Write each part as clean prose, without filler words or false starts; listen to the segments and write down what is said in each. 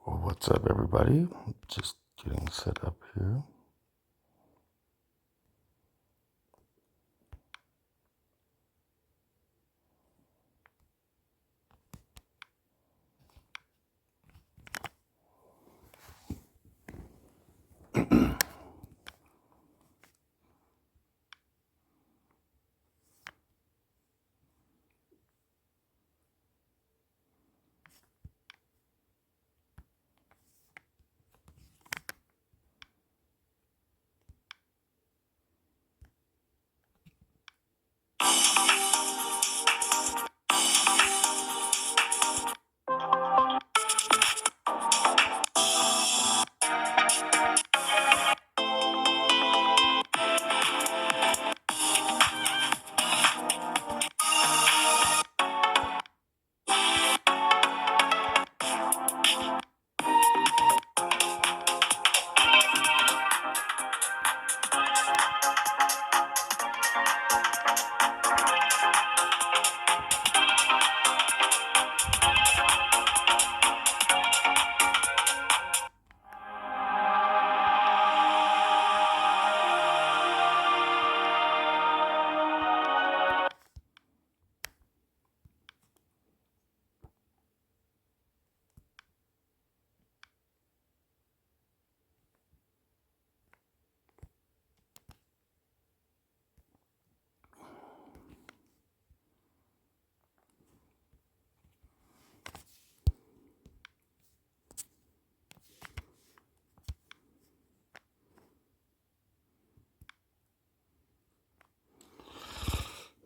Well, what's up, everybody? Just getting set up here.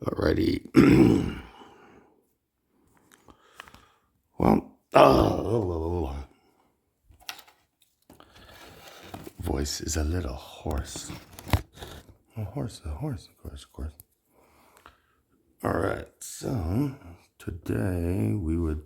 Alrighty. Well, voice is a little hoarse. A horse, of course. All right, so today we would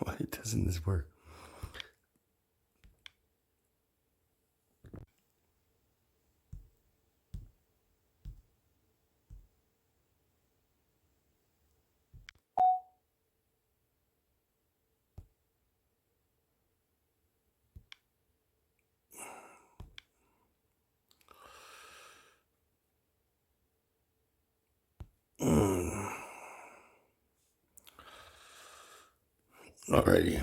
why doesn't this work? Alrighty.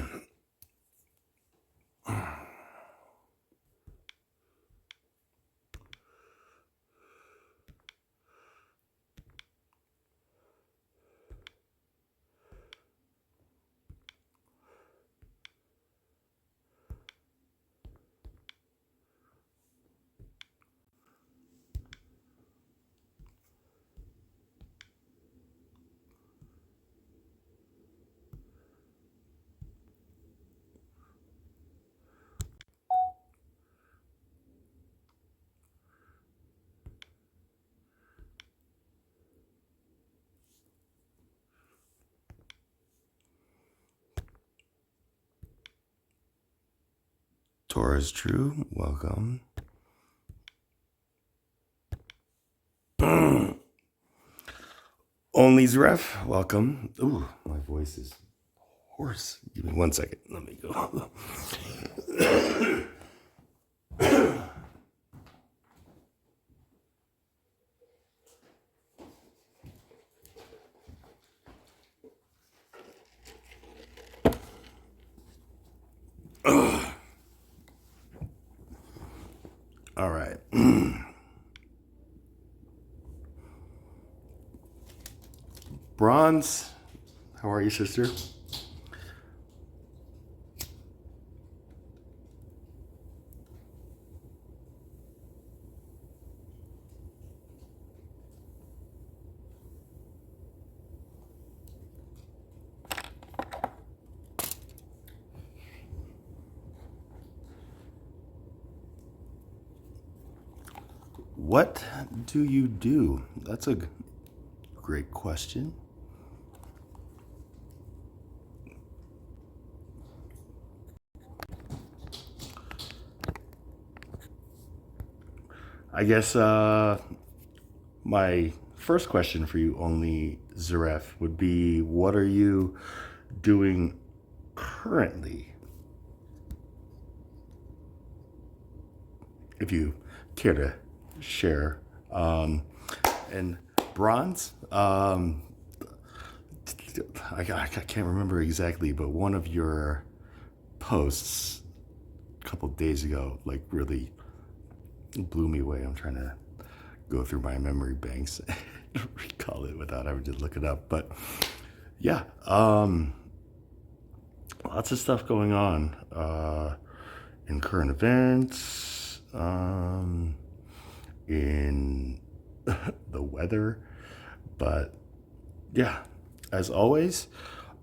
Taurus True, welcome. Only's Ref, welcome. Ooh, my voice is hoarse. Give me 1 second. Let me go. All right. Bronze, how are you, sister? What do you do? That's a great question. I guess my first question for you, only Zaref, would be what are you doing currently? If you care to share. And bronze, I can't remember exactly, but one of your posts a couple days ago, like really blew me away. I'm trying to go through my memory banks and recall it without having to look it up. But yeah, lots of stuff going on in current events, in the weather. But yeah, as always,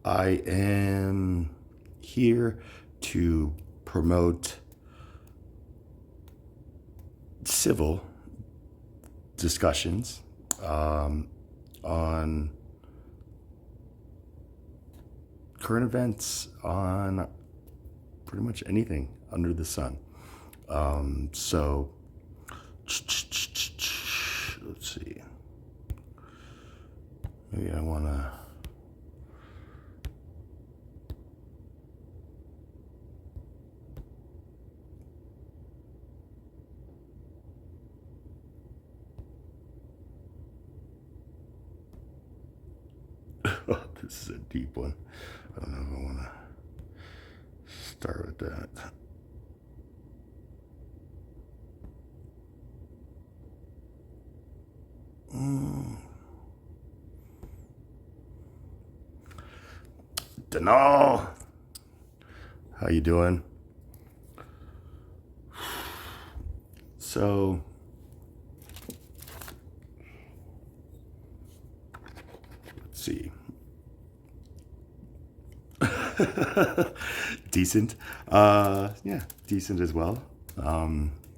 I am here to promote civil discussions on current events, on pretty much anything under the sun. So, let's see. Maybe I want to. Oh, this is a deep one. I don't know if I want to start with that. Denal, how you doing? So, let's see. Decent. Yeah, decent as well.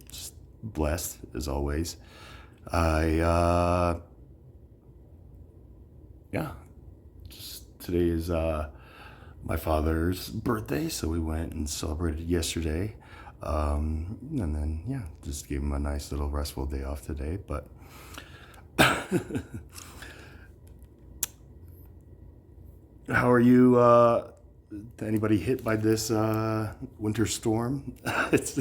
Just blessed as always. Yeah, just today is my father's birthday, so we went and celebrated yesterday. And then, yeah, just gave him a nice little restful day off today. But how are you? Anybody hit by this winter storm? It's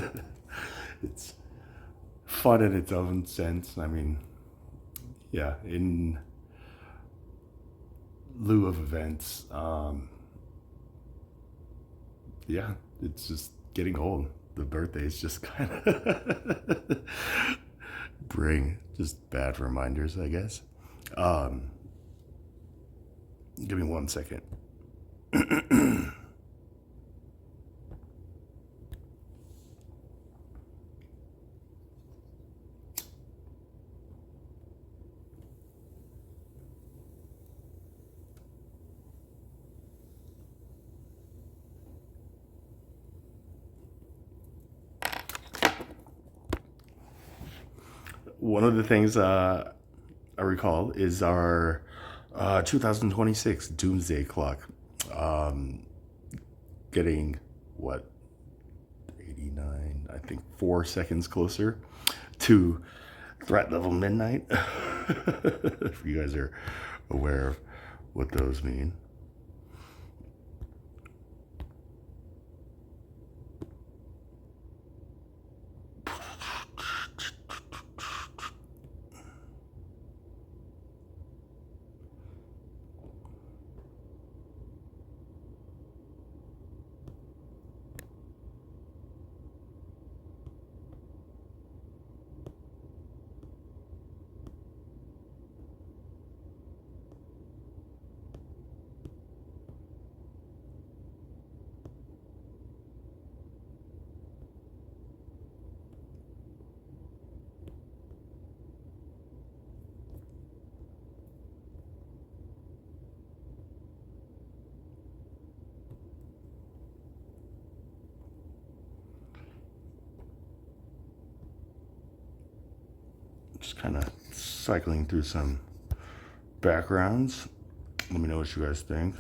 fun in its own sense. I mean, yeah, in lieu of events, yeah, it's just getting old. The birthdays just kind of bring just bad reminders, I guess. Give me 1 second. One of the things I recall is our 2026 Doomsday Clock, getting what, 89, I think 4 seconds closer to threat level midnight. If you guys are aware of what those mean. Just kind of cycling through some backgrounds. Let me know what you guys think.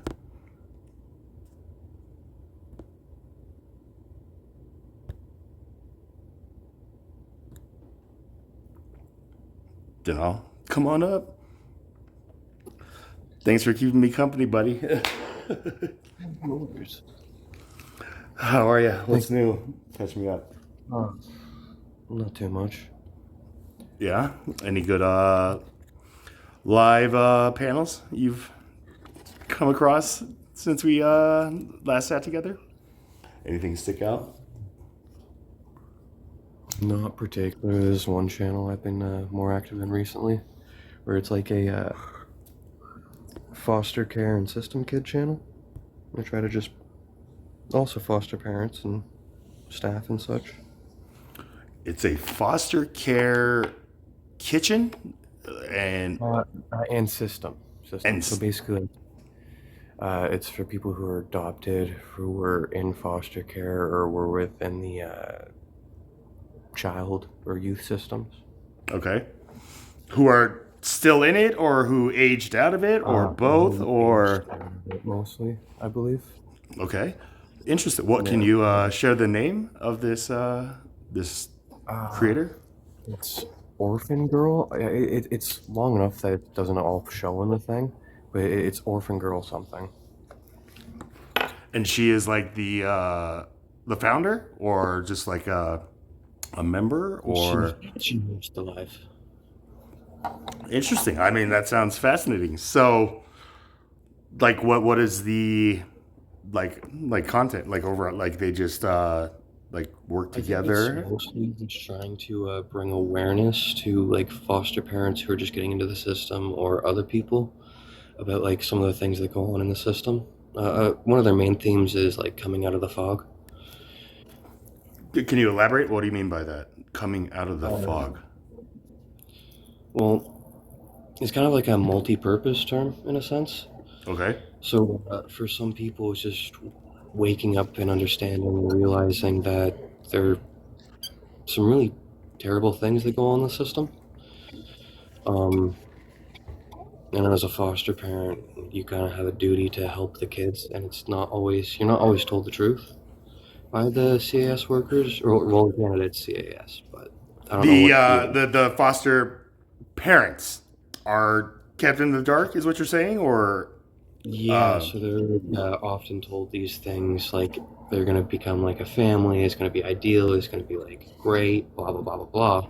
Denal, come on up. Thanks for keeping me company, buddy. No worries. How are you? What's Thank new? Catch me up. uh, Not too much. Yeah? Any good live panels you've come across since we last sat together? Anything stick out? Not particular. There's one channel I've been more active in recently, where it's like a foster care and system kid channel. I try to just also foster parents and staff and such. It's a foster care kitchen and And system. and So basically, it's for people who are adopted, who were in foster care, or were within the child or youth systems. okay. Who are still in it or who aged out of it or both or Mostly, I believe. okay. Interesting. What can you share the name of this this creator? It's Orphan Girl. It's long enough that it doesn't all show in the thing, but it's Orphan Girl something. And she is like the founder or just like a member or She's still alive. interesting. I mean, that sounds fascinating. So like what is the like content like over like they just like work I think together? it's mostly just trying to bring awareness to like foster parents who are just getting into the system or other people about like some of the things that go on in the system. One of their main themes is like coming out of the fog. Can you elaborate? What do you mean by that? Coming out of the fog. Well, it's kind of like a multi-purpose term in a sense. Okay. So for some people, it's just waking up and understanding and realizing that there are some really terrible things that go on in the system. Um, and as a foster parent, you kind of have a duty to help the kids, and you're not always told the truth by the CAS workers, or well, granted it's CAS, but I don't know The what field. the foster parents are kept in the dark, is what you're saying, or Yeah, so they're often told these things like they're going to become like a family, it's going to be ideal, it's going to be like great, blah, blah, blah, blah, blah.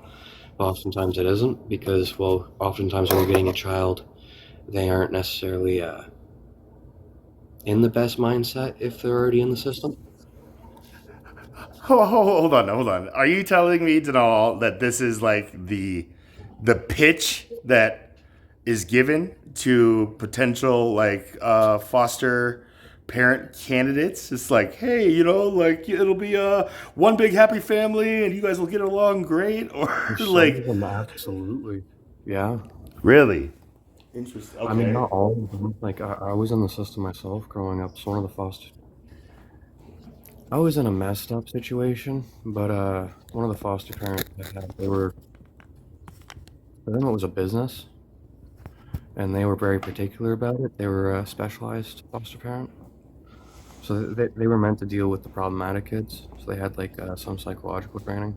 But oftentimes it isn't because, well, oftentimes when you're getting a child, they aren't necessarily in the best mindset if they're already in the system. hold on, hold on. Are you telling me, Denal, that this is like the pitch that is given to potential like foster parent candidates? It's like, hey, you know, like it'll be one big happy family, and you guys will get along great, or For some of like them, absolutely. Yeah. really interesting. I mean, Okay, not all of them. Like, I was in the system myself growing up, so one of the foster. I was in a messed up situation, but one of the foster parents I had, for them it was a business, and they were very particular about it. They were a specialized foster parent. So they were meant to deal with the problematic kids. So they had like some psychological training.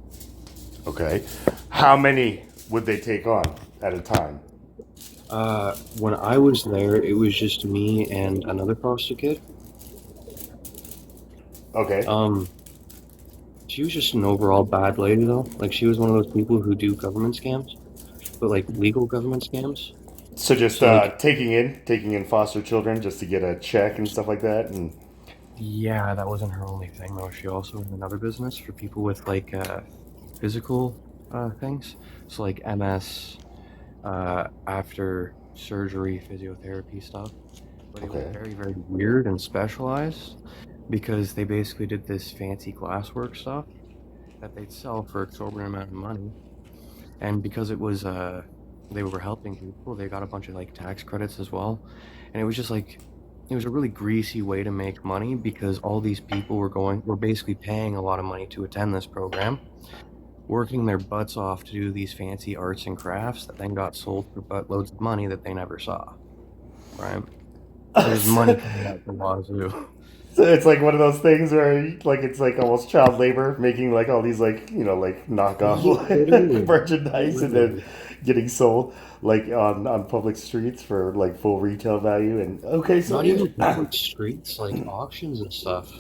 okay. How many would they take on at a time? When I was there, it was just me and another foster kid. Okay. Um, she was just an overall bad lady though. Like she was one of those people who do government scams, but like legal government scams. So just So like, taking in foster children just to get a check and stuff like that, and yeah, that wasn't her only thing though. She also had another business for people with like physical things. So like MS, after surgery, physiotherapy stuff. But it was okay, very, very weird and specialized because they basically did this fancy glasswork stuff that they'd sell for exorbitant amount of money. And because it was they were helping people, they got a bunch of like tax credits as well. And it was just like it was a really greasy way to make money because all these people were basically paying a lot of money to attend this program. working their butts off to do these fancy arts and crafts that then got sold for buttloads of money that they never saw, right? There's money coming out the wazoo. So it's like one of those things where like it's like almost child labor making like all these like like knockoff like, Literally, merchandise and then literally. getting sold like on public streets for like full retail value and okay so Not even public streets, like auctions and stuff.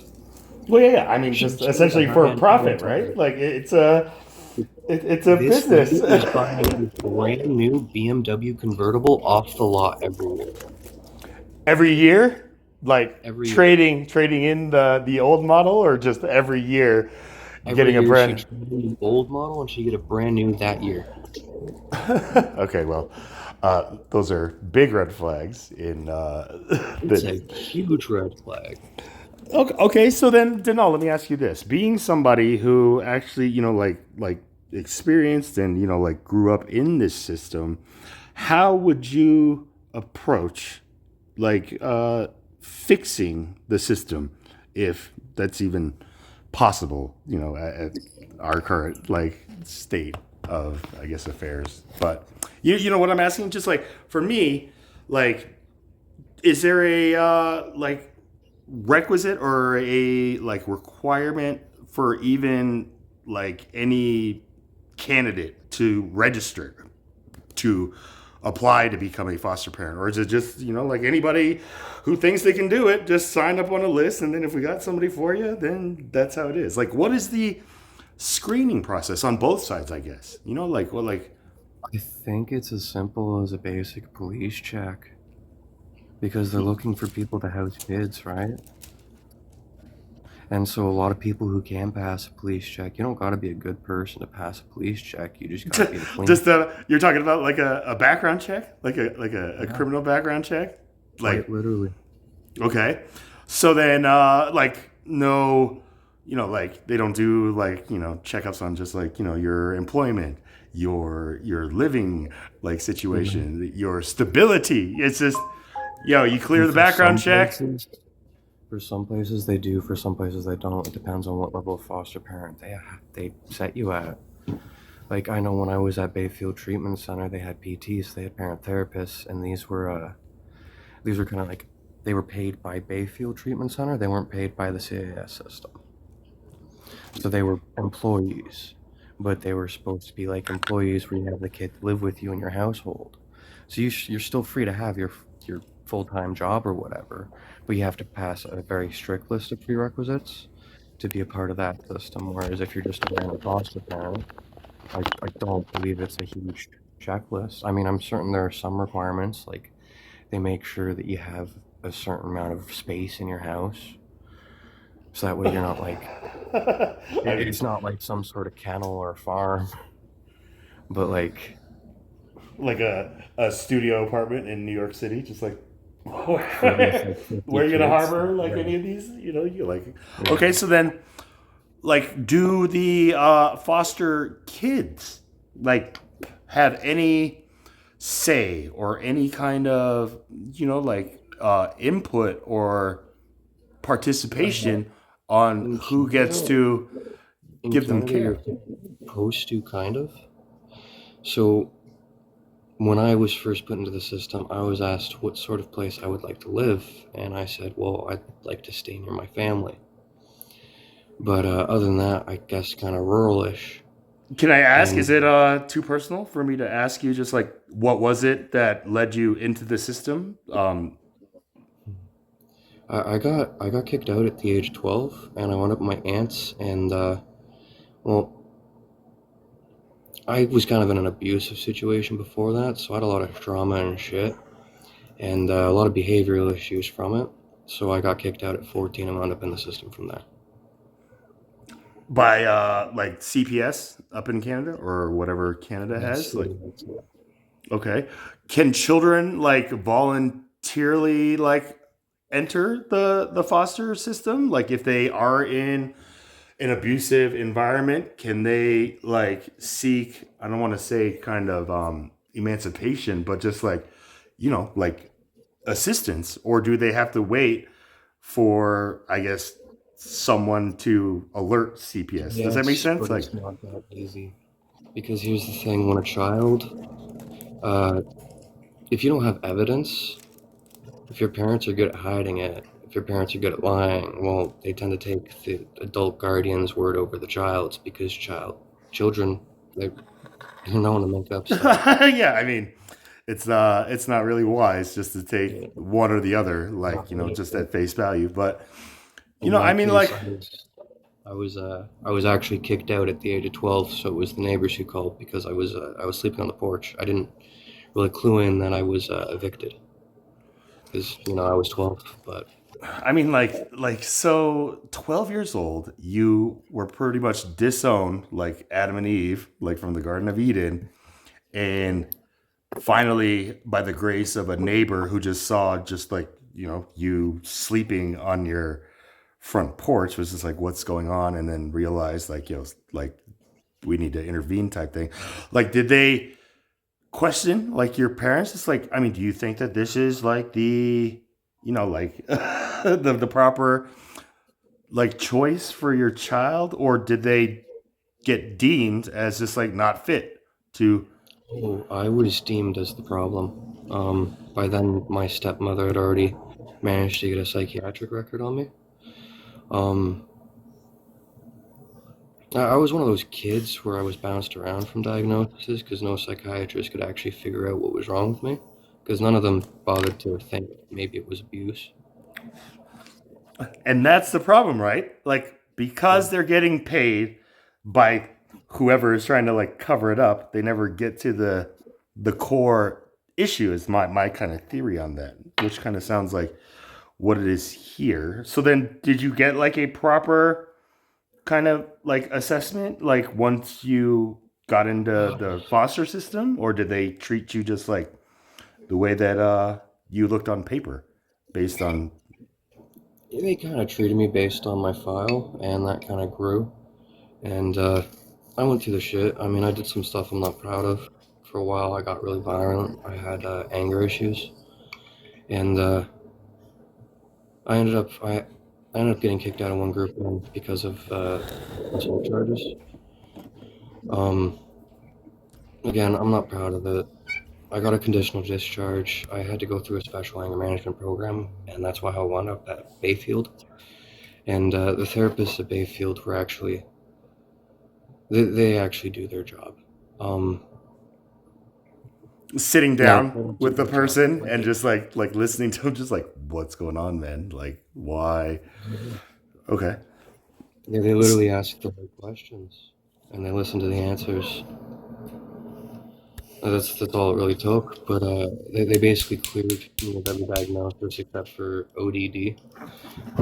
well yeah I mean She just was selling to essentially for high-end profit right clientele. like it's a This business lady is buying a brand new BMW convertible off the lot every year. every year like Every year. trading in the old model or just every year Every getting a year she brand traded in the old model and she get a brand new that year. okay, well, those are big red flags in It's the. a huge red flag. Okay, so then Denal, let me ask you this: being somebody who actually, like experienced and like grew up in this system, how would you approach like fixing the system if that's even possible? At our current like state of I guess affairs. But you know what I'm asking? Just like for me, like is there a like requisite or a like requirement for even like any candidate to register to apply to become a foster parent, or is it just like anybody who thinks they can do it just sign up on a list and then if we got somebody for you then that's how it is? Like what is the screening process on both sides, I guess? Like well like I think it's as simple as a basic police check because they're looking for people to house kids, right? And so a lot of people who can pass a police check, you don't got to be a good person to pass a police check. You just got to be the clean. just you're talking about like a background check, like a Yeah, criminal background check, like quite literally. okay. So then like no, like they don't do like checkups on just like your employment, your living like Mhm. situation, your stability. It's just you clear And the background check. for some places they do, for some places they don't. It depends on what level of foster parent they set you at. Like I know when I was at Bayfield Treatment Center, they had PTs, they had parent therapists, and these were kind of like they were paid by Bayfield Treatment Center. They weren't paid by the CAS system, so they were employees, but they were supposed to be like employees where you have the kid live with you in your household. So you're still free to have your full-time job or whatever, but you have to pass a very strict list of prerequisites to be a part of that system. Whereas if you're just a random foster parent, I don't believe it's a huge checklist. I mean, I'm certain there are some requirements, like they make sure that you have a certain amount of space in your house, so that way you're not like I mean, it's not like some sort of kennel or farm, but like like a studio apartment in New York City, just like with like 50 where you gonna kids. harbor like Yeah, any of these? You like okay, yeah. so then like do the foster kids like have any say or any kind of like input or Uh, participation on in who gets Canada, to in give them Canada, you're care? supposed to kind of. So when I was first put into the system, I was asked what sort of place I would like to live, and I said, well, I'd like to stay near my family. But other than that, I guess kind of rural-ish. Can I ask, is And it too personal for me to ask you just like what was it that led you into the system? I got kicked out at the age of 12, and I went up with my aunts, and well, I was kind of in an abusive situation before that, so I had a lot of trauma and shit, and a lot of behavioral issues from it. So I got kicked out at 14 and wound up in the system from there. By like CPS up in Canada or whatever Canada has? Like That's it. okay. Can children like voluntarily like enter the foster system? Like if they are in an abusive environment, can they like seek I don't want to say kind of emancipation, but just like like assistance, or do they have to wait for I guess someone to alert CPS. Does that make Yes, sense? but Like, it's not that easy. Because here's the thing: when a child, uh, if you don't have evidence, if your parents are good at hiding it, if your parents are good at lying, well, they tend to take the adult guardian's word over the child's because children, they're known to make up stuff. yeah, I mean, it's not really wise just to take Yeah, one or the other, like, not really. just at face value. But In I my mean, case, like, I was actually kicked out at the age of 12, so it was the neighbors who called because I was sleeping on the porch. I didn't really clue in that I was evicted because I was 12. But I mean, so 12 years old, you were pretty much disowned, like Adam and Eve, like from the Garden of Eden. And finally, by the grace of a neighbor who just saw just like, you sleeping on your front porch, was just like, what's going on? And then realized, like, like we need to intervene type thing. Like, did they question like your parents? It's like, I mean, do you think that this is like like the proper like choice for your child, or did they get deemed as just like not fit to? oh, I was deemed as the problem. By then, my stepmother had already managed to get a psychiatric record on me. Um, I was one of those kids where I was bounced around from diagnoses because no psychiatrist could actually figure out what was wrong with me because none of them bothered to think maybe it was abuse. And that's the problem, right? Like, Yeah. because they're getting paid by whoever is trying to like cover it up, they never get to the core issue. Is my kind of theory on that, which kind of sounds like what it is here. So then, did you get like a proper kind of like assessment, like once you got into the foster system, or did they treat you just like the way that you looked on paper, based on? They kind of treated me based on my file, and that kind of grew. And I went through the shit. I mean, I did some stuff I'm not proud of. For a while, I got really violent. I had anger issues, and I ended up getting kicked out of one group because of assault charges. Um, Again, I'm not proud of it. I got a conditional discharge. I had to go through a special anger management program, and that's why I wound up at Bayfield. And the therapists at Bayfield were actually they actually do their job. Um, Sitting Now, down they don't do with the their job. person and just like listening to them, just like, what's going on, man? Like, why? Okay. They literally ask the right questions, and they listen to the answers. That's all it really took. But they basically cleared me of every diagnosis except for ODD,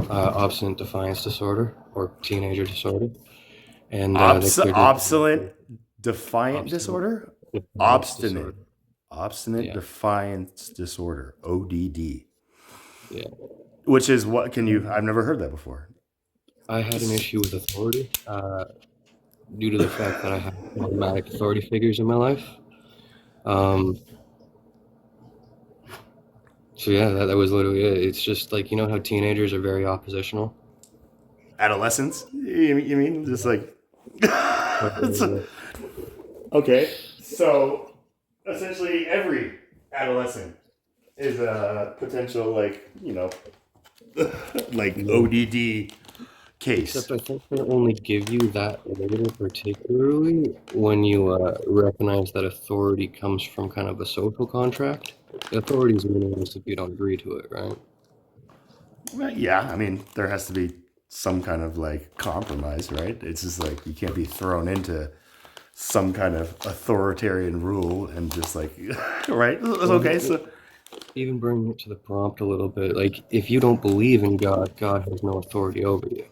obstinate defiance disorder or teenager disorder, and they cleared me Obstinate for defiant obstinate disorder? defiance Obstinate. disorder. Obstinate Yeah, defiance disorder. ODD. yeah. Which is what can you? Um, I've never heard that before. I had an issue with authority due to the fact that I had problematic authority figures in my life. Um, so yeah, that was literally it. It's just like how teenagers are very oppositional. Adolescence? You mean just like? But Okay, so essentially every adolescent is a potential like like yeah. ODD case. Except I think they only give you that label particularly when you recognize that authority comes from kind of a social contract. Authority is meaningless if you don't agree to it, right? Well, yeah, I mean there has to be some kind of like compromise, right? It's just like you can't be thrown into some kind of authoritarian rule and just like right. Well, Okay, so even bringing it to the prompt a little bit, like if you don't believe in God, God has no authority over you.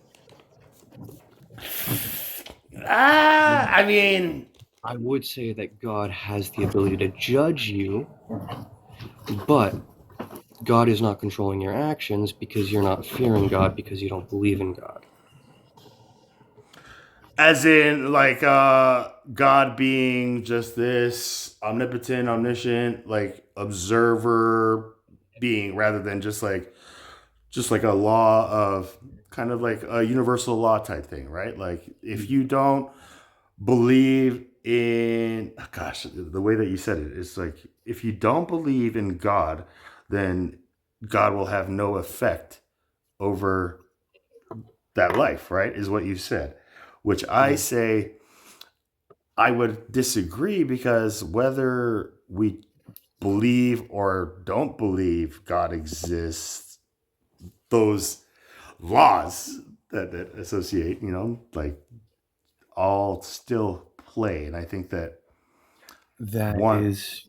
I mean, I would say that God has the ability to judge you, but God is not controlling your actions because you're not fearing God because you don't believe in God. as in like God being just this omnipotent, omniscient, like observer being, rather than just like a law of kind of like a universal law type thing, right? Like if you don't believe in, gosh, the way that you said it, it's like if you don't believe in God, then God will have no effect over that life, right? Is what you said, which I Yeah. say I would disagree because whether we believe or don't believe God exists, those laws that associate, like all still play. And I think that That one, is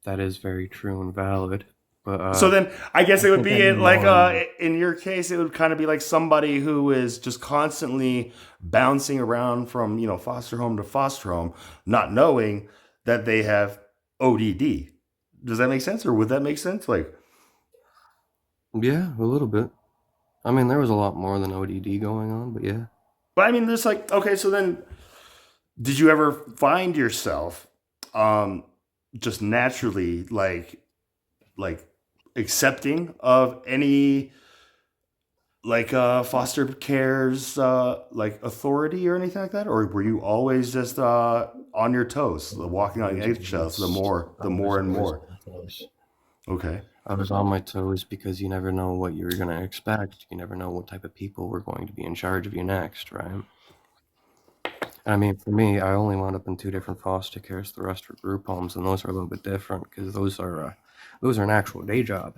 that is very true and valid. But so then I guess I it would think I be need like, more. in your case, it would kind of be like somebody who is just constantly bouncing around from, foster home to foster home, not knowing that they have ODD. Does that make sense? Or would that make sense? Like, Yeah, a little bit. I mean, there was a lot more than ODD going on, but yeah. but I mean, there's like, okay, so then did you ever find yourself, um, just naturally like accepting of any like foster care's like authority or anything like that, or were you always just on your toes, walking on eggshells, I the was more and always more? on my toes. Okay. I was on my toes because you never know what you're going to expect. You never know what type of people were going to be in charge of you next, right? I mean, for me, I only wound up in two different foster cares. The rest were group homes, and those are a little bit different because those are an actual day job.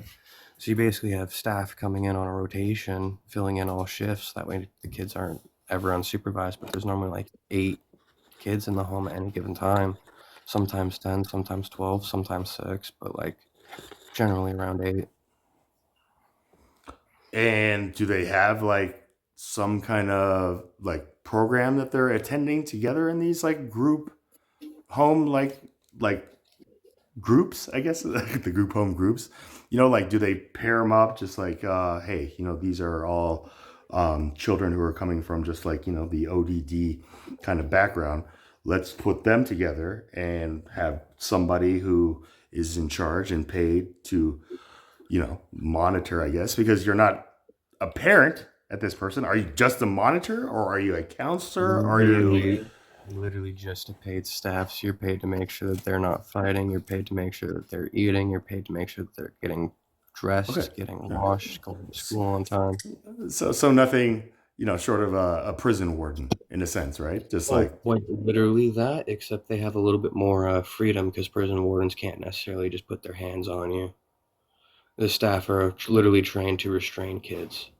So you basically have staff coming in on a rotation, filling in all shifts. That way, the kids aren't ever unsupervised. But there's normally like 8 kids in the home at any given time. Sometimes 10, sometimes 12, sometimes 6, but like generally around 8. And do they have like some kind of like program that they're attending together in these like group home like groups, I guess, like the group home groups, like do they pair them up just like, hey, these are all children who are coming from just like, the ODD kind of background. Let's put them together and have somebody who is in charge and paid to, monitor, I guess, because you're not a parent at this person. Are you just a monitor, or are you a counselor? Are you Literally just a paid staff. So you're paid to make sure that they're not fighting. You're paid to make sure that they're eating. You're paid to make sure that they're getting okay? dressed, getting washed, going to school on time. So nothing, short of a prison warden in a sense, right? Just Oh, like, quite literally that, except they have a little bit more freedom because prison wardens can't necessarily just put their hands on you. The staff are literally trained to restrain kids.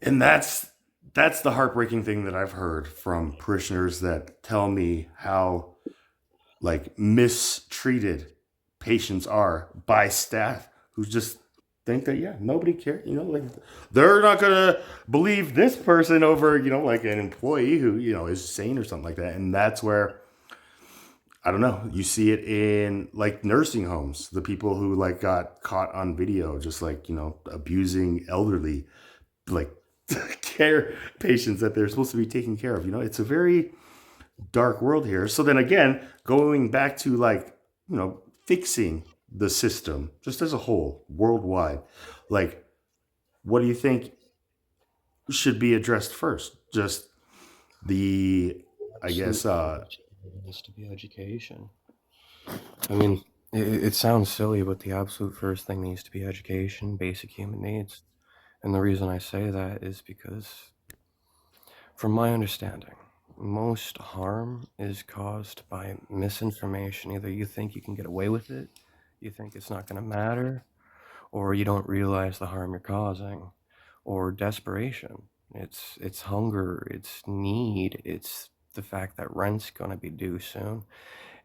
and that's the heartbreaking thing that I've heard from parishioners that tell me how like mistreated patients are by staff who just think that, yeah, nobody cares, like they're not gonna believe this person over, like an employee who, is sane or something like that. And that's where, I don't know, you see it in like nursing homes, the people who like got caught on video just like, abusing elderly like care patients that they're supposed to be taking care of. It's a very dark world here. So then again, going back to like, fixing the system just as a whole worldwide, like what do you think should be addressed first? Just the, I guess, Absolutely, it needs to be education. I mean, it sounds silly, but the absolute first thing needs to be education, basic human needs. And the reason I say that is because, from my understanding, most harm is caused by misinformation. Either you think you can get away with it, you think it's not going to matter, or you don't realize the harm you're causing, or desperation. It's hunger, it's need, it's the fact that rent's going to be due soon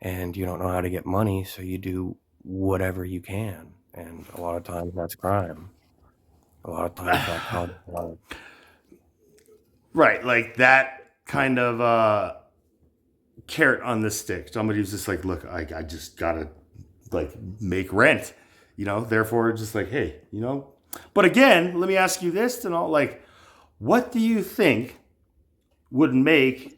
and you don't know how to get money, so you do whatever you can. And a lot of times that's crime. A lot of times that causes harm. right, like that kind of carrot on the stick. Somebody who's just like, look, I just gotta like make rent, therefore just like, hey, but again, let me ask you this and all, like, what do you think would make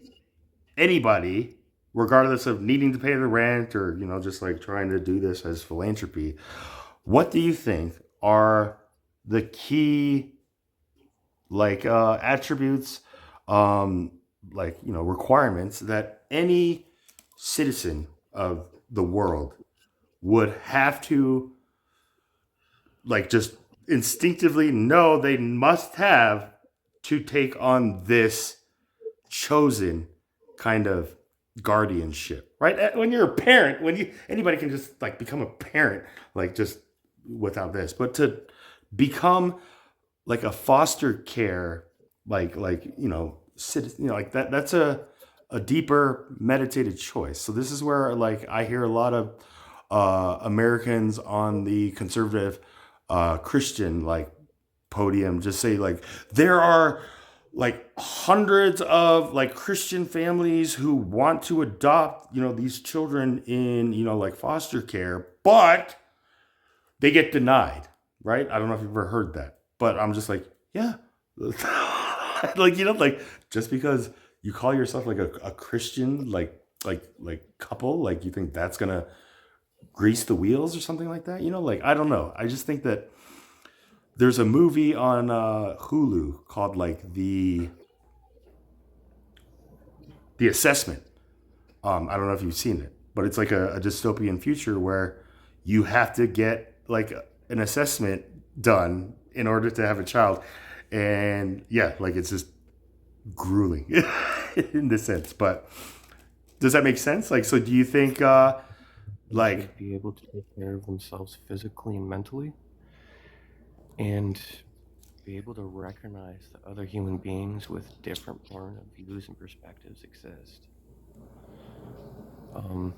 anybody, regardless of needing to pay the rent or, just like trying to do this as philanthropy, what do you think are the key like attributes, um, like requirements that any citizen of the world would have to like just instinctively know they must have to take on this chosen kind of guardianship, right? When you're a parent, when you anybody can just like become a parent, like just without this, but to become like a foster care, like citizen, like that's a deeper meditated choice. So this is where like I hear a lot of Americans on the conservative Christian like podium just say like there are like hundreds of like Christian families who want to adopt these children in like foster care, but they get denied, right? I don't know if you've ever heard that, but I'm just like, yeah, like like just because you call yourself like a Christian like couple, like you think that's gonna grease the wheels or something like that, like I don't know. I just think that there's a movie on Hulu called like the Assessment. I don't know if you've seen it, but it's like a dystopian future where you have to get like an assessment done in order to have a child, and yeah, like it's just grueling in this sense. But does that make sense? Like, so do you think like Should be able to take care of themselves physically and mentally, and be able to recognize that other human beings with different point of views and perspectives exist. Um,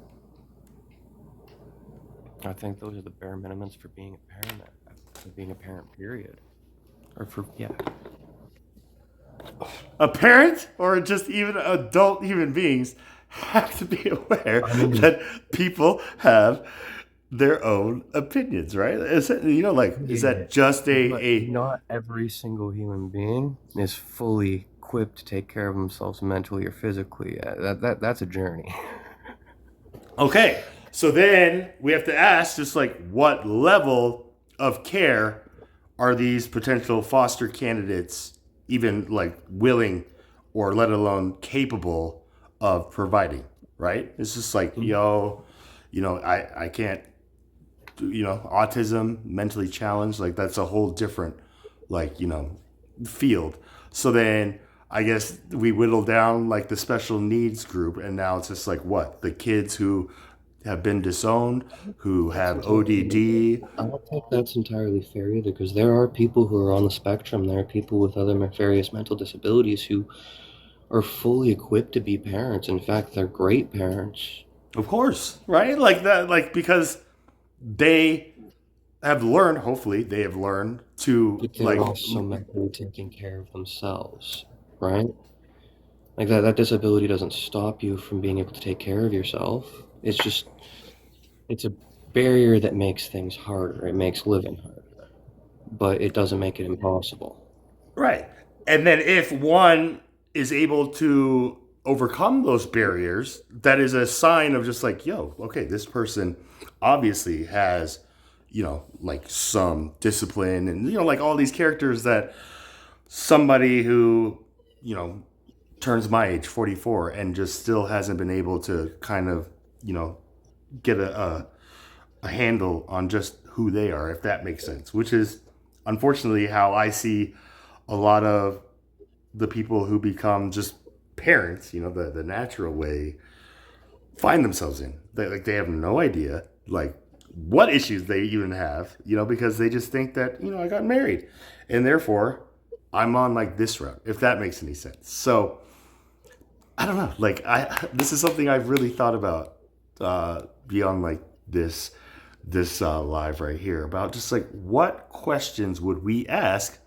I think those are the bare minimums for being a parent, for being a parent, period. Or for, yeah. a parent or just even adult human beings have to be aware I mean, that people have their own opinions, right? Is it, like is yeah, that just but a not every single human being is fully equipped to take care of themselves mentally or physically. That's a journey. okay? So then we have to ask, just like what level of care are these potential foster candidates even like willing or let alone capable of providing, right? It's just like, I can't autism, mentally challenged, like that's a whole different like field. So then I guess we whittle down like the special needs group, and now it's just like what the kids who have been disowned, who That's have entirely. ODD. I don't think that's entirely fair either, because there are people who are on the spectrum. There are people with other various mental disabilities who are fully equipped to be parents. In fact, they're great parents. Of course, right? Like that, like because they have learned. Hopefully, they have learned to But they're like. also mentally taking care of themselves, right? Like that disability doesn't stop you from being able to take care of yourself. It's a barrier that makes things harder. It makes living harder, but it doesn't make it impossible. Right. And then if one is able to overcome those barriers, that is a sign of just like, yo, okay, this person obviously has, like some discipline and, like all these characters that somebody who, you know, turns my age, 44, and just still hasn't been able to kind of, get a handle on just who they are, if that makes sense, which is unfortunately how I see a lot of the people who become just parents, the natural way, find themselves in. They have no idea like what issues they even have, because they just think that, I got married and therefore I'm on like this route, if that makes any sense. So I don't know. Like this is something I've really thought about beyond like this live right here about just like what questions would we ask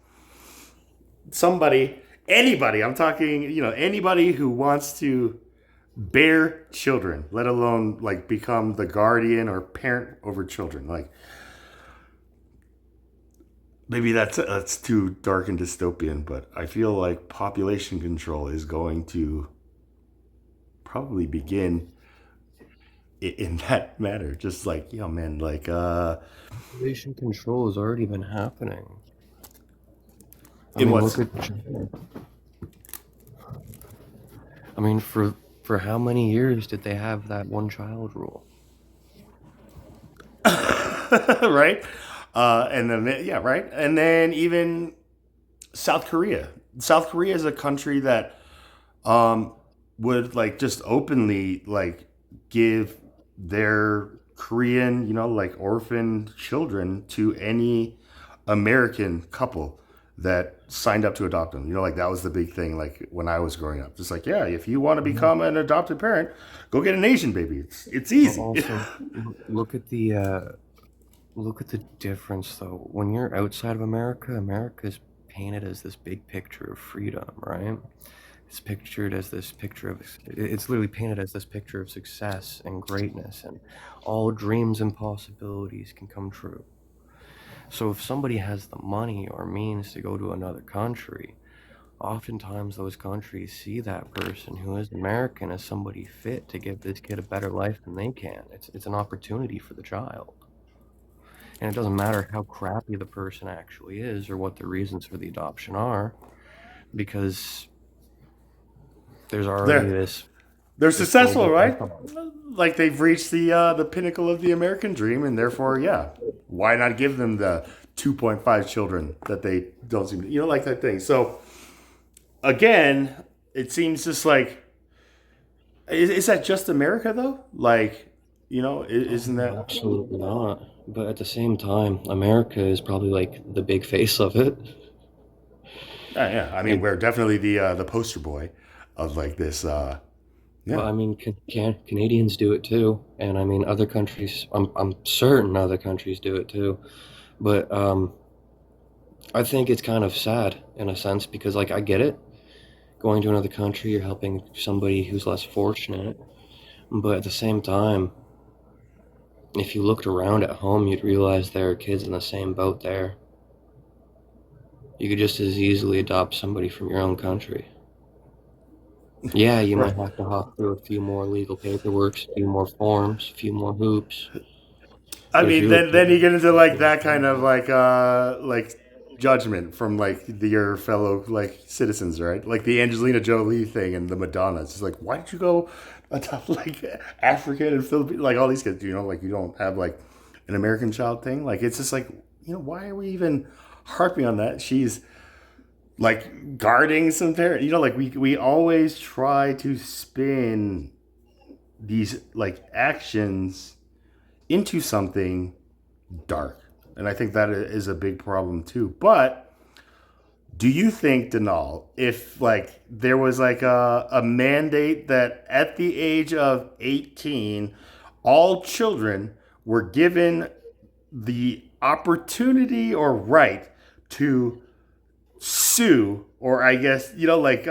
somebody, anybody. I'm talking, anybody who wants to bear children, let alone like become the guardian or parent over children. Like maybe that's too dark and dystopian, but I feel like population control is going to probably begin in that manner. Just like, man, like Population control has already been happening. I In mean, what's look at. I mean, for how many years did they have that one child rule? right? And then yeah, right. And then even South Korea. South Korea is a country that um, would like just openly like give their Korean, like orphan children to any American couple that signed up to adopt them. Like that was the big thing. Like when I was growing up, just like yeah, if you want to Yeah. become an adopted parent, go get an Asian baby. It's But easy. also, look at the difference though. When you're outside of America, America's painted as this big picture of freedom, right? It's pictured as this picture of it's literally painted as this picture of success and greatness, and all dreams and possibilities can come true. So if somebody has the money or means to go to another country, oftentimes those countries see that person who is American as somebody fit to give this kid a better life than they can. It's an opportunity for the child. And it doesn't matter how crappy the person actually is or what the reasons for the adoption are, because there's already they're this they're this successful, global right? econ. Like they've reached the pinnacle of the American dream, and therefore, yeah, why not give them the 2.5 children that they don't seem to, like that thing. So again, it seems just like is that just America though? Like, isn't Oh, that? absolutely not. But at the same time, America is probably like the big face of it. Yeah. I mean, And we're definitely the poster boy of like this. but Yeah. I mean, Canadians do it too, and I mean, other countries. I'm certain other countries do it too. But I think it's kind of sad in a sense because, like, I get it. Going to another country, you're helping somebody who's less fortunate. But at the same time, if you looked around at home, you'd realize there are kids in the same boat there. You could just as easily adopt somebody from your own country. Yeah, you might Right. have to hop through a few more legal paperwork, a few more forms, a few more hoops. I But if mean, you're then you legit, get into like that kind of like judgment from like your fellow like citizens, right? Like the Angelina Jolie thing and the Madonna. It's just like, why did you go adopt like African and Philippine, like all these kids? Like you don't have like an American child thing. Like it's just like, why are we even harping on that? She's like guarding some parent. Like we always try to spin these like actions into something dark. And I think that is a big problem too. But do you think, Denal, if like there was like a mandate that at the age of 18, all children were given the opportunity or right to sue, or I guess, like,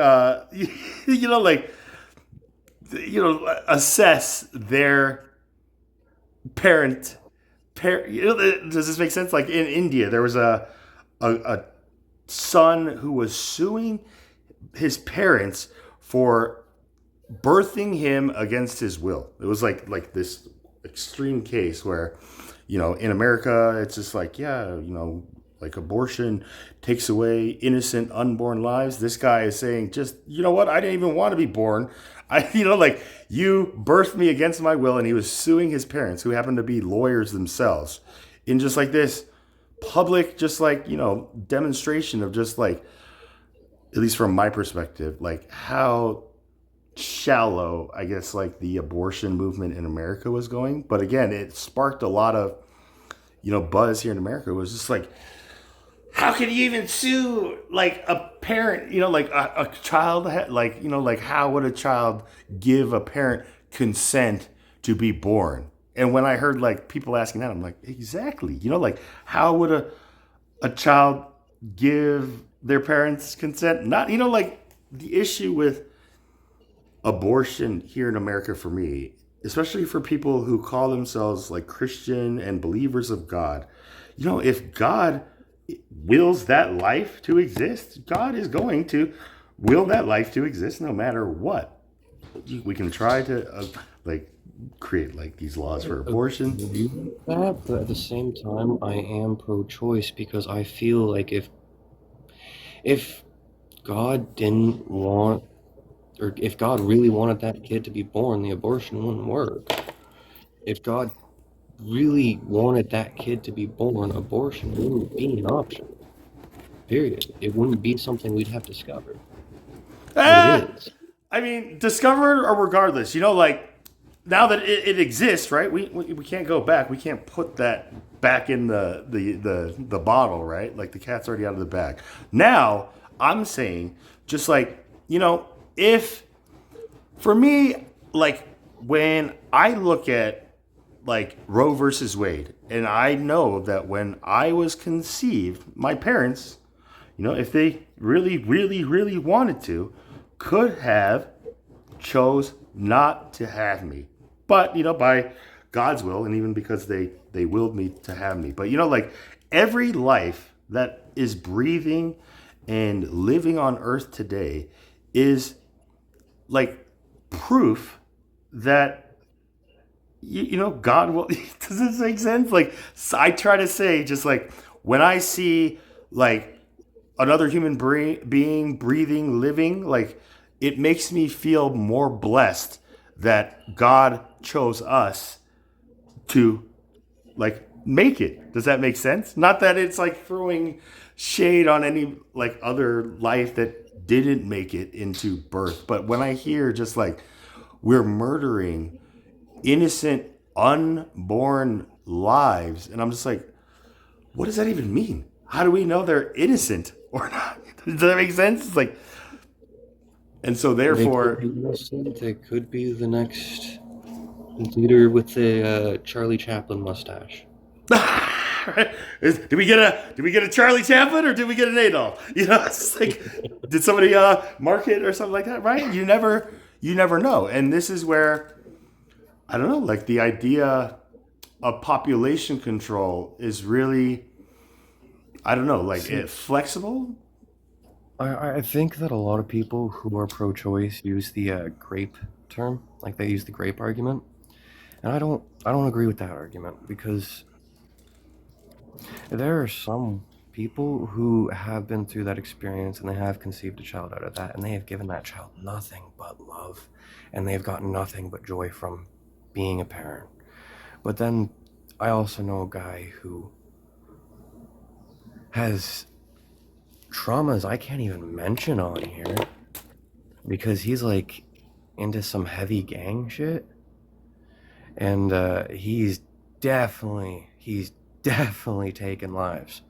assess their parent does this make sense? Like in India, there was a son who was suing his parents for birthing him against his will. It was like this extreme case where, in America, it's just like, yeah, like abortion takes away innocent unborn lives. This guy is saying, just, what? I didn't even want to be born. Like you birthed me against my will, and he was suing his parents, who happened to be lawyers themselves, in just like this public, just like, demonstration of just like, at least from my perspective, like how shallow, I guess, like the abortion movement in America was going. But again, it sparked a lot of, buzz here in America. It was just like, how can you even sue like a parent, like a child, like, like how would a child give a parent consent to be born? And when I heard like people asking that, I'm like, exactly, like how would a child give their parents consent? Not, like the issue with abortion here in America for me, especially for people who call themselves like Christian and believers of God, if God wills that life to exist, God is going to will that life to exist no matter what. We can try to like create like these laws for abortion. agree with that, but at the same time, I am pro-choice because I feel like If God didn't want, or if God really wanted that kid to be born, the abortion wouldn't work. If God really wanted that kid to be born, abortion wouldn't be an option. Period. It wouldn't be something we'd have discovered. But it Ah, is. I mean, discovered or regardless, like now that it exists, right? We can't go back. We can't put that back in the bottle, right? Like the cat's already out of the bag. Now I'm saying, just like if for me, like when I look at like Roe versus Wade, and I know that when I was conceived, my parents, if they really, really, really wanted to, could have chose not to have me. But, by God's will, and even because they willed me to have me. But, like every life that is breathing and living on earth today is like proof that God will. Does this make sense? Like I try to say, just like when I see like another human being breathing, living, like it makes me feel more blessed that God chose us to like make it. Does that make sense? Not that it's like throwing shade on any like other life that didn't make it into birth, but when I hear just like we're murdering innocent unborn lives, and I'm just like, what does that even mean? How do we know they're innocent or not? Does that make sense? It's like, and so They could therefore, be innocent. They could be the next leader with the Charlie Chaplin mustache. did we get a Charlie Chaplin or did we get an Adolf? It's just like, did somebody mark it or something like that? Right? You never know. And this is where I don't know, like the idea of population control is really, I don't know, like See, it flexible. I think that a lot of people who are pro-choice use the grape term, like they use the grape argument, and I don't agree with that argument because there are some people who have been through that experience and they have conceived a child out of that, and they have given that child nothing but love, and they've gotten nothing but joy from being a parent. But then I also know a guy who has traumas I can't even mention on here because he's like into some heavy gang shit, and he's definitely taken lives.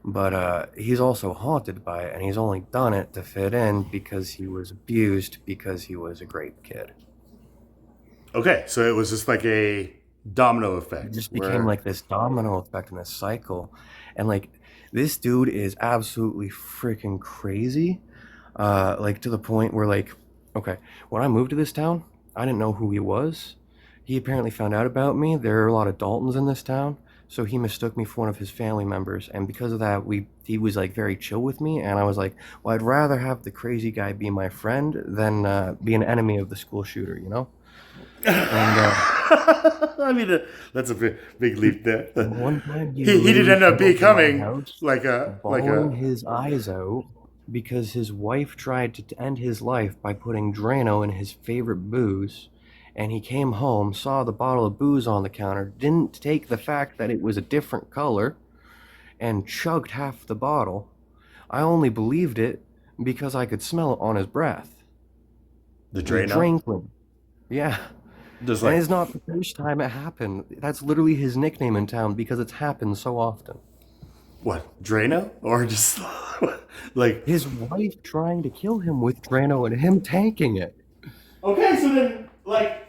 But he's also haunted by it, and he's only done it to fit in because he was abused because he was a great kid. Okay, so it was just like a domino It effect just became where like this domino effect and this cycle, and like this dude is absolutely freaking crazy. Like to the point where like, okay, when I moved to this town, I didn't know who he was. He apparently found out about me. There are a lot of Daltons in this town, so he mistook me for one of his family members, and because of that, he was like very chill with me, and I was like, well, I'd rather have the crazy guy be my friend than be an enemy of the school shooter, you know? And I mean, that's a big leap there. one time he He didn't literally end up came over to my becoming house, like bawling his eyes out because his wife tried to end his life by putting Drano in his favorite booze. And he came home, saw the bottle of booze on the counter, didn't take the fact that it was a different color, and chugged half the bottle. I only believed it because I could smell it on his breath. the The Drano. Drinklin. Yeah. Just And like it's not the first time it happened. That's literally his nickname in town because it's happened so often. what Drano or just like His wife trying to kill him with Drano and him tanking it. okay, so then like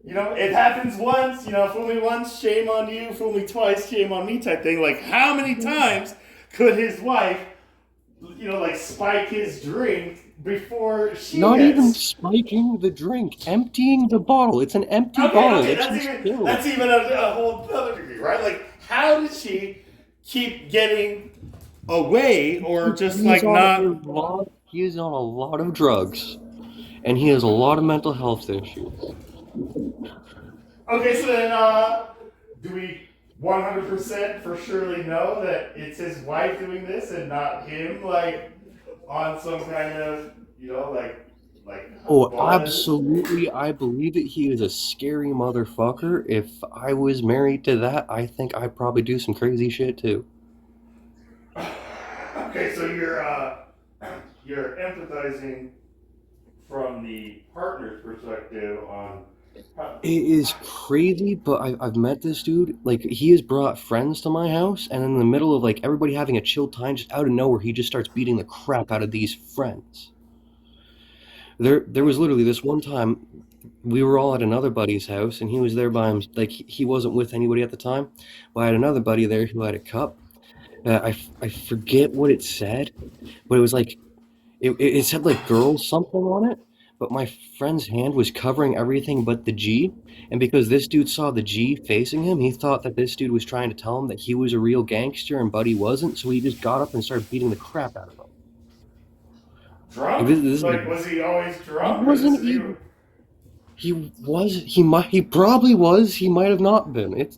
it happens once, fool me once, shame on you, fool me twice, shame on me type thing. Like how many times could his wife like spike his drink before she Not even gets spiking the drink, emptying the bottle. It's an empty okay, bottle okay, that that's she even spilled. that's even a whole other degree, right? Like, how did she keep getting away, or just He's like on not? he is on a lot of drugs, and he has a lot of mental health issues. Okay, so then, do we 100% for surely know that it's his wife doing this and not him, like on some kind of, like Oh, buzz. absolutely. I believe that he is a scary motherfucker. If I was married to that, I think I'd probably do some crazy shit too. Okay, so you're empathizing from the partner's perspective on how, It is crazy, but I've met this dude. Like, he has brought friends to my house, and in the middle of like everybody having a chill time, just out of nowhere, he just starts beating the crap out of these friends. There was literally this one time we were all at another buddy's house, and he was there by him. Like, he wasn't with anybody at the time, but I had another buddy there who had a cup. I forget what it said, but it was like it said like girls something on it, but my friend's hand was covering everything but the G. And because this dude saw the G facing him, he thought that this dude was trying to tell him that he was a real gangster and Buddy wasn't. So he just got up and started beating the crap out of him. Like drunk? this is Like, was he always he drunk, or this wasn't is you? even. He probably was. He might have not been. It's.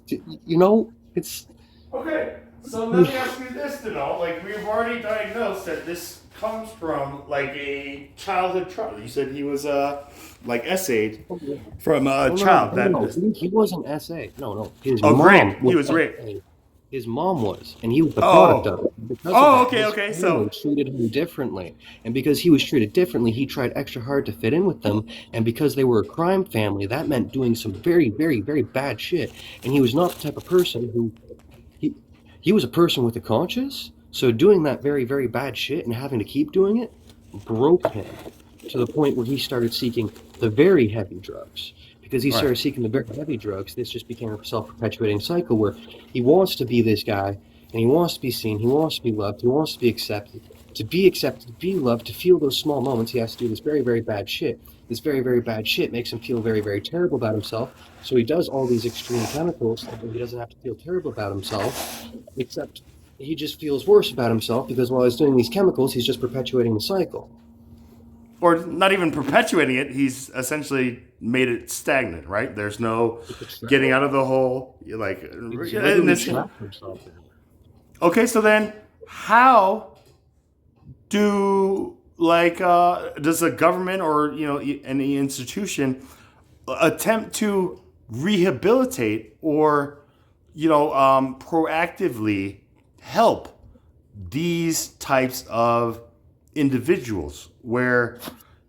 Okay, so let me ask you this to know. Like, we've already diagnosed that this comes from like a childhood trauma. You said he was like essayed from a Oh child. no! He wasn't SA. No. His Oh, mom great. He was was raped. SA. His mom was, and he was the product Oh. of it. Because of Oh, that, okay, his okay. family So, treated him differently. And because he was treated differently, he tried extra hard to fit in with them. And because they were a crime family, that meant doing some very, very, very bad shit. And he was not the type of person who he he was a person with a conscience. So doing that very, very bad shit and having to keep doing it broke him to the point where he started seeking the very heavy drugs. Because he right. started seeking the very heavy drugs, this just became a self-perpetuating cycle where he wants to be this guy, and he wants to be seen, he wants to be loved, he wants to be accepted. To be accepted, to be loved, to feel those small moments, he has to do this very, very bad shit. This very, very bad shit makes him feel very, very terrible about himself. So he does all these extreme chemicals so that he doesn't have to feel terrible about himself, except he just feels worse about himself because while he's doing these chemicals, he's just perpetuating the cycle. Or not even perpetuating it, he's essentially made it stagnant, right? There's no It's a trap. getting out of the hole. Like, He's in literally this. trapped himself in it. Okay, so then how do like does the government or any institution attempt to rehabilitate or proactively help these types of individuals where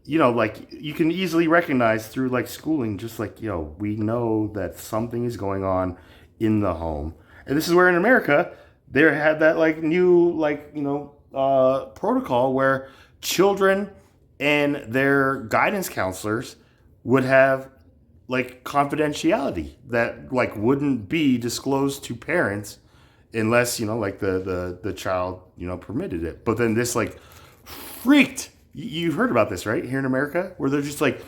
like you can easily recognize through like schooling, just like we know that something is going on in the home. And this is where in America they had that like new like protocol where children and their guidance counselors would have like confidentiality that like wouldn't be disclosed to parents unless like the child permitted it. But then this like freaked. You heard about this, right? Here in America, where they're just like,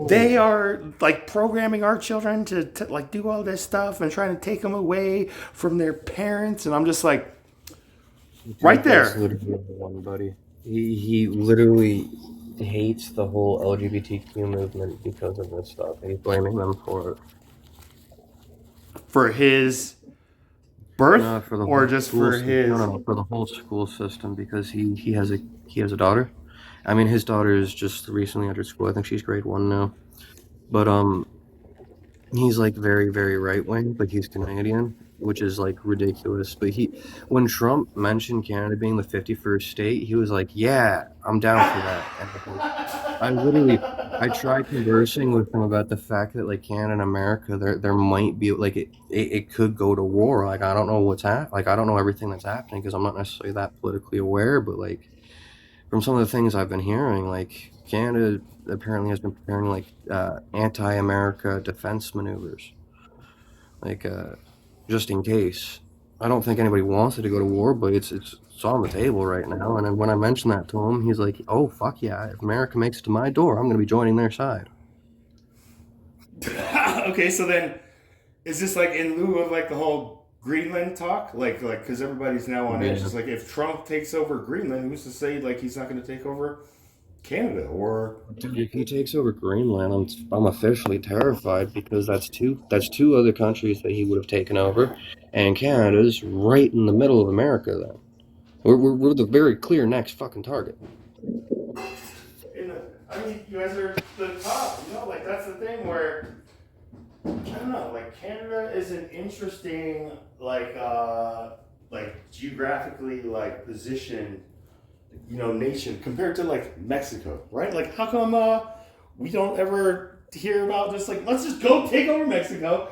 they are like programming our children to like do all this stuff and trying to take them away from their parents. And I'm just like, right Dude, that's there. literally the one, buddy. He literally hates the whole LGBTQ movement because of this stuff. He's blaming them for it. For his birth No, for the or whole just school for system. his. No, for the whole school system because he has a daughter. I mean, his daughter is just recently entered school. I think she's grade 1 now. But he's like very, very right wing, but he's Canadian, which is like ridiculous. But when Trump mentioned Canada being the 51st state, he was like, "Yeah, I'm down for that." And I tried conversing with him about the fact that like Canada and America, there might be like it could go to war. Like I don't know like I don't know everything that's happening because I'm not necessarily that politically aware, but like from some of the things I've been hearing, like Canada apparently has been preparing like anti-America defense maneuvers, like just in case. I don't think anybody wants it to go to war, but it's on the table right now. And then when I mentioned that to him, he's like, "Oh fuck yeah! If America makes it to my door, I'm going to be joining their side." Okay, so then is this like in lieu of like the whole Greenland talk? Like because everybody's now on edge. Yeah. It's like if Trump takes over Greenland, who's to say like he's not going to take over Canada or Dude, if he takes over Greenland, I'm officially terrified because that's two other countries that he would have taken over, and Canada's right in the middle of America. Then we're the very clear next fucking target. I mean, you guys are the top. Like that's the thing where I don't know. Like Canada is an interesting, like geographically like position, nation compared to like Mexico, right? Like how come we don't ever hear about just like let's just go take over Mexico,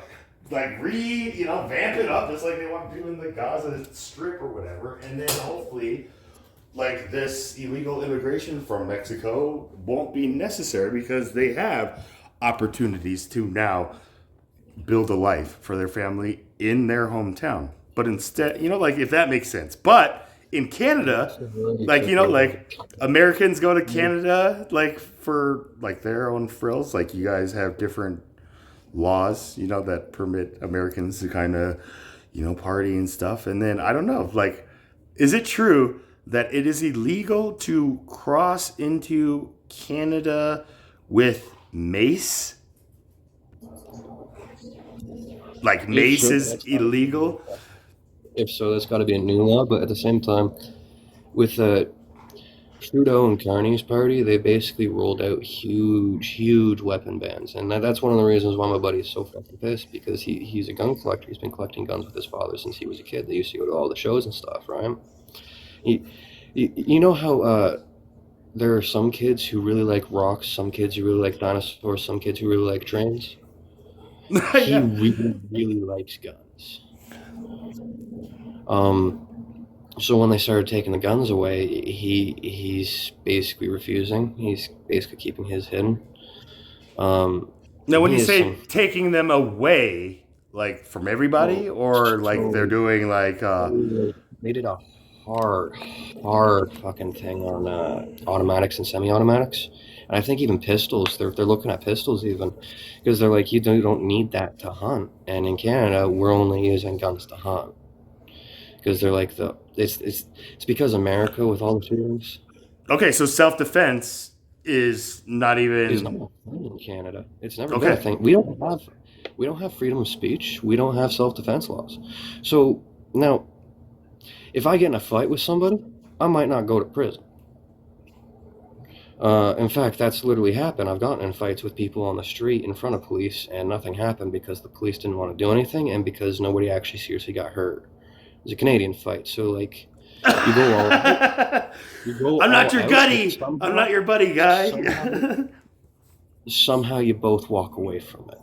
like vamp it up just like they want to do in the Gaza Strip or whatever, and then hopefully like this illegal immigration from Mexico won't be necessary because they have opportunities to now build a life for their family in their hometown. But instead, like if that makes sense. But in Canada, like like Americans go to Canada like for like their own frills. Like you guys have different laws, that permit Americans to kind of, party and stuff. And then I don't know, like, is it true that it is illegal to cross into Canada with mace? Like mace is illegal? If so, that's got to be a new law. But at the same time, with Trudeau and Carney's party, they basically rolled out huge weapon bans. And that's one of the reasons why my buddy is so fucking pissed, because he's a gun collector. He's been collecting guns with his father since he was a kid. They used to go to all the shows and stuff, right? You know how there are some kids who really like rocks, some kids who really like dinosaurs, some kids who really like trains? He really likes guns. So when they started taking the guns away, he's basically refusing. He's basically keeping his hidden. Now, when you say taking them away, like from everybody, or like they're doing like they did a hard fucking thing on automatics and semi-automatics, and I think even pistols. They're looking at pistols even, because they're like, you don't need that to hunt, and in Canada we're only using guns to hunt, because they're like it's because America with all the shootings. Okay, so self-defense is not even It's not a thing in Canada. It's never been a thing. We don't have freedom of speech. We don't have self-defense laws. So now, if I get in a fight with somebody, I might not go to prison. In fact, that's literally happened. I've gotten in fights with people on the street in front of police, and nothing happened because the police didn't want to do anything, and because nobody actually seriously got hurt. It was a Canadian fight, so like you go all out. I'm not your gutty. I'm not your buddy, guy. Somehow you both walk away from it.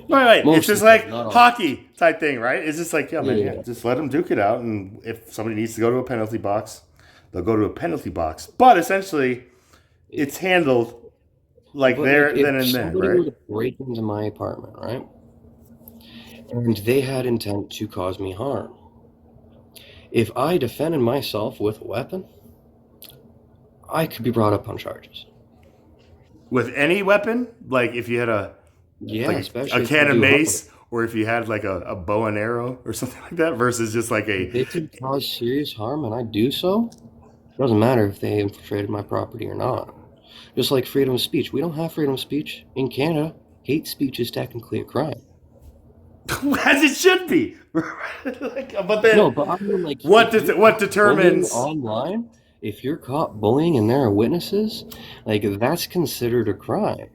Right. It's just like hockey type thing, right? It's just like, just let them duke it out, and if somebody needs to go to a penalty box, they'll go to a penalty box. But essentially, it's handled like there, then and then, right? Somebody were to break into my apartment, right? And they had intent to cause me harm. If I defended myself with a weapon, I could be brought up on charges. With any weapon? Like if you had a can of mace, or if you had like a bow and arrow or something like that, versus just like If they could cause serious harm and I do so, it doesn't matter if they infiltrated my property or not. Just like freedom of speech. We don't have freedom of speech in Canada. Hate speech is technically a crime. As it should be. But then, no, but I mean, like, what determines online? If you're caught bullying and there are witnesses, like that's considered a crime.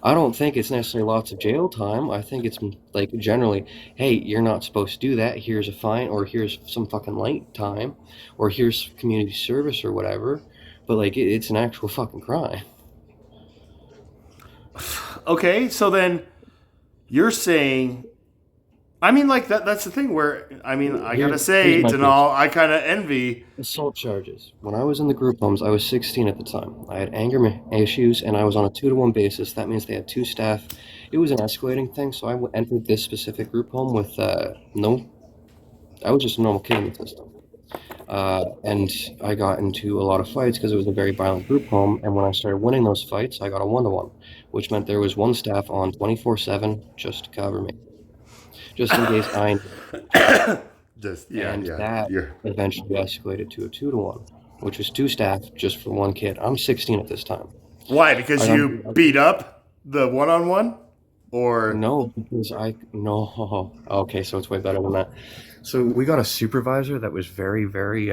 I don't think it's necessarily lots of jail time. I think it's like generally, hey, you're not supposed to do that. Here's a fine, or here's some fucking light time, or here's community service or whatever. But like, it's an actual fucking crime. Okay, so then you're saying, I mean, like that's the thing where, I mean, I gotta say, Denal, I kind of envy assault charges. When I was in the group homes, I was 16 at the time. I had anger issues, and I was on a 2-to-1 basis. That means they had 2 staff. It was an escalating thing, so I entered this specific group home with I was just a normal kid in the system. And I got into a lot of fights because it was a very violent group home, and when I started winning those fights, I got a 1-to-1, which meant there was 1 staff on 24/7 just to cover me. Just in case I that eventually escalated to a 2-to-1, which was 2 staff just for 1 kid. I'm 16 at this time. Why? Because you beat up the one-on-one? Or no, because okay, so it's way better than that. So we got a supervisor that was very, very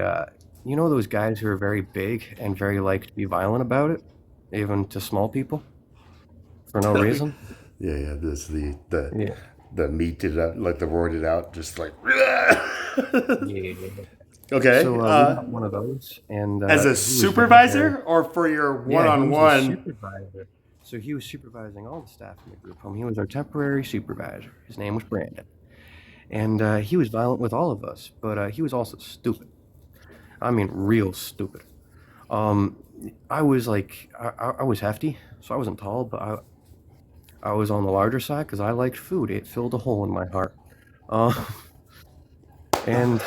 you know those guys who are very big and very like to be violent about it, even to small people for no reason. Yeah. This Yeah, the meat it out, like the roared it out, just like. yeah. Okay. So we got one of those, and As a he was very, supervisor or for your yeah, he was the one-on-one? supervisor. So he was supervising all the staff in the group home. He was our temporary supervisor. His name was Brandon, and he was violent with all of us, but he was also stupid. I mean, real stupid. Um, I was like, I was hefty, so I wasn't tall, but I was on the larger side because I liked food. It filled a hole in my heart. Uh, and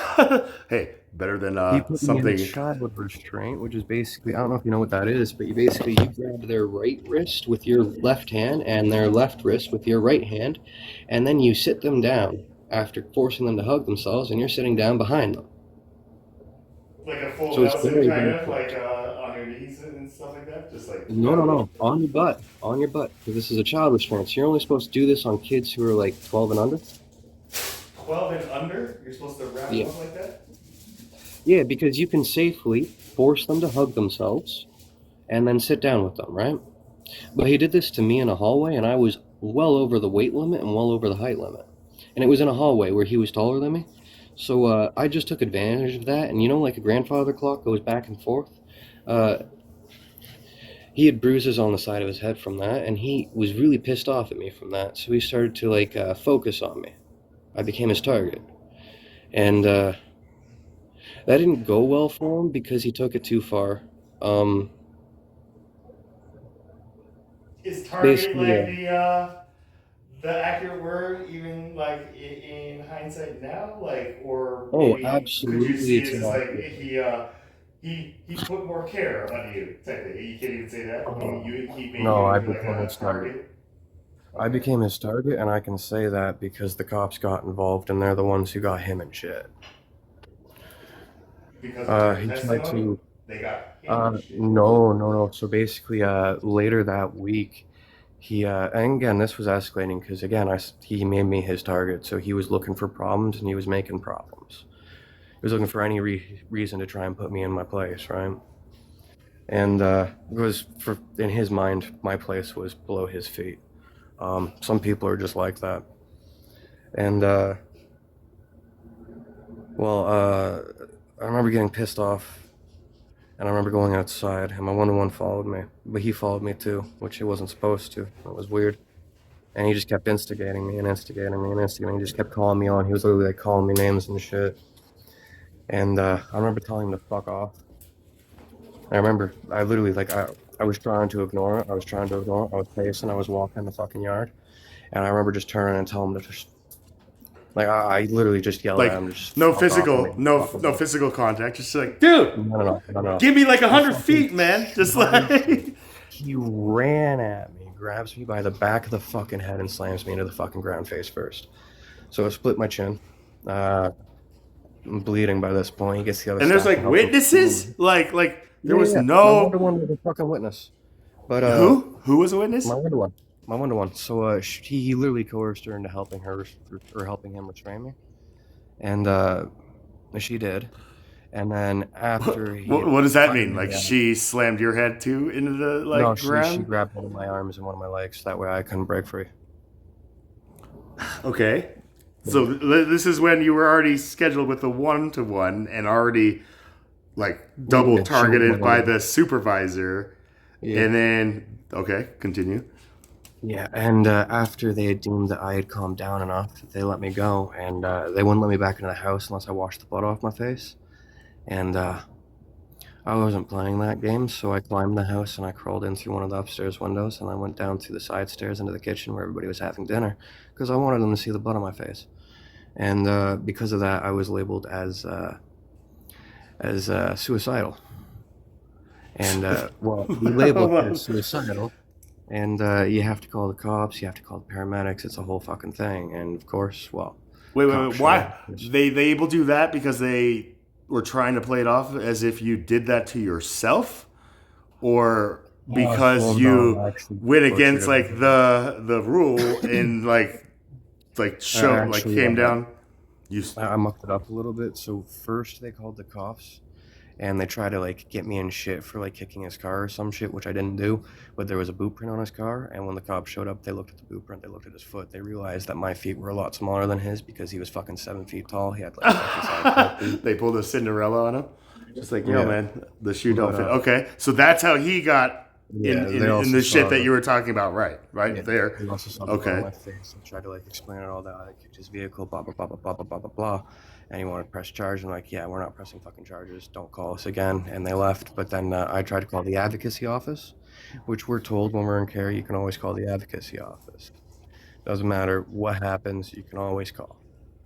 Hey, better than he put me in something. child restraint, which is basically, I don't know if you know what that is, but you grab their right wrist with your left hand and their left wrist with your right hand, and then you sit them down after forcing them to hug themselves, and you're sitting down behind them. Like a full So it's Nelson, very, kind very of like close. on your knees and stuff like that, just like No, no, no, on your butt, because this is a child restraint. So you're only supposed to do this on kids who are like 12 and under. 12 and under. You're supposed to wrap them Yeah. up like that. Yeah, because you can safely force them to hug themselves and then sit down with them, right? But he did this to me in a hallway, and I was well over the weight limit and well over the height limit. And it was in a hallway where he was taller than me. So I just took advantage of that. And you know, like a grandfather clock goes back and forth? Uh, he had bruises on the side of his head from that, and he was really pissed off at me from that. So he started to like focus on me. I became his target. And that didn't go well for him because he took it too far. Um, Is target basically, like the accurate word, even like in hindsight now, like, or oh, maybe could you absolutely, see it's it an as like accurate. he put more care on you? Technically, you can't even say that. He made No, you I into like became a his target. target. I Okay. became his target, and I can say that because the cops got involved, and they're the ones who got him and shit. Because of your He tried testimony, to. they got him and shit. No, no, no. So basically, later that week, and again, this was escalating because again, he made me his target. So he was looking for problems, and he was making problems. He was looking for any reason to try and put me in my place, right? And it was for in his mind, my place was below his feet. Some people are just like that, and well, I remember getting pissed off, and I remember going outside, and my one-to-one followed me, but he followed me too, which he wasn't supposed to. It was weird, and he just kept instigating me and instigating me and instigating me. He just kept calling me on. He was literally like calling me names and shit. And I remember telling him to fuck off. I remember I literally like I was trying to ignore it. I was trying to ignore it. I was pacing. I was walking in the fucking yard, and I remember just turning and telling him to just like I literally just yelled at Like him to just no fuck off and make physical, him no fuck no away. physical contact. Just like, dude, No, no, no, no, no. give me like a He hundred fucking feet, man. Just sliced me. like. He ran at me, grabs me by the back of the fucking head, and slams me into the fucking ground face first. So I split my chin. Uh, I'm bleeding by this point. He gets the other And there's staff to like help him. witnesses, like there Yeah, yeah, was yeah. My Wonder no. Woman was a fucking witness. But Who was a my witness? Wonder One, my Wonder One. So he literally coerced her into helping her or helping him restrain me, and she did. And then after he had What does that mean? finally, Like she slammed your head too into the no, like she ground? grabbed one of my arms and one of my legs. That way I couldn't break free. Okay. Yeah. So this is when you were already scheduled with the one-to-one and already like double Yeah, she was my targeted by Wonder. the supervisor, Yeah. and then okay, continue. Yeah, and after they had deemed that I had calmed down enough, they let me go, and they wouldn't let me back into the house unless I washed the blood off my face. And I wasn't playing that game, so I climbed the house and I crawled in through one of the upstairs windows, and I went down through the side stairs into the kitchen where everybody was having dinner, because I wanted them to see the blood on my face. And because of that, I was labeled as suicidal. And well, you label it as suicidal, and you have to call the cops, you have to call the paramedics. It's a whole fucking thing. And of course, well, cops Wait. show up. Why they able to do that? Because they were trying to play it off as if you did that to yourself, or Well, because no, you I actually went butchered against like everything. the rule and like show like Actually, came down. You I mucked it up a little bit. So first they called the cops, and they tried to like get me in shit for like kicking his car or some shit, which I didn't do. But there was a boot print on his car, and when the cops showed up, they looked at the boot print, they looked at his foot, they realized that my feet were a lot smaller than his because he was fucking 7 feet tall. He had like fucking size 12 feet. They pulled a Cinderella on him. Just like, yo, Yeah. man, the shoe don't But, fit. Okay, so that's how he got Yeah, in they also the shit saw that the- you were talking about, right Yeah, there. he also saw the Okay. blood on my face and tried to like explain it all that I kicked his vehicle, blah blah blah blah blah blah blah blah blah. And he wanted to press charge. I'm like, yeah, we're not pressing fucking charges. Don't call us again. And they left. But then I tried to call the advocacy office, which we're told when we're in care, you can always call the advocacy office. Doesn't matter what happens, you can always call.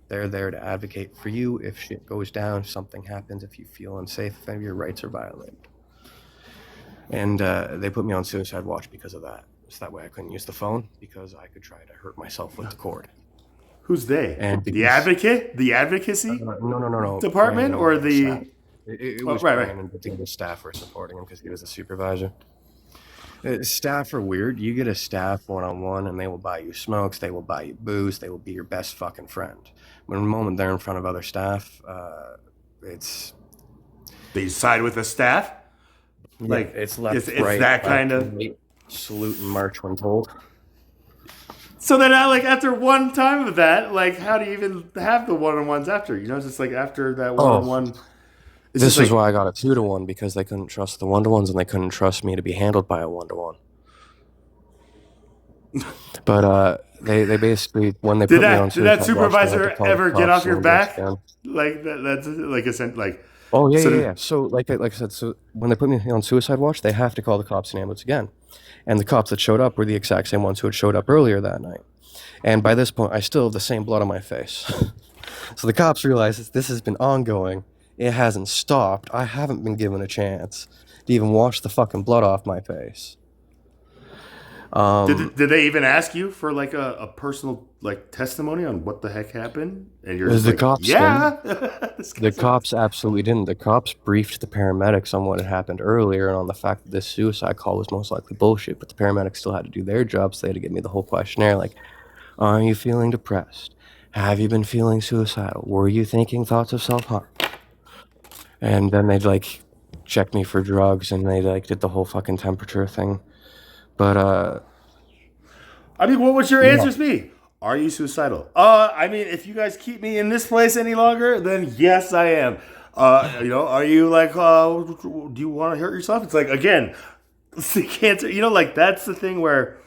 They're there to advocate for you if shit goes down, if something happens, if you feel unsafe, if any of your rights are violated. And they put me on suicide watch because of that. So that way I couldn't use the phone because I could try to hurt myself with the cord. Who's they? And The because- advocate? The advocacy? No. Department Brandon or was the- staff. It was right. Brandon, but the other staff were supporting him because he was a supervisor. Staff are weird. You get a staff one-on-one and they will buy you smokes, they will buy you booze, they will be your best fucking friend. But the moment they're in front of other staff, it's They side with the staff? Like, it's left, it's right, that left, kind of- right, salute and march when told. So then, like, after one time of that, like, how do you even have the one-on-ones after? You know, it's just like after that one-on-one. This is why I got a 2-to-1 because they couldn't trust the 1-to-1s and they couldn't trust me to be handled by a 1-to-1. But they basically when they put me on Did that suicide watch, they had to supervisor call the ever get cops off your and back? investigate. Like, that's like a sense, like, Oh yeah, So yeah, did- yeah. So like I said, so when they put me on suicide watch, they have to call the cops and ambulance again. And the cops that showed up were the exact same ones who had showed up earlier that night. And by this point, I still have the same blood on my face. So the cops realize that this has been ongoing. It hasn't stopped. I haven't been given a chance to even wash the fucking blood off my face. did they even ask you for like a personal like testimony on what the heck happened? And you're just The like, cops yeah. The cops absolutely didn't. The cops briefed the paramedics on what had happened earlier and on the fact that this suicide call was most likely bullshit, but the paramedics still had to do their job, so they had to give me the whole questionnaire like, are you feeling depressed? Have you been feeling suicidal? Were you thinking thoughts of self-harm? And then they'd like check me for drugs and they like did the whole fucking temperature thing. But I mean, what would your answers be? Are you suicidal? I mean, if you guys keep me in this place any longer, then yes, I am. You know, are you like, do you want to hurt yourself? It's like, again, the cancer, you know, like that's the thing where,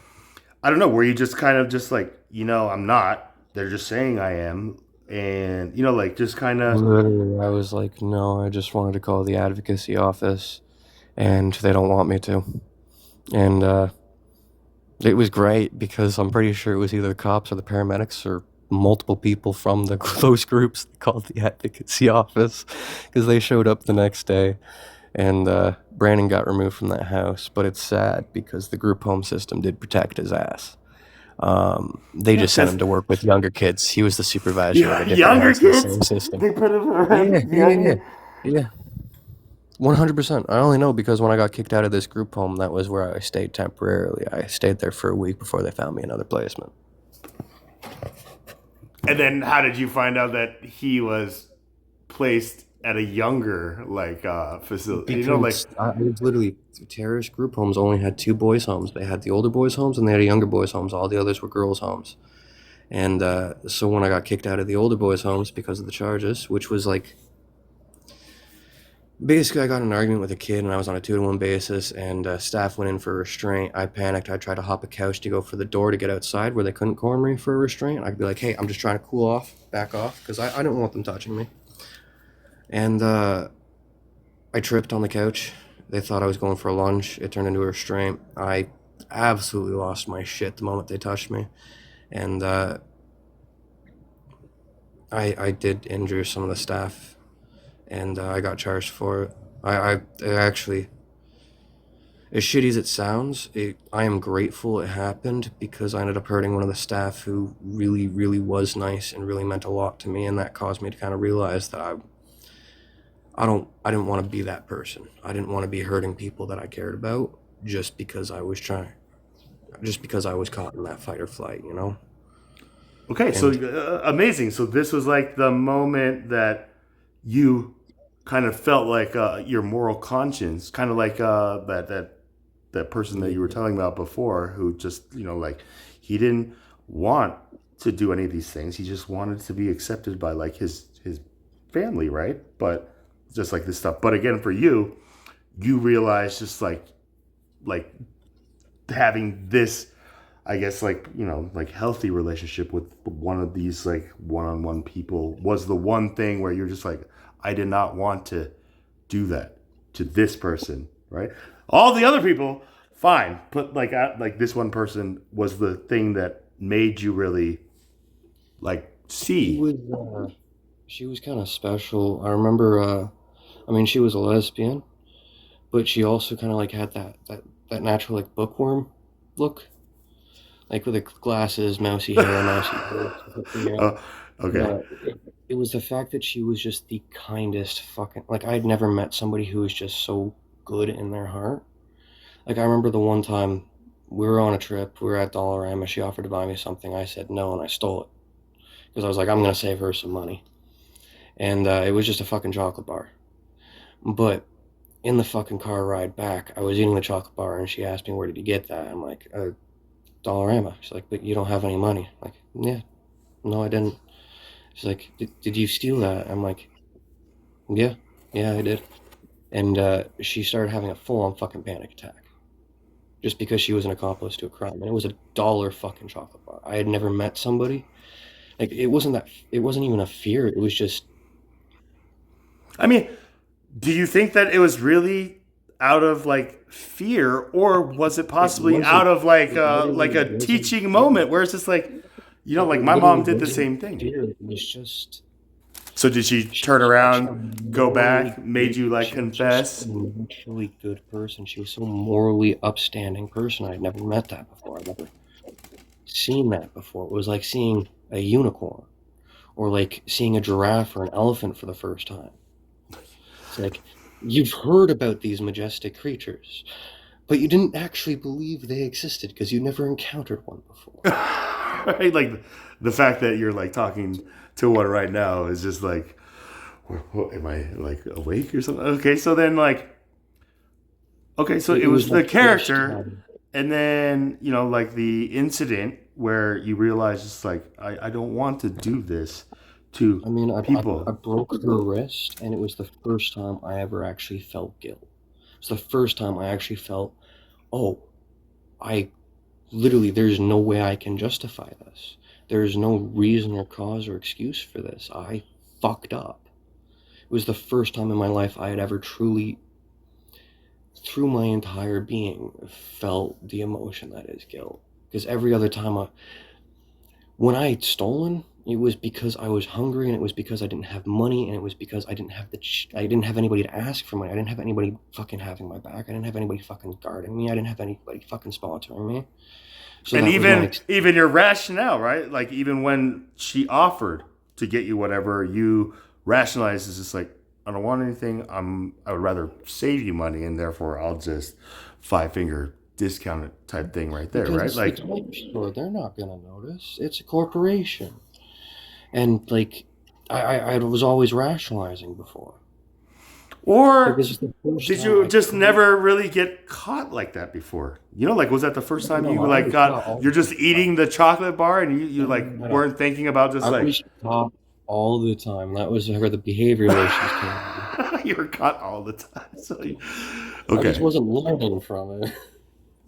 I don't know, where you just kind of just like, you know, I'm not. They're just saying I am. And, you know, like just kind of, literally I was like, no, I just wanted to call the advocacy office and they don't want me to. And it was great because I'm pretty sure it was either the cops or the paramedics or multiple people from those groups that called the advocacy office because they showed up the next day. And Brandon got removed from that house, but it's sad because the group home system did protect his ass. They just sent him to work with younger kids. He was the supervisor of a different younger house in the kids? same system. They put it Yeah. 100%. I only know because when I got kicked out of this group home, that was where I stayed temporarily. I stayed there for a week before they found me another placement. And then how did you find out that he was placed at a younger like facility? You know, like Because it was literally terrorist group homes only had 2 boys' homes. They had the older boys' homes and they had a younger boys' homes. All the others were girls' homes. And so when I got kicked out of the older boys' homes because of the charges, which was like basically I got in an argument with a kid and I was on a 2-to-1 basis and staff went in for a restraint. I panicked. I tried to hop a couch to go for the door to get outside where they couldn't corner me for a restraint. I'd be like, hey, I'm just trying to cool off, back off, because I didn't want them touching me. And I tripped on the couch. They thought I was going for a lunge. It turned into a restraint. I absolutely lost my shit the moment they touched me. And I did injure some of the staff, and I got charged for it. I actually, as shitty as it sounds, I am grateful it happened because I ended up hurting one of the staff who really, really was nice and really meant a lot to me, and that caused me to kind of realize that I didn't want to be that person. I didn't want to be hurting people that I cared about just because I was caught in that fight or flight, you know? okay, so amazing. So this was like the moment that you kind of felt like your moral conscience, kind of like that person that you were telling about before, who just like he didn't want to do any of these things. He just wanted to be accepted by like his family, right? But just like this stuff. But again, for you, you realize just like having this, I guess, like like healthy relationship with one of these like one-on-one people was the one thing where you're just like, I did not want to do that to this person, right? All the other people, fine, but like this one person was the thing that made you really like She see. was she was kind of special. I remember. I mean, she was a lesbian, but she also kind of like had that natural like bookworm look, like with the glasses, mousy hair, mousy voice. Oh, okay. It was the fact that she was just the kindest fucking. Like I'd never met somebody who was just so good in their heart. Like I remember the one time we were on a trip, we were at Dollarama. She offered to buy me something. I said no, and I stole it because I was like, I'm gonna save her some money, and it was just a fucking chocolate bar. But in the fucking car ride back, I was eating the chocolate bar, and she asked me, "Where did you get that?" I'm like, Dollarama. She's like, "But you don't have any money." I'm like, yeah, no, I didn't. She's like, "Did you steal that?" I'm like, yeah, yeah, I did. And she started having a full-on fucking panic attack just because she was an accomplice to a crime, and it was $1 fucking chocolate bar. I had never met somebody like it wasn't that. It wasn't even a fear. It was just I mean, do you think that it was really out of like fear, or was it it possibly out wasn't. of It like literally a wasn't teaching fear. moment where it's just like, like It my literally mom did the wasn't same thing. fear. It was just So did she she turn was such a around, go morally back, made good. you like She was just a confess? naturally good person. She was so morally upstanding person. I'd never met that before. I'd never seen that before. It was like seeing a unicorn or like seeing a giraffe or an elephant for the first time. It's like you've heard about these majestic creatures, but you didn't actually believe they existed because you never encountered one before. Right? Like the fact that you're like talking to one right now is just like, am I like awake or something? Okay, so then like, okay, so it It was was my the first character, time. and then like the incident where you realize it's like I don't want to do this to I mean, I people. broke her wrist, and it was the first time I ever actually felt guilt. It's the first time I actually felt, oh, I literally, there's no way I can justify this. There's no reason or cause or excuse for this. I fucked up. It was the first time in my life I had ever truly, through my entire being, felt the emotion that is guilt. Because every other time when I had stolen, it was because I was hungry, and it was because I didn't have money, and it was because I didn't have I didn't have anybody to ask for money. I didn't have anybody fucking having my back. I didn't have anybody fucking guarding me. I didn't have anybody fucking sponsoring me. So And that was my even your rationale, right? Like even when she offered to get you whatever, you rationalize is just like, I don't want anything. I would rather save you money, and therefore I'll just five finger discount it type thing right there, because right? it's the Like, toy store. They're not gonna notice. It's a corporation, and like I was always rationalizing before. Like or this is the first did time you I just truly. never really get caught like that before? Like was that the first time No, you I like was got caught all you're the just time. eating the chocolate bar and you No, like no, no. weren't thinking about just I like was caught all the time. That was where the behavioral issues came in. you were caught all the time. So I just okay. wasn't learning from it.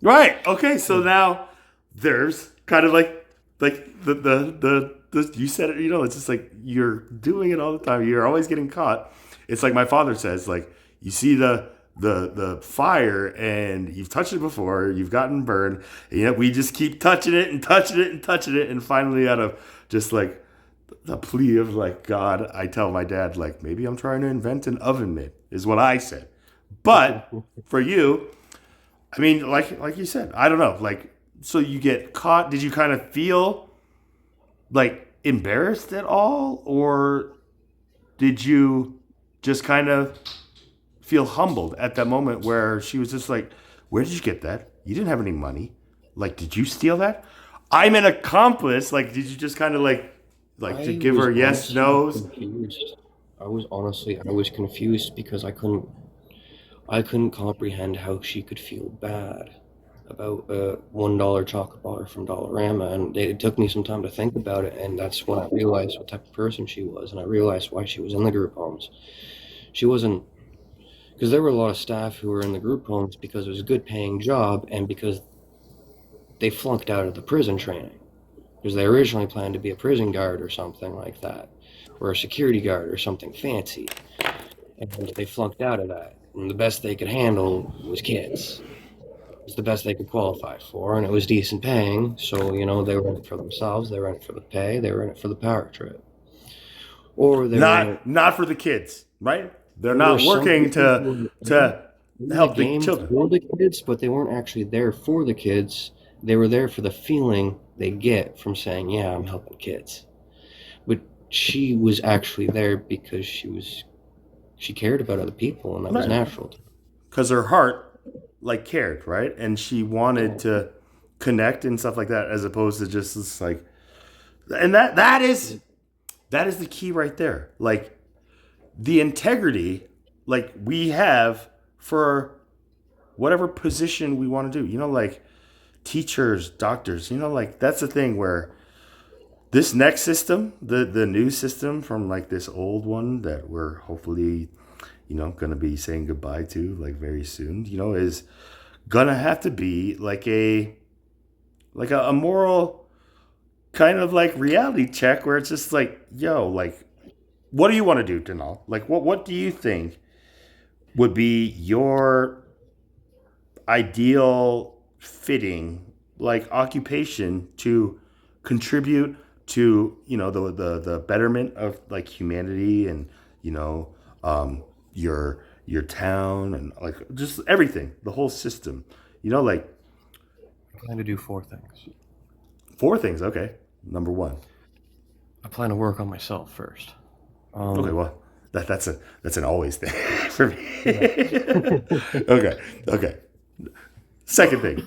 Right. Okay. So now there's kind of like the you said it. It's just like you're doing it all the time. You're always getting caught. It's like my father says. Like you see the fire and you've touched it before. You've gotten burned. And yet we just keep touching it and touching it and touching it. And finally, out of just like the plea of like God, I tell my dad like maybe I'm trying to invent an oven mitt is what I said. But for you, I mean, like you said, I don't know. Like, so you get caught. Did you kind of feel like embarrassed at all, or did you just kind of feel humbled at that moment where she was just like, "Where did you get that? You didn't have any money. Like, did you steal that? I'm an accomplice. Like, did you just kind of like to I give was her yes honestly nos? confused. I was confused because I couldn't comprehend how she could feel bad about a $1 chocolate bar from Dollarama, and it took me some time to think about it, and that's when I realized what type of person she was, and I realized why she was in the group homes. She wasn't because there were a lot of staff who were in the group homes because it was a good paying job and because they flunked out of the prison training. Because they originally planned to be a prison guard or something like that, or a security guard or something fancy, and they flunked out of that. And the best they could handle was kids. It was the best they could qualify for, and it was decent paying. So they were in it for themselves. They were in it for the pay. They were in it for the power trip, or they were in it. Not for the kids, right? They're There were not some working people who were to in the help the game children. for the kids, but they weren't actually there for the kids. They were there for the feeling they get from saying, "Yeah, I'm helping kids." But she was actually there because she cared about other people, and that was Right. natural. Because her heart like cared, right? And she wanted to connect and stuff like that, as opposed to just this like, and that is the key right there. Like the integrity, like we have for whatever position we want to do. Like teachers, doctors. Like that's the thing where this next system, the new system from like this old one that we're hopefully going to be saying goodbye to like very soon, is gonna have to be like a moral kind of like reality check where it's just like, yo, like, what do you want to do, Denal? Like, what do you think would be your ideal fitting like occupation to contribute to the betterment of like humanity and you know your town and like just everything, the whole system, like I plan to do four things. four things. Okay, number one. I plan to work on myself first. Okay, Um, well, that's an always thing for me. yeah. Okay. Second thing.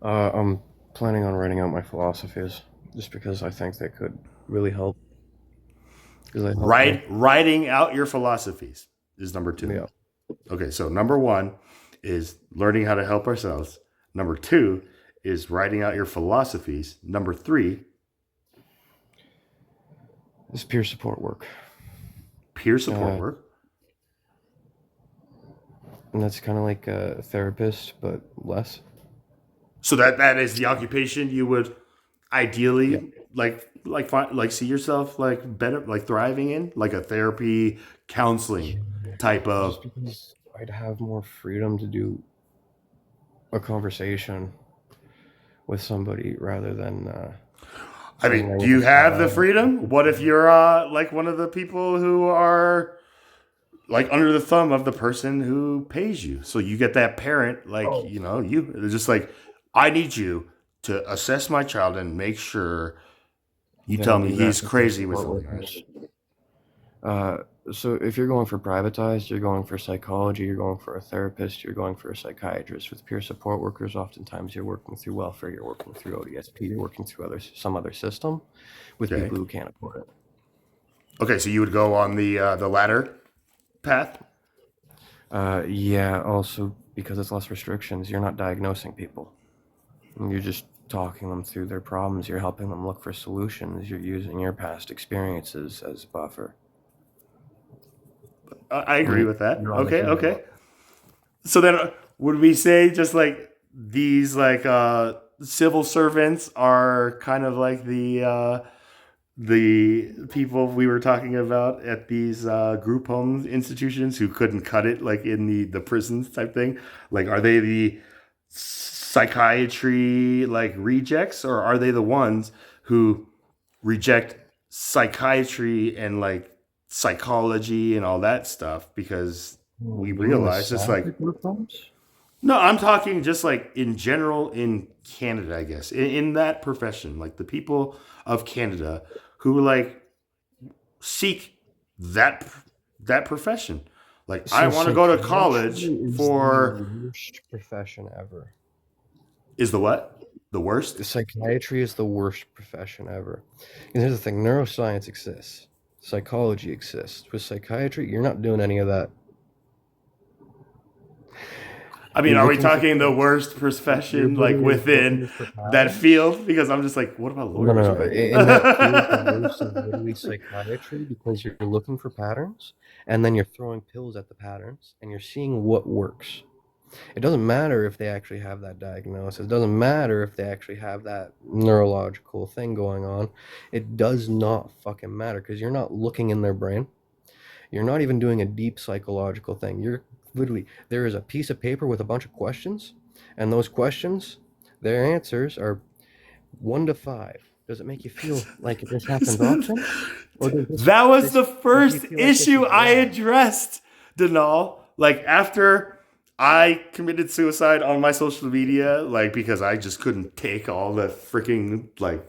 I'm planning on writing out my philosophies, just because I think they could really help. Because they help me. Writing out your philosophies is number two. Yeah. Okay, so number one is learning how to help ourselves. Number two is writing out your philosophies. Number three, This peer support work. peer support Uh, work. and that's kind of like a therapist, but less. So that is the occupation you would Yeah. ideally like see yourself like better like thriving in, like a therapy counseling type Just of. because I'd have more freedom to do a conversation with somebody rather than I sitting mean, there do with a you have the file. freedom? What if you're like one of the people who are like under the thumb of the person who pays you? So you get that parent, like, Oh, they're just like, I need you to assess my child and make sure you then I tell me leave that he's to peer crazy with support something, right? workers. Uh, so if you're going for privatized, you're going for psychology, you're going for a therapist, you're going for a psychiatrist. With peer support workers, oftentimes you're working through welfare, you're working through ODSP, you're working through some other system with Okay. people who can't afford it. Okay, so you would go on the latter path. Yeah, also because it's less restrictions, you're not diagnosing people. You're just talking them through their problems, you're helping them look for solutions, you're using your past experiences as a buffer. I And agree with that. you're on the Okay, human level. okay. So then, would we say just like these like civil servants are kind of like the people we were talking about at these group home institutions who couldn't cut it like in the prisons type thing? Like, are they the psychiatry like rejects, or are they the ones who reject psychiatry and like psychology and all that stuff because we You mean the realize just staff like, at group homes? no, I'm talking just like in general in Canada, I guess, in that profession, like the people of Canada who like seek that that profession. Like, I So want to go to psychiatry college is the for worst profession ever. is the what? The worst? Psychiatry is the worst profession ever. And here's the thing: neuroscience exists. Psychology exists. With psychiatry, you're not doing any of that. I mean, You're are we looking for talking the patterns. worst You're profession like literally within looking for that patterns. field? Because I'm just like, what about No, no, lawyers, no. right? In that field, the worst is literally psychiatry because you're looking for patterns and then you're throwing pills at the patterns and you're seeing what works. It doesn't matter if they actually have that diagnosis. It doesn't matter if they actually have that neurological thing going on. It does not fucking matter because you're not looking in their brain. You're not even doing a deep psychological thing. You're literally, there is a piece of paper with a bunch of questions, and those questions, their answers are 1 to 5. Does it make you feel like this happens often? Or does That was this the make you first feel like this issue is I wrong? addressed, Denal. Like after I committed suicide on my social media, like because I just couldn't take all the freaking like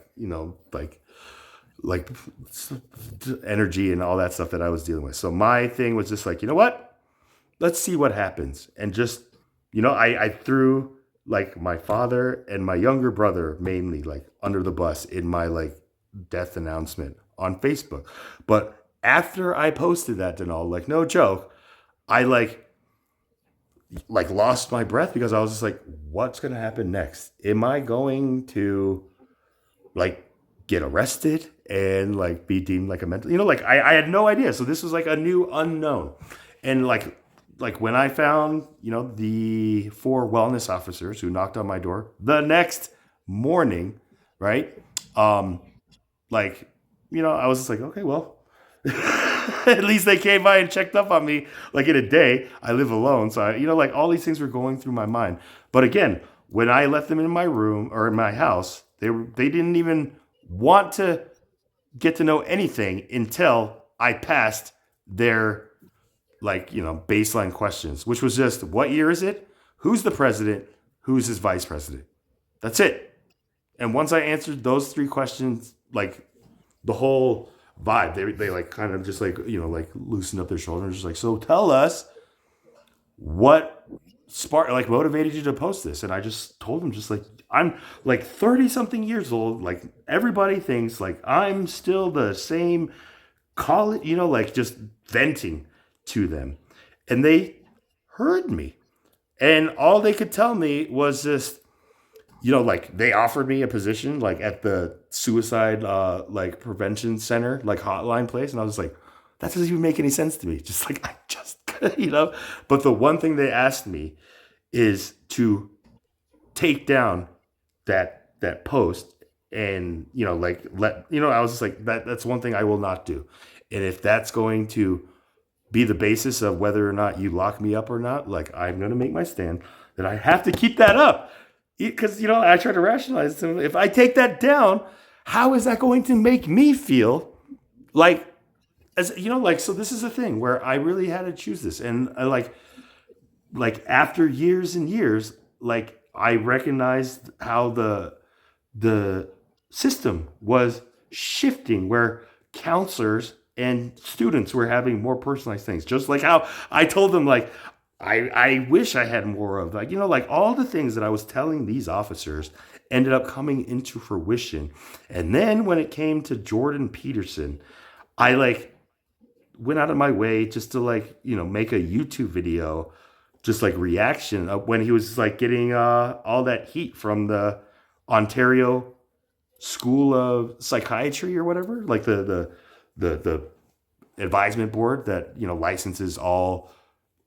energy and all that stuff that I was dealing with. So my thing was just like, you know what? Let's see what happens. And just, I threw like my father and my younger brother mainly like under the bus in my like death announcement on Facebook. But after I posted that and all, like no joke, I like lost my breath because I was just like, what's gonna happen next? Am I going to like get arrested and like be deemed like a mental, like I had no idea. So this was like a new unknown. And like when I found, the 4 wellness officers who knocked on my door the next morning, right? Um, like, I was just like, okay, well, at least they came by and checked up on me like in a day. I live alone. So like all these things were going through my mind. But again, when I left them in my room or in my house, they didn't even want to get to know anything until I passed their like, baseline questions, which was just what year is it? Who's the president? Who's his vice president? That's it. And once I answered those 3 questions, like the whole vibe, they like kind of just like, like loosened up their shoulders, just like, so tell us what spark like motivated you to post this. And I just told them just like, I'm like 30 something years old. Like everybody thinks like I'm still the same college, like just venting to them. And they heard me. And all they could tell me was just, like they offered me a position like at the suicide like prevention center, like hotline place. And I was like, that doesn't even make any sense to me. Just like I just But the one thing they asked me is to take down that post and like let I was just like that's one thing I will not do. And if that's going to be the basis of whether or not you lock me up or not, like I'm going to make my stand that I have to keep that up. Because I try to rationalize it. If I take that down, how is that going to make me feel like as like so this is a thing where I really had to choose this. And I like after years and years, like I recognized how the system was shifting where counselors and students were having more personalized things. Just like how I told them, like, I wish I had more of like, like all the things that I was telling these officers ended up coming into fruition. And then when it came to Jordan Peterson, I like went out of my way just to like, make a YouTube video, just like reaction of when he was like getting all that heat from the Ontario School of Psychiatry or whatever, like the advisement board that licenses all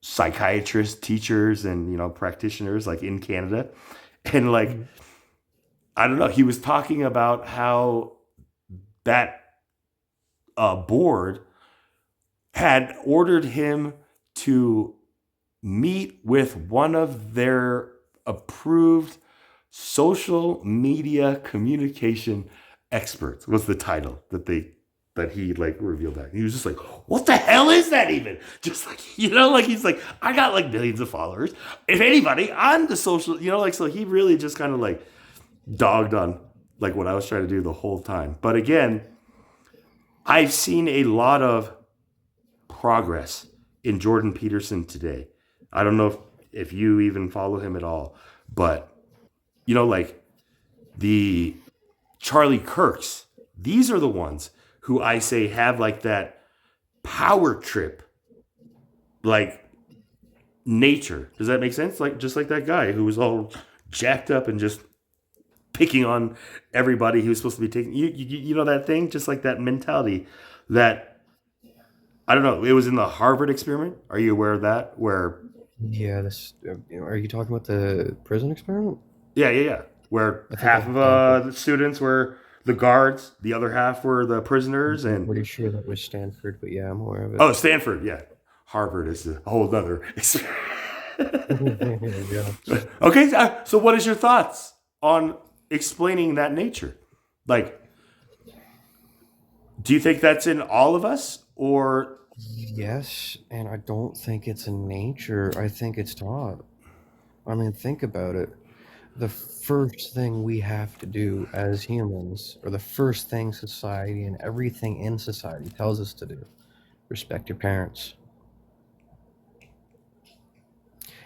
psychiatrists, teachers, and practitioners like in Canada, and like I don't know, he was talking about how that board had ordered him to meet with one of their approved social media communication experts was the title that he like revealed that. He was just like, what the hell is that even? Just like, like he's like, I got like millions of followers. If anybody, I'm the social, like, so he really just kind of like dogged on like what I was trying to do the whole time. But again, I've seen a lot of progress in Jordan Peterson today. I don't know if you even follow him at all, but like the Charlie Kirks, these are the ones who I say have like that power trip, like nature. Does that make sense? Like just like that guy who was all jacked up and just picking on everybody he was supposed to be taking. You know that thing, just like that mentality that I don't know. It was in the Harvard experiment. Are you aware of that? Where Yeah, are you talking about the prison experiment? yeah. Where I think half that's of Stanford. the students were the guards, the other half were the prisoners, I'm and pretty sure that was Stanford, but yeah, I'm aware of it. oh, Stanford, yeah. Harvard is a whole other. Yeah. Okay, so what is your thoughts on explaining that nature? Like, do you think that's in all of us, or Yes, and I don't think it's in nature. I think it's taught. I mean, think about it. The first thing we have to do as humans, or the first thing society and everything in society tells us to do, respect your parents.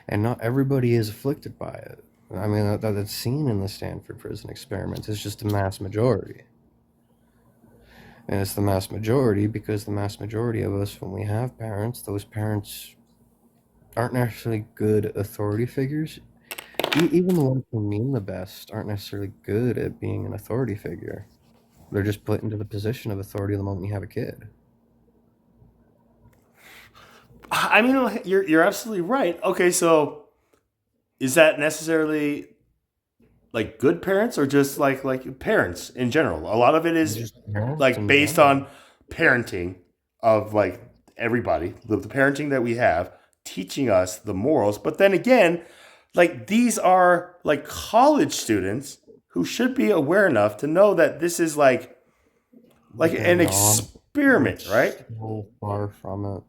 And not everybody is afflicted by it. I mean, that's seen in the Stanford prison experiments. It's just a mass majority. And it's the mass majority because the mass majority of us, when we have parents, those parents aren't necessarily good authority figures. Even the ones who mean the best aren't necessarily good at being an authority figure. They're just put into the position of authority the moment you have a kid. I mean, you're absolutely right. Okay, so is that necessarily like good parents or just like parents in general? A lot of it is Just parents like in based general. on parenting of like everybody, the parenting that we have, teaching us the morals. But then again, like these are like college students who should be aware enough to know that this is like They're an not. They're experiment, right? so far from it.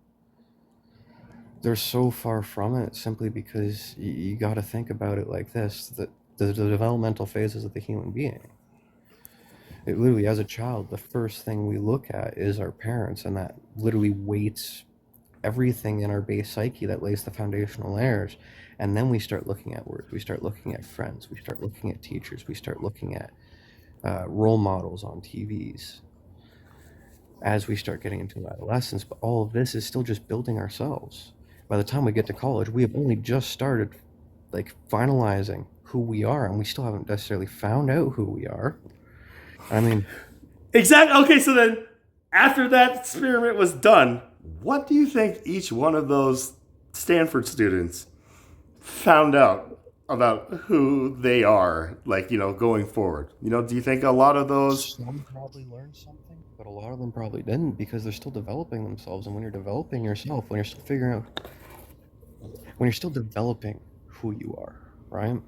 They're so far from it simply because you got to think about it like this, that the developmental phases of the human being. It literally, as a child, the first thing we look at is our parents, and that literally weights everything in our base psyche that lays the foundational layers. And then we start looking at words, we start looking at friends, we start looking at teachers, we start looking at role models on TVs as we start getting into adolescence. But all of this is still just building ourselves. By the time we get to college, we have only just started like finalizing who we are, and we still haven't necessarily found out who we are. I mean, Exactly. Okay, so then after that experiment was done, what do you think each one of those Stanford students found out about who they are, like, going forward? Do you think a lot of those. some probably learned something, but a lot of them probably didn't because they're still developing themselves. And when you're developing yourself, when you're still figuring out, when you're still developing who you are, right?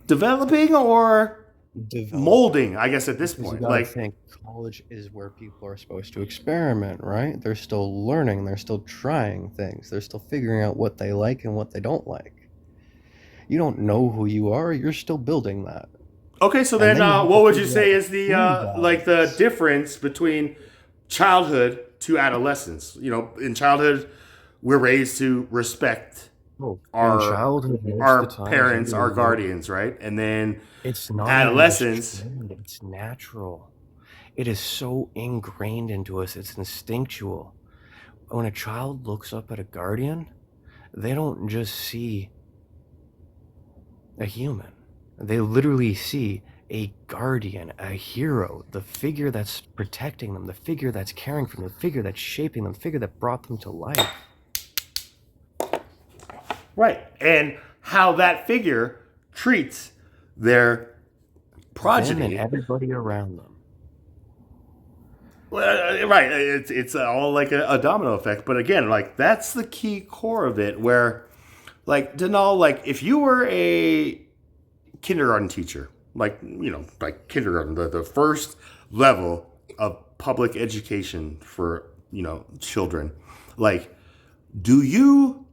Developing or Developing. molding, I guess, at this Because you point? gotta Like, think college is where people are supposed to experiment, right? They're still learning, they're still trying things, they're still figuring out what they like and what they don't like. You don't know who you are, you're still building that. okay, so And then then you have to what would you figure out say is the who like that the is. difference between childhood to adolescence? In childhood, we're raised to respect Oh, in our childhood, most of the our times, parents, our you guardians, right? And then it's not even just adolescence. trained, it's natural. It is so ingrained into us, it's instinctual. When a child looks up at a guardian, they don't just see a human. They literally see a guardian, a hero, the figure that's protecting them, the figure that's caring for them, the figure that's shaping them, the figure that brought them to life. Right. And how that figure treats their Them and progeny. everybody around them. Well, right. It's all like a domino effect. But again, like that's the key core of it where like Denal, like if you were a kindergarten teacher, like kindergarten, the first level of public education for, children, like, do you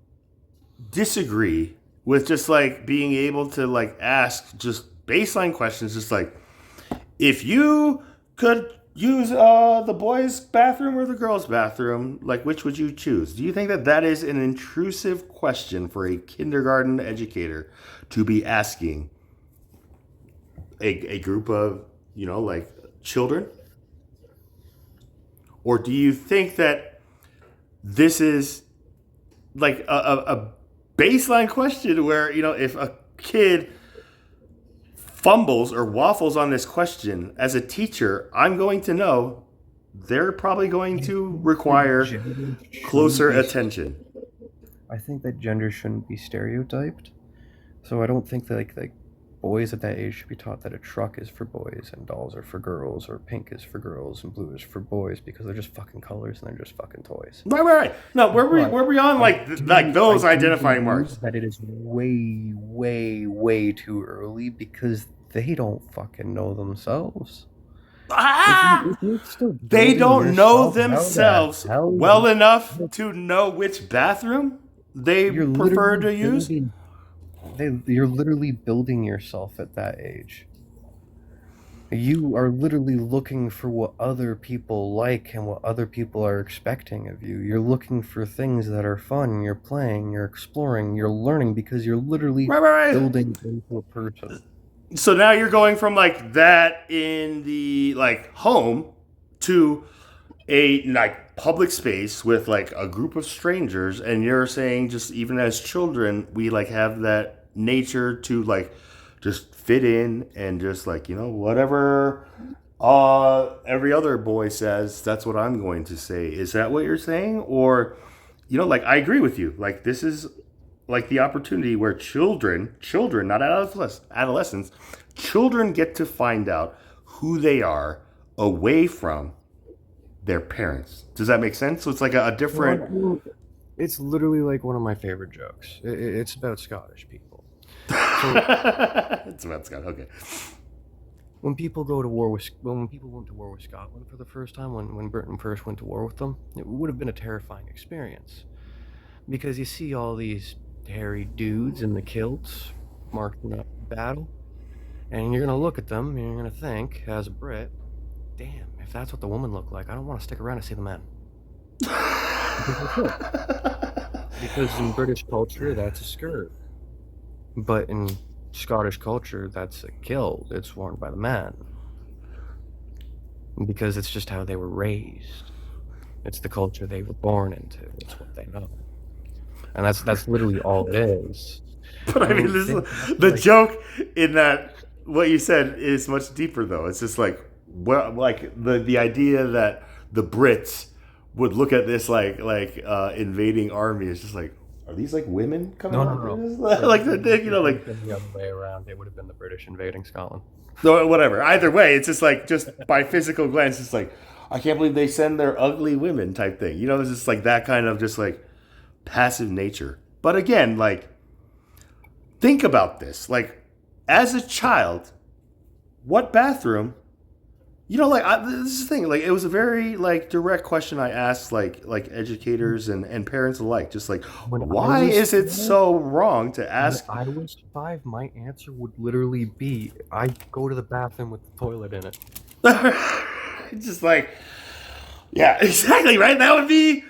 disagree with just like being able to like ask just baseline questions, just like if you could use the boys' bathroom or the girls' bathroom, like which would you choose? Do you think that that is an intrusive question for a kindergarten educator to be asking a group of like children? Or do you think that this is like a baseline question where, if a kid fumbles or waffles on this question, as a teacher, I'm going to know they're probably going to require closer attention. I think that gender shouldn't be stereotyped. So I don't think that like boys at that age should be taught that a truck is for boys and dolls are for girls, or pink is for girls and blue is for boys, because they're just fucking colors and they're just fucking toys. Right. No, we're beyond like those I do identifying believe marks. that it is way, way, way too early, because they don't fucking know themselves. If you're still They building don't know yourself, how the themselves hell well enough to know which bathroom they you're prefer to literally use. you're literally building yourself at that age. You are literally looking for what other people like and what other people are expecting of you. You're looking for things that are fun. You're playing, you're exploring, you're learning, because you're literally Right. building into a person. So now you're going from like that in the like home to a like public space with like a group of strangers, and you're saying just even as children we like have that nature to like just fit in and just like whatever every other boy says, that's what I'm going to say. Is that what you're saying? Or like, I agree with you, like this is like the opportunity where children, not adolescents, children get to find out who they are away from their parents. Does that make sense? So it's like a different. Well, it's literally like one of my favorite jokes. It's about Scottish people. So It's about Scott. Okay. when people went to war with Scotland for the first time, when Britain first went to war with them, it would have been a terrifying experience, because you see all these hairy dudes in the kilts marching up to battle, and you're gonna look at them and you're gonna think, as a Brit, damn, if that's what the women look like, I don't want to stick around to see the men. Because in British culture, that's a skirt. But in Scottish culture, that's a kilt. It's worn by the man. Because it's just how they were raised. It's the culture they were born into. It's what they know. And that's literally all it is. But I mean, the joke in that what you said is much deeper, though. It's just like, well, like the idea that the Brits would look at this like invading army is just like, are these like women coming out? No. Like like the other way around, it would have been the British invading Scotland. so whatever. Either way, it's just like, just by physical glance, it's like, I can't believe they send their ugly women type thing. It's just like that kind of just like passive nature. But again, like, think about this. Like, as a child, what bathroom? This is the thing. Like, it was a very like direct question I asked like educators and parents alike. Just like, why is it so wrong to ask? When I was 5, my answer would literally be, I go to the bathroom with the toilet in it. Just like, yeah, exactly, right? That would be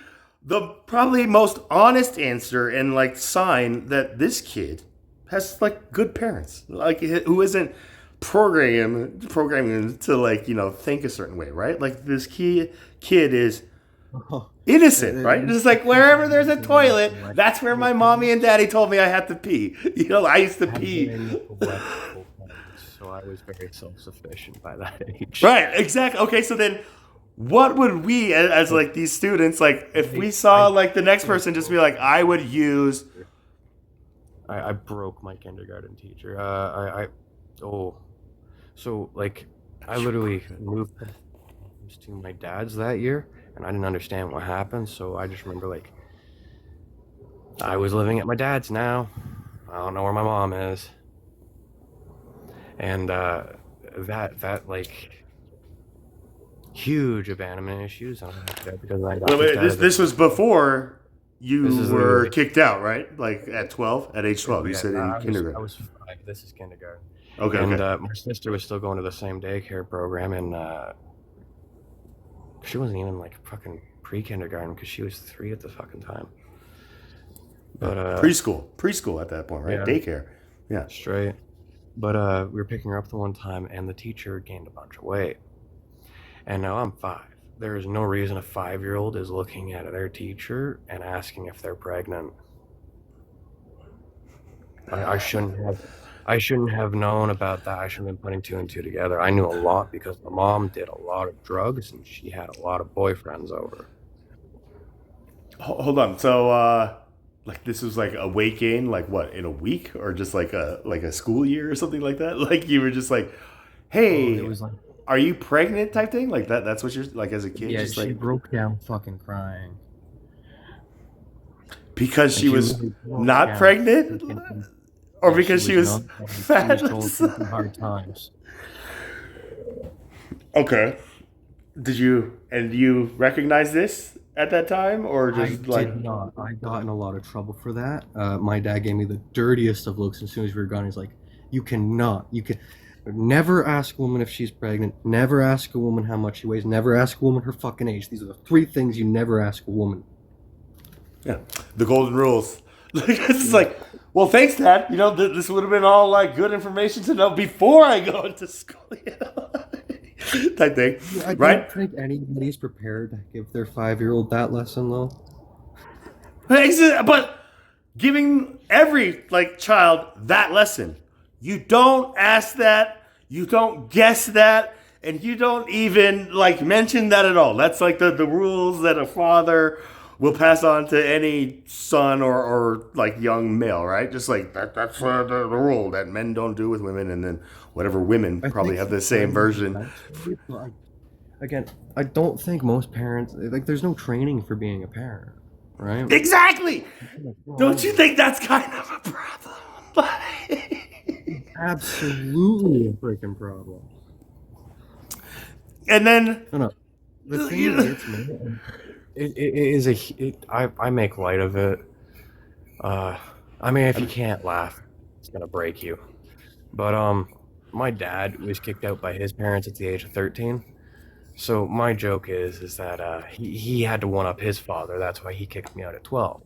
the probably most honest answer and like sign that this kid has like good parents, like who isn't programming to like think a certain way, right? Like this kid is innocent, right? Just like wherever there's a toilet, that's where my mommy and daddy told me I had to pee. I used to pee. So I was very self-sufficient by that age. Right, exactly. Okay, so then what would we as like these students, like if we saw like the next person just be like, I would use. I broke my kindergarten teacher. So like I literally moved to my dad's that year, and I didn't understand what happened. So I just remember like I was living at my dad's now. I don't know where my mom is, and that like huge abandonment issues on my dad, because I got Wait, this was before you were kicked out, right? Like at age 12, you said in kindergarten. I was 5. This is kindergarten. Okay. And my sister was still going to the same daycare program, and she wasn't even like fucking pre-kindergarten, because she was 3 at the fucking time. But preschool at that point, right? Yeah. Daycare. Yeah. Straight. But we were picking her up the one time, and the teacher gained a bunch of weight. And now I'm 5. there is no reason a 5-year-old is looking at their teacher and asking if they're pregnant. I shouldn't have. I shouldn't have known about that. I shouldn't have been putting two and two together. I knew a lot because my mom did a lot of drugs and she had a lot of boyfriends over. Hold on. So, like this was like a weight gain, like what, in a week, or just like a school year or something like that? Like you were just like, Oh, it hey, was like, are you pregnant type thing? Like that. That's what you're like as a kid, yeah, just she like broke down fucking crying. because Like she she was really broke not down pregnant, freaking. or Yeah, she because she was was not. She fat. was going through some hard times. Okay. Did you recognize this at that time, or I just like, did not. I got in a lot of trouble for that. My dad gave me the dirtiest of looks as soon as we were gone. He's like, "You cannot. You can never ask a woman if she's pregnant. Never ask a woman how much she weighs. Never ask a woman her fucking age. These are the three things you never ask a woman." yeah, the golden rules? It's like, well, thanks, Dad. This would have been all like good information to know before I go into school, type thing, I right? don't think anybody's prepared to give their 5-year-old that lesson, though. But giving every like child that lesson, you don't ask that, you don't guess that, and you don't even like mention that at all. That's like the rules that a father will pass on to any son or like young male, right? Just like that's the rule that men don't do with women, and then whatever women I probably think have he the same kind of version. eventually, but again, I don't think most parents like. There's no training for being a parent, right? Exactly. Don't you Well, think that's kind of a problem? absolutely a freaking problem. And then No, no. The thing you that know, gets me, it is I make light of it. Uh, I mean, if you can't laugh, it's gonna break you. But my dad was kicked out by his parents at the age of 13. So my joke is that he had to one up his father. That's why he kicked me out at 12.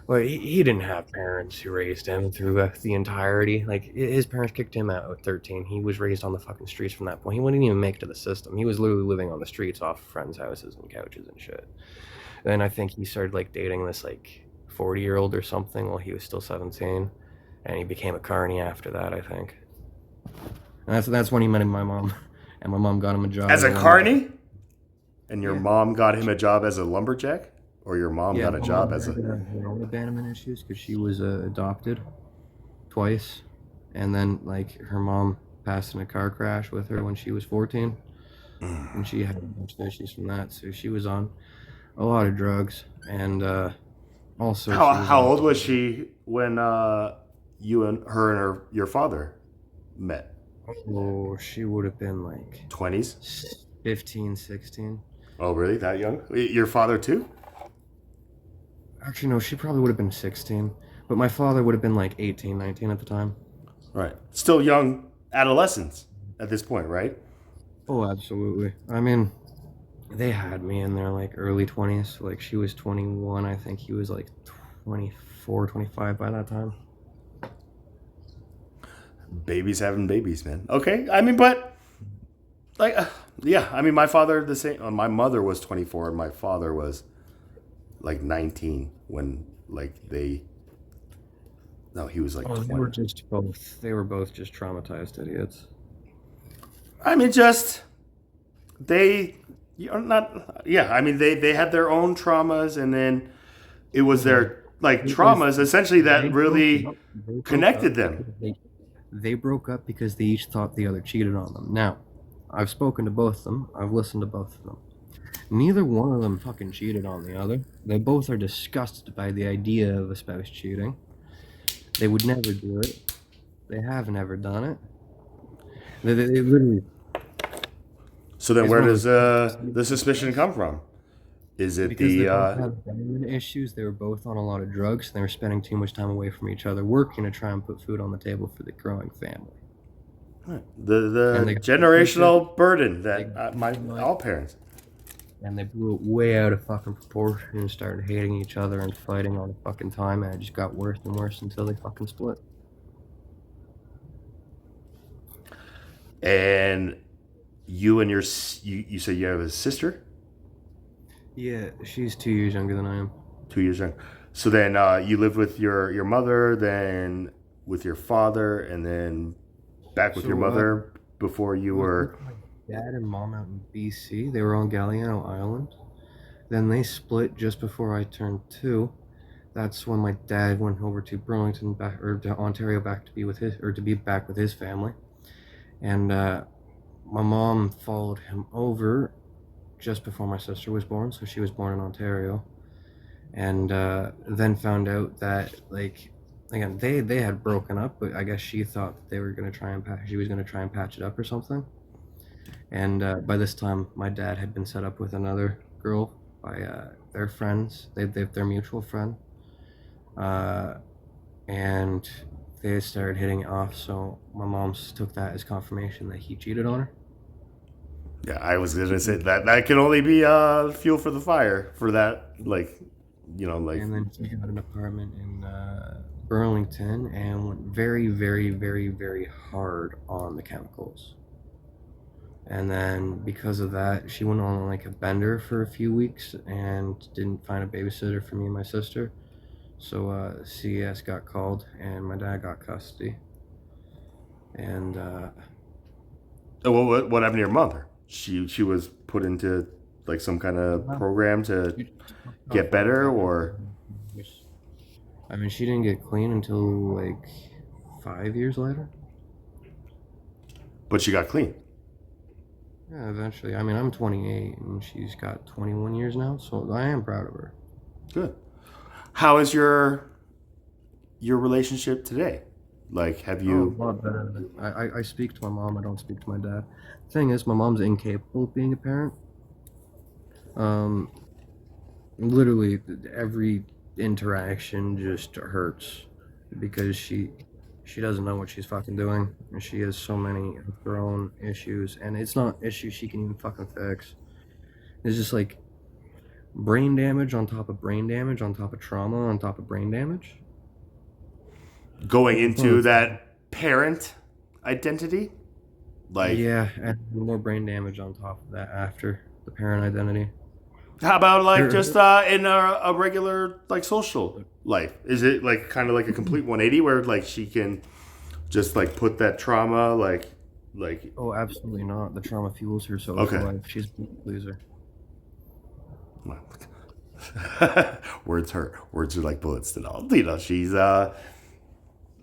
Well, he didn't have parents who raised him through the entirety. Like his parents kicked him out at 13. He was raised on the fucking streets from that point. He wouldn't even make it to the system. He was literally living on the streets off friends' houses and couches and shit. Then I think he started like dating this like 40-year-old or something while he was still 17, and he became a carny after that. I think. And that's when he met my mom, and my mom got him a job as as a a lumberjack. carny, and your Yeah. mom got him a job as a lumberjack, or your mom Yeah, got a my job mom as had a. her own abandonment issues because she was adopted twice, and then like her mom passed in a car crash with her when she was 14, and she had a bunch of issues from that. So she was on a lot of drugs, and also How she was how on. old was she when you and your father met? Oh, she would have been like 20s? 15, 16. Oh, really? That young? Your father too? Actually, no, she probably would have been 16, but my father would have been like 18, 19 at the time. Right. Still young adolescents at this point, right? Oh, absolutely. I mean, they had me in their like early 20s. Like she was 21. I think he was like 24, 25 by that time. Babies having babies, man. Okay. I mean, but like, yeah. I mean, my father the same. My mother was 24, and my father was like 19 when like they. No, he was like Oh, 20. they were both just traumatized idiots. I mean, just they. You're not. Yeah. I mean, they had their own traumas, and then it was Mhm. their like It was traumas essentially they that broke really up. They broke connected up them. because they broke up because they each thought the other cheated on them. Now, I've spoken to both of them. I've listened to both of them. Neither one of them fucking cheated on the other. They both are disgusted by the idea of a spouse cheating. They would never do it. They have never done it. They literally. So then, It's where one of does those the suspicion come from? Is it because they the both had abandonment issues. They were both on a lot of drugs. And they were spending too much time away from each other, working to try and put food on the table for the growing family. And the they got separated. generational burden They that got my like, all parents? and they blew it way out of fucking proportion and started hating each other and fighting all the fucking time. And it just got worse and worse until they fucking split. And you and you say you have a sister? Yeah, she's 2 years younger than I am. 2 years young. So then you lived with your mother, then with your father, and then back with your So mother before I you was were. with my dad and mom out in BC. They were on Galliano Island. Then they split just before I turned 2. That's when my dad went over to Burlington back or to Ontario back to be with his or to be back with his family. And my mom followed him over just before my sister was born, so she was born in Ontario. And then found out that like again they had broken up, but I guess she thought that they were gonna try and she was gonna try and patch it up or something. And by this time, my dad had been set up with another girl by their friends. They their mutual friend, uh, and they started hitting it off. So my mom took that as confirmation that he cheated on her. Yeah, I was gonna say that can only be fuel for the fire for that. Like, like. And then she got an apartment in Burlington and went very, very, very, very hard on the chemicals. And then because of that, she went on like a bender for a few weeks and didn't find a babysitter for me and my sister. So CES got called and my dad got custody. And What happened to your mother? She was put into like some kind of program to she get off work better, after or 7 years. I mean, she didn't get clean until like 5 years later. but she got clean. Yeah, eventually. I mean, I'm 28 and she's got 21 years now, so I am proud of her. Good. How is your relationship today? Like, have Oh, a you? lot better. I speak to my mom. I don't speak to my dad. The thing is, my mom's incapable of being a parent. Um, Literally every interaction just hurts because she doesn't know what she's fucking doing, and she has so many of her own issues, and it's not issues she can even fucking fix. It's just like brain damage on top of brain damage on top of trauma on top of brain damage. Going To the point where into it's like, that parent identity? Like, yeah, and more brain damage on top of that after the parent identity. how about like Her, just in a regular like social life? Is it like kind of like a complete 180 where like she can just like put that trauma like oh, absolutely not. The trauma fuels her social okay. life. She's a people pleaser. Well, words hurt. Words are like bullets and all.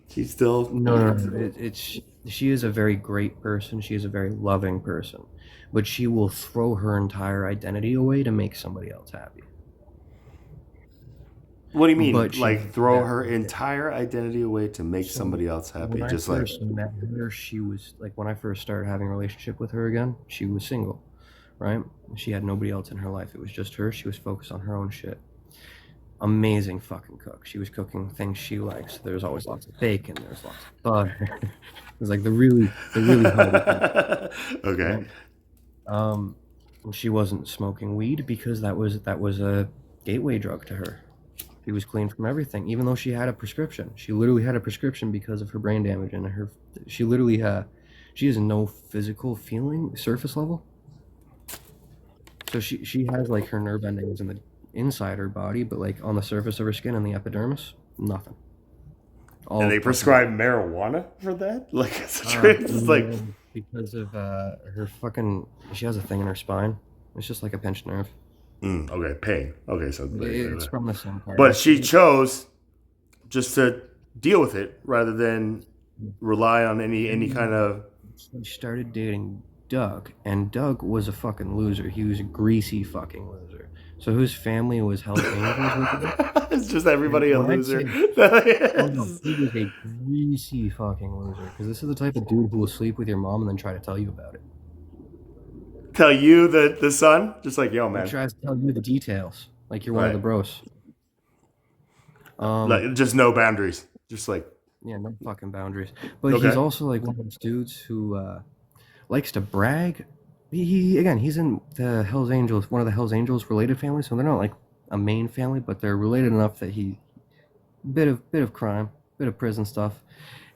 She's still. No, no, no. She is a very great person. She is a very loving person, but she will throw her entire identity away to make somebody else happy. What do you mean? But she Like throw never her did. entire identity away to make So somebody else when happy? I Just like first met her, she was like when I first started having a relationship with her again, she was single, right? She had nobody else in her life. It was just her. She was focused on her own shit. Amazing fucking cook. She was cooking things she likes. There was always lots of bacon. There was lots of butter. It was like the really hearty kind, okay. right? Um, she wasn't smoking weed because that was a gateway drug to her. She was clean from everything, even though she had a prescription. She literally had a prescription because of her brain damage and her. She literally she has no physical feeling surface level. So she has like her nerve endings in the inside her body, but like on the surface of her skin and the epidermis, nothing. And All they fucking prescribe marijuana for that? Like it's like no, because of her fucking. She has a thing in her spine. It's just like a pinched nerve. okay, pain. Okay, so It's from the same part. but she chose just to deal with it rather than rely on any kind of. She started dating Doug, and Doug was a fucking loser. He was a greasy fucking loser. So his family was Hell's Angels with him. It's just And everybody a when I loser. say, oh no, he was a greasy fucking loser. Because this is the type of dude who will sleep with your mom and then try to tell you about it. Tell you the son, just like yo He man, tries to tell you the details, like you're one of the right? bros. Um, Like just no boundaries, just like yeah, no fucking boundaries. But he's okay. also like one of those dudes who likes to brag. Again, he's in the Hell's Angels, one of the Hell's Angels related families, so they're not like a main family, but they're related enough that he bit of crime, bit of prison stuff,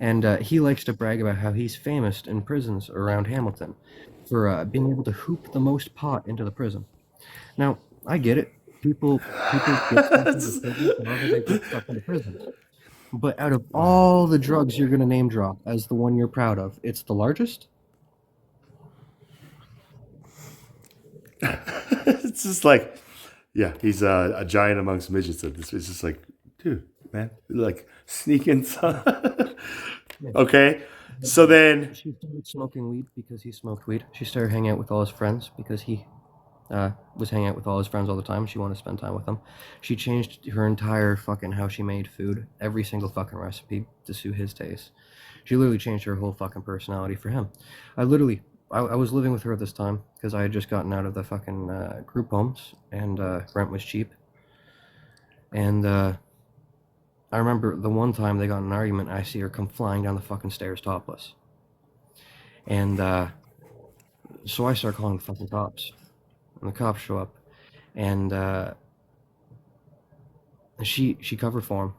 and he likes to brag about how he's famous in prisons around Hamilton for being able to hoop the most pot into the prison. Now, I get it. People get stuff into prison. However, they put stuff into prison. But out of all the drugs you're gonna name drop as the one you're proud of, it's the largest. It's just like, yeah, he's a giant amongst midgets. It's just like, dude, man, like sneaking some. Yeah. Okay, so then, She started smoking weed because he smoked weed. She started hanging out with all his friends because he was hanging out with all his friends all the time. She wanted to spend time with them. She changed her entire fucking how she made food, every single fucking recipe to suit his taste. She literally changed her whole fucking personality for him. I was living with her at this time because I had just gotten out of the fucking group homes and rent was cheap. And I remember the one time they got in an argument, I see her come flying down the fucking stairs topless. And so I start calling the fucking cops. And the cops show up. And she covered for him.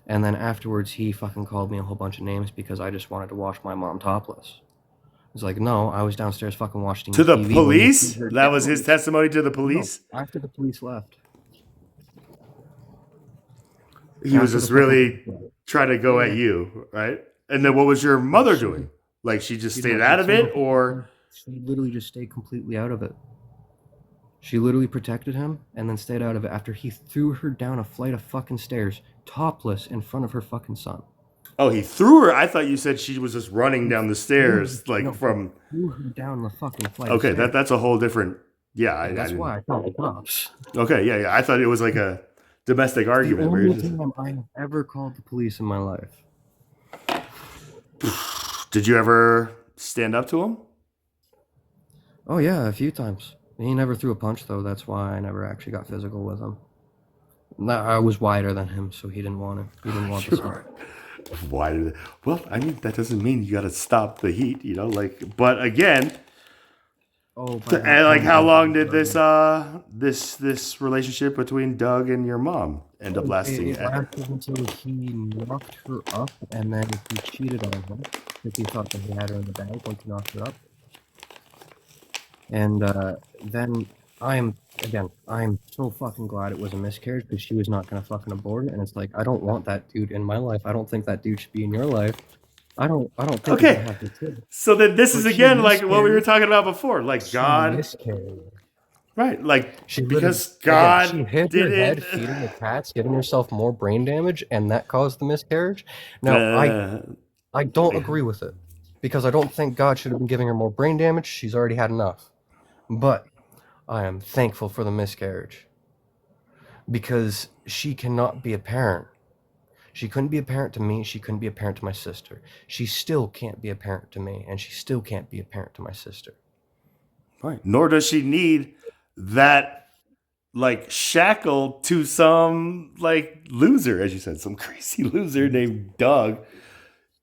And then afterwards, he fucking called me a whole bunch of names because I just wanted to watch my mom topless. It's like, no, I was downstairs fucking watching to the TV police, that was his testimony to the No, police. after the police left. He was After just the fucking really police left. trying to go at you, right? And then what was your mother doing? Like she just stayed out of it, or She literally just stayed completely out of it. She literally protected him and then stayed out of it after he threw her down a flight of fucking stairs, topless, in front of her fucking son. oh, he threw her. I thought you said she was just running down the stairs, like No, from. threw her down the fucking flight of Okay, stairs. that's a whole different. Yeah, I That's didn't. why I called the cops. Okay, yeah. I thought it was like a domestic The argument. Where only you're just, time I have ever called the police in my life. did you ever stand up to him? Oh yeah, a few times. He never threw a punch though. That's why I never actually got physical with him. I was wider than him, so he didn't want it. He didn't want the smoke. Why did? Well, I mean, that doesn't mean you got to stop the heat, Like, but again, Oh, by that and like, time, how I long was did this relationship between Doug and your mom end up lasting? It lasted until he knocked her up, and then he cheated on her because he thought that he had her in the bag once he knocked her up. And then I'm so fucking glad it was a miscarriage because she was not gonna fucking abort it. And it's like, I don't want that dude in my life. I don't think that dude should be in your life. I don't think Okay. you should have the kid. So then this But is she again like what we were miscarried. talking about before, like She God, miscarried. right? Like She because literally, God she hit her head feeding the cats, giving herself more brain damage, and that caused the miscarriage. Now, I don't agree with it because I don't think God should have been giving her more brain damage. She's already had enough. But I am thankful for the miscarriage because she cannot be a parent. She couldn't be a parent to me. She couldn't be a parent to my sister. She still can't be a parent to me, and she still can't be a parent to my sister. right. Nor does she need that like shackle to some like loser, as you said, some crazy loser named Doug.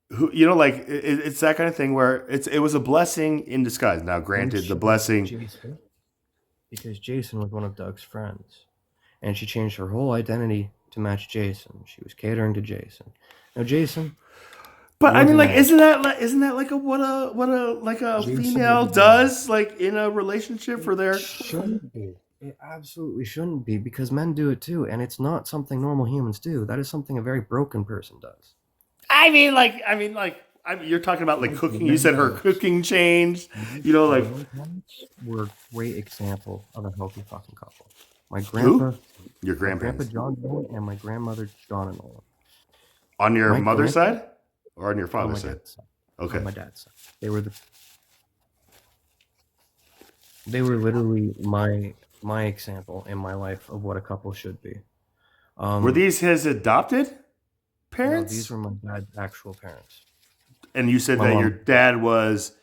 Who like it's that kind of thing where it was a blessing in disguise. Now, granted, the blessing. Jason, because Jason was one of Doug's friends, and she changed her whole identity to match Jason. She was catering to Jason. Now, Jason. But I mean, like, wasn't isn't that like what a Jason female was- does like in a relationship for their. It shouldn't be. It absolutely shouldn't be because men do it too, and it's not something normal humans do. That is something a very broken person does. I mean, you're talking about like cooking. You said her cooking changed. Like My parents were a great example of a healthy fucking couple. My grandpa, your my grandpa grandparents John Nolan, and my grandmother Donna Nolan. on your my mother's grandpa- side or on your On father's my side. dad's side. Okay. On my dad's side. They were literally my example in my life of what a couple should be. Were these his adopted no, parents? these were my dad's actual parents. And you said My that mom. your dad was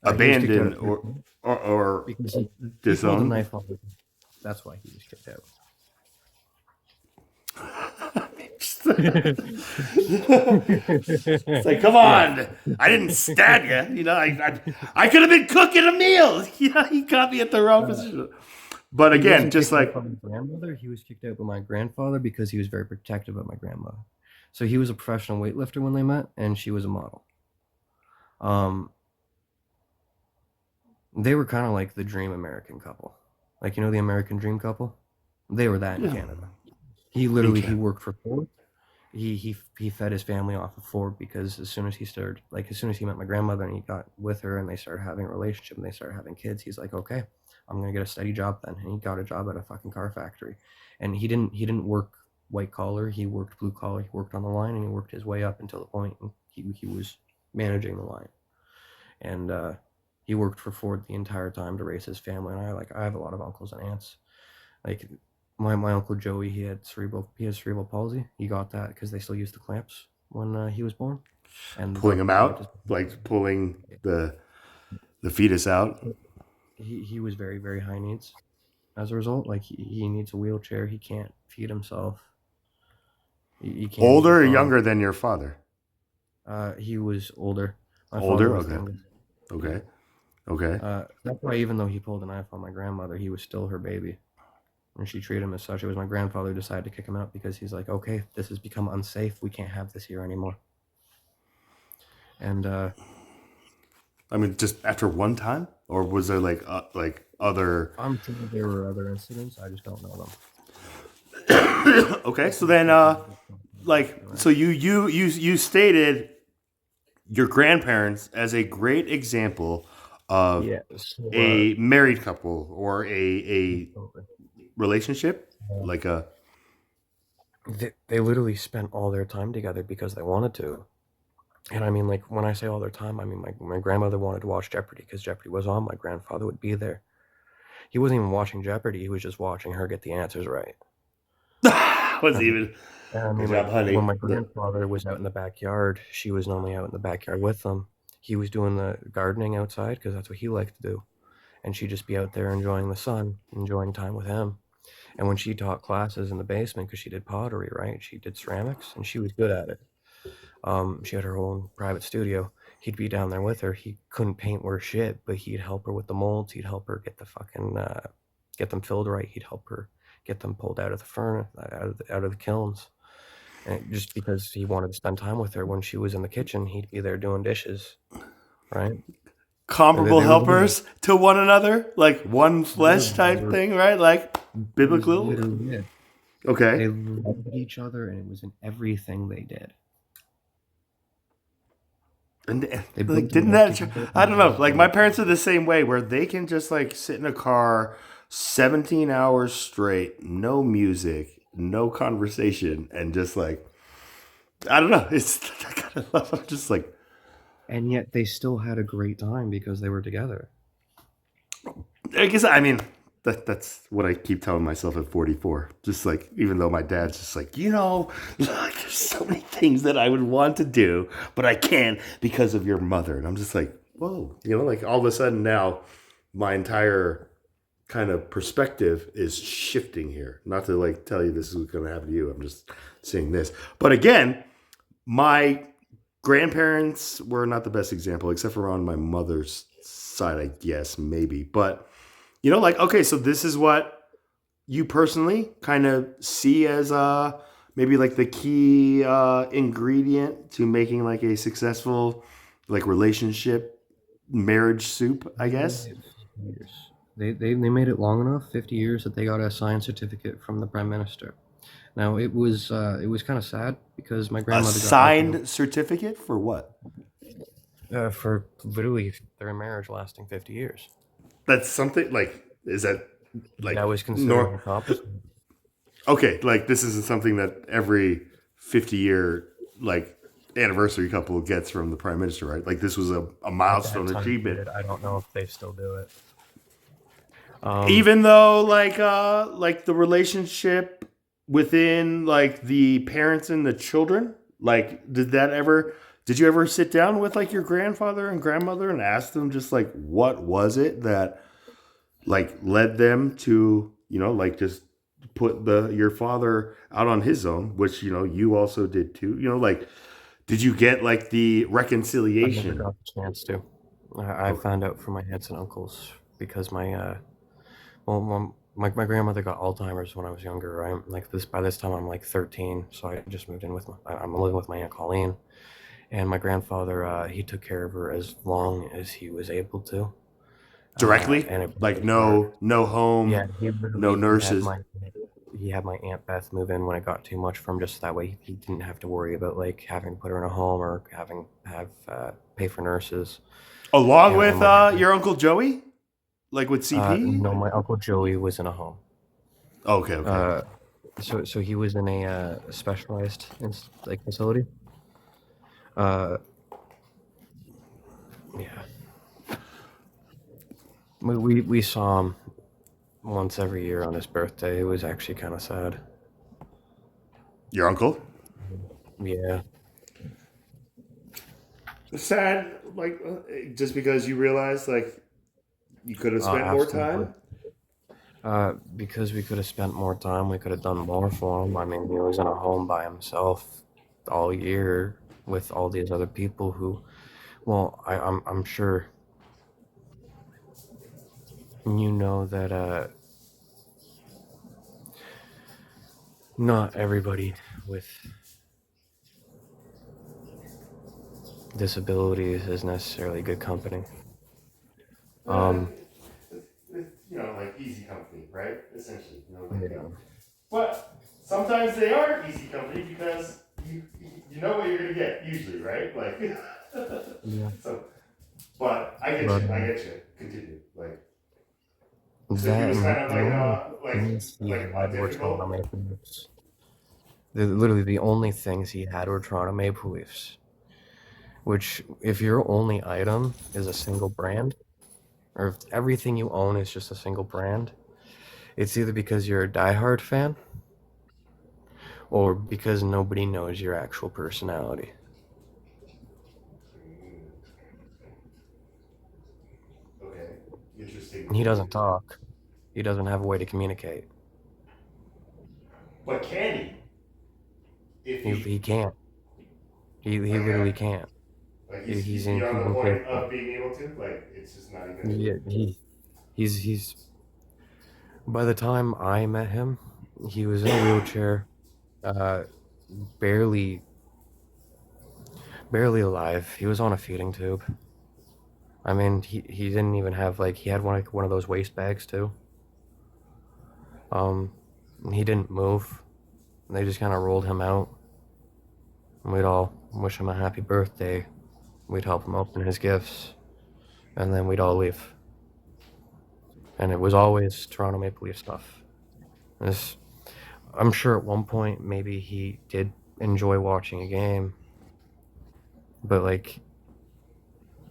He was kicked out abandoned of or prison or because he pulled a disowned. knife on him. That's why he was kicked out. It's like, come on! I didn't stab you. I could have been cooking a meal. He caught me at the wrong position. But He again, wasn't just kicked out like by my grandmother, he was kicked out by my grandfather because he was very protective of my grandmother. So he was a professional weightlifter when they met, and she was a model. They were kind of like the dream American couple. Like, you know, the American Dream couple? They were that in Yeah. Canada. He literally he Okay. worked for Ford. He fed his family off of Ford because as soon as he met my grandmother and he got with her and they started having a relationship and they started having kids, he's like, okay, I'm gonna get a steady job then. And he got a job at a fucking car factory. And he didn't work white collar, he worked blue collar, he worked on the line and he worked his way up until the point he was managing the line. And he worked for Ford the entire time to raise his family. And I have a lot of uncles and aunts. Like my uncle Joey, he has cerebral palsy. He got that because they still use the clamps when he was born, and the Pulling him doctor tried to. out, like pulling the fetus out. He was very very high needs. As a result, like he needs a wheelchair. He can't feed himself. He can't use a Older or phone. younger than your father? He was older. My father Older. was the Okay. youngest. Yeah. Okay. Okay. That's why even though he pulled a knife on my grandmother, he was still her baby. And she treated him as such. It was my grandfather who decided to kick him out because he's like, okay, this has become unsafe. We can't have this here anymore. And I mean, just after one time, or was there like other? I'm sure there were other incidents. I just don't know them. Okay, so then like so you stated your grandparents as a great example of Yeah. So, a married couple or a relationship, like a they literally spent all their time together because they wanted to. And I mean, like, when I say all their time, I mean, my grandmother wanted to watch Jeopardy because Jeopardy was on. My grandfather would be there. He wasn't even watching Jeopardy. He was just watching her get the answers right. was even And I good mean, job, like, when honey. my grandfather was out in the backyard, she was normally out in the backyard with them. He was doing the gardening outside because that's what he liked to do. And she'd just be out there enjoying the sun, enjoying time with him. And when she taught classes in the basement, because she did pottery, right? She did ceramics, and she was good at it. She had her own private studio. He'd be down there with her. He couldn't paint worth shit, but he'd help her with the molds. He'd help her get the fucking get them filled right. He'd help her get them pulled out of the furnace, out of the kilns. And just because he wanted to spend time with her when she was in the kitchen, he'd be there doing dishes, right? Comparable They were literally, helpers to one another, like one flesh literally, type thing, right? Like it was biblical. literally it. Okay. They loved each other, and it was in everything they did. And They like, built a didn't life that? together, I and don't they know. loved Like each my parents other. are the same way, where they can just like sit in a car 17 hours straight, no music, no conversation, and just like I don't know. It's I kind of love. I'm just like And yet they still had a great time because they were together. I guess I mean that's what I keep telling myself at 44. Just like even though my dad's just like like, there's so many things that I would want to do, but I can't because of your mother, and I'm just like whoa, like all of a sudden now my entire kind of perspective is shifting here. Not to like tell you this is what's going to happen to you. I'm just saying this, but again, my grandparents were not the best example, except for on my mother's side, I guess, maybe. But, like, okay, so this is what you personally kind of see as maybe like the key ingredient to making like a successful like relationship marriage soup, I They guess. made it 50 years. They made it long enough, 50 years, that they got a signed certificate from the prime minister. Now it was kind of sad because my A grandmother got Alzheimer's signed certificate for what? for literally their marriage lasting 50 years. That's something like, is that That like, was considered an nor accomplishment. okay, like this isn't something that every 50-year like anniversary couple gets from the prime minister, right? Like this was a At that milestone time, they achievement. did. I don't know if they still do it. Um, Even though like the relationship within like the parents and the children, like did you ever sit down with like your grandfather and grandmother and ask them just like what was it that like led them to, like just put your father out on his own, which you also did too, like did you get like the I never reconciliation? got the chance to. I Okay. found out from my aunts and uncles because my grandmother got Alzheimer's when I was younger. Right, like this by this time I'm like 13, so I just moved in with I'm living with my aunt Colleen, and my grandfather he took care of her as long as he was able to, Directly? and it broke Like his heart. no Yeah, home, he no literally nurses. he had my aunt Beth move in when it got too much for him, just that way he didn't have to worry about like having to put her in a home or having have pay for nurses. Along And with my your uncle Joey? Like with CP? no, my uncle Joey was in a home. Okay, okay. Uh, so he was in a specialized like facility. Uh, yeah, we saw him once every year on his birthday. It was actually kind of sad. Your uncle? Yeah. Sad, like just because you realized like you could have spent more Absolutely. time. Because we could have spent more time, we could have done more for him. I mean, he was in a home by himself all year with all these other people who, well, I'm sure you know that not everybody with disabilities is necessarily good company. Uh, Um, like easy company, right? Essentially, yeah, but sometimes they are easy company because you know what you're gonna get usually, right? Like, yeah. so. But I get But you. I get you. Continue. Like, so he that was kind and of the only like things he a had were Toronto difficult. Maple Leafs. Literally, the only things he had were Toronto Maple Leafs. Which, if your only item is a single brand, or if everything you own is just a single brand, it's either because you're a diehard fan or because nobody knows your actual personality. Okay, interesting. He doesn't talk. He doesn't have a way to communicate. But can he? If He he can't. He like, literally can't. he's beyond He's the point incapable. of being able to. Like, it's just not even. Yeah, he's. By the time I met him, he was in a wheelchair, uh, barely barely alive. He was on a feeding tube. I mean, he didn't even have like he had one of those waist bags too. Um, he didn't move. They just kind of rolled him out. And we'd all wish him a happy birthday. We'd help him open his gifts, and then we'd all leave. And it was always Toronto Maple Leaf stuff. This, I'm sure at one point maybe he did enjoy watching a game, but like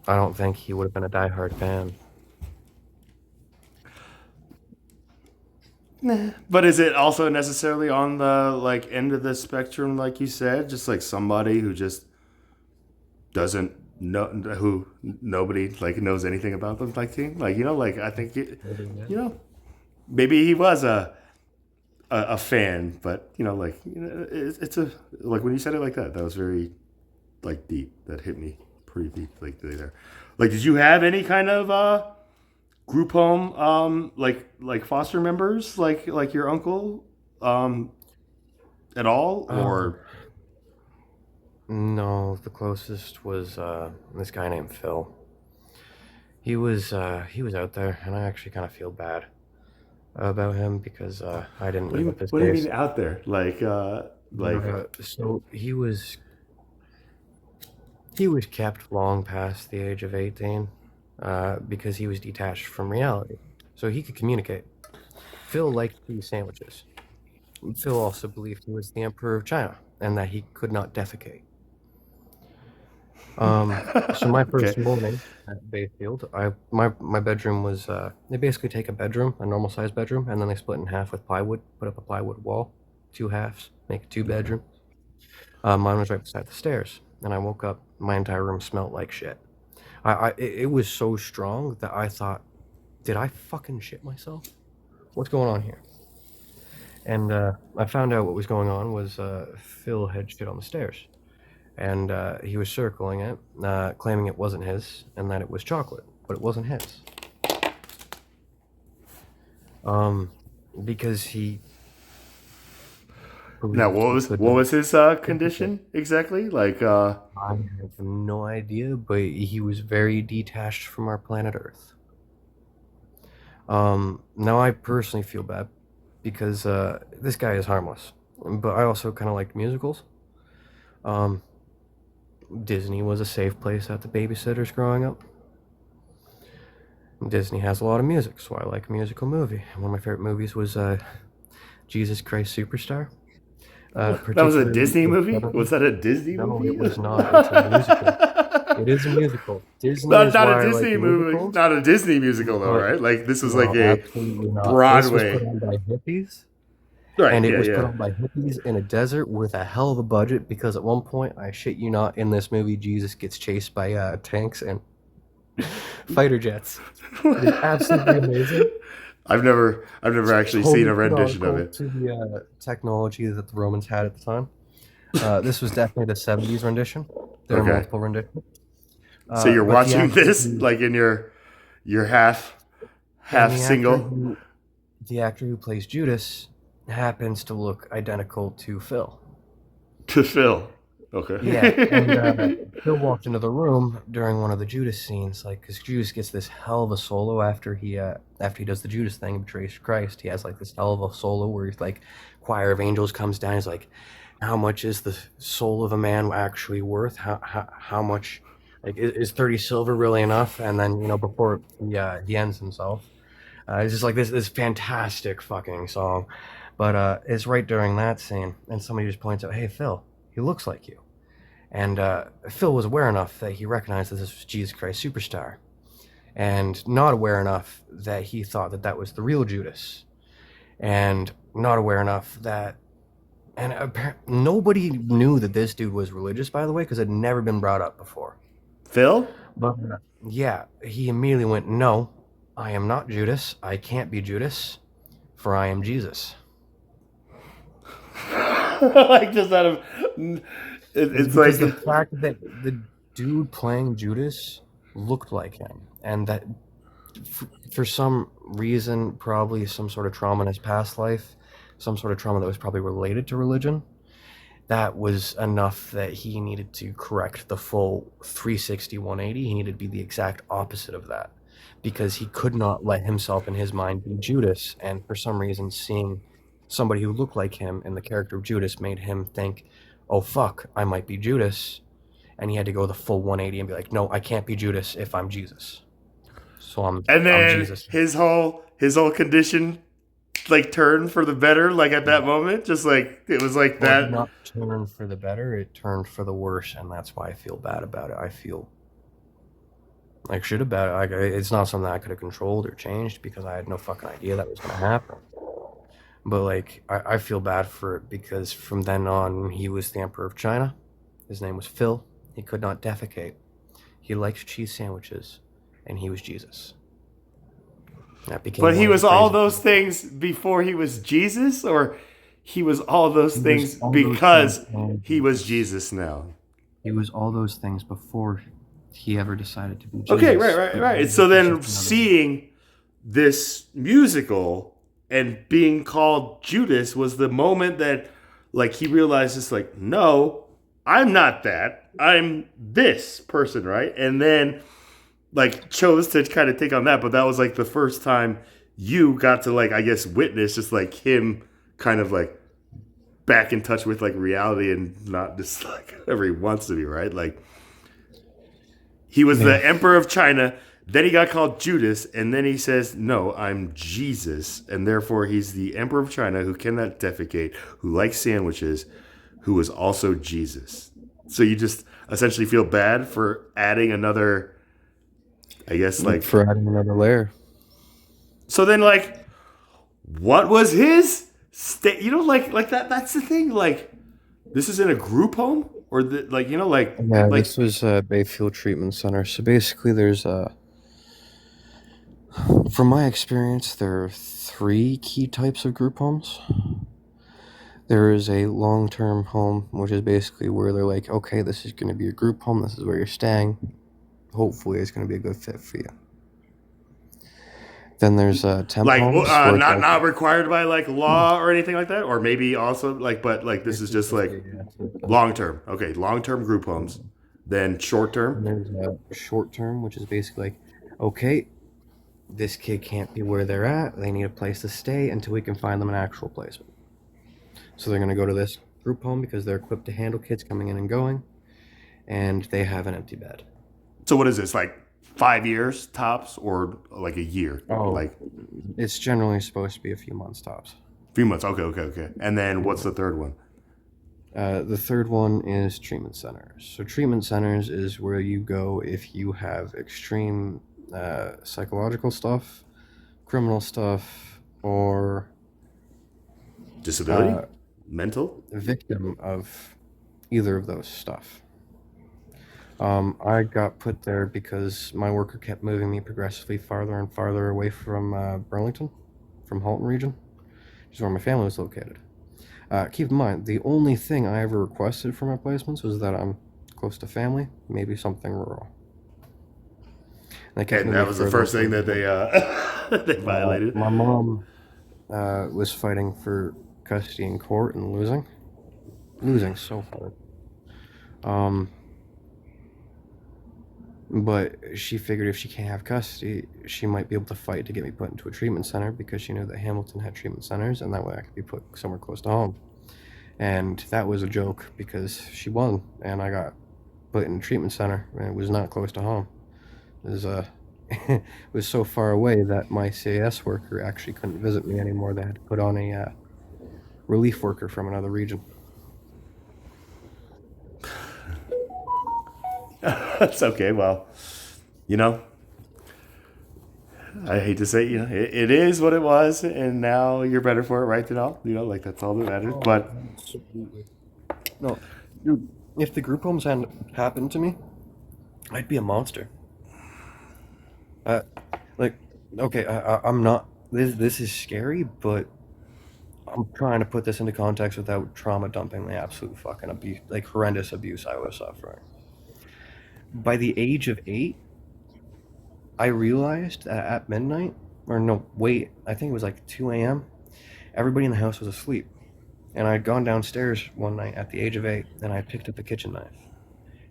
I don't think he would have been a diehard fan. Nah. But is it also necessarily on the like end of the spectrum, like you said, just like somebody who just doesn't know who nobody like knows anything about them, like team, like like I think Maybe, yeah. maybe he was a fan, but like it's a like when you said it like that was very like deep. That hit me pretty deep, like there. Like, did you have any kind of group home like foster members like your uncle at all Um, or no, the closest was this guy named Phil. He was out there, and I actually kind of feel bad about him because I didn't live with his what do you mean case. out there like So he was kept long past the age of 18 because he was detached from reality, so he could communicate. Phil liked cheese sandwiches. Phil also believed he was the emperor of China and that he could not defecate. So my okay. first morning at Bayfield, my bedroom was they basically take a bedroom, a normal sized bedroom, and then they split in half with plywood, put up a plywood wall, two halves, make a two bedroom. Mine was right beside the stairs, and I woke up. My entire room smelled like shit. It was so strong that I thought, did I fucking shit myself? What's going on here? And I found out what was going on was Phil had shit on the stairs. And he was circling it, claiming it wasn't his and that it was chocolate, but it wasn't his. Because he Now, believed he could what not was his defecate. condition exactly? Like, I have no idea, but he was very detached from our planet Earth. Now I personally feel bad because this guy is harmless, but I also kind of like musicals. Um, Disney was a safe place at the babysitters growing up. Disney has a lot of music, so I like a musical movie. One of my favorite movies was Jesus Christ Superstar. That was a Particularly Disney the movie? Was 70s. that a Disney No, movie? it was not. It's a musical. It is a musical. Disney is Not a why I like Disney movie. musicals, Not a Disney musical though, but right? Like this was like no, a absolutely not. This was put Broadway. on by hippies, Right, and it yeah, was put yeah. on by hippies in a desert with a hell of a budget because at one point, I shit you not, in this movie, Jesus gets chased by tanks and fighter jets. It is absolutely amazing. I've never actually seen Totally a rendition of canonical it. to the technology that the Romans had at the time. This was definitely the 70s rendition. There are Okay. multiple renditions. So you're But the watching actor this who like in your and half single the actor who plays Judas happens to look identical to Phil. to Phil. Yeah, and Okay. Phil walked into the room during one of the Judas scenes, like, because Judas gets this hell of a solo after he does the Judas thing and betrays Christ. He has like this hell of a solo where he's like, choir of angels comes down. He's like, how much is the soul of a man actually worth? How much, like, is 30 silver really enough? And then before he ends himself, it's just like this fantastic fucking song. But it's right during that scene, and somebody just points out, "Hey, Phil, he looks like you." And Phil was aware enough that he recognized that this was Jesus Christ Superstar, and not aware enough that he thought that that was the real Judas, and not aware enough that. And nobody knew that this dude was religious, by the way, because it had never been brought up before. Phil? But yeah, he immediately went, "No, I am not Judas. I can't be Judas, for I am Jesus." Like just out of It's it's like because the fact that the dude playing Judas looked like him, and that for some reason, probably some sort of trauma in his past life, some sort of trauma that was probably related to religion, that was enough that he needed to correct the full 360 180. He needed to be the exact opposite of that because he could not let himself in his mind be Judas. And for some reason, seeing somebody who looked like him in the character of Judas made him think, oh, fuck, I might be Judas. And he had to go the full 180 and be like, no, I can't be Judas if I'm Jesus. So and I'm then Jesus. his whole condition like turned for the better like at that moment just like it was like Well, it did that. not turn for the better, it turned for the worse, and that's why I feel bad about it. I feel like shit about it. Like, it's not something I could have controlled or changed because I had no fucking idea that was going to happen. But like, I feel bad for it because from then on, he was the Emperor of China. His name was Phil. He could not defecate. He liked cheese sandwiches, and he was Jesus. That became But he one of was the all phrases. those things before he was Jesus, or he was all those He was things all those things because and he was Jesus. Jesus now. He was all those things before he ever decided to be Okay, right, Jesus. right, But right. Jesus So was then just another. seeing this musical and being called Judas was the moment that like he realized it's like, no, I'm not that. I'm this person, right? And then like chose to kind of take on that, but that was like the first time you got to like I guess witness just like him kind of like back in touch with like reality and not just like whatever he wants to be, right? Like he was Yeah. the emperor of China, then he got called Judas, and then he says, "No, I'm Jesus," and therefore he's the emperor of China who cannot defecate, who likes sandwiches, who is also Jesus. So you just essentially feel bad for adding another, I guess, like For adding another layer. so. Then, like, what was his state? You know, like that. That's the thing. Like, this is in a group home, or the, like you know, Yeah, like this was Bayfield Treatment Center. So basically, there's from my experience, there are 3 key types of group homes. There is a long-term home, which is basically where they're like, okay, this is going to be a group home. This is where you're staying. Hopefully, it's going to be a good fit for you. Then there's temp homes where it's like, not required by like law or anything like that, or maybe also like, but like this is just like long term. Okay, long term group homes. Then short And term. there's a short term, which is basically like, okay, this kid can't be where they're at. They need a place to stay until we can find them an actual placement. So they're going to go to this group home because they're equipped to handle kids coming in and going, and they have an empty bed. So what is this, like 5 years tops or like a year? Like It's generally supposed to be a few months tops. a few months. Okay. And then what's the third one? The third one is treatment centers. So treatment centers is where you go if you have extreme psychological stuff, criminal stuff, or Disability? Mental? victim of either of those stuff. I got put there because my worker kept moving me progressively farther and farther away from Burlington, from Halton region, which is where my family was located. Keep in mind, the only thing I ever requested for my placements was that I'm close to family, maybe something rural. And that was the first thing that they they violated. My mom was fighting for custody in court and losing so hard. But she figured if she can't have custody, she might be able to fight to get me put into a treatment center because she knew that Hamilton had treatment centers, and that way I could be put somewhere close to home. And that was a joke because she won, and I got put in a treatment center, and it was not close to home. It was it was so far away that my CAS worker actually couldn't visit me anymore. They had to put on a relief worker from another region. That's okay. Well, I hate to say, it is what it was, and now you're better for it, right? Like that's all that matters. But Absolutely. No, dude, if the group homes hadn't happened to me, I'd be a monster. Okay, I'm not. This is scary, but I'm trying to put this into context without trauma dumping the absolute fucking abuse, like horrendous abuse I was suffering. By the age of 8, I realized that at midnight, or no, wait, I think it was like 2 a.m., everybody in the house was asleep. And I'd gone downstairs one night at the age of 8, and I picked up a kitchen knife.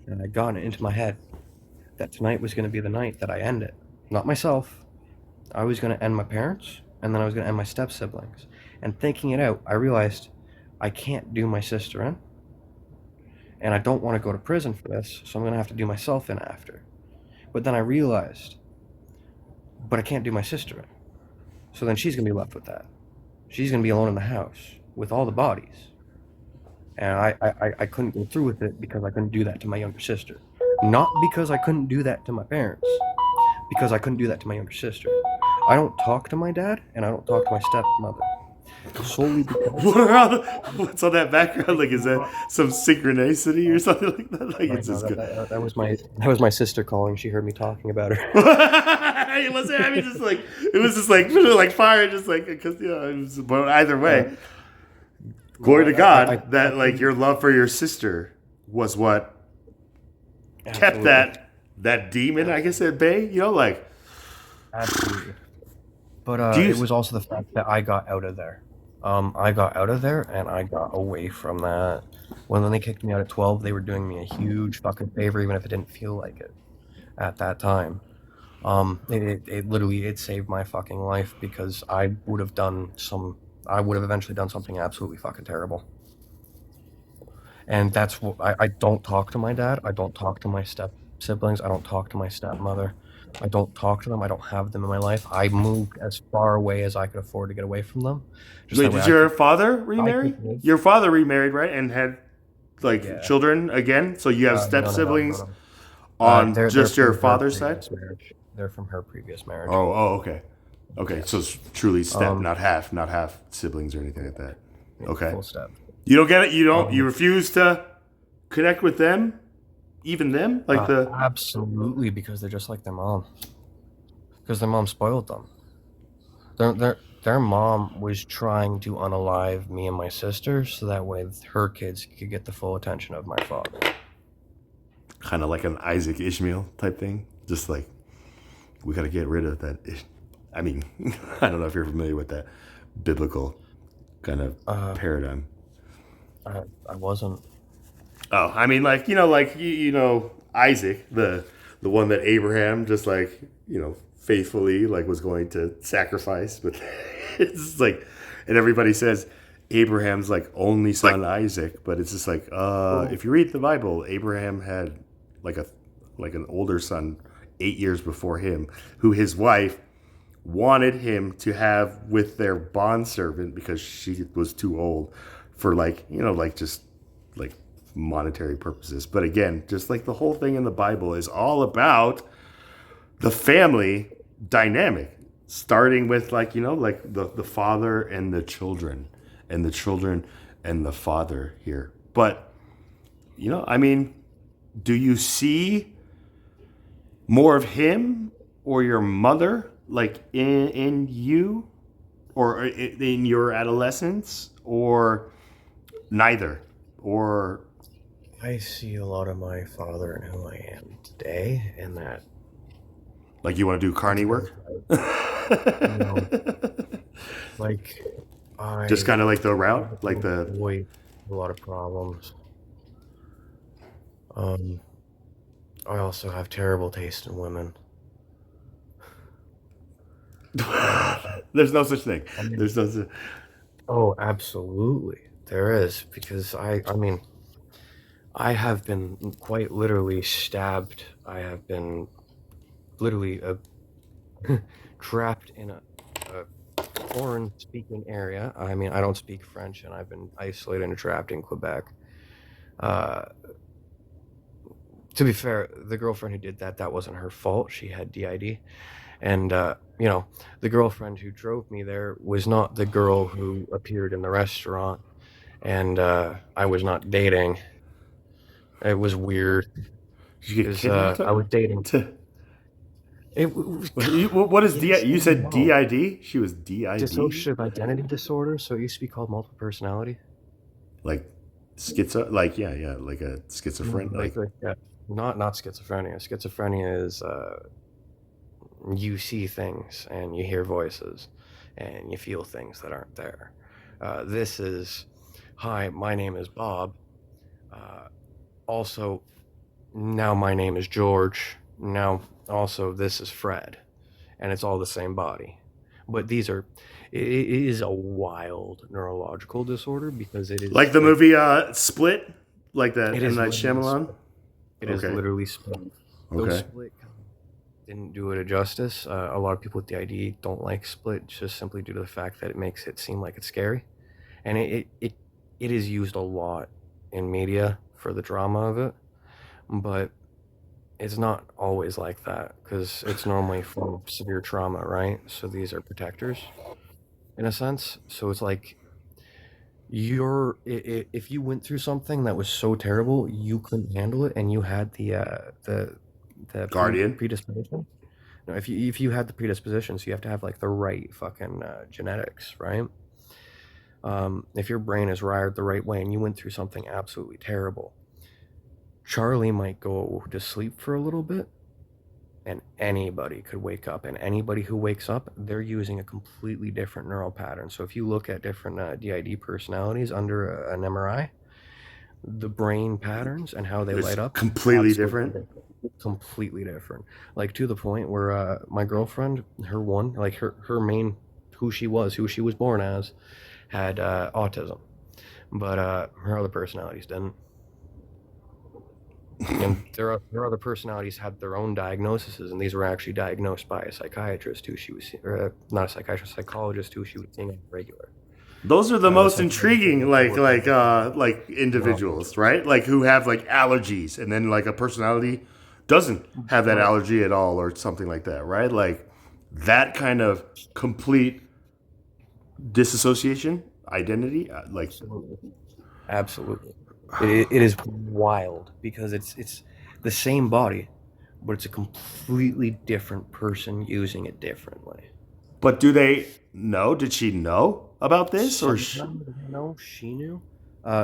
And I'd gotten it into my head that tonight was going to be the night that I end it. Not myself. I was going to end my parents, and then I was going to end my step-siblings. And thinking it out, I realized I can't do my sister in. And I don't want to go to prison for this, so I'm going to have to do myself in after. But then I realized, but I can't do my sister in. So then she's going to be left with that. She's going to be alone in the house with all the bodies. And I couldn't go through with it because I couldn't do that to my younger sister. Not because I couldn't do that to my parents, because I couldn't do that to my younger sister. I don't talk to my dad, and I don't talk to my stepmother. Solely because... What's on that background? Like, is that some synchronicity or something like that? Like, it's just good. That was my sister calling. She heard me talking about her. It wasn't. I mean, it was just like fire, just like because it was. But either way, glory to God that like your love for your sister was what kept that demon, I guess, at bay. Absolutely. But it was also the fact that I got out of there. I got out of there and I got away from that. When they kicked me out at 12, they were doing me a huge fucking favor, even if it didn't feel like it at that time. It literally saved my fucking life because I would have eventually done something absolutely fucking terrible. And that's what I don't talk to my dad. I don't talk to my step siblings. I don't talk to my stepmother. I don't talk to them. I don't have them in my life. I moved as far away as I could afford to get away from them. Wait, did your father remarry? Your father remarried, right? And had children again? So you have step siblings on just your father's side? Marriage. They're from her previous marriage. Oh, okay. Okay, yeah. So it's truly step, not half siblings or anything like that. Okay. Full step. You don't get it? You refuse to connect with them? Even them? Absolutely, because they're just like their mom. Because their mom spoiled them. Their mom was trying to unalive me and my sister so that way her kids could get the full attention of my father. Kind of like an Isaac Ishmael type thing. Just like, we got to get rid of that. I mean, I don't know if you're familiar with that biblical kind of paradigm. I wasn't. Oh, I mean, Isaac, the one that Abraham just faithfully like was going to sacrifice, but it's like, and everybody says Abraham's like only son Isaac, but it's just like if you read the Bible, Abraham had like an older son 8 years before him, who his wife wanted him to have with their bondservant because she was too old for like, like just like monetary purposes. But again, just like the whole thing in the Bible is all about the family dynamic, starting with like, like the father and the children and the children and the father here. But, I mean, do you see more of him or your mother like in you or in your adolescence, or neither? Or I see a lot of my father and who I am today, and that like you want to do carny work? Like I Just kind of like the route, like the avoid a lot of problems. I also have terrible taste in women. there's no such thing. There's no such... Oh, absolutely. There is, because I mean, I have been quite literally stabbed. I have been literally trapped in a foreign speaking area. I mean, I don't speak French, and I've been isolated and trapped in Quebec. To be fair, the girlfriend who did that wasn't her fault. She had DID. And, the girlfriend who drove me there was not the girl who appeared in the restaurant. And I was not dating. It was weird. Did you get Because kidnapped? I was dating. What is DID? You said DID? She was DID? Dissociative identity disorder. So it used to be called multiple personality. Like schizo? Like, yeah, like a schizophrenic. Not schizophrenia. Schizophrenia is you see things and you hear voices and you feel things that aren't there. This is, hi, my name is Bob. Also, now my name is George. Now, also, this is Fred. And it's all the same body. But it is a wild neurological disorder because it is... Like the movie Split? Like that M. Night Shyamalan? It is literally Split. Okay. Split didn't do it justice. A lot of people with DID don't like Split just simply due to the fact that it makes it seem like it's scary. And it is used a lot in media for the drama of it. But it's not always like that because it's normally from severe trauma, right? So these are protectors in a sense. So it's like if you went through something that was so terrible you couldn't handle it, and you had the Guardian predisposition. No, if you had the predisposition, so you have to have like the right fucking genetics, right? If your brain is wired the right way and you went through something absolutely terrible, Charlie might go to sleep for a little bit, and anybody could wake up, and anybody who wakes up, they're using a completely different neural pattern. So if you look at different DID personalities under an MRI, the brain patterns and how they light up completely different. Completely different. Like to the point where my girlfriend, her main, who she was born as, had autism, but her other personalities didn't. And their other personalities had their own diagnoses, and these were actually diagnosed by a psychiatrist who she was, not a psychiatrist, a psychologist who she was seeing on regular. Those are the most intriguing, like individuals, right? Like who have like allergies, and then like a personality doesn't have that allergy at all, or something like that, right? Like that kind of complete disassociation, identity, like absolutely. It is wild because it's the same body, but it's a completely different person using it differently. But do they know? Did she know about this, or no? She knew.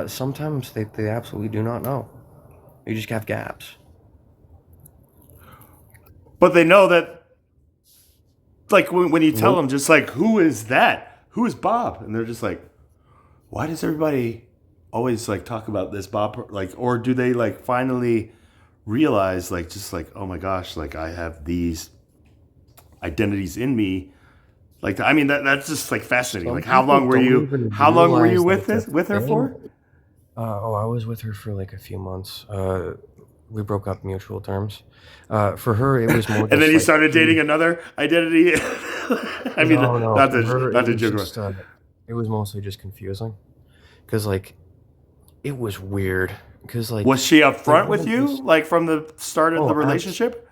Sometimes they absolutely do not know. You just have gaps. But they know that, like when you tell them, just like, who is that? Who is Bob? And they're just like, why does everybody always like talk about this Bob? Like, or do they like finally realize, like, just like, oh my gosh, like I have these identities in me. Like, I mean, that's just like fascinating. Some Like, how people long were don't you? even How long were you realize that with it's a with her thing. for? I was with her for like a few months. We broke up mutual terms. For her, it was more And then just you like started dating another identity. I mean, no. not For her, not it to was joke about. just it was mostly just confusing because like it was weird because like Was she there upfront with wasn't you, this. like from the start of the Oh, relationship?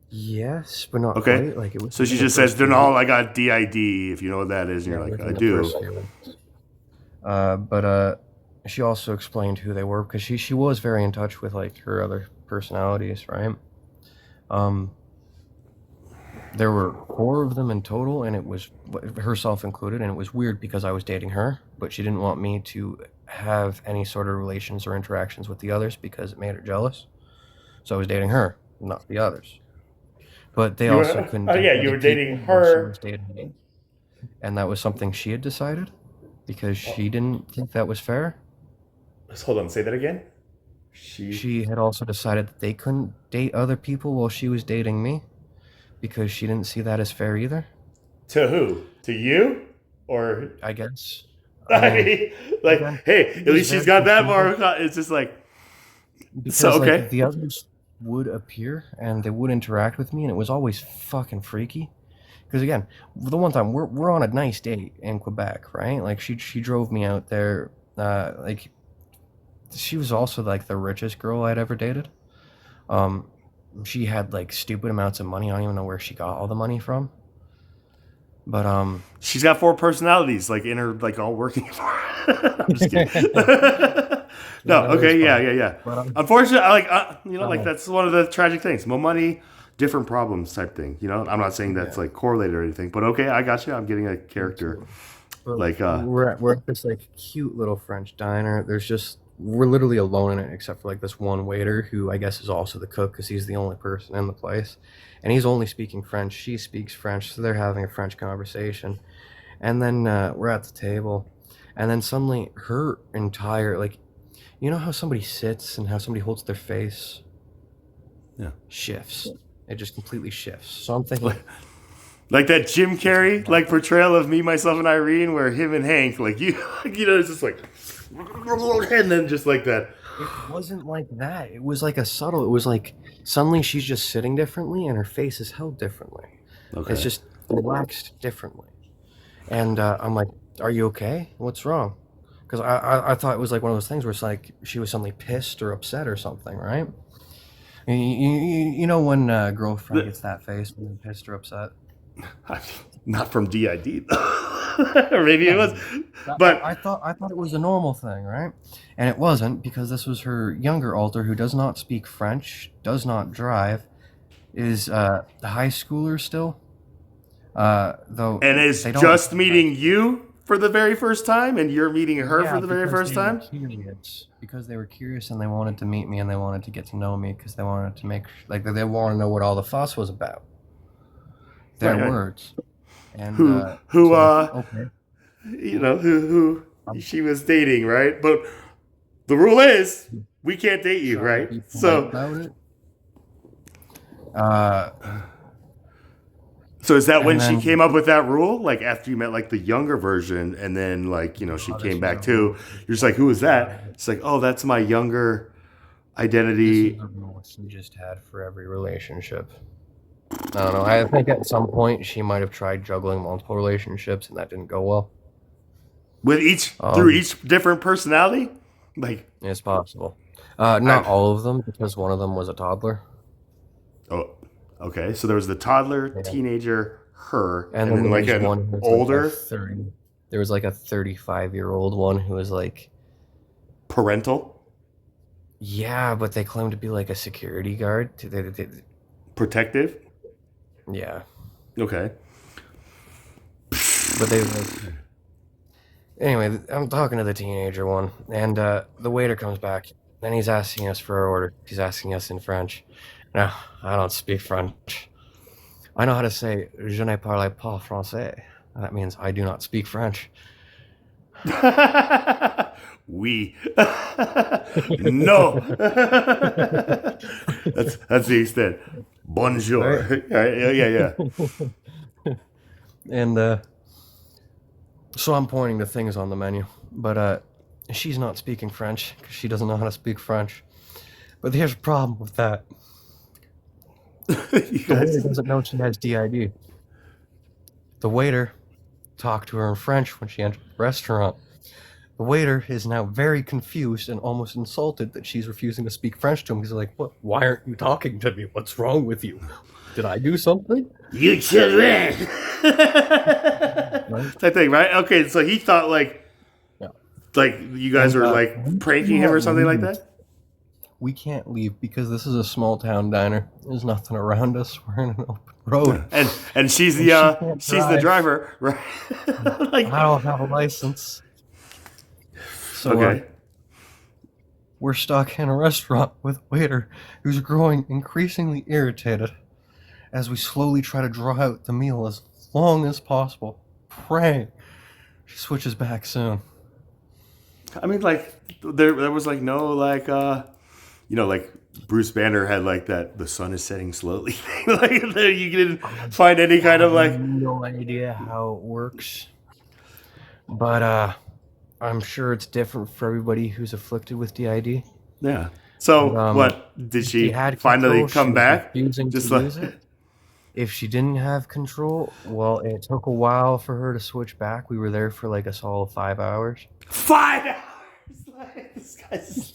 yes, but not Okay, quite. Like it was so she within the just says, first few "Denal, I weeks. got DID. If you know what that is," and Yeah, you're like, "I within the do." first few weeks. But she also explained who they were because she was very in touch with like her other personalities, right? Um, there were 4 of them in total, and it was herself included, and it was weird because I was dating her, but she didn't want me to have any sort of relations or interactions with the others because it made her jealous. So I was dating her, not the others. But they You also were, couldn't oh date yeah, you other were dating people while she was her. dating me, and that was something she had decided because she didn't think that was fair. Hold on, say that again. She She had also decided that they couldn't date other people while she was dating me because she didn't see that as fair either. to who? To you, or I guess. I I mean, mean, like, again, hey, it at was least she's very got that far. confusing It's just like, so because like okay. the others would appear and they would interact with me, and it was always fucking freaky. Because again, the one time we're on a nice date in Quebec, right? Like she drove me out there. Like she was also like the richest girl I'd ever dated. Um, she had like stupid amounts of money. I don't even know where she got all the money from. But She's got 4 personalities, like in her, like all working for her. I'm just kidding. No, yeah, that is okay, yeah, funny. yeah, yeah. But Unfortunately, like like uh, that's one of the tragic things. More money, different problems type thing. I'm not saying that's yeah, like correlated or anything, but okay, I got you. I'm getting a character. absolutely. But Like, we're at this like cute little French diner. We're literally alone in it except for like this one waiter who I guess is also the cook because he's the only person in the place, and he's only speaking French. She speaks French, so they're having a French conversation. And then we're at the table, and then suddenly her entire like you know how somebody sits and how somebody holds their face yeah, shifts. It just completely shifts. So I'm thinking like that Jim it's Carrey like like portrayal of Me, Myself, and Irene, where him and Hank, like it's just like, and then just like that. it wasn't like that. It was like a subtle. It was like suddenly she's just sitting differently and her face is held differently. It's Okay. just relaxed differently. And I'm like, "Are you okay? What's wrong?" Because I thought it was like one of those things where it's like she was suddenly pissed or upset or something, right? You know when a girlfriend The- gets that face when they're pissed or upset? Not from DID, or maybe it Yeah, was, I but thought it was a normal thing, right? And it wasn't because this was her younger alter who does not speak French, does not drive, is a high schooler still. Though and is they don't. just meeting you for the very first time, and you're meeting her for Yeah, the very because first they were time. curious. Because they were curious and they wanted to meet me and they wanted to get to know me because they wanted to make like they wanted to know what all the fuss was about. Their Right, right. words. And Who so I thought, okay, who I'm she was dating, right? But the rule is we can't date you, trying to right? be polite So about it. Uh, so is that when and she then came up with that rule? Like after you met like the younger version, and then like she oh, this came was back a too. rule she You're just like, who is that? had. It's like, oh, that's my younger This was identity. a rule she just had for every relationship. I don't know. I think at some point she might have tried juggling multiple relationships and that didn't go well. With each through Um, each different personality, like it's possible. I Not all of them because one of them was a toddler. oh okay. So there was the toddler, Yeah. teenager, her, And and then then there like was an one who was like a older 30. There was like a 35-year-old one who was like, parental yeah, but they claimed to be like a security guard. protective. Yeah, Okay. but they like. Anyway, I'm talking to the teenager one, and the waiter comes back, and he's asking us for our order. He's asking us in French. No, I don't speak French. I know how to say "Je ne parle pas français." That means I do not speak French. We no. That's the extent. Bonjour. Right. Yeah. And so I'm pointing to things on the menu, but she's not speaking French because she doesn't know how to speak French. But here's a problem with that. You The waiter guys, doesn't know she has DID. The waiter talked to her in French when she entered the restaurant. The waiter is now very confused and almost insulted that she's refusing to speak French to him. He's like, "What? Why aren't you talking to me? What's wrong with you? Did I do something?" you children. Right? Type thing, right? Okay, so he thought Yeah. you guys And were like pranking him or something like that. We can't leave because this is a small town diner. There's nothing around us. We're in an open road. And she's And the she can't she's the drive. driver, right? Like, I don't have a license. So okay. we're stuck in a restaurant with a waiter who's growing increasingly irritated as we slowly try to draw out the meal as long as possible, praying she switches back soon. I mean, like there was like no like like Bruce Banner had like that the sun is setting slowly thing. Like you didn't find any kind of I like have no idea how it works, but I'm sure it's different for everybody who's afflicted with DID. yeah. So But, what did she she had finally control. She come was back? refusing Just to like use it. If she didn't have control, well, it took a while for her to switch back. We were there for like a solid 5 hours. 5 hours. Like, this guy's.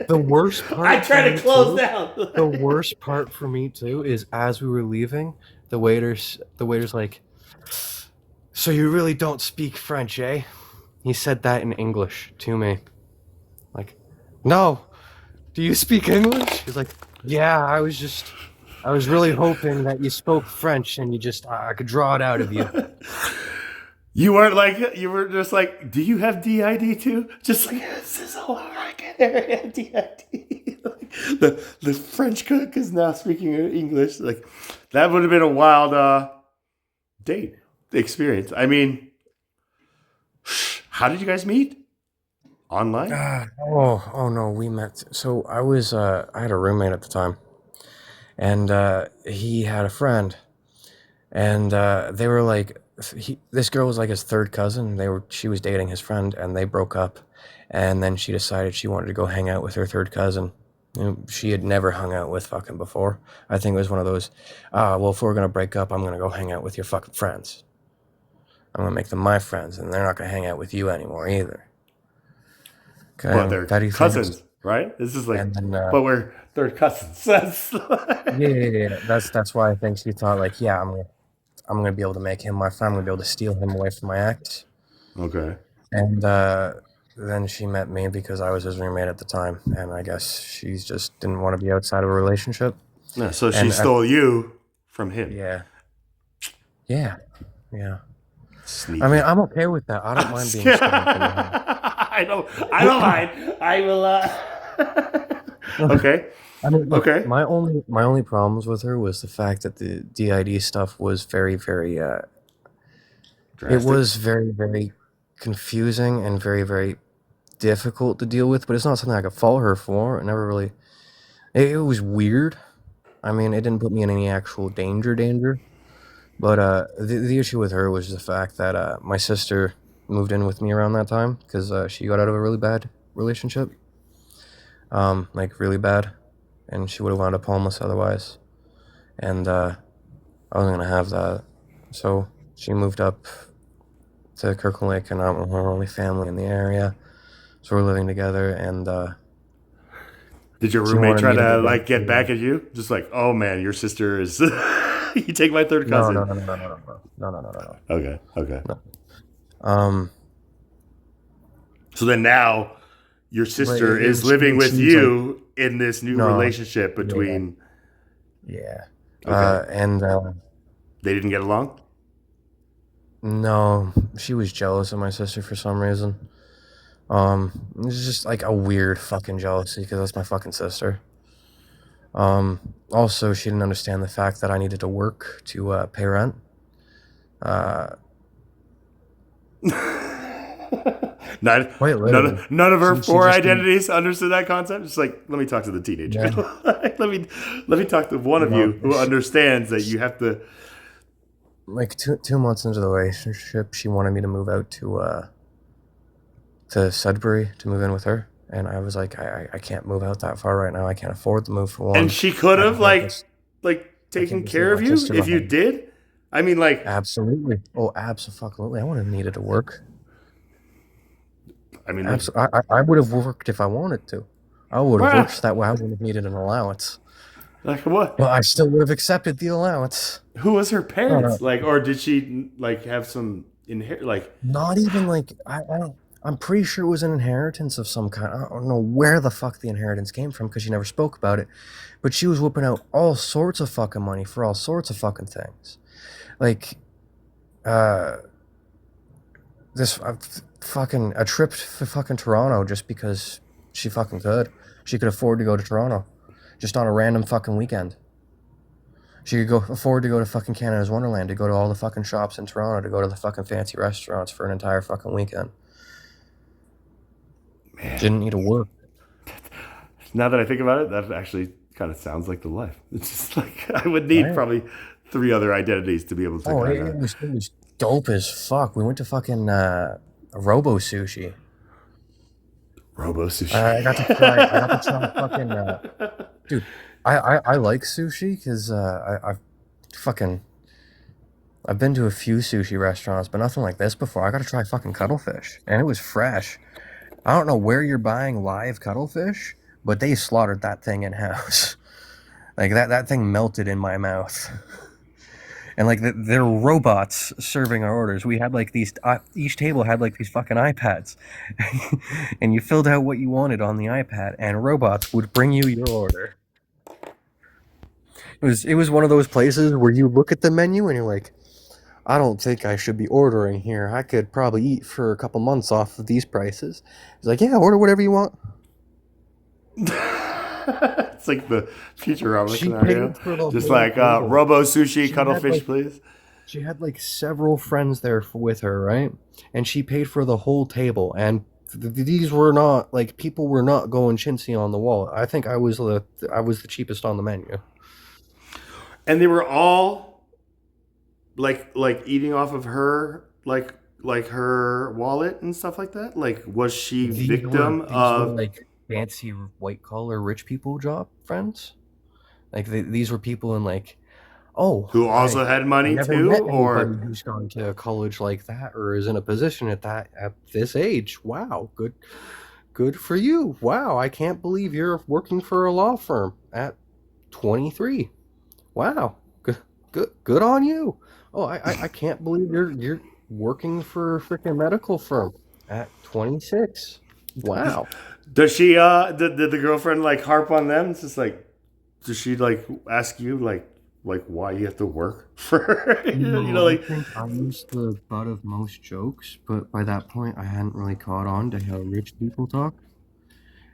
The worst part. I try for to me, close too- down. The worst part for me too is as we were leaving, the waiter's like, "So you really don't speak French, eh?" He said that in English to me. Like, "No. Do you speak English?" He's like, "Yeah, I was really hoping that you spoke French and I could draw it out of you." You weren't like you were just like, do you have DID too? Just like this is all I can have DID. Like, the French cook is now speaking English. Like that would have been a wild date experience. I mean, how did you guys meet? Online? Oh no, we met. So I had a roommate at the time, and he had a friend, and they were like, this girl was like his third cousin. She was dating his friend, and they broke up, and then she decided she wanted to go hang out with her third cousin. She had never hung out with fucking before. I think it was one of those, well, if we're gonna break up, I'm gonna go hang out with your fucking friends. I'm gonna make them my friends, and they're not gonna hang out with you anymore either. Okay, But they're Betty cousins, right? This is like, and then but we're third cousins. That's yeah. That's why I think she thought like, yeah, I'm gonna be able to make him my friend. I'm gonna be able to steal him away from my ex. okay. And then she met me because I was his roommate at the time, and I guess she just didn't want to be outside of a relationship. Yeah, so she And stole you from him. Yeah. Sneaky. I mean, I'm okay with that. I don't mind being stolen from your home. I don't mind. I will. Okay. I mean, look, Okay. my only problems with her was the fact that the DID stuff was very, very. It Drastic. was very, very confusing and very, very difficult to deal with. But it's not something I could fault her for. It never really. It was weird. I mean, it didn't put me in any actual danger. But the issue with her was the fact that my sister moved in with me around that time because she got out of a really bad relationship, like really bad, and she would have wound up homeless otherwise. And I wasn't gonna have that, so she moved up to Kirkland Lake, and I'm her only family in the area, so we're living together. And Did your she roommate wanted try me to to go like back get to- back at you? Just like, oh man, your sister is. You take my third cousin. No. Okay. Um, So then now your sister it is was- living with she's you in this new No. relationship between. yeah. Okay. And They didn't get along. no, she was jealous of my sister for some reason. It was just like a weird fucking jealousy because that's my fucking sister. Also, she didn't understand the fact that I needed to work to pay rent. Not, Quite literally. none of her She four just identities understood that concept. Just like, let me talk to the teenager. Yeah. Let me talk to one of No, you who understands that you have to. like 2 months into the relationship, she wanted me to move out to Sudbury to move in with her, and I was like, I can't move out that far right now. I can't afford to move for one. And she could I have can't just- taken just care leave of my you sister if you behind. did. I mean, like, Absolutely. Oh, absolutely. I would have needed to work. I mean, like, I would have worked if I wanted to. I would have Wow. worked so that way. I wouldn't have needed an allowance. like what? But I still would have accepted the allowance. Who was her parents? no. Like, or did she like have some like? Not even like I'm pretty sure it was an inheritance of some kind. I don't know where the fuck the inheritance came from because she never spoke about it. But she was whipping out all sorts of fucking money for all sorts of fucking things. Like this fucking a trip to fucking Toronto just because she fucking could. She could afford to go to Toronto just on a random fucking weekend. She could afford to go to fucking Canada's Wonderland, to go to all the fucking shops in Toronto, to go to the fucking fancy restaurants for an entire fucking weekend. Man, Didn't need to work. now that I think about it, that actually kind of sounds like the life. It's just like I would need Right. probably 3 other identities to be able to. Oh, kinda, it was dope as fuck. We went to fucking Robo Sushi. Robo sushi. I got to try fucking dude. I like sushi because I've been to a few sushi restaurants, but nothing like this before. I got to try fucking cuttlefish, and it was fresh. I don't know where you're buying live cuttlefish, but they slaughtered that thing in house. Like that thing melted in my mouth. And like they're robots serving our orders. We had like these. Each table had like these fucking iPads, and you filled out what you wanted on the iPad, and robots would bring you your order. It was one of those places where you look at the menu and you're like, I don't think I should be ordering here. I could probably eat for a couple months off of these prices. It's like, yeah, order whatever you want. It's like the Futurama She scenario. paid for the Just whole like table. Robo sushi, She cuttlefish, had, like- please. She had like several friends there with her, right? And she paid for the whole table. And these were not like people were not going chintzy on the wall. I think I was the cheapest on the menu. And they were all like eating off of her like her wallet and stuff like that. Like, was she victim These of? were like fancy white collar rich people job friends. Like these were people in like, oh, Who also had money I never too, met or anybody who's gone to a college like that or is in a position at this age. Wow, good for you. Wow, I can't believe you're working for a law firm at 23. Wow, good on you. Oh, I can't believe you're working for a freaking medical firm at 26. Wow. does she? Did the girlfriend like harp on them? It's just like, does she like ask you like why you have to work for? I think I was the butt of most jokes, but by that point I hadn't really caught on to how rich people talk.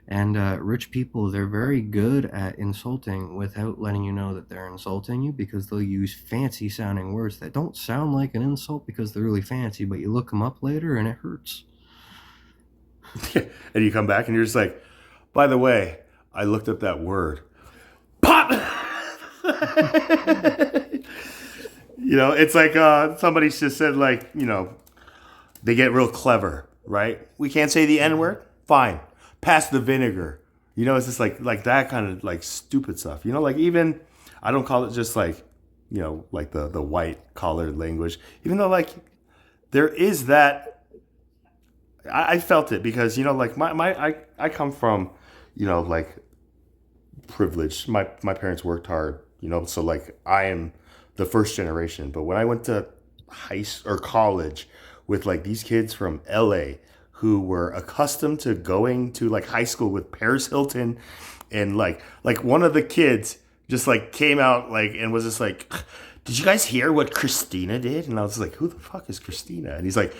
And rich people, they're very good at insulting without letting you know that they're insulting you because they'll use fancy sounding words that don't sound like an insult because they're really fancy, but you look them up later and it hurts. And you come back and you're just like, by the way, I looked up that word. Pop. It's like somebody just said like, they get real clever, right? We can't say the N word. Fine. Pass the vinegar. It's just like that kind of like stupid stuff. Like even I don't call it just like, like the white collar language, even though like there is that. I felt it because, like I come from, like privilege. My parents worked hard, so like I am the first generation. But when I went to college with like these kids from LA who were accustomed to going to like high school with Paris Hilton, and like one of the kids just like came out like and was just like, did you guys hear what Christina did? And I was like, who the fuck is Christina? And he's like,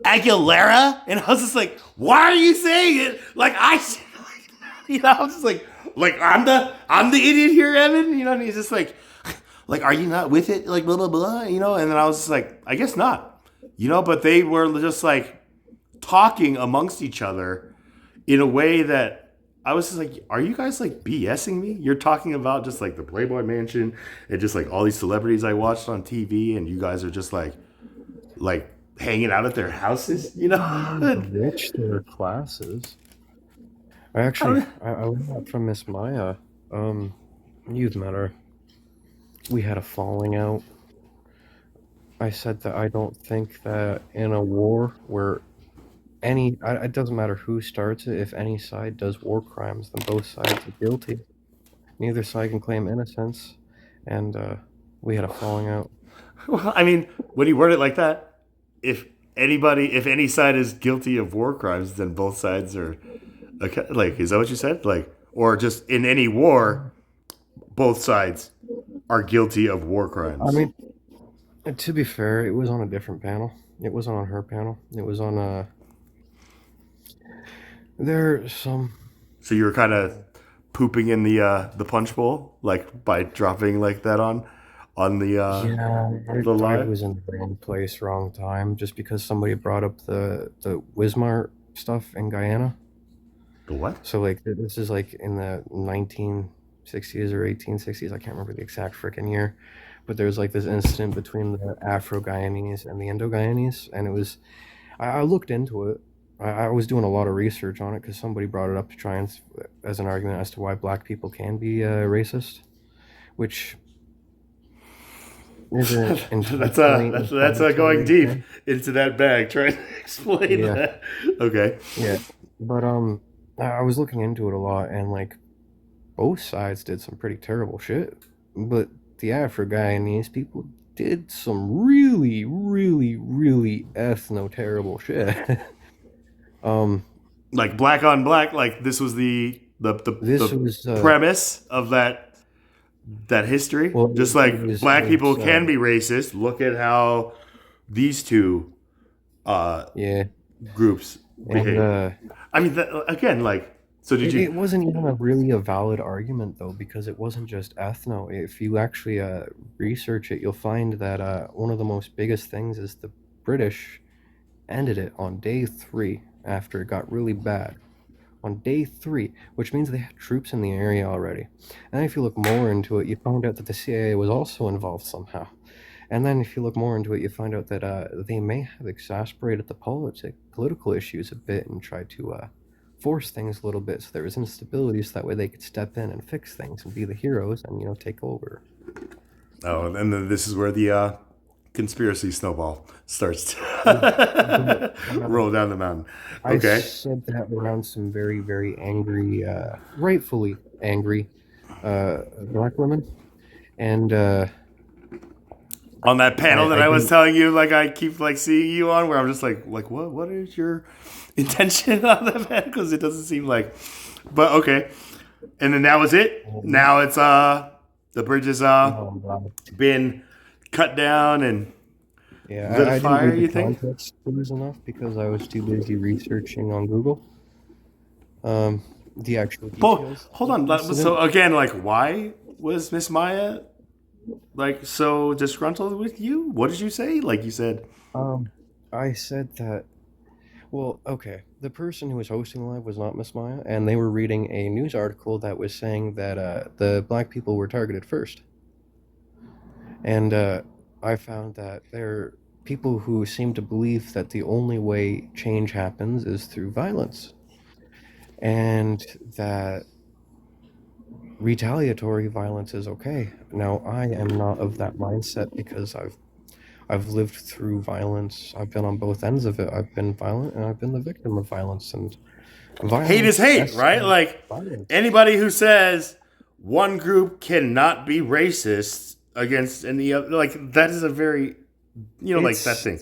Aguilera? And I was just like, why are you saying it? Like I was just like I'm the idiot here, Evan. And he's just like are you not with it? Like blah blah blah, and then I was just like, I guess not. But they were just like talking amongst each other in a way that I was just like, are you guys like BSing me? You're talking about just like the Playboy Mansion and just like all these celebrities I watched on TV, and you guys are just like hanging out at their houses, you know? Rich their classes. I learned that from Miss Maya. You've met her. We had a falling out. I said that I don't think that in a war where it doesn't matter who starts it, if any side does war crimes, then both sides are guilty. Neither side can claim innocence, and we had a falling out. Well, I mean, when you word it like that, if any side is guilty of war crimes, then both sides are, like, is that what you said? Like, or just in any war, both sides are guilty of war crimes. I mean, to be fair, it was on a different panel. It wasn't on her panel. It was on there's some. So you were kind of pooping in the punch bowl, like by dropping like that on the Yeah, the I line. was in the wrong place, wrong time, just because somebody brought up the Wismar stuff in Guyana. The what? So like this is like in the 1960s or 1860s. I can't remember the exact freaking year, but there was like this incident between the Afro-Guyanese and the Indo-Guyanese, and it was. I looked into it. I was doing a lot of research on it because somebody brought it up to try and as an argument as to why black people can be racist, which isn't that's going deep into that bag, trying to explain Yeah. that. Okay. Yeah, but I was looking into it a lot, and like both sides did some pretty terrible shit, but the Afro-Guyanese people did some really, really, really ethno-terrible shit. Like black on black, like this was the This was premise of that history. Well, Just like it was- black it people was, can be racist. Look at how these two yeah, groups behave. and I mean, again, like, so did you? it wasn't even a valid argument though, because it wasn't just ethno. If you actually research it, you'll find that one of the most biggest things is the British ended it on day 3 after it got really bad. On day 3, which means they had troops in the area already. And then if you look more into it, you find out that the CIA was also involved somehow. And then if you look more into it, you find out that they may have exasperated the political issues a bit and tried to force things a little bit so there was instability, so that way they could step in and fix things and be the heroes and, take over. Oh, and then this is where the conspiracy snowball starts to roll down the mountain. I Okay. said that around some very, very angry, rightfully angry black women. And On that panel that I I was didn't- telling you, like I keep like seeing you on, where I'm just like what is your intention on that panel? Because it doesn't seem like. But okay, and then that was it. Now it's the bridge has oh, God. been cut down, and Yeah, Lit a I fire, didn't read you the think? context clues enough because I was too busy researching on Google. The actual details. hold on. So again, like, why was Miss Maya like so disgruntled with you? What did you say? Like you said, I said that. Well, okay. The person who was hosting live was not Miss Maya, and they were reading a news article that was saying that the black people were targeted first. And I found that there are people who seem to believe that the only way change happens is through violence, and that retaliatory violence is okay. Now, I am not of that mindset because I've lived through violence. I've been on both ends of it. I've been violent and I've been the victim of violence. And violence, hate is hate, that's right? Like violence. anybody who says one group cannot be racist against any other, like that is a very, like that It's- thing.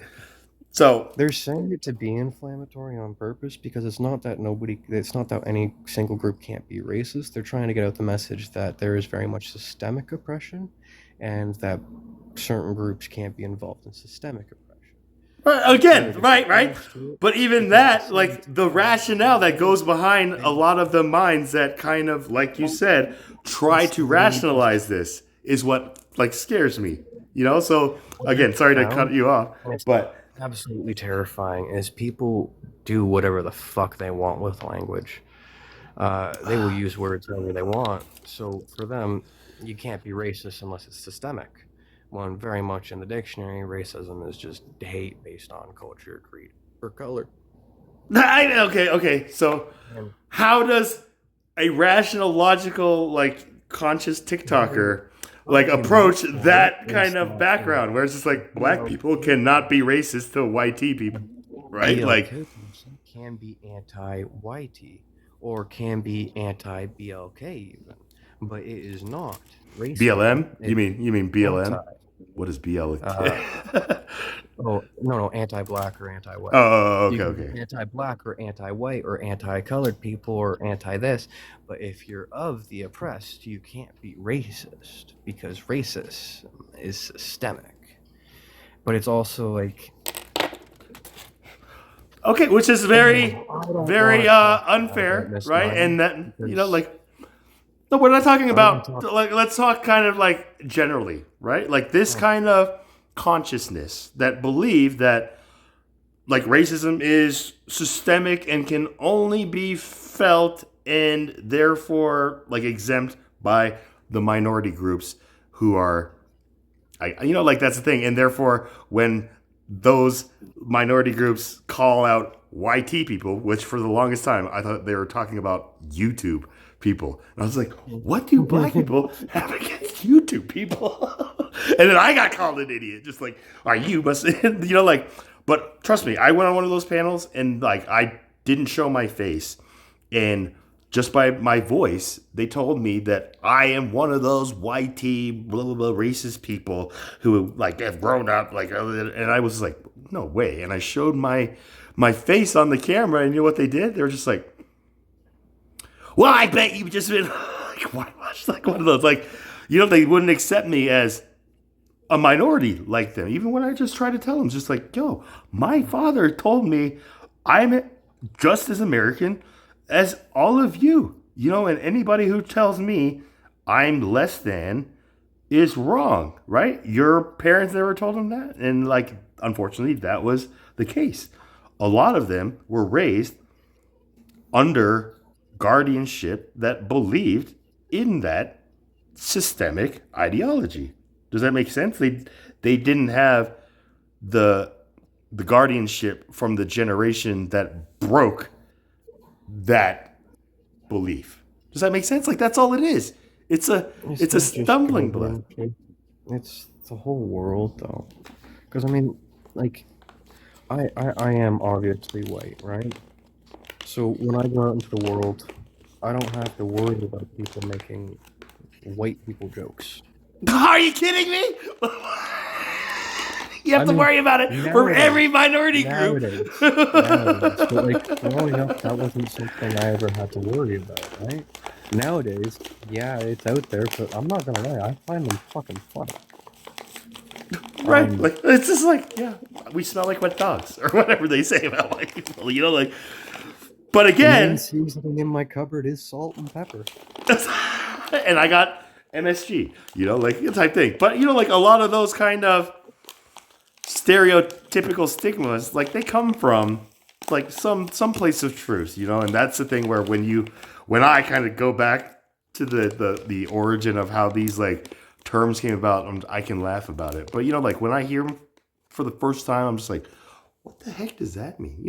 So They're saying it to be inflammatory on purpose because it's not that any single group can't be racist. They're trying to get out the message that there is very much systemic oppression and that certain groups can't be involved in systemic oppression. again, right. But even that, like the rationale that goes behind a lot of the minds that kind of, like you said, try to rationalize this is what like scares me. So again, sorry to cut you off, but absolutely terrifying is people do whatever the fuck they want with language. They will use words however they want. So for them, you can't be racist unless it's systemic. When very much in the dictionary, racism is just hate based on culture, creed, or color. Okay. So, And how does a rational, logical, like conscious TikToker like approach that kind of background where it's just like black people cannot be racist to white people, right? Like BLK person can be anti-YT or can be anti-BLK even, but it is not racism. BLM? You mean Anti. BLM? What is BLM? Oh no, anti-black or anti-white. Oh, You okay, can okay. be anti-black or anti-white or anti-colored people or anti-this, but if you're of the oppressed, you can't be racist because racism is systemic. But it's also like Okay, which is very, I don't very want to talk about unfair, this right? line And that because like no, we're not talking I want to about talk. like let's talk kind of like generally, right? Like this Oh, kind of consciousness that believe that like racism is systemic and can only be felt and therefore like exempt by the minority groups who are like that's the thing, and therefore when those minority groups call out YT people, which for the longest time I thought they were talking about YouTube people, and I was like, what do black people have against YouTube people? And then I got called an idiot, just like, are you must like. But trust me, I went on one of those panels and like I didn't show my face, and just by my voice, they told me that I am one of those YT blah blah blah racist people who like have grown up like, and I was like, no way. And I showed my face on the camera, and you know what they did? They were just like, well, I bet you've just been like one of those like, they wouldn't accept me as a minority like them, even when I just try to tell them, just like, yo, my father told me I'm just as American as all of you, and anybody who tells me I'm less than is wrong, right? Your parents never told them that. And like, unfortunately, that was the case. A lot of them were raised under guardianship that believed in that systemic ideology. Does that make sense? They didn't have the the guardianship from the generation that broke that belief. Does that make sense? Like that's all it is. It's a it's it's a not just stumbling block. government. It's the whole world, though. Because I mean, like, I am obviously white, right? So when I go out into the world, I don't have to worry about people making white people jokes. Are you kidding me? You have I to mean, worry about it for nowadays, every minority group. nowadays, but like growing up, that wasn't something I ever had to worry about, right? Nowadays, yeah, it's out there, but I'm not gonna lie, I find them fucking funny. Right? Um, Like it's just like, yeah, we smell like wet dogs or whatever they say about white people. Like. But the main again, seasoning in my cupboard is salt and pepper. and I got MSG, like type thing. But like a lot of those kind of stereotypical stigmas, like they come from like some place of truth, and that's the thing where when I kind of go back to the origin of how these like terms came about, I can laugh about it. But like when I hear them for the first time, I'm just like, what the heck does that mean?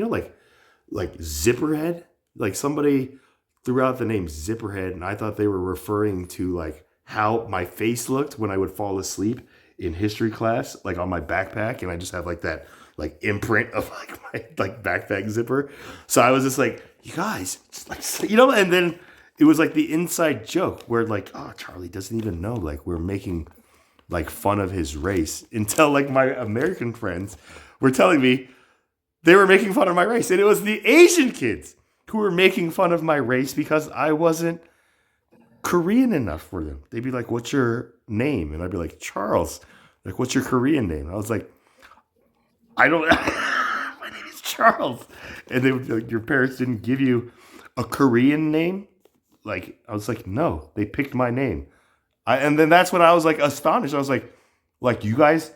Like Zipperhead, like somebody threw out the name Zipperhead, and I thought they were referring to like how my face looked when I would fall asleep in history class, like on my backpack, and I just have like that like imprint of like my like backpack zipper. So I was just like, you guys, just like and then it was like the inside joke where like, oh, Charlie doesn't even know like we're making like fun of his race until like my American friends were telling me they were making fun of my race. And it was the Asian kids who were making fun of my race because I wasn't Korean enough for them. They'd be like, what's your name? And I'd be like, Charles. Like, what's your Korean name? And I was like, I don't, my name is Charles. And they would be like, your parents didn't give you a Korean name? Like, I was like, no, they picked my name. And then that's when I was like astonished. I was like, you guys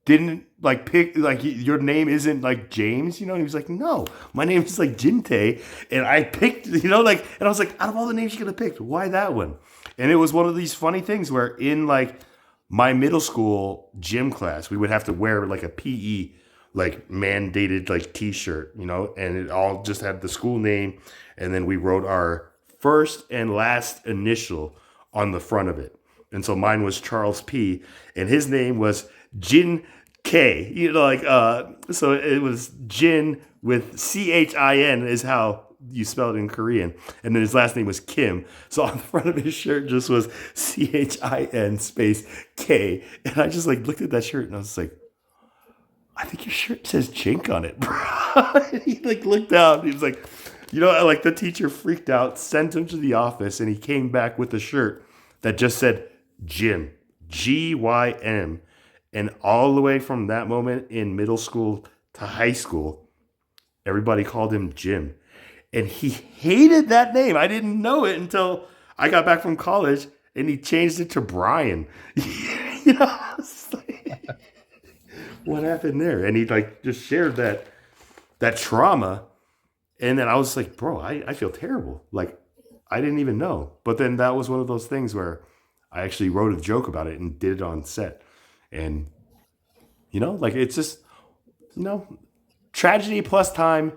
didn't like pick like your name isn't like James, you know? And he was like, no, my name is like Jinte, and I picked, you know, like, and I was like, out of all the names you could have picked, why that one? And it was one of these funny things where in like my middle school gym class, we would have to wear like a PE like mandated like T-shirt, you know, and it all just had the school name, and then we wrote our first and last initial on the front of it. And so mine was Charles P, and his name was Jin K. You know, like so it was Jin with Chin is how you spell it in Korean, and then his last name was Kim. So on the front of his shirt just was Chin space K, and I just like looked at that shirt and I was like, I think your shirt says Jink on it, bro. And he like looked down. He was like, you know, like the teacher freaked out, sent him to the office, and he came back with a shirt that just said Jim, Gym. And all the way from that moment in middle school to high school, everybody called him Jim. And he hated that name. I didn't know it until I got back from college, and he changed it to Brian. You know, I was like, what happened there? And he like just shared that trauma. And then I was like, bro, I feel terrible. Like, I didn't even know. But then that was one of those things where I actually wrote a joke about it and did it on set. And, you know, like it's just, you know, tragedy plus time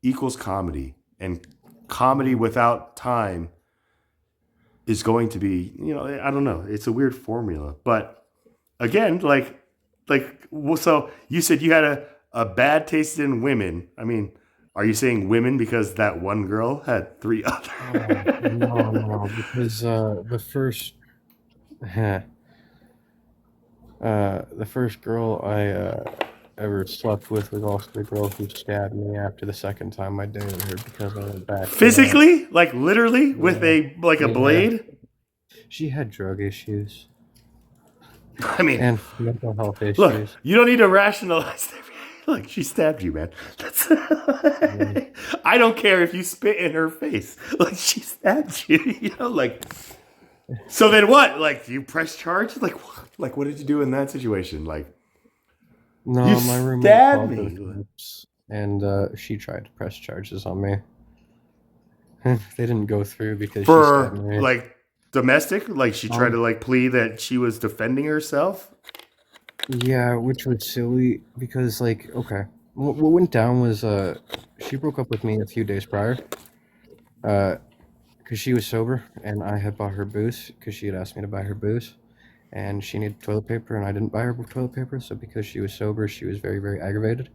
equals comedy. And comedy without time is going to be, you know, I don't know. It's a weird formula. But again, so you said you had a bad taste in women. I mean, are you saying women because that one girl had three other? No, because the first girl I ever slept with was also the girl who stabbed me after the second time I dated her because I went back. Physically? Like literally with a blade? She had drug issues I mean, and mental health issues. look, you don't need to rationalize that. Look, she stabbed you, man. That's I don't care if you spit in her face. Like, she stabbed you, you know, like. So then what? Like, do you press charges? Like what did you do in that situation? Like, No, you my roommate stabbed called me. the cops, and she tried to press charges on me. They didn't go through because she For stabbed me. like domestic? Like she tried to like plead that she was defending herself? Yeah, which was silly because, like, okay, what went down was she broke up with me a few days prior, because she was sober and I had bought her booze because she had asked me to buy her booze, and she needed toilet paper and I didn't buy her toilet paper. So because she was sober, she was very, very aggravated,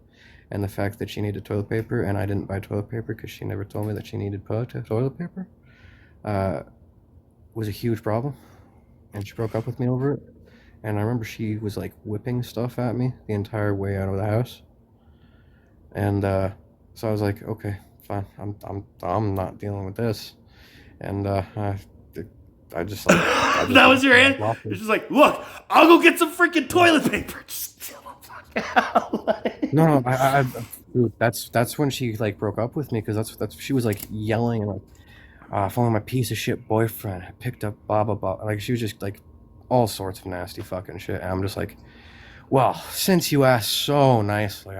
and the fact that she needed toilet paper and I didn't buy toilet paper because she never told me that she needed toilet paper, was a huge problem, and she broke up with me over it. And I remember she was like whipping stuff at me the entire way out of the house. And so I was like, okay, fine, I'm not dealing with this. And I just like That was your answer? It's just like, look, I'll go get some freaking toilet paper. Just chill the fuck out. No, dude, that's when she like broke up with me because that's she was like yelling and like, following my piece of shit boyfriend. I picked up blah blah blah. Like she was just like all sorts of nasty fucking shit. And I'm just like, well, since you asked so nicely,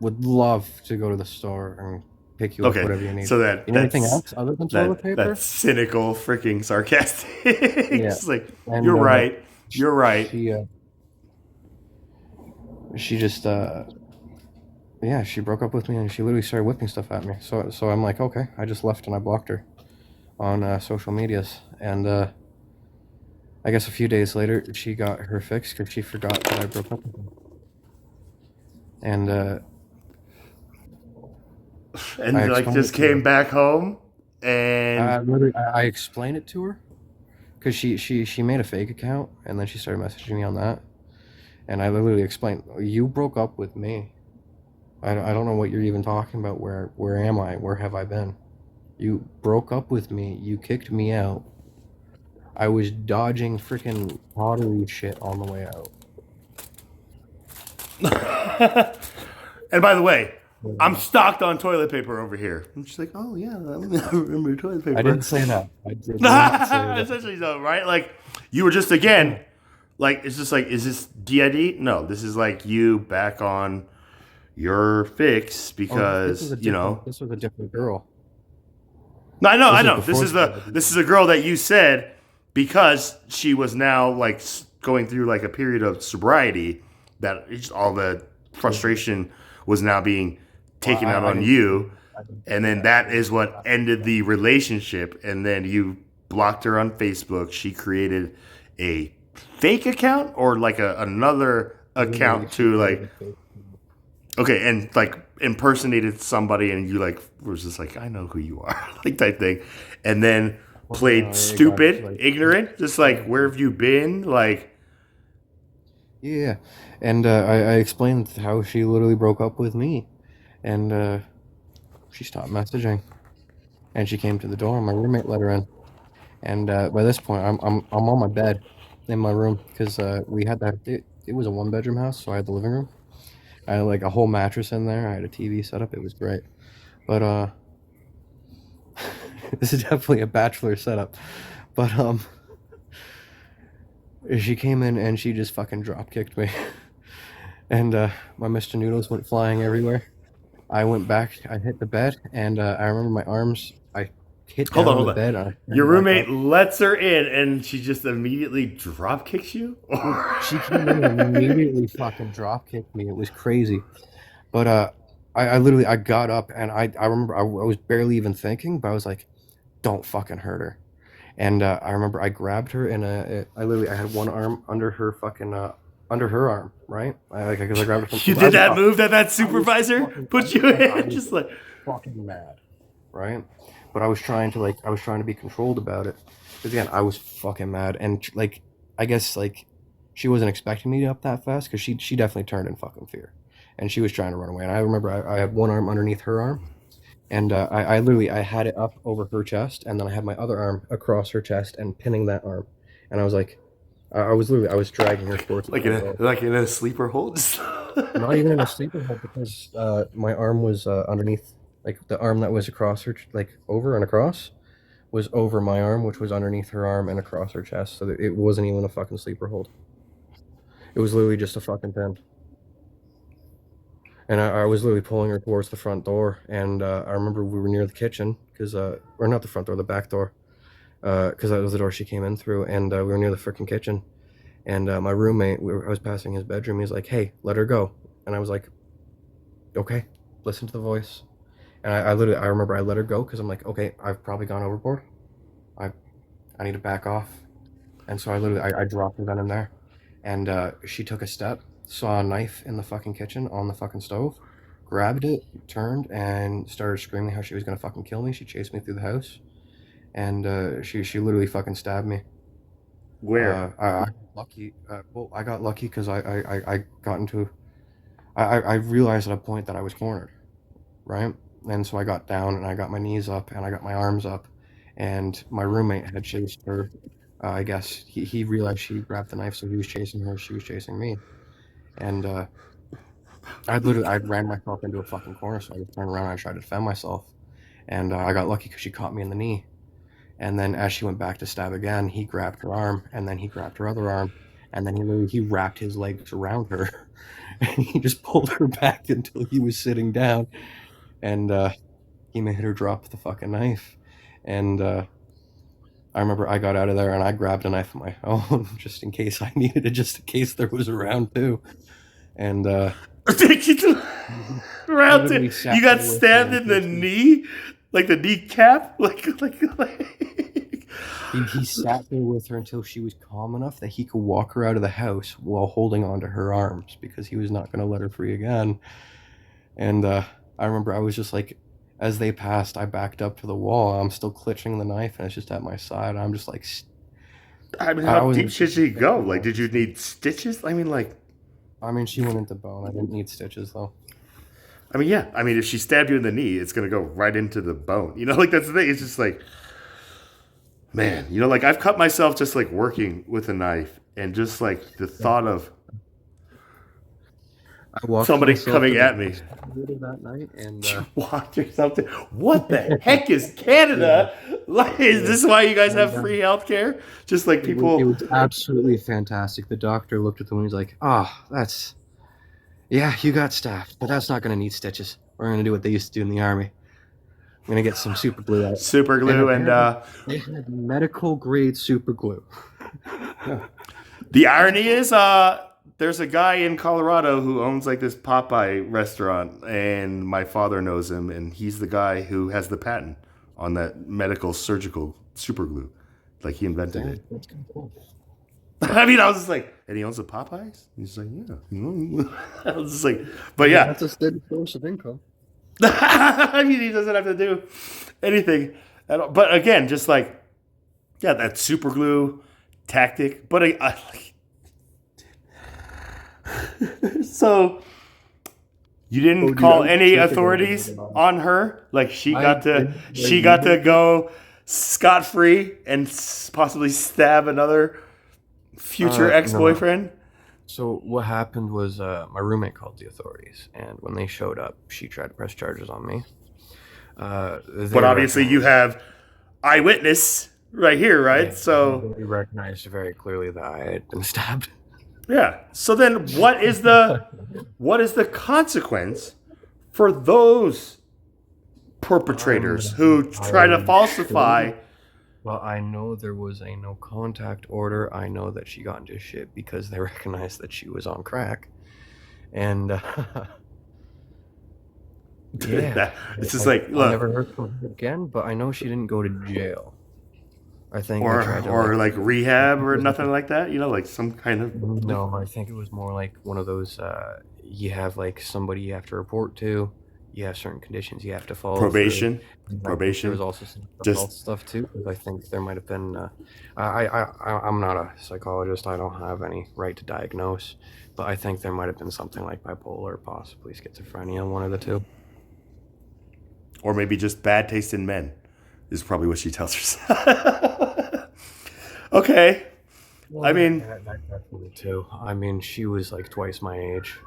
would love to go to the store and pick you up whatever you need. So that you need anything else other than toilet paper? That's cynical, freaking sarcastic. Yeah. It's like, And, you're right. You're right. She just yeah, she broke up with me and she literally started whipping stuff at me. So I'm like, okay, I just left and I blocked her on social medias. And I guess a few days later, she got her fix because she forgot that I broke up with her. And I like just came back home and I explained it to her because she made a fake account and then she started messaging me on that. And I literally explained, you broke up with me. I don't know what you're even talking about. Where am I? Where have I been? You broke up with me. You kicked me out. I was dodging freaking pottery shit on the way out. And by the way, I'm stocked on toilet paper over here. And she's like, oh yeah, I remember toilet paper. I didn't say that. I did not say that. Essentially, though, right? Like, you were just again Like, it's just like, is this DID? No, this is like you back on your fix because, you know. This was a different girl. No, I know, This I is know. before This is a girl that you said because she was now like going through like a period of sobriety that all the frustration was now being taken out on you, and then that is what ended the relationship. And then you blocked her on Facebook. She created a fake account or like another account to like okay, and like impersonated somebody, and you like was just like, I know who you are, like type thing, and then played stupid, ignorant, just like where have you been, like. Yeah, and I explained how she literally broke up with me, and she stopped messaging, and she came to the door. And my roommate let her in, and by this point, I'm on my bed in my room because we had that. It was a 1-bedroom house, so I had the living room. I had like a whole mattress in there. I had a TV set up. It was great, but this is definitely a bachelor setup. But she came in and she just fucking drop kicked me. And my Mr. Noodles went flying everywhere. I went back, I hit the bed, and I remember my arms, I hit down on the bed. Your roommate lets her in and she just immediately drop kicks you? She came in and immediately fucking drop kicked me. It was crazy. But I literally, I got up and I remember I was barely even thinking, but I was like, don't fucking hurt her. And I remember I grabbed her and I literally, I had one arm under her fucking, under her arm, right? I grabbed her from. You did that move that supervisor put you in, just like fucking mad, right? But I was trying to be controlled about it. Because again, I was fucking mad, and like, I guess like, she wasn't expecting me up that fast because she definitely turned in fucking fear, and she was trying to run away. And I remember I had one arm underneath her arm, and I literally I had it up over her chest, and then I had my other arm across her chest and pinning that arm, and I was like. I was dragging her towards like in a sleeper hold. Not even in a sleeper hold because my arm was underneath, like the arm that was across her, like over and across, was over my arm, which was underneath her arm and across her chest. So it wasn't even a fucking sleeper hold. It was literally just a fucking pin. And I was literally pulling her towards the front door, and I remember we were near the kitchen because, or not the front door, the back door. Because that was the door she came in through, and we were near the freaking kitchen, and my roommate, I was passing his bedroom, he's like, hey, let her go, and I was like, okay, listen to the voice, and I remember I let her go, because I'm like, okay, I've probably gone overboard, I need to back off, and so I dropped her then and there, and she took a step, saw a knife in the fucking kitchen on the fucking stove, grabbed it, turned, and started screaming how she was gonna fucking kill me. She chased me through the house. And she literally fucking stabbed me. Where? I lucky. Well, I got lucky because I got into. I realized at a point that I was cornered, right? And so I got down and I got my knees up and I got my arms up, and my roommate had chased her. I guess he realized she grabbed the knife, so he was chasing her. She was chasing me, and I ran myself into a fucking corner. So I just turned around and I tried to defend myself, and I got lucky because she caught me in the knee. And then as she went back to stab again, he grabbed her arm, and then he grabbed her other arm, and then he wrapped his legs around her, and he just pulled her back until he was sitting down, and he made her drop the fucking knife. And I remember I got out of there and I grabbed a knife of my own just in case I needed it, just in case there was a round two. And round two, you got stabbed in the knee. Like the kneecap? Like he sat there with her until she was calm enough that he could walk her out of the house while holding onto her arms because he was not going to let her free again. And I remember I was just like, as they passed, I backed up to the wall. I'm still clutching the knife and it's just at my side. I'm just like... I mean, how deep should she go? Like, did you need stitches? I mean, she went into bone. I didn't need stitches, though. I mean, yeah. I mean, if she stabbed you in the knee, it's going to go right into the bone. You know, like, that's the thing. It's just like, man, you know, like, I've cut myself just, like, working with a knife. And just, like, the thought of... I walked Somebody myself coming to at the me. hospital that night, and Walked or something. What the heck is Canada? Like, is this why you guys have free healthcare? Just like it people. was absolutely fantastic. The doctor looked at them and he's like, "Ah, that's yeah, you got staffed, but that's not going to need stitches. We're going to do what they used to do in the army. I'm going to get some super glue out." Super glue and They had medical grade super glue. the irony is there's a guy in Colorado who owns like this Popeye restaurant, and my father knows him, and he's the guy who has the patent on that medical surgical super glue. Like he invented it. That's kind of cool. I mean, I was just like, and he owns the Popeyes? He's like, yeah. I was just like, but yeah. That's a steady source of income. I mean, he doesn't have to do anything at all. But again, just like, yeah, that super glue tactic. But so you didn't call any authorities on her? Like she got to go scot free and possibly stab another future ex-boyfriend? So what happened was my roommate called the authorities, and when they showed up, she tried to press charges on me. But obviously you have eyewitness right here, right? Yeah, so they recognized very clearly that I had been stabbed. yeah. So then what is the consequence for those perpetrators who try to falsify? Well, I know there was a no contact order. I know that she got into shit because they recognized that she was on crack. And yeah, it's just like, I look, never heard from her again, but I know she didn't go to jail. I think they tried to, or like rehab or nothing like that, like some kind of. No, I think it was more like one of those you have like somebody you have to report to, you have certain conditions you have to follow Probation. through. There was also some adult stuff too, because I think there might have been I'm not a psychologist, I don't have any right to diagnose, but I think there might have been something like bipolar, possibly schizophrenia, one of the two. Or maybe just bad taste in men is probably what she tells herself. Okay. Well, I mean, that definitely too. I mean, she was like twice my age.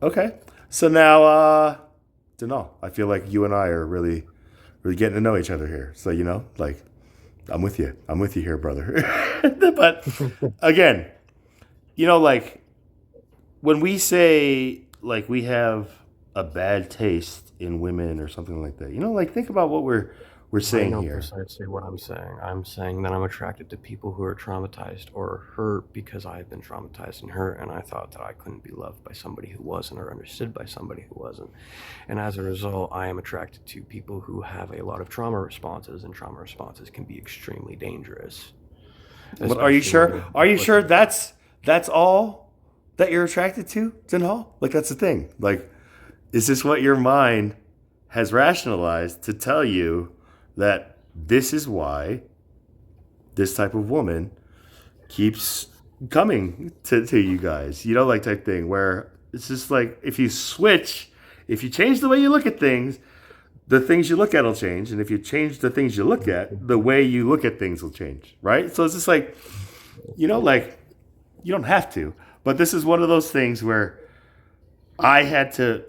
Okay. So now, Denal, I feel like you and I are really, really getting to know each other here. So, like, I'm with you. I'm with you here, brother. But again, like, when we say, like, we have a bad taste in women or something like that, like, think about what we're saying I know here. precisely what I'm saying. I'm saying that I'm attracted to people who are traumatized or hurt because I've been traumatized and hurt, and I thought that I couldn't be loved by somebody who wasn't or understood by somebody who wasn't. And as a result, I am attracted to people who have a lot of trauma responses, and trauma responses can be extremely dangerous. But are you sure? Are you sure that's all that you're attracted to, Denal? Like, that's the thing. Like, is this what your mind has rationalized to tell you that this is why this type of woman keeps coming to you guys? Like, type thing where it's just like, if you change the way you look at things, the things you look at will change. And if you change the things you look at, the way you look at things will change, right? So it's just like, like, you don't have to. But this is one of those things where I had to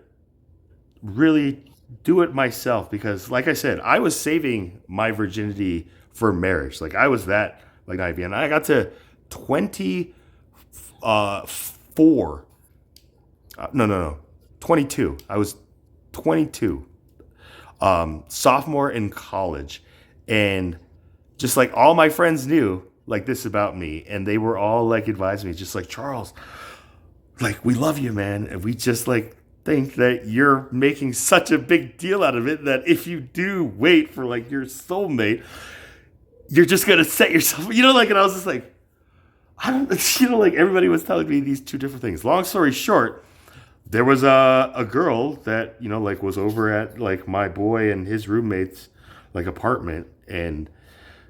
really do it myself because, like I said, I was saving my virginity for marriage. Like, I was that, like, Ivy. And I got to 22. I was 22. Sophomore in college. And just like all my friends knew like this about me, and they were all like advising me, just like, Charles, like, we love you, man, and we just like think that you're making such a big deal out of it that if you do wait for like your soulmate, you're just gonna set yourself, like, and I was just like, I don't, like, everybody was telling me these two different things. Long story short, there was a girl that, like, was over at like my boy and his roommate's like apartment, and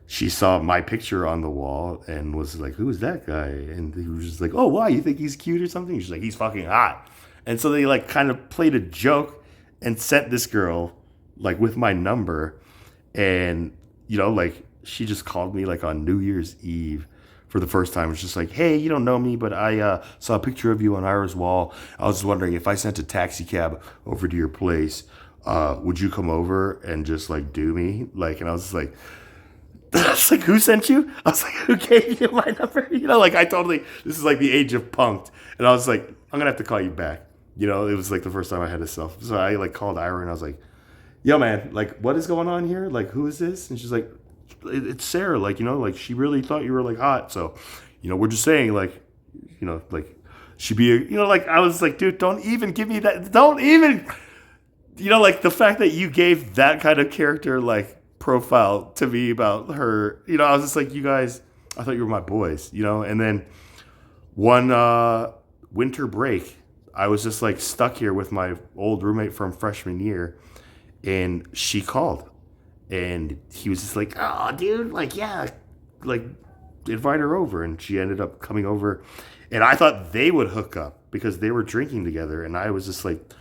she saw my picture on the wall and was like, who is that guy? And he was just like, oh, why? You think he's cute or something? She's like, he's fucking hot. And so they like kind of played a joke and sent this girl like with my number. And, like, she just called me like on New Year's Eve for the first time. It's just like, hey, you don't know me, but I saw a picture of you on Ira's wall. I was wondering if I sent a taxi cab over to your place, would you come over and just like do me? Like, and I was just like, I was like, who sent you? I was like, who gave you my number? You know, like I totally, this is like the age of punked. And I was like, I'm gonna have to call you back. You know, it was like the first time I had a cell. So I like called Ira and I was like, yo man, like what is going on here? Like who is this? And she's like, it's Sarah. Like, you know, like she really thought you were like hot. So, you know, we're just saying like, you know, like she'd be, you know, like I was like, dude, don't even give me that. Don't even, you know, like the fact that you gave that kind of character like profile to me about her, you know, I was just like, you guys, I thought you were my boys, you know. And then one winter break, I was just like stuck here with my old roommate from freshman year, and she called, and he was just like, oh, dude, like, yeah, like, invite her over. And she ended up coming over, and I thought they would hook up because they were drinking together, and I was just like,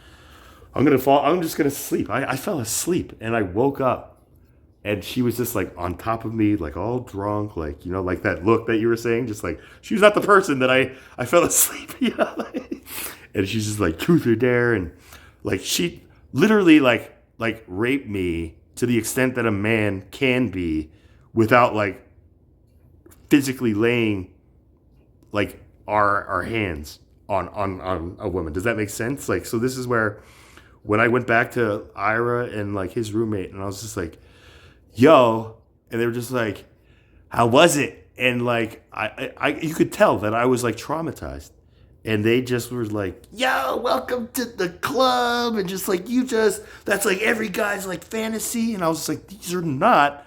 I'm just gonna sleep. I fell asleep, and I woke up, and she was just like on top of me, like all drunk, like, you know, like that look that you were saying, just like she was not the person that I fell asleep, you know. And she's just like truth or dare, and like she literally like raped me to the extent that a man can be without like physically laying like our hands on a woman. Does that make sense? Like, so this is where when I went back to Ira and like his roommate, and I was just like, yo, and they were just like, how was it? And like I you could tell that I was like traumatized. And they just were like, yo, welcome to the club. And just like, that's like every guy's like fantasy. And I was just like, these are not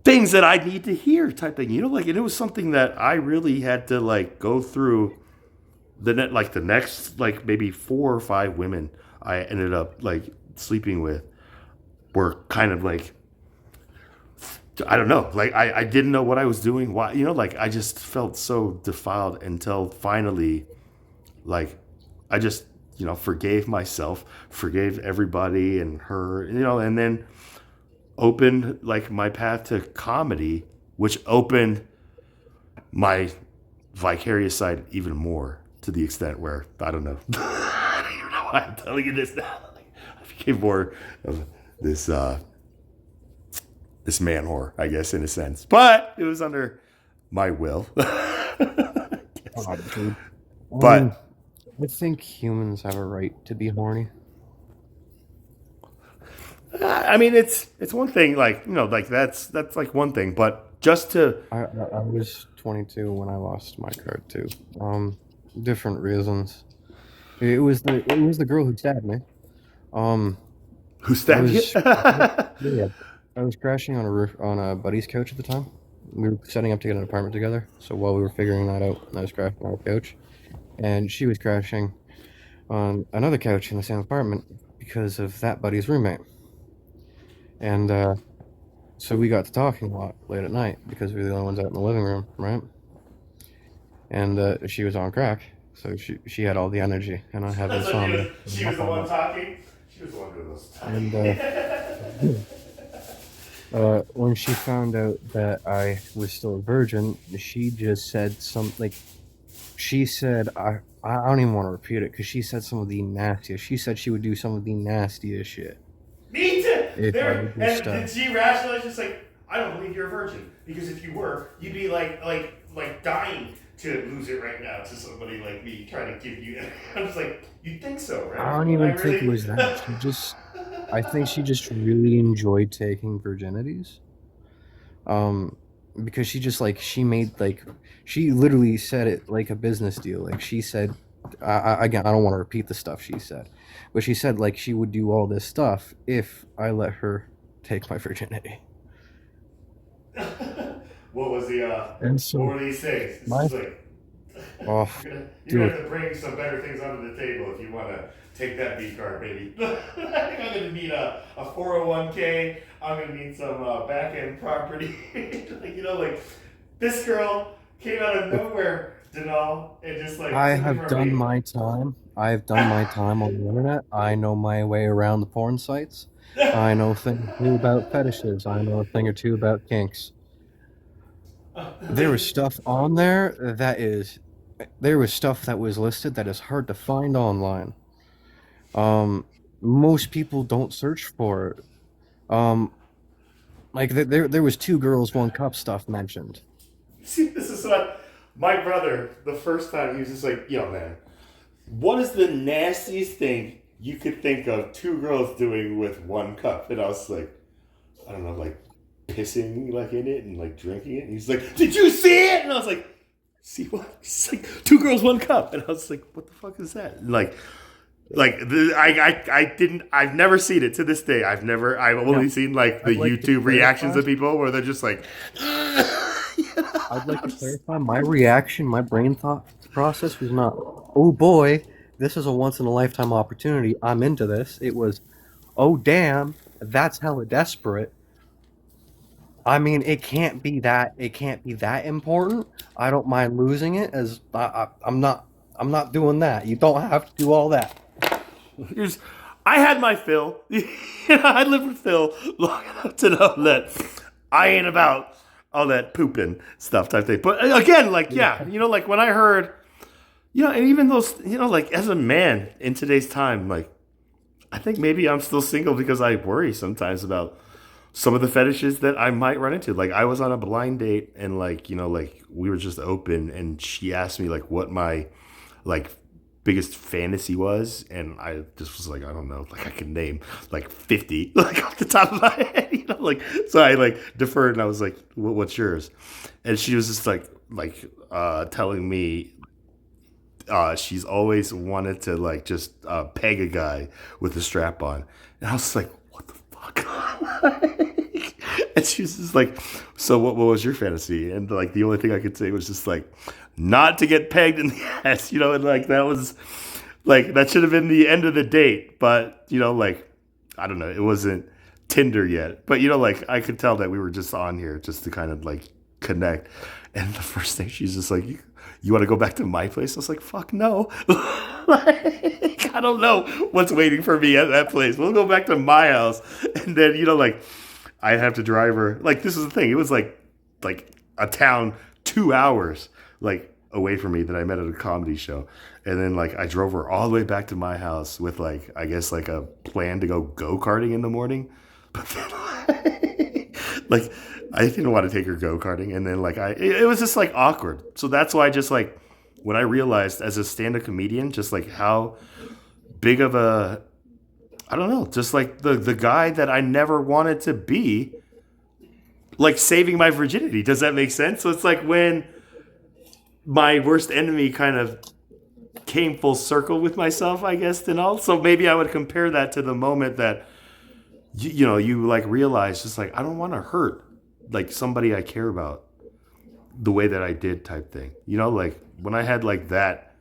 things that I need to hear type thing. You know, like, and it was something that I really had to like go through the next, like maybe 4 or 5 women I ended up like sleeping with were kind of like, I don't know. Like I didn't know what I was doing. Why, you know, like I just felt so defiled until finally, like I just, you know, forgave myself, forgave everybody and her, you know, and then opened like my path to comedy, which opened my vicarious side even more to the extent where I don't know. I don't even know why I'm telling you this now. Like, I became more of this this man whore, I guess, in a sense. But it was under my will. Oh, dude. But I think humans have a right to be horny. I mean, it's one thing, like, you know, like that's like one thing, but just to I was 22 when I lost my card too. Different reasons. It was the girl who stabbed me. who stabbed you? Yeah, I was crashing on a buddy's couch at the time. We were setting up to get an apartment together. So while we were figuring that out, I was crashing on a couch, and she was crashing on another couch in the same apartment because of that buddy's roommate. And so we got to talking a lot late at night because we were the only ones out in the living room, right? And she was on crack, so she had all the energy, and I have insomnia. She was the one talking. She was the one doing those talking. And when she found out that I was still a virgin, she just said she said, I don't even want to repeat it because she said some of the nastiest. She said she would do some of the nastiest shit. Me too. If I would just, And did she rationalize just like, I don't believe you're a virgin, because if you were, you'd be like dying to lose it right now to somebody like me trying to give you. I'm just like, you'd think so, right? I don't even think it was that. I think she just really enjoyed taking virginities. Because she just like she literally said it like a business deal. Like she said, again, I don't want to repeat the stuff she said, but she said like she would do all this stuff if I let her take my virginity. What was the And so what were these things? This my- is like, Oh, you're gonna have dude. to bring some better things onto the table if you want to take that B card, baby. I think I'm gonna need a 401k. I'm gonna need some back end property. Like, you know, like this girl came out of nowhere, Denal, and just like I took it have from done me. my time. I have done my time on the internet. I know my way around the porn sites. I know a thing or two about fetishes. I know a thing or two about kinks. There was stuff on there was stuff that was listed that is hard to find online. Most people don't search for it. Um, like there was two girls, one cup stuff mentioned. See, this is what my brother, the first time, he was just like, yo, man, what is the nastiest thing you could think of two girls doing with one cup? And I was like, I don't know, like pissing like in it and like drinking it. And he's like, did you see it? And I was like, see what? He's like, two girls, one cup. And I was like, what the fuck is that? And I didn't, I've never seen it to this day. I've only Now, seen like the I'd like to YouTube reactions clarify. of people where they're just like, I'd like to clarify my reaction. My brain thought process was not, "Oh boy, this is a once in a lifetime opportunity. I'm into this." It was, "Oh damn, that's hella desperate." I mean, it can't be that. It can't be that important. I don't mind losing it, as I'm not. I'm not doing that. You don't have to do all that. Here's, I had my fill. I lived with Phil long enough to know that I ain't about all that pooping stuff type thing. But again, like, yeah, like when I heard, and even those, like as a man in today's time, like, I think maybe I'm still single because I worry sometimes about some of the fetishes that I might run into. Like I was on a blind date and like, like we were just open and she asked me like what my like biggest fantasy was, and I just was like, I don't know, like I could name like 50 like off the top of my head, like so I like deferred and I was like, what's yours? And she was just like telling me she's always wanted to like just peg a guy with a strap on, and I was like, what the fuck? And she was just like, so what was your fantasy? And like the only thing I could say was just like, not to get pegged in the ass, and like that was like that should have been the end of the date. But like I don't know, it wasn't Tinder yet. But like I could tell that we were just on here just to kind of like connect. And the first thing she's just like, you want to go back to my place? I was like, fuck no. Like, I don't know what's waiting for me at that place. We'll go back to my house. And then, like, I'd have to drive her. Like, this is the thing. It was like a town 2 hours, like, away from me that I met at a comedy show. And then, like, I drove her all the way back to my house with, like, I guess, like, a plan to go-karting in the morning. But then, like, I didn't want to take her go-karting. And then, like, it was just, like, awkward. So that's why just, like, when I realized as a stand-up comedian, just, like, how big of a, I don't know, just, like, the guy that I never wanted to be, like, saving my virginity. Does that make sense? So it's like when my worst enemy kind of came full circle with myself, I guess, and all. So maybe I would compare that to the moment that you like realize just like I don't want to hurt like somebody I care about the way that I did type thing. Like when I had like that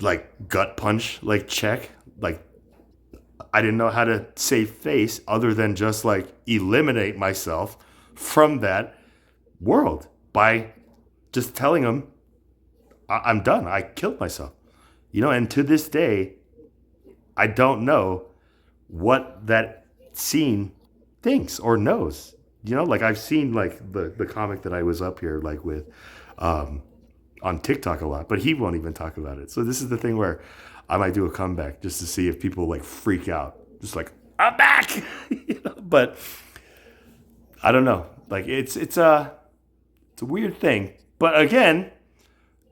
like gut punch like check, like I didn't know how to save face other than just like eliminate myself from that world by just telling them I'm done. I killed myself. And to this day, I don't know what that scene thinks or knows. Like I've seen like the comic that I was up here like with on TikTok a lot, but he won't even talk about it. So this is the thing where I might do a comeback just to see if people like freak out. Just like, I'm back. But I don't know. Like it's a weird thing. But again,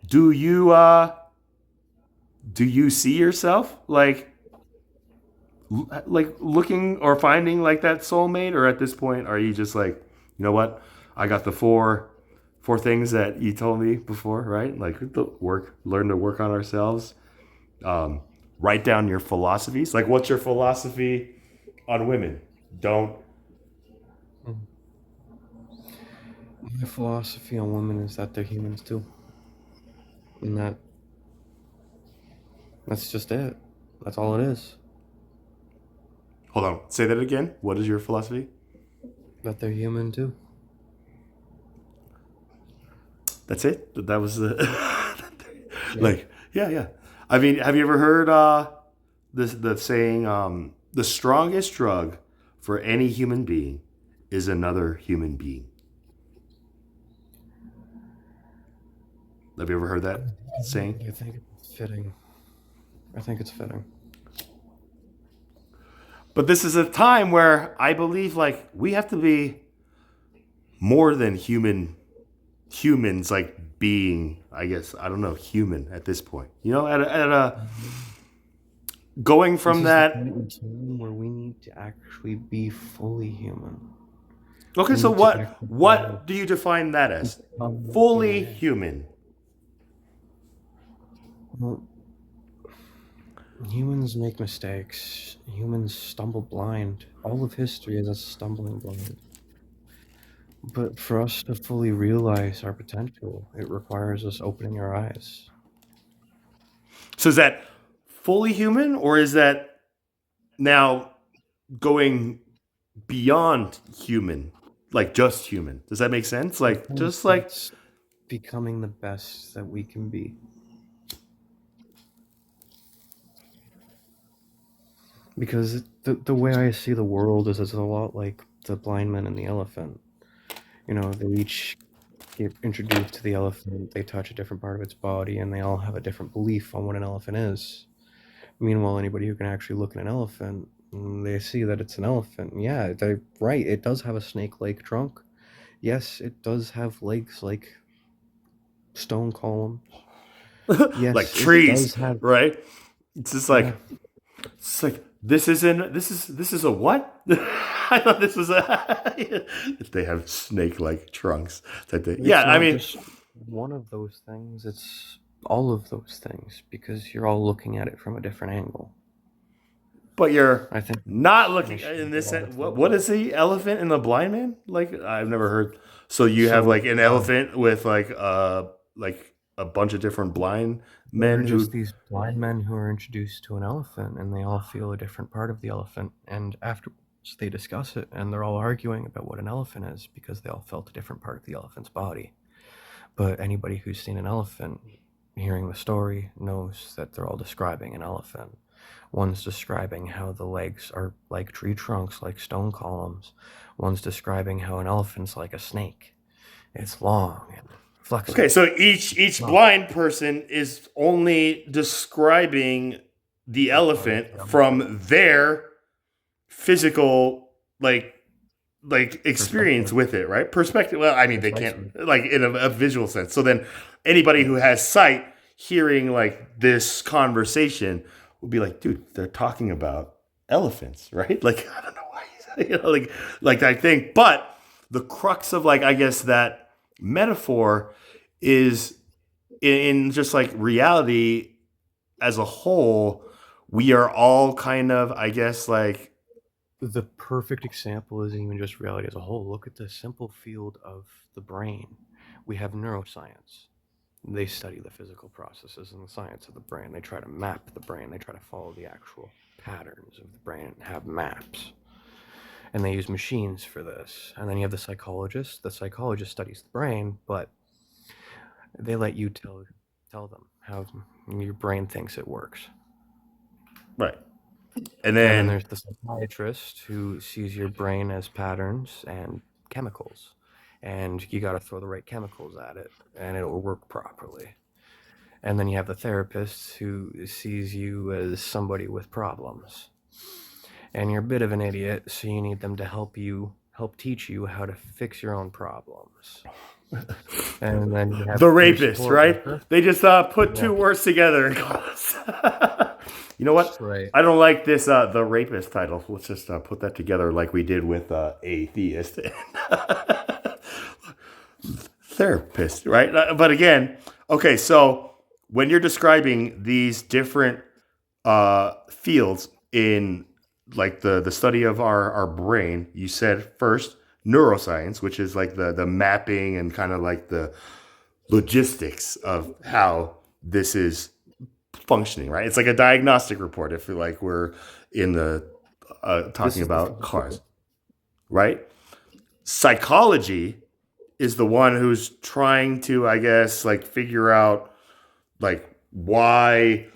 do you see yourself like looking or finding like that soulmate, or at this point are you just like, you know what, I got the four things that you told me before, right? Like learn to work on ourselves, write down your philosophies. Like what's your philosophy on women? Don't. My philosophy on women is that they're humans too, and that's just it. That's all it is. Hold on, say that again. What is your philosophy? That they're human too. That's it. That was the Yeah. like yeah. I mean, have you ever heard the saying the strongest drug for any human being is another human being? Have you ever heard that saying? I think it's fitting. I think it's fitting. But this is a time where I believe like we have to be more than humans, like being, I guess, I don't know, human at this point. You know, at a going This from is the that. point in time where we need to actually be fully human. Okay, We so need to actually what do you define that as? become Fully human. human. Well, humans make mistakes. Humans stumble blind. All of history is us stumbling blind. But for us to fully realize our potential, it requires us opening our eyes. So is that fully human, or is that now going beyond human, like just human? Does that make sense? I Like think just like it's becoming the best that we can be. Because the way I see the world is it's a lot like the blind man and the elephant. You know, they each get introduced to the elephant, they touch a different part of its body, and they all have a different belief on what an elephant is. Meanwhile, anybody who can actually look at an elephant, they see that it's an elephant. Yeah, they're right. It does have a snake-like trunk. Yes, it does have legs like stone columns. like Yes, it trees, does have. right? It's just Yeah, like this is a what? I thought this was a if they have snake like trunks type thing. Yeah, it's I not mean, just one of those things. It's all of those things because you're all looking at it from a different angle. but you're I think not an looking issue in with a this. lot of What people. is the elephant and the blind man? Like I've never heard. So you have So like an elephant with like a bunch of different blind they're men just who. these blind men who are introduced to an elephant, and they all feel a different part of the elephant. And afterwards, they discuss it, and they're all arguing about what an elephant is because they all felt a different part of the elephant's body. But anybody who's seen an elephant, hearing the story, knows that they're all describing an elephant. One's describing how the legs are like tree trunks, like stone columns. One's describing how an elephant's like a snake. It's long and Okay, flexible. so each Not blind person is only describing the a part of elephant the elephant from their physical like experience perspective. with it, right? Perspective. Well, I mean, they can't Precisely. like in a visual sense. So then anybody who has sight hearing like this conversation will be like, dude, they're talking about elephants, right? Like I don't know why like that thing. But the crux of like I guess that metaphor is in just like reality as a whole, we are all kind of, I guess, like The perfect example is even just reality as a whole. Look at the simple field of the brain. We have neuroscience. They study the physical processes and the science of the brain. They try to map the brain. They try to follow the actual patterns of the brain and have maps. And they use machines for this. And then you have the psychologist. The psychologist studies the brain, but they let you tell them how your brain thinks it works. right. And And then then there's the psychiatrist who sees your brain as patterns and chemicals. And you got to throw the right chemicals at it, and it'll work properly. And then you have the therapist who sees you as somebody with problems. And you're a bit of an idiot, so you need them to help teach you how to fix your own problems. And then you have the your rapist, support right? worker. They just put Yeah, two words together and call us. You know what? right. I don't like this the rapist title. Let's just put that together like we did with atheist and therapist, right? But again, okay, so when you're describing these different fields in like the study of our brain, you said first neuroscience, which is like the mapping and kind of like the logistics of how this is functioning, right? It's like a diagnostic report if like we're in the This talking is the about physical. cars, right? Psychology is the one who's trying to, I guess, like figure out like why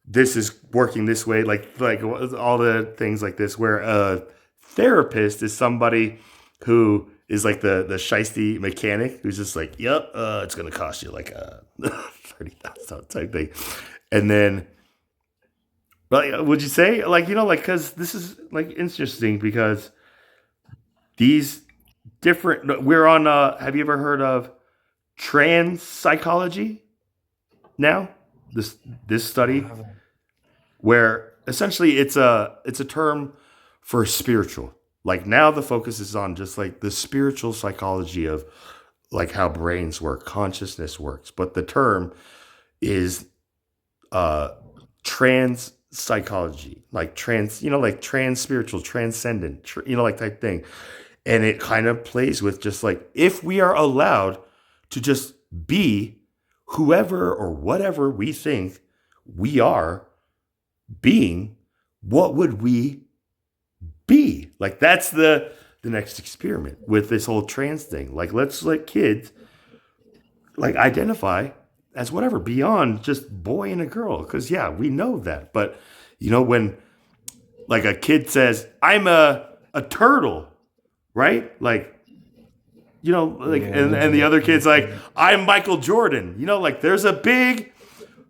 this is working this way, like all the things like this. Where a therapist is somebody who is like the shisty mechanic who's just like, yep, it's gonna cost you like a $30,000 type thing, and then. But would you say like like because this is like interesting because these different we're on have you ever heard of trans psychology now this study where essentially it's a term for spiritual, like now the focus is on just like the spiritual psychology of like how brains work, consciousness works, but the term is uh trans psychology, like trans, like trans spiritual, transcendent, like type thing. And it kind of plays with just like if we are allowed to just be whoever or whatever we think we are being, what would we be? Like that's the next experiment with this whole trans thing. Like let's let kids like identify as whatever beyond just boy and a girl, because yeah, we know that. But when like a kid says I'm a turtle, right? Like like and the other kid's like I'm Michael Jordan, like there's a big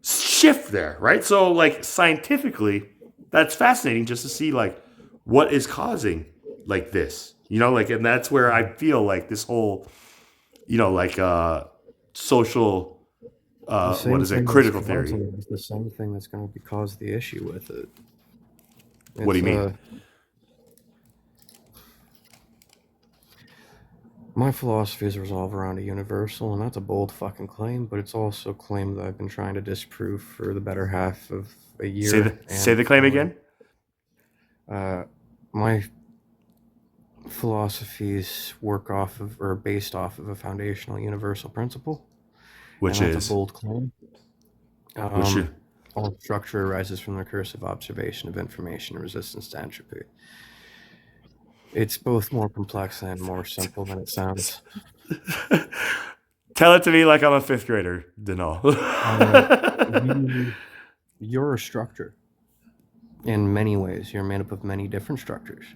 shift there, right? So like scientifically that's fascinating just to see like what is causing like this, like, and that's where I feel like this whole like social what is it? Critical theory. It's the same thing that's going to cause the issue with it. What do you mean? My philosophies revolve around a universal, and that's a bold fucking claim, but it's also a claim that I've been trying to disprove for the better half of a year. Say the claim again. My philosophies work off of or are based off of a foundational universal principle. Which and is that's a bold claim. All structure arises from the recursive observation of information and resistance to entropy. It's both more complex and more simple than it sounds. Tell it to me like I'm a fifth grader, Denal. You're a structure. In many ways, you're made up of many different structures.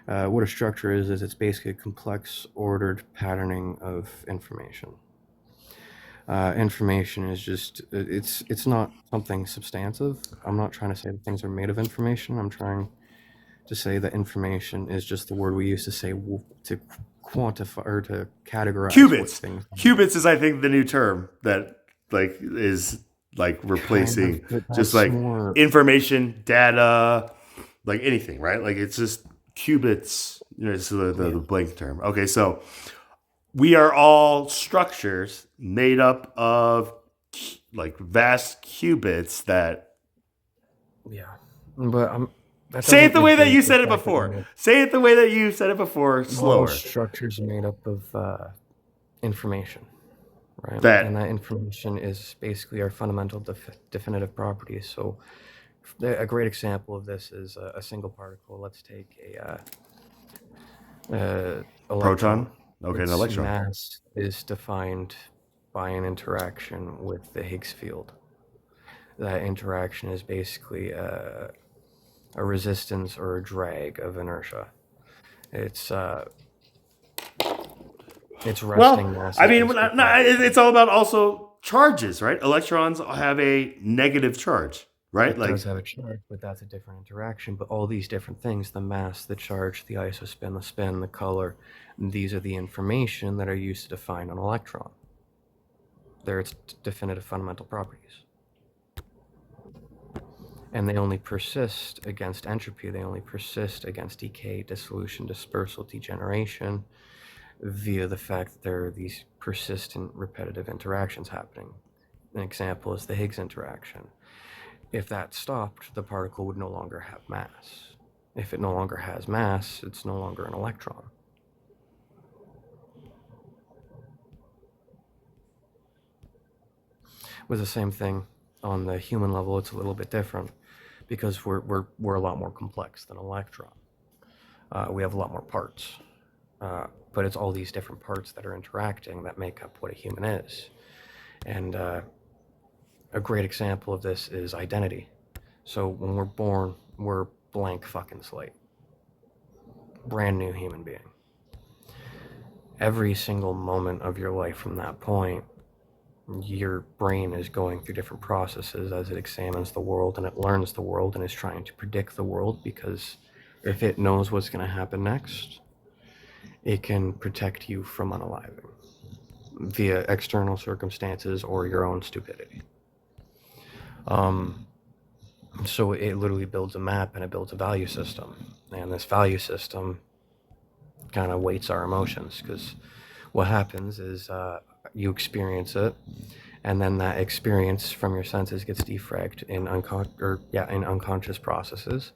What a structure is it's basically a complex, ordered patterning of information. Information is just it's not something substantive. I'm not trying to say that things are made of information. I'm trying to say that information is just the word we use to say to quantify or to categorize qubits. Things. Qubits is, I think, the new term that like is like replacing just like more information, data, like anything, right? Like it's just qubits. It's the blank term. Okay, so we are all structures made up of like vast qubits that. Yeah, but say it the way that you said it before. Say it the way that you said it before. Slower. All structures are made up of information, right? And that information is basically our fundamental definitive properties. So, a great example of this is a single particle. Let's take a proton. Okay, an electron. Mass is defined by an interaction with the Higgs field. That interaction is basically a resistance or a drag of inertia. It's resting mass. I mean, it's all about also charges, right? Electrons have a negative charge, right? It does have a charge, but that's a different interaction. But all these different things, the mass, the charge, the isospin, the spin, the color, these are the information that are used to define an electron. They're its definitive fundamental properties. And they only persist against entropy. They only persist against decay, dissolution, dispersal, degeneration via the fact that there are these persistent repetitive interactions happening. An example is the Higgs interaction. If that stopped, the particle would no longer have mass. If it no longer has mass, it's no longer an electron. With the same thing on the human level, it's a little bit different because we're a lot more complex than an electron. We have a lot more parts, but it's all these different parts that are interacting that make up what a human is. And a great example of this is identity. So when we're born, we're blank fucking slate. Brand new human being. every single moment of your life from that point, your brain is going through different processes as it examines the world and it learns the world and is trying to predict the world, because if it knows what's going to happen next, it can protect you from unaliving via external circumstances or your own stupidity. So it literally builds a map and it builds a value system. And this value system kind of weights our emotions, because what happens is you experience it, and then that experience from your senses gets defragged in unconscious processes,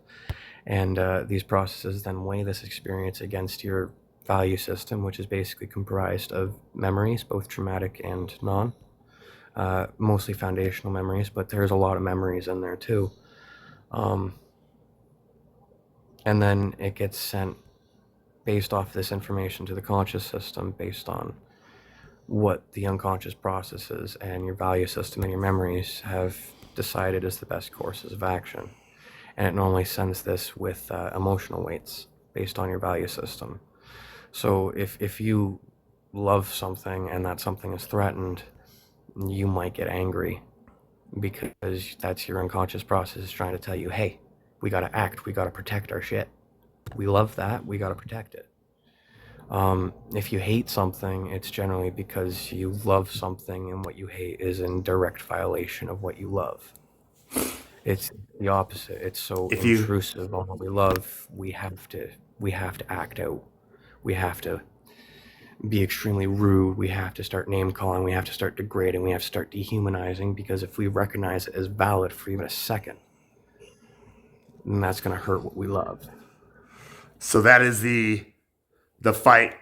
and these processes then weigh this experience against your value system, which is basically comprised of memories, both traumatic and non, mostly foundational memories, but there's a lot of memories in there too. And then it gets sent based off this information to the conscious system based on what the unconscious processes and your value system and your memories have decided is the best courses of action. And it normally sends this with emotional weights based on your value system. So if you love something and that something is threatened, you might get angry, because that's your unconscious process trying to tell you, hey, we got to act, we got to protect our shit. We love that, we got to protect it. If you hate something, it's generally because you love something and what you hate is in direct violation of what you love. It's the opposite. It's so intrusive on what we love, we have to act out. We have to be extremely rude. We have to start name calling. We have to start degrading. We have to start dehumanizing, because if we recognize it as valid for even a second, then that's going to hurt what we love. So that is the fight,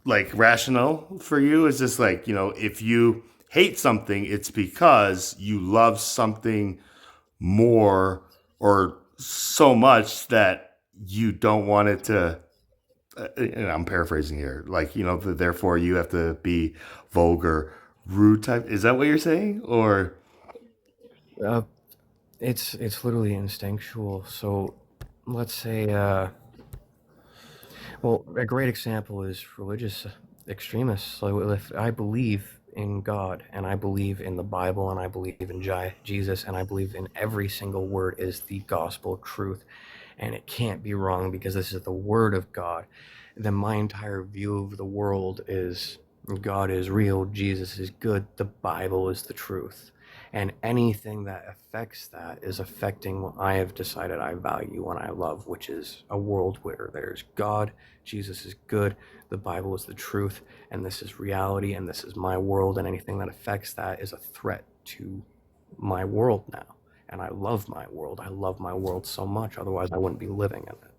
like, rational for you? Is just like, if you hate something, it's because you love something more or so much that you don't want it to, I'm paraphrasing here, like, therefore you have to be vulgar, rude type. Is that what you're saying? Or it's literally instinctual. So let's say, well, a great example is religious extremists. So if I believe in God, and I believe in the Bible, and I believe in Jesus, and I believe in every single word is the gospel truth, and it can't be wrong because this is the word of God, then my entire view of the world is God is real, Jesus is good, the Bible is the truth. And anything that affects that is affecting what I have decided I value and I love, which is a world where there's God, Jesus is good, the Bible is the truth, and this is reality, and this is my world, and anything that affects that is a threat to my world now. And I love my world. I love my world so much, otherwise I wouldn't be living in it.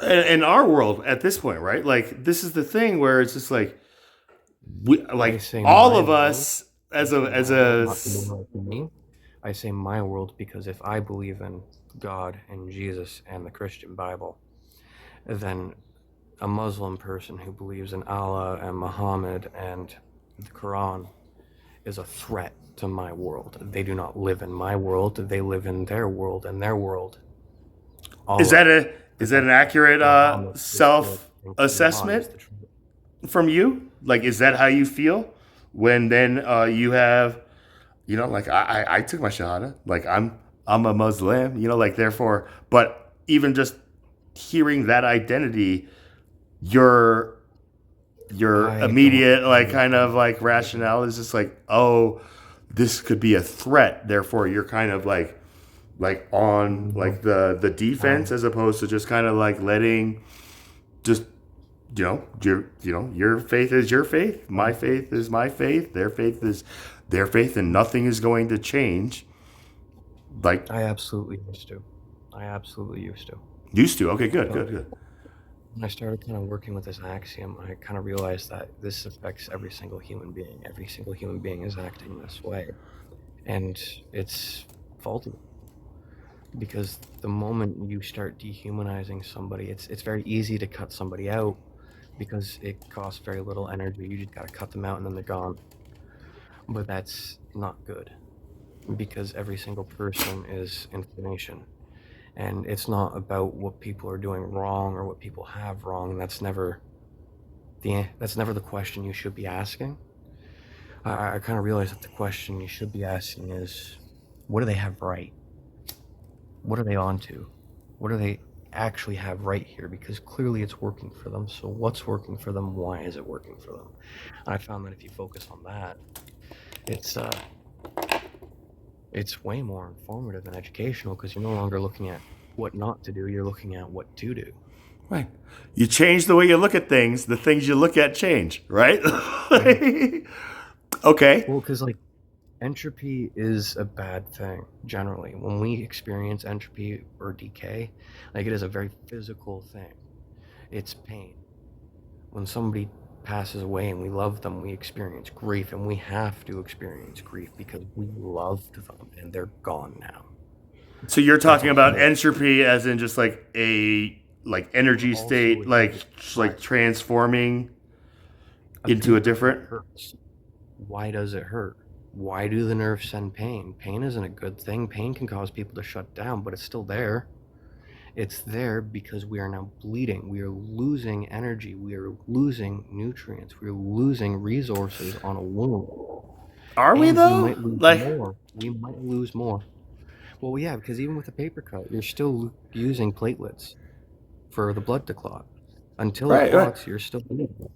in our world at this point, right? Like, this is the thing where it's just like, all of us I say my world because if I believe in God and Jesus and the Christian Bible, then a Muslim person who believes in Allah and Muhammad and the Quran is a threat to my world. They do not live in my world. They live in their world, and their world. Is that an accurate self-assessment from you? Like, is that how you feel when then you have, like, I took my shahada, like, I'm a Muslim, like, therefore, but even just hearing that identity, your immediate, like, kind of like rationale is just like, oh, this could be a threat, therefore you're kind of like on like the defense, as opposed to just kind of like letting just your faith is your faith, my faith is my faith, their faith is their faith, and nothing is going to change. Like, I absolutely used to. Okay, good. When I started kind of working with this axiom, I kind of realized that this affects every single human being. Every single human being is acting this way, and it's faulty. Because the moment you start dehumanizing somebody, it's very easy to cut somebody out, because it costs very little energy. You just gotta cut them out and then they're gone. But that's not good, because every single person is information. And it's not about what people are doing wrong or what people have wrong. That's never That's never the question you should be asking. I kind of realize that the question you should be asking is, what do they have right? What are they onto? What do they actually have right here? Because clearly it's working for them. So what's working for them? Why is it working for them? And I found that if you focus on that, it's way more informative and educational, because you're no longer looking at what not to do, you're looking at what to do. Right. You change the way you look at things, the things you look at change, right? Okay. Well, because like entropy is a bad thing generally. When we experience entropy or decay, like it is a very physical thing. It's pain. When somebody passes away and we love them, we experience grief, and we have to experience grief because we loved them and they're gone now. So you're talking about entropy as in just like a energy Also, state, it like transforming into a different. hurts. Why does it hurt? Why do the nerves send pain? Pain isn't a good thing. Pain can cause people to shut down, but it's still there. It's there because we are now bleeding. We are losing energy. We are losing nutrients. We are losing resources on a wound. Are we And though? might lose Like, more. We might lose more. Well, yeah, because even with a paper cut, you're still using platelets for the blood to clot. Until Right, it right. clots, you're still bleeding.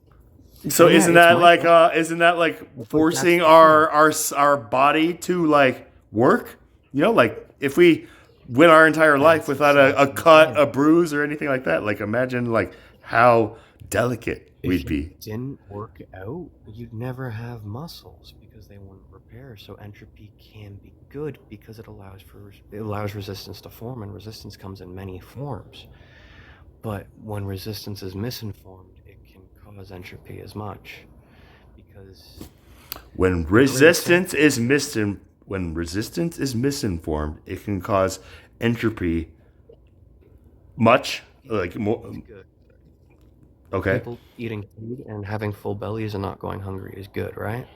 so Yeah, isn't it's that my like fault. isn't that like That's forcing the our body to like work? You know, like if we went our entire life That's without a exactly cut, it. a bruise, or anything like that. Like imagine like how delicate If we'd you be. didn't work out, you'd never have muscles because they wouldn't repair. So entropy can be good because it allows resistance to form, and resistance comes in many forms. But when resistance is misinformed, it can cause entropy as much. Because When resistance is misinformed, it can cause entropy much like more. it's good. Okay. People eating food and having full bellies and not going hungry is good, right?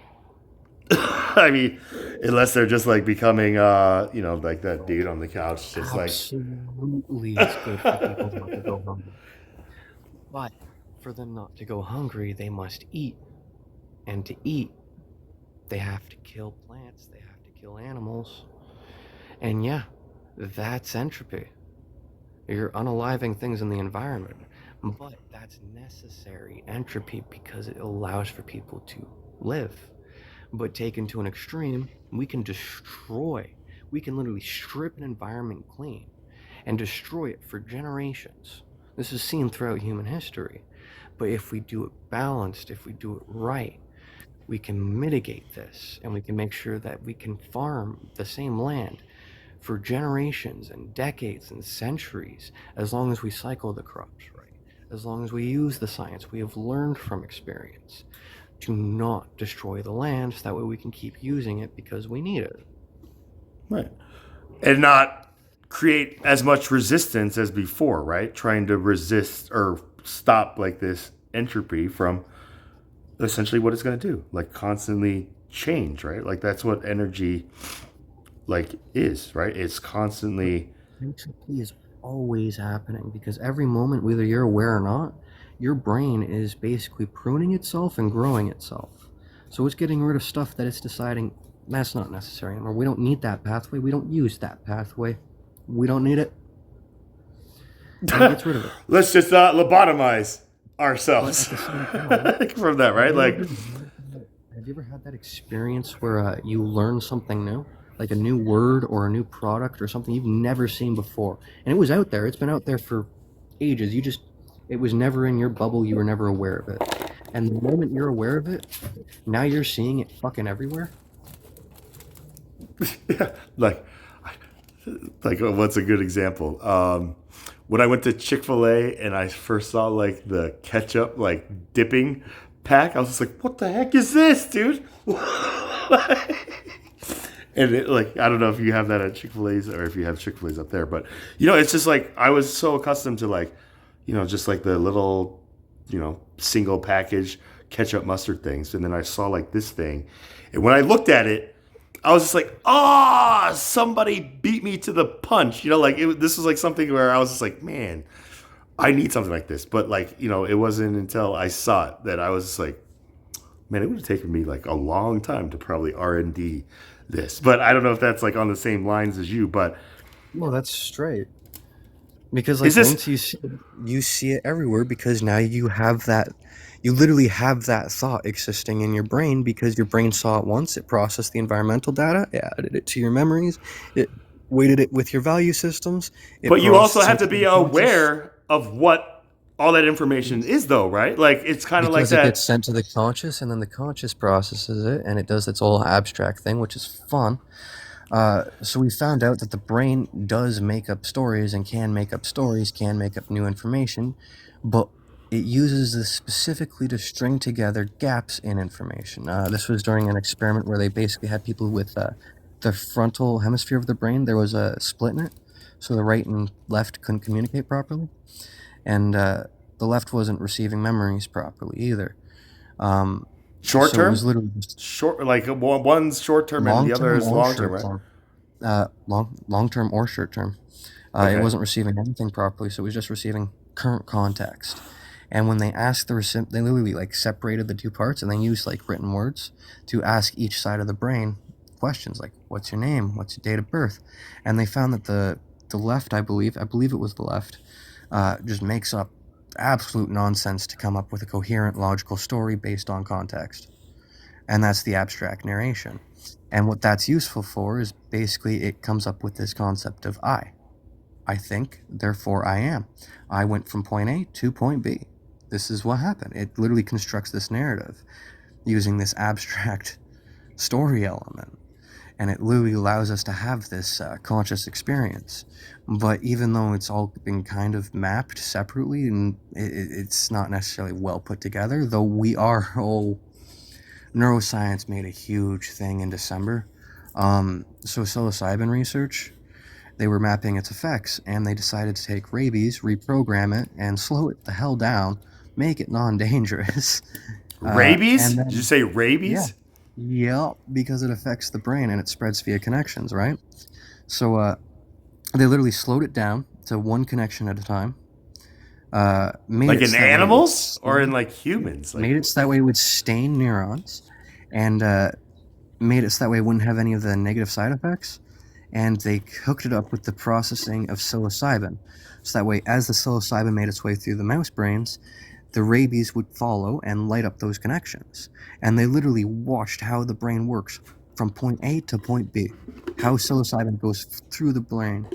I mean, unless they're just like becoming, like that dude on the couch, just like, Absolutely, it's good for people not to go hungry. But for them not to go hungry, they must eat. And to eat, they have to kill plants, they have to kill animals. And yeah, that's entropy. You're unaliving things in the environment. But that's necessary entropy because it allows for people to live. But taken to an extreme, we can literally strip an environment clean and destroy it for generations. This is seen throughout human history. But if we do it balanced, if we do it right, we can mitigate this, and we can make sure that we can farm the same land for generations and decades and centuries, as long as we cycle the crops right, as long as we use the science we have learned from experience to not destroy the land, so that way we can keep using it because we need it. right, and not create as much resistance as before, right? Trying to resist or stop like this entropy from essentially what it's going to do, like constantly change, right? Like that's what energy like is, right? It's constantly. Entropy is always happening because every moment, whether you're aware or not, your brain is basically pruning itself and growing itself. So it's getting rid of stuff that it's deciding that's not necessary anymore. We don't need that pathway. We don't use that pathway. We don't need it. And it gets rid of it. Let's just lobotomize ourselves But at the same time, from that, right? Like, have you ever had that experience where you learn something new? Like a new word or a new product or something you've never seen before. And it was out there. It's been out there for ages. It was never in your bubble. You were never aware of it. And the moment you're aware of it, now you're seeing it fucking everywhere. yeah, like what's a good example? When I went to Chick-fil-A and I first saw like the ketchup like dipping pack, I was just like, what the heck is this, dude? And it, like, I don't know if you have that at Chick-fil-A's or if you have Chick-fil-A's up there, but it's just like I was so accustomed to like, just like the little, single package ketchup mustard things, and then I saw like this thing, and when I looked at it, I was just like, somebody beat me to the punch, like this was like something where I was just like, man, I need something like this. But like, it wasn't until I saw it that I was just like, man, it would have taken me like a long time to probably R&D this. But I don't know if that's like on the same lines as you. But No, that's straight. Because like is this once you see it everywhere, because now you have that, you literally have that thought existing in your brain because your brain saw it once, it processed the environmental data, it added it to your memories, it weighted it with your value systems, it But you also processed have it to to be the conscious. aware of what all that information is, though, right? Like it's kind of like Because it gets that. sent to the conscious, and then the conscious processes it, and it does its whole abstract thing, which is fun. So we found out that the brain does make up stories and can make up stories, can make up new information, but it uses this specifically to string together gaps in information. This was during an experiment where they basically had people with the frontal hemisphere of the brain. There was a split in it, so the right and left couldn't communicate properly, and the left wasn't receiving memories properly either. Um, Short so it was term, literally just like one's short term and long the other term is or long term, short right? term. Long term or short term. It Okay. wasn't receiving anything properly, so it was just receiving current context. And when they asked the recipient, they literally like separated the two parts, and they used like written words to ask each side of the brain questions like, "What's your name? What's your date of birth?" And they found that the left, I believe it was the left, just makes up absolute nonsense to come up with a coherent, logical story based on context, and that's the abstract narration. And what that's useful for is basically it comes up with this concept of I. I think, therefore I am. I went from point A to point B. This is what happened. It literally constructs this narrative using this abstract story element. And it literally allows us to have this conscious experience. But even though it's all been kind of mapped separately and it's not necessarily well put together, though we are all neuroscience made a huge thing in December. So psilocybin research, they were mapping its effects, and they decided to take rabies, reprogram it, and slow it the hell down, make it non-dangerous. Rabies? And Did you then, say yeah, rabies? yeah, because it affects the brain and it spreads via connections, right? So they literally slowed it down to one connection at a time. Made Like it in so that way it would animals or in stain, like humans? Like made it so that way it would stain neurons, and made it so that way it wouldn't have any of the negative side effects. And they hooked it up with the processing of psilocybin. So that way, as the psilocybin made its way through the mouse brains, the rabies would follow and light up those connections. And they literally watched how the brain works from point A to point B, how psilocybin goes through the brain,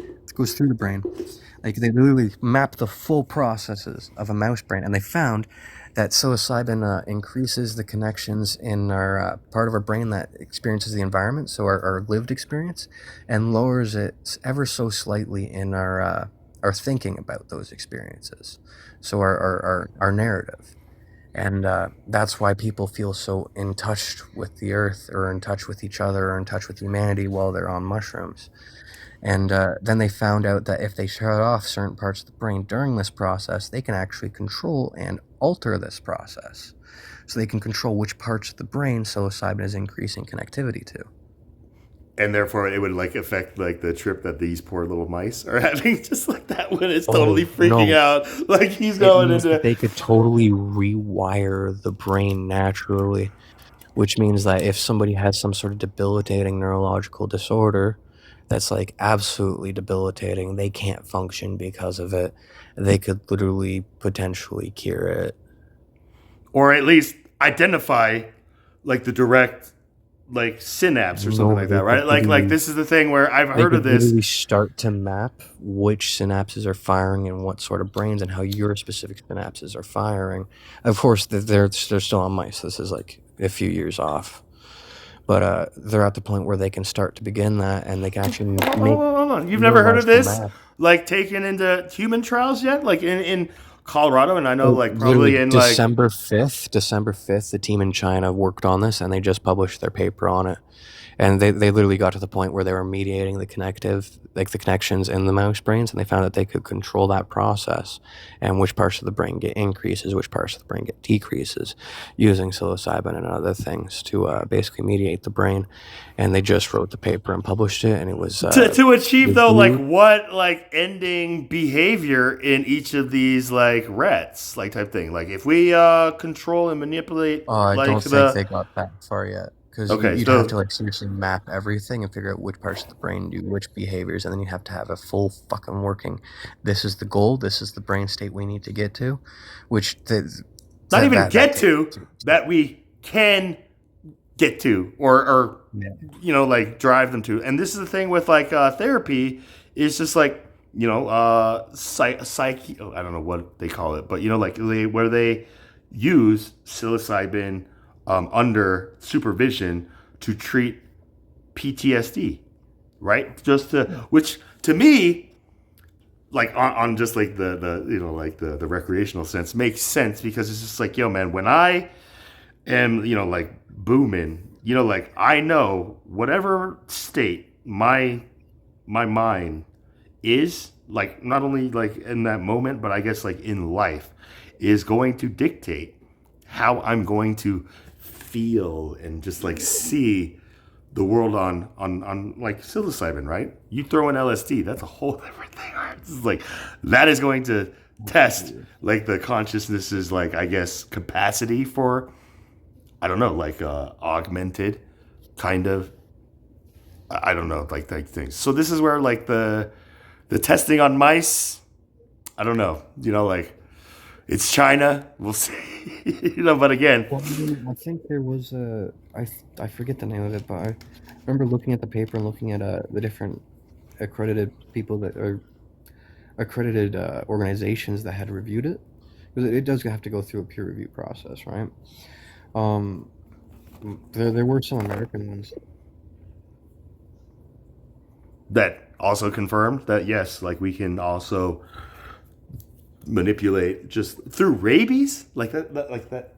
Like they literally mapped the full processes of a mouse brain, and they found that psilocybin increases the connections in our part of our brain that experiences the environment, so our lived experience, and lowers it ever so slightly in our thinking about those experiences, so our narrative. And that's why people feel so in touch with the earth, or in touch with each other, or in touch with humanity while they're on mushrooms. And then they found out that if they shut off certain parts of the brain during this process, they can actually control and alter this process. So they can control which parts of the brain psilocybin is increasing connectivity to. and therefore it would like affect like the trip that these poor little mice are having, just like that one is totally Oh, freaking no. out. Like he's It going means that into they could totally rewire the brain naturally, which means that if somebody has some sort of debilitating neurological disorder that's like absolutely debilitating, they can't function because of it, they could literally potentially cure it. or at least identify like the direct like synapse or something No, like that, right? Like this is the thing where I've they heard of could this. literally start to map which synapses are firing and what sort of brains and how your specific synapses are firing. Of course, they're still on mice. This is like a few years off. But they're at the point where they can start to begin that, and they can actually make Hold on. You've never heard of neurological this map. like taken into human trials yet? Like in Colorado, and I know So like probably literally in like December 5th, the team in China worked on this, and they just published their paper on it. And they literally got to the point where they were mediating the connections in the mouse brains, and they found that they could control that process and which parts of the brain get increases, which parts of the brain get decreases, using psilocybin and other things to basically mediate the brain. And they just wrote the paper and published it, and it was To achieve though, like reviewed. what like ending behavior in each of these like rets, like type thing. Like if we control and manipulate I like don't think the they got that far yet, because okay, you'd have so to like seriously map everything and figure out which parts of the brain do which behaviors, and then you'd have to have a full fucking working. This is the goal. This is the brain state we need to get to, which not even that get takes to years. that we can get to or Yeah. you know like drive them to. And this is the thing with like therapy is just like you know psyche. I don't know what they call it, but you know like where they use psilocybin under supervision to treat PTSD, right? Just to which to me like on just like the you know like the recreational sense makes sense because it's just like yo man when I am you know like booming you know like I know whatever state my mind is like not only like in that moment but I guess like in life is going to dictate how I'm going to feel and just like see the world on like psilocybin, right? You throw in LSD, that's a whole different thing. Right? It's like that is going to test like the consciousness's like I guess capacity for I don't know like augmented kind of I don't know like things. So this is where like the testing on mice. I don't know. You know like it's China. We'll see. You know, but again, Well, I think there was I forget the name of it, but I remember looking at the paper and looking at the different accredited people that are accredited organizations that had reviewed it, because it does have to go through a peer review process, right? Um, there were some American ones. that also confirmed that yes, like we can also manipulate just through rabies like that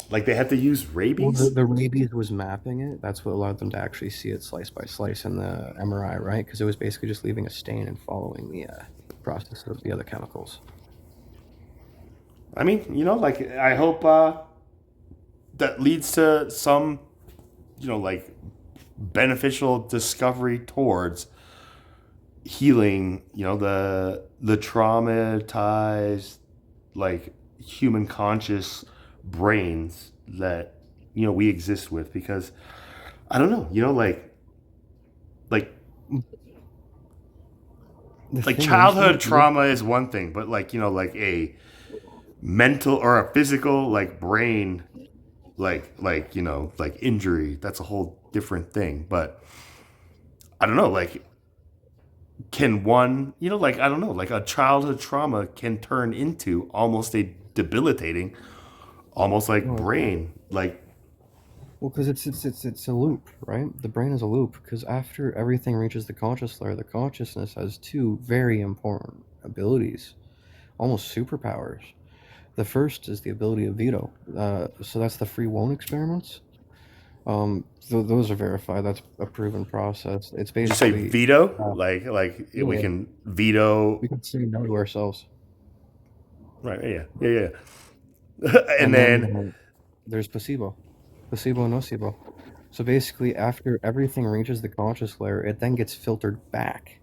like they have to use Well, rabies. the rabies was mapping it. That's what allowed them to actually see it slice by slice in the MRI, right? Because it was basically just leaving a stain and following the process of the other chemicals. I mean you know like I hope that leads to some you know like beneficial discovery towards healing you know the traumatized like human conscious brains that you know we exist with because I don't know you know like The like thing is, childhood though, trauma is one thing but like you know like a mental or a physical like brain like you know like injury that's a whole different thing but I don't know like can one you know like I don't know like a childhood trauma can turn into almost a debilitating almost like well, brain like because it's a loop, right? The brain is a loop because after everything reaches the conscious layer, the consciousness has two very important abilities, almost superpowers. The first is the ability of veto. So that's the free won't experiments. Those are verified. That's a proven process. It's did you say basically, veto uh, like we yeah, can veto we can say no to ourselves. right yeah and And then then there's placebo and nocebo. So basically, after everything reaches the conscious layer, it then gets filtered back.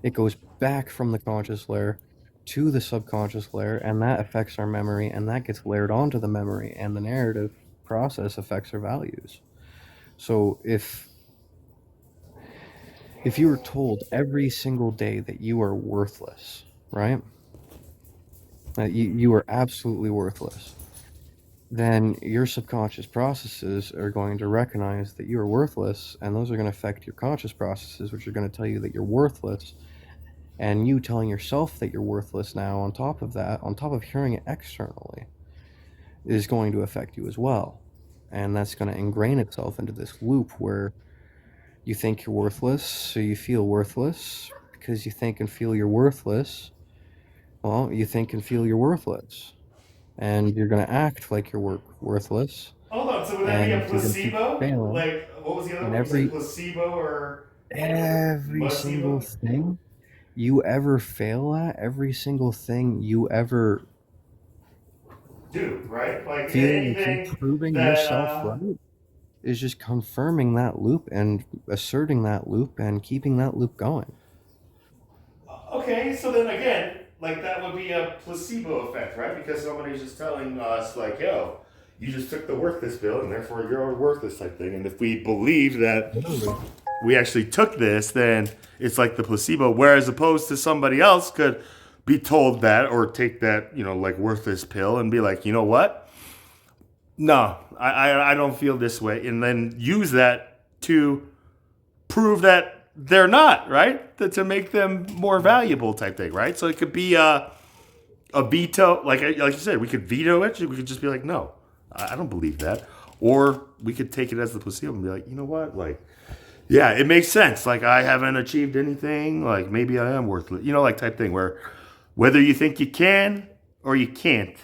It goes back from the conscious layer to the subconscious layer, and that affects our memory, and that gets layered onto the memory, and the narrative process affects our values. So if you were told every single day that you are worthless, right? That you are absolutely worthless, then your subconscious processes are going to recognize that you are worthless, and those are going to affect your conscious processes, which are going to tell you that you're worthless. And you telling yourself that you're worthless now, on top of that, on top of hearing it externally, is going to affect you as well. And that's going to ingrain itself into this loop where you think you're worthless, so you feel worthless. Because you think and feel you're worthless, well, you think and feel you're worthless. And you're going to act like you're worthless, hold on so would that be a and you're going to keep placebo failing. like what was the other And one? You said every placebo or every single placebo? thing you ever fail at, every single thing you ever Do right? Like feel like you're anything proving that yourself right is just confirming that loop and asserting that loop and keeping that loop going. okay, so then again, like that would be a placebo effect, right? Because somebody's just telling us, like, yo, you just took the worthless pill and therefore you're worthless type thing. And if we believe that Literally. we actually took this, then it's like the placebo. Whereas opposed to somebody else could be told that or take that, like worthless pill and be like, you know what? No, I don't feel this way. And then use that to prove that they're not, right? To make them more valuable type thing, right? So it could be a veto, like you said, we could veto it. We could just be like, no, I don't believe that. Or we could take it as the placebo and be like, you know what? Like, yeah, it makes sense. Like, I haven't achieved anything. Like, maybe I am worthless. Like type thing where whether you think you can or you can't,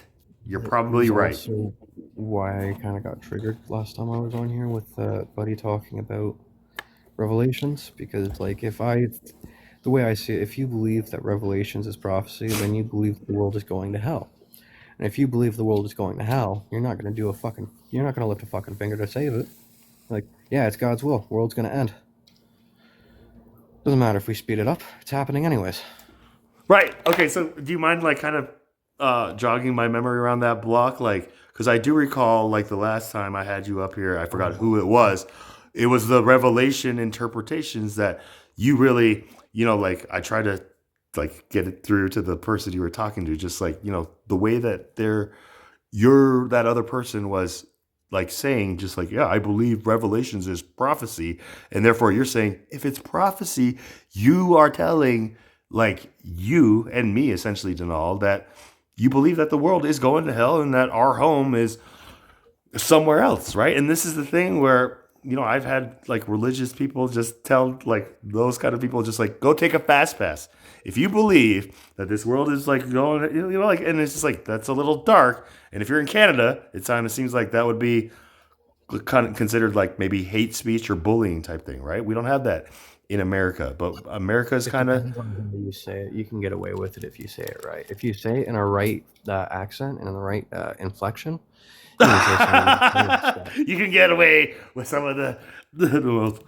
you're It probably was right. also why I kind of got triggered last time I was on here with Buddy talking about Revelations, because like the way I see it, if you believe that Revelations is prophecy, then you believe the world is going to hell. And if you believe the world is going to hell, you're not going to you're not going to lift a fucking finger to save it. Like, yeah, it's God's will. World's going to end. Doesn't matter if we speed it up. It's happening anyways. Right. Okay. So, do you mind like kind of jogging my memory around that block? Like, because I do recall like the last time I had you up here, I forgot who it was. It was the Revelation interpretations that you really, like I tried to like get it through to the person you were talking to, just like the way that that other person was like saying, just like, yeah, I believe Revelations is prophecy, and therefore you're saying if it's prophecy, you are telling like you and me essentially, Denal, that you believe that the world is going to hell and that our home is somewhere else, right? And this is the thing where I've had like religious people just tell like those kind of people just like go take a fast pass. If you believe that this world is like going, like, and it's just like that's a little dark. And if you're in Canada, it kind of seems like that would be kind of considered like maybe hate speech or bullying type thing, right? We don't have that in America, but America is It kind of depends on how you say it. You can get away with it if you say it right. If you say it in a right accent and in the right inflection, you can say some weird stuff. you can get away with some of the most.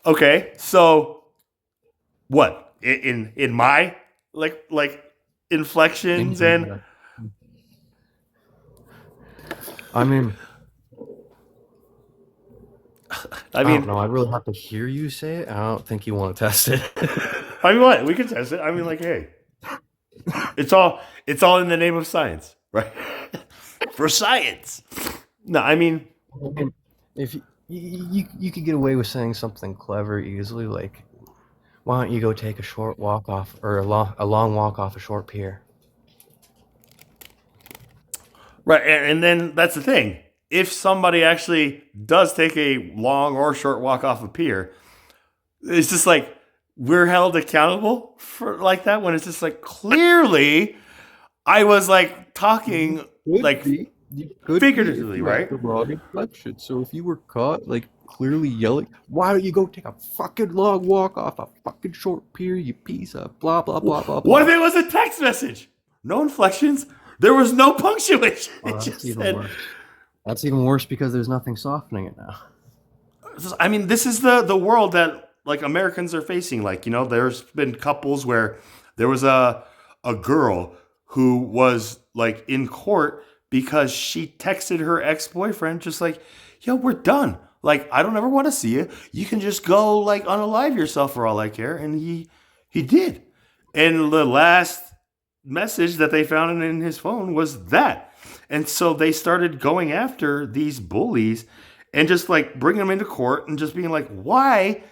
Okay, so what in my like inflections and I mean, I I don't mean know. I'd really have to hear you say it. I don't think you want to test it. I mean what we can test it. I mean like hey, it's all in the name of science, right? For science. No, I mean If you could get away with saying something clever easily, like, why don't you go take a short walk off or a long walk off a short pier? right, and then that's the thing. If somebody actually does take a long or short walk off a pier, it's just like we're held accountable for like that when it's just like clearly I was like talking like figuratively, right? The wrong inflection. So if you were caught like clearly yelling, why don't you go take a fucking long walk off a fucking short pier, you piece of blah blah blah blah blah. What if it was a text message? No inflections. There was no punctuation. Oh, It that's just even said, worse. That's even worse because there's nothing softening it now. I mean, this is the world that like Americans are facing. Like, there's been couples where there was a girl who was like in court because she texted her ex-boyfriend just like, yo, we're done. Like, I don't ever want to see you. You can just go like unalive yourself for all I care. And he did. And the last message that they found in his phone was that. And so they started going after these bullies and just like bringing them into court and just being like, why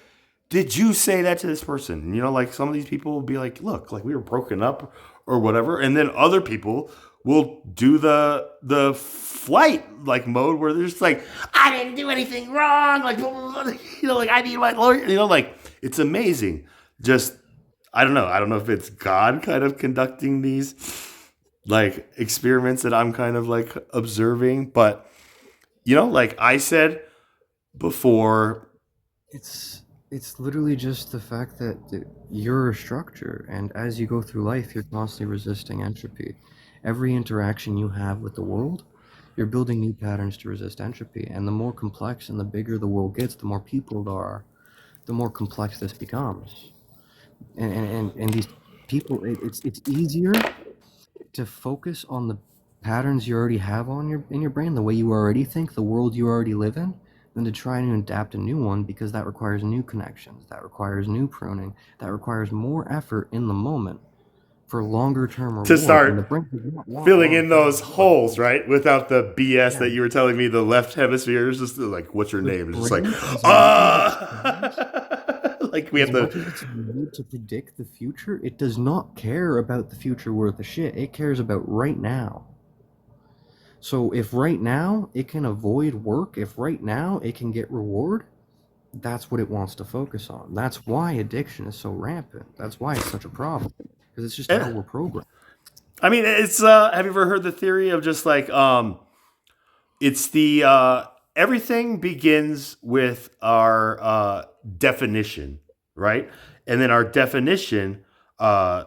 did you say that to this person? Like some of these people will be like, look, like we were broken up or whatever. And then other people will do the flight like mode where they're just like, I didn't do anything wrong. Like, like I need my lawyer. Like it's amazing. Just, I don't know. I don't know if it's God kind of conducting these like experiments that I'm kind of like observing, but like I said, before. It's literally just the fact that you're a structure, and as you go through life, you're constantly resisting entropy. Every interaction you have with the world, you're building new patterns to resist entropy. And the more complex and the bigger the world gets, the more people there are, the more complex this becomes. And these people, it's easier to focus on the patterns you already have on your in your brain, the way you already think, the world you already live in, than to try and adapt a new one, because that requires new connections, that requires new pruning, that requires more effort in the moment for longer term To reward. And the start brain does not want filling long in term those reward. holes, right? Without the BS Yeah, that you were telling me, the left hemisphere is just like, what's your the name? It's just like, brain, as much as it's trained, like we as have much as to. it's made to predict the future, it does not care about the future worth of shit. It cares about right now. So if right now it can avoid work, if right now it can get reward, that's what it wants to focus on. That's why addiction is so rampant. That's why it's such a problem, because it's just how Yeah. we're programmed. I mean, it's. Have you ever heard the theory of just like it's the everything begins with our definition, right? And then our definition uh,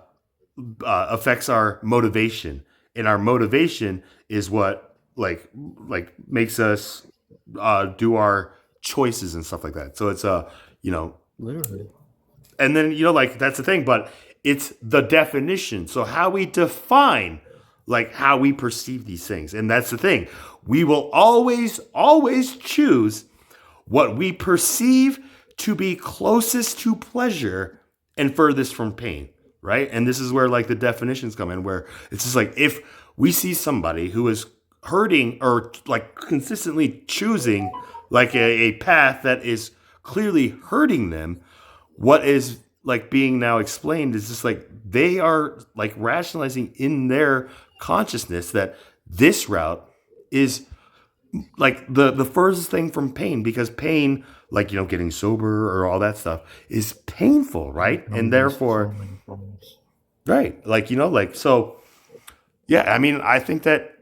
affects our motivation, and our motivation is what makes us do our choices and stuff like that. So it's you know, Literally. and then like that's the thing, but it's the definition. So how we define like how we perceive these things, and that's the thing. We will always choose what we perceive to be closest to pleasure and furthest from pain, right? And this is where like the definitions come in, where it's just like if we see somebody who is hurting or like consistently choosing like a path that is clearly hurting them, what is like being now explained is just like they are like rationalizing in their consciousness that this route is like the furthest thing from pain, because pain, like getting sober or all that stuff is painful, right? And Comes so therefore, many forms. right, like like so, yeah. I mean, I think that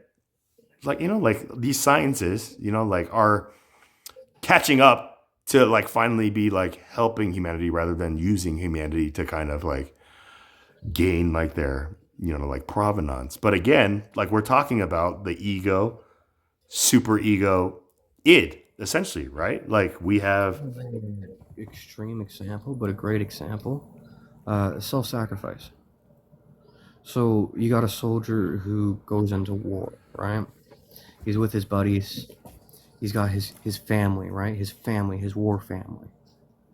like like these sciences like are catching up to like finally be like helping humanity rather than using humanity to kind of like gain like their like provenance. But again, like we're talking about the ego, super ego, id, essentially, right? Like we have. Extreme example, but a great example. Self-sacrifice. So you got a soldier who goes into war, right? He's with his buddies. He's got his family, right? His family, his war family,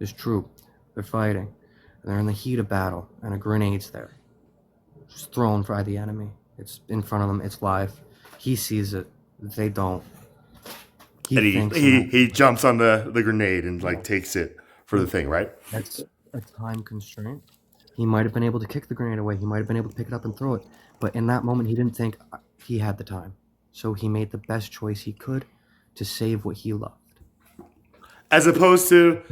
his troop. They're fighting. They're in the heat of battle, and a grenade's there. Just thrown by the enemy. It's in front of them. It's live. He sees it. They don't. He And thinks in that he jumps on the grenade and like moment, takes it for the thing, right? that's a time constraint. He might have been able to kick the grenade away. He might have been able to pick it up and throw it. But in that moment, he didn't think he had the time. So he made the best choice he could to save what he loved. As opposed to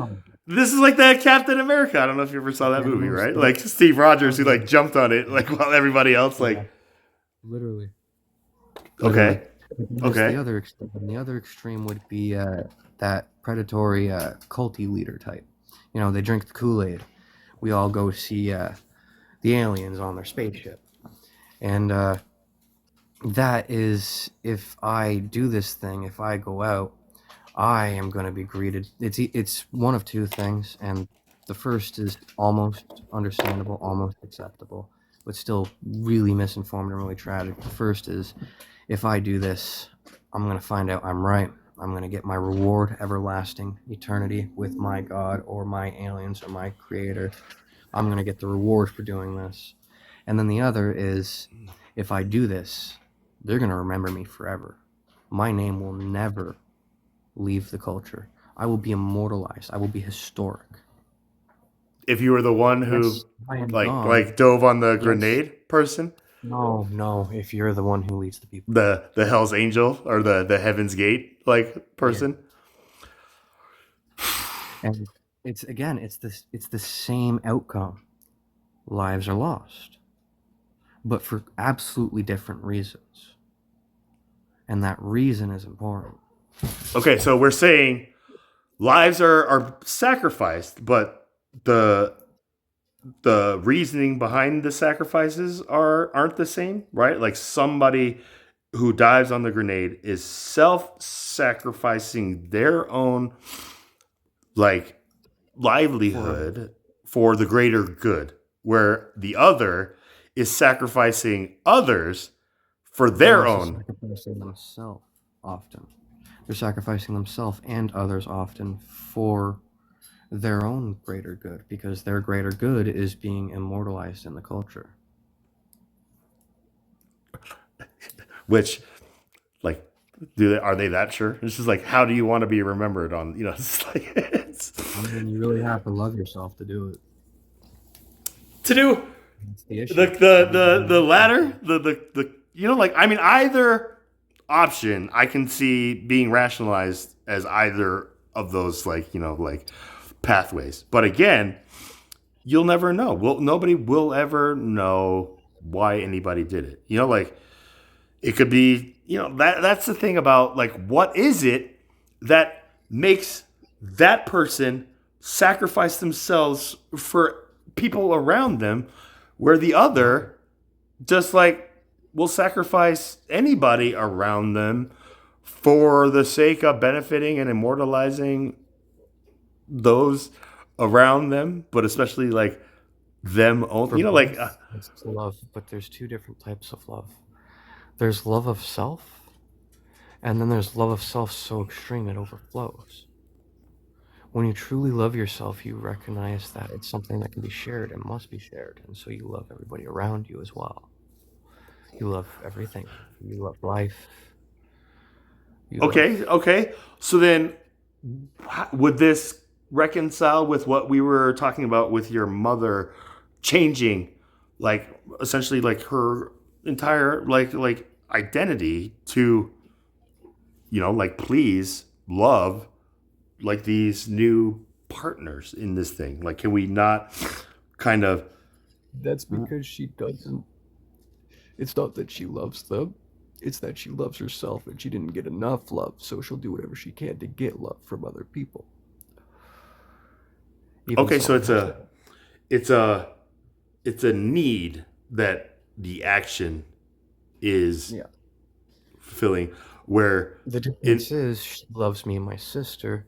this is like that Captain America. I don't know if you ever saw that Yeah, movie, no, right? so Like Steve Rogers who like jumped on it like while everybody else like literally. okay, That's okay. the other extreme. The other extreme would be that predatory culty leader type. They drink the Kool-Aid. We all go see the aliens on their spaceship. And that is, if I do this thing, if I go out, I am going to be greeted. It's one of two things, and the first is almost understandable, almost acceptable, but still really misinformed and really tragic. The first is, if I do this, I'm going to find out I'm right. I'm going to get my reward, everlasting eternity with my God or my aliens or my creator. I'm going to get the reward for doing this. And then the other is, if I do this, they're going to remember me forever. My name will never leave the culture. I will be immortalized. I will be historic. If you were the one who Yes, I am like gone. dove on the Yes. grenade person, No. If you're the one who leads the people. the Hell's Angel or the Heaven's Gate like person. And it's the same outcome. Lives are lost, but for absolutely different reasons. And that reason is important. Okay, so we're saying lives are sacrificed, but the reasoning behind the sacrifices aren't the same, right? Like somebody who dives on the grenade is self-sacrificing their own like For livelihood for the greater good, where the other is sacrificing others for they're their also own. sacrificing themselves often. They're sacrificing themselves and others often for their own greater good because their greater good is being immortalized in the culture. Which, like, are they that sure? It's just like, how do you want to be remembered on? It's like I mean, you really have to love yourself to do it. to do That's the issue. the latter, like, I mean, either option I can see being rationalized as either of those, like pathways. But again, you'll never know. Nobody will ever know why anybody did it. Like, it could be, that's the thing about, like, what is it that makes that person sacrifice themselves for people around them, where the other just like will sacrifice anybody around them for the sake of benefiting and immortalizing those around them, but especially like them own, For like both, it's love, but there's two different types of love. There's love of self, and then there's love of self so extreme it overflows. When you truly love yourself, you recognize that it's something that can be shared and must be shared, and so you love everybody around you as well. You love everything. You love life. You love. okay. So then, would this reconcile with what we were talking about with your mother changing, like, essentially, like, her entire like identity to, like, please love, like, these new partners in this thing? Like, can we not kind of That's because she doesn't. It's not that she loves them. It's that she loves herself and she didn't get enough love, so she'll do whatever she can to get love from other people. Even okay, so, so it it's hurts a her. it's a it's a need that the action is Yeah. fulfilling, where The in difference is she loves me and my sister.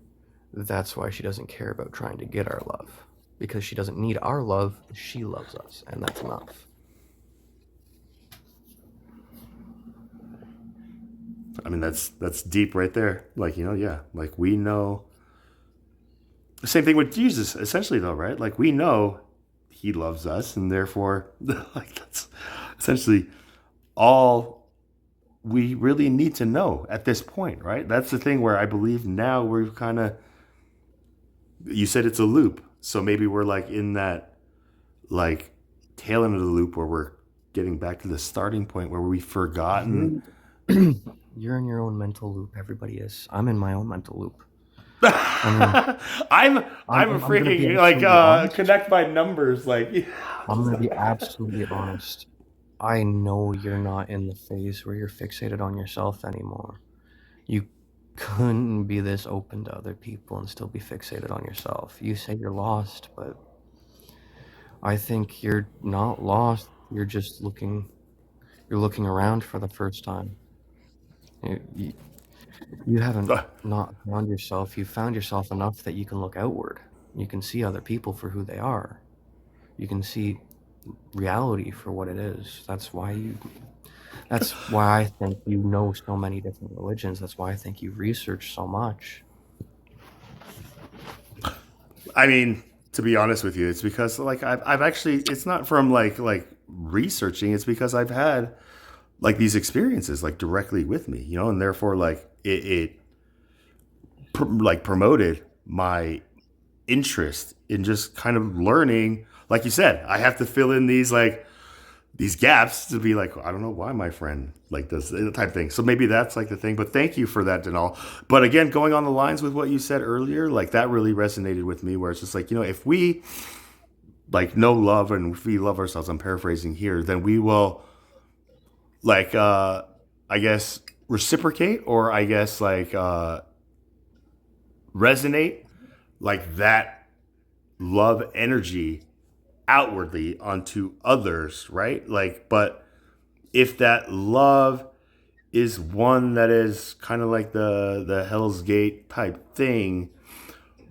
That's why she doesn't care about trying to get our love. Because she doesn't need our love, she loves us, and that's enough. I mean, that's deep right there. Like, yeah, like, we know. Same thing with Jesus, essentially, though, right? Like, we know he loves us, and therefore, like, that's essentially all we really need to know at this point, right? That's the thing where I believe now we're kind of. You said it's a loop, so maybe we're like in that, like, tail end of the loop where we're getting back to the starting point where we've forgotten. You're, you're in your own mental loop. Everybody is. I'm in my own mental loop. I mean, I'm I'm gonna be freaking like absolutely honest. connect by numbers, like. I'm gonna be absolutely honest. I know you're not in the phase where you're fixated on yourself anymore. You couldn't be this open to other people and still be fixated on yourself. You say you're lost, but I think you're not lost. You're just looking. You're looking around for the first time. You, you haven't not found yourself. You found yourself enough that you can look outward. You can see other people for who they are. You can see reality for what it is. That's why I think you know so many different religions. That's why I think you research so much. I mean, to be honest with you, it's because, like, I've actually, it's not from like researching. It's because I've had, like, these experiences, like, directly with me, and therefore, like, like, promoted my interest in just kind of learning. Like you said, I have to fill in these gaps to be like, I don't know why my friend like does the type thing. So maybe that's like the thing. But thank you for that, Denal. But again, going on the lines with what you said earlier, like, that really resonated with me. Where it's just like, if we, like, know love and if we love ourselves, I'm paraphrasing here, then we will, like, I guess, reciprocate, or I guess, like, resonate like that love energy outwardly onto others, right? Like, but if that love is one that is kind of like the Hell's Gate type thing,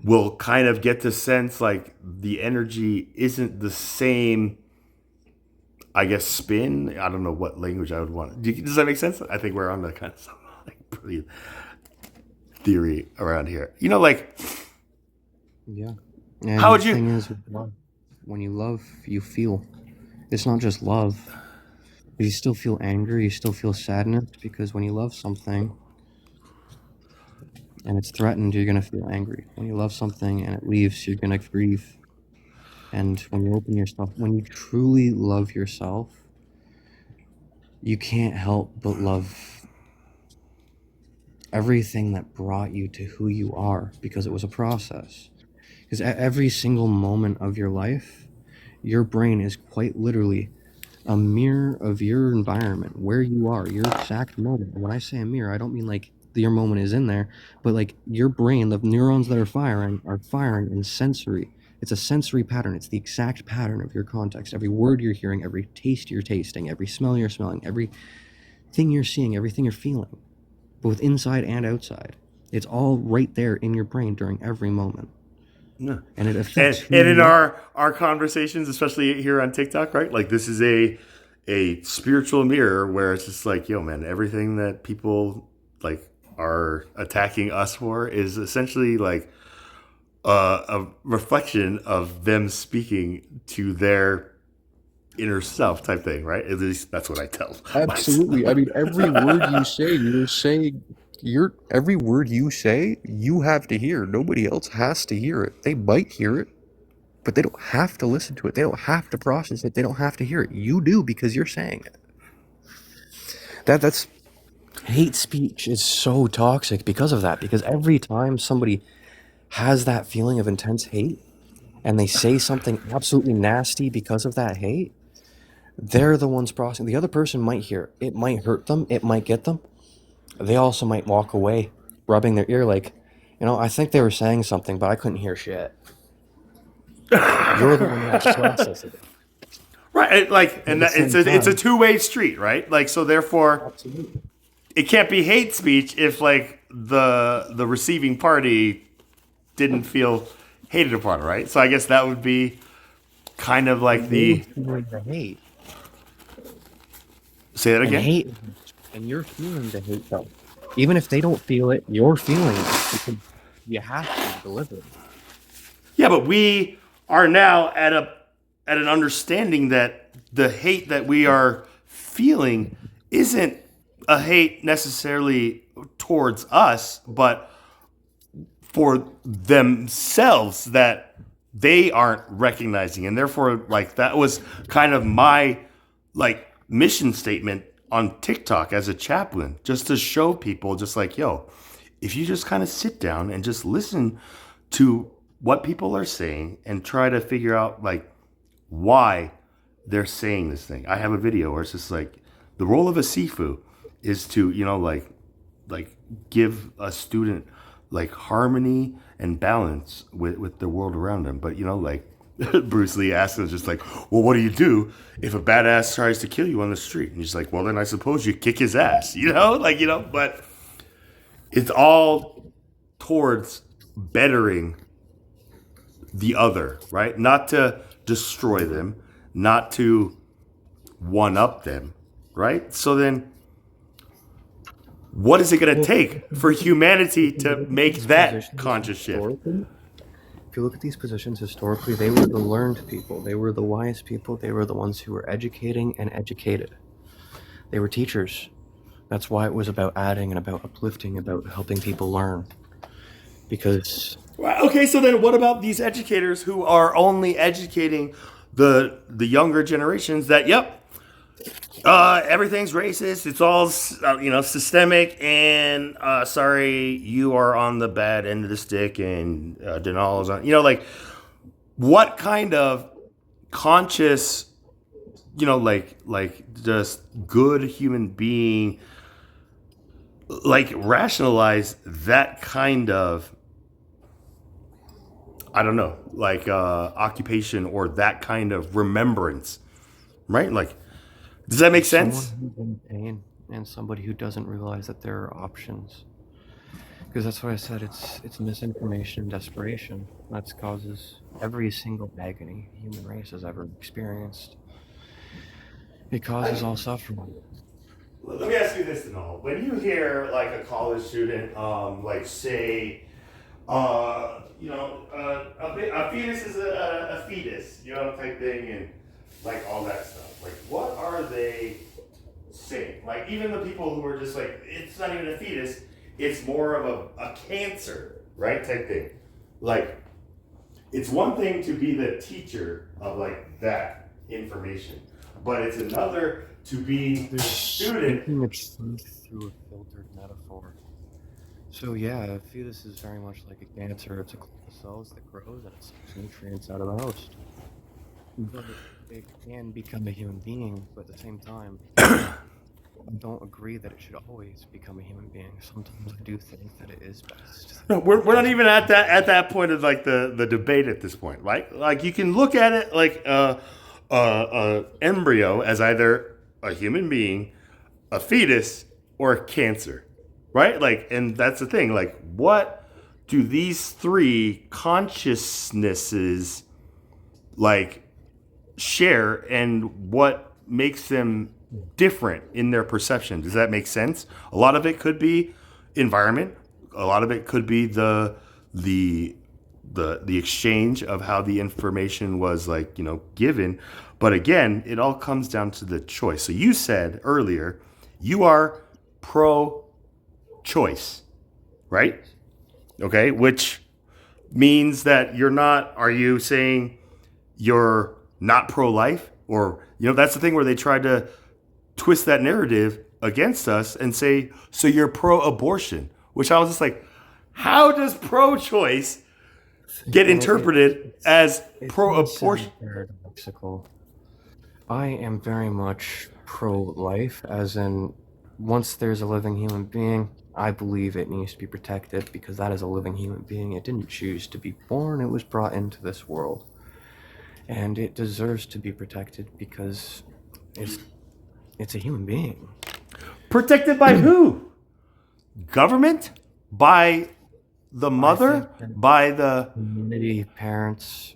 we'll kind of get the sense like the energy isn't the same, I guess, spin. I don't know what language I would want. Does that make sense? I think we're on the kind of some like brilliant theory around here. You know, like, Yeah. And how would the you? thing is, with love, when you love, you feel. It's not just love. You still feel anger, you still feel sadness, because when you love something and it's threatened, you're going to feel angry. When you love something and it leaves, you're going to grieve. And when you open yourself, when you truly love yourself, you can't help but love everything that brought you to who you are, because it was a process. Because at every single moment of your life, your brain is quite literally a mirror of your environment, where you are, your exact moment. And when I say a mirror, I don't mean like your moment is in there, but like your brain, the neurons that are firing in sensory. It's a sensory pattern. It's the exact pattern of your context. Every word you're hearing, every taste you're tasting, every smell you're smelling, everything you're seeing, everything you're feeling, both inside and outside. It's all right there in your brain during every moment. No. And it affects And who in you are. our conversations, especially here on TikTok, right? Like this is a spiritual mirror where it's just like, yo, man, everything that people like are attacking us for is essentially like a reflection of them speaking to their inner self type thing, right? At least that's what I tell Absolutely. I mean, every word you say, you're saying every word you say, you have to hear. Nobody else has to hear it. They might hear it, but they don't have to listen to it. They don't have to process it. They don't have to hear it. You do, because you're saying it. That's hate speech is so toxic because of that. Because every time somebody has that feeling of intense hate and they say something absolutely nasty because of that hate, they're the ones processing. The other person might hear it. It might hurt them. It might get them. They also might walk away, rubbing their ear like, I think they were saying something, but I couldn't hear shit. You're the one that processes it. Right, like, and At the it's same a time. two-way street, right? Like, so therefore, Absolutely. it can't be hate speech if like the receiving party didn't feel hated upon, right? So I guess that would be kind of like You're the feeling the hate. say that And again. hate, and you're feeling the hate though. Even if they don't feel it, you're feeling it, because you have to deliver it. Yeah, but we are now at an understanding that the hate that we are feeling isn't a hate necessarily towards us, but for themselves that they aren't recognizing. And therefore, like, that was kind of my like mission statement on TikTok as a chaplain, just to show people, just like, yo, if you just kind of sit down and just listen to what people are saying and try to figure out like why they're saying this thing. I have a video where it's just like the role of a Sifu is to, like give a student like harmony and balance with the world around them. But like Bruce Lee asked him just like, well, what do you do if a badass tries to kill you on the street? And he's like, well, then I suppose you kick his ass, but it's all towards bettering the other, right? Not to destroy them, not to one up them, right? So then what is it going to take for humanity to make that conscious shift? If you look at these positions historically, they were the learned people. They were the wise people. They were the ones who were educating and educated. They were teachers. That's why it was about adding and about uplifting, about helping people learn. Because Okay, so then what about these educators who are only educating the younger generations that, everything's racist, it's all systemic, and sorry, you are on the bad end of the stick, and Denal is on, like, what kind of conscious, like just good human being, like, rationalize that kind of I don't know, like occupation or that kind of remembrance, right? Like, does that make Someone sense? who's in pain and somebody who doesn't realize that there are options. Because that's what I said. It's misinformation and desperation that causes every single agony the human race has ever experienced. It causes all suffering. Let me ask you this, and all. When you hear like a college student, like say, a fetus is a fetus, type thing, and like all that stuff. Like, what are they saying? Like, even the people who are just like, it's not even a fetus, it's more of a cancer, right? Type thing. Like, it's one thing to be the teacher of like that information, but it's another to be the student. Speaking the truth through a filtered metaphor. So yeah, a fetus is very much like a cancer. It's a clump of cells that grows and it sucks nutrients out of the host. But it can become a human being, but at the same time, I don't agree that it should always become a human being. Sometimes I do think that it is best. No, we're not even at that point of like the debate at this point, right? Like you can look at it like a embryo as either a human being, a fetus, or a cancer, right? Like, and that's the thing. Like, what do these three consciousnesses like share, and what makes them different in their perception? Does that make sense? A lot of it could be environment. A lot of it could be the exchange of how the information was like, given. But again, it all comes down to the choice. So you said earlier, you are pro-choice, right? Okay, which means that you're not. Are you saying you're not pro-life? Or that's the thing where they tried to twist that narrative against us and say, so you're pro-abortion, which I was just like, how does pro-choice get interpreted as pro-abortion? Paradoxical. I am very much pro-life, as in, once there's a living human being, I believe it needs to be protected because that is a living human being. It didn't choose to be born, it was brought into this world. And it deserves to be protected because it's a human being. Protected by who? Government? By the mother? By the community, parents,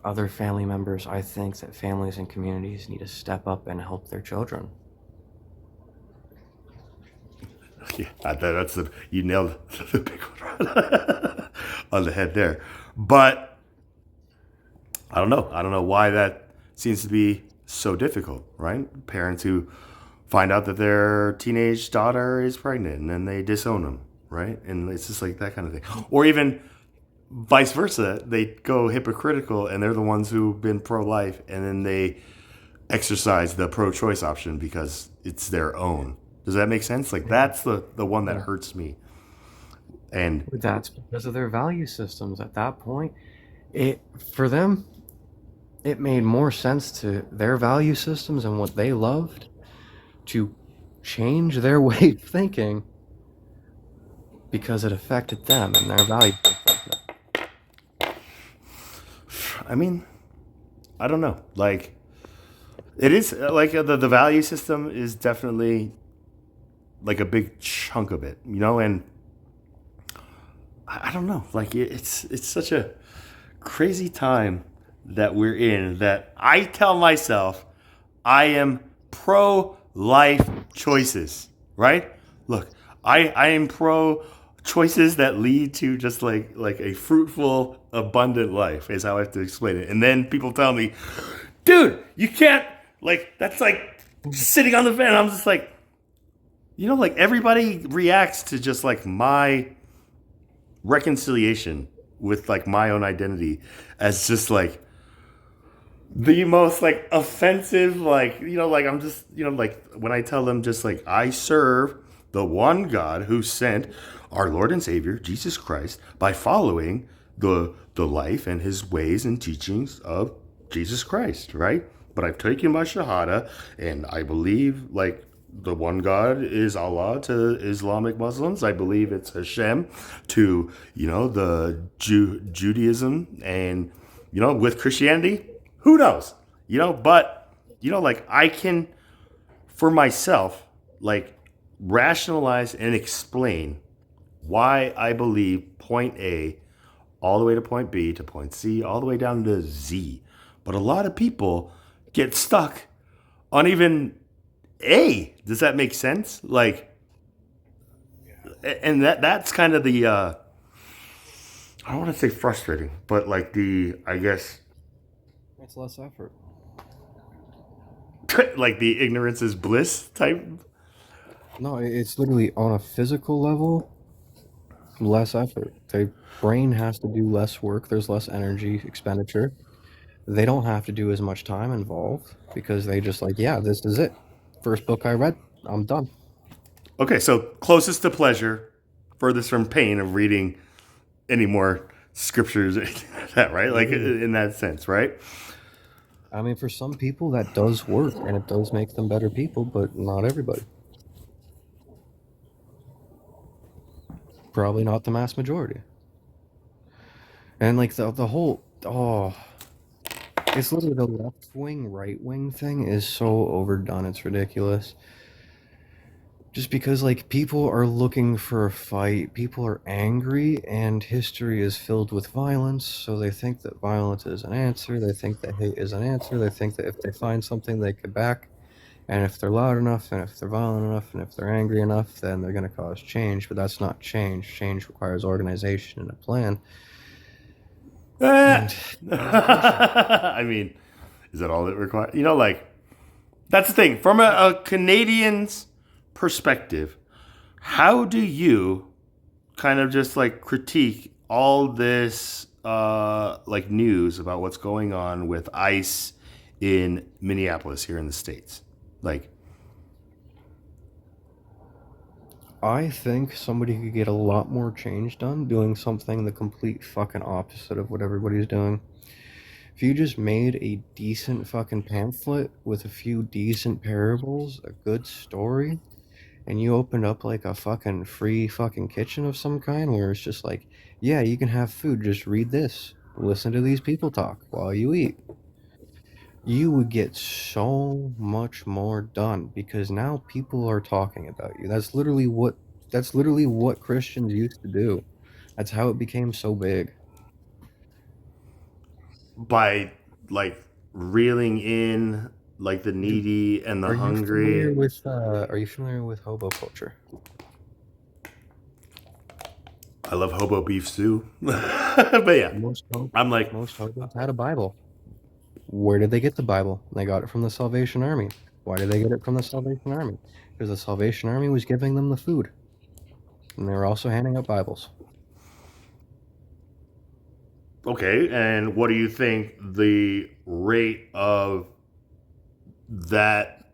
other family members. I think that families and communities need to step up and help their children. Yeah, you nailed the big one on the head there. But I don't know why that seems to be so difficult, right? Parents who find out that their teenage daughter is pregnant and then they disown them, right? And it's just like that kind of thing. Or even vice versa, they go hypocritical and they're the ones who've been pro-life and then they exercise the pro-choice option because it's their own. Does that make sense? Like, that's the one that hurts me. And that's because of their value systems. At that point, for them, it made more sense to their value systems and what they loved to change their way of thinking because it affected them and their value system. I mean, I don't know. Like, it is like the value system is definitely like a big chunk of it, and I don't know. Like, it's such a crazy time that we're in that I tell myself I am pro-life choices, right? Look, I am pro choices that lead to just like a fruitful, abundant life is how I have to explain it. And then people tell me, dude, you can't, like, that's like sitting on the fence. I'm just like, like everybody reacts to just like my reconciliation with like my own identity as just like the most like offensive, like, like I'm just, like when I tell them just like I serve the one God who sent our Lord and Savior, Jesus Christ, by following the life and his ways and teachings of Jesus Christ, right? But I've taken my Shahada and I believe like the one God is Allah to Islamic Muslims. I believe it's Hashem to, the Judaism, and, with Christianity, who knows? But, like, I can, for myself, like, rationalize and explain why I believe point A all the way to point B to point C, all the way down to Z. But a lot of people get stuck on even A. Does that make sense? Like, and that's kind of the I don't want to say frustrating, but like I guess It's less effort. like the ignorance is bliss type. No, it's literally on a physical level, less effort. The brain has to do less work. There's less energy expenditure. They don't have to do as much time involved because they just like, yeah, this is it. First book I read, I'm done. Okay, so closest to pleasure, furthest from pain of reading any more scriptures. That right, like in that sense, right? I mean, for some people that does work and it does make them better people, but not everybody. Probably not the mass majority. And like the whole it's literally the left wing, right wing thing is so overdone, it's ridiculous. Just because like people are looking for a fight, people are angry, and history is filled with violence, so they think that violence is an answer, they think that hate is an answer, they think that if they find something they could back, and if they're loud enough, and if they're violent enough, and if they're angry enough, then they're going to cause change. But that's not change. Change requires organization and a plan. And I mean, is that all it requires? Like, that's the thing. From a Canadian's perspective, how do you kind of just like critique all this like news about what's going on with ICE in Minneapolis here in the States? Like, I think somebody could get a lot more change done doing something the complete fucking opposite of what everybody's doing. If you just made a decent fucking pamphlet with a few decent parables, a good story, and you opened up like a fucking free fucking kitchen of some kind where it's just like, yeah, you can have food, just read this. Listen to these people talk while you eat. You would get so much more done because now people are talking about you. That's literally what Christians used to do. That's how it became so big. by like reeling in like the needy and the hungry. Are you familiar with hobo culture? I love hobo beef stew. But yeah, I'm like, Most hobos had a Bible. Where did they get the Bible? They got it from the Salvation Army. Why did they get it from the Salvation Army? Because the Salvation Army was giving them the food. And they were also handing out Bibles. okay, and what do you think the rate of that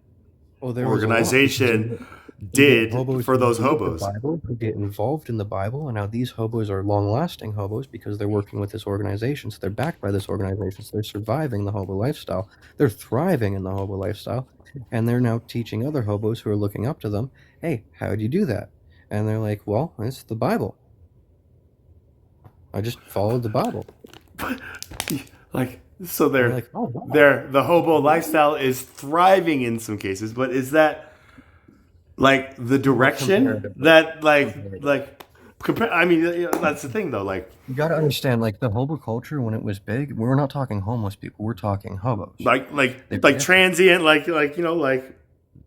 There was a lot, because organization you get did hobos for who those read the hobos? Bible, who get involved in the Bible, and now these hobos are long-lasting hobos because they're working with this organization, so they're backed by this organization, so they're surviving the hobo lifestyle. They're thriving in the hobo lifestyle, and they're now teaching other hobos who are looking up to them, hey, how do you do that? And they're like, well, it's the Bible. I just followed the Bible. Like, so And they're they're like, oh, wow. the hobo lifestyle is thriving in some cases, but is that like the direction Comparatively. that I mean, that's the thing though. Like, You got to understand, like, the hobo culture, when it was big, we're not talking homeless people, we're talking hobos. like transient, like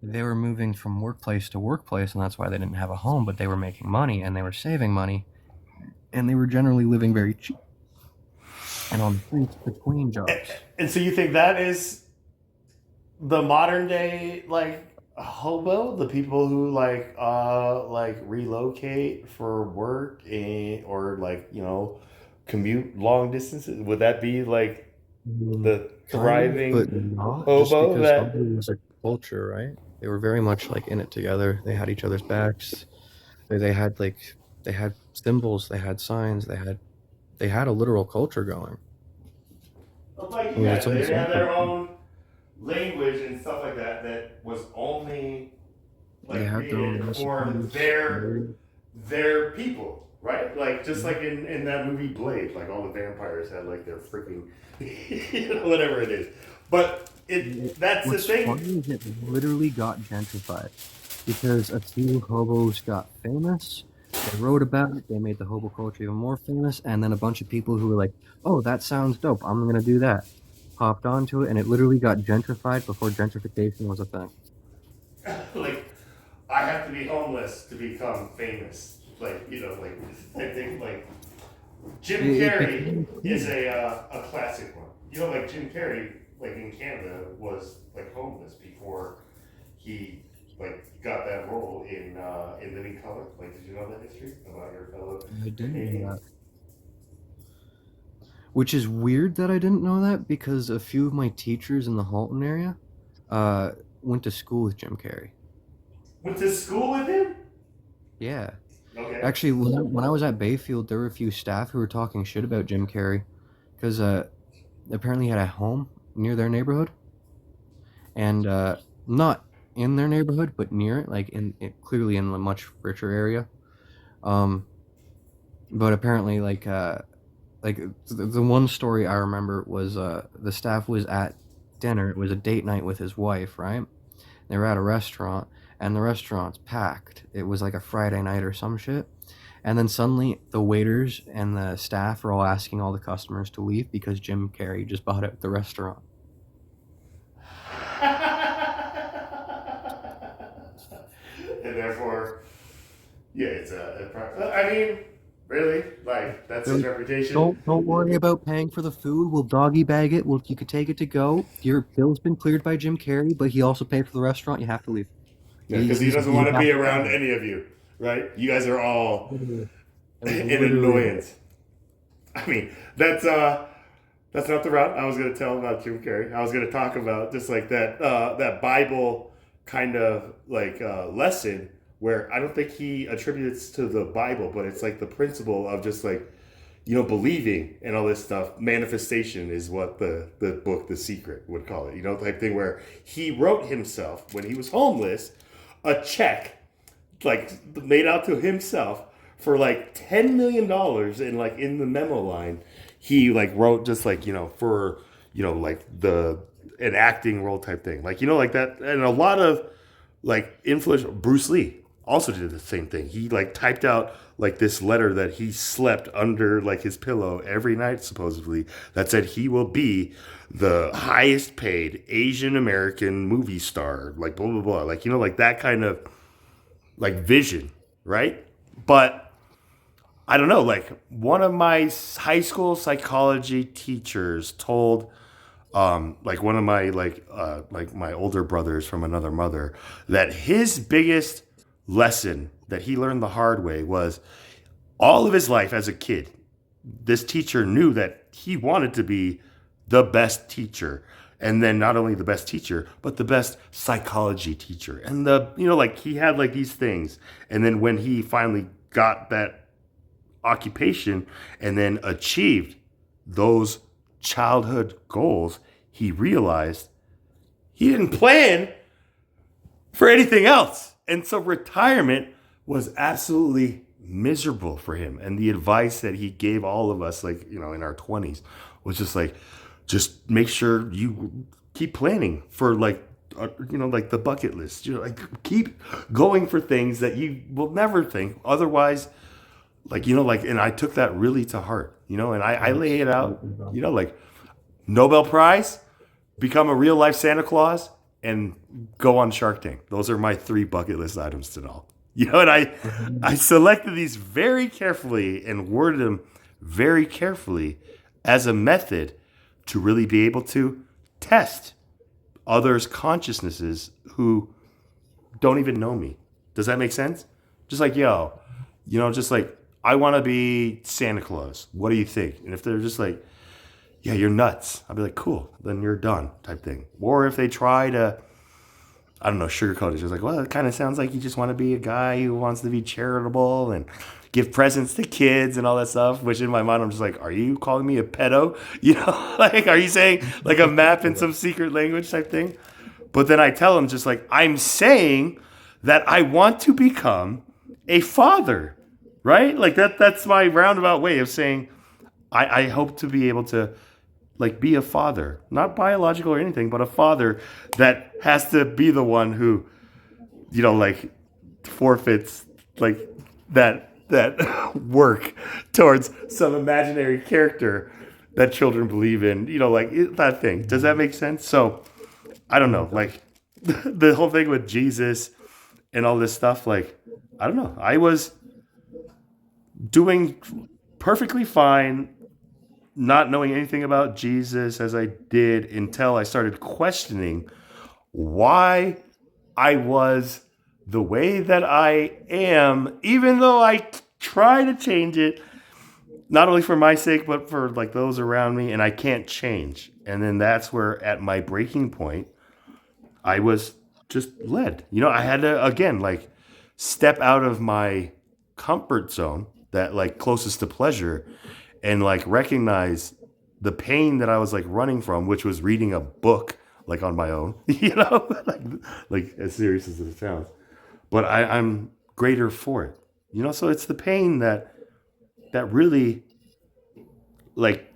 They were moving from workplace to workplace, and that's why they didn't have a home, but they were making money, and they were saving money, and they were generally living very cheap and on the streets between jobs. And so you think that is the modern day like hobo, the people who like relocate for work or like commute long distances? Would that be like the thriving But not just hobo because that hobo was a culture, right? They were very much like in it together. They had each other's backs. They had symbols. They had signs. They had a literal culture going. like I mean, it's almost they had like their own language and stuff like that that was only They like have their own created for recipes. their people, right? Like just like in that movie Blade, like all the vampires had like their freaking whatever it is. But that's the What's thing. funny is it literally got gentrified because a few hobos got famous. They wrote about it. They made the hobo culture even more famous, and then a bunch of people who were like, "Oh, that sounds dope. I'm gonna do that." Hopped onto it, and it literally got gentrified before gentrification was a thing. Like I have to be homeless to become famous. Like like I think like Jim Carrey is a classic one. Like Jim Carrey, like in Canada, was like homeless before he like got that role in Living Color. Like, did you know that history about your fellow I didn't know Canadian? that. Which is weird that I didn't know that because a few of my teachers in the Halton area went to school with Jim Carrey. Went to school with him? Yeah. Okay. Actually, when I was at Bayfield, there were a few staff who were talking shit about Jim Carrey because apparently he had a home near their neighborhood, and not in their neighborhood, but near it, like clearly in a much richer area. But apparently, like the one story I remember was the staff was at dinner. It was a date night with his wife, right? They were at a restaurant, and the restaurant's packed. It was like a Friday night or some shit. And then suddenly the waiters and the staff are all asking all the customers to leave because Jim Carrey just bought out the restaurant. And therefore, yeah, it's I mean, really, like that's his reputation. Don't worry about paying for the food. We'll doggy bag it. You could take it to go. Your bill's been cleared by Jim Carrey, but he also paid for the restaurant. You have to leave. Because he doesn't want to be around any of you, right? You guys are all an annoyance. I mean, that's not the route I was going to tell about Jim Carrey. I was going to talk about just like that Bible kind of like lesson where I don't think he attributes to the Bible, but it's like the principle of just like, believing and all this stuff. Manifestation is what the book The Secret would call it, type thing where he wrote himself when he was homeless a check like made out to himself for like $10 million, and like in the memo line he like wrote just like for like an acting role type thing, like like that. And a lot of like influential Bruce Lee also did the same thing. He like typed out like this letter that he slept under like his pillow every night supposedly that said he will be the highest paid Asian American movie star, like blah blah blah, like like that kind of like vision, right? But I don't know, like one of my high school psychology teachers told like one of my like my older brothers from another mother that his biggest lesson that he learned the hard way was all of his life as a kid, this teacher knew that he wanted to be the best teacher, and then not only the best teacher but the best psychology teacher, and like he had like these things. And then when he finally got that occupation and then achieved those childhood goals, he realized he didn't plan for anything else. And so retirement was absolutely miserable for him. And the advice that he gave all of us, like, in our 20s was just like, just make sure you keep planning for like, like the bucket list, like keep going for things that you will never think. Otherwise, like, and I took that really to heart, and I lay it out, like Nobel Prize, become a real life Santa Claus, and go on Shark Tank. Those are my 3 bucket list items to know. And I selected these very carefully and worded them very carefully as a method to really be able to test others' consciousnesses who don't even know me. Does that make sense? Just like, just like, I want to be Santa Claus. What do you think? And if they're just like, yeah, you're nuts, I'll be like, cool, then you're done type thing. Or if they try to, I don't know, sugarcoat it, just like, well, it kind of sounds like you just want to be a guy who wants to be charitable and give presents to kids and all that stuff, which in my mind, I'm just like, are you calling me a pedo? Like, are you saying like a map in some secret language type thing? But then I tell them just like, I'm saying that I want to become a father, right? Like that's my roundabout way of saying I hope to be able to like be a father, not biological or anything, but a father that has to be the one who, like forfeits like that work towards some imaginary character that children believe in, like that thing. Does that make sense? So I don't know, like the whole thing with Jesus and all this stuff, like, I don't know. I was doing perfectly fine, not knowing anything about Jesus as I did until I started questioning why I was the way that I am, even though I try to change it, not only for my sake, but for like those around me, and I can't change. And then that's where at my breaking point, I was just led. I had to, again, like step out of my comfort zone, that like closest to pleasure, and like recognize the pain that I was like running from, which was reading a book like on my own, like as serious as it sounds. But I'm greater for it, So it's the pain that really like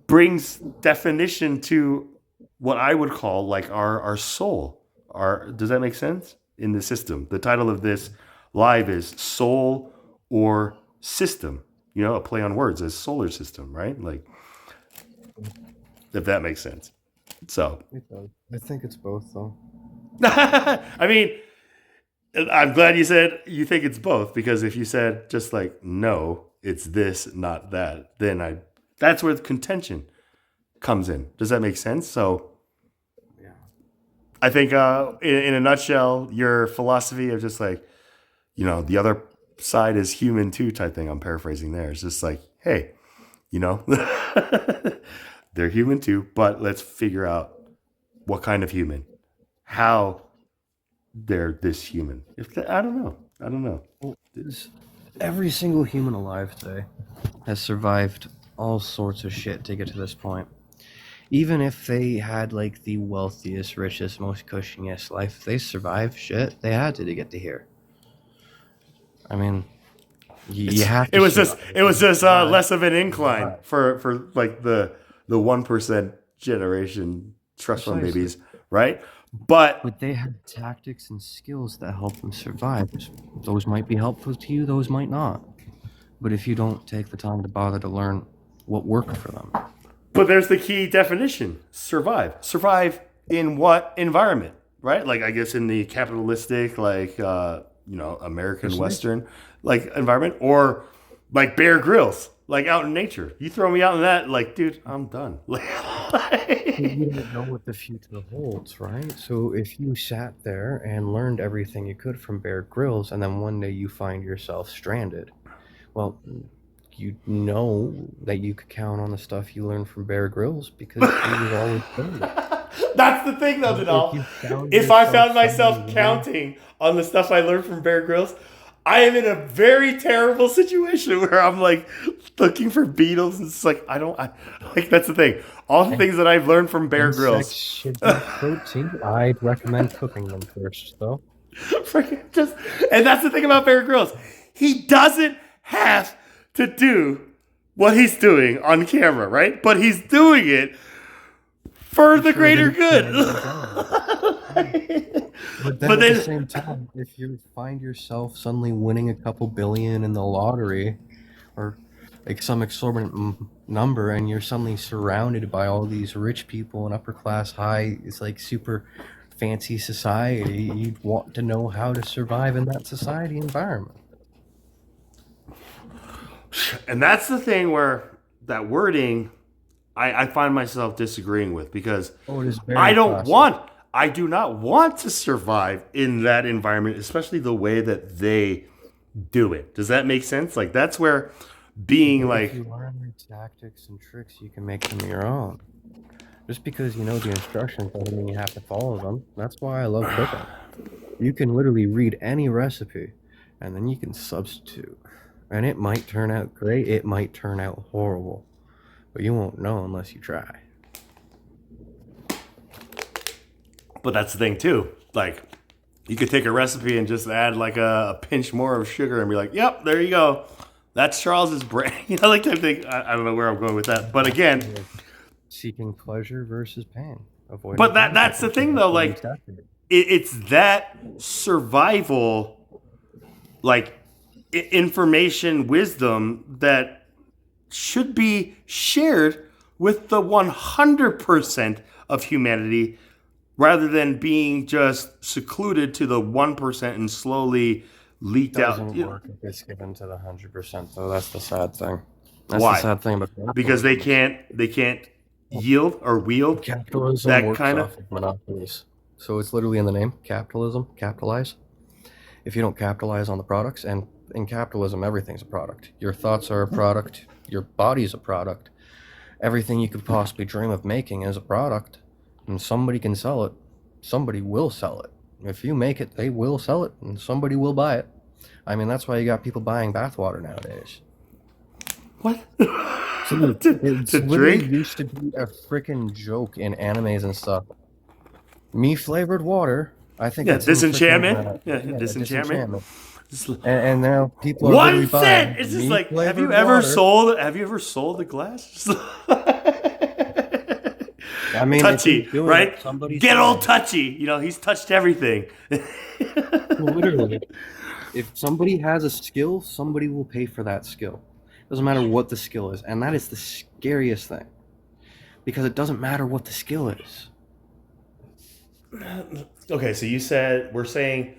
brings definition to what I would call like our soul. Does that make sense? In the system, the title of this live is Soul or System. A play on words as solar system, right? Like, if that makes sense. So, It does. I think it's both, though. I mean, I'm glad you said you think it's both, because if you said just like, no, it's this, not that, then that's where the contention comes in. Does that make sense? So, Yeah. I think in a nutshell, your philosophy of just like, the other side is human too type thing, I'm paraphrasing there. It's just like, hey, they're human too, but let's figure out what kind of human, how they're this human. I don't know. Well, every single human alive today has survived all sorts of shit to get to this point. Even if they had like the wealthiest, richest, most cushiest life, if they survived shit, they had to get to here. I mean, you have to. It was just less of an incline for like the 1% generation trust fund Precisely. babies, right? But they had tactics and skills that help them survive. Those might be helpful to you, those might not. But if you don't take the time to bother to learn what worked for them. But there's the key definition: survive. Survive in what environment, right? Like, I guess in the capitalistic, like American Western like environment, or like Bear Grylls, like out in nature. You throw me out in that, like, dude, I'm done. You don't know what the future holds, right? So if you sat there and learned everything you could from Bear Grylls, and then one day you find yourself stranded, well, you know that you could count on the stuff you learned from Bear Grylls because he was always there. That's the thing, though, Denal. If I found myself counting on the stuff I learned from Bear Grylls, I am in a very terrible situation where I'm like looking for beetles, and it's like like that's the thing. All the things that I've learned from Bear Grylls should be protein. I'd recommend cooking them first, though. And that's the thing about Bear Grylls. He doesn't have to do what he's doing on camera, right? But he's doing it for the greater good. But then at the same time, if you find yourself suddenly winning a couple billion in the lottery, or like some exorbitant number, and you're suddenly surrounded by all these rich people and upper class, high, it's like super fancy society, you'd want to know how to survive in that society environment. And that's the thing where that wording, I find myself disagreeing with, because I do not want to survive in that environment, especially the way that they do it. Does that make sense? Like, that's where being like, if you learn your tactics and tricks, you can make them your own. Just because you know the instructions doesn't mean you have to follow them. That's why I love cooking. You can literally read any recipe, and then you can substitute. And it might turn out great, it might turn out horrible. But you won't know unless you try. But that's the thing too. Like, You could take a recipe and just add like a pinch more of sugar and be like, "Yep, there you go. That's Charles's brain." Like I think I don't know where I'm going with that, but again, Seeking pleasure versus pain. Avoiding but pain. that's the thing though. Like it's that survival, like information, wisdom that should be shared with the 100% of humanity, rather than being just secluded to the 1% and slowly leaked doesn't out. work if it's given to the 100%, though. That's the sad thing. That's Why? the sad thing about capitalism. Because they can't yield or wield Capitalism that works kind of. off of monopolies. So it's literally in the name, capitalism, capitalize. If you don't capitalize on the products, and in capitalism, everything's a product. Your thoughts are a product. Your body's a product. Everything you could possibly dream of making is a product. And somebody can sell it. Somebody will sell it. If you make it, they will sell it, and somebody will buy it. I mean, that's why you got people buying bathwater nowadays. What? So to it's literally drink? used to be a freaking joke in animes and stuff. Me flavored water. I think Yeah, that's some disenchantment. freaking, Yeah, disenchantment. And now people are One literally buying cent. It's just like, have you ever sold a glass? I mean, Touchy, right? Somebody's Get old buying. Touchy. You know, he's touched everything. Literally, if somebody has a skill, somebody will pay for that skill. Doesn't matter what the skill is, and that is the scariest thing, because it doesn't matter what the skill is. Okay, so you said we're saying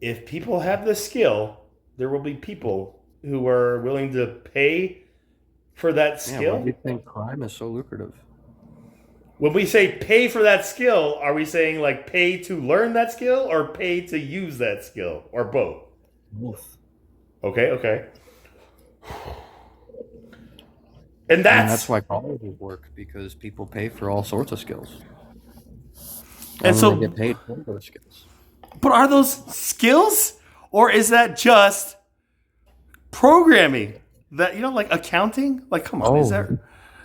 if people have the skill, there will be people who are willing to pay for that Yeah, skill. why do you think crime is so lucrative? When we say pay for that skill, are we saying like pay to learn that skill or pay to use that skill or both? Both. Okay. And And that's that's why colleges work, because people pay for all sorts of skills. And And so- they get paid for those skills. but are those skills or is that just programming? That like accounting? Like come on, is that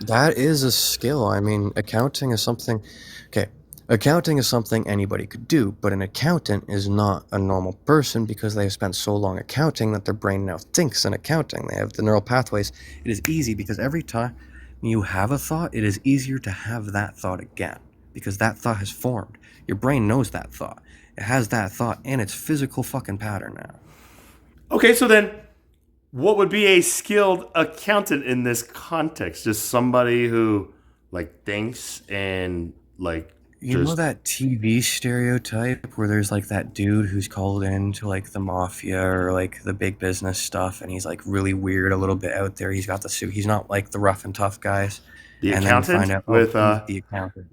That is a skill. I mean, accounting is something. Okay, accounting is something anybody could do, but an accountant is not a normal person because they have spent so long accounting that their brain now thinks in accounting. They have the neural pathways. It is easy because every time you have a thought, it is easier to have that thought again because that thought has formed. Your brain knows that thought. It has that thought in its physical fucking pattern now. Okay, so then what would be a skilled accountant in this context? Just somebody who like thinks and like You just know that TV stereotype where there's like that dude who's called into like the mafia or like the big business stuff, and he's like really weird, a little bit out there. He's got the suit. He's not like the rough and tough guys. the And then you accountant find out, with he's the accountant.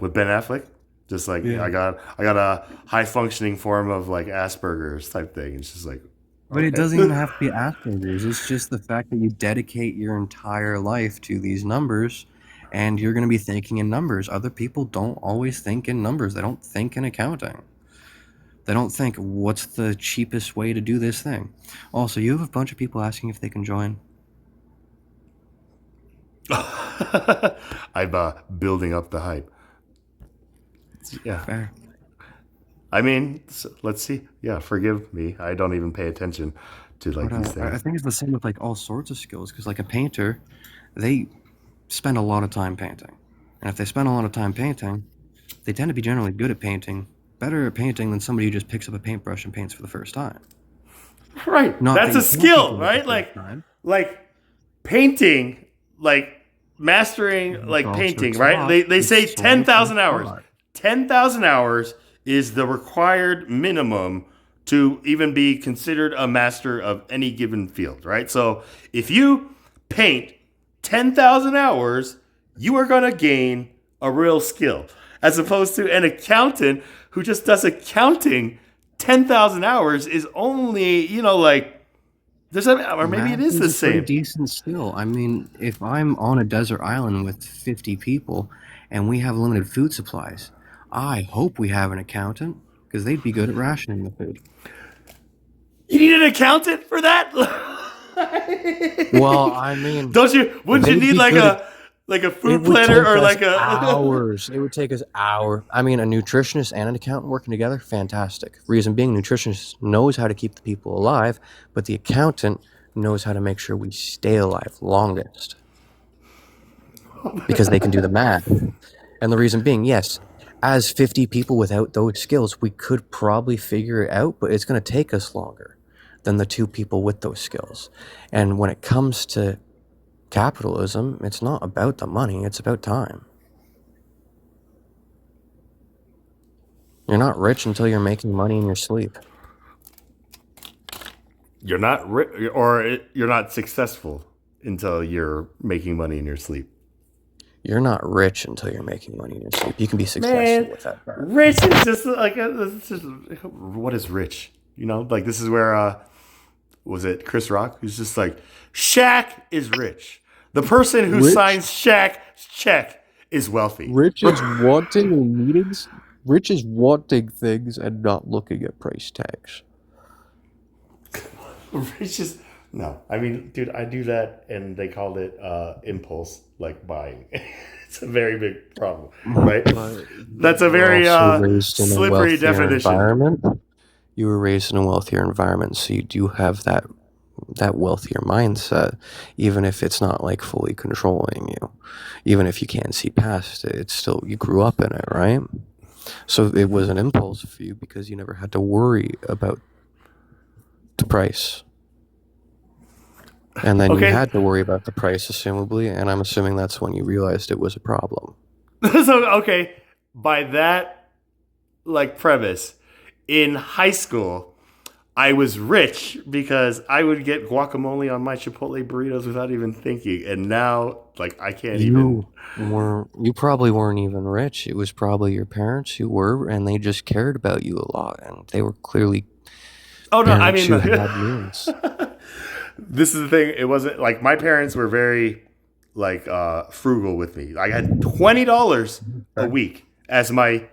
with Ben Affleck. Just like Yeah. I got a high functioning form of like Asperger's type thing. It's just like But it doesn't even have to be Asperger's. It's just the fact that you dedicate your entire life to these numbers, and you're going to be thinking in numbers. Other people don't always think in numbers. They don't think in accounting. They don't think, what's the cheapest way to do this thing? Also, you have a bunch of people asking if they can join. I'm building up the hype. Yeah. Fair. I mean, let's see. Yeah, forgive me. I don't even pay attention to like But these I things. think it's the same with like all sorts of skills, because like a painter, they spend a lot of time painting. And if they spend a lot of time painting, they tend to be generally good at painting, better at painting than somebody who just picks up a paintbrush and paints for the first time. Right. Not That's that a you can't skill, do it right? the Like first time. like painting, like mastering like also painting, right? taught. They It's say so 10,000 hours. taught. 10,000 hours is the required minimum to even be considered a master of any given field, right? So if you paint 10,000 hours, you are going to gain a real skill, as opposed to an accountant who just does accounting 10,000 hours is only, like, or maybe it is Math the a pretty same. decent skill. I mean, if I'm on a desert island with 50 people and we have limited food supplies, I hope we have an accountant because they'd be good at rationing the food. You need an accountant for that? Well, I mean, Wouldn't you they'd need be like good a like a It food would planner take or us like a hours. It would take us hours. I mean, a nutritionist and an accountant working together, fantastic. Reason being, nutritionist knows how to keep the people alive, but the accountant knows how to make sure we stay alive longest because they can do the math. And the reason being, yes, as 50 people without those skills, we could probably figure it out, but it's going to take us longer than the 2 people with those skills. And when it comes to capitalism, it's not about the money, it's about time. You're not rich until you're making money in your sleep. you're not or you're not successful until you're making money in your sleep. You're not rich until you're making money in your sleep. You can be successful Man, with that. rich is just like it's just, what is rich? You know, like this is where was it Chris Rock who's just like Shaq is rich. The person who Rich? signs Shaq's check is wealthy. Rich is wanting meetings. Rich is wanting things and not looking at price tags. Rich is no. I mean, dude, I do that, and they called it impulse like buying. It's a very big problem, right? That's a very slippery definition. Environment. You were raised in a wealthier environment, so you do have that wealthier mindset, even if it's not like fully controlling you, even if you can't see past it. It's still, you grew up in it, right? So it was an impulse for you because you never had to worry about the price. And then Okay. you had to worry about the price, assumably, and I'm assuming that's when you realized it was a problem. So okay, by that like premise, in high school, I was rich because I would get guacamole on my Chipotle burritos without even thinking, and now like I can't even. You probably weren't even rich. It was probably your parents who were, and they just cared about you a lot, and they were clearly Oh no, I parents mean, who had means. this is the thing. It wasn't like my parents were very like frugal with me. I had $20 a week as my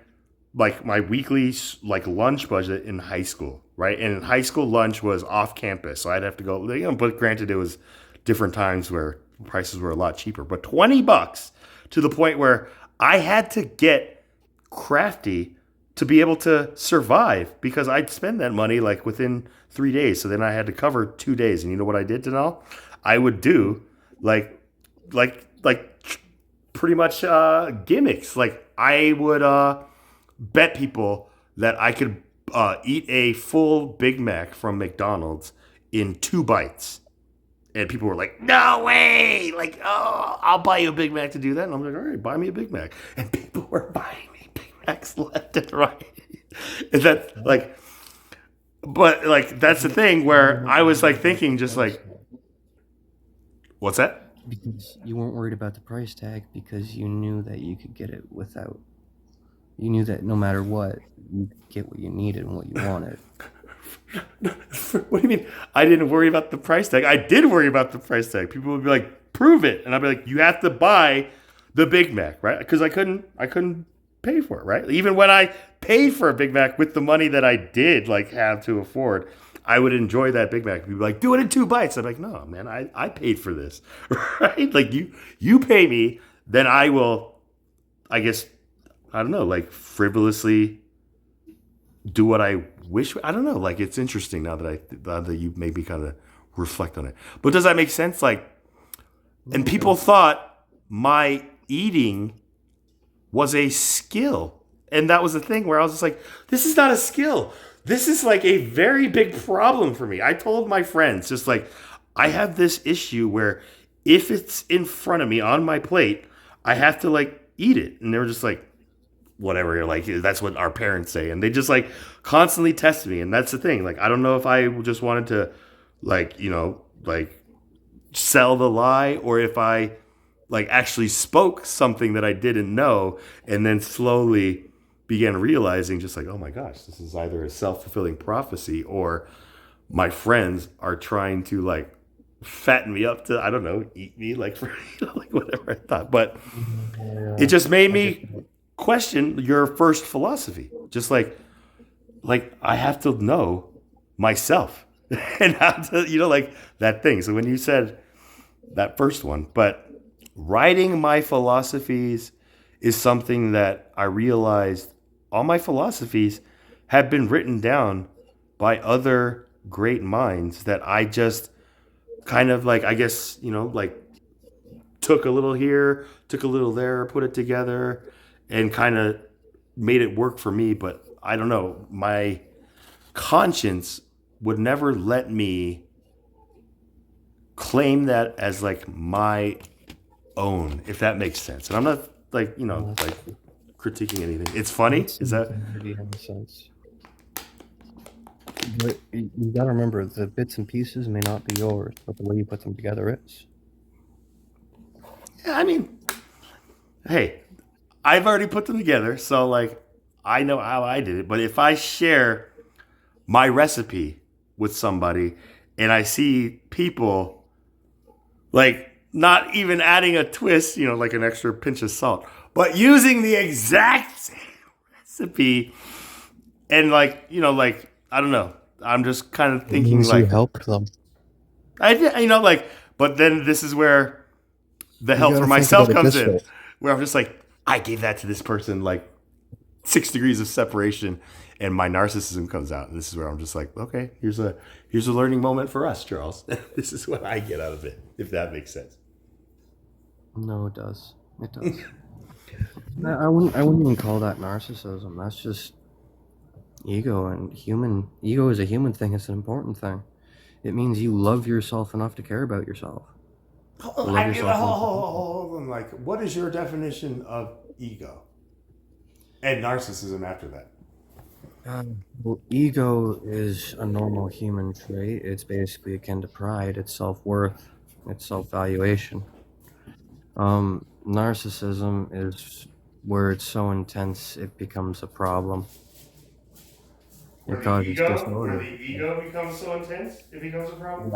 weekly like lunch budget in high school, right? And in high school, lunch was off campus, so I'd have to go. You know, but granted, it was different times where prices were a lot cheaper. But $20 to the point where I had to get crafty to be able to survive because I'd spend that money like within 3 days. So then I had to cover 2 days. And you know what I did, Denal? I would do like pretty much gimmicks. Like I would bet people that I could eat a full Big Mac from McDonald's in 2 bites. And people were like, no way! Like, oh, I'll buy you a Big Mac to do that. And I'm like, all right, buy me a Big Mac. And people were buying me Big Macs left and right. And that's like, but like, that's the thing where I was like thinking just like, what's that? Because you weren't worried about the price tag because you knew that you could get it without. You knew that no matter what, you could get what you needed and what you wanted. What do you mean? I didn't worry about the price tag. I did worry about the price tag. People would be like, prove it. And I'd be like, you have to buy the Big Mac, right? Because I couldn't pay for it, right? Even when I paid for a Big Mac with the money that I did like have to afford, I would enjoy that Big Mac. People would be like, do it in 2 bites. I'm like, no, man, I paid for this, right? Like you pay me, then I will, I guess, I don't know, like frivolously do what I wish. I don't know. Like it's interesting now that you made me kind of reflect on it. But does that make sense? Like, and people thought my eating was a skill, and that was the thing where I was just like, this is not a skill. This is like a very big problem for me. I told my friends just like, I have this issue where if it's in front of me on my plate, I have to like eat it, and they were just like, whatever, you're like, that's what our parents say. And they just like constantly test me. And that's the thing. Like, I don't know if I just wanted to like, you know, like sell the lie or if I like actually spoke something that I didn't know and then slowly began realizing just like, oh my gosh, this is either a self-fulfilling prophecy or my friends are trying to like fatten me up to, I don't know, eat me like for, you know, like whatever I thought. But it just made me question your first philosophy. Just like I have to know myself and how to, you know, like that thing. So when you said that first one, but writing my philosophies is something that I realized all my philosophies have been written down by other great minds that I just kind of like, I guess, like took a little here, took a little there, put it together, and kind of made it work for me. But I don't know, my conscience would never let me claim that as like my own, if that makes sense. And I'm not like, like critiquing anything. It's funny. Is that? Maybe in a sense. But you gotta remember, the bits and pieces may not be yours, but the way you put them together is. Yeah, I mean, hey, I've already put them together, so like I know how I did it. But if I share my recipe with somebody and I see people like not even adding a twist, like an extra pinch of salt, but using the exact same recipe and like, like I don't know. I'm just kind of thinking You like helped them. I did, like, but then this is where the help gotta for think myself about it comes this in, way. where I'm just like, I gave that to this person like 6 degrees of separation, and my narcissism comes out. And this is where I'm just like, okay, here's a learning moment for us, Charles. This is what I get out of it, if that makes sense. No, it does. It does. I wouldn't even call that narcissism. That's just ego, and ego is a human thing. It's an important thing. It means you love yourself enough to care about yourself. Hold on. Like, what is your definition of ego and narcissism after that? Well, ego is a normal human trait. It's basically akin to pride. It's self-worth. It's self-valuation. Narcissism is where it's so intense it becomes a problem. It causes disorder. Where the ego becomes so intense, it becomes a problem.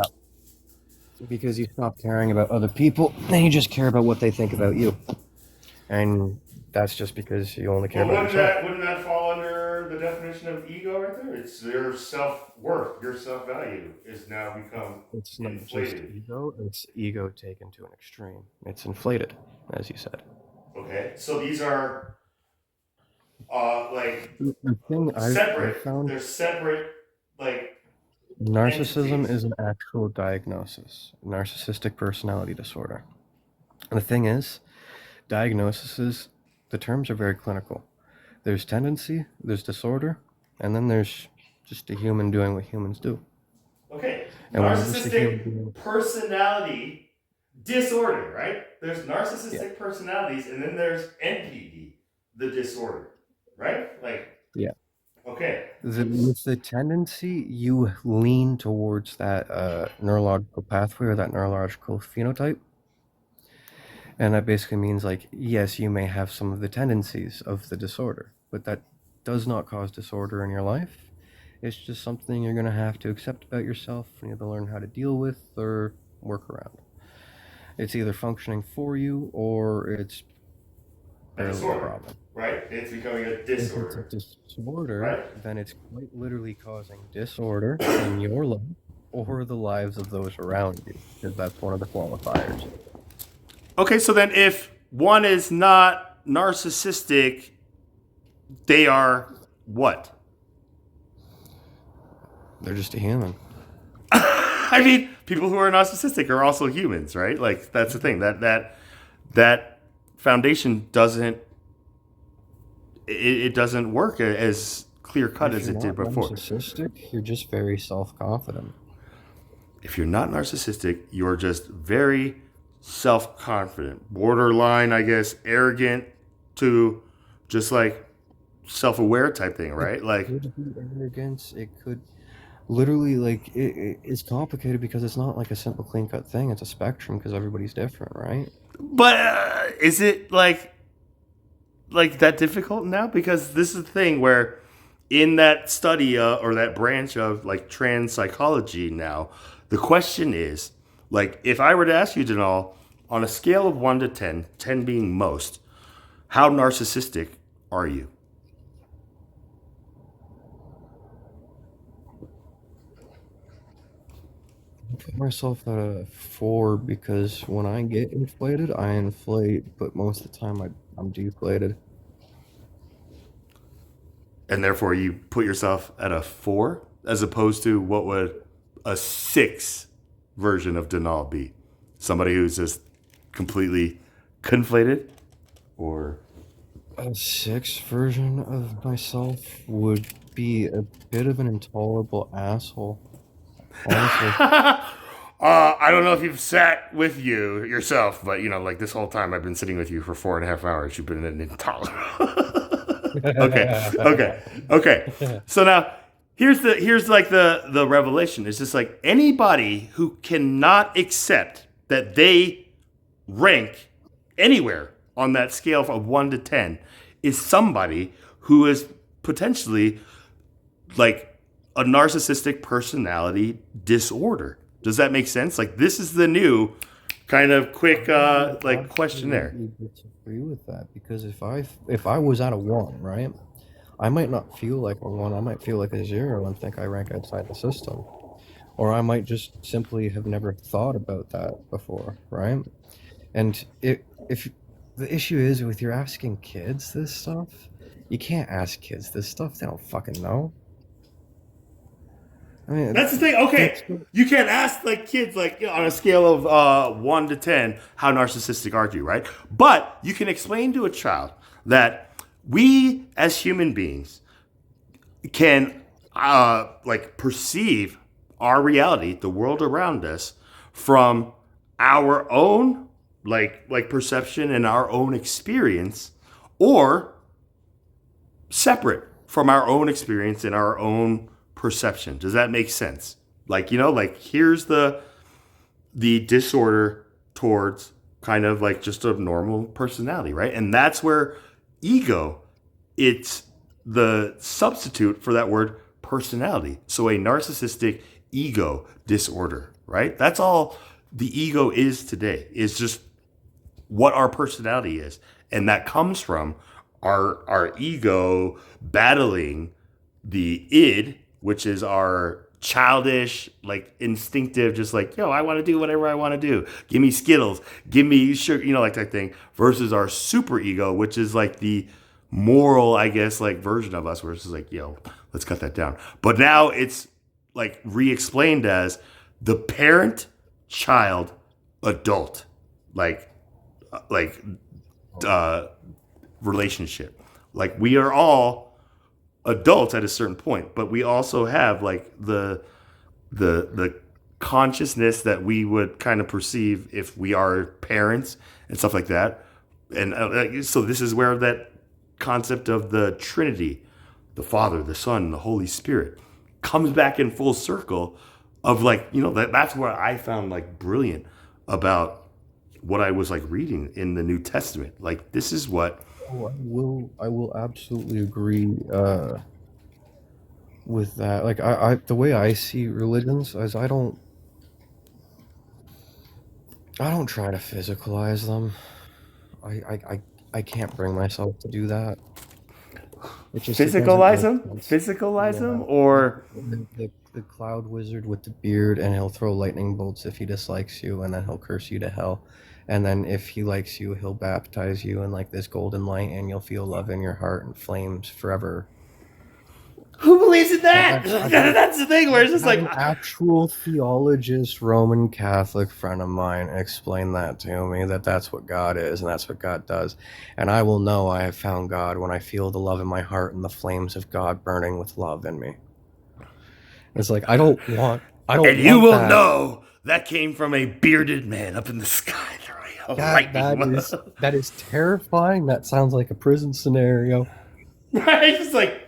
Because you stop caring about other people and you just care about what they think about you. And that's just because you only care about yourself. Wouldn't that fall under the definition of ego right there? It's your self-worth, your self-value is now become It's not inflated. just ego, it's ego taken to an extreme. It's inflated, as you said. Okay, so these are like The thing I've found, They're separate, like narcissism entities. is an actual diagnosis, narcissistic personality disorder. And the thing is, diagnoses, the terms are very clinical. There's tendency, there's disorder, and then there's just a human doing what humans do. Okay, And when you're just a human being, personality disorder, right? There's narcissistic yeah, personalities, and then there's NPD, the disorder, right? Like, yeah. okay, With the tendency, you lean towards that neurological pathway or that neurological phenotype. And that basically means, like, yes, you may have some of the tendencies of the disorder, but that does not cause disorder in your life. It's just something you're going to have to accept about yourself and you have to learn how to deal with or work around. It's either functioning for you or it's barely a problem. right? It's becoming a If it's a disorder, right? then it's quite literally causing disorder in your life or the lives of those around you, because that's one of the qualifiers. Okay, so then if one is not narcissistic, they are what? They're just a human. I mean, people who are narcissistic are also humans, right? Like that's the thing that foundation doesn't it doesn't work as clear cut If as you're it did not before. narcissistic, you're just very self-confident. If you're not narcissistic, you're just very self-confident, borderline, I guess, arrogant to just like self-aware type thing, right? Like, It could be arrogance. It could literally, like, it's complicated because it's not like a simple clean-cut thing. It's a spectrum because everybody's different, right? but is it like that difficult now? Because this is the thing where in that study or that branch of like trans psychology now, the question is like, if I were to ask you, Janal, on a scale of 1 to 10, 10 being most, how narcissistic are you? put myself at a 4 because when I get inflated, I inflate, but most of the time I'm deflated. And therefore you put yourself at a 4 as opposed to what would a 6 version of Denal be? Somebody who's just completely conflated? Or A 6 version of myself would be a bit of an intolerable asshole. Honestly. I don't know if you've sat with you yourself, but like this whole time I've been sitting with you for 4.5 hours. You've been an intolerant. Okay. So now here's like the revelation. It's just like anybody who cannot accept that they rank anywhere on that scale of 1 to 10 is somebody who is potentially like a narcissistic personality disorder. Does that make sense? Like this is the new kind of quick like questionnaire. I disagree with that because if I was at a 1, right, I might not feel like a 1. I might feel like a 0 and think I rank outside the system, or I might just simply have never thought about that before, right? And if the issue is with you're asking kids this stuff, you can't ask kids this stuff. They don't fucking know. I mean, That's the thing. Okay, you can't ask like kids like on a scale of 1 to 10 how narcissistic are you, right? But you can explain to a child that we as human beings can like perceive our reality, the world around us, from our own like perception and our own experience, or separate from our own experience and our own perception. Does that make sense? Like, like here's the disorder towards kind of like just a normal personality, right? And that's where ego, it's the substitute for that word personality. So a narcissistic ego disorder, right? That's all the ego is today, is just what our personality is. And that comes from our ego battling the id, which is our childish, like instinctive, just like, I want to do whatever I want to do. Give me Skittles, give me sugar, like that thing, versus our super ego, which is like the moral, I guess, like version of us, where it's just like, let's cut that down. But now it's like re-explained as the parent, child, adult, like relationship. Like we are all adults at a certain point, but we also have like the consciousness that we would kind of perceive if we are parents and stuff like that. And so this is where that concept of the Trinity, the Father, the Son, the Holy Spirit, comes back in full circle of like, that's what I found like brilliant about what I was like reading in the New Testament. Like this is what I will absolutely agree with that. Like I the way I see religions is I don't try to physicalize them. I can't bring myself to do that. It just physicalize them, or the cloud wizard with the beard, and he'll throw lightning bolts if he dislikes you, and then he'll curse you to hell. And then if he likes you, he'll baptize you in like this golden light, and you'll feel love in your heart and flames forever. Who believes in that? That's the thing where it's just like an actual theologist, Roman Catholic friend of mine explained that to me, that's what God is and that's what God does. And I will know I have found God when I feel the love in my heart and the flames of God burning with love in me. It's like I don't want and you will know that came from a bearded man up in the sky. That is terrifying. That sounds like a prison scenario. Right? It's just like,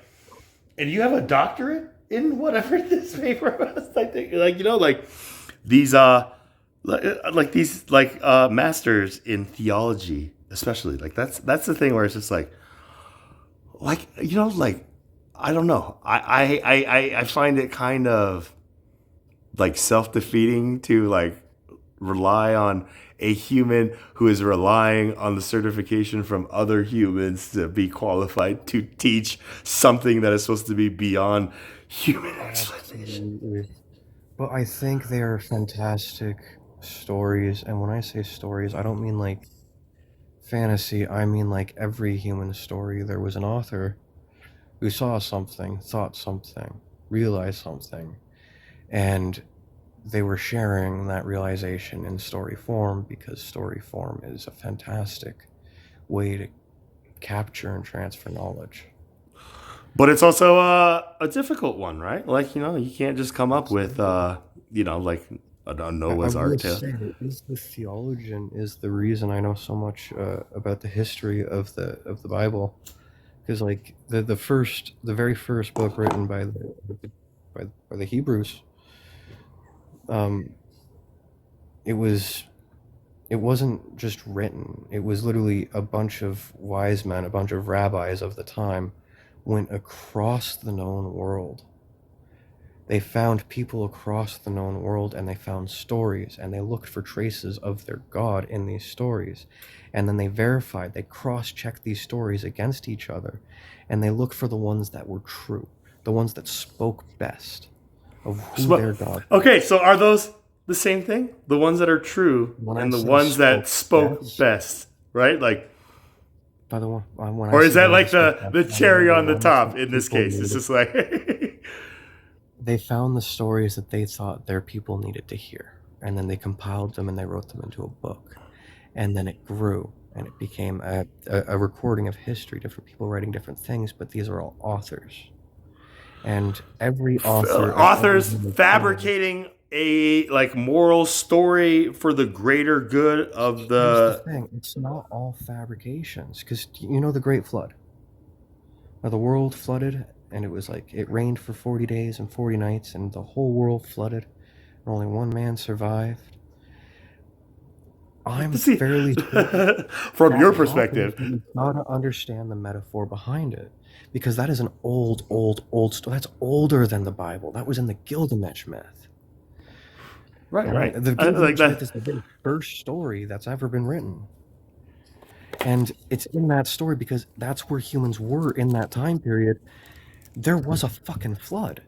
and you have a doctorate in whatever this paper was. I think, like these masters in theology, especially. Like that's the thing where it's just like I don't know. I find it kind of like self-defeating to like rely on a human who is relying on the certification from other humans to be qualified to teach something that is supposed to be beyond human explanation. But I think they are fantastic stories, and when I say stories, I don't mean like fantasy, I mean like every human story. There was an author who saw something, thought something, realized something, and they were sharing that realization in story form because story form is a fantastic way to capture and transfer knowledge. But it's also a difficult one, right? Like, you can't just come up with, like a I Noah's Ark will tale. say that is the theologian is the reason I know so much about the history of the Bible, because like the very first book written by the Hebrews, um, it wasn't just written. It was literally a bunch of wise men, a bunch of rabbis of the time, went across the known world. They found people across the known world, and they found stories, and they looked for traces of their God in these stories. And then they verified, they cross-checked these stories against each other, and they looked for the ones that were true, the ones that spoke best of who their God was. Okay, so are those the same thing? The ones that are true When I and the say ones that spoke spoke best, right? Like, By the way, when or I is say that the like ones that spoke the best, I cherry mean the on the ones top that in this people case? It's needed. just like, They found the stories that they thought their people needed to hear, and then they compiled them and they wrote them into a book. And then it grew, and it became a recording of history, different people writing different things, but these are all authors. And every author of every authors human story, fabricating a like moral story for the greater good of here's the the. thing, it's not all fabrications, because you know the Great Flood. Now, the world flooded, and it was like it rained for 40 days and 40 nights, and the whole world flooded, and only one man survived. I'm See, fairly certain from that your happens, perspective, but you've got to understand the metaphor behind it. Because that is an old story. That's older than the Bible. That was in the Gilgamesh myth. right, right, The like Gilgamesh myth that. is the very first story that's ever been written. And it's in that story because that's where humans were in that time period. There was a fucking flood.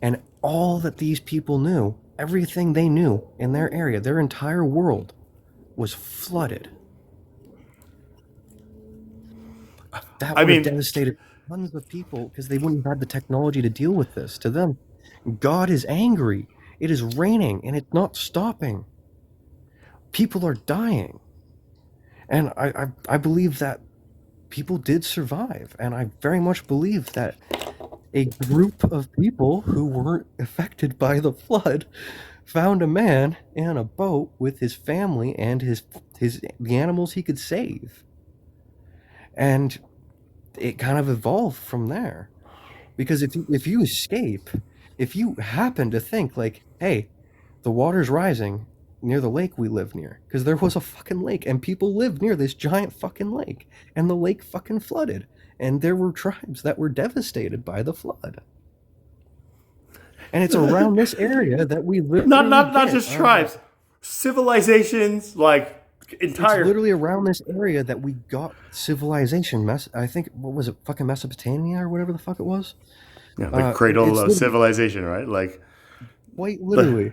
And all that these people knew, everything they knew in their area, their entire world, was flooded. That I would have mean, devastated tons of people because they wouldn't have had the technology to deal with this. To them, God is angry. It is raining and it's not stopping. People are dying. And I believe that people did survive. And I very much believe that a group of people who weren't affected by the flood found a man in a boat with his family and the animals he could save. And it kind of evolved from there. Because if you escape, if you happen to think like, hey, the water's rising near the lake we live near, because there was a fucking lake and people lived near this giant fucking lake, and the lake fucking flooded, and there were tribes that were devastated by the flood. And it's around this area that we not literally not not get just tribes, civilizations, like it's entire. literally around this area that we got civilization. I think, what was it, fucking Mesopotamia or whatever the fuck it was? The cradle It's of literally, civilization, right? Like, quite literally.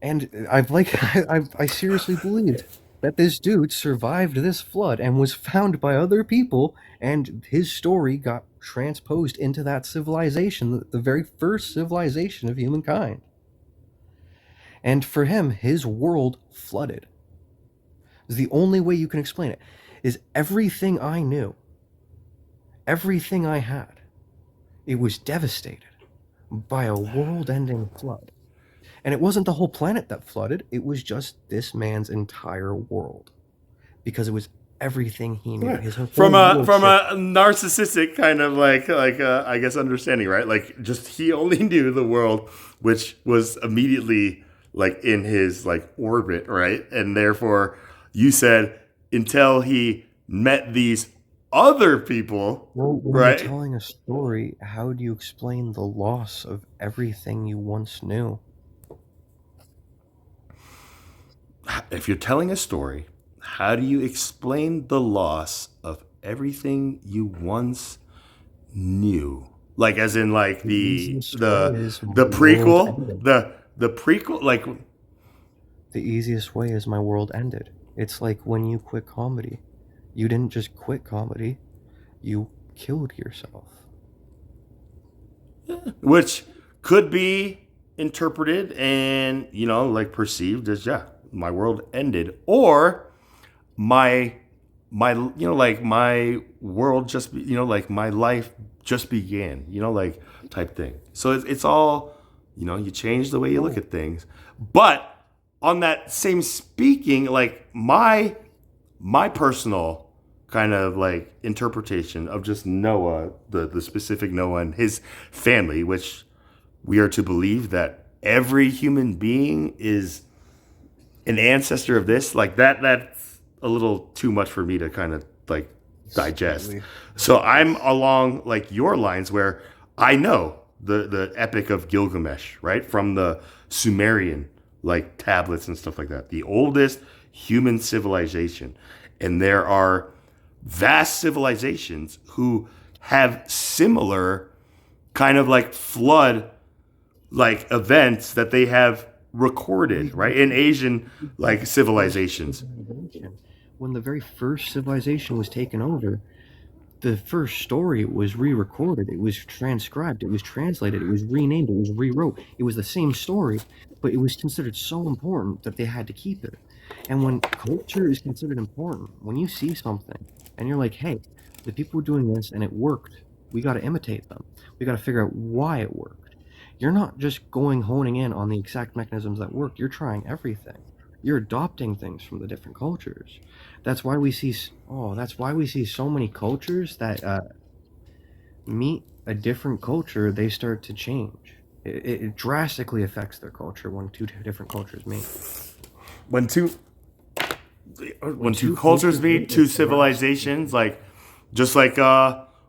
And I seriously believed that this dude survived this flood and was found by other people, and his story got transposed into that civilization, the very first civilization of humankind. And for him, his world flooded. The only way you can explain it is everything I knew, everything I had, it was devastated by a world-ending flood. And it wasn't the whole planet that flooded, it was just this man's entire world. Because it was everything he knew. His whole from a world from shifted. a narcissistic kind of like I guess understanding, right? Like, just he only knew the world which was immediately like in his like orbit, right? And therefore you said until he met these other people, Well, when you're right? telling a story, how do you explain the loss of everything you once knew? If you're telling a story, how do you explain the loss of everything you once knew? Like as in like easiest way is my the world prequel, ended. the prequel, like The easiest way is my world ended. It's like when you quit comedy. You didn't just quit comedy, you killed yourself. which could be interpreted and like perceived as my world ended, or my like my world just like my life just began, like type thing. So it's all you change the way you look at things. But on that same speaking, like my personal kind of like interpretation of just Noah, the specific Noah and his family, which we are to believe that every human being is an ancestor of this, like that's a little too much for me to kind of like digest. Slightly. So I'm along like your lines where I know the Epic of Gilgamesh, right? From the Sumerian like tablets and stuff like that. The oldest human civilization. And there are vast civilizations who have similar kind of like flood like events that they have recorded, right? In Asian like civilizations. When the very first civilization was taken over, the first story was re-recorded, it was transcribed, it was translated, it was renamed, it was rewrote. It was the same story, but it was considered so important that they had to keep it. And when culture is considered important, when you see something and you're like, hey, the people were doing this and it worked, we got to imitate them. We got to figure out why it worked. You're not just honing in on the exact mechanisms that work. You're trying everything. You're adopting things from the different cultures. That's why we see so many cultures that meet a different culture. They start to change. It drastically affects their culture when two different cultures meet. When two cultures meet, two civilizations, like just like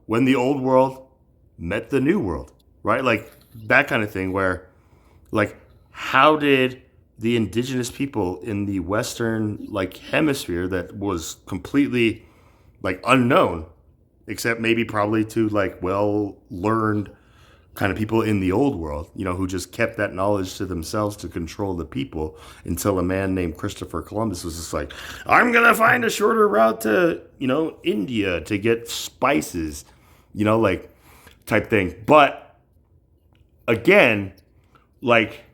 when the old world met the new world, right? Like that kind of thing where like how did the indigenous people in the Western like hemisphere that was completely like unknown, except maybe probably to like well learned kind of people in the old world, who just kept that knowledge to themselves to control the people until a man named Christopher Columbus was just like, I'm going to find a shorter route to, India to get spices, like type thing. But again, like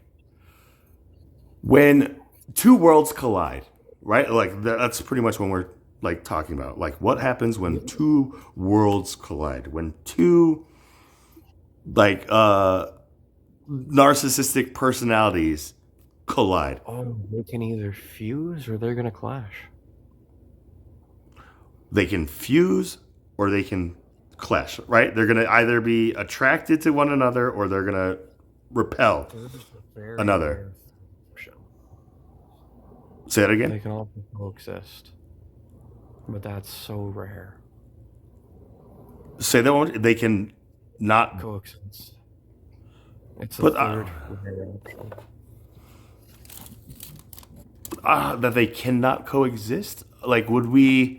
when two worlds collide, right? Like that's pretty much when we're like talking about like what happens when two worlds collide, when two like narcissistic personalities collide. Oh, they can either fuse or they're gonna clash. They can fuse or they can clash, right? They're gonna either be attracted to one another or they're gonna repel another. Say that They again. can also coexist, but that's so rare. Say that one. They can not. Coexist. It's a But third rare option. That they cannot coexist. Like, would we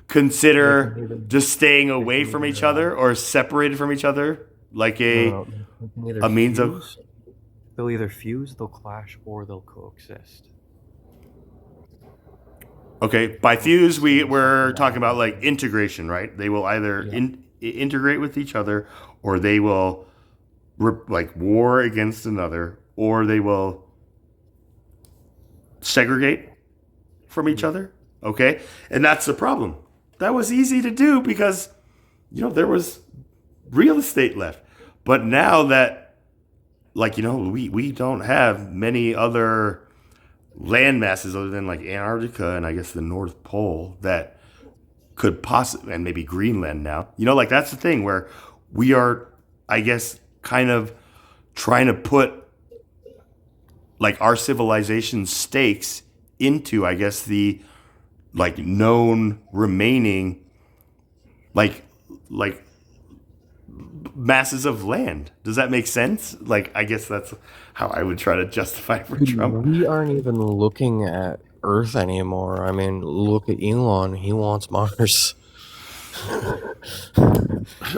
consider just staying away from each other or separated from each other, like No, they can either a means of? fuse. They'll either fuse, they'll clash, or they'll coexist. Okay, by fuse we're talking about like integration, right? They will either integrate with each other, or they will like war against another, or they will segregate from each other. Okay, and that's the problem. That was easy to do because there was real estate left, but now that like we don't have many other land masses other than like Antarctica and I guess the North Pole that could possibly, and maybe Greenland now. Like that's the thing where we are, I guess, kind of trying to put like our civilization stakes into, I guess, the like known remaining like masses of land. Does that make sense? Like, I guess that's how I would try to justify it for Trump. We aren't even looking at Earth anymore. I mean, look at Elon. He wants Mars.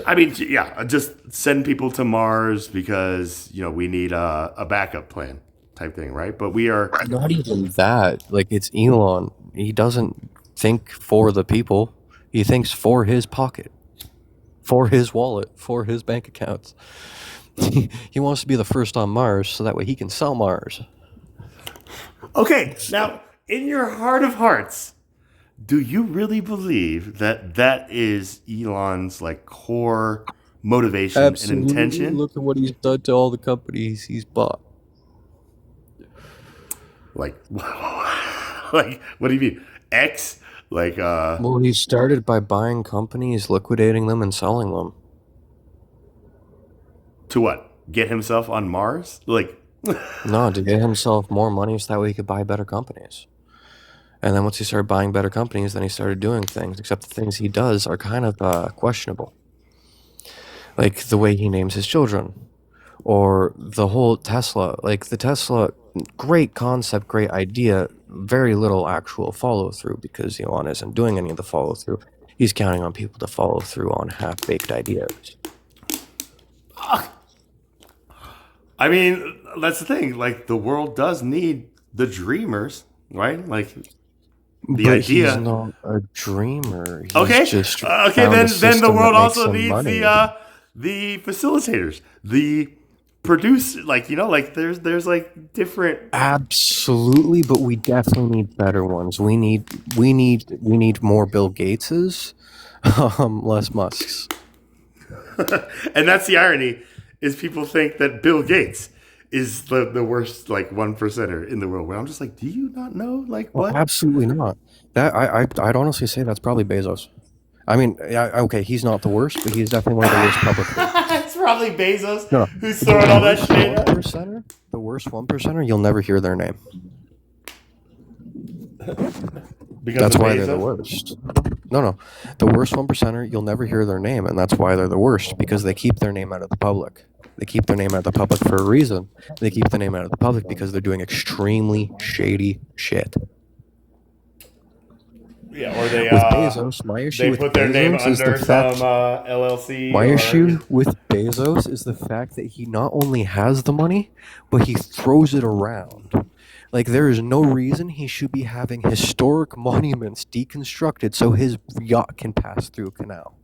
I mean, yeah, just send people to Mars because we need a backup plan type thing, right? But we are Not even that. Like, it's Elon. He doesn't think for the people. He thinks for his pocket, for his wallet, for his bank accounts. He wants to be the first on Mars so that way he can sell Mars. okay. Now, in your heart of hearts, do you really believe that that is Elon's like core motivation and intention? Look at what he's done to all the companies he's bought. Like, like, what do you mean? X? Like, Well, he started by buying companies, liquidating them, and selling them. to what? Get himself on Mars? Like, No, to get himself more money so that way he could buy better companies. And then once he started buying better companies, then he started doing things, except the things he does are kind of questionable. Like the way he names his children. Or the whole Tesla. Like the Tesla, great concept, great idea, very little actual follow-through because Elon isn't doing any of the follow-through. He's counting on people to follow through on half-baked ideas. I mean, that's the thing. Like, the world does need the dreamers, right? Like, the But idea. he's not a dreamer. He's Okay. just Okay. found a Then the system world that makes also him needs money. the facilitators, the produce. Like, like there's like different. Absolutely, but we definitely need better ones. We need more Bill Gateses, less Musks. And that's the irony, is people think that Bill Gates is the worst like 1%er in the world. Where I'm just like, do you not know like Well, what? absolutely not. That I'd honestly say that's probably Bezos. I mean, yeah, okay, he's not the worst, but he's definitely one of the worst publicly. It's probably Bezos No, who's throwing all that shit up. The worst 1%er, you'll never hear their name. Because That's of why they're the Bezos? worst. No. The worst 1%er, you'll never hear their name, and that's why they're the worst, because they keep their name out of the public. They keep their name out of the public for a reason. They keep the name out of the public because they're doing extremely shady shit. Yeah, or they With Bezos, my issue they with put their name Bezos is under the fact. some LLC. My or- issue with Bezos is the fact that he not only has the money, but he throws it around. Like, there is no reason he should be having historic monuments deconstructed so his yacht can pass through a canal.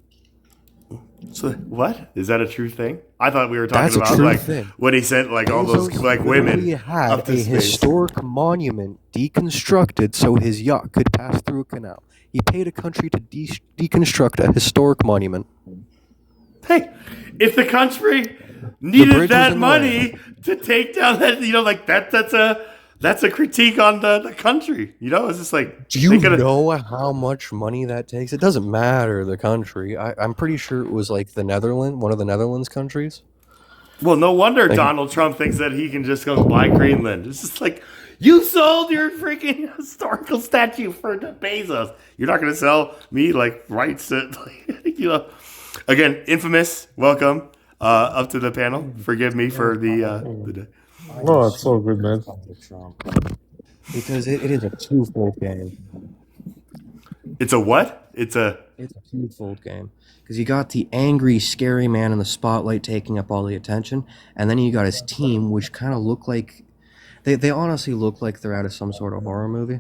So, what? Is that a true thing? I thought we were talking That's a about true like thing. when he sent like all those Bezos like literally women had up to a space. historic monument deconstructed so his yacht could pass through a canal. He paid a country to deconstruct a historic monument. Hey, if the country bridge needed was that in the money to take down that, like that's a critique on the country. It's just like Do you they coulda- know how much money that takes? It doesn't matter the country. I'm pretty sure it was like one of the Netherlands countries. Well, no wonder Like- Donald Trump thinks that he can just go buy Greenland. It's just like, you sold your freaking historical statue for the Bezos. You're not going to sell me like rights to, Again, Infamous, welcome up to the panel. Forgive me for the Oh, it's so good, man. Because it is a twofold game. It's a what? It's a twofold game. Because you got the angry, scary man in the spotlight taking up all the attention, and then you got his team, which kind of look like they honestly look like they're out of some sort of horror movie.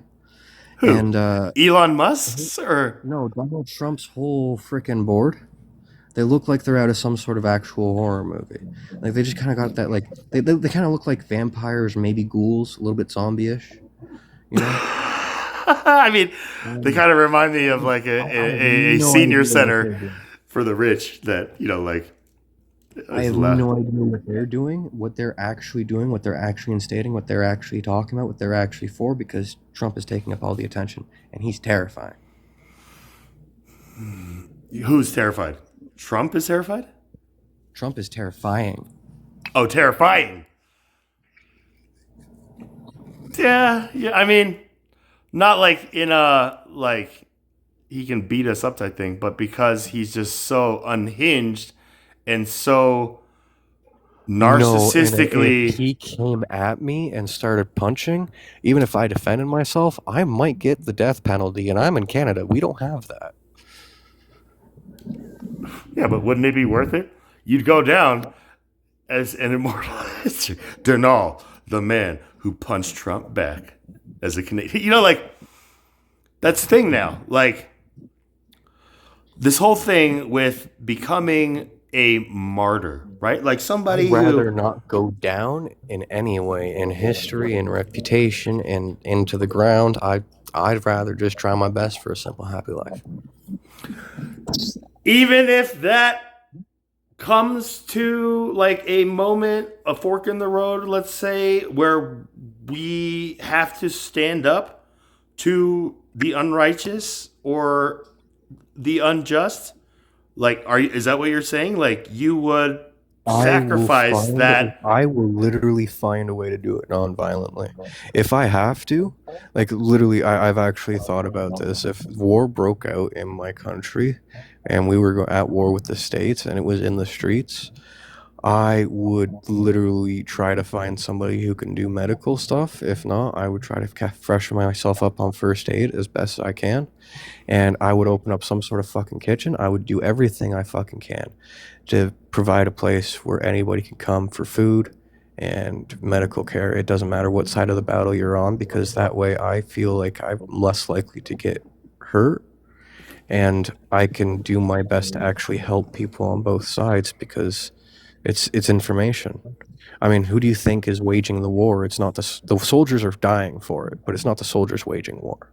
Who? And Elon Musk's or no, Donald Trump's whole freaking board. They look like they're out of some sort of actual horror movie. Like they just kind of got that like they kind of look like vampires, maybe ghouls, a little bit zombie-ish. You know? I mean, they kind of remind me of like a no senior idea center what they're doing. for the rich that like. I have no idea what they're doing, what they're actually doing, what they're actually instating, what they're actually talking about, what they're actually for, because Trump is taking up all the attention, and he's terrifying. Who's terrified? Trump is terrified? Trump is terrifying. Oh, terrifying. Yeah. I mean, not like in a like he can beat us up type thing, but because he's just so unhinged and so narcissistically. No, and if he came at me and started punching, even if I defended myself, I might get the death penalty, and I'm in Canada. We don't have that. Yeah, but wouldn't it be worth it? You'd go down as an immortal history. Donald, the man who punched Trump back as a Canadian. You know, like, that's the thing now. Like, this whole thing with becoming a martyr, right? Like somebody I'd rather who. not go down in any way in history and reputation and into the ground. I'd rather just try my best for a simple, happy life. Even if that comes to like a moment, a fork in the road, let's say, where we have to stand up to the unrighteous or the unjust, like, is that what you're saying? Like, you would sacrifice that? I will literally find a way to do it non-violently. If I have to, like literally, I've actually thought about this. If war broke out in my country and we were at war with the states and it was in the streets, I would literally try to find somebody who can do medical stuff. If not, I would try to freshen myself up on first aid as best as I can. And I would open up some sort of fucking kitchen. I would do everything I fucking can to provide a place where anybody can come for food and medical care. It doesn't matter what side of the battle you're on, because that way I feel like I'm less likely to get hurt. And I can do my best to actually help people on both sides because it's information. I mean, who do you think is waging the war? It's not the soldiers are dying for it, but it's not the soldiers waging war.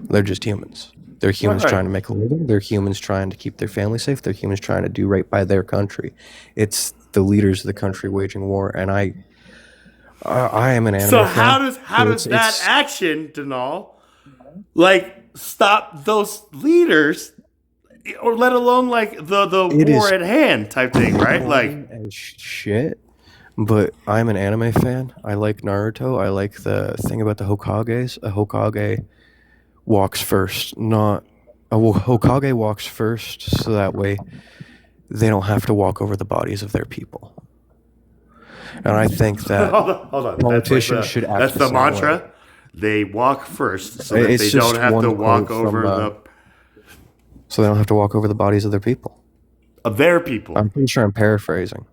They're just humans. They're humans Right. trying to make a living. They're humans trying to keep their family safe. They're humans trying to do right by their country. It's the leaders of the country waging war, and I am an anime So fan. how does that action, Donal, like stop those leaders, or let alone like the war at hand type thing, right? Like, and shit. But I'm an anime fan. I like Naruto. I like the thing about the Hokages. A Hokage walks first, not a Hokage walks first, so that way they don't have to walk over the bodies of their people. And I think that hold on. politicians should act That's the the same mantra. way. They walk first, so that It's they just don't have one to walk quote over from, so they don't have to walk over the bodies of their people. of their people. I'm pretty sure I'm paraphrasing.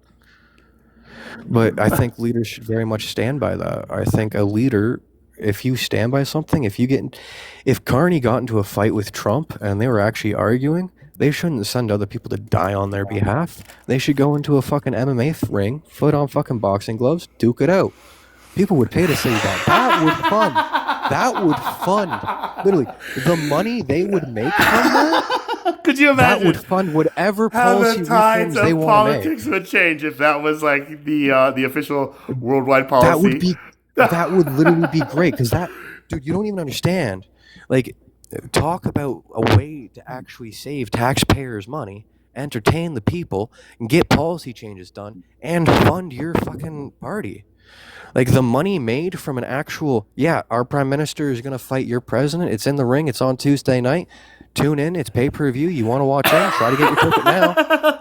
But I think leaders should very much stand by that. I think a leader, if you stand by something, if Carney got into a fight with Trump and they were actually arguing, they shouldn't send other people to die on their behalf. They should go into a fucking MMA ring, put on fucking boxing gloves, duke it out. People would pay to see that. That would fund. That would fund. Literally, the money they would make from that, Could you that imagine would fund whatever how policy the tides reforms they of want to make. politics would change if that was like the official worldwide policy? That would literally be great, because dude, you don't even understand. Like, talk about a way to actually save taxpayers' money, entertain the people, and get policy changes done, and fund your fucking party. Like, the money made from an actual, our prime minister is going to fight your president. It's in the ring. It's on Tuesday night. Tune in. It's pay-per-view. You want to watch in? Try to get your ticket now.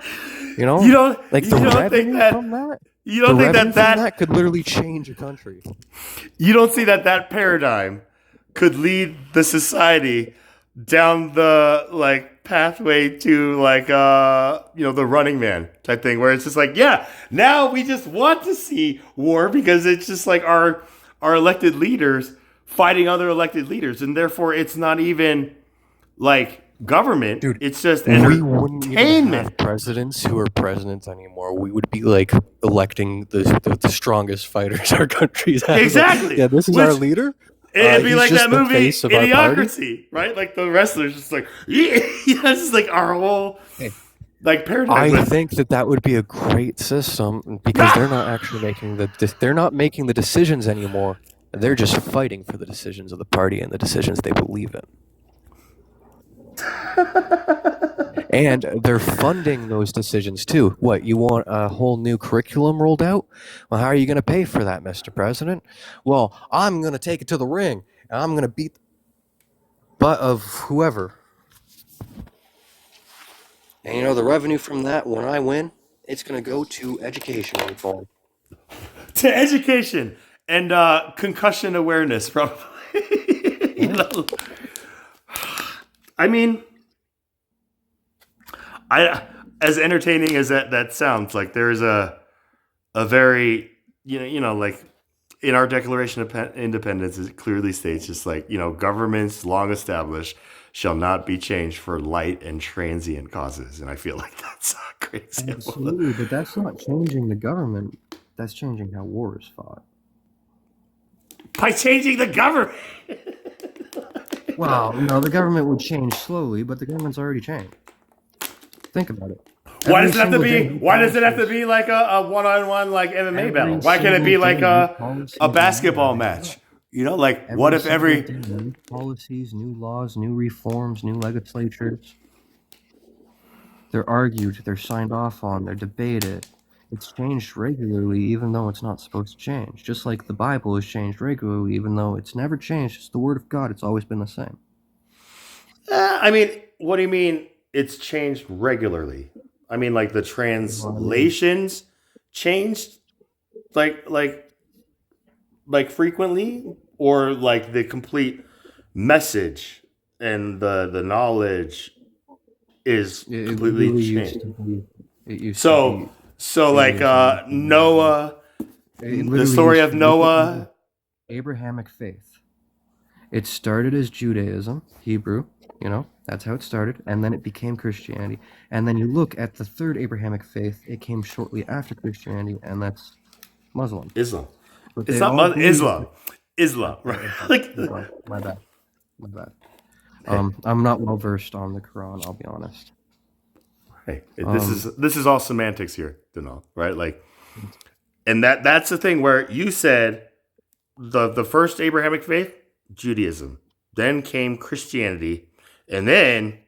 You know? You don't Like, you the don't revenue think that from that? you don't The think revenue that from that could literally change a country. you don't see that paradigm could lead the society down the like pathway to like the Running Man type thing, where it's just like, now we just want to see war because it's just like our elected leaders fighting other elected leaders, and therefore it's not even like government. Dude, it's just we wouldn't even have entertainment. presidents who are presidents anymore. We would be like electing the strongest fighters our country's had. Exactly. Yeah, this is our Which- leader. It'd be He's like just that the movie face of our party. Idiocracy, right? Like the wrestlers just like, it's just like our whole like paradigm. I think that would be a great system, because they're not actually making they're not making the decisions anymore. They're just fighting for the decisions of the party and the decisions they believe in. And they're funding those decisions too. What, you want a whole new curriculum rolled out? Well, how are you going to pay for that, Mr. President? Well, I'm going to take it to the ring, and I'm going to beat the butt of whoever. And the revenue from that, when I win, it's going to go to education reform. To education and concussion awareness, probably. I mean, I as entertaining as that sounds, like there's a very like in our Declaration of Independence, it clearly states just like governments long established shall not be changed for light and transient causes, and I feel like that's a great example. Absolutely, but that's not changing the government. That's changing how war is fought. By changing the government. Well, the government would change slowly, but the government's already changed. Think about it. Why does it have to be? Why does it have to be like a one-on-one like MMA battle? Why can't it be like a basketball match? Like what if every new policies, new laws, new reforms, new legislatures? They're argued, they're signed off on, they're debated. It's changed regularly, even though it's not supposed to change. Just like the Bible is changed regularly, even though it's never changed. It's the Word of God. It's always been the same. I mean, what do you mean it's changed regularly? I mean, like the translations changed, like frequently, or like the complete message and the knowledge is completely changed. So like Noah, the story of Noah, Abrahamic faith. It started as Judaism, Hebrew. That's how it started, and then it became Christianity. And then you look at the third Abrahamic faith; it came shortly after Christianity, and that's Muslim. Islam. It's not Islam. Islam, right? Like my bad. I'm not well versed on the Quran. I'll be honest. Hey, this is all semantics here, Donal, right? Like, and that's the thing where you said the first Abrahamic faith, Judaism, then came Christianity, and then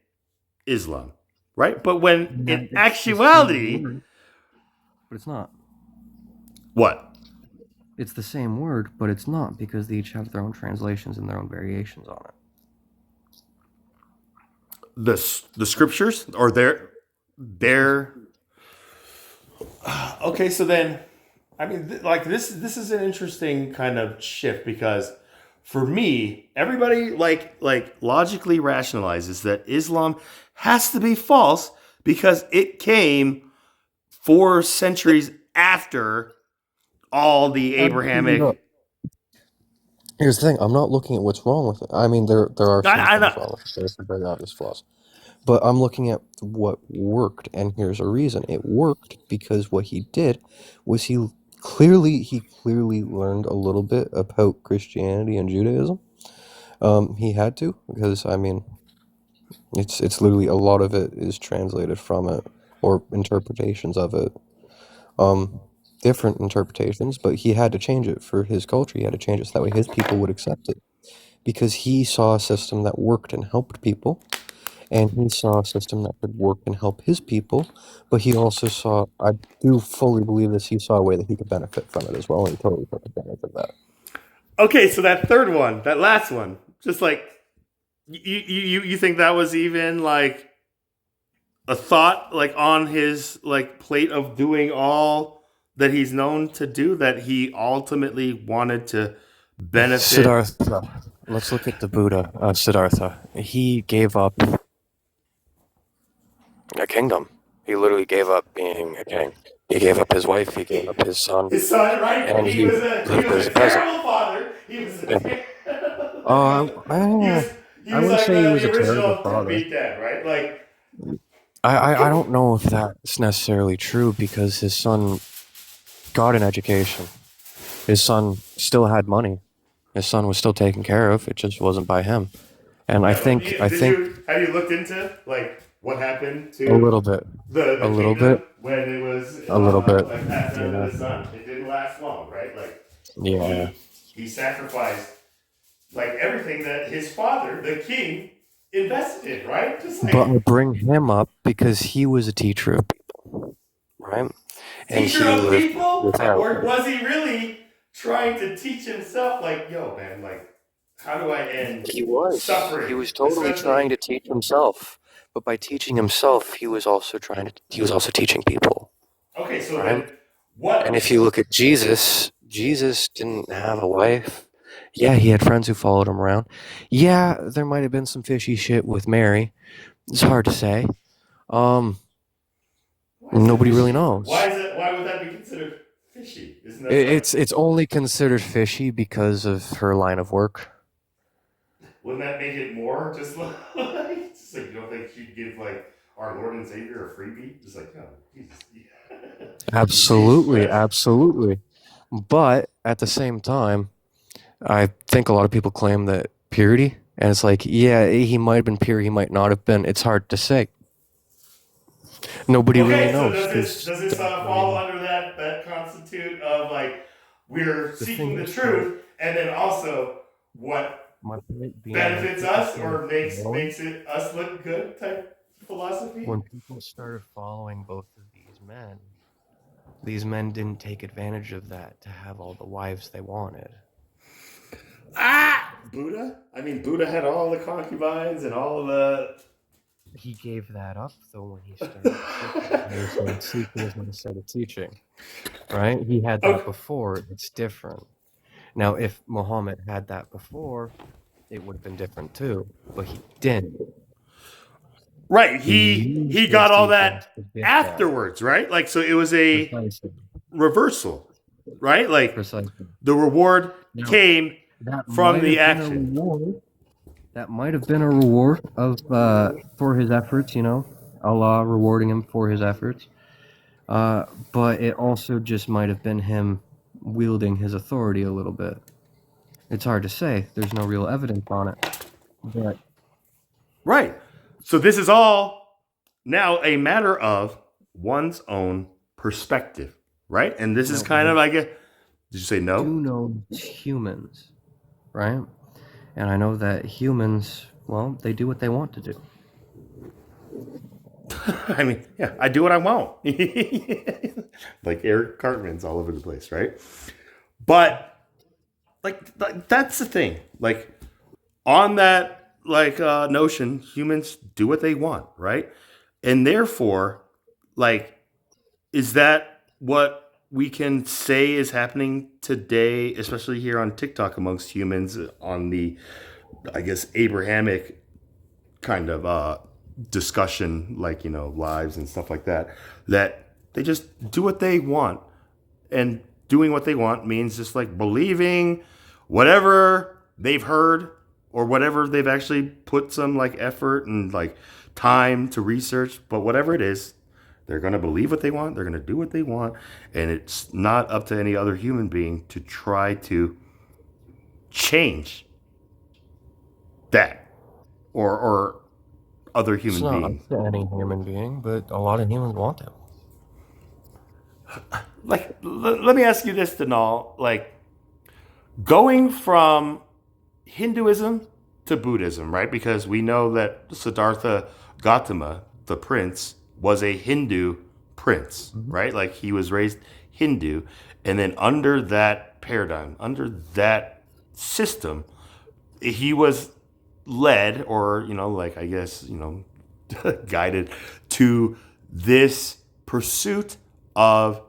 Islam, right? But when in actuality, but it's not. What? It's the same word, but it's not, because they each have their own translations and their own variations on it. The scriptures or their okay, so then I mean like this is an interesting kind of shift, because for me, everybody like logically rationalizes that Islam has to be false because it came 4 centuries after all the Abrahamic. Here's the thing: I'm not looking at what's wrong with it. I mean, there are some things wrong with it. There's some very obvious flaws, but I'm looking at what worked, and here's a reason it worked: because what he did was he clearly learned a little bit about Christianity and Judaism. He had to, because I mean, it's literally a lot of it is translated from it, or interpretations of it. Different interpretations, but he had to change it for his culture. He had to change it so that way his people would accept it, because he saw a system that worked and helped people, and he saw a system that could work and help his people, but he also saw, I do fully believe this, he saw a way that he could benefit from it as well, and he totally took advantage of that. Okay, so that third one, that last one, just like you think that was even like a thought like on his like plate of doing all that he's known to do, that he ultimately wanted to benefit? Siddhartha. Let's look at the Buddha, Siddhartha. He gave up a kingdom. He literally gave up being a king. He gave up his wife. He gave up his son. His son, right? And he was a terrible father. He was a I wouldn't say he was a terrible father. Beat dad, right? Like, I don't know if that's necessarily true, because his son got an education. His son still had money. His son was still taken care of. It just wasn't by him. And I think have you looked into like what happened to a little bit, the a little bit when it was a little bit. Like passed on to the son? It didn't last long, right? Like, yeah, he sacrificed like everything that his father, the king, invested in, right? Just like, but I bring him up because he was a teacher of people, right? And teacher of people, without, or was he really trying to teach himself? Like, yo, man, like, how do I end suffering? He was totally trying to teach himself, but by teaching himself, he was also teaching people. Okay, so right? then what? And if you look at Jesus didn't have a wife. Yeah, he had friends who followed him around. Yeah, there might have been some fishy shit with Mary. It's hard to say. Nobody really knows. Why is it? Why would that be considered fishy? Isn't that It's only considered fishy because of her line of work. Wouldn't that make it more just like, just like you don't think she'd give like our Lord and Savior a freebie? Just like, oh, Jesus. Yeah. Absolutely, Jesus Christ. absolutely. But at the same time, I think a lot of people claim that purity, and it's like, yeah, he might have been pure, he might not have been. It's hard to say. Nobody really Okay, so knows. does this fall under that constitute of like we're seeking the is, truth, and then also what my point being, benefits us or makes knowing, it us look good type philosophy? when people started following both of these men didn't take advantage of that to have all the wives they wanted. Buddha? I mean, Buddha had all the concubines and all the. He gave that up though when he started seeking instead of teaching. Right? He had that before. It's different. Now, if Muhammad had that before, it would have been different too. But he didn't. Right, he got all that afterwards, right? Like, so it was a reversal, right? Like, the reward came from the action. That might have been a reward of for his efforts, Allah rewarding him for his efforts. But it also just might have been him wielding his authority a little bit. It's hard to say. There's no real evidence on it. But right. So this is all now a matter of one's own perspective, right? And this is kind of, I guess, did you say no? I do know humans, right? And I know that humans, well, they do what they want to do. I mean, yeah, I do what I want. Like Eric Cartman's all over the place, right? But like that's the thing. Like on that notion, humans do what they want, right? And therefore, like, is that what we can say is happening today, especially here on TikTok amongst humans on the, I guess, Abrahamic kind of discussion, like, lives and stuff like that, that they just do what they want. And doing what they want means just like believing whatever they've heard or whatever they've actually put some like effort and like time to research. But whatever it is, they're going to believe what they want. They're going to do what they want. And it's not up to any other human being to try to change that or other human beings. It's not up to any human being, but a lot of humans want to. Like, let me ask you this, Danal. Like, going from Hinduism to Buddhism, right? Because we know that Siddhartha Gautama, the prince, was a Hindu prince, right? Like, he was raised Hindu. And then under that paradigm, under that system, he was led or, I guess, guided to this pursuit of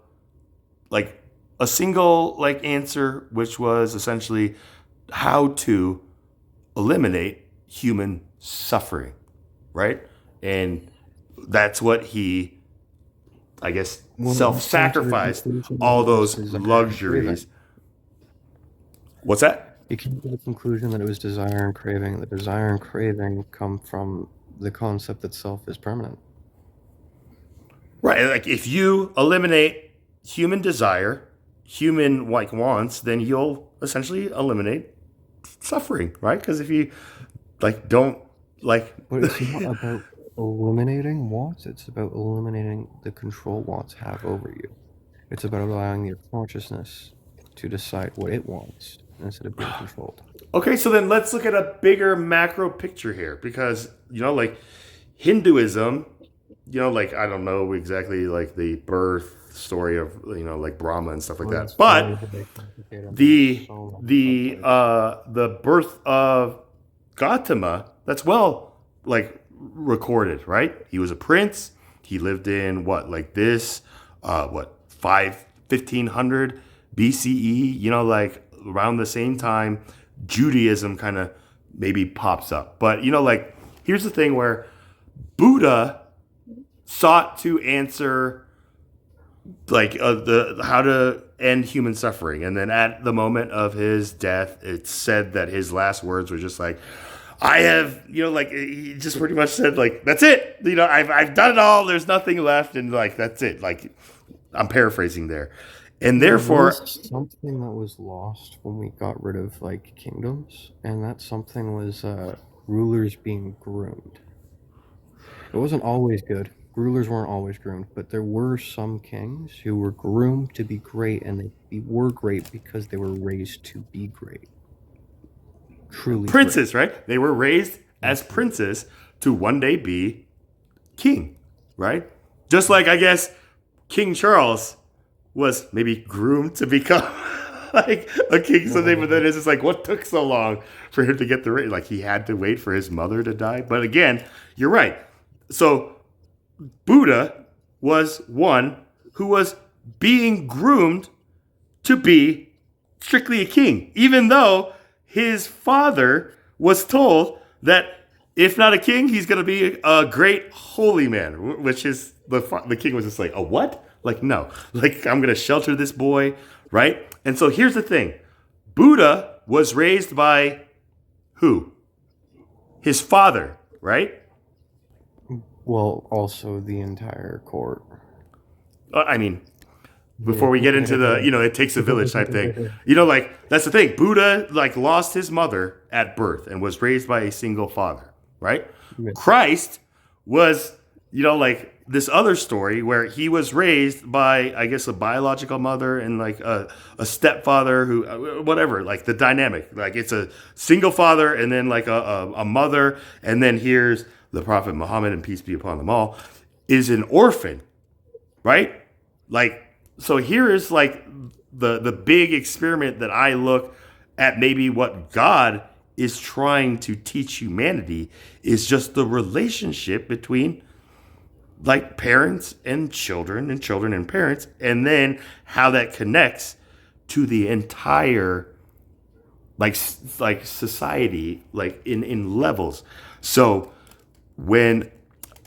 like a single answer, which was essentially how to eliminate human suffering, right? And that's what he, I guess, self-sacrificed all those luxuries. What's that? You came to the conclusion that it was desire and craving. The desire and craving come from the concept that self is permanent. Right. Like if you eliminate human desire, human wants, then you'll essentially eliminate suffering, right? Because if you don't But it's not about eliminating wants. It's about eliminating the control wants have over you. It's about allowing your consciousness to decide what it wants instead of being controlled. Okay, so then let's look at a bigger macro picture here, because Hinduism, I don't know exactly the birth story of Brahma and stuff like that, but the birth of Gautama, that's recorded, right? He was a prince. He lived in 1500 BCE, around the same time Judaism kind of maybe pops up. But, here's the thing where Buddha sought to answer like the how to end human suffering. And then at the moment of his death, it's said that his last words were just like, I have, like he just pretty much said like, that's it. I've done it all. There's nothing left. And like, that's it. Like, I'm paraphrasing there. And therefore, There was something that was lost when we got rid of like kingdoms, and that something was rulers being groomed. It wasn't always good. Rulers weren't always groomed, but there were some kings who were groomed to be great, and they were great because they were raised to be great. Truly princes, right? They were raised as princes to one day be king, right? Just like, I guess, King Charles was maybe groomed to become like a king someday, but then it's just like, what took so long for him to get the ring? Like, he had to wait for his mother to die. But again, you're right. So Buddha was one who was being groomed to be strictly a king, even though his father was told that if not a king, he's going to be a great holy man, which is the king was just like, a what? Like, no, like, I'm going to shelter this boy, right? And so here's the thing. Buddha was raised by who? His father, right? Well, also the entire court. I mean, before we get into the, it takes a village type thing, like, that's the thing. Buddha, like, lost his mother at birth and was raised by a single father, right? Yeah. Christ was, like, this other story where he was raised by, I guess, a biological mother and like a stepfather who, whatever, like the dynamic, like it's a single father and then like a mother. And then here's the Prophet Muhammad, and peace be upon them all, is an orphan, right? Like, so here is like the big experiment that I look at, maybe what God is trying to teach humanity is just the relationship between like parents and children and parents, and then how that connects to the entire like society, like in levels. So when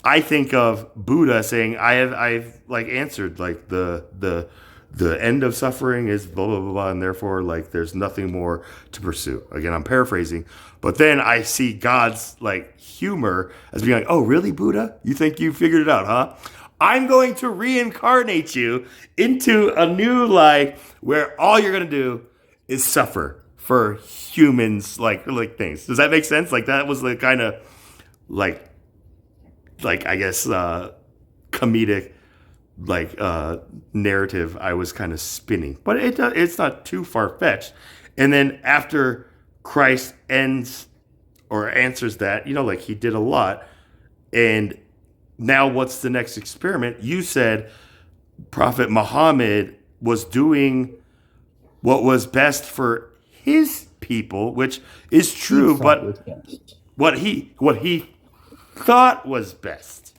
I think of Buddha saying, I've like answered like the end of suffering is blah blah blah blah, and therefore like there's nothing more to pursue. Again, I'm paraphrasing, but then I see God's like humor as being like, oh really, Buddha? You think you figured it out, huh? I'm going to reincarnate you into a new life where all you're gonna do is suffer for humans, like things. Does that make sense? Like that was the kind of like I guess comedic like narrative I was kind of spinning, but it's not too far fetched. And then after Christ ends or answers that, like he did a lot, and now what's the next experiment? You said Prophet Muhammad was doing what was best for his people, which is true, but what he thought was best.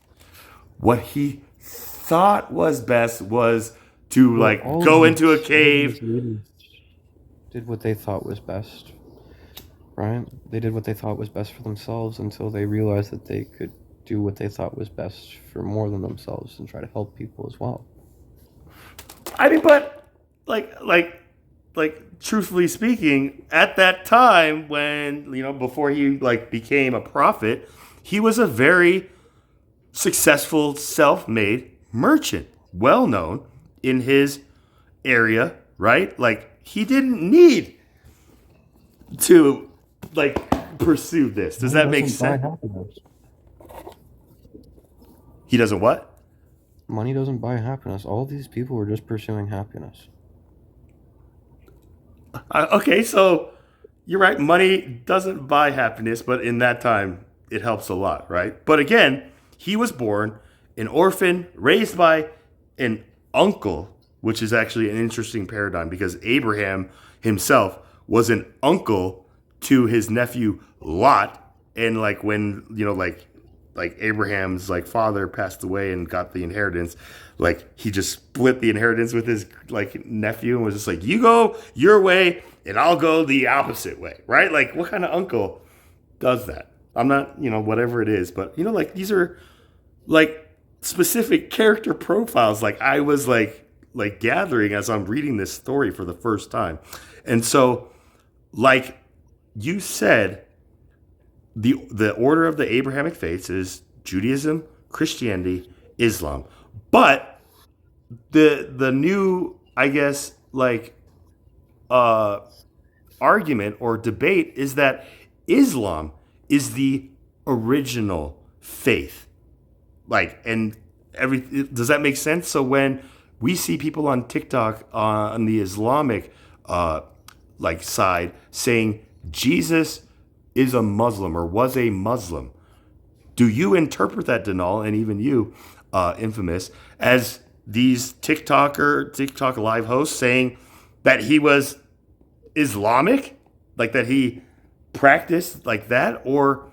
What he thought was best was to like go into a cave. Did what they thought was best, right? They did what they thought was best for themselves until they realized that they could do what they thought was best for more than themselves and try to help people as well. I mean, but like truthfully speaking, at that time when, before he like became a prophet, he was a very successful self-made merchant, well known in his area, right? Like he didn't need to like pursue this. Does that make sense? He doesn't what? Money doesn't buy happiness. All these people were just pursuing happiness. Okay, so you're right. Money doesn't buy happiness, but in that time, it helps a lot, right? But again, he was born an orphan, raised by an uncle, which is actually an interesting paradigm because Abraham himself was an uncle to his nephew Lot. And like when, like Abraham's like father passed away and got the inheritance, like he just split the inheritance with his like nephew and was just like, you go your way and I'll go the opposite way, right? Like what kind of uncle does that? I'm not, whatever it is, but like these are like specific character profiles. Like I was like like gathering as I'm reading this story for the first time. And so, like you said, the order of the Abrahamic faiths is Judaism, Christianity, Islam. But the new, I guess, like argument or debate is that Islam is the original faith. Like, and does that make sense? So when we see people on TikTok on the Islamic like side saying Jesus is a Muslim or was a Muslim, do you interpret that, Denal, and even you, Infamous, as these TikTok live hosts saying that he was Islamic, like that he practiced like that, or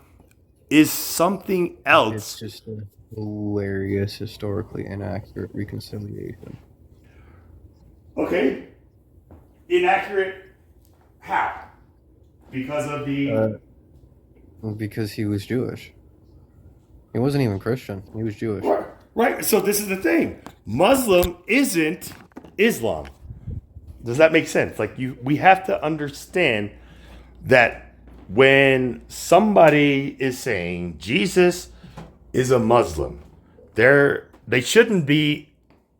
is something It's else? just a hilarious, historically inaccurate reconciliation. Okay, inaccurate. How? Because of the Because he was Jewish. He wasn't even Christian. He was Jewish. right. So this is the thing: Muslim isn't Islam. Does that make sense? Like we have to understand that when somebody is saying Jesus is a Muslim, they shouldn't be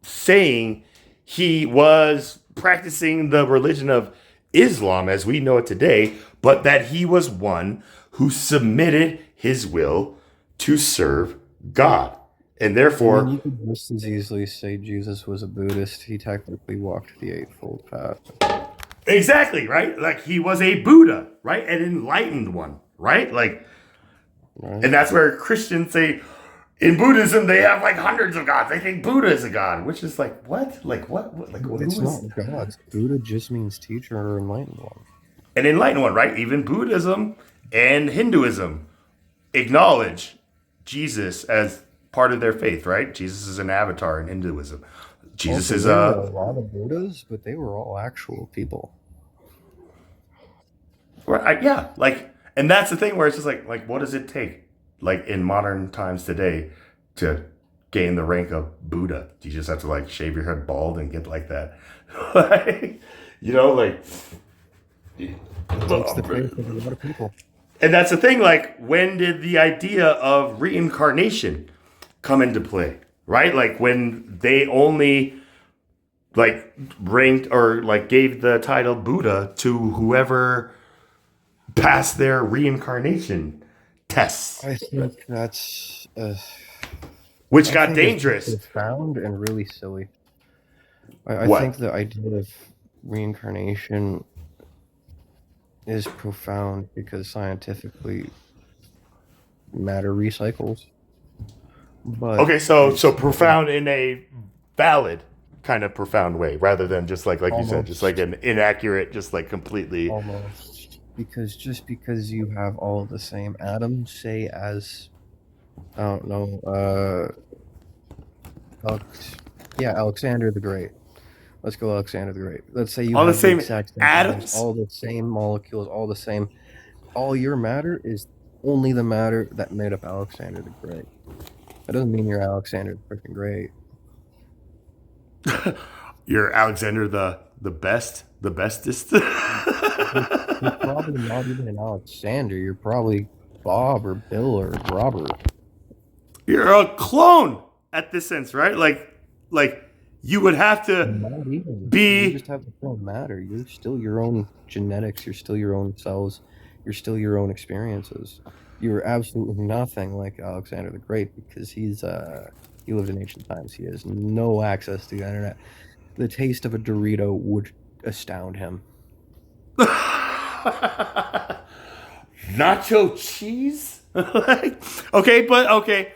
saying he was practicing the religion of Islam as we know it today, but that he was one who submitted his will to serve God. And I mean, therefore, you could just as easily say Jesus was a Buddhist. He technically walked the Eightfold Path. exactly, right? Like he was a Buddha, right? An enlightened one, right? Like, Right? and that's where Christians say, in Buddhism, they have like hundreds of gods. They think Buddha is a god, which is like, what? Like, what? Like, who It's is not gods. Buddha just means teacher or enlightened one. an enlightened one, right? Even Buddhism and Hinduism acknowledge Jesus as part of their faith, right? Jesus is an avatar in Hinduism. Jesus Also, is there were a lot of Buddhas, but they were all actual people. right, yeah, like, and that's the thing where it's just like, what does it take, like in modern times today, to gain the rank of Buddha? Do you just have to like shave your head bald and get like that? Like, you know, like, It's the faith of a lot of people. and that's the thing. Like, when did the idea of reincarnation come into play? Right, like when they only like ranked or like gave the title Buddha to whoever passed their reincarnation tests, I think that's which I got think it's dangerous. profound and really silly. I What? think the idea of reincarnation is profound because scientifically matter recycles. But Okay, so it's profound in a valid kind of profound way, rather than just like you said, just like an inaccurate, just like completely. almost because just because you have all of the same atoms, say as I don't know, Alexander the Great. Let's go Alexander the Great. Let's say you All the have same exact same atoms? all the same molecules, all the same. All your matter is only the matter that made up Alexander the Great. That doesn't mean you're Alexander the freaking Great. You're Alexander the bestest. You're probably not even an Alexander. You're probably Bob or Bill or Robert. You're a clone at this sense, right? Like you would have to Not even. be. You just have the same matter. You're still your own genetics. You're still your own cells. You're still your own experiences. You're absolutely nothing like Alexander the Great because he lived in ancient times. He has no access to the internet. The taste of a Dorito would astound him. Nacho cheese? Okay.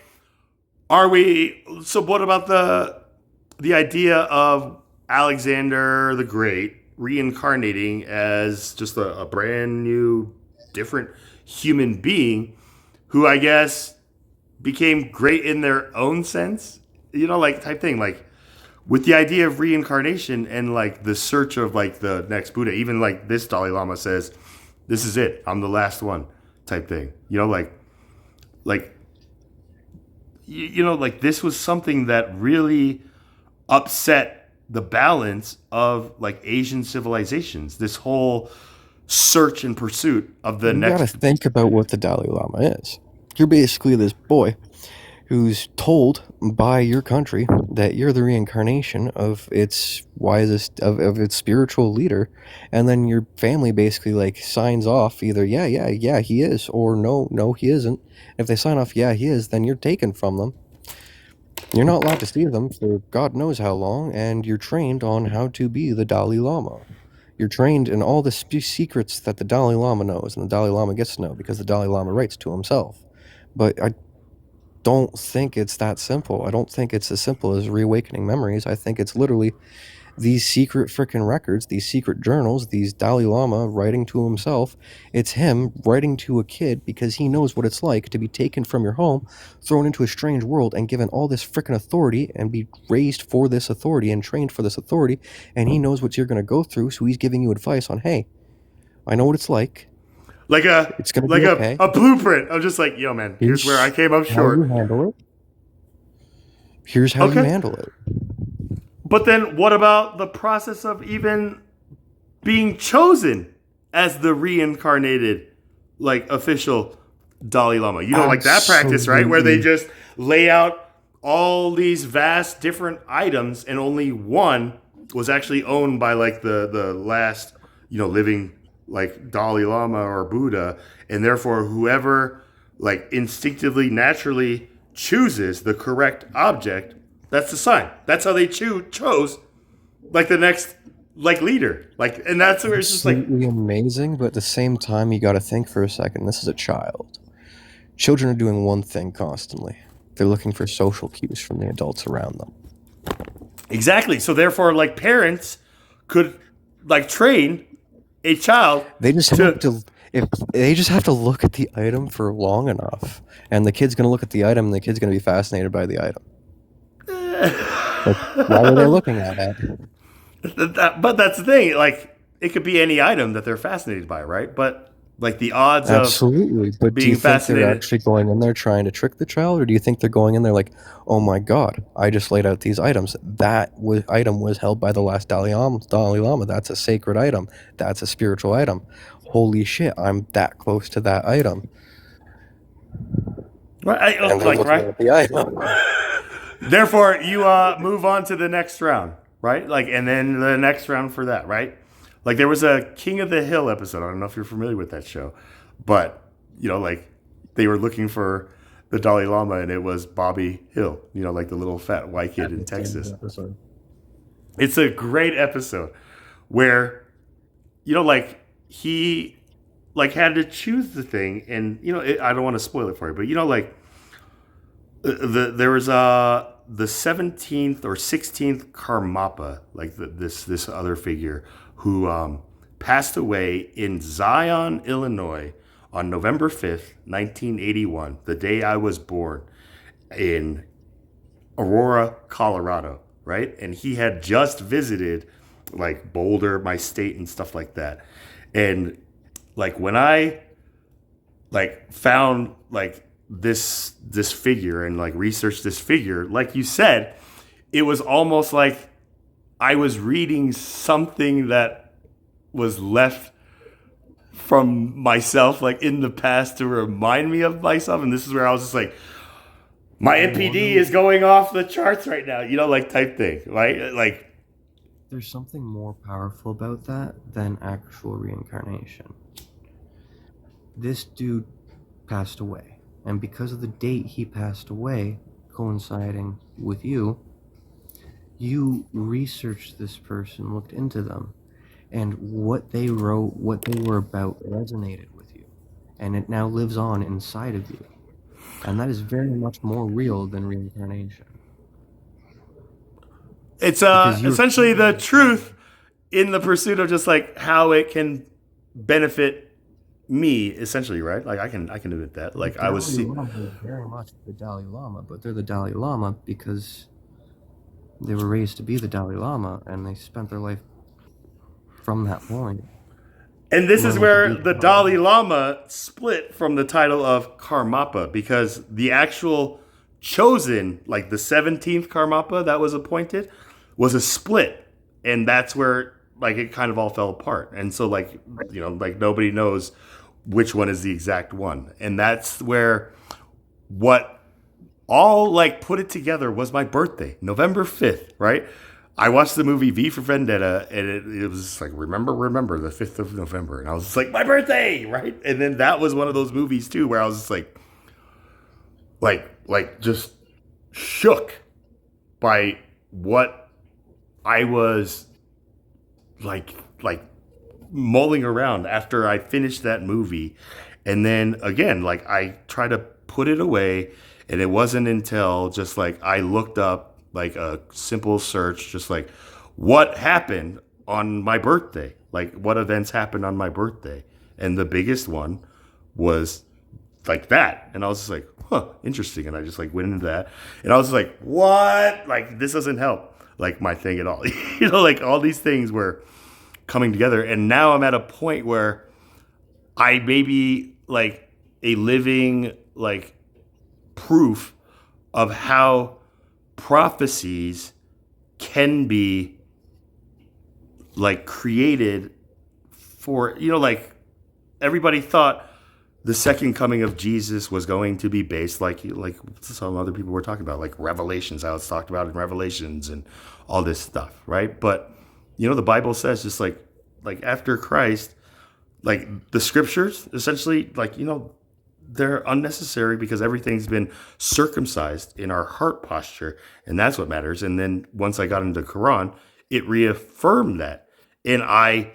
Are we? So what about the idea of Alexander the Great reincarnating as just a brand new, different human being who I guess became great in their own sense? You know, like type thing, like with the idea of reincarnation and like the search of like the next Buddha. Even like this Dalai Lama says, "This is it. I'm the last one." Type thing. You know, like you know, like this was something that really upset the balance of like Asian civilizations. This whole search and pursuit of the You gotta next. think about what the Dalai Lama is. You're basically this boy who's told by your country that you're the reincarnation of its wisest of its spiritual leader, and then your family basically like signs off either yeah he is, or no he isn't. If they sign off yeah he is, then you're taken from them. You're not allowed to see them for God knows how long, and you're trained on how to be the Dalai Lama. You're trained in all the secrets that the Dalai Lama knows, and the Dalai Lama gets to know because the Dalai Lama writes to himself. But I don't think it's that simple. I don't think it's as simple as reawakening memories. I think it's literally these secret freaking records, these secret journals, these Dalai Lama writing to himself. It's him writing to a kid because he knows what it's like to be taken from your home, thrown into a strange world, and given all this freaking authority and be raised for this authority and trained for this authority. And he knows what you're going to go through, so he's giving you advice on, hey, I know what it's like. Like It's gonna like be okay. a blueprint. I'm just like, yo, man, here's where I came up How short. you handle it. Here's how you Okay. handle it. But then what about the process of even being chosen as the reincarnated, like, official Dalai Lama? You know, like that practice, right? Where they just lay out all these vast different items and only one was actually owned by like the last, living like Dalai Lama or Buddha. And therefore whoever like instinctively, naturally chooses the correct object, that's the sign. That's how they chose like the next like leader. Like, and that's where it's just like Absolutely amazing, but at the same time, you got to think for a second. This is a child. Children are doing one thing constantly. They're looking for social cues from the adults around them. exactly. So therefore, like parents could like train a child. They just have to. If they just have to look at the item for long enough, and the kid's gonna look at the item, and the kid's gonna be fascinated by the item. Like, why are they looking at it? But that's the thing. Like it could be any item that they're fascinated by, right? But like the odds Absolutely, but do being you think they're fascinated- actually going in there trying to trick the child, or do you think they're going in there like, oh my god, I just laid out these items. That item was held by the last Dalai Lama. That's a sacred item. That's a spiritual item. Holy shit, I'm that close to that item. right? And they're Like looking right. at the item. Therefore, you move on to the next round, right? Like, and then the next round for that, right? Like, there was a King of the Hill episode. I don't know if you're familiar with that show, but like they were looking for the Dalai Lama, and it was Bobby Hill. Like the little fat white kid in Texas. It's a great episode where, like he like had to choose the thing, and I don't want to spoil it for you, but like. There was the 17th or 16th Karmapa, like this other figure who passed away in Zion, Illinois, on November 5th, 1981, the day I was born, in Aurora, Colorado, right? And he had just visited like Boulder, my state, and stuff like that. And like when I like found like this figure and like researched this figure, like you said, it was almost like I was reading something that was left from myself, like in the past, to remind me of myself. And this is where I was just like, my NPD is going off the charts right now, like type thing, right? Like, There's something more powerful about that than actual reincarnation. This dude passed away. And because of the date he passed away, coinciding with you researched this person, looked into them, and what they wrote, what they were about, resonated with you. And it now lives on inside of you. And that is very much more real than reincarnation. it's Because you're- essentially the truth in the pursuit of just like how it can benefit me, essentially, right? Like I can admit that. Like I was Dalai Lama is very much the Dalai Lama, but they're the Dalai Lama because they were raised to be the Dalai Lama, and they spent their life from that point. And this is Learning where to be the the Dalai Lama split from the title of Karmapa, because the actual chosen, like the 17th Karmapa that was appointed, was a split, and that's where like it kind of all fell apart. And so like like nobody knows which one is the exact one, and that's where what all like put it together was my birthday, November 5th, right? I watched the movie V for Vendetta, and it was just like, remember the 5th of November. And I was just like, my birthday, right? And then that was one of those movies too, where I was just like just shook by what I was like mulling around after I finished that movie. And then again, like I tried to put it away, and it wasn't until just like I looked up like a simple search, just like what happened on my birthday, like what events happened on my birthday. And the biggest one was like that. And I was just like, huh, interesting. And I just like went into that, and I was like, what? Like, this doesn't help like my thing at all. Like all these things were coming together. And now I'm at a point where I may be like a living like proof of how prophecies can be like created for, like everybody thought the second coming of Jesus was going to be based like some other people were talking about, like Revelations, how it's talked about in Revelations and all this stuff, right? But the Bible says just like after Christ, like the scriptures essentially, like they're unnecessary because everything's been circumcised in our heart posture, and that's what matters. And then once I got into Quran, it reaffirmed that, and I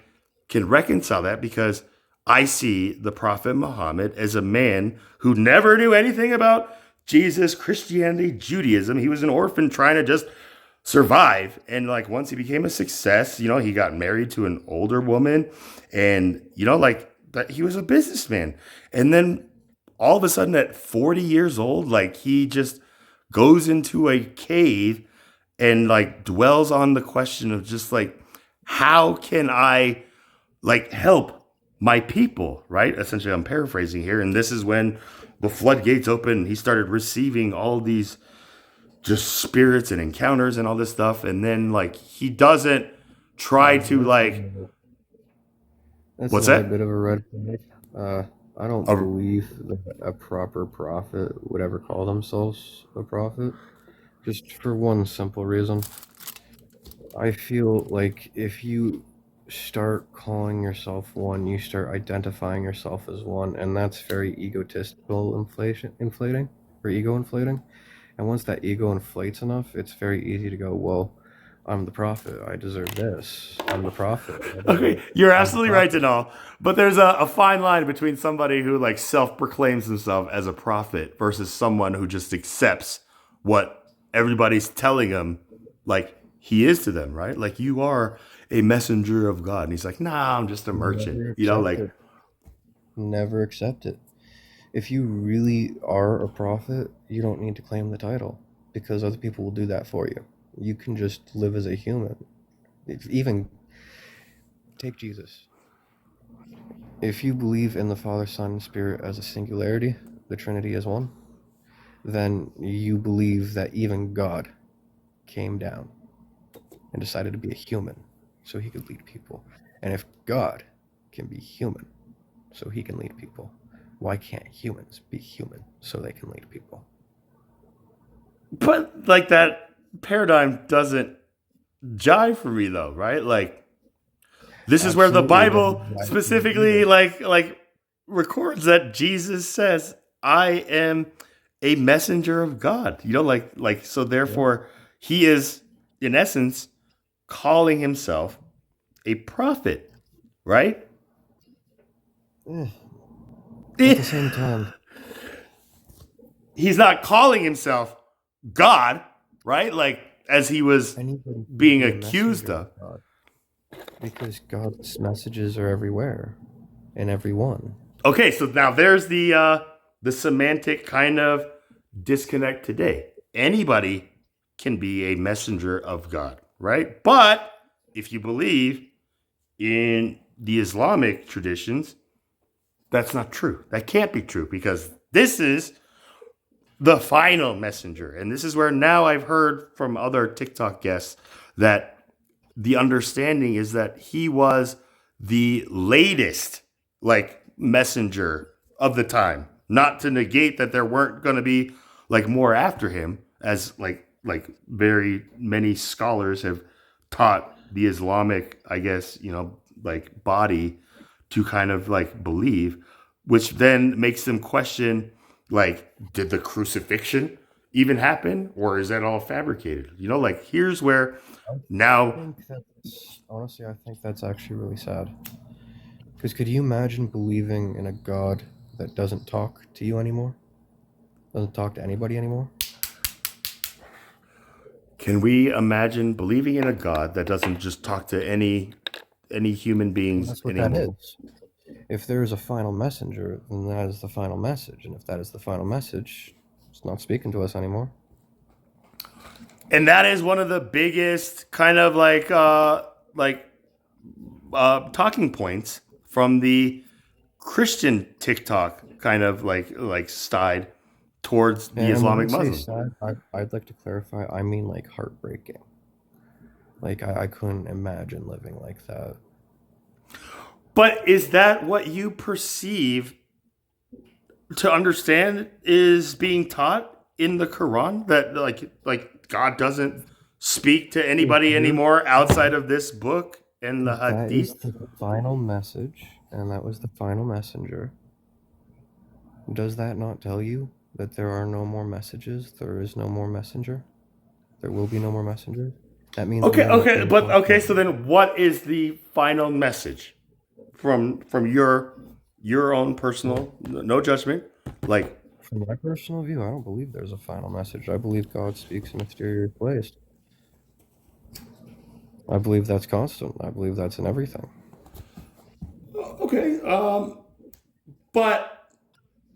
can reconcile that because I see the Prophet Muhammad as a man who never knew anything about Jesus, Christianity, Judaism. He was an orphan trying to just survive. And like once he became a success, he got married to an older woman, and like that he was a businessman. And then all of a sudden at 40 years old, like he just goes into a cave and like dwells on the question of just like, how can I like help my people, right? Essentially, I'm paraphrasing here. And this is when the floodgates opened. He started receiving all these just spirits and encounters and all this stuff. And then like, he doesn't try to like, That's what's another that? bit of a red flag. I don't A- believe that a proper prophet would ever call themselves a prophet. Just for one simple reason. I feel like if you start calling yourself one, you start identifying yourself as one, and that's very egotistical inflating, or ego inflating. And once that ego inflates enough, it's very easy to go, well, I'm the prophet. I deserve this. I'm the prophet. Okay, you're I'm the absolutely right, prophet. Janal. But there's a fine line between somebody who like self-proclaims himself as a prophet versus someone who just accepts what everybody's telling him, like he is to them, right? Like you are a messenger of God, and he's like, nah, I'm just a merchant. Never accept Like it. Never accept it. If you really are a prophet, you don't need to claim the title because other people will do that for you. You can just live as a human. Even take Jesus. If you believe in the Father, Son, and Spirit as a singularity, the Trinity as one, then you believe that even God came down and decided to be a human so he could lead people. And if God can be human so he can lead people, why can't humans be human so they can lead people? but like that paradigm doesn't jive for me though, right? Like this is where the Absolutely, it Bible doesn't jive for me specifically either. like records that Jesus says, I am a messenger of God. Like so Yeah. therefore he is in essence calling himself a prophet, right? Eh, At the same time, He's not calling himself God, right? Like as he was anybody can being be a accused messenger of. of God because God's messages are everywhere and everyone. Okay, so now there's the semantic kind of disconnect today. Anybody can be a messenger of God, right? But if you believe in the Islamic traditions, that's not true. That can't be true because this is the final messenger. And this is where now I've heard from other TikTok guests that the understanding is that he was the latest like messenger of the time, not to negate that there weren't going to be like more after him, as like very many scholars have taught the Islamic, I guess, like body to kind of like believe, which then makes them question, like, did the crucifixion even happen, or is that all fabricated? Like, here's where I now. think that's honestly, I think that's actually really sad. Because could you imagine believing in a God that doesn't talk to you anymore? Doesn't talk to anybody anymore? Can we imagine believing in a God that doesn't just talk to any human Well, beings that's what that anymore? is. If there is a final messenger, then that is the final message. And if that is the final message, it's not speaking to us anymore. And that is one of the biggest kind of talking points from the Christian TikTok kind of like side towards the And when I Islamic say Muslim. sad, I'd like to clarify, I mean like heartbreaking. Like I couldn't imagine living like that. But is that what you perceive to understand is being taught in the Quran? That like God doesn't speak to anybody anymore outside of this book and the That is Hadith? the final message, and that was the final messenger. Does that not tell you that there are no more messages? There is no more messenger? There will be no more messengers? That means we have an Okay. So impartial- then, what is the final message from your own personal, no judgment, like? From my personal view, I don't believe there's a final message. I believe God speaks in mysterious ways. I believe that's constant. I believe that's in everything. Okay, but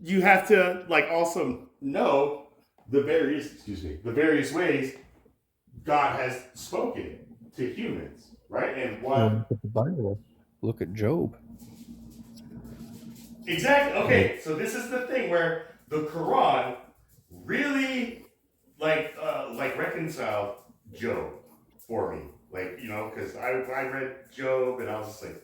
you have to like also know the various ways God has spoken to humans, right? And what Look at the Bible. Look at Job. exactly? Okay, so this is the thing where the Quran really like reconciled Job for me, because I read Job and I was just like,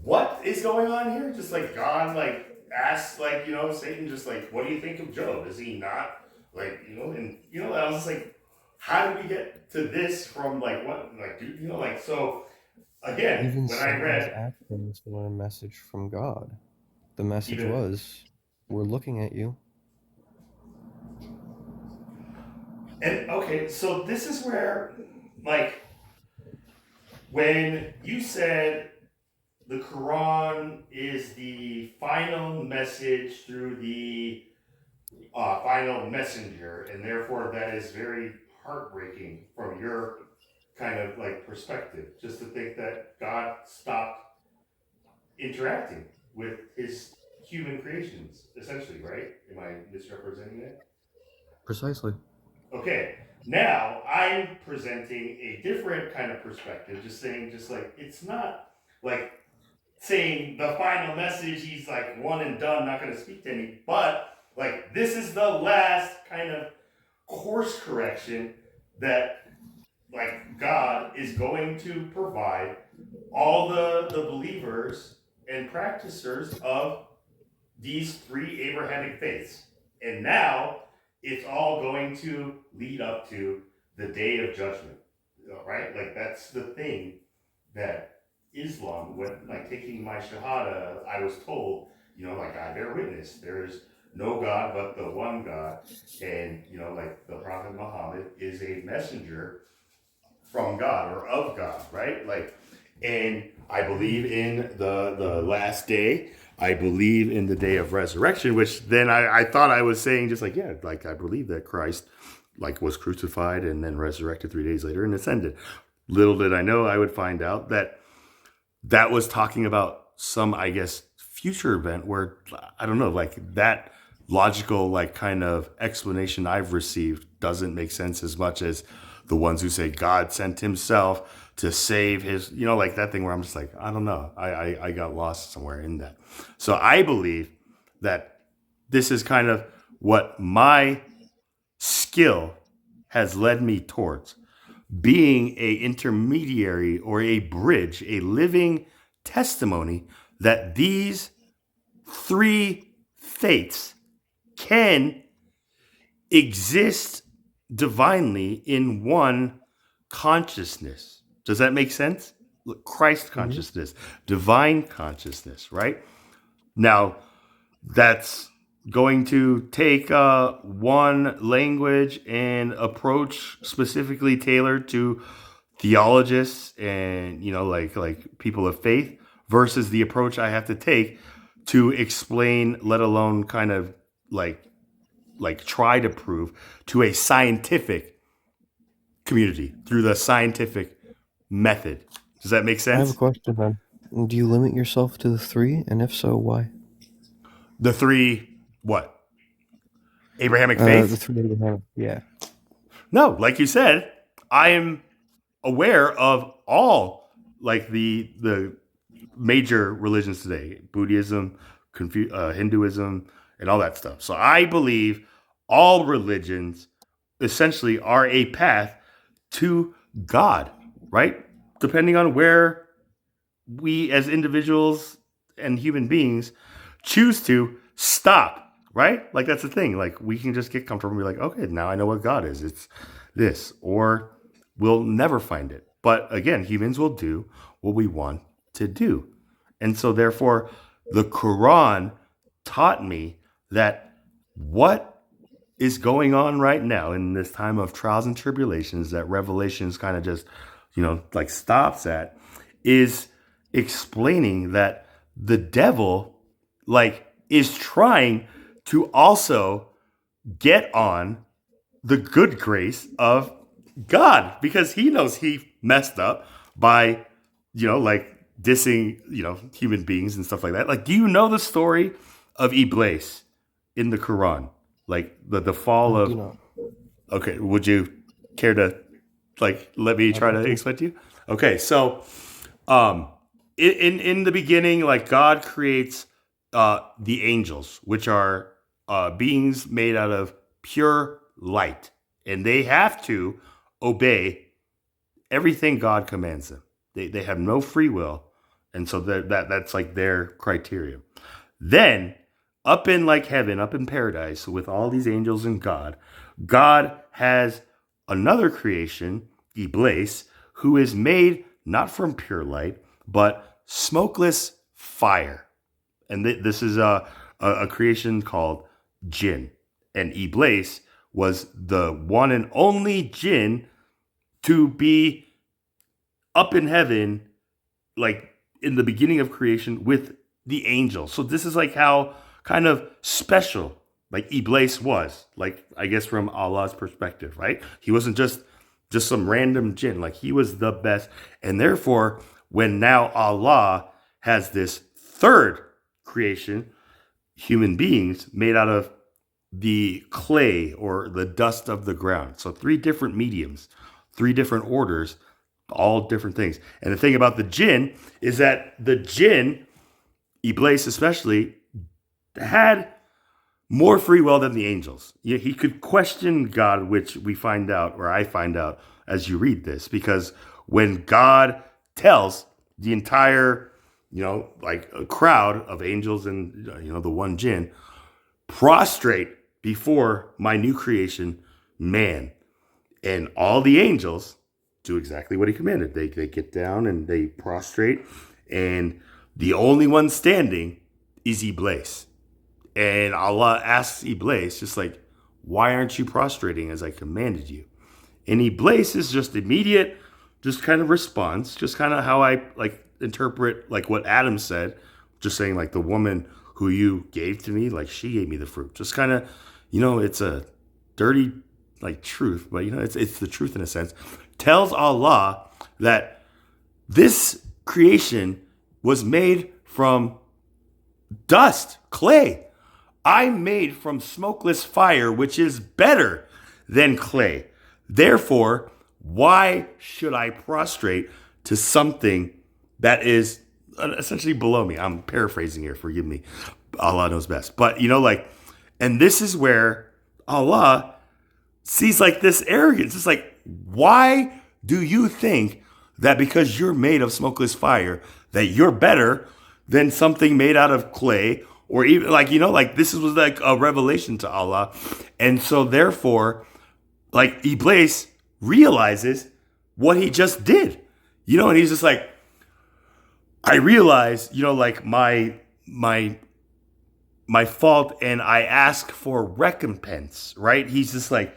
what is going on here? Just like God, like asked, Satan, just like, what do you think of Job? Is he not And I was just like, how do we get to this from like what, like, dude, so again, Even when I Satan's read, actions were a message from God. The message even was, we're looking at you. and okay, so this is where like when you said the Quran is the final message through the final messenger, and therefore that is very heartbreaking from your kind of like perspective. Just to think that God stopped interacting with his human creations, essentially, right? Am I misrepresenting that? Precisely. Okay, now I'm presenting a different kind of perspective, just saying, just like, it's not like saying the final message, he's like one and done, not going to speak to any, but like this is the last kind of course correction that like God is going to provide all the believers and practicers of these three Abrahamic faiths. And now it's all going to lead up to the day of judgment, right? Like that's the thing that Islam, when like taking my Shahada, I was told, like I bear witness, there's no God but the one God. And, like the Prophet Muhammad is a messenger from God or of God, right? Like, and I believe in the last day. I believe in the day of resurrection, which then I thought I was saying just like, yeah, like I believe that Christ like was crucified and then resurrected 3 days later and ascended. Little did I know I would find out that was talking about some, I guess, future event where, I don't know, like that logical, like kind of explanation I've received doesn't make sense as much as the ones who say God sent himself to save his, like that thing where I'm just like, I don't know. I got lost somewhere in that. So I believe that this is kind of what my skill has led me towards. being a intermediary or a bridge, a living testimony that these three faiths can exist divinely in one consciousness. Does that make sense? Christ consciousness, divine consciousness, right? Now, that's going to take one language and approach specifically tailored to theologists and like people of faith versus the approach I have to take to explain, let alone kind of like try to prove to a scientific community through the scientific method. Does that make I have sense? a question then. Do you limit yourself to the three? And if so, why? The three, what? Abrahamic The faith? three that you have. Yeah. No, like you said, I am aware of all like the major religions today, Buddhism, Hinduism, and all that stuff. So I believe all religions essentially are a path to God, right? Depending on where we as individuals and human beings choose to stop, right? Like that's the thing. Like we can just get comfortable and be like, okay, now I know what God is. It's this, or we'll never find it. But again, humans will do what we want to do. And so therefore, the Quran taught me that what is going on right now in this time of trials and tribulations that Revelations kind of just, like stops at, is explaining that the devil like is trying to also get on the good grace of God because he knows he messed up by, like dissing, human beings and stuff like that. Like, do you know the story of Iblis in the Quran? Like the fall I of. do not. Okay, would you care to like let me try to explain to you? Okay, so in the beginning, like God creates the angels, which are beings made out of pure light, and they have to obey everything God commands them. They have no free will, and so that's like their criteria. Then up in like heaven, up in paradise, with all these angels and God has another creation, Iblis, who is made not from pure light, but smokeless fire. And this is a creation called jinn. And Iblis was the one and only jinn to be up in heaven, like in the beginning of creation with the angels. So this is like how kind of special like Iblis was, like I guess from Allah's perspective, right? He wasn't just some random jinn, like he was the best. And therefore, when now Allah has this third creation, human beings made out of the clay or the dust of the ground. So three different mediums, three different orders, all different things. And the thing about the jinn is that the jinn, Iblis especially, had more free will than the angels. He could question God, which we find out, or I find out as you read this, because when God tells the entire, like a crowd of angels and, the one jinn, prostrate before my new creation, man, and all the angels do exactly what he commanded. They get down and they prostrate, and the only one standing is Iblis. And Allah asks Iblis, just like, why aren't you prostrating as I commanded you? And Iblis is just immediate, just kind of response, just kind of how I like interpret like what Adam said, just saying like the woman who you gave to me, like she gave me the fruit. Just kind of, it's a dirty like truth, but it's the truth in a sense. Tells Allah that this creation was made from dust, clay. I'm made from smokeless fire, which is better than clay. Therefore, why should I prostrate to something that is essentially below me? I'm paraphrasing here, forgive me. Allah knows best. But, and this is where Allah sees like this arrogance. It's like, why do you think that because you're made of smokeless fire, that you're better than something made out of clay, or even like, like this was like a revelation to Allah. And so therefore, like Iblis realizes what he just did, and he's just like, I realize, like my fault, and I ask for recompense, right? He's just like,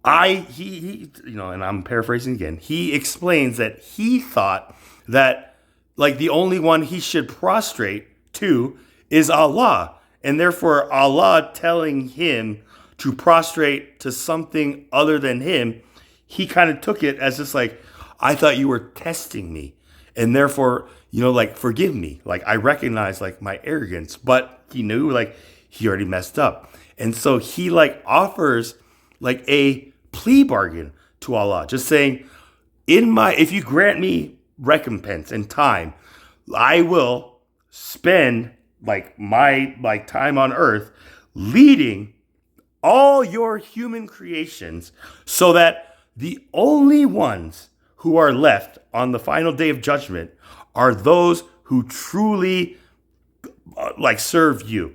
he and I'm paraphrasing again. He explains that he thought that like the only one he should prostrate to is Allah, and therefore Allah telling him to prostrate to something other than him, he kind of took it as just like, I thought you were testing me, and therefore, like, forgive me. Like, I recognize like my arrogance, but he knew like he already messed up. And so he like offers like a plea bargain to Allah, just saying, if you grant me recompense and time, I will spend like my time on earth leading all your human creations, so that the only ones who are left on the final day of judgment are those who truly like serve you.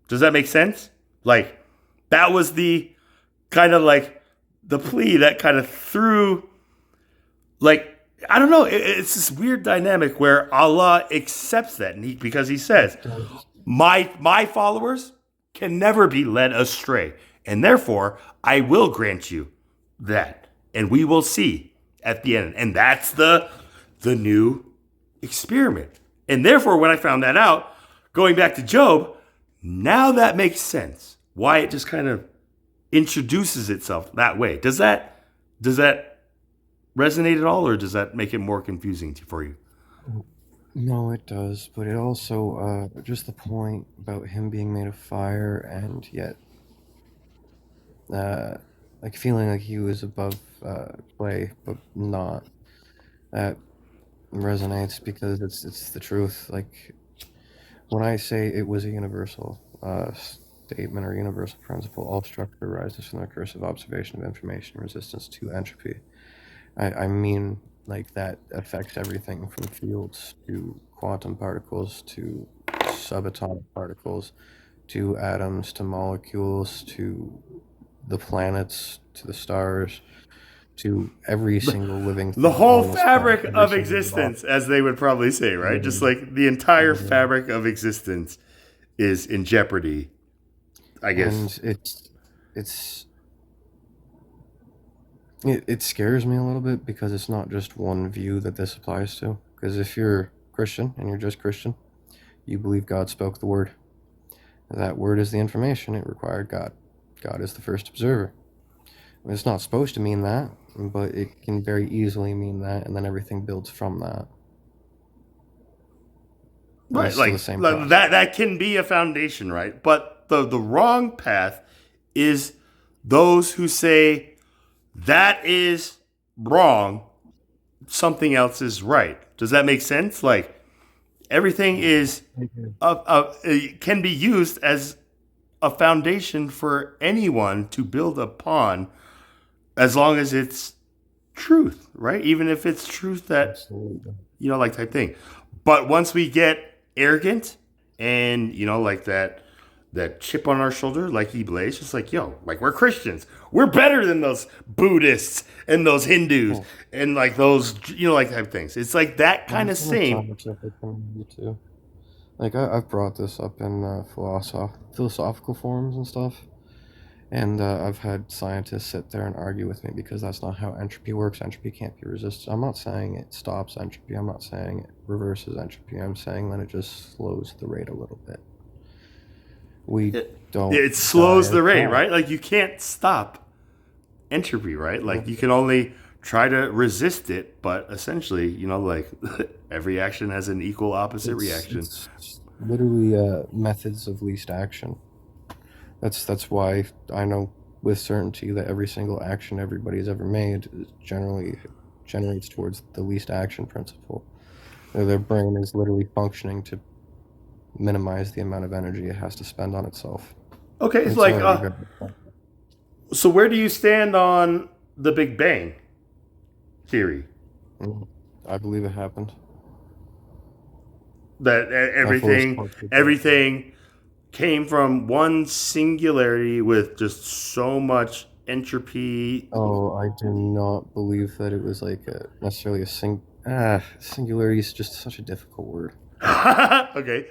Does that make sense? Like, that was the kind of like the plea that kind of threw, like, I don't know, it's this weird dynamic where Allah accepts that, and because he says, my followers can never be led astray, and therefore I will grant you that, and we will see at the end. And that's the new experiment. And therefore, when I found that out, going back to Job, now that makes sense why it just kind of introduces itself that way. Does that resonate at all, or does that make it more confusing for you? No, it does, but it also just the point about him being made of fire and yet like feeling like he was above clay, but not. That resonates because it's the truth. Like, when I say it was a universal statement or universal principle, all structure arises from the recursive observation of information, resistance to entropy. I mean, like, that affects everything from fields to quantum particles to subatomic particles to atoms to molecules to the planets to the stars to every single living thing. The whole on this fabric planet, of every single existence, as they would probably say, right? Just like the entire fabric of existence is in jeopardy, I guess. And it scares me a little bit because it's not just one view that this applies to. Because if you're Christian and you're just Christian, you believe God spoke the word. That word is the information. It required God. God is the first observer. It's not supposed to mean that, but it can very easily mean that, and then everything builds from that. Right, like that can be a foundation, right? But the wrong path is those who say that is wrong, something else is right. Does that make sense? Like, everything is it can be used as a foundation for anyone to build upon, as long as it's truth, right? Even if it's truth that, Absolutely. Like type thing. But once we get arrogant and, like that chip on our shoulder, like Iblis, just like, like, we're Christians. We're better than those Buddhists and those Hindus and like those, like type things. It's like that kind of same. Like, I've brought this up in philosophical forums and stuff. And I've had scientists sit there and argue with me because that's not how entropy works. Entropy can't be resisted. I'm not saying it stops entropy. I'm not saying it reverses entropy. I'm saying that it just slows the rate a little bit. It slows the rate, right? Like, you can't stop entropy, right? Like, you can only try to resist it, but essentially, like, every action has an equal opposite reaction. It's literally methods of least action. That's why I know with certainty that every single action everybody's ever made generally generates towards the least action principle. Their brain is literally functioning to minimize the amount of energy it has to spend on itself. Okay, it's like, so where do you stand on the Big Bang? theory I believe it happened. that everything came from one singularity with just so much entropy. Oh, I do not believe that it was like necessarily singularity is just such a difficult word. Okay,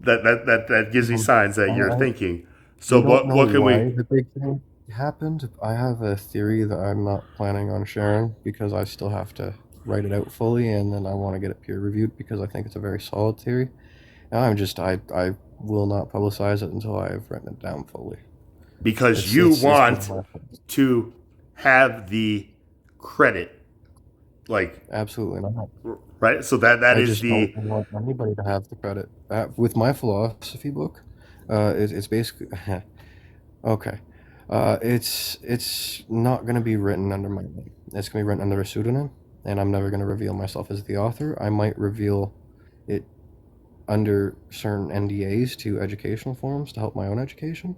that gives me signs that you're thinking. So I don't know what can why we? the big thing happened. I have a theory that I'm not planning on sharing because I still have to write it out fully, and then I want to get it peer reviewed because I think it's a very solid theory. And I will not publicize it until I have written it down fully. Because you want my- to have the credit, like absolutely not. right. So that I is just the don't want anybody to have the credit. With my philosophy book, it's basically okay. It's not going to be written under my name. It's going to be written under a pseudonym, and I'm never going to reveal myself as the author. I might reveal it under certain NDAs to educational forums to help my own education.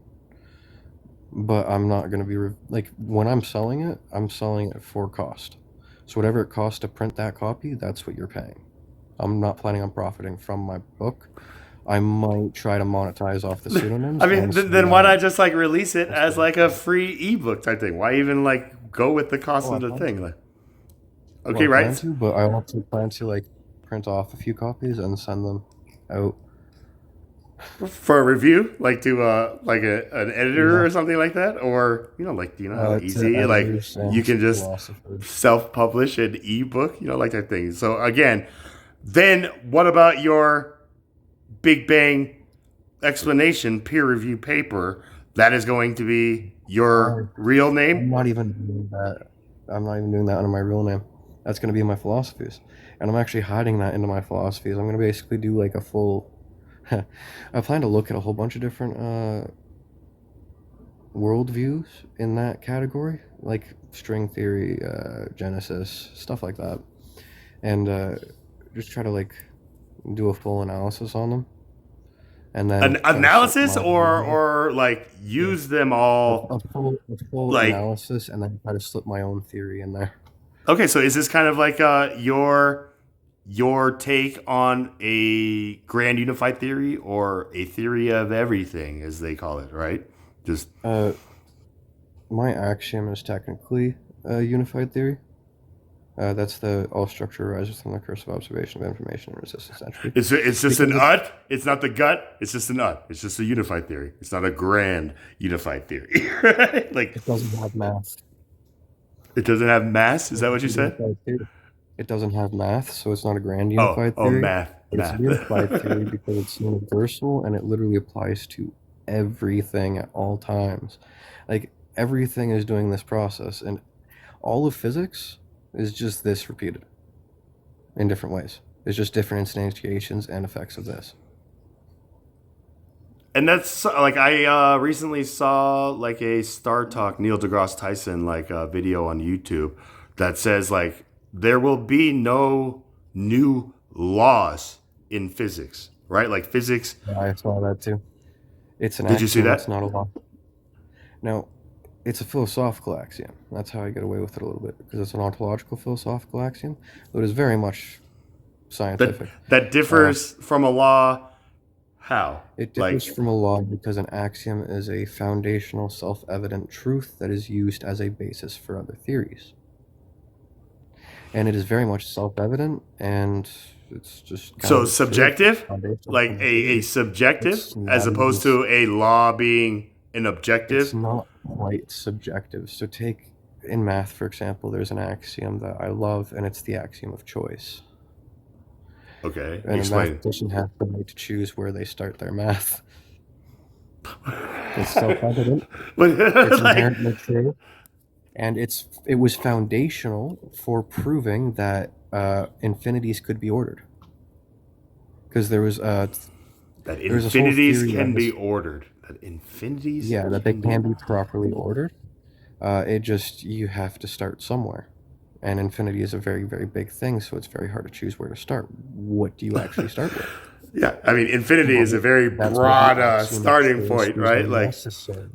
But I'm not going to be like when I'm selling it for cost. So whatever it costs to print that copy, that's what you're paying. I'm not planning on profiting from my book. I might try to monetize off the pseudonyms. I mean, then why not just like release it as like a free ebook type thing? Why even like go with the cost of the thing? Like, okay, well, I right? plan to, but I also plan to like print off a few copies and send them out For a review, like to like an editor or something like that, or like do you know how to easy like editors and you can just philosophers. self-publish an ebook, like that thing. So again, then what about your Big Bang explanation peer review paper? That is going to be your real I'm name. not even doing that. I'm not even doing that under my real name. That's going to be in my philosophies, and I'm actually hiding that into my philosophies. I'm going to basically do like a full. I plan to look at a whole bunch of different worldviews in that category, like string theory, Genesis, stuff like that, and just try to like do a full analysis on them, and then An try to analysis slip my or like use them all. a full like- analysis, and then try to slip my own theory in there. Okay, so is this kind of like your take on a grand unified theory or a theory of everything, as they call it, right? Just My axiom is technically a unified theory. That's the all structure arises from the recursive observation of information and resistance entropy. it's just an ut. It's not the gut. It's just an ut. It's just a unified theory. It's not a grand unified theory. Right? Like It doesn't have math. it doesn't have mass. Is that what you said? It doesn't have math, so it's not a grand unified Oh, theory. math. It's a unified theory because it's universal and it literally applies to everything at all times. Like everything is doing this process, and all of physics is just this repeated in different ways. It's just different instantiations and effects of this. And that's like I recently saw like a Star Talk Neil deGrasse Tyson like video on YouTube that says like there will be no new laws in physics, right? Like physics. Yeah, I saw that too. It's an Did you see axiom, that? it's not a law. Now, it's a philosophical axiom. That's how I get away with it a little bit, because it's an ontological philosophical axiom, but it is very much scientific. That differs from a law. How? It differs from a law because an axiom is a foundational, self-evident truth that is used as a basis for other theories. And it is very much self-evident, and it's just kind So of subjective, foundational like kind of a theory. subjective, It's as not opposed even- to a law being an objective. It's not quite subjective. So take in math, for example, there's an axiom that I love, and it's the axiom of choice. Okay, And a explain. mathematician has the right to choose where they start their math. It's self-evident. But It's like, inherently true, and it was foundational for proving that infinities could be ordered. Because there was that there's a whole infinities theory can that be was- ordered. That infinities, that they can be properly ordered. It just you have to start somewhere, and infinity is a very very big thing, so it's very hard to choose where to start. What do you actually start with? Yeah, I mean, infinity is a very That's broad why the axiom of starting choice point, is right? Like, necessary.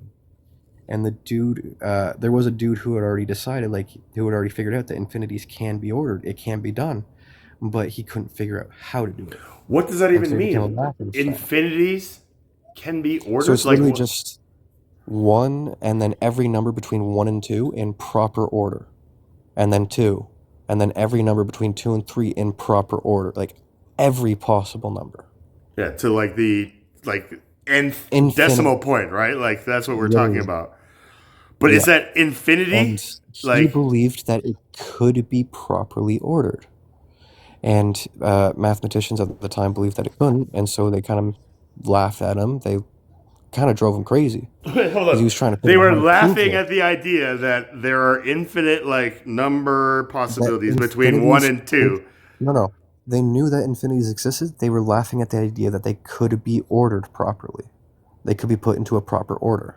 And the dude, there was a dude who had already decided, like, who had already figured out that infinities can be ordered. It can be done. But he couldn't figure out how to do it. What does that And even so it became a mean? laughing stock. Infinities can be ordered? So it's like literally just 1 and then every number between 1 and 2 in proper order. And then 2. And then every number between 2 and 3 in proper order. Like every possible number. Yeah, to like the nth Infinite. decimal point, right? Like that's what we're talking Yeah. about. But is that infinity? And he Like- believed that it could be properly ordered. And mathematicians at the time believed that it couldn't, and so they kind of laughed at him. They kind of drove him crazy. Wait, hold 'cause on. he was trying to They figure out were how to prove laughing it. at the idea that there are infinite like number possibilities That between 1 and infinities- 2. No. They knew that infinities existed. They were laughing at the idea that they could be ordered properly. They could be put into a proper order.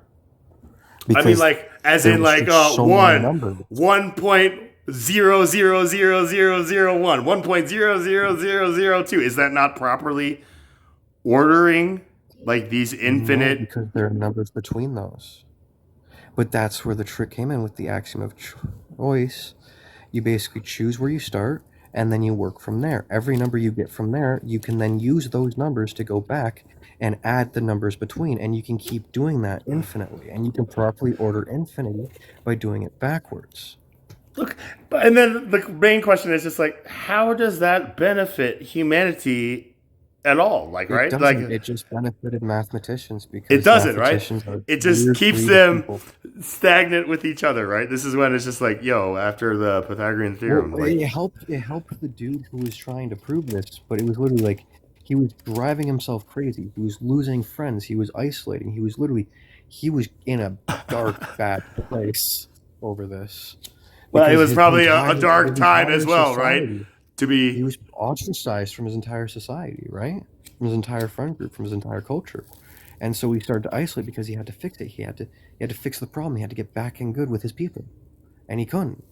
I mean, like, as there in, was like, just so many numbers. 1.0000001, 1.00002. Is that not properly ordering like these No, infinite? because there are numbers between those. But that's where the trick came in with the axiom of choice. You basically choose where you start, and then you work from there. Every number you get from there, you can then use those numbers to go back and add the numbers between, and you can keep doing that infinitely. And you can properly order infinity by doing it backwards. Look, and then the main question is just like, how does that benefit humanity at all? Like, It right? doesn't. Like, It just benefited mathematicals because it doesn't, right? mathematicians are It just weird keeps breed of them people. stagnant with each other, right? This is when it's just like, yo, after the Pythagorean theorem, Well, like, it helped the dude who was trying to prove this, but it was literally like he was driving himself crazy. He was losing friends. He was isolating. He was in a dark, bad place over this. well, it Because was his probably a entire- dark his time entire as well, right? society- To He be, was ostracized from his entire society, right? From his entire friend group, from his entire culture. And so he started to isolate because he had to fix it. He had to fix the problem. He had to get back in good with his people. And he couldn't.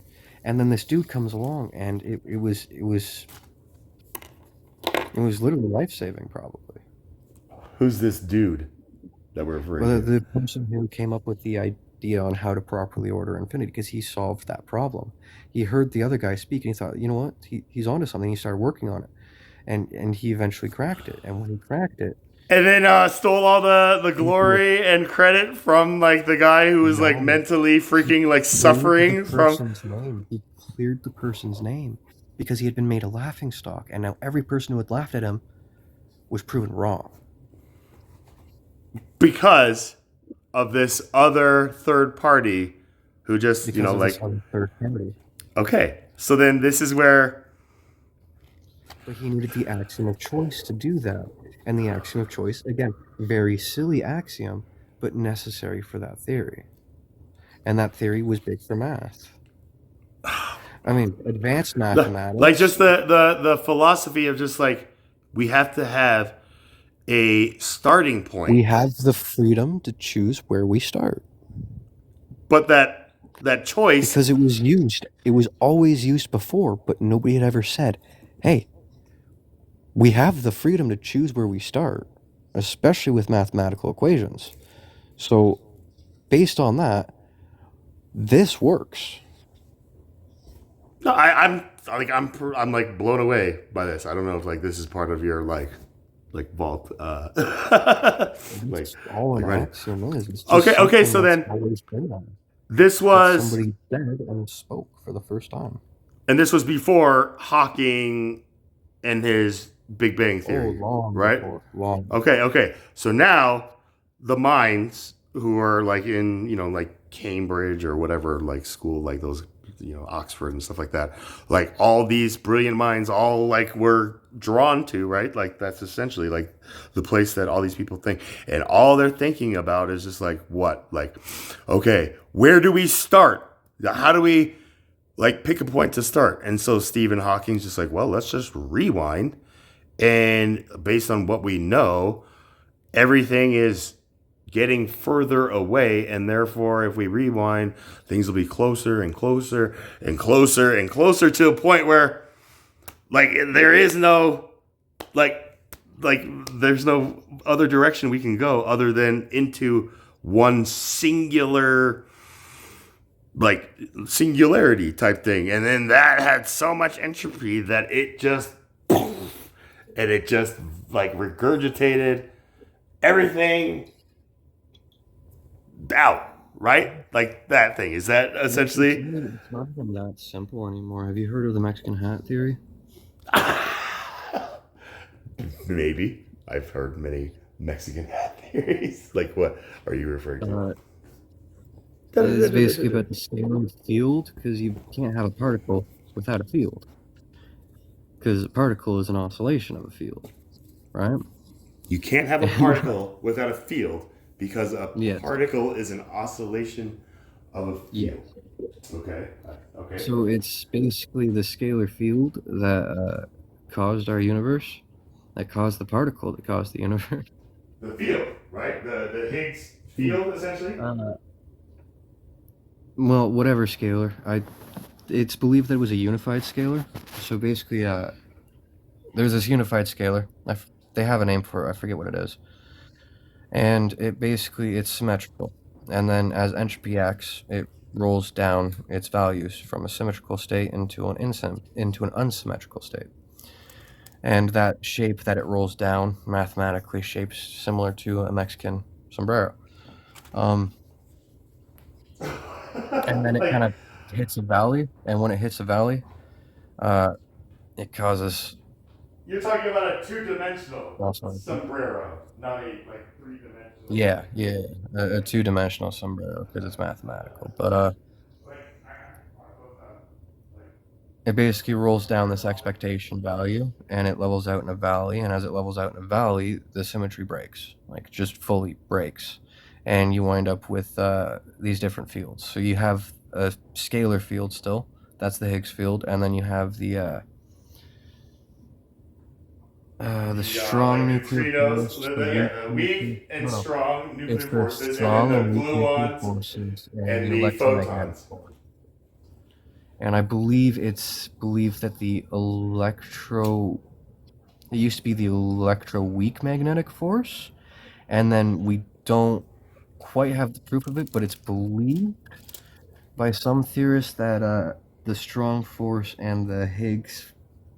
And then this dude comes along, and it was literally life-saving, probably. who's this dude that we're referring Well, to? the person who came up with the idea on how to properly order infinity, because he solved that problem. He heard the other guy speak, and he thought, you know what? He's onto something. He started working on it, and he eventually cracked it. And when he cracked it, And then stole all the glory and credit from like the guy who was like No. mentally freaking like suffering cleared the from. person's name. He cleared the person's name because he had been made a laughing stock, and now every person who had laughed at him was proven wrong. Because of this other third party who just, Because you know, of like, this other third party. okay. So then this is where, But he needed the axiom of choice to do that. And the axiom of choice, again, very silly axiom, but necessary for that theory. And that theory was big for math. I mean, advanced mathematics. like just the philosophy of just like, we have to have a starting point. we have the freedom to choose where we start. But that choice, Because it was used. It was always used before, but nobody had ever said, hey, we have the freedom to choose where we start, especially with mathematical equations. So, based on that, this works. no, I'm like blown away by this. I don't know if like this is part of your like vault. Like, That's all an like, right. axiom is. It's just Okay, something so that's then always been there. this That was, somebody said and spoke for the first time. and this was before Hawking and his Big Bang Theory, long right? before, long. Okay. So now the minds who are like in, you know, like Cambridge or whatever, like school, like those, you know, Oxford and stuff like that, like all these brilliant minds all like were drawn to, right? Like that's essentially like the place that all these people think, and all they're thinking about is just like, what? Like, okay, where do we start? How do we like pick a point to start? And so Stephen Hawking's just like, well, let's just rewind. And based on what we know, everything is getting further away. And therefore, if we rewind, things will be closer and closer and closer and closer to a point where, like, there is no, like there's no other direction we can go other than into one singular, like singularity type thing, and then that had so much entropy that it just like regurgitated everything out, right? Like that thing. Is that essentially? It's not even that simple anymore. Have you heard of the Mexican hat theory? Maybe. I've heard many Mexican hat theories. Like, what are you referring to? It's basically about the scalar field, because you can't have a particle without a field. Because a particle is an oscillation of a field, right? You can't have a particle without a field because a Yes. particle is an oscillation of a Yes. field. Okay. Okay. So it's basically the scalar field that caused our universe, that caused the particle that caused the universe. The field, right? The Higgs field, essentially. Well, whatever scalar. It's believed that it was a unified scalar. So basically, there's this unified scalar. They have a name for it. I forget what it is. And it's symmetrical. And then as entropy acts, it rolls down its values from a symmetrical state into an unsymmetrical state. And that shape that it rolls down mathematically shapes similar to a Mexican sombrero. And then it kind of hits a valley, and when it hits a valley, it causes... You're talking about a two-dimensional sombrero, not a three-dimensional. Yeah, a two-dimensional sombrero, because it's mathematical. But it basically rolls down this expectation value, and it levels out in a valley, and as it levels out in a valley, the symmetry breaks, like just fully breaks, and you wind up with these different fields. So you have a scalar field still, that's the Higgs field, and then you have the strong nuclear force, the weak and strong nuclear it's the forces, strong and and the weak nuclear gluons forces, and the the electromagnetic photons. force. And I believe it's believed that it used to be the electro-weak magnetic force, and then we don't quite have the proof of it, but it's believed by some theorists that the strong force and the Higgs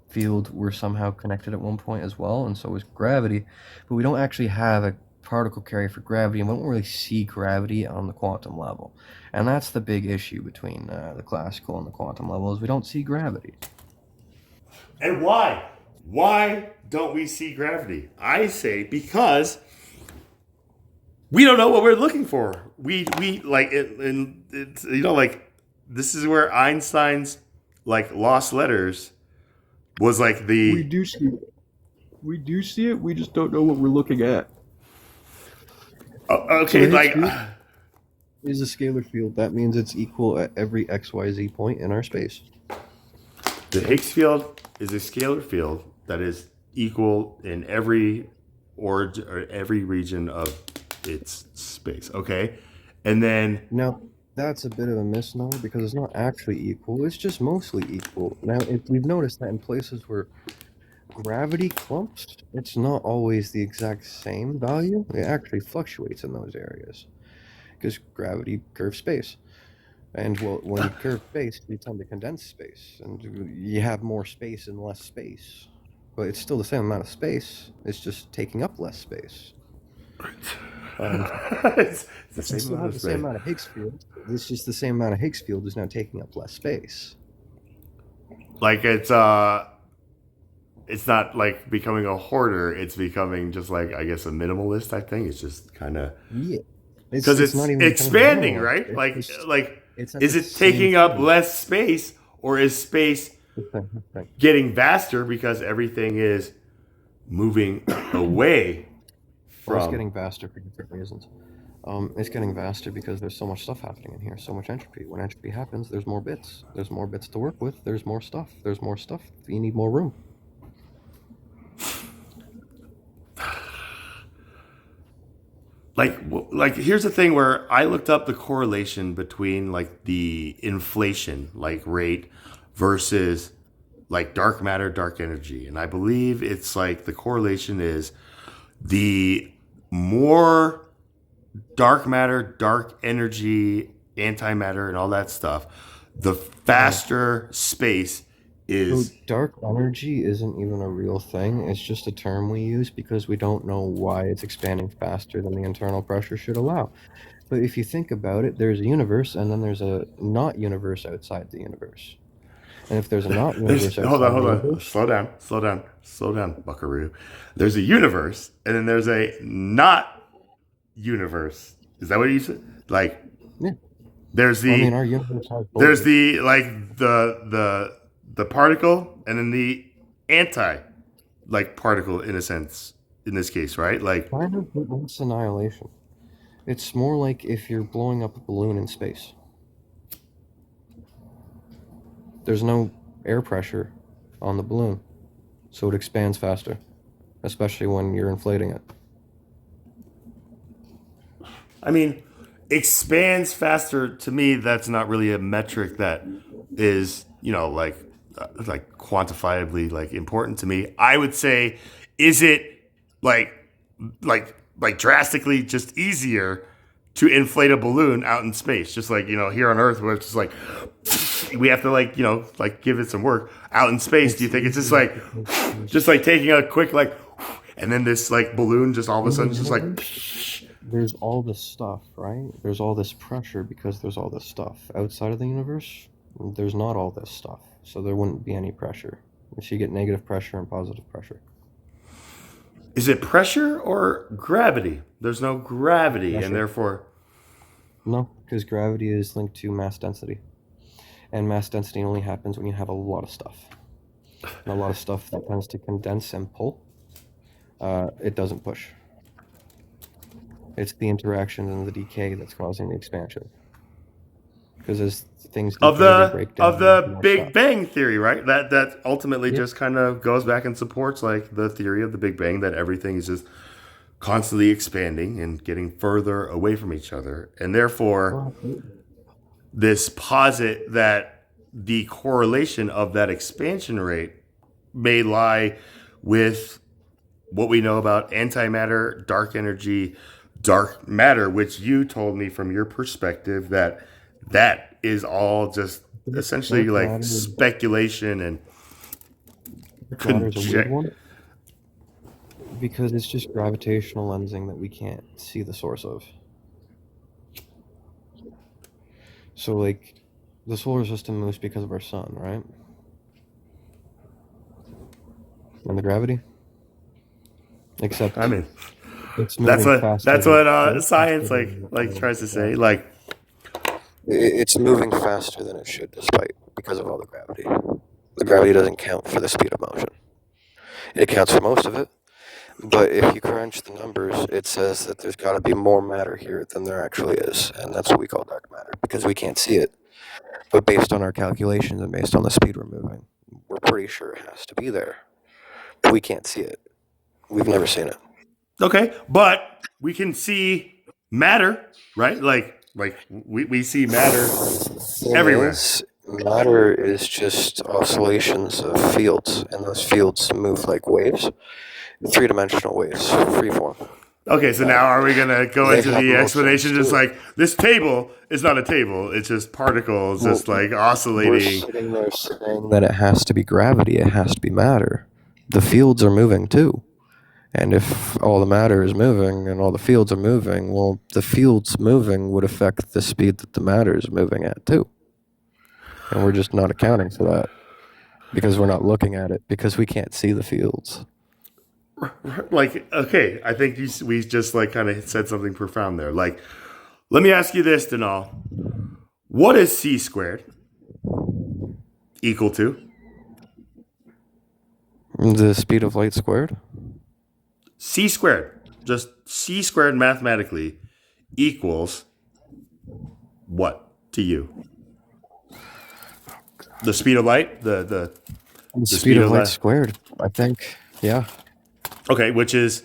field were somehow connected at one point as well, and so was gravity, but we don't actually have a particle carrier for gravity, and we don't really see gravity on the quantum level. And that's the big issue between the classical and the quantum level, is we don't see gravity. And why? Why don't we see gravity? I say because we don't know what we're looking for. We like it, and it's, this is where Einstein's lost letters was the. We do see it. We do see it. We just don't know what we're looking at. Okay, so is a scalar field. That means it's equal at every XYZ point in our space. The Higgs field is a scalar field that is equal in every origin or every region of its space. Okay, and then now that's a bit of a misnomer because it's not actually equal. It's just mostly equal. Now, if we've noticed that in places where gravity clumps, it's not always the exact same value. It actually fluctuates in those areas because gravity curves space. And well, when you curve space, you tend to condense space, and you have more space and less space. But it's still the same amount of space. It's just taking up less space. It's the same amount of the same amount of Higgs field. It's just the same amount of Higgs field is now taking up less space. It's not like becoming a hoarder. It's becoming just I guess a minimalist type thing. It's just kind of because it's not even expanding, right? Is it taking up less space, or is space getting vaster because everything is moving away from? Well, it's getting vaster for different reasons. It's getting vaster because there's so much stuff happening in here, so much entropy. When entropy happens, there's more bits. There's more bits to work with. There's more stuff. There's more stuff. You need more room. Here's the thing where I looked up the correlation between the inflation rate versus dark matter, dark energy, and I believe it's the correlation is the more dark matter, dark energy, antimatter, and all that stuff, the faster space So is. dark energy isn't even a real thing. It's just a term we use because we don't know why it's expanding faster than the internal pressure should allow. But if you think about it, there's a universe and then there's a not universe outside the universe. And if there's a not universe outside Hold on, hold the on. universe, Slow down, buckaroo. There's a universe, and then there's a not universe. Is that what you said? Like, yeah. there's I mean, the our universe has both. there's the like the particle, and then the anti like particle in a sense in this case, right? Like, Kind of, but it's annihilation. It's more like if you're blowing up a balloon in space. There's no air pressure on the balloon, so it expands faster, especially when you're inflating it. I mean, expands faster to me. That's not really a metric that is, like quantifiably like important to me. I would say, is it like like drastically just easier to inflate a balloon out in space, just like here on Earth, where it's just like we have to like give it some work out in space. Do you think it's just like taking a quick and then this like balloon just all of a sudden just like. There's all this stuff, right? There's all this pressure because there's all this stuff. Outside of the universe, there's not all this stuff. So there wouldn't be any pressure. So you get negative pressure and positive pressure. Is it pressure or gravity? There's no gravity, Pressure. and therefore. No, because gravity is linked to mass density. And mass density only happens when you have a lot of stuff. And a lot of stuff that tends to condense and pull, it doesn't push. It's the interaction and the decay that's causing the expansion. Because as things Of decay, they break down of the more Big stuff. Bang theory, right? That ultimately Yeah. just kind of goes back and supports like the theory of the Big Bang, that everything is just constantly expanding and getting further away from each other, and therefore this posit that the correlation of that expansion rate may lie with what we know about antimatter, dark energy, dark matter, which you told me from your perspective that is all just essentially Dark like matter- speculation and Dark matter is a weird conject. one. Because it's just gravitational lensing that we can't see the source of. So, like, the solar system moves because of our sun, right? And the gravity? Except I mean, it's moving faster. that's than- what science faster than- like tries to say. Like, It's moving faster than it should, despite because of all the gravity. The gravity doesn't count for the speed of motion. It counts for most of it, but if you crunch the numbers, it says that there's got to be more matter here than there actually is, and that's what we call dark matter because we can't see it. But based on our calculations and based on the speed we're moving, we're pretty sure it has to be there. But we can't see it. We've never seen it. okay, but we can see matter, right? Like we see matter everywhere. Matter is just oscillations of fields, and those fields move like waves, three-dimensional waves, freeform. Okay, so now are we gonna go They into have the motion explanation? Just too. like this table is not a table; it's just particles, just like We're oscillating. sitting there saying that it has to be gravity, it has to be matter. The fields are moving too. And if all the matter is moving and all the fields are moving, well, the fields moving would affect the speed that the matter is moving at too. And we're just not accounting for that because we're not looking at it because we can't see the fields. Like, okay, I think we just like kind of said something profound there. Like, let me ask you this, Denal: what is c squared equal to? The speed of light squared? C squared, just c squared mathematically equals what to you? The speed of light, the The speed speed of of light light. squared, I think. Yeah. okay, which is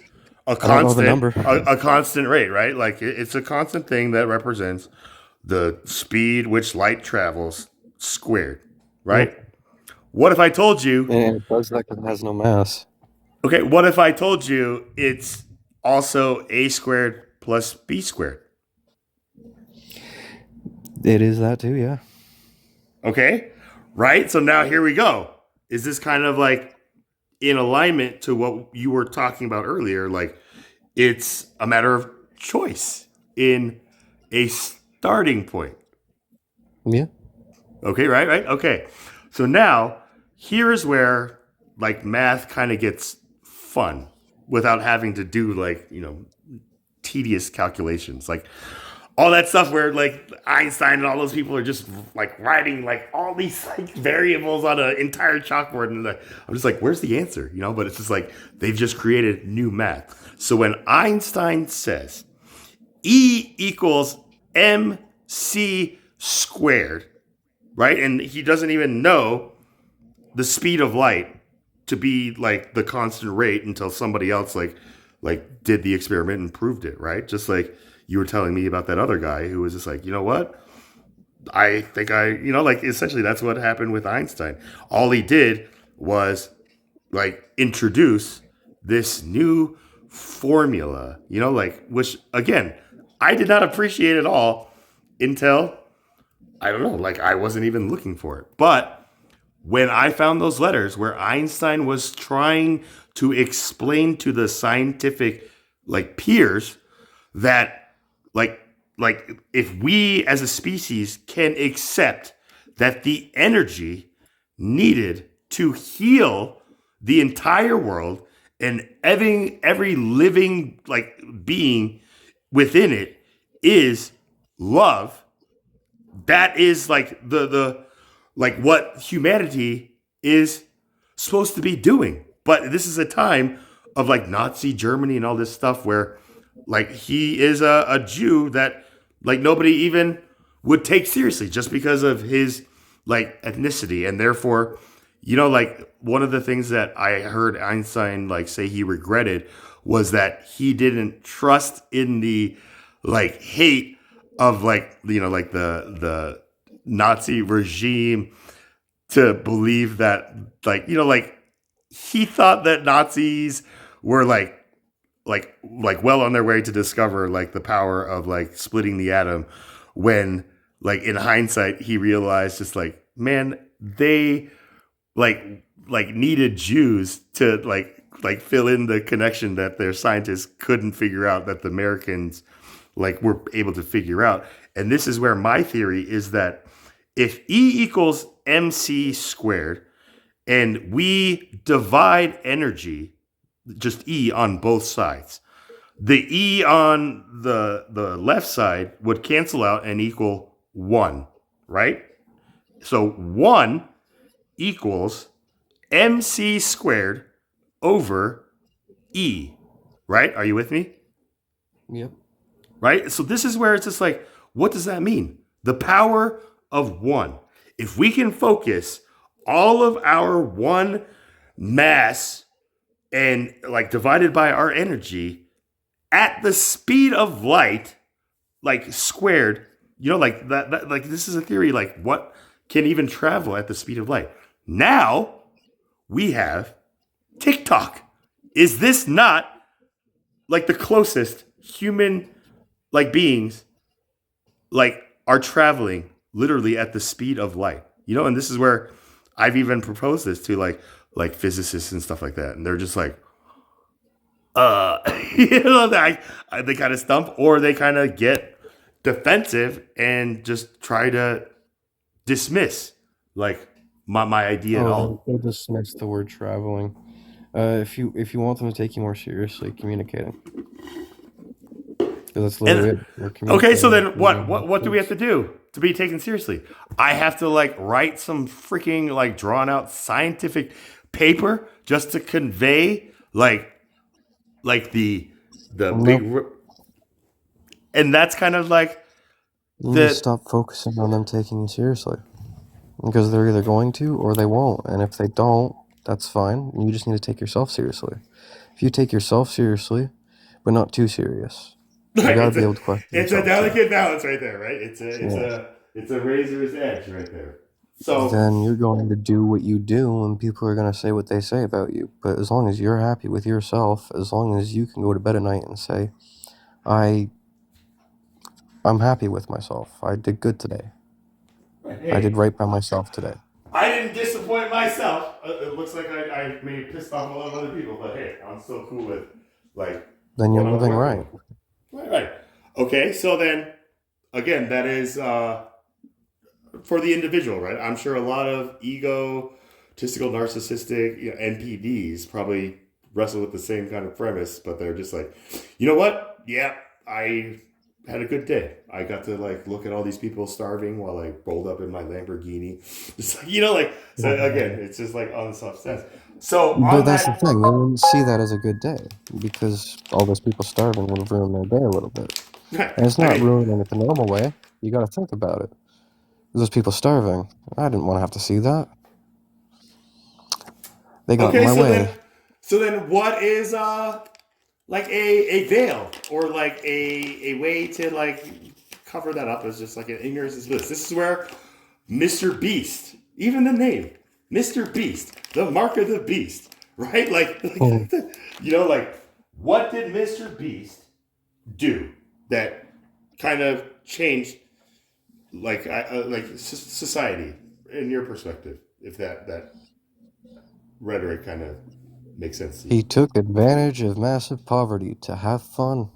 a don't know the constant, number. a constant rate, right? Like it's a constant thing that represents the speed which light travels squared, right? What if I told you? And it does that because it has no mass. Okay, what if I told you it's also a squared plus b squared. It is that too, yeah. Okay, right? So now here we go. Is this kind of like in alignment to what you were talking about earlier? Like it's a matter of choice in a starting point. Yeah. Okay, right? Okay. So now here's where like math kind of gets fun without having to do like, tedious calculations. Like all that stuff where like Einstein and all those people are just like writing like all these like variables on an entire chalkboard, and I'm just like, where's the answer? But it's just like they've just created new math. So when Einstein says E equals mc squared, right, and he doesn't even know the speed of light to be like the constant rate until somebody else like did the experiment and proved it, right? Just like you were telling me about that other guy who was just like, you know what? I think like essentially that's what happened with Einstein. All he did was like introduce this new formula, like which again, I did not appreciate at all until I don't know, like I wasn't even looking for it. But when I found those letters where Einstein was trying to explain to the scientific like peers that like if we as a species can accept that the energy needed to heal the entire world and every living like being within it is love, that is like the like what humanity is supposed to be doing. But this is a time of like Nazi Germany and all this stuff where like he is a Jew that like nobody even would take seriously just because of his like ethnicity. And therefore, like one of the things that I heard Einstein like say he regretted was that he didn't trust in the like hate of like, like the Nazi regime to believe that like he thought that Nazis were like well on their way to discover like the power of like splitting the atom, when like in hindsight he realized just like, man, they like needed Jews to like fill in the connection that their scientists couldn't figure out, that the Americans like were able to figure out. And this is where my theory is that if E equals mc squared and we divide energy, just E on both sides, the E on the left side would cancel out and equal 1, right? So 1 equals mc squared over E, right? Are you with me? Yep. Right? So this is where it's just like, what does that mean? The power of 1. If we can focus all of our 1 mass and like divided by our energy at the speed of light, like squared, like that like this is a theory, like what can even travel at the speed of light? Now we have TikTok. Is this not like the closest human like beings like are traveling literally at the speed of light? And this is where I've even proposed this to like physicists and stuff like that, and they're just like, they kind of stump, or they kind of get defensive and just try to dismiss like my idea at all. They dismiss the word traveling. If you want them to take you more seriously, communicating. That's literally it. Okay, so then what do we have to do to be taken seriously? I have to like write some freaking like drawn out scientific paper just to convey like the big, and that's kind of like you need to stop focusing on them taking you seriously, because they're either going to or they won't. And if they don't, that's fine. You just need to take yourself seriously. If you take yourself seriously, but not too serious, you gotta be able to question. It's a delicate balance right there, right? It's a razor's edge right there. So then you're going to do what you do, and people are going to say what they say about you. But as long as you're happy with yourself, as long as you can go to bed at night and say, I I'm happy with myself. I did good today. I did right by myself today. I didn't disappoint myself. It looks like I may have pissed off a lot of other people, but hey, I'm still cool with like Then you're what I'm living working right. with. Right. Okay, so then again, that is for the individual, right? I'm sure a lot of egotistical, narcissistic NPDs probably wrestle with the same kind of premise, but they're just like, you know what? Yeah, I had a good day. I got to like look at all these people starving while I rolled up in my Lamborghini. It's like, like so again, it's just like on self-sense. So But on that's the that, thing. They wouldn't see that as a good day because all those people starving would have ruined their day a little bit. And it's I not mean, ruining it the normal way. You got to think about it. Those people starving. I didn't want to have to see that. They got in okay, my so way. then what is like a veil or like a way to like cover that up as just like an ignorance is bliss. This is where Mr. Beast, even the name, Mr. Beast, the mark of the beast, right? Like Oh, like what did Mr. Beast do that kind of changed like society in your perspective, if that rhetoric kind of makes sense to you? he took advantage of massive poverty to have fun.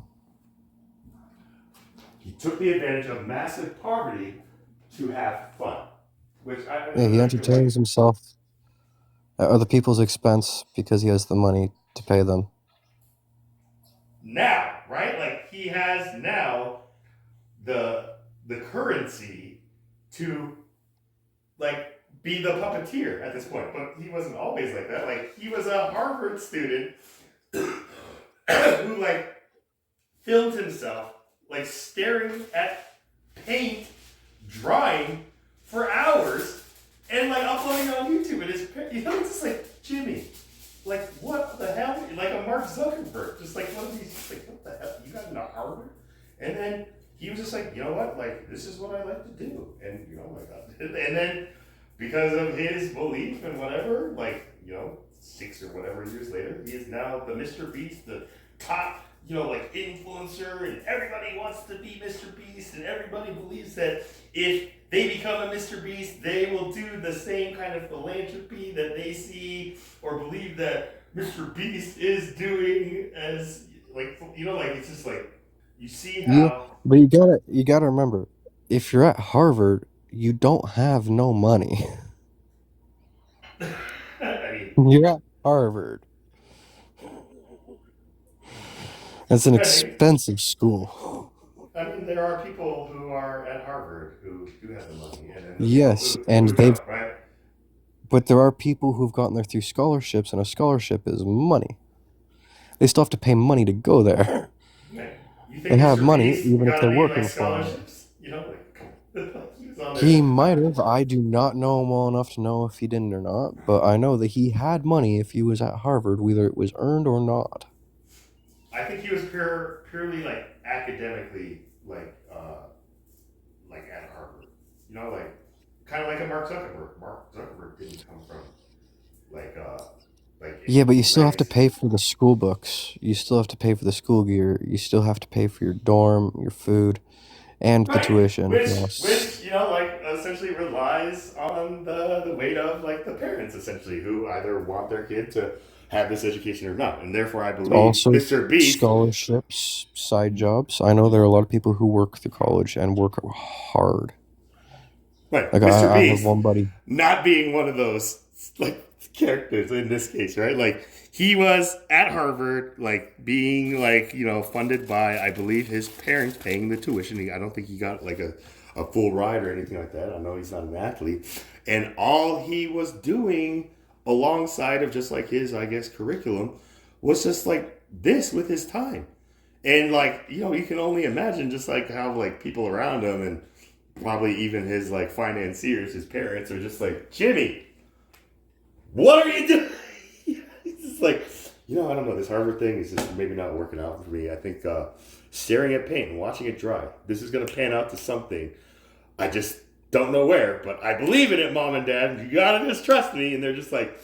He took the advantage of massive poverty to have fun, which Yeah, he I feel like entertains himself at other people's expense because he has the money to pay them. now, right? Like he has now the currency to like be the puppeteer at this point, but he wasn't always like that. Like he was a Harvard student who like filmed himself like staring at paint drying for hours and like uploading it on YouTube. And it's just like, Jimmy, like what the hell? Like a Mark Zuckerberg, just like one of these, like what the hell? You got into Harvard? And then he was just like, you know what? Like this is what I like to do, and and then because of his belief and whatever, like 6 or whatever years later, he is now the Mr. Beast, the top like influencer, and everybody wants to be Mr. Beast, and everybody believes that if they become a Mr. Beast, they will do the same kind of philanthropy that they see or believe that Mr. Beast is doing as like it's just like you see Yeah, how but you gotta remember, if you're at Harvard, you don't have no money. I You're at Harvard. It's an mean expensive school. there are people who are at Harvard who do have the money, and then the people Yes, and who don't, right? but there are people who've gotten there through scholarships, and a scholarship is money. They still have to pay money to go there. Man, you They think have Mr. money Beast even if got they're any like working for them. scholarships? Like he was on there. He might have. I do not know him well enough to know if he didn't or not, but I know that he had money if he was at Harvard, whether it was earned or not. I think he was purely like academically like at Harvard. Like kind of like a Mark Zuckerberg. Mark Zuckerberg didn't come from like Yeah, but you a still have to legacy. pay for the school books. You still have to pay for the school gear. You still have to pay for your dorm, your food, and the Right, tuition. which like essentially relies on the weight of like the parents essentially who either want their kid to have this education or not, and therefore I believe Also, Mr. Beast. scholarships, side jobs. I know there are a lot of people who work through college and work hard. Right, Like Mr. I have Beast one buddy. not being one of those like characters in this case, right? Like he was at Harvard, like being like funded by I believe his parents paying the tuition. I don't think he got like a full ride or anything like that. I know he's not an athlete, and all he was doing alongside of just like his I guess curriculum was just like this with his time, and like you can only imagine just like how like people around him and probably even his like financiers, his parents are just like, Jimmy, what are you doing? He's just like, I don't know. This Harvard thing is just maybe not working out for me. I think staring at paint and watching it dry, this is going to pan out to something. I just don't know where, but I believe in it, Mom and Dad. You gotta just trust me. And they're just like,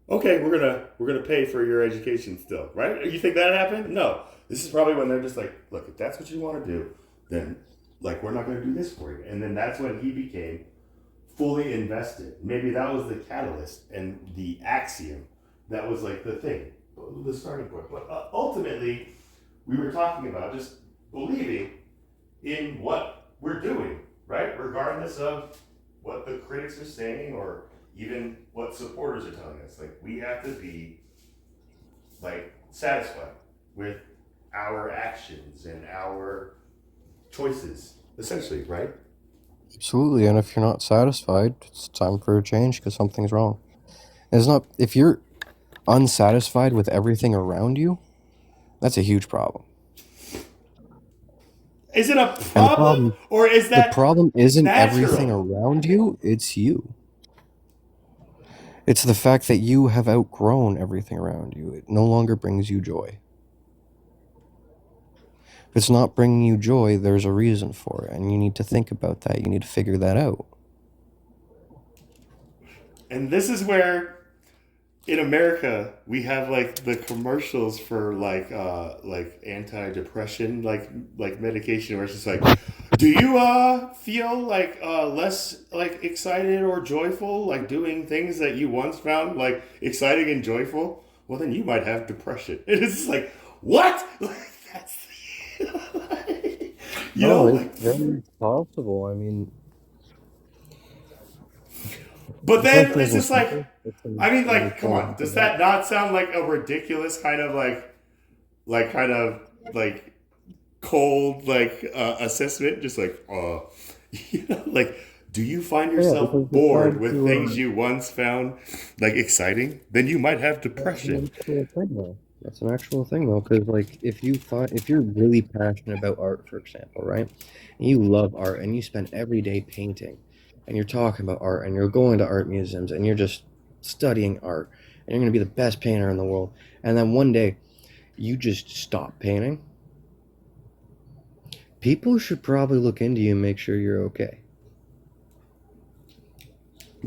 okay, we're gonna pay for your education still, right? You think that happened? No. This is probably when they're just like, look, if that's what you want to do, then like we're not going to do this for you. And then that's when he became fully invested. Maybe that was the catalyst and the axiom that was like the thing, the starting point. But ultimately, we were talking about just believing in what we're doing, right? Regardless of what the critics are saying or even what supporters are telling us. Like, we have to be like satisfied with our actions and our choices, essentially, right? Absolutely, and if you're not satisfied, it's time for a change because something's wrong. It's not if you're unsatisfied with everything around you, that's a huge problem. Is it a And the problem, problem or is the that problem isn't everything natural? around you, it's you. It's the fact that you have outgrown everything around you. It no longer brings you joy. If it's not bringing you joy, there's a reason for it, and you need to think about that. You need to figure that out. And this is where in America we have like the commercials for like anti-depression like medication where it's just like, do you feel like less like excited or joyful like doing things that you once found like exciting and joyful? Well, then you might have depression. It is just like, what? Like, that's you know, No, like, it's very possible. I mean, but then depression it's isn't just like, simple. It's I mean, very like, come on, does challenging. that not sound like a ridiculous kind of kind of like cold assessment? Just like, you know, like, do you find Yeah, yourself because you're bored trying with to things you once found like exciting? Then you might have that's an depression. actual thing though. That's an actual thing though, because like if you're really passionate about art, for example, right? And you love art and you spend every day painting and you're talking about art and you're going to art museums and you're just studying art and you're gonna be the best painter in the world. And then one day you just stop painting, people should probably look into you and make sure you're okay.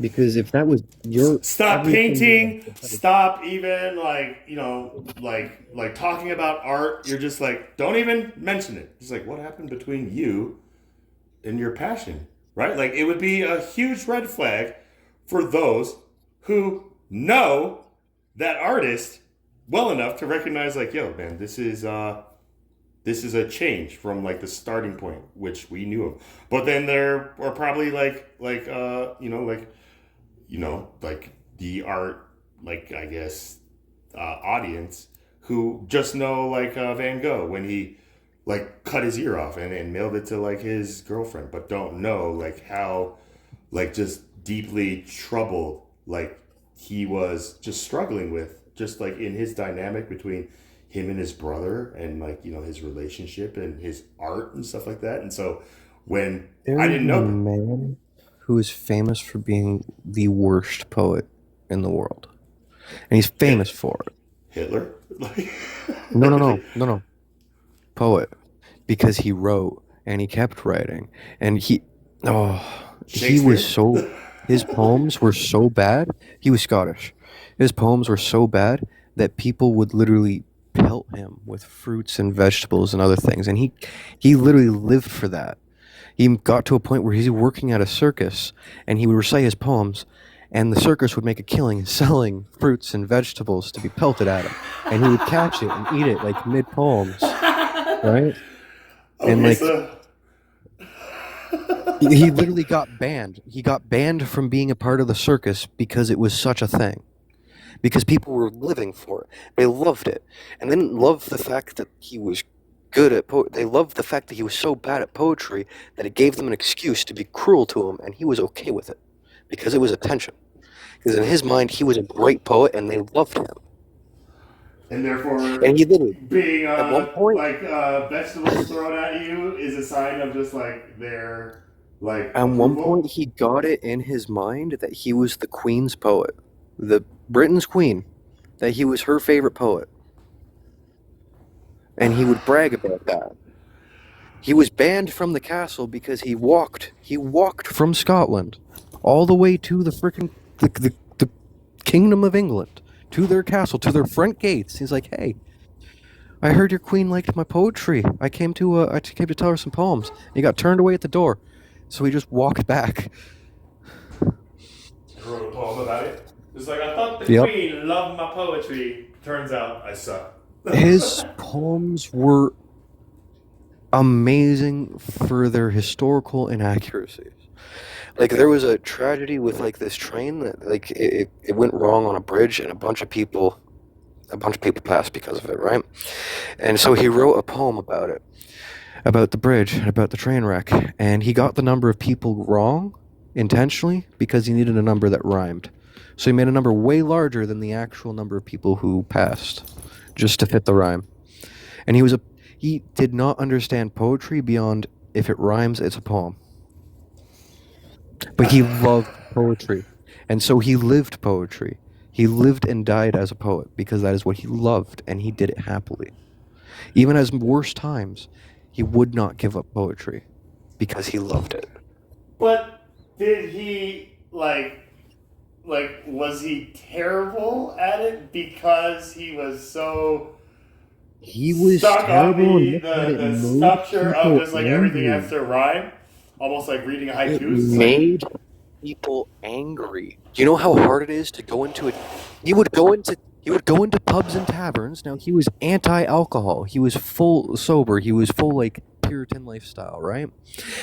Because if that was your Stop everything you painting. wanted, Stop even like talking about art. You're just like, don't even mention it. Just like, what happened between you and your passion, right? Like, it would be a huge red flag for those who know that artist well enough to recognize, like, yo, man, this is a change from like the starting point, which we knew of. But then there are probably like the art, like, I guess, audience who just know like Van Gogh when he like cut his ear off and mailed it to like his girlfriend, but don't know like how like just deeply troubled like he was just struggling with just like in his dynamic between him and his brother and like his relationship and his art and stuff like that. And so when there I is didn't a know man who is famous for being the worst poet in the world. And he's famous Hit, for it. Hitler, like, No, no, no, no, no. Poet. Because he wrote and he kept writing. And he was Shakespeare. so, his poems were so bad. He was Scottish. His poems were so bad that people would literally pelt him with fruits and vegetables and other things. And he literally lived for that. He got to a point where he's working at a circus and he would recite his poems and the circus would make a killing selling fruits and vegetables to be pelted at him and he would catch it and eat it like mid poems, right? And Okay, like so he literally got banned. He got banned from being a part of the circus because it was such a thing. Because people were living for it. They loved it. And they didn't love the fact that he was good at they loved the fact that he was so bad at poetry that it gave them an excuse to be cruel to him, and he was okay with it because it was attention. Because in his mind, he was a great poet, and they loved him. and therefore And he literally, being at one point, vegetables thrown at you is a sign of just like their like at one point, approval. he got it in his mind that he was the Queen's poet, the Britain's Queen, that he was her favorite poet, and he would brag about that. He was banned from the castle because he walked from Scotland all the way to the frickin' the Kingdom of England, to their castle, to their front gates. He's like, hey, I heard your queen liked my poetry. I came to tell her some poems. He got turned away at the door, so he just walked back. I wrote a poem about it. It's like, I thought the Yep. queen loved my poetry. Turns out I suck. His poems were amazing for their historical inaccuracies. Like, there was a tragedy with like this train that like it went wrong on a bridge, and a bunch of people passed because of it, right? And so he wrote a poem about it, about the bridge and about the train wreck, and he got the number of people wrong intentionally because he needed a number that rhymed. So he made a number way larger than the actual number of people who passed, just to fit the rhyme. And he did not understand poetry beyond if it rhymes, it's a poem. But he loved poetry, and so he lived poetry. He lived and died as a poet because that is what he loved, and he did it happily. Even at his worst times, he would not give up poetry because he loved it. But did he like was he terrible at it because he was so He was stuck terrible on and the structure of just like everything has to rhyme, almost like reading It haikus? made people angry. Do you know how hard it is to go into it? He would go into pubs and taverns. Now, he was anti-alcohol. He was full sober. He was full like Puritan lifestyle, right?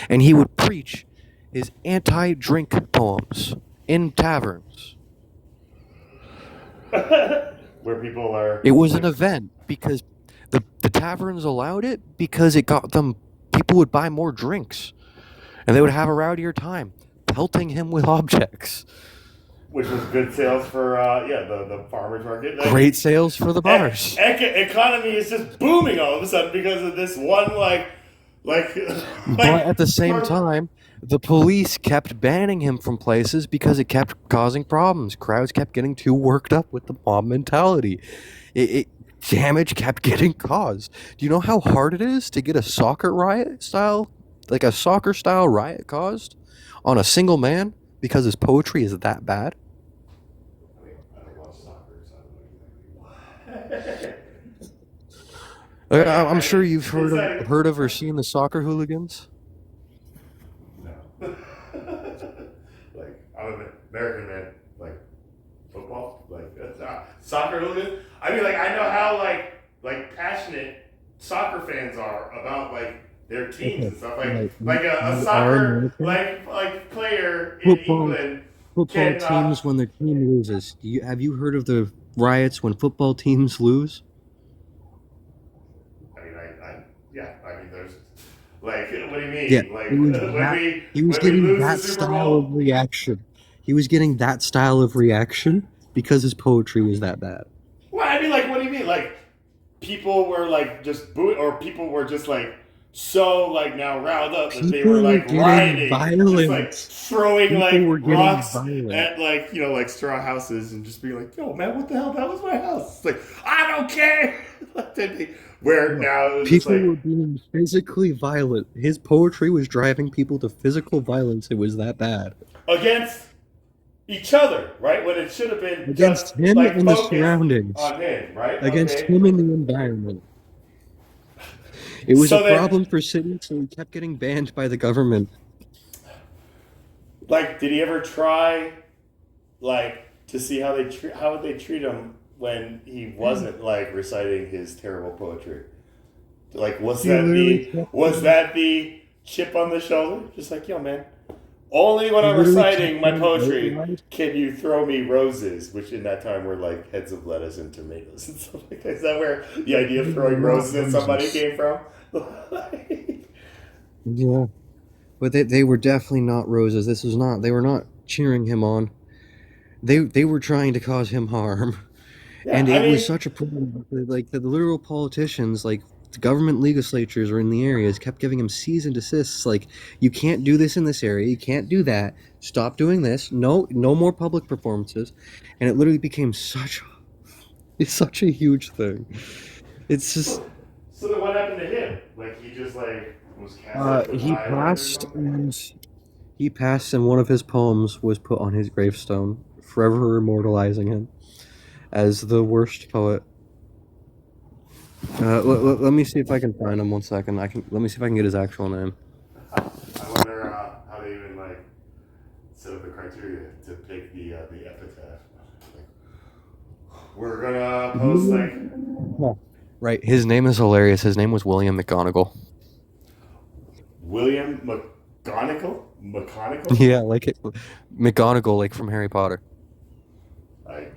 And he would preach his anti-drink poems in taverns. Where people are. It was an event because the taverns allowed it because it got them. People would buy more drinks, and they would have a rowdier time, pelting him with objects. Which was good sales for the farmers market. Great sales for the bars. Economy is just booming all of a sudden because of this one But at the same time, the police kept banning him from places because it kept causing problems. Crowds kept getting too worked up with the mob mentality. Damage kept getting caused. Do you know how hard it is to get a soccer style riot caused on a single man because his poetry is that bad? I'm sure you've heard of or seen the soccer hooligans. No. Like, I'm an American man. Like, football? Like, soccer hooligan? I mean, like, I know how, like passionate soccer fans are about, like, their teams and stuff. Like a soccer, like player in England. Football teams when their team loses. Have you heard of the riots when football teams lose? I mean, there's like, what do you mean? Yeah, Like, he was getting that style of reaction. He was getting that style of reaction because his poetry was that bad. Well, I mean, like, what do you mean? Like, people were like just booing, or people were just like so like now riled up that they were like rioting, just like throwing like rocks at like like straw houses and just being like, "Yo, man, what the hell? That was my house." It's like, I don't care. Where now it was people just like, were being physically violent. His poetry was driving people to physical violence. It was that bad. Against each other, right? When it should have been against just, him like, and the surroundings. on him, right? Against him and the environment. It was So a problem for cities, so he kept getting banned by the government. Like, did he ever try, like, to see how would they treat him when he wasn't like reciting his terrible poetry? Like, was that the chip on the shoulder? Just like, yo, man, only when I'm reciting my poetry can you throw me roses, which in that time were like heads of lettuce and tomatoes and stuff like that. Is that where the idea of throwing roses at somebody came from? Yeah, but they were definitely not roses. They were not cheering him on. They were trying to cause him harm. Yeah, and it was such a problem. Like the literal politicians, like the government legislatures or in the areas, kept giving him cease and desists. Like, you can't do this in this area. You can't do that. Stop doing this. No more public performances. And it literally became such a huge thing. It's just. So then, what happened to him? Like, he just like was cast. He passed, and one of his poems was put on his gravestone, forever immortalizing him as the worst poet. Let me see if I can find him 1 second. Let me see if I can get his actual name. I wonder how they even like set up the criteria to pick the epitaph. Like, we're gonna post like Right, his name is hilarious. His name was William McGonagall. William McGonagall. McGonagall. Yeah, like McGonagall, like from Harry Potter. I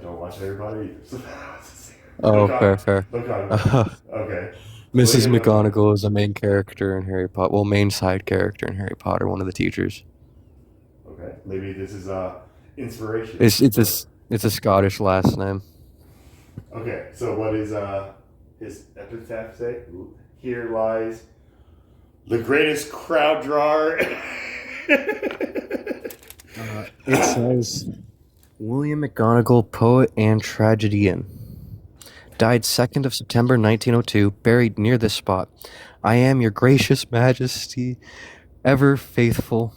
don't watch Harry Potter either. So Oh, fair. McGonagall. Okay. Mrs. William McGonagall is a main character in Harry Potter. Well, main side character in Harry Potter, one of the teachers. Okay. Maybe this is inspiration. It's a Scottish last name. Okay. So what is his epitaph say? Here lies the greatest crowd drawer. It says William McGonagall, poet and tragedian. Died 2nd of September 1902, buried near this spot. I am your gracious majesty, ever faithful,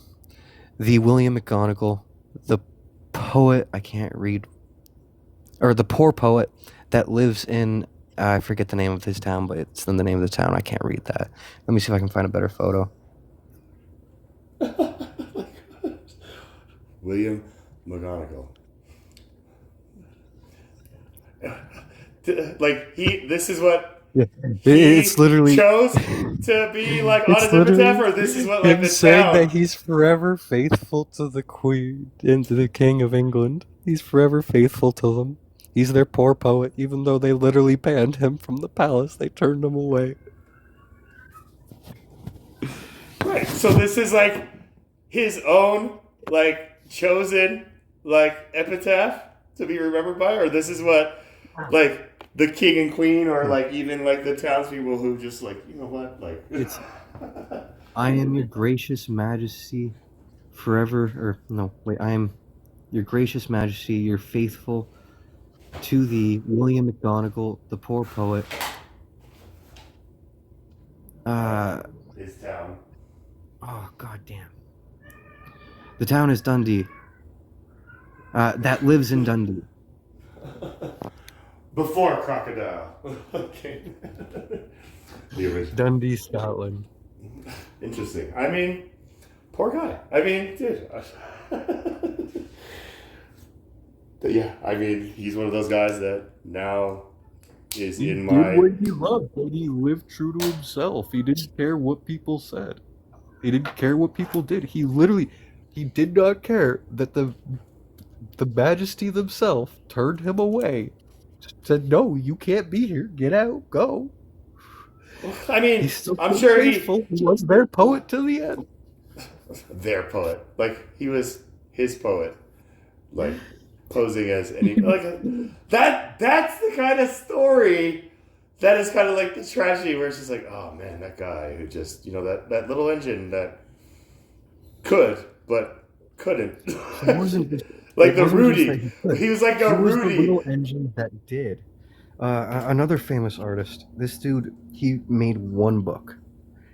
the William McGonagall, the poet, I can't read, or the poor poet that lives in, I forget the name of his town, but it's in the name of the town. I can't read that. Let me see if I can find a better photo. William McGonagall. Like this is what Yeah, he it's literally chose to be like on It's his epitaph, literally or this is what like him the saying town. that he's forever faithful to the Queen and to the King of England. He's forever faithful to them. He's their poor poet, even though they literally banned him from the palace. They turned him away. Right. So this is like his own like chosen like epitaph to be remembered by, or this is what like the king and queen, or like even like the townspeople who just like, you know what, like It's I am your gracious majesty forever, or no, wait, I am your gracious majesty, your faithful to the William McGonagall, the poor poet. his town. Oh, goddamn. The town is Dundee. That lives in Dundee. Before Crocodile. Okay. The original. Dundee, Scotland. Interesting. I mean, poor guy. I mean, dude. But yeah, I mean, he's one of those guys that now is He in did my. what he loved, and he lived true to himself. He didn't care what people said. He didn't care what people did. He did not care that the majesty themselves turned him away. Said, no, you can't be here. Get out. Go. I mean, He's still I'm sure faithful. He was their poet to the end. their poet. Like he was his poet. Like posing as any like that's the kind of story that is kind of like the tragedy where it's just like, oh man, that guy who just, you know, that little engine that could but couldn't. It wasn't just, like it the wasn't just that Rudy. he could. He was like He a was the Rudy. little engine that did. Another famous artist. This dude, he made one book,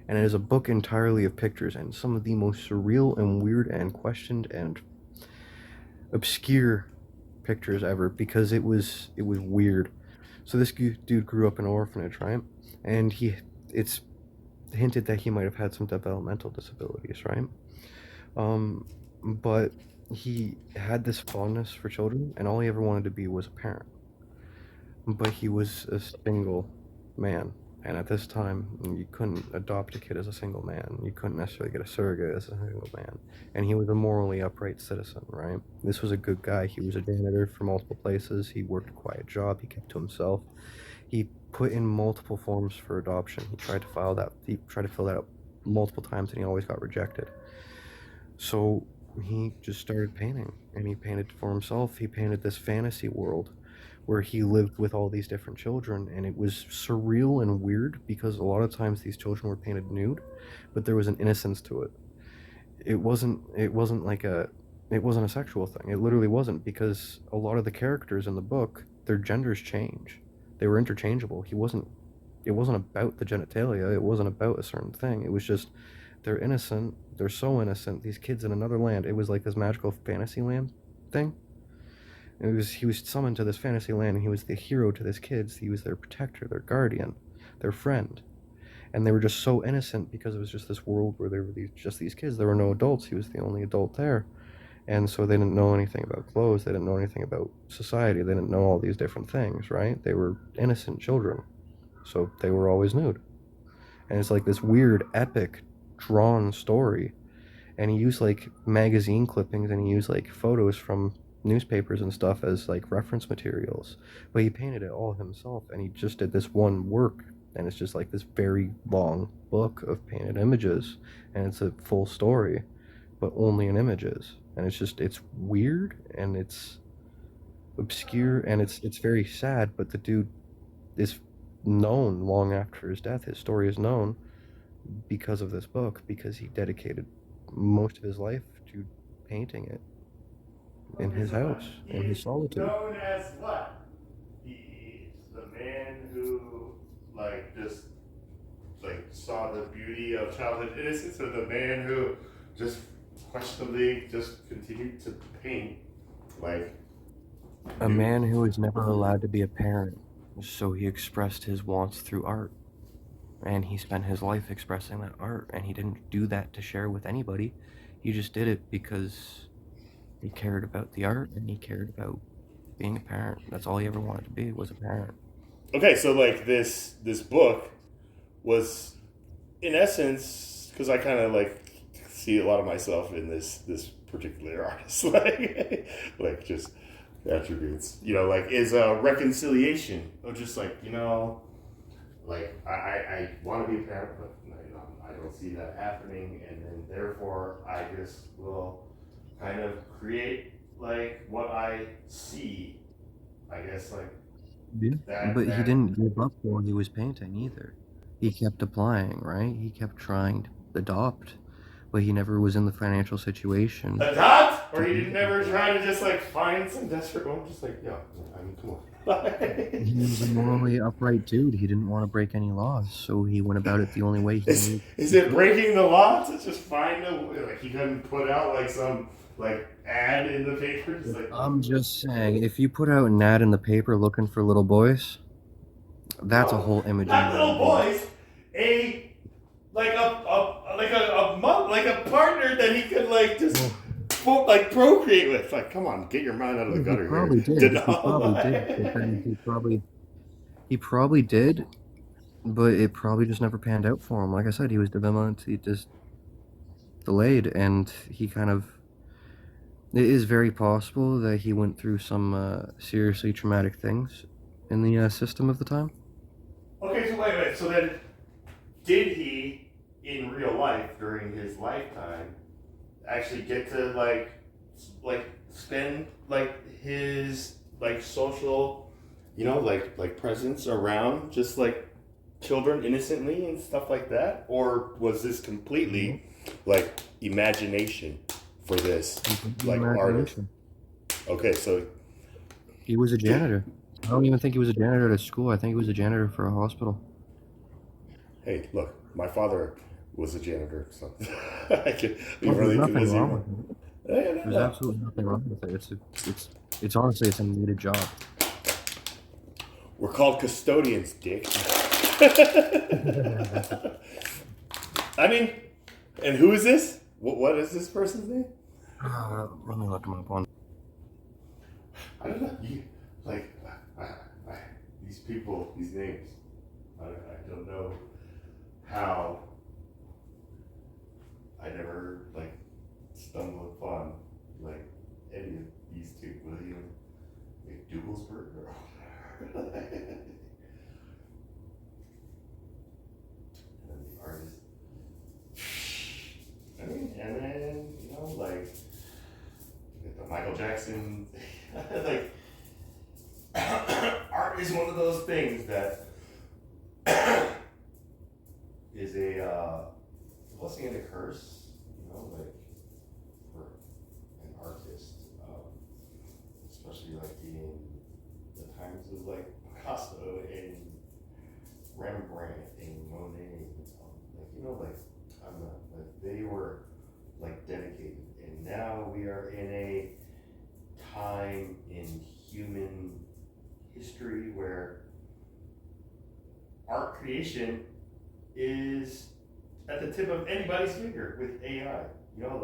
and it is a book entirely of pictures and some of the most surreal and weird and questioned and obscure pictures ever, because it was weird. So this dude grew up in an orphanage, right? And it's hinted that he might have had some developmental disabilities, right? But he had this fondness for children, and all he ever wanted to be was a parent. But he was a single man, and at this time, you couldn't adopt a kid as a single man. You couldn't necessarily get a surrogate as a single man. And he was a morally upright citizen, right? This was a good guy. He was a janitor for multiple places. He worked a quiet job. He kept to himself. He put in multiple forms for adoption. He tried to fill that out multiple times, and he always got rejected. So he just started painting, and he painted for himself. He painted this fantasy world where he lived with all these different children, and it was surreal and weird because a lot of times these children were painted nude, but there was an innocence to it. It wasn't a sexual thing. It literally wasn't, because a lot of the characters in the book, their genders change. They were interchangeable. It wasn't about the genitalia. It wasn't about a certain thing. It was just, they're innocent. They're so innocent. These kids in another land. It was like this magical fantasy land thing. He was summoned to this fantasy land, and he was the hero to these kids. He was their protector, their guardian, their friend. And they were just so innocent because it was just this world where there were just these kids. There were no adults. He was the only adult there. And so they didn't know anything about clothes. They didn't know anything about society. They didn't know all these different things, right? They were innocent children. So they were always nude. And it's like this weird, epic, drawn story. And he used like magazine clippings, and he used like photos from newspapers and stuff as like reference materials. But he painted it all himself, and he just did this one work. And it's just like this very long book of painted images. And it's a full story, but only in images. And it's weird, and it's obscure, and it's very sad, but the dude is known long after his death. His story is known because of this book, because he dedicated most of his life to painting it in his house, in his solitude. Known as what? He's the man who, like, just, like, saw the beauty of childhood innocence, or the man who just questionably just continued to paint, like... A man who was never allowed to be a parent, so he expressed his wants through art. And he spent his life expressing that art, and he didn't do that to share with anybody. He just did it because he cared about the art, and he cared about being a parent. That's all he ever wanted to be, was a parent. Okay, so, like, this book was, in essence, because I kind of, like, see a lot of myself in this particular artist, like just attributes, like, is a reconciliation of just, like, like, I want to be a parent, but I don't see that happening, and then therefore I just will kind of create, like, what I see, I guess, like, Yeah. But he didn't give up while he was painting either. He kept applying, right? He kept trying to adopt, but he never was in the financial situation. Adopt? Or he didn't never try to just, like, find some desperate one, just like, I mean, come on. He was a morally upright dude. He didn't want to break any laws, so he went about it the only way he knew. Is it breaking the law to just find a, like, he couldn't put out, like, some, like, ad in the paper? Just like, I'm just saying, if you put out an ad in the paper looking for little boys, that's a whole image. Not little boys. Like a partner that he could, like, just procreate with. Like, come on, get your mind out of the gutter here. He probably did, but it probably just never panned out for him. Like I said, he was development. He just delayed, and he kind of. It is very possible that he went through some seriously traumatic things in the system of the time. Okay, so wait. So then, did he, in real life, during his lifetime, actually get to, like spend, like, his, like, social, like presence around just, like, children innocently and stuff like that? Or was this completely, like, imagination for this, like, artist? Okay, so... He was a janitor. I don't even think he was a janitor at a school. I think he was a janitor for a hospital. Hey, look, my father was a janitor, so I can be really convincing. Wrong with it. There's absolutely nothing wrong with it. It's honestly, it's a needed job. We're called custodians, Dick. I mean, and who is this? What is this person's name? Let me look him up on. I don't know. These people, these names. I don't know how I never, like, stumbled upon, like, any of these two. William McDougalsburg or and the artist. I mean, and then, like, the Michael Jackson, like, art is one of those things that is a blessing and a curse, like, for an artist, especially, like, in the times of, like, Picasso and Rembrandt and Monet, they were, like, dedicated, and now we are in a time in human history where art creation is at the tip of anybody's finger with AI. You know,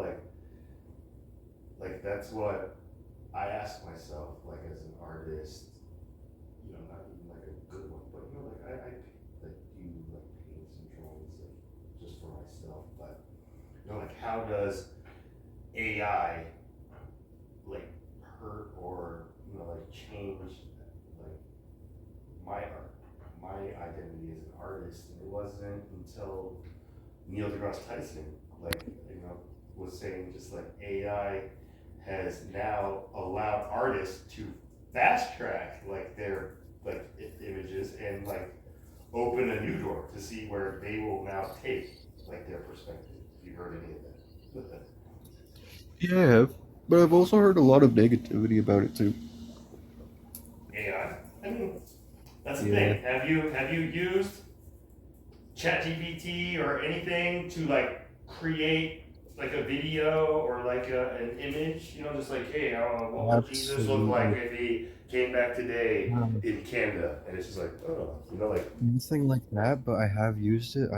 like that's what I ask myself, like as an artist. You know, not even like a good one, but you know, like I like do like paints and drawings like just for myself. But you know, like how does AI like hurt or you know like change like my art, my identity as an artist? And it wasn't until Neil deGrasse Tyson, like you know, was saying just like AI has now allowed artists to fast track like their like images and like open a new door to see where they will now take like their perspective. Have you heard any of that? Yeah, I have. But I've also heard a lot of negativity about it too. AI. I mean, that's the Yeah. thing. Have you used ChatGPT or anything to like create like a video or like an image? You know, just like, hey, what would Jesus look like Absolutely. if he came back today in Canada? And it's just like, oh, you know, like Nothing like that, but I have used it.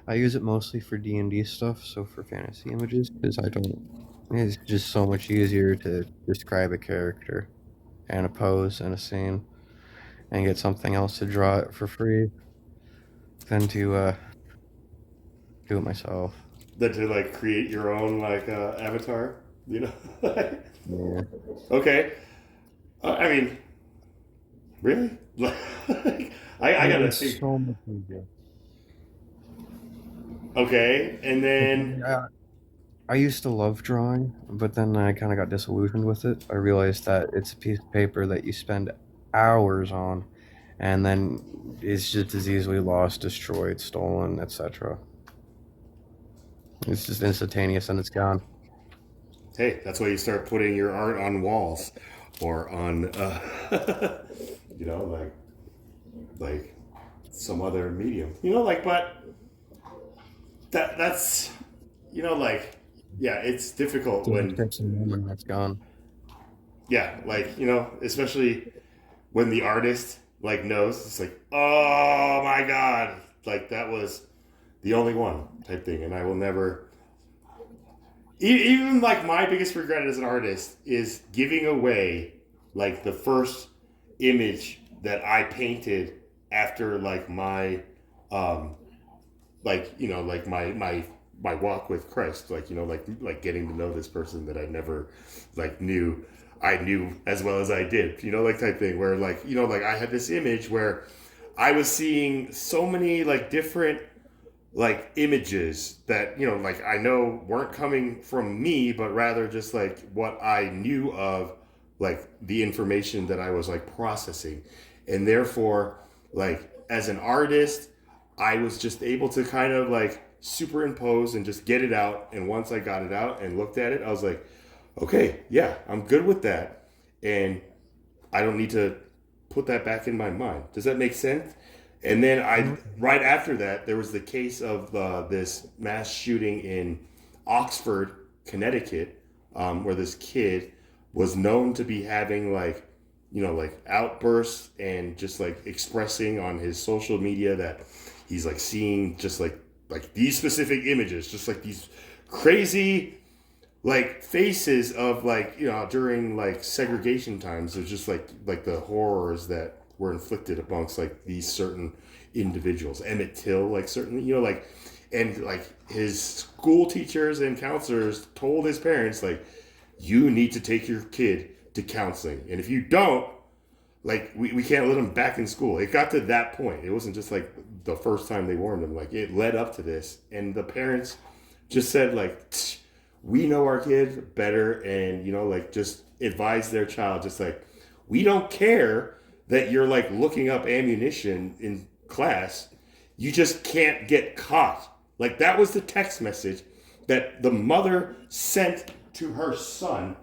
I use it mostly for D&D stuff, so for fantasy images, because I don't. It's just so much easier to describe a character and a pose and a scene and get something else to draw it for free than to do it myself. that to like create your own like avatar. You know. Yeah. Okay. I mean, really? I gotta It's think. so much easier. Okay, and then I used to love drawing, but then I kind of got disillusioned with it. I realized that it's a piece of paper that you spend hours on, and then it's just as easily lost, destroyed, stolen, etc. It's just instantaneous and it's gone. hey, that's why you start putting your art on walls or on, you know, like some other medium. You know, like, but that's, you know, like, yeah, it's difficult So it when, takes a moment and it's gone. yeah, like, you know, especially when the artist like knows it's like, oh my god, like that was the only one type thing, and I will never. Even like my biggest regret as an artist is giving away like the first image that I painted after like my like you know like my walk with Christ, like you know like getting to know this person that I never like knew I knew as well as I did, you know, like type thing where like you know like I had this image where I was seeing so many like different like images that you know like I know weren't coming from me but rather just like what I knew of like the information that I was like processing, and therefore like as an artist I was just able to kind of like superimpose and just get it out, and once I got it out and looked at it I was like, okay, yeah, I'm good with that, and I don't need to put that back in my mind. Does that make sense? And then right after that, there was the case of this mass shooting in Oxford, Connecticut, where this kid was known to be having like, you know, like outbursts and just like expressing on his social media that he's like seeing just like these specific images, just like these crazy like faces of like you know during like segregation times. There's just like the horrors that were inflicted amongst like these certain individuals. Emmett Till, like certainly you know like, and like his school teachers and counselors told his parents like, you need to take your kid to counseling, and if you don't, like we can't let him back in school. It got to that point. It wasn't just like the first time they warned him. Like it led up to this, and the parents just said like, we know our kid better, and you know like just advise their child just like, we don't care that you're like looking up ammunition in class, you just can't get caught. Like that was the text message that the mother sent to her son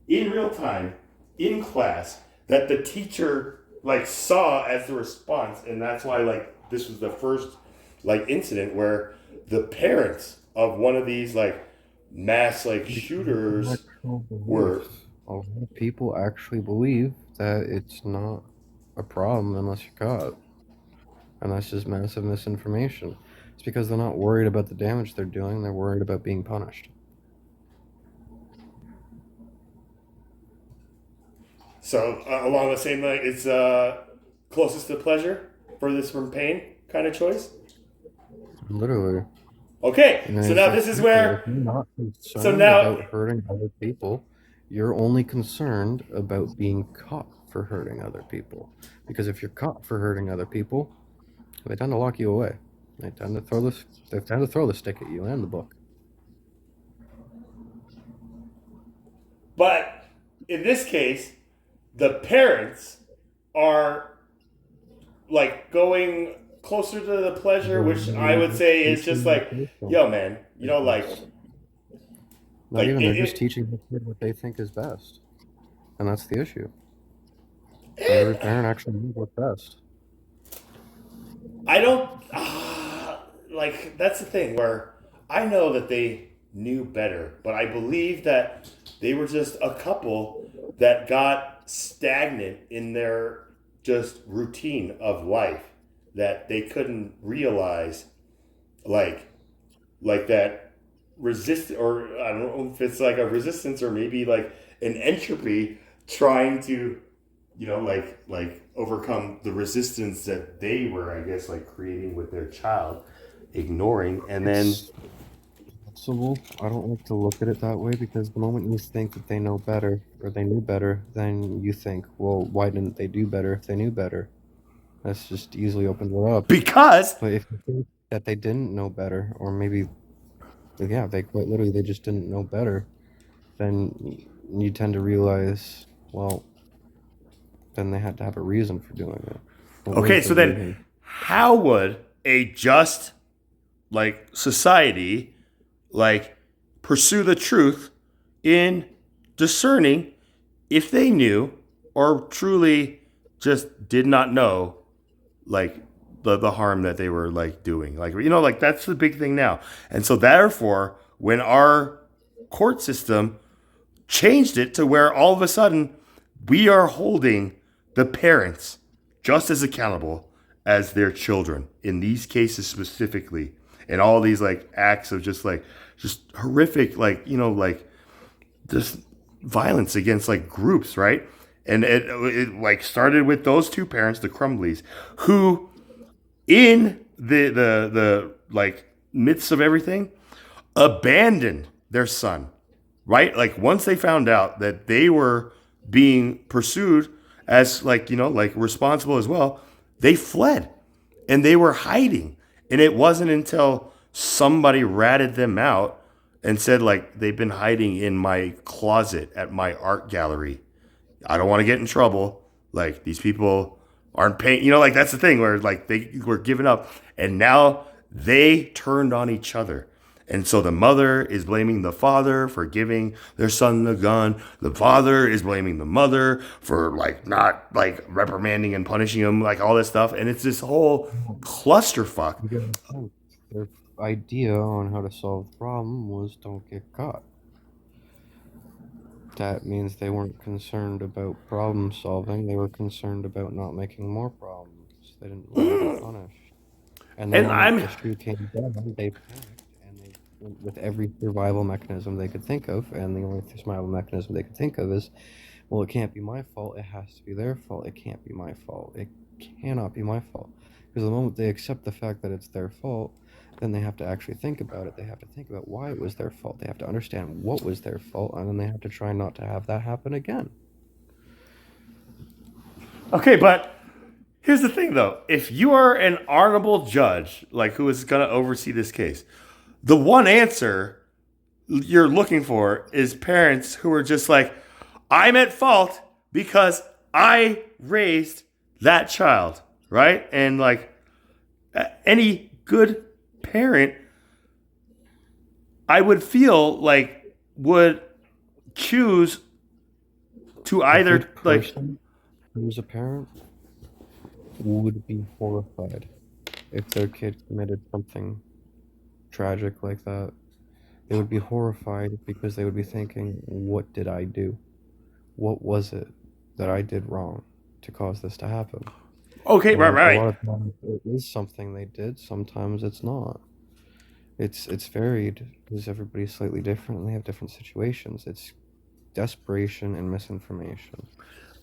in real time in class that the teacher like saw as the response, and that's why like this was the first like incident where the parents of one of these like mass like shooters were a lot of people actually believe that it's not a problem unless you're caught. And that's just massive misinformation. It's because they're not worried about the damage they're doing, they're worried about being punished. So along the same line, it's closest to pleasure, furthest from pain kind of choice. Literally. Okay, And so it's now like, this is if where. you're not concerned So now- about hurting other people, you're only concerned about being caught for hurting other people. Because if you're caught for hurting other people, they tend to lock you away. They tend to throw the stick at you and the book. But in this case, the parents are like going closer to the pleasure, which I would say is just like, yo, man, you know, like. Not Like, even, they're it- just teaching the kid what they think is best. And that's the issue. Every parent actually knows what's best. I don't like that's the thing where I know that they knew better, but I believe that they were just a couple that got stagnant in their just routine of life that they couldn't realize like that resist or I don't know if it's like a resistance or maybe like an entropy trying to like overcome the resistance that they were, I guess, like creating with their child, ignoring, and then It's possible. I don't like to look at it that way because the moment you think that they know better or they knew better, then you think, well, why didn't they do better if they knew better? That's just easily opens it up. because But if you think that they didn't know better, or maybe, yeah, they quite literally they just didn't know better, then you tend to realize, well, then they had to have a reason for doing it. What okay, was so the then reason? how would a just like society like pursue the truth in discerning if they knew or truly just did not know like the harm that they were like doing, like like that's the big thing now. And so therefore when our court system changed it to where all of a sudden we are holding the parents just as accountable as their children in these cases specifically, and all these like acts of just horrific like just violence against like groups, right? And it like started with those two parents, the Crumbleys, who in the like midst of everything abandoned their son, right? Like once they found out that they were being pursued as like responsible as well, they fled and they were hiding. And it wasn't until somebody ratted them out and said like they've been hiding in my closet at my art gallery. I don't want to get in trouble. Like these people aren't paying, like that's the thing where like they were giving up and now they turned on each other. And so the mother is blaming the father for giving their son the gun. The father is blaming the mother for like not like reprimanding and punishing him, like all this stuff. And it's this whole clusterfuck. You get my point. Their idea on how to solve the problem was don't get caught. That means they weren't concerned about problem solving. They were concerned about not making more problems. They didn't want to get punished. And then when the issue came down, they panicked and they went with every survival mechanism they could think of. And the only survival mechanism they could think of is, well, it can't be my fault. It has to be their fault. It can't be my fault. It cannot be my fault. Because the moment they accept the fact that it's their fault, then they have to actually think about it. They have to think about why it was their fault. They have to understand what was their fault, and then they have to try not to have that happen again. Okay, but here's the thing though. If you are an honorable judge, like who is going to oversee this case, the one answer you're looking for is parents who are just like, I'm at fault because I raised that child, right? And like any good parent, I would feel like would choose to either like who's a parent would be horrified if their kid committed something tragic like that. They would be horrified because they would be thinking, what did I do? what was it that I did wrong to cause this to happen? Okay, And a right. lot of times it is something they did, sometimes it's not. It's varied because everybody's slightly different and they have different situations. It's desperation and misinformation.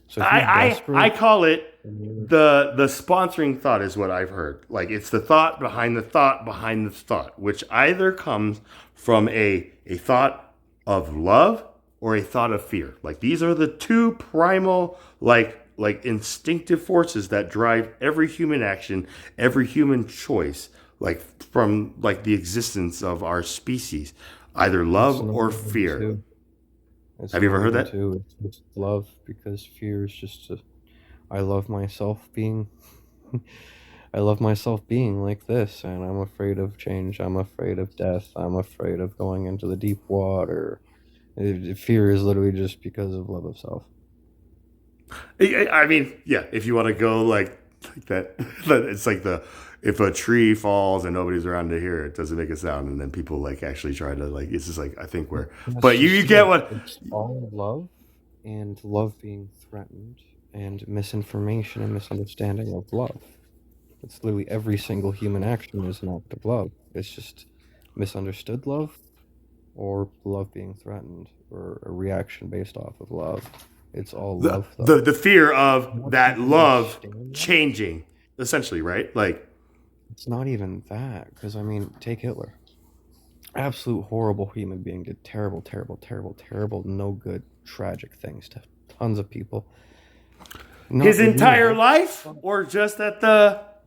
So if you're I desperate, call it then you're the sponsoring thought is what I've heard. Like it's the thought behind the thought behind the thought, which either comes from a thought of love or a thought of fear. Like these are the two primal like instinctive forces that drive every human action, every human choice, like from like the existence of our species, either it's love not or even fear. two. It's Have you ever not heard even that? two. It's just love because fear is just I love myself being I love myself being like this, and I'm afraid of change. I'm afraid of death. I'm afraid of going into the deep water. Fear is literally just because of love of self. I mean, yeah, if you want to go like that, but it's like the if a tree falls and nobody's around to hear it, does it make a sound? And then people like actually try to like it's just like I think we're That's but you just get it. what It's all love and love being threatened and misinformation and misunderstanding of love. It's literally every single human action is an act of love. It's just misunderstood love or love being threatened or a reaction based off of love. It's all love though. the fear of Once that you love understand that, changing, essentially, right? Like it's not even that. Because, I mean, take Hitler. Absolute horrible human being, did terrible, terrible, terrible, terrible, no good, tragic things to tons of people. his Not entire redeemable. life, or just at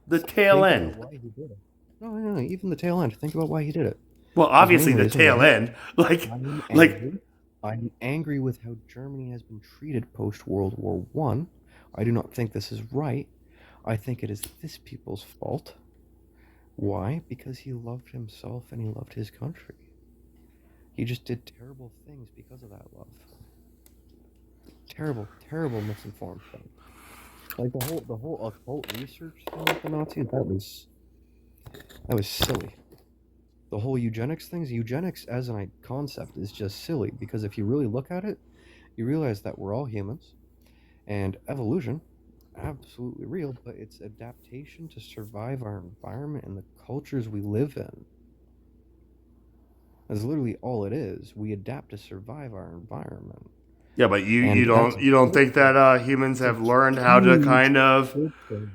the tail Think about end. why he did it. No, no, no, even the tail end. Think about why he did it. Well, His main obviously the reason tail was end. I'm Like angry. I'm angry with how Germany has been treated post World War One. I do not think this is right. I think it is this people's fault. Why? Because he loved himself and he loved his country. He just did terrible things because of that love. Terrible, terrible misinformed things. Like the whole occult research thing with the Nazis, that was silly. The whole eugenics things, eugenics as a concept is just silly because if you really look at it, you realize that we're all humans and evolution, absolutely real, but it's adaptation to survive our environment and the cultures we live in. That's literally all it is. We adapt to survive our environment. yeah, but And that's a you don't good think thing. that humans It's a have learned how to huge kind of good thing.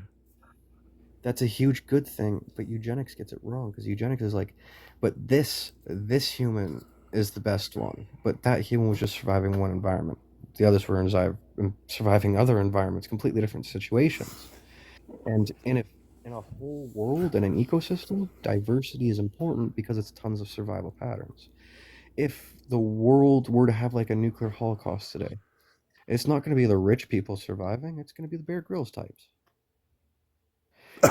That's a huge good thing, but eugenics gets it wrong because eugenics is like, but this human is the best one, but that human was just surviving one environment. The others were surviving other environments, completely different situations. And in a whole world and an ecosystem, diversity is important because it's tons of survival patterns. If the world were to have like a nuclear holocaust today, it's not going to be the rich people surviving. It's going to be the Bear Grylls types.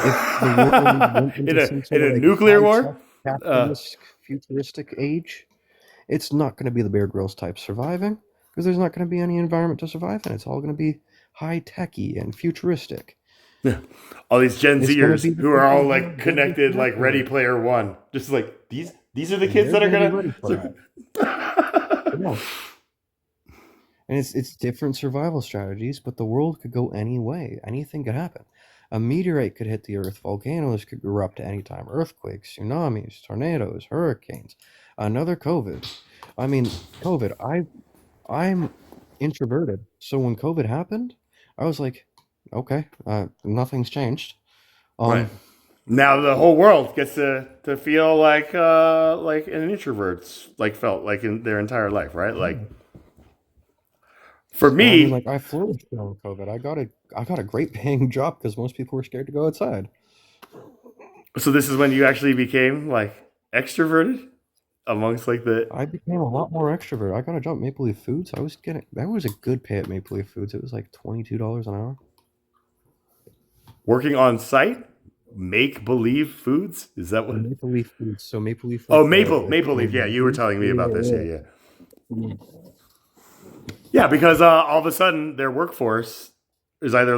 If the world went into some in sort of a like nuclear high-tech, war. Uh, capitalist, futuristic age, it's not going to be the Bear Grylls types surviving because there's not going to be any environment to survive in. It's all going to be high-techy and futuristic. all these Gen It's going to Zers be the who are all people who like are deadly connected, like Ready connected, Player One, just like these are the and kids they're that are going to be ready for that. gonna. Yeah. And it's different survival strategies, but the world could go any way. Anything could happen. A meteorite could hit the Earth. Volcanoes could erupt at any time. Earthquakes, tsunamis, tornadoes, hurricanes. Another COVID. I mean, COVID. I'm introverted, so when COVID happened, I was like, okay, nothing's changed. Right. Now the whole world gets to feel like an introvert's like felt like in their entire life, right? Like for Well, I mean, me, like I flourished during COVID. I got a great paying job because most people were scared to go outside. so this is when you actually became like extroverted amongst like the I became a lot more extrovert. I got a job at Maple Leaf Foods. That was a good pay at Maple Leaf Foods. It was like $22 an hour. working on site, make believe foods. Is that what? Maple Leaf Foods. So Maple Leaf, Oh, like Maple Leaf. Yeah, you were telling me about this. yeah. Yeah. Yeah, because all of a sudden their workforce is either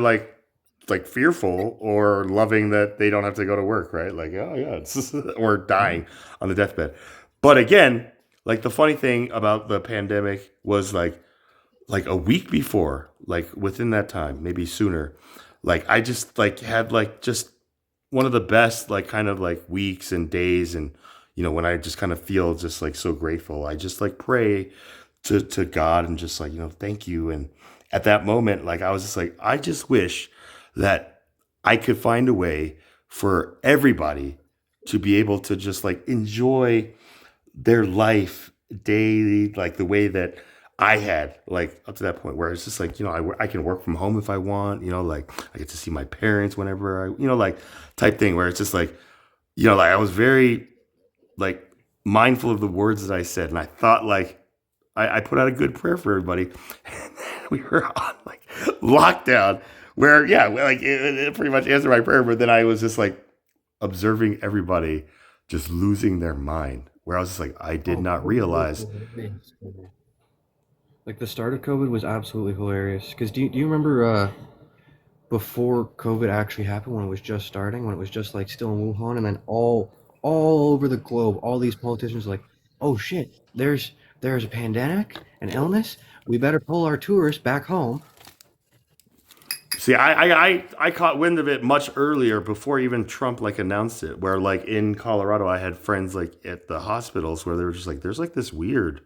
like fearful or loving that they don't have to go to work, right? Like, oh yeah, it's or dying on the deathbed. But again, like the funny thing about the pandemic was like like a week before, like within that time, maybe sooner, like I just like had like just one of the best like kind of like weeks and days, and when I just kind of feel just like so grateful, I just like pray to God and just like thank you. And at that moment, like I was just like, I just wish that I could find a way for everybody to be able to just like enjoy their life daily, like the way that I had, like up to that point where it's just like, I can work from home if I want, like I get to see my parents whenever like type thing where it's just like, like I was very like mindful of the words that I said. And I thought like, I put out a good prayer for everybody. And then we were on like lockdown where, yeah, like it pretty much answered my prayer. But then I was just like observing everybody just losing their mind, where I was just like, I did Oh, not COVID was realize. hilarious. Like the start of COVID was absolutely hilarious. Because do you remember before COVID actually happened, when it was just starting, when it was just like still in Wuhan, and then all over the globe, all these politicians were like, oh shit, there's a pandemic, an illness. We better pull our tourists back home. See, I caught wind of it much earlier before even Trump like announced it. Where like in Colorado, I had friends like at the hospitals where they were just like, there's like this weird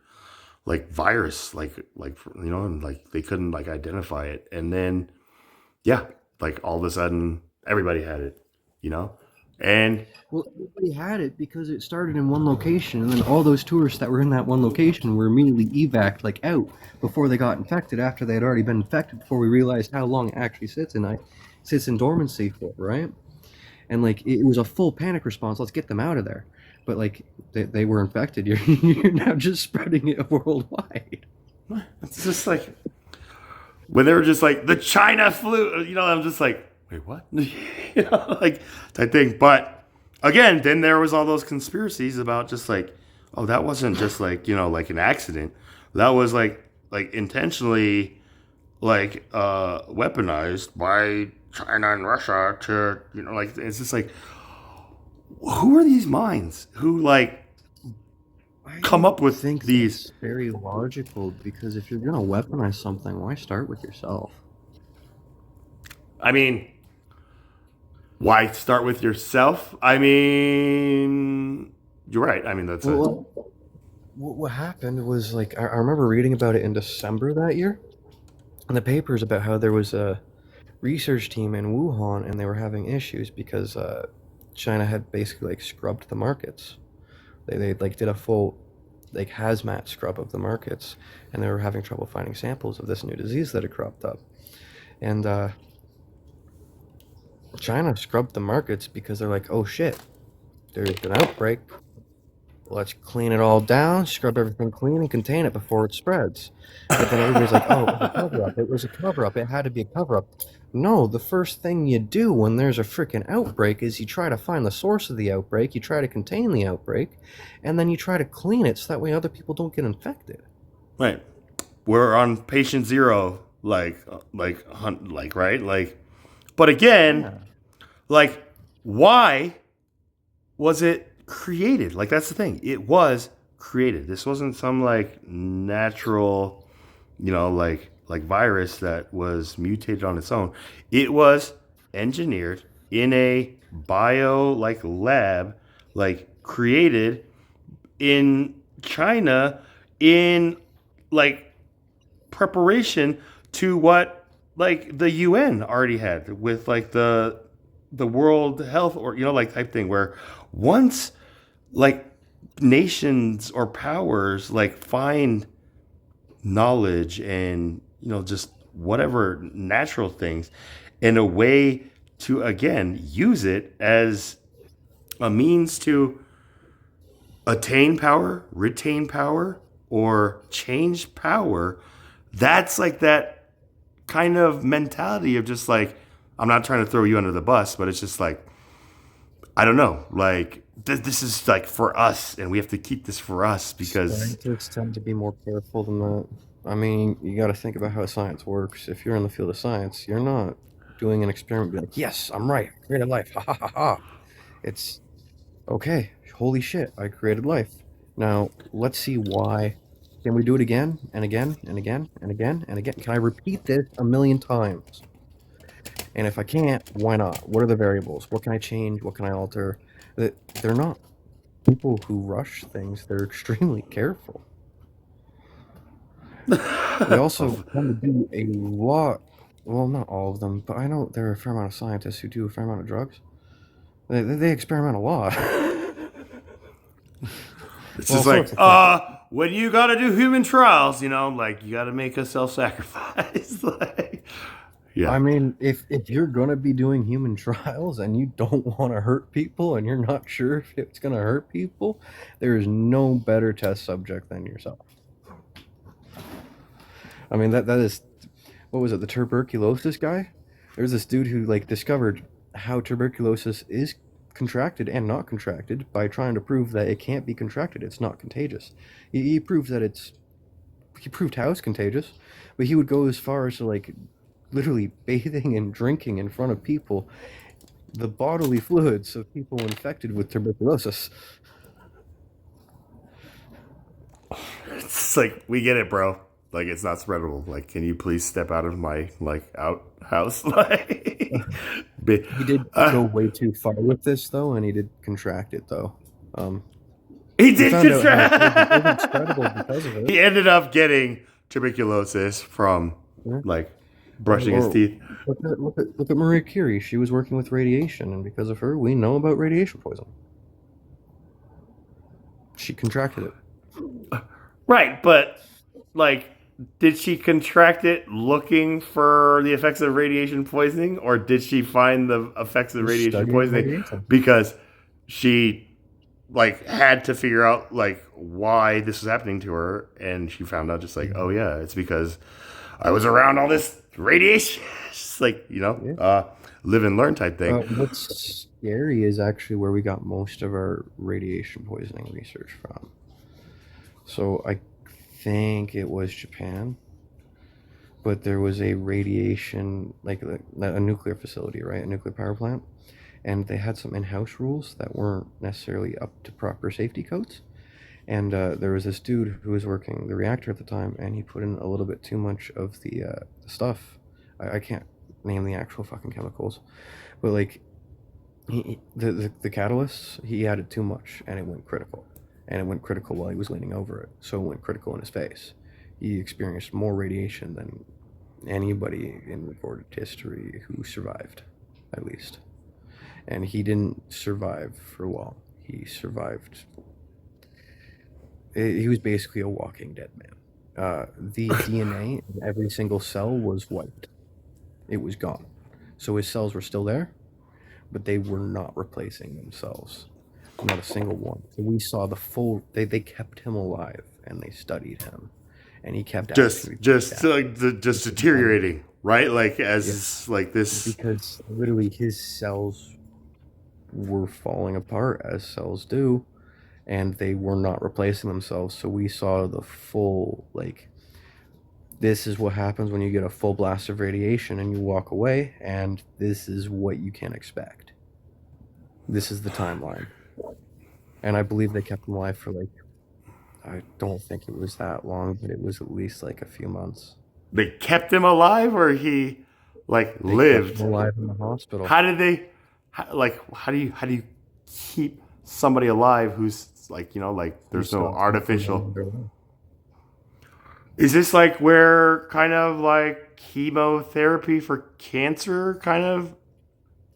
like virus, and like they couldn't like identify it, and then yeah, like all of a sudden everybody had it, and Well, everybody had it because it started in one location, and then all those tourists that were in that one location were immediately evac'd like out before they got infected. After they had already been infected, before we realized how long it actually sits in dormancy for, right? And like it was a full panic response. Let's get them out of there. But like they were infected. You're now just spreading it worldwide. it's just like when they were just like the China flu, I'm just like, wait, what? Like type thing. But again, then there was all those conspiracies about just like, oh, that wasn't just like, like an accident. That was like intentionally like weaponized by China and Russia to, like it's just like, who are these minds who like I come don't up with think these? that's very logical, because if you're gonna weaponize something, why start with yourself? I mean, why start with yourself? I mean, you're right. I mean, that's a Well, what happened was, like, I remember reading about it in December that year in the papers about how there was a research team in Wuhan, and they were having issues because China had basically like scrubbed the markets. They like did a full like hazmat scrub of the markets, and they were having trouble finding samples of this new disease that had cropped up. And China scrubbed the markets because they're like, oh shit, there's an outbreak. Let's clean it all down, scrub everything clean, and contain it before it spreads. But then everybody's like, oh, it was a cover up. It was a cover up. It had to be a cover up. No, the first thing you do when there's a freaking outbreak is you try to find the source of the outbreak, you try to contain the outbreak, and then you try to clean it so that way other people don't get infected. right. We're on patient zero, like right, like. But again, Yeah. like, why was it created? Like, that's the thing. It was created. This wasn't some like natural, like virus that was mutated on its own. It was engineered in a bio like lab, like created in China in like preparation to what like the UN already had with like the World Health or like type thing, where once like nations or powers like find knowledge and just whatever natural things in a way to again use it as a means to attain power, retain power, or change power, that's like that kind of mentality of just like, I'm not trying to throw you under the bus, but it's just like, I don't know, like this is like for us, and we have to keep this for us because Scientists tend to be more careful than that. I mean, you got to think about how science works. If you're in the field of science, you're not doing an experiment, be like, yes, I'm right, I created life, ha ha ha ha. It's okay, holy shit, I created life. Now, let's see why Can we do it again and again and again and again and again? Can I repeat this a million times? And if I can't, why not? What are the variables? What can I change? What can I alter? They're not people who rush things. They're extremely careful. They also tend to do a lot. Well, not all of them, but I know there are a fair amount of scientists who do a fair amount of drugs. They experiment a lot. It's Well, just like, sorts of when you got to do human trials, you know, like you got to make a self-sacrifice. Like, yeah. I mean, if you're gonna be doing human trials and you don't want to hurt people and you're not sure if it's gonna hurt people, there is no better test subject than yourself. I mean, that is, what was it, the tuberculosis guy? There's this dude who like discovered how tuberculosis is contracted and not contracted by trying to prove that it can't be contracted. It's not contagious. He proved that he proved how it's contagious, but he would go as far as to like literally bathing and drinking in front of people the bodily fluids of people infected with tuberculosis. It's like, we get it, bro. Like, it's not spreadable. Like, can you please step out of my, like, outhouse? Like, He did go way too far with this, though, and he did contract it, though. he did found out how contract. it wasn't spreadable because of it. He ended up getting tuberculosis from, Yeah. like, brushing his Or- teeth. Look at Marie Curie. She was working with radiation, and because of her, we know about radiation poisoning. She contracted it. Right, but, like, did she contract it looking for the effects of radiation poisoning, or did she find the effects of radiation Studying poisoning radiation. because she, like, had to figure out, like, why this was happening to her, and she found out just like, oh yeah, it's because I was around all this radiation. It's just like, you know, live and learn type thing. What's scary is actually where we got most of our radiation poisoning research from. So I think it was Japan, but there was a radiation, like a nuclear facility, right? A nuclear power plant. And they had some in-house rules that weren't necessarily up to proper safety codes. And there was this dude who was working the reactor at the time, and he put in a little bit too much of the stuff. I can't name the actual fucking chemicals, but like the catalysts, he added too much, and it went critical. And it went critical while he was leaning over it, so it went critical in his face. He experienced more radiation than anybody in recorded history who survived, at least. And he didn't survive for long. He survived. He was basically a walking dead man. The DNA in every single cell was wiped. It was gone. So his cells were still there, but they were not replacing themselves. Not a single one. So we saw the full. They kept him alive and they studied him, and he kept just actually deteriorating, right? Like as like this. because literally his cells were falling apart as cells do, and they were not replacing themselves. So we saw the full, like, this is what happens when you get a full blast of radiation and you walk away, and this is what you can expect. This is the timeline. And I believe they kept him alive for, like, I don't think it was that long, but it was at least like a few months. They kept him alive, or he like They lived. kept him alive in the hospital. How did they? How do you keep somebody alive who's like, you know, like there's no artificial? Is this like where kind of like chemotherapy for cancer kind of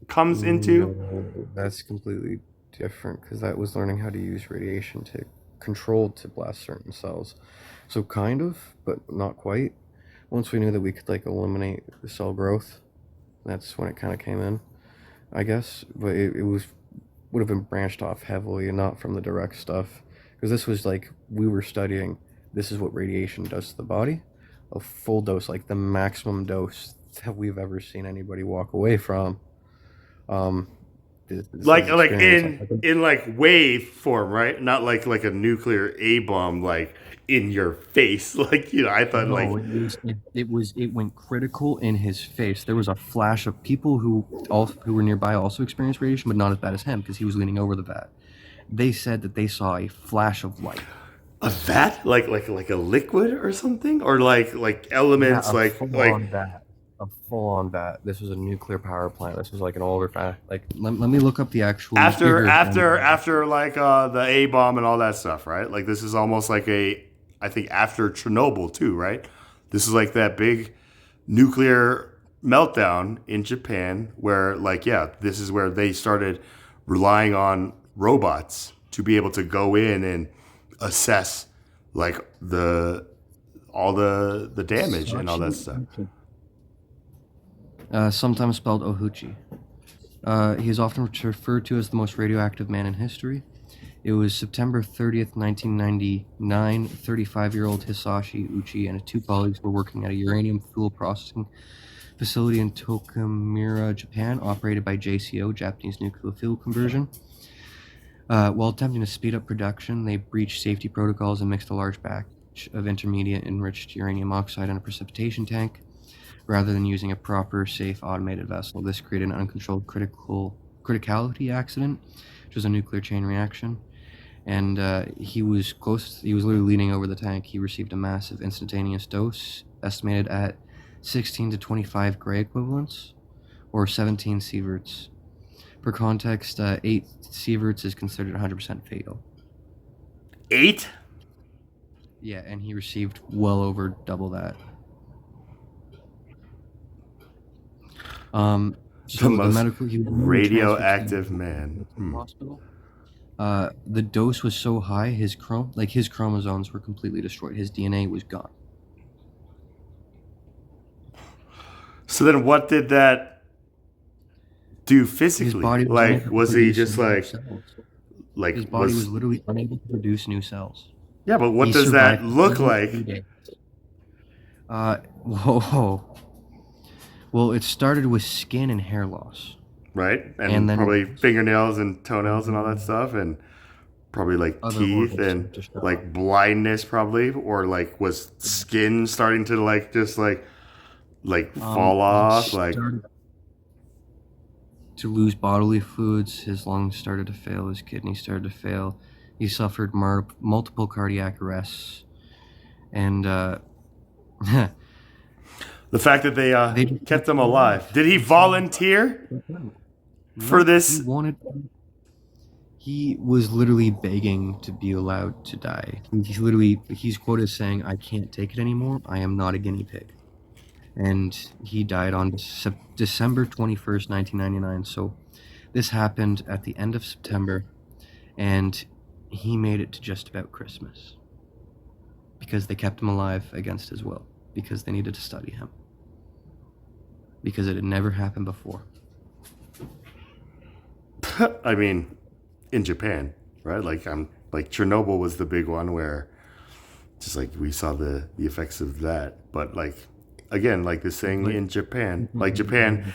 comes into? No, that's completely different, because that was learning how to use radiation to control to blast certain cells. So kind of, but not quite. Once we knew that we could like eliminate the cell growth, that's when it kind of came in, I guess. But it would have been branched off heavily and not from the direct stuff, because this was like we were studying. This is what radiation does to the body. A full dose, like the maximum dose that we've ever seen anybody walk away from. Like in like wave form, right? Not like a nuclear A bomb, like in your face. Like, you know, I thought No, like it went critical in his face. There was a flash of people who were nearby also experienced radiation, but not as bad as him because he was leaning over the vat. They said that they saw a flash of light. A vat, like a liquid or something, or like elements, a like full-on bat. A full-on bat. This was a nuclear power plant. This was like an older fact. Like, let me look up the actual after year. after like the A bomb and all that stuff, right? Like this is almost like I think after Chernobyl too, right? This is like that big nuclear meltdown in Japan where like yeah, this is where they started relying on robots to be able to go in and assess like all the damage and all that stuff. Sometimes spelled Ohuchi. He is often referred to as the most radioactive man in history. It was September 30th, 1999. 35-year-old Hisashi Uchi and his two colleagues were working at a uranium fuel processing facility in Tokamura, Japan, operated by JCO, Japanese Nuclear Fuel Conversion. While attempting to speed up production, they breached safety protocols and mixed a large batch of intermediate enriched uranium oxide in a precipitation tank, rather than using a proper, safe, automated vessel. This created an uncontrolled criticality accident, which was a nuclear chain reaction. And he was literally leaning over the tank. He received a massive instantaneous dose, estimated at 16 to 25 Gray equivalents, or 17 sieverts. For context, 8 sieverts is considered 100% fatal. 8? Yeah, and he received well over double that. So The most he was radioactive transferred to man. the hospital. The dose was so high, his chromosomes were completely destroyed. His DNA was gone. So then, what did that do His physically? body was Like, unable to was he produce just new like cells. like His body was literally unable to produce new cells. Yeah, but what He does that survived look only like? 3 days. Whoa. Well, it started with skin and hair loss. Right, And then- probably fingernails and toenails and all that stuff, and probably like Other teeth organs and just like blindness, probably, or like was skin starting to like just like fall off, he like started to lose bodily fluids. His lungs started to fail. His kidneys started to fail. He suffered multiple cardiac arrests, and the fact that they kept him alive. Did he volunteer for this? He was literally begging to be allowed to die. He's quoted as saying, "I can't take it anymore. I am not a guinea pig." And he died on December 21st, 1999. So this happened at the end of September, and he made it to just about Christmas because they kept him alive against his will, because they needed to study him, because it had never happened before. I mean, in Japan, right? Like Chernobyl was the big one where just like we saw the effects of that. But like again, like this thing in Japan, like Japan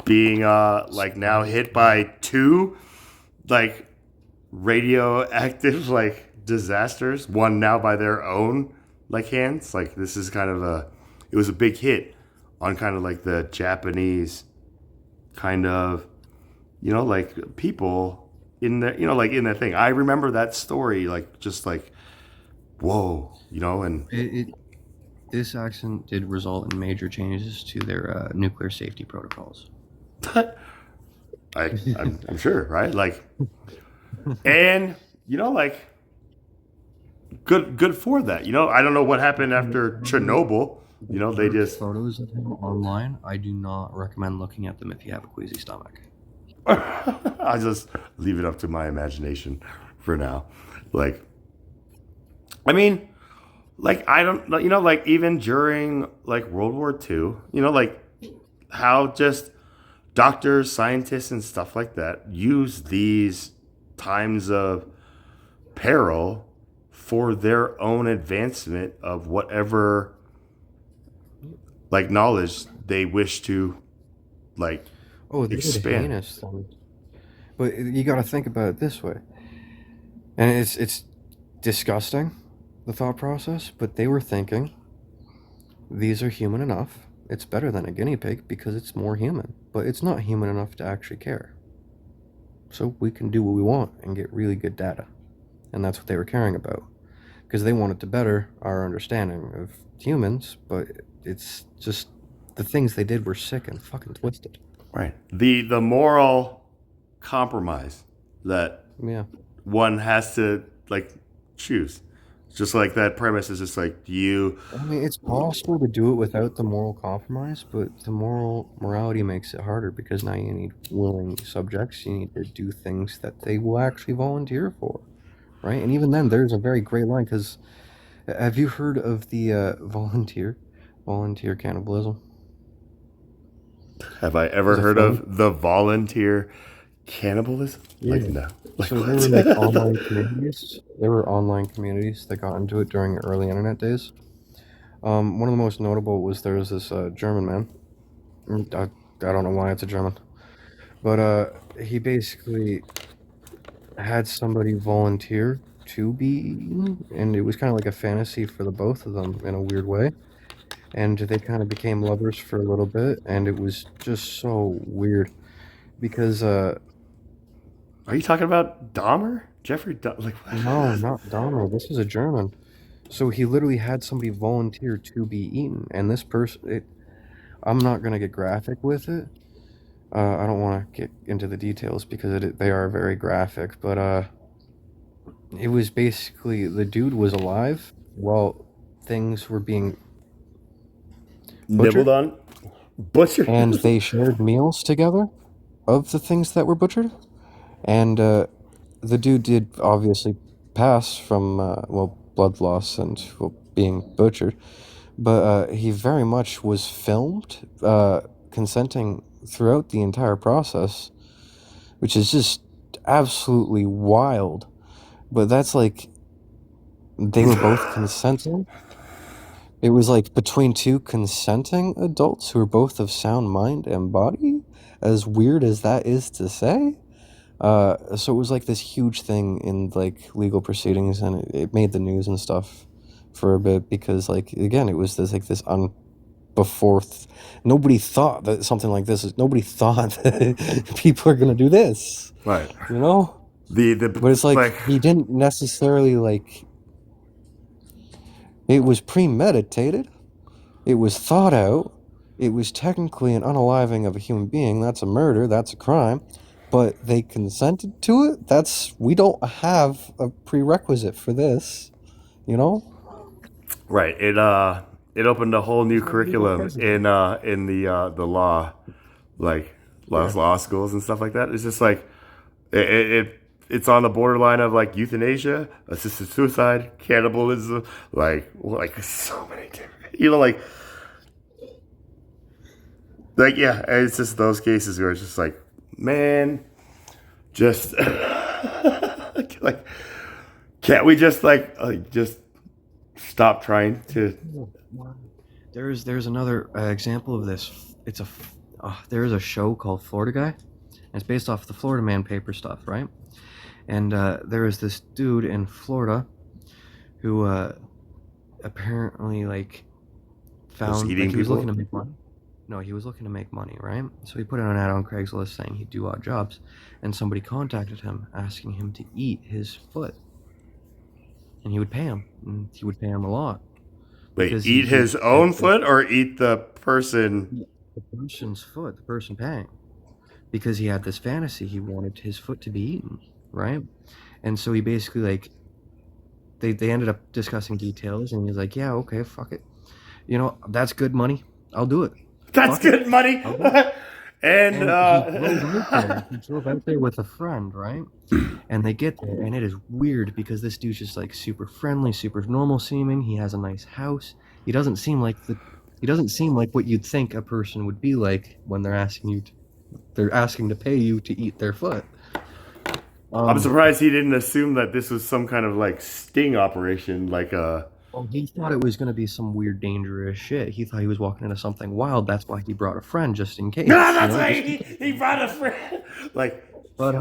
being like now hit by 2 like radioactive like disasters, one now by their own like hands. Like this is kind of it was a big hit on kind of like the Japanese kind of, like people in the, like in that thing. I remember that story, like just like, whoa, and This accident did result in major changes to their nuclear safety protocols. I'm sure, right? Like, and like, good for that. I don't know what happened after Chernobyl. They just Photos of him online. I do not recommend looking at them if you have a queasy stomach. I'll just leave it up to my imagination for now. Like, I mean, like I don't, like even during like World War II, like how just doctors, scientists, and stuff like that use these times of peril for their own advancement of whatever like knowledge they wish to like They did expand. heinous things. But you got to think about it this way, and it's disgusting, the thought process. But they were thinking, these are human enough. It's better than a guinea pig because it's more human, but it's not human enough to actually care. So we can do what we want and get really good data, and that's what they were caring about. because they wanted to better our understanding of humans, but it's just the things they did were sick and fucking twisted. Right. The moral compromise that Yeah. one has to like choose. Just like that premise is just like, do you I mean, it's possible to do it without the moral compromise, but the morality makes it harder because now you need willing subjects. You need to do things that they will actually volunteer for, right? And even then, there's a very gray line because have you heard of the volunteer cannibalism? have I ever Is it heard fun? of the volunteer cannibalism? Like Yeah. no. Like So there what? were like online communities. There were online communities that got into it during early internet days. One of the most notable was there was this German man. I don't know why it's a German, but he basically had somebody volunteer to be eaten, and it was kind of like a fantasy for the both of them in a weird way. And they kind of became lovers for a little bit, and it was just so weird because Are you talking about Dahmer? Jeffrey like what? no, not Donald. This is a German. So he literally had somebody volunteer to be eaten, and this person. I'm not gonna get graphic with it. I don't want to get into the details because they are very graphic, but it was basically the dude was alive while things were being Nibbled on? Butchered? and they shared meals together of the things that were butchered. And the dude did obviously pass from blood loss and being butchered, but he very much was filmed consenting throughout the entire process, which is just absolutely wild. But that's like they were both consenting. It was like between two consenting adults who were both of sound mind and body, as weird as that is to say. So it was like this huge thing in like legal proceedings, and it made the news and stuff for a bit because, like, again, it was this nobody thought that something like this nobody thought that people are gonna do this, Right. you know. But it's like he didn't necessarily like. It was premeditated. It was thought out. It was technically an unaliving of a human being. That's a murder. That's a crime. But they consented to it. We don't have a prerequisite for this, you know. Right. It opened a whole new curriculum in the law, like law schools and stuff like that. It's just like it's on the borderline of like euthanasia, assisted suicide, cannibalism, like so many different, like yeah, it's just those cases where it's just like, man, just like, can't we just just stop trying to? There's another example of this. There is a show called Florida Guy. And it's based off the Florida Man paper stuff, right? And there is this dude in Florida who apparently like found eating he was people? looking to make money. No, he was looking to make money, right? So he put out an ad on Craigslist saying he'd do odd jobs, and somebody contacted him asking him to eat his foot, and he would pay him, and he would pay him a lot. Wait, Because eat his own foot or eat the person? The person's foot, the person paying, because he had this fantasy he wanted his foot to be eaten, right? And so he basically like they ended up discussing details, and he's like, yeah, okay, fuck it, that's good money, I'll do it. That's good money. And he drove out there with a friend, right? And they get there, and it is weird because this dude's just like super friendly, super normal seeming. He has a nice house. He doesn't seem like what you'd think a person would be like when they're asking to pay you to eat their foot. I'm surprised he didn't assume that this was some kind of like sting operation, like Well, he thought it was going to be some weird, dangerous shit. He thought he was walking into something wild. That's why he brought a friend, just in case. That's why he brought a friend. Like, But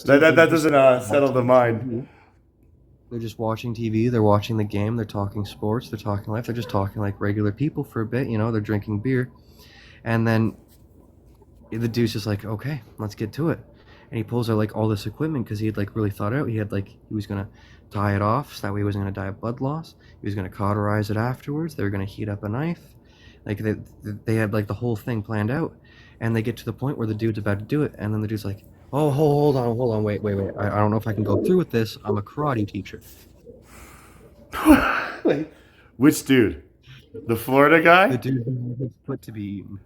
that doesn't settle the mind. They're just watching TV. They're watching the game. They're talking sports. They're talking life. They're just talking like regular people for a bit. They're drinking beer, and then the dude's just like, "Okay, let's get to it." and he pulls out like all this equipment because he had like really thought out. He had like he was gonna tie it off so that way he wasn't gonna die of blood loss. He was gonna cauterize it afterwards. They were gonna heat up a knife. Like they had like the whole thing planned out, and they get to the point where the dude's about to do it, and then the dude's like, "Oh, hold on, wait. I don't know if I can go through with this. I'm a karate teacher." Wait, which dude? The Florida guy? The dude had his foot to be eaten.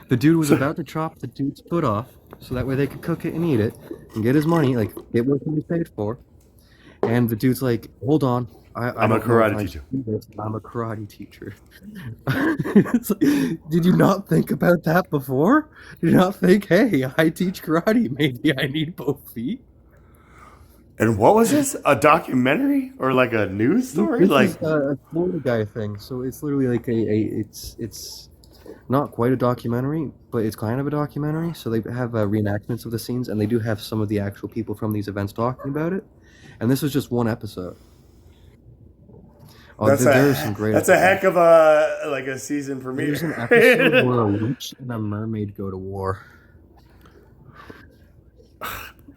The dude was about to chop the dude's foot off, so that way they could cook it and eat it, and get his money, like get what he was paid for. And the dude's like, "Hold on, I'm a don't know if karate I teacher." can do this. I'm a karate teacher." It's like, did you not think about that before? Did you not think, hey, I teach karate, maybe I need both feet? And what was this? A documentary or like a news story? This Like, is a Florida guy thing, so it's literally like it's not quite a documentary, but it's kind of a documentary. So they have reenactments of the scenes, and they do have some of the actual people from these events talking about it. And this was just one episode. Oh, there are some great. that's a heck of a season premiere. There's an episode where a witch and a mermaid go to war.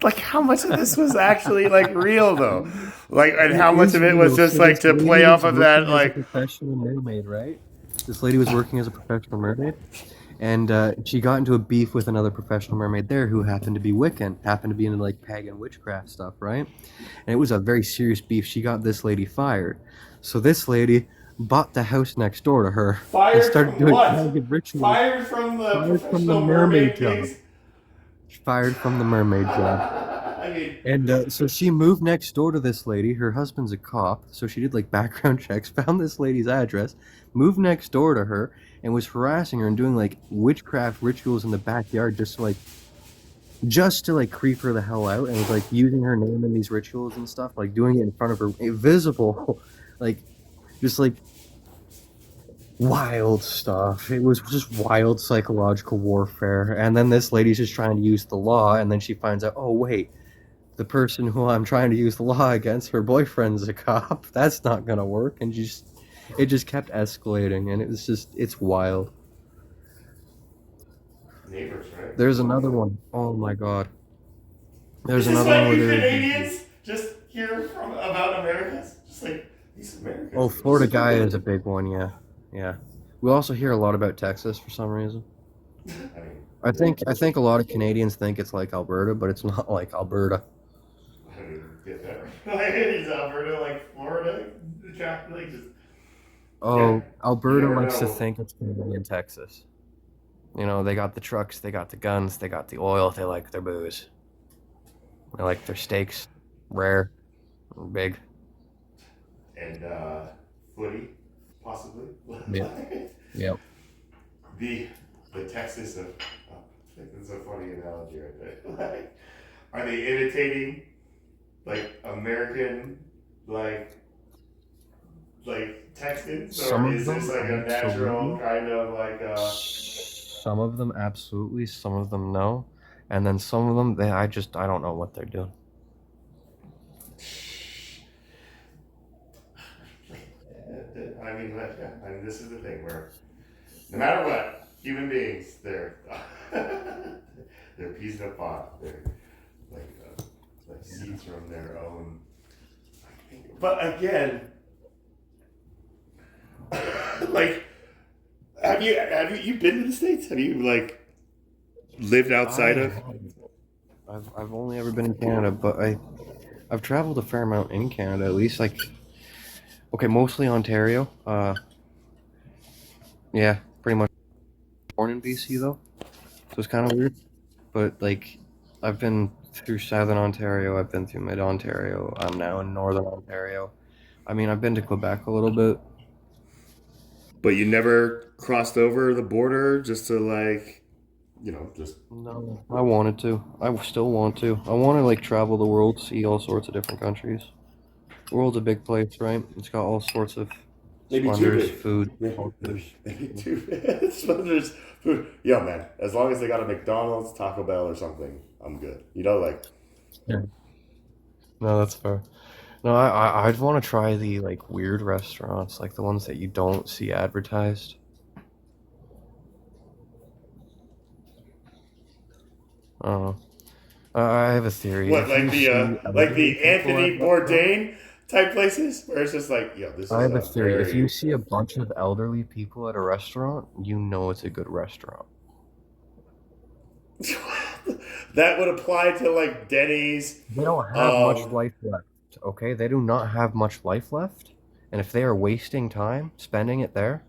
Like, how much of this was actually like real though? Like, and how much is of it was real. just So like this to lady play off was of that? working as a Like, professional mermaid, right? This lady was working as a professional mermaid, and she got into a beef with another professional mermaid there who happened to be Wiccan, happened to be into like pagan witchcraft stuff, right? And it was a very serious beef. She got this lady fired. So this lady bought the house next door to her and started doing pagan rituals. Fired from the Fired from the professional mermaid gigs? job. Fired from the mermaid job. I mean, And so she moved next door to this lady. Her husband's a cop, so she did like background checks, found this lady's address, moved next door to her, and was harassing her and doing like witchcraft rituals in the backyard just to like creep her the hell out, and was like using her name in these rituals and stuff, like doing it in front of her, visible, like just like wild stuff. It was just wild psychological warfare. And then this lady's just trying to use the law, and then she finds out, oh wait, the person who I'm trying to use the law against, her boyfriend's a cop. That's not gonna work. And it just kept escalating, and it's wild. Neighbors, right? There's another one. Oh my god. There's Is this another like one you where Canadians just hear from about Americas? Just like these Americans. Oh, Florida guy is a big one, yeah. Yeah. We also hear a lot about Texas for some reason. I mean, I think a lot of Canadians think it's like Alberta, but it's not like Alberta. I didn't get that right. Like, is Alberta like Florida? Like just, Oh, Yeah. Alberta You never likes to know. think it's Canadian Texas. You know, they got the trucks, they got the guns, they got the oil, they like their booze. They like their steaks, rare, big. and footy, possibly. Yeah. Yep. The Texas of I think that's a funny analogy right there. Like, are they imitating like American like Texans, Some or of is this them, like a natural absolutely. kind of like Some of them absolutely, some of them no. And then some of them, I don't know what they're doing. I mean, yeah, I mean, this is the thing where no matter what, human beings, they're peas in a pot. They're like seeds from their own. But again, like, have you been to the States? Have you like lived outside of? I've only ever been in Canada, but I've traveled a fair amount in Canada, at least like okay, mostly Ontario. Yeah, pretty much. Born in BC though, so it's kind of weird. But like, I've been through Southern Ontario, I've been through Mid Ontario. I'm now in Northern Ontario. I mean, I've been to Quebec a little bit. But you never crossed over the border just to like, just No, I wanted to. I still want to. I want to like travel the world, see all sorts of different countries. The world's a big place, right? It's got all sorts of maybe too splendors, big. food. Maybe too big. Splendors food. Yeah, man. As long as they got a McDonald's, Taco Bell, or something, I'm good. Like. Yeah. No, that's fair. No, I'd want to try the like weird restaurants, like the ones that you don't see advertised. I don't know. I have a theory. What, If you see like elderly the people at Anthony restaurants, Bourdain type places where it's just like, yo, this I is have a a theory. If you very see a bunch of elderly people at a restaurant, you know it's a good restaurant. that would apply to like Denny's. They don't have much Um, life left, okay? They do not have much life left. And if they are wasting time spending it there,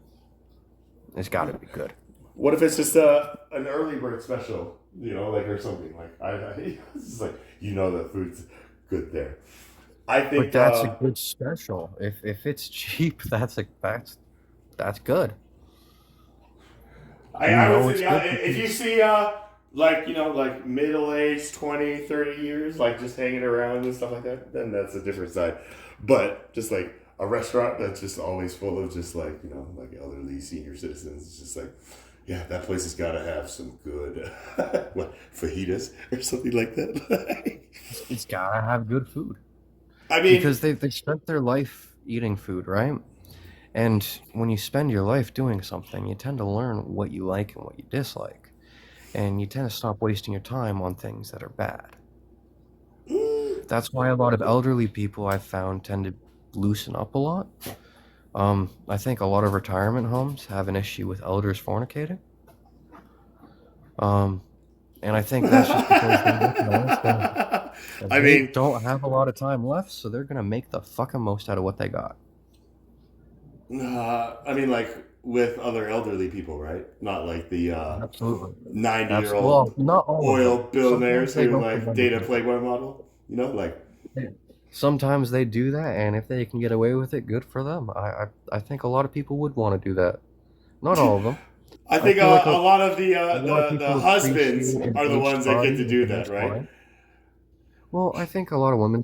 it's got to be good. what if it's just an early bird special, like or something like it's just like the food's good there. I But think that's a good special. If it's cheap, that's good. You I would know say it's yeah, good if you because see like middle aged 20, 30 years like just hanging around and stuff like that, then that's a different side. But just like a restaurant that's just always full of just like like elderly senior citizens, it's just like yeah, that place has got to have some good what fajitas or something like that. it's gotta have good food. I mean, Because they spent their life eating food, right? And when you spend your life doing something, you tend to learn what you like and what you dislike. And you tend to stop wasting your time on things that are bad. That's why a lot of elderly people I've found tend to loosen up a lot. I think a lot of retirement homes have an issue with elders fornicating. Um, and I think that's just because they recognize that I they mean, don't have a lot of time left, so they're gonna make the fucking most out of what they got. like with other elderly people, right? Not like the Absolutely. 90-year-old Well, not all of oil them. Sometimes billionaires they who go for like money date a too. Playboy model. Like Yeah. Sometimes they do that, and if they can get away with it, good for them. I think a lot of people would want to do that. Not all of them. I I think feel like a lot of a lot of the people husbands appreciate an are the aged ones that get body, to do and that, that's right? fine. Well, I think a lot of women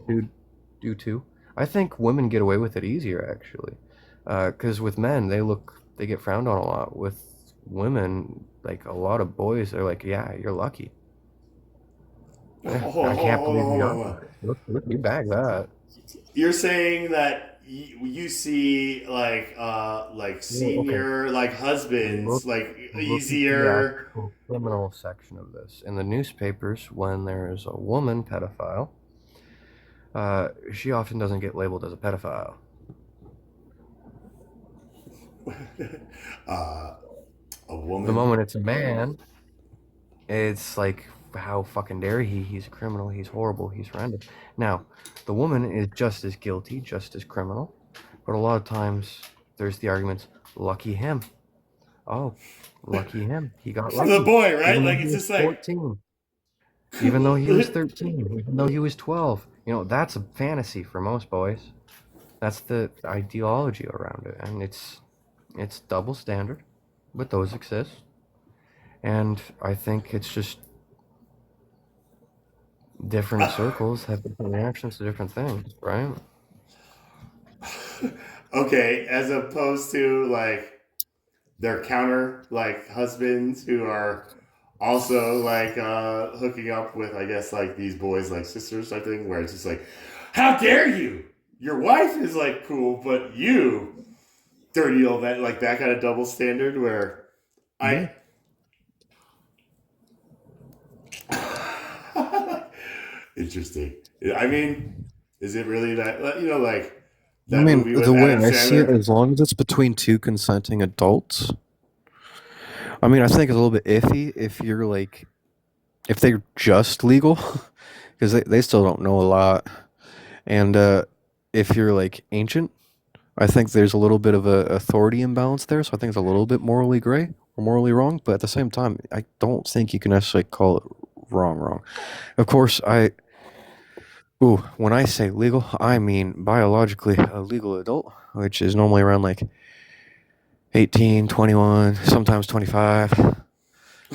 do too. I think women get away with it easier actually, because with men they get frowned on a lot. With women, like a lot of boys, they're like, yeah, you're lucky. I can't believe Hold you're on. lucky. You bag that. You're saying that you see like Well, okay. senior like husbands Look, like look at the easier. actual criminal section of this. In the newspapers, when there is a woman pedophile, she often doesn't get labeled as a pedophile. uh, a The woman. moment it's a man, it's like, how fucking dare he? He's a criminal. He's horrible. He's horrendous. Now, the woman is just as guilty, just as criminal. But a lot of times, there's the arguments, lucky him. Oh, lucky him. He got For the lucky. boy, right? Even though Like he it's was just like 14. Even though he was 13, even though he was 12. That's a fantasy for most boys. That's the ideology around it, and it's double standard, but those exist. And I think it's just different circles have different reactions to different things, right? okay, as opposed to like their counter like husbands who are also like hooking up with I guess like these boys like sisters I think where it's just like how dare you, your wife is like cool but you dirty old man, like that kind of double standard where Yeah. I interesting. I mean, is it really that like I that mean, movie with the way Adam I see it, Sandler? as long as it's between two consenting adults, I mean, I think it's a little bit iffy if they're just legal, because they still don't know a lot. And if you're like ancient, I think there's a little bit of a authority imbalance there. So I think it's a little bit morally gray or morally wrong. But at the same time, I don't think you can necessarily call it wrong. Of course, when I say legal, I mean biologically a legal adult, which is normally around like 18, 21, sometimes 25.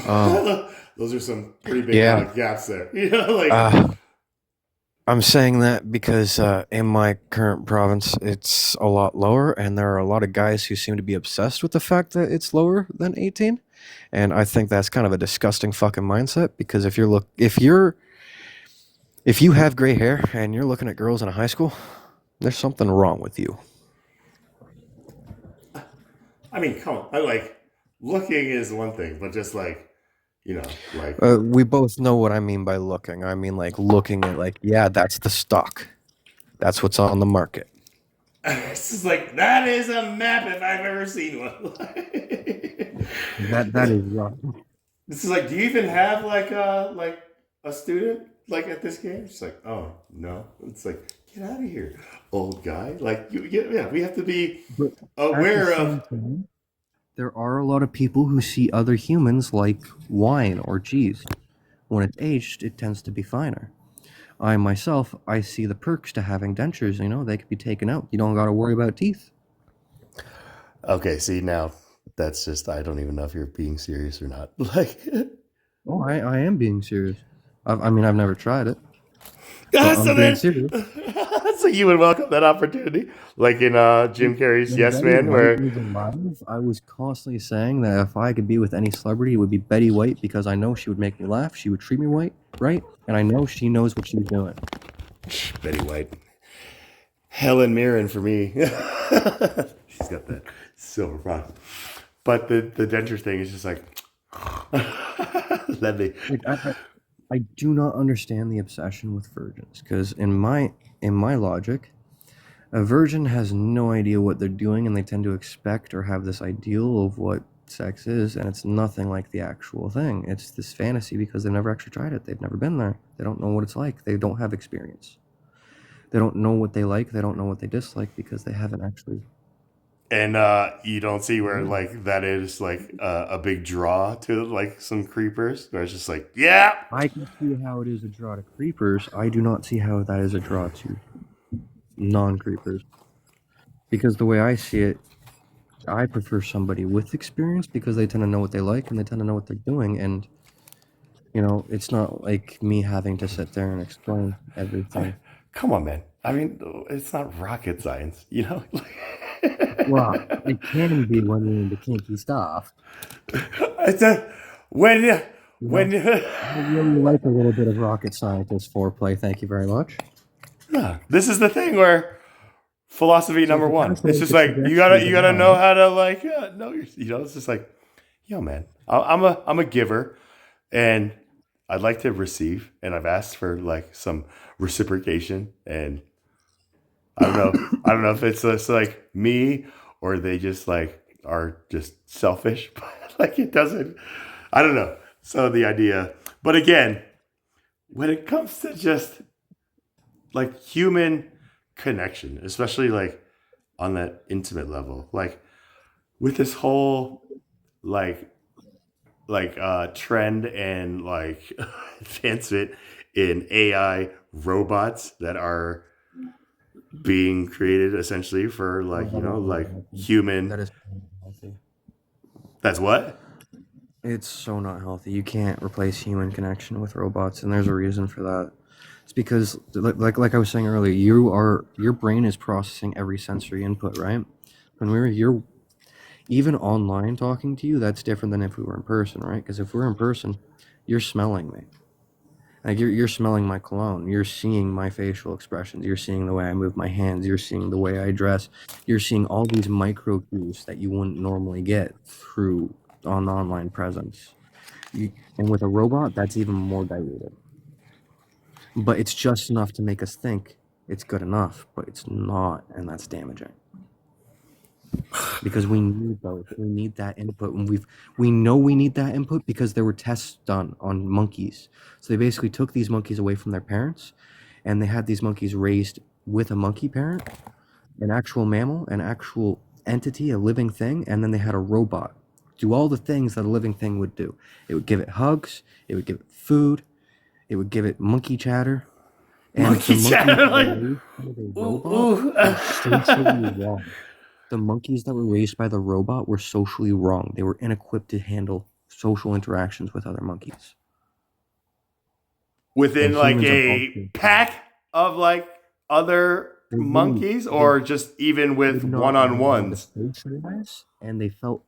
Um, Those are some pretty big yeah. gaps there. Like Uh, I'm saying that because in my current province, it's a lot lower, and there are a lot of guys who seem to be obsessed with the fact that it's lower than 18. And I think that's kind of a disgusting fucking mindset because if you have gray hair and you're looking at girls in a high school, there's something wrong with you. I mean, come on. I like looking is one thing, but just like You know, like We both know what I mean by looking. I mean, like, looking at, like, yeah, that's the stock. That's what's on the market. it's just like that is a map if I've ever seen one. That is rough. This is like, do you even have like a student like at this game? It's like, oh no. It's like, get out of here, old guy. Like yeah, we have to be But aware of. time, there are a lot of people who see other humans like wine or cheese. When it's aged, it tends to be finer. I myself, I see the perks to having dentures. You know, they could be taken out. You don't got to worry about teeth. Okay, see now, that's just I don't even know if you're being serious or not. Like, Oh, I am being serious. I mean, I've never tried it. so I'm being then, serious. so you would welcome that opportunity, like in Jim Carrey's When Yes Betty Man, White where was alive, I was constantly saying that if I could be with any celebrity, it would be Betty White because I know she would make me laugh. She would treat me right, and I know she knows what she's doing. Betty White, Helen Mirren for me. She's got that silver fox. But the denture thing is just like, let me. Like I do not understand the obsession with virgins because in my logic, a virgin has no idea what they're doing, and they tend to expect or have this ideal of what sex is, and it's nothing like the actual thing. It's this fantasy because they've never actually tried it. They've never been there. They don't know what it's like. They don't have experience. They don't know what they like. They don't know what they dislike because they haven't actually. And you don't see where like that is like a big draw to like some creepers. Where it's just like, yeah, I can see how it is a draw to creepers. I do not see how that is a draw to non-creepers. Because the way I see it, I prefer somebody with experience because they tend to know what they like and they tend to know what they're doing. And, you know, it's not like me having to sit there and explain everything. come on, man. I mean, it's not rocket science, you know. Well, it can be when you're into kinky stuff. It's a, when I really like a little bit of rocket scientist foreplay. Thank you very much. this is the thing where philosophy number if one. that's It's what just the like you trajectory gotta is know on. how to like know your. You know, it's just like, yo, man. I'm a giver, and I'd like to receive, and I've asked for like some reciprocation, and I don't know. I don't know if it's just like me or they just like are just selfish, but like it doesn't. I don't know. So the idea, but again, when it comes to just like human connection, especially like on that intimate level, like with this whole like trend and like advancement in AI robots that are being created essentially for like like human. That is healthy. That's what. It's so not healthy. You can't replace human connection with robots, and there's a reason for that. It's because, like I was saying earlier, your brain is processing every sensory input, right? When you're even online talking to you, that's different than if we were in person, right? Because if we're in person, you're smelling me. Like you're smelling my cologne. You're seeing my facial expressions. You're seeing the way I move my hands. You're seeing the way I dress. You're seeing all these micro cues that you wouldn't normally get through an online presence. And with a robot, that's even more diluted. But it's just enough to make us think it's good enough, but it's not, and that's damaging. Because we need both. We need that input, and we know we need that input because there were tests done on monkeys. So they basically took these monkeys away from their parents, and they had these monkeys raised with a monkey parent, an actual mammal, an actual entity, a living thing, and then they had a robot do all the things that a living thing would do. It would give it hugs, it would give it food, it would give it monkey chatter. And Monkey the chatter, monkeys like, that were raised by the ooh, robot ooh. were socially wrong. The monkeys that were raised by the robot were socially wrong. They were inequipped to handle social interactions with other monkeys. Within And like humans are a also- pack of like other They really- monkeys, or just even with did not one-on-ones. know how to socialize, and they felt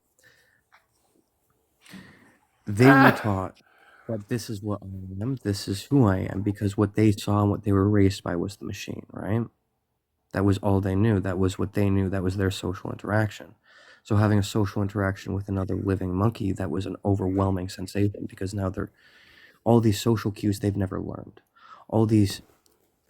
they were taught that this is what I am, this is who I am, because what they saw and what they were raised by was the machine, right? That was all they knew. That was what they knew. That was their social interaction. So having a social interaction with another living monkey, that was an overwhelming sensation because now they're all these social cues they've never learned, all these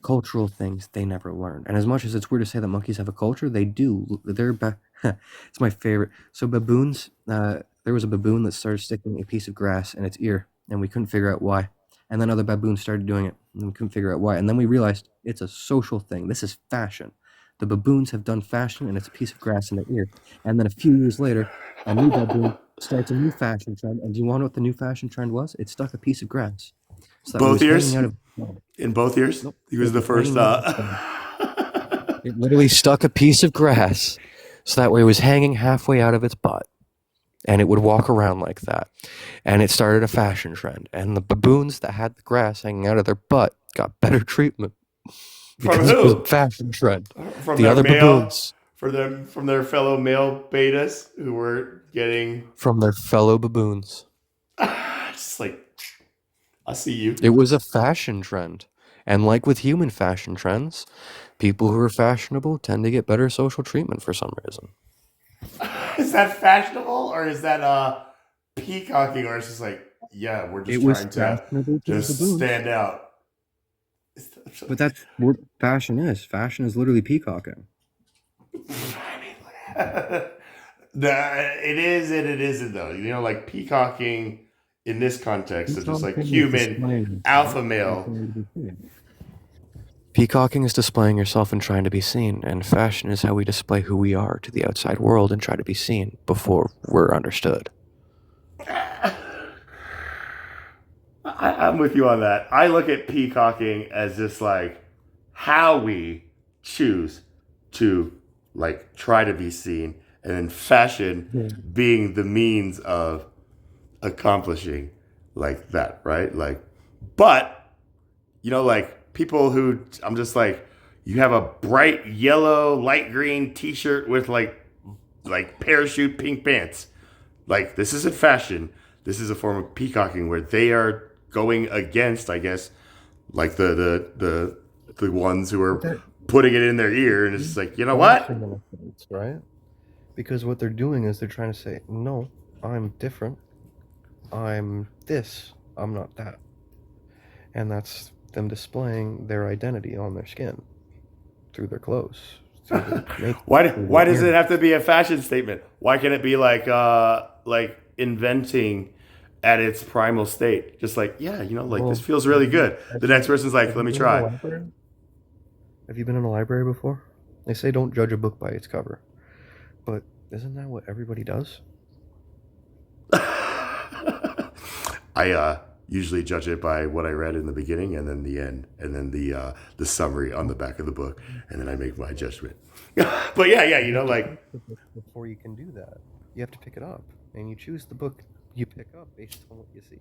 cultural things they never learned. And as much as it's weird to say that monkeys have a culture, they do. It's my favorite. So baboons, there was a baboon that started sticking a piece of grass in its ear, and we couldn't figure out why. And then other baboons started doing it, and we couldn't figure out why. And then we realized it's a social thing. This is fashion. The baboons have done fashion, and it's a piece of grass in their ear. And then a few years later, a new baboon starts a new fashion trend. And do you want to know what the new fashion trend was? It stuck a piece of grass. So that Both was ears? hanging out of. In both ears? Nope. He was the first. It literally stuck a piece of grass, so that way it was hanging halfway out of its butt, and it would walk around like that. And it started a fashion trend, and the baboons that had the grass hanging out of their butt got better treatment From because it was who? a fashion trend. From The their other male, baboons, from their fellow male betas who were getting from their fellow baboons. just like, I see you. It was a fashion trend. And like with human fashion trends, people who are fashionable tend to get better social treatment for some reason. Is that fashionable or is that peacocking or it's just like, yeah, we're just It was trying to fashionable to the just baboons. stand out. But that's what fashion is. Fashion is literally peacocking. I mean, it is and it isn't though. You know, like peacocking in this context is just like human alpha male. Peacocking is displaying yourself and trying to be seen, and fashion is how we display who we are to the outside world and try to be seen before we're understood. I'm with you on that. I look at peacocking as just like how we choose to like try to be seen, and then fashion being the means of accomplishing like that, right? Like, but you know, like people who I'm just like, you have a bright yellow, light green T-shirt with like parachute pink pants. Like this isn't fashion. This is a form of peacocking where they are going against, I guess, like the ones who are putting it in their ear, and it's just like, you know what? Right? Because what they're doing is they're trying to say, no, I'm different. I'm this. I'm not that. And that's them displaying their identity on their skin through their clothes. Through their makeup, Why does it have to be a fashion statement? Why can't it be like inventing at its primal state? Just like, yeah, you know, like this feels really good. The next person's like, let me try. Have you been in a library before? They say don't judge a book by its cover. But isn't that what everybody does? I usually judge it by what I read in the beginning and then the end and then the summary on the back of the book, and then I make my judgment. But yeah, you know, like before you can do that, you have to pick it up, and you choose the book you pick up based on what you see.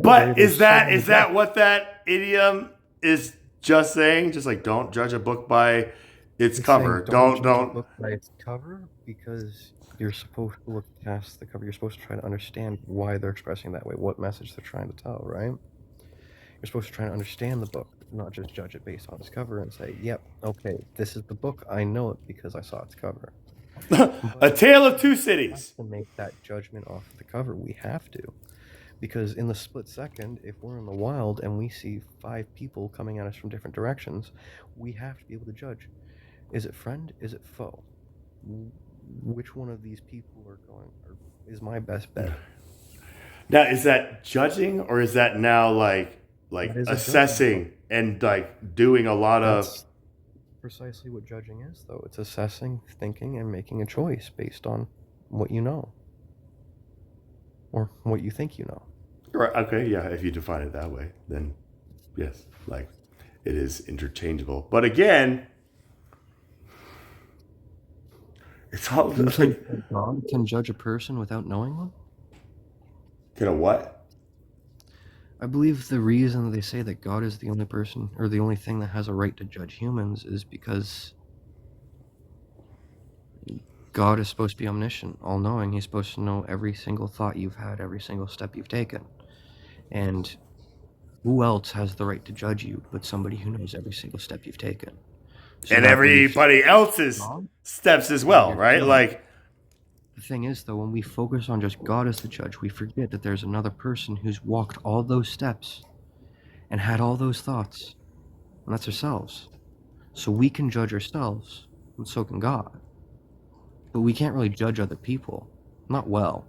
But is that what that idiom is just saying? Just like, don't judge a book by its cover. Don't judge a book by its cover, because you're supposed to look past the cover. You're supposed to try to understand why they're expressing that way, what message they're trying to tell, right? You're supposed to try to understand the book, not just judge it based on its cover and say, yep, okay, this is the book. I know it because I saw its cover. A Tale of Two Cities. To make that judgment off of the cover, we have to. Because in the split second, if we're in the wild and we see 5 people coming at us from different directions, we have to be able to judge. Is it friend? Is it foe? Which one of these people are going, or is my best bet? Now, is that judging, or is that now like assessing and like doing a lot That's of precisely what judging is, though. It's assessing, thinking, and making a choice based on what you know, or what you think you know. Right, okay, yeah, if you define it that way, then yes, like it is interchangeable. But again, it's all Do you think that God can judge a person without knowing them? Can a what? I believe the reason they say that God is the only person, or the only thing that has a right to judge humans, is because God is supposed to be omniscient, all-knowing. He's supposed to know every single thought you've had, every single step you've taken. And who else has the right to judge you but somebody who knows every single step you've taken? So and that belief everybody else's God? steps as well, right? Yeah. Like, The thing is, though, when we focus on just God as the judge, we forget that there's another person who's walked all those steps and had all those thoughts, and that's ourselves. So we can judge ourselves, and so can God. But we can't really judge other people. Not well.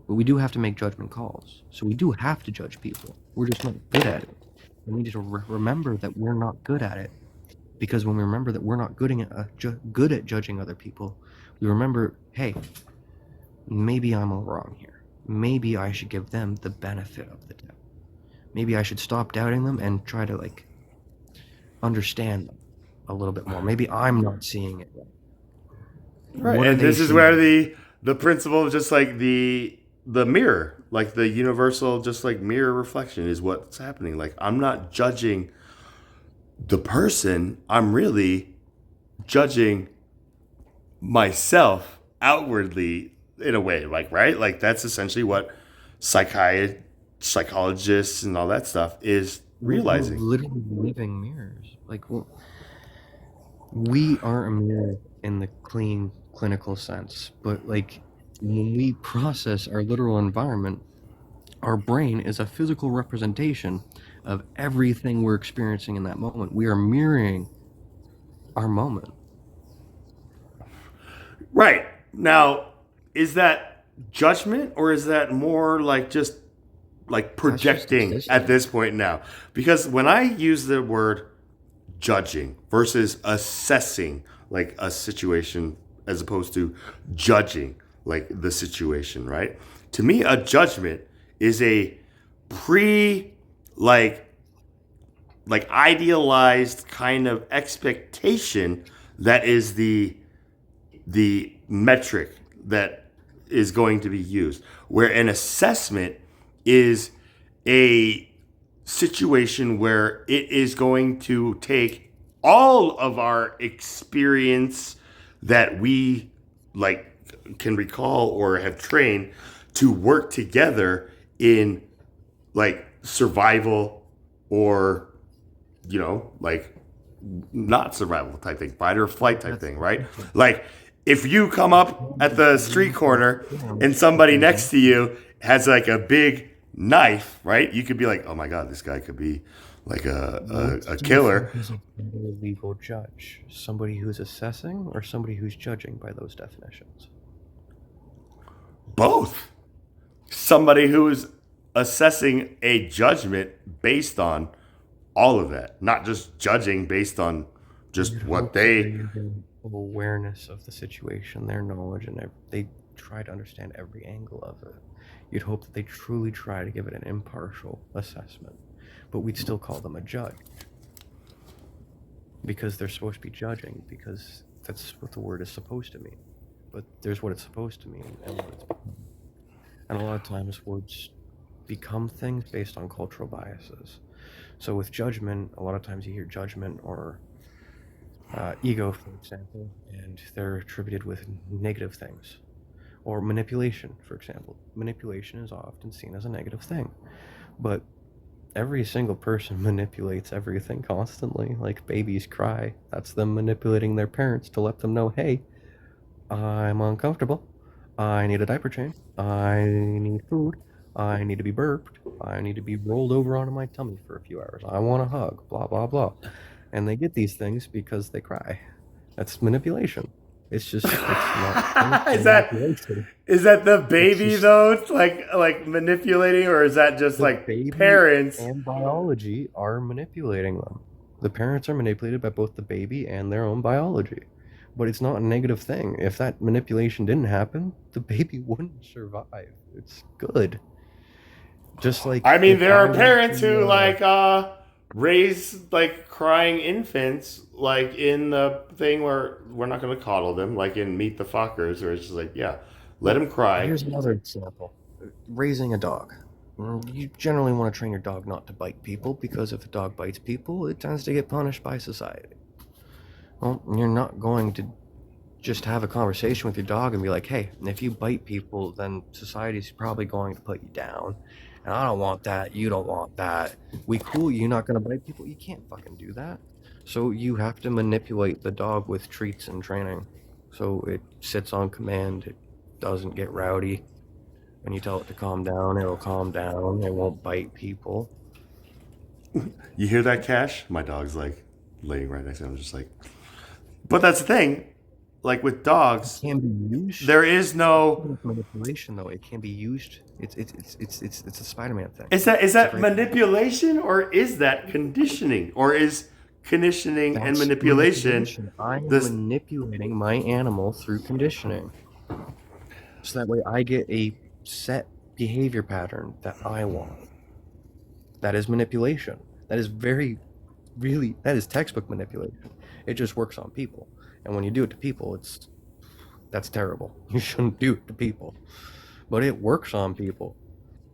But we do have to make judgment calls. So we do have to judge people. We're just not good at it. We need to remember that we're not good at it. Because when we remember that we're not good at judging other people, we remember, hey, maybe I'm all wrong here. Maybe I should give them the benefit of the doubt. Maybe I should stop doubting them and try to understand them a little bit more. Maybe I'm not seeing it right. right. And this is where the principle of just like the mirror, like the universal, just like mirror reflection is what's happening. Like, I'm not judging the person, I'm really judging myself outwardly in a way, like, right? Like, that's essentially what psychologists and all that stuff is realizing. We're literally living mirrors. We are a mirror in the clean clinical sense, but when we process our literal environment, our brain is a physical representation of everything we're experiencing in that moment. We are mirroring our moment. Right. Now, is that judgment or is that more like just like projecting at this point now? Because when I use the word judging versus assessing like a situation as opposed to judging like the situation, right? To me, a judgment is a like idealized kind of expectation that is the metric that is going to be used, where an assessment is a situation where it is going to take all of our experience that we can recall or have trained to work together in like survival or not survival type thing, fight or flight type thing, right? Like, if you come up at the street corner and somebody next to you has like a big knife, right? You could be like, oh my God, this guy could be like a killer. Who's a legal judge? Somebody who's assessing or somebody who's judging by those definitions? Both. Somebody who is assessing a judgment based on all of that, not just judging based on just what they awareness of the situation, their knowledge, and they try to understand every angle of it. You'd hope that they truly try to give it an impartial assessment, but we'd still call them a judge because they're supposed to be judging, because that's what the word is supposed to mean. But there's what it's supposed to mean and what it's become. And a lot of times words become things based on cultural biases. So with judgment, a lot of times you hear judgment or ego, for example, and they're attributed with negative things. Or manipulation, for example. Manipulation is often seen as a negative thing. But every single person manipulates everything constantly. Like babies cry. That's them manipulating their parents to let them know, hey, I'm uncomfortable. I need a diaper change. I need food. I need to be burped. I need to be rolled over onto my tummy for a few hours. I want a hug. Blah, blah, blah. And they get these things because they cry. That's manipulation. It's just, it's not is that the baby though, like manipulating, or is that just like parents and biology are manipulating them? The parents are manipulated by both the baby and their own biology, but it's not a negative thing. If that manipulation didn't happen, the baby wouldn't survive. It's good. Just like, I mean, there are parents who raise like crying infants, like in the thing where we're not going to coddle them, like in Meet the Fockers, where it's just like, yeah, let him cry. Here's another example. Raising a dog. You generally want to train your dog not to bite people, because if a dog bites people, it tends to get punished by society. Well, you're not going to just have a conversation with your dog and be like, hey, if you bite people, then society's probably going to put you down. And I don't want that. You don't want that. We cool. You're not going to bite people. You can't fucking do that. So you have to manipulate the dog with treats and training. So it sits on command, it doesn't get rowdy. When you tell it to calm down, it'll calm down, it won't bite people. You hear that, Cash? My dog's like laying right next to him. I'm just like, but that's the thing. Like with It dogs, can be used. there is no. Manipulation, though, it can be used. It's a Spider-Man thing. Is that It's a great- manipulation or is that conditioning or is conditioning and That's manipulation? I'm this- manipulating my animal through conditioning, so that way I get a set behavior pattern that I want. That is manipulation. That is that is textbook manipulation. It just works on people, and when you do it to people, that's terrible. You shouldn't do it to people, but it works on people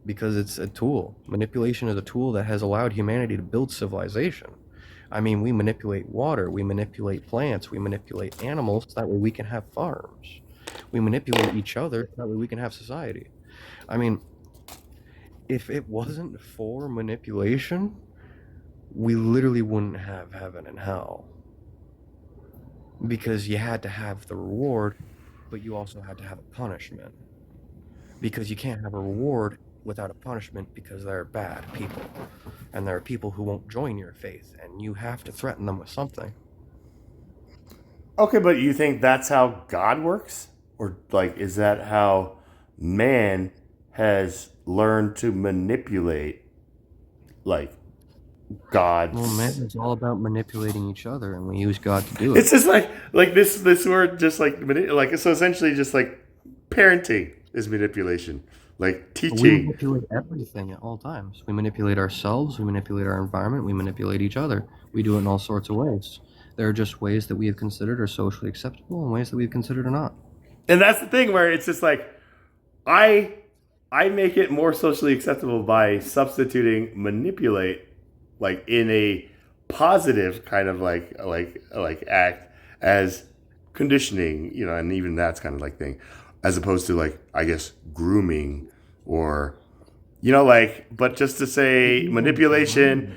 because it's a tool. Manipulation is a tool that has allowed humanity to build civilization. I mean, we manipulate water, we manipulate plants, we manipulate animals, so that way we can have farms. We manipulate each other, so that way we can have society. I mean, if it wasn't for manipulation, we literally wouldn't have heaven and hell. Because you had to have the reward, but you also had to have a punishment. Because you can't have a reward without a punishment, because there are bad people. And there are people who won't join your faith, and you have to threaten them with something. Okay, but you think that's how God works? Or like is that how man has learned to manipulate like God's Well, man, it's all about manipulating each other, and we use God to do it. It's just like this word just like so essentially just like parenting is manipulation. Like We teaching. manipulate everything at all times. We manipulate ourselves, we manipulate our environment, we manipulate each other. We do it in all sorts of ways. There are just ways that we have considered are socially acceptable and ways that we've considered are not. And that's the thing where it's just like I make it more socially acceptable by substituting manipulate like in a positive kind of like act as conditioning, you know, and even that's kind of like thing, as opposed to like I guess grooming or you know like but just to say manipulation.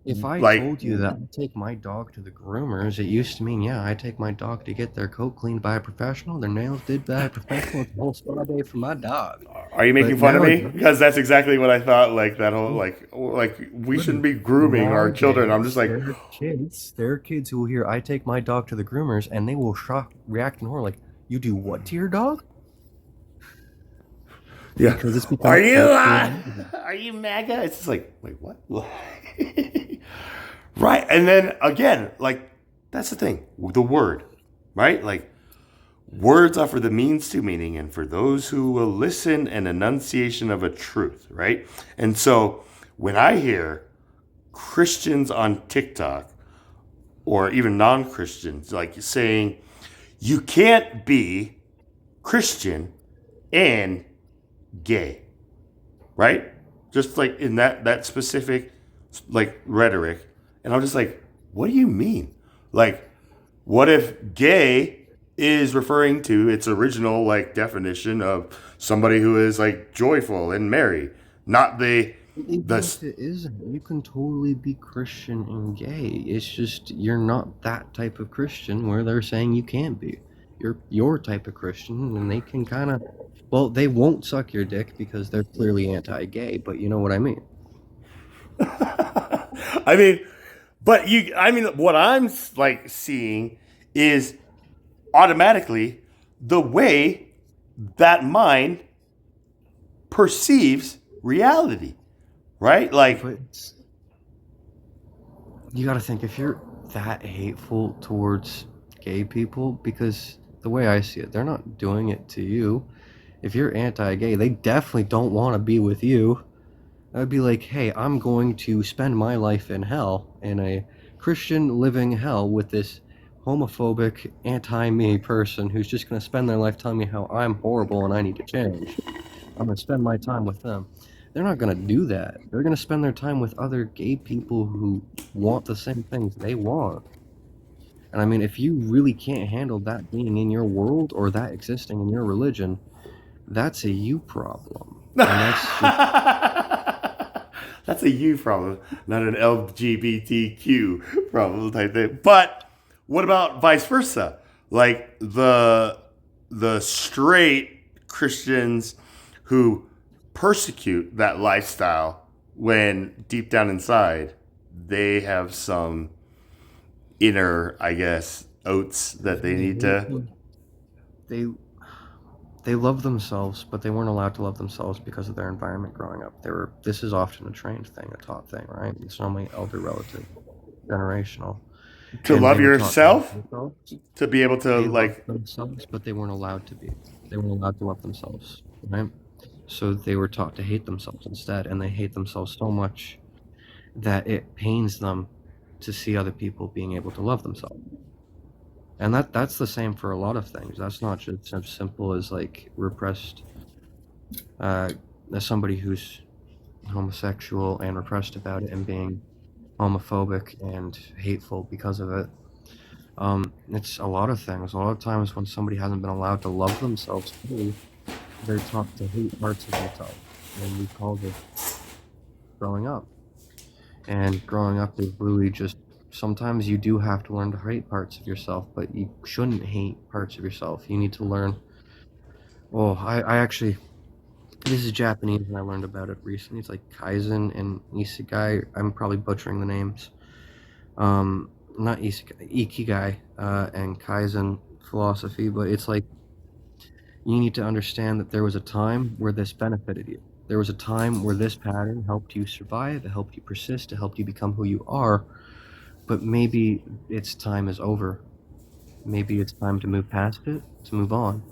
If I Like- told you that I take my dog to the groomers, it used to mean, yeah, I take my dog to get their coat cleaned by a professional, their nails did by a professional. It's a whole spa day for my dog. Are you making But fun of me? nowadays- Because that's exactly what I thought. Like that whole like we shouldn't be grooming our children. I'm just like, there are kids who will hear, I take my dog to the groomers, and they will react in horror, like, you do what to your dog? yeah. Because it's become Are you culturally- are you MAGA? It's just like, wait, what? Right, and then again, like that's the thing, the word, right? Like words are for the means to meaning, and for those who will listen, an enunciation of a truth, right? And so when I hear Christians on TikTok or even non-Christians like saying you can't be Christian and gay, right? Just like in that specific like rhetoric, and I'm just like, what do you mean? Like, what if gay is referring to its original like definition of somebody who is like joyful and merry, not the Even if it isn't, you can totally be Christian and gay. It's just you're not that type of Christian where they're saying you can't be. You're your type of Christian, and they can kind of, well, they won't suck your dick because they're clearly anti-gay, but you know what I mean. I mean, what I'm like seeing is automatically the way that mind perceives reality, right? Like, But you got to think, if you're that hateful towards gay people, because the way I see it, they're not doing it to you. If you're anti-gay, they definitely don't want to be with you. I'd be like, hey, I'm going to spend my life in hell, in a Christian living hell, with this homophobic, anti-me person who's just going to spend their life telling me how I'm horrible and I need to change. I'm going to spend my time with them. They're not going to do that. They're going to spend their time with other gay people who want the same things they want. And I mean, if you really can't handle that being in your world or that existing in your religion, that's a you problem. And that's That's a you problem, not an LGBTQ problem type thing. But what about vice versa? Like the straight Christians who persecute that lifestyle when deep down inside they have some inner, I guess, oats that they need to. They they love themselves, but they weren't allowed to love themselves because of their environment growing up. This is often a trained thing, a taught thing, right? It's normally elder relative, generational. To And love they were taught to yourself, love themselves. to be able to They like. loved themselves, but they weren't allowed to be. They weren't allowed to love themselves, right? So they were taught to hate themselves instead, and they hate themselves so much that it pains them to see other people being able to love themselves. And that's the same for a lot of things. That's not just as simple as like repressed, as somebody who's homosexual and repressed about it and being homophobic and hateful because of it. It's a lot of things. A lot of times when somebody hasn't been allowed to love themselves fully, they're taught to hate parts of themselves. And we call this growing up. And growing up is really just, sometimes you do have to learn to hate parts of yourself, but you shouldn't hate parts of yourself. You need to learn. Well, I actually, this is Japanese and I learned about it recently. It's like Kaizen and Isekai. I'm probably butchering the names. Not Isekai, Ikigai, and Kaizen philosophy, but it's like you need to understand that there was a time where this benefited you. There was a time where this pattern helped you survive, it helped you persist, it helped you become who you are, but maybe its time is over. Maybe it's time to move past it, to move on,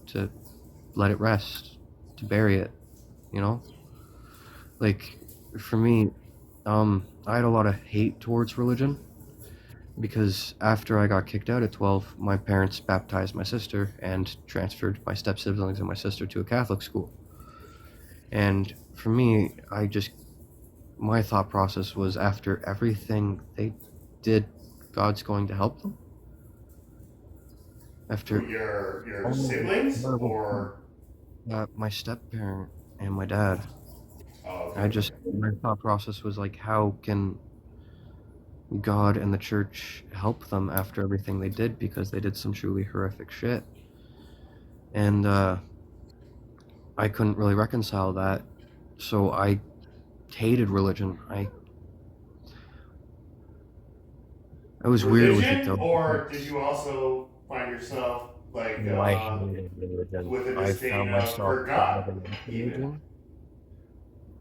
to let it rest, to bury it, you know? Like, for me, I had a lot of hate towards religion because after I got kicked out at 12, my parents baptized my sister and transferred my step siblings and my sister to a Catholic school. And for me, my thought process was after everything they did, God's going to help them. After Your siblings or my step parent and my dad, oh, my thought process was like, how can God and the church help them after everything they did, because they did some truly horrific shit. And I couldn't really reconcile that, so I hated religion. I was weird with it though. or did you also find yourself like No, I hated religion. with a I disdain found of myself for God, loving even? religion.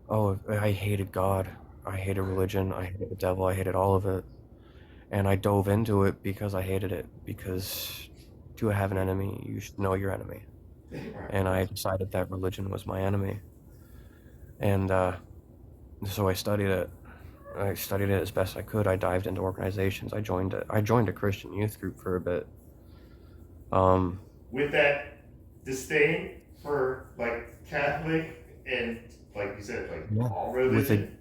Oh, I hated God. I hated religion. I hated the devil. I hated all of it. And I dove into it because I hated it. Because to have an enemy, you should know your enemy. And I decided that religion was my enemy. And so I studied it. I studied it as best I could. I dived into organizations. I joined a Christian youth group for a bit. With that disdain for like Catholic and like you said, like Yeah. all religion.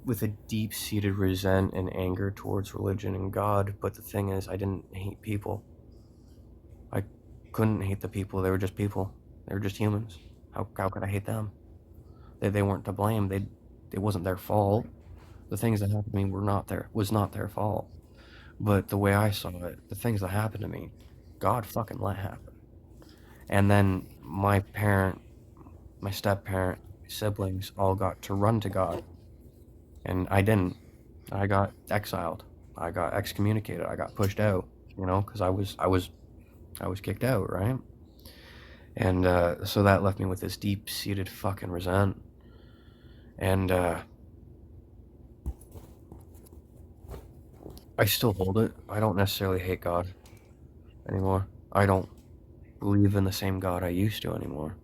With a deep-seated resent and anger towards religion and God. But the thing is, I didn't hate people. I couldn't hate the people. They were just people. They were just humans. How could I hate them? They weren't to blame. It wasn't their fault. The things that happened to me was not their fault. But the way I saw it, the things that happened to me, God fucking let happen. And then my parent, my step-parent, siblings all got to run to God. And I didn't. I got exiled. I got excommunicated. I got pushed out, because I was kicked out, right? And so that left me with this deep-seated fucking resent. And I still hold it. I don't necessarily hate God anymore. I don't believe in the same God I used to anymore.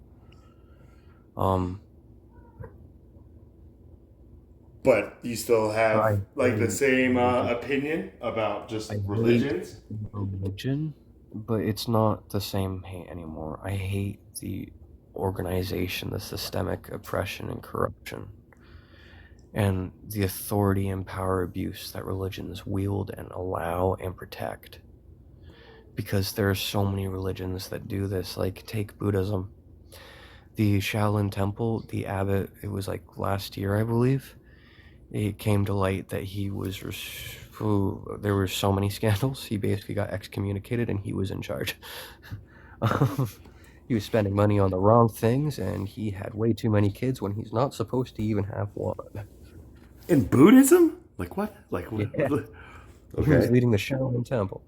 But you still have like the same opinion about just religions? Religion, but it's not the same hate anymore. I hate the organization, the systemic oppression and corruption, and the authority and power abuse that religions wield and allow and protect. Because there are so many religions that do this. Like, take Buddhism. The Shaolin Temple, the abbot, it was like last year, I believe, it came to light that there were so many scandals. He basically got excommunicated, and he was in charge. He was spending money on the wrong things, and he had way too many kids when he's not supposed to even have one. In Buddhism? Like what? Like what? Yeah. He was Okay. leading the Shaolin Temple.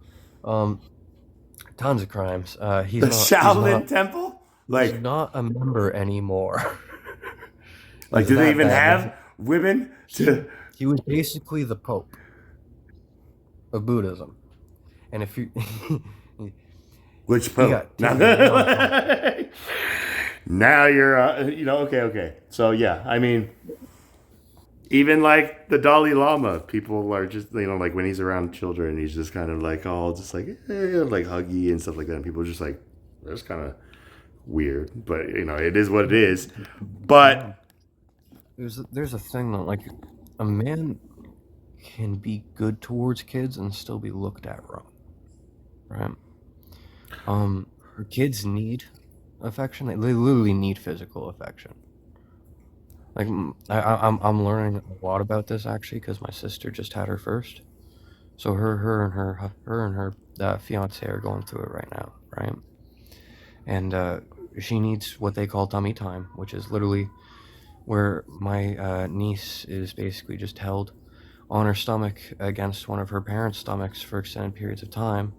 Tons of crimes. He's The not. Shaolin Temple? He's Like, not a member anymore. like, It's do they that even bad. have women to? He was basically the Pope of Buddhism, and if you Which he pope? got Now, taken now you're, okay. So yeah, I mean, even like the Dalai Lama, people are just, like when he's around children, he's just kind of like all just like, like huggy and stuff like that. And people are just like, that's kind of weird, but it is what it is. But there's a thing that like a man can be good towards kids and still be looked at wrong, right? Kids need affection. They literally need physical affection. Like I'm learning a lot about this actually because my sister just had her first. So her and her fiance are going through it right now, right? And she needs what they call tummy time, which is literally where my niece is basically just held on her stomach against one of her parents' stomachs for extended periods of time,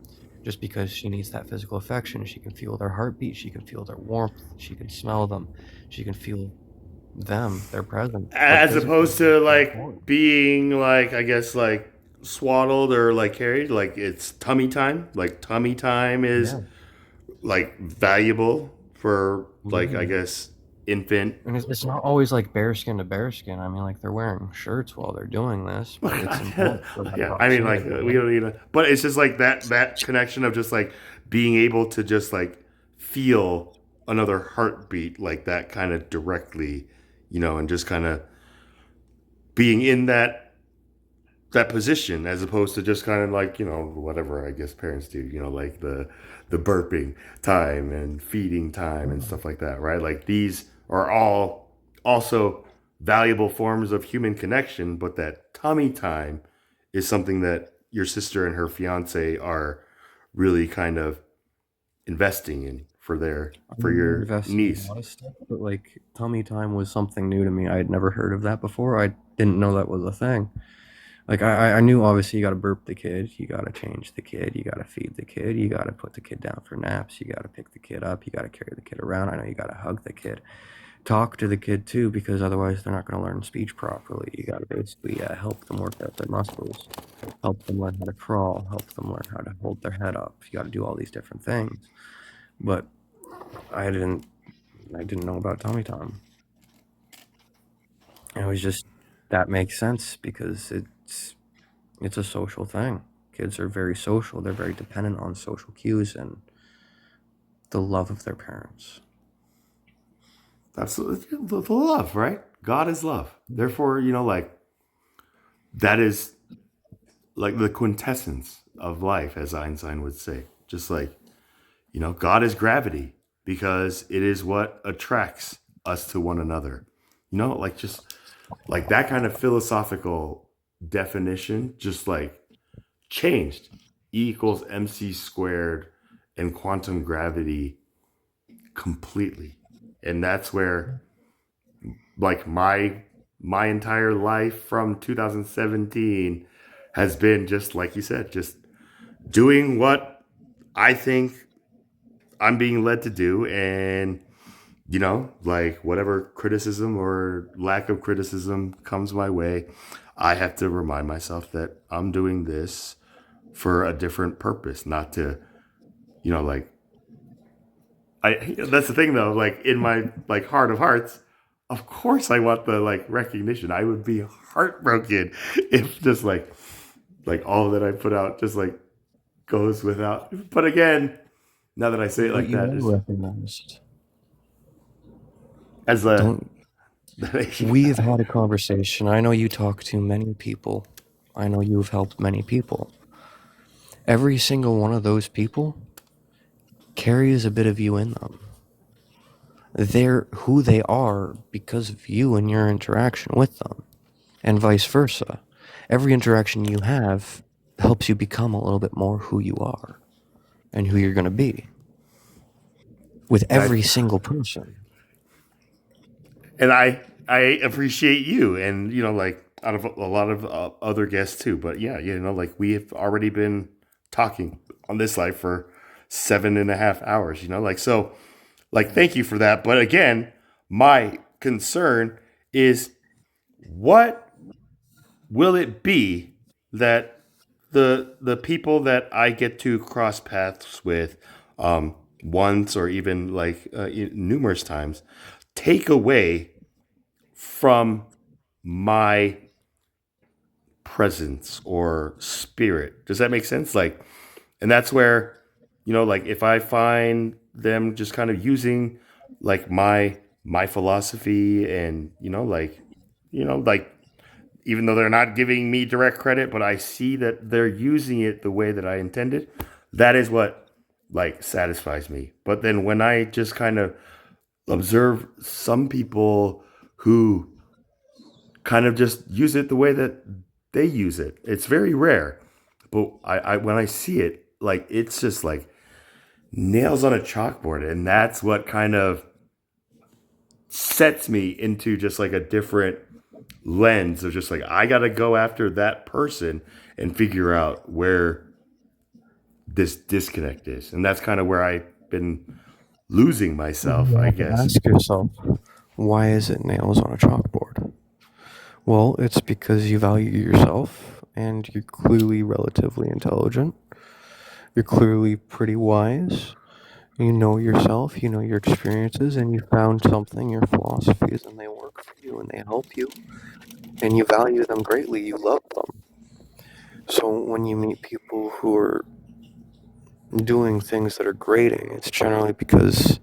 just because she needs that physical affection. She can feel their heartbeat, she can feel their warmth, she can smell them, she can feel their presence. But as physically, opposed to it's like important. being like, I guess, like swaddled or like carried, like it's tummy time. Like tummy time is Yeah. like valuable for like, I Yeah. guess, infant. And it's not always like bearskin to bearskin. I mean, like they're wearing shirts while they're doing this, but it's important for that Yeah, I mean, like proximity, we right? don't need to, but it's just like that connection of just like being able to just like feel another heartbeat like that kind of directly, and just kind of being in that position as opposed to just kind of like whatever I guess parents do, like the burping time and feeding time and stuff like that, right? Like these are all also valuable forms of human connection, but that tummy time is something that your sister and her fiance are really kind of investing in for I'm your invested in a niece. lot of stuff, but like tummy time was something new to me. I had never heard of that before. I didn't know that was a thing. Like I knew obviously you got to burp the kid, you got to change the kid, you got to feed the kid, you got to put the kid down for naps, you got to pick the kid up, you got to carry the kid around. I know you got to hug the kid, talk to the kid too, because otherwise they're not going to learn speech properly. You got to basically help them work out their muscles, help them learn how to crawl, help them learn how to hold their head up. You got to do all these different things. But I didn't know about tummy time. It was just that makes sense because it's a social thing. Kids are very social. They're very dependent on social cues and the love of their parents. That's the love, right? God is love. Therefore, like that is like the quintessence of life, as Einstein would say. Just like, God is gravity because it is what attracts us to one another. Like just like that kind of philosophical definition, just like changed. E equals MC squared and quantum gravity completely. And that's where like my entire life from 2017 has been just like you said, just doing what I think I'm being led to do, and like whatever criticism or lack of criticism comes my way, I have to remind myself that I'm doing this for a different purpose, not to, like I that's the thing though, like in my like heart of hearts, of course I want the like recognition. I would be heartbroken if just like all that I put out just like goes without. But again, now that I say it But like you that, are is recognized. as the Don't We've had a conversation. I know you talk to many people. I know you've helped many people. Every single one of those people carries a bit of you in them. They're who they are because of you and your interaction with them. and vice versa. Every interaction you have helps you become a little bit more who you are and who you're going to be with every single person. And I appreciate you, and like out of a lot of other guests too. But yeah, like we have already been talking on this live for 7.5 hours. Like so, like thank you for that. But again, my concern is what will it be that the people that I get to cross paths with once or even like numerous times take away from my presence or spirit. Does that make sense? Like, and that's where, like if I find them just kind of using like my philosophy and, like even though they're not giving me direct credit, but I see that they're using it the way that I intended, that is what like satisfies me. But then when I just kind of observe some people who kind of just use it the way that they use it. It's very rare, but I when I see it, like it's just like nails on a chalkboard, and that's what kind of sets me into just like a different lens of just like I got to go after that person and figure out where this disconnect is, and that's kind of where I've been losing myself, I guess. Ask yourself, why is it nails on a chalkboard? Well, it's because you value yourself and you're clearly relatively intelligent. You're clearly pretty wise. You know yourself, you know your experiences, and you found something, your philosophies, and they work for you and they help you. And you value them greatly, you love them. So when you meet people who are doing things that are grating, it's generally because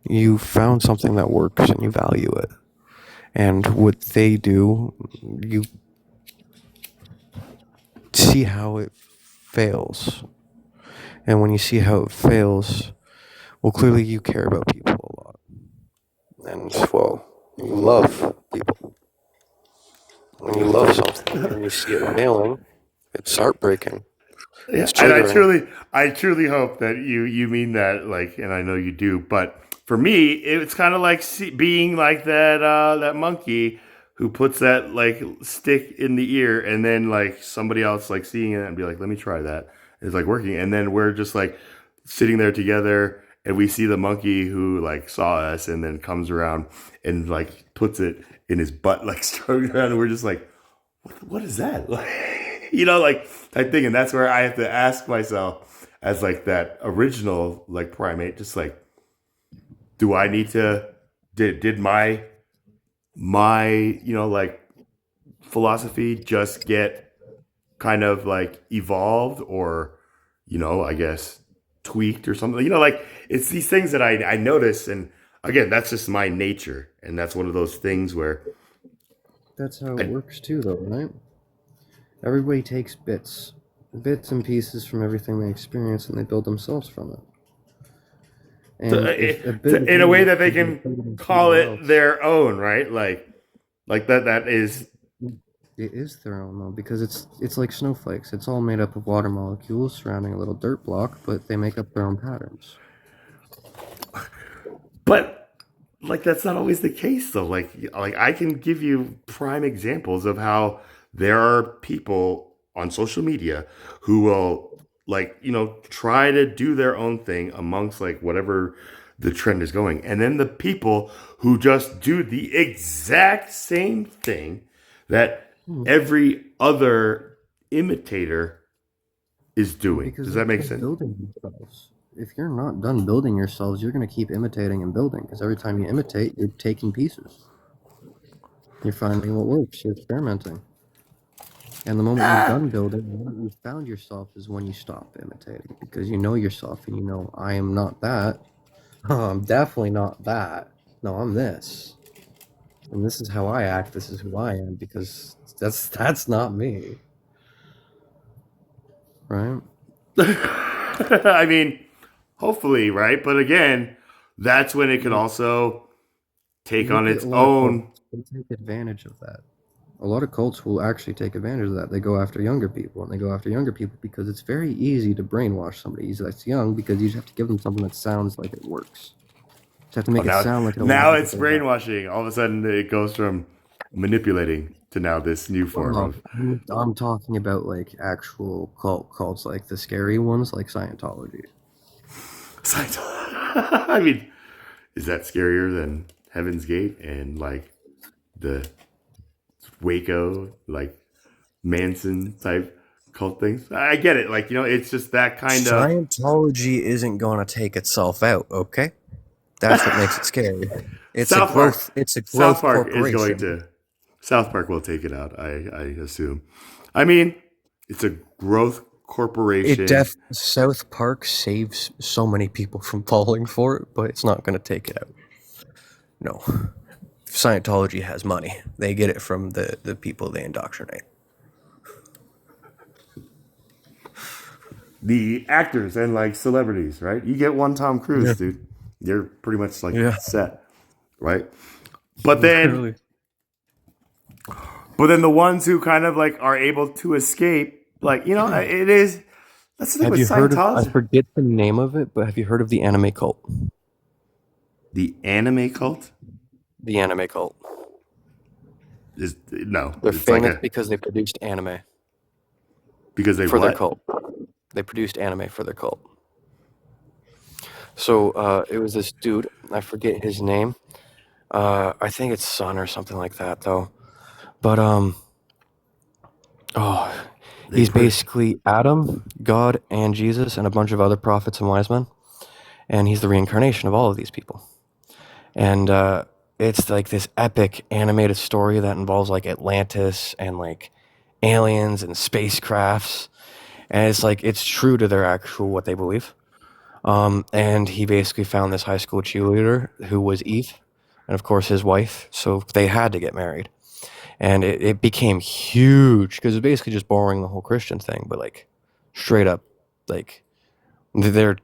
you found something that works and you value it. And what they do, you see how it fails. And when you see how it fails, well, clearly you care about people a lot. And, well, you love people. When you love something and you see it failing, it's heartbreaking. Yeah, It's and triggering. I truly hope that you mean that, like, and I know you do. But for me, it's kind of like being like that monkey who puts that like stick in the ear, and then like somebody else like seeing it and be like, "Let me try that." It's like working, and then we're just like sitting there together, and we see the monkey who like saw us, and then comes around and like puts it in his butt, like strung around, and we're just like, what is that? Like type thing. And that's where I have to ask myself, as like that original like primate, just like, do I need to, did my, like philosophy just get kind of like evolved or, I guess tweaked or something, like it's these things that I notice. And again, that's just my nature. And that's one of those things where That's how it I, works too, though, right? Everybody takes bits and pieces from everything they experience, and they build themselves from it. And if a bit of in a way you that they is can included in call somebody it else, their own, right? Like that is it is their own though, because it's like snowflakes. It's all made up of water molecules surrounding a little dirt block, but they make up their own patterns. but like that's not always the case though. Like I can give you prime examples of how there are people on social media who will like, try to do their own thing amongst like whatever the trend is going. And then the people who just do the exact same thing that Hmm. every other imitator is doing. Because Does they're that make still sense? building themselves. If you're not done building yourselves, you're going to keep imitating and building. Because every time you imitate, you're taking pieces. You're finding what works. You're experimenting. And the moment you're done building, the moment you found yourself is when you stop imitating. Because you know yourself and you know, I am not that. I'm definitely not that. No, I'm this. And this is how I act. This is who I am. Because that's not me. Right? I mean, hopefully, right? But again, that's when it could also take on Look at its a lot of own. cults. They take advantage of that. a lot of cults will actually take advantage of that. They go after younger people, and they go after younger people because it's very easy to brainwash somebody that's young because you just have to give them something that sounds like it works. You have to make it now, sound like it now aligns it's with their values. brainwashing. All of a sudden, it goes from manipulating to now this new form Well, of I'm talking about like actual cults, like the scary ones, like Scientology. Scientology. I mean, is that scarier than Heaven's Gate and like the Waco, like Manson type cult things? I get it. Like, it's just that kind of. Scientology isn't going to take itself out, okay? That's what makes it scary. It's a South Park. growth. It's a South growth Park is going corporation. to. South Park will take it out. I assume. I mean, it's a growth corporation. South Park saves so many people from falling for it, but it's not going to take it out. No. Scientology has money. They get it from the people they indoctrinate. The actors and like celebrities, right? You get one Tom Cruise, dude. You're pretty much like set, right? But then, Really? but then the ones who kind of like are able to escape, like it is. That's the thing Have with you heard of? I Scientology. forget the name of it, but have you heard of the anime cult? The anime cult The anime cult. is no. They're It's famous like because they produced anime because they for their what? cult. They produced anime for their cult. So it was this dude. I forget his name. I think it's Sun or something like that, though. But he's basically Adam, God, and Jesus, and a bunch of other prophets and wise men, and he's the reincarnation of all of these people. And it's like this epic animated story that involves like Atlantis and like aliens and spacecrafts, and it's true to their actual what they believe. And he basically found this high school cheerleader who was Eve, and of course his wife. So they had to get married, and it became huge because it's basically just borrowing the whole Christian thing, but like straight up, like they're.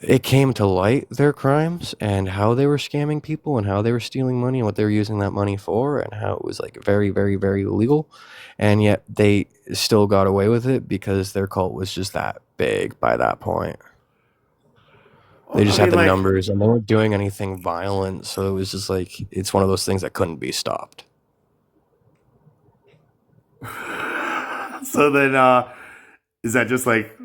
It came to light their crimes and how they were scamming people and how they were stealing money and what they were using that money for and how it was like very, very, very illegal. And yet they still got away with it because their cult was just that big by that point. They just had the numbers and they weren't doing anything violent. So it was just like, it's one of those things that couldn't be stopped. So then, is that just like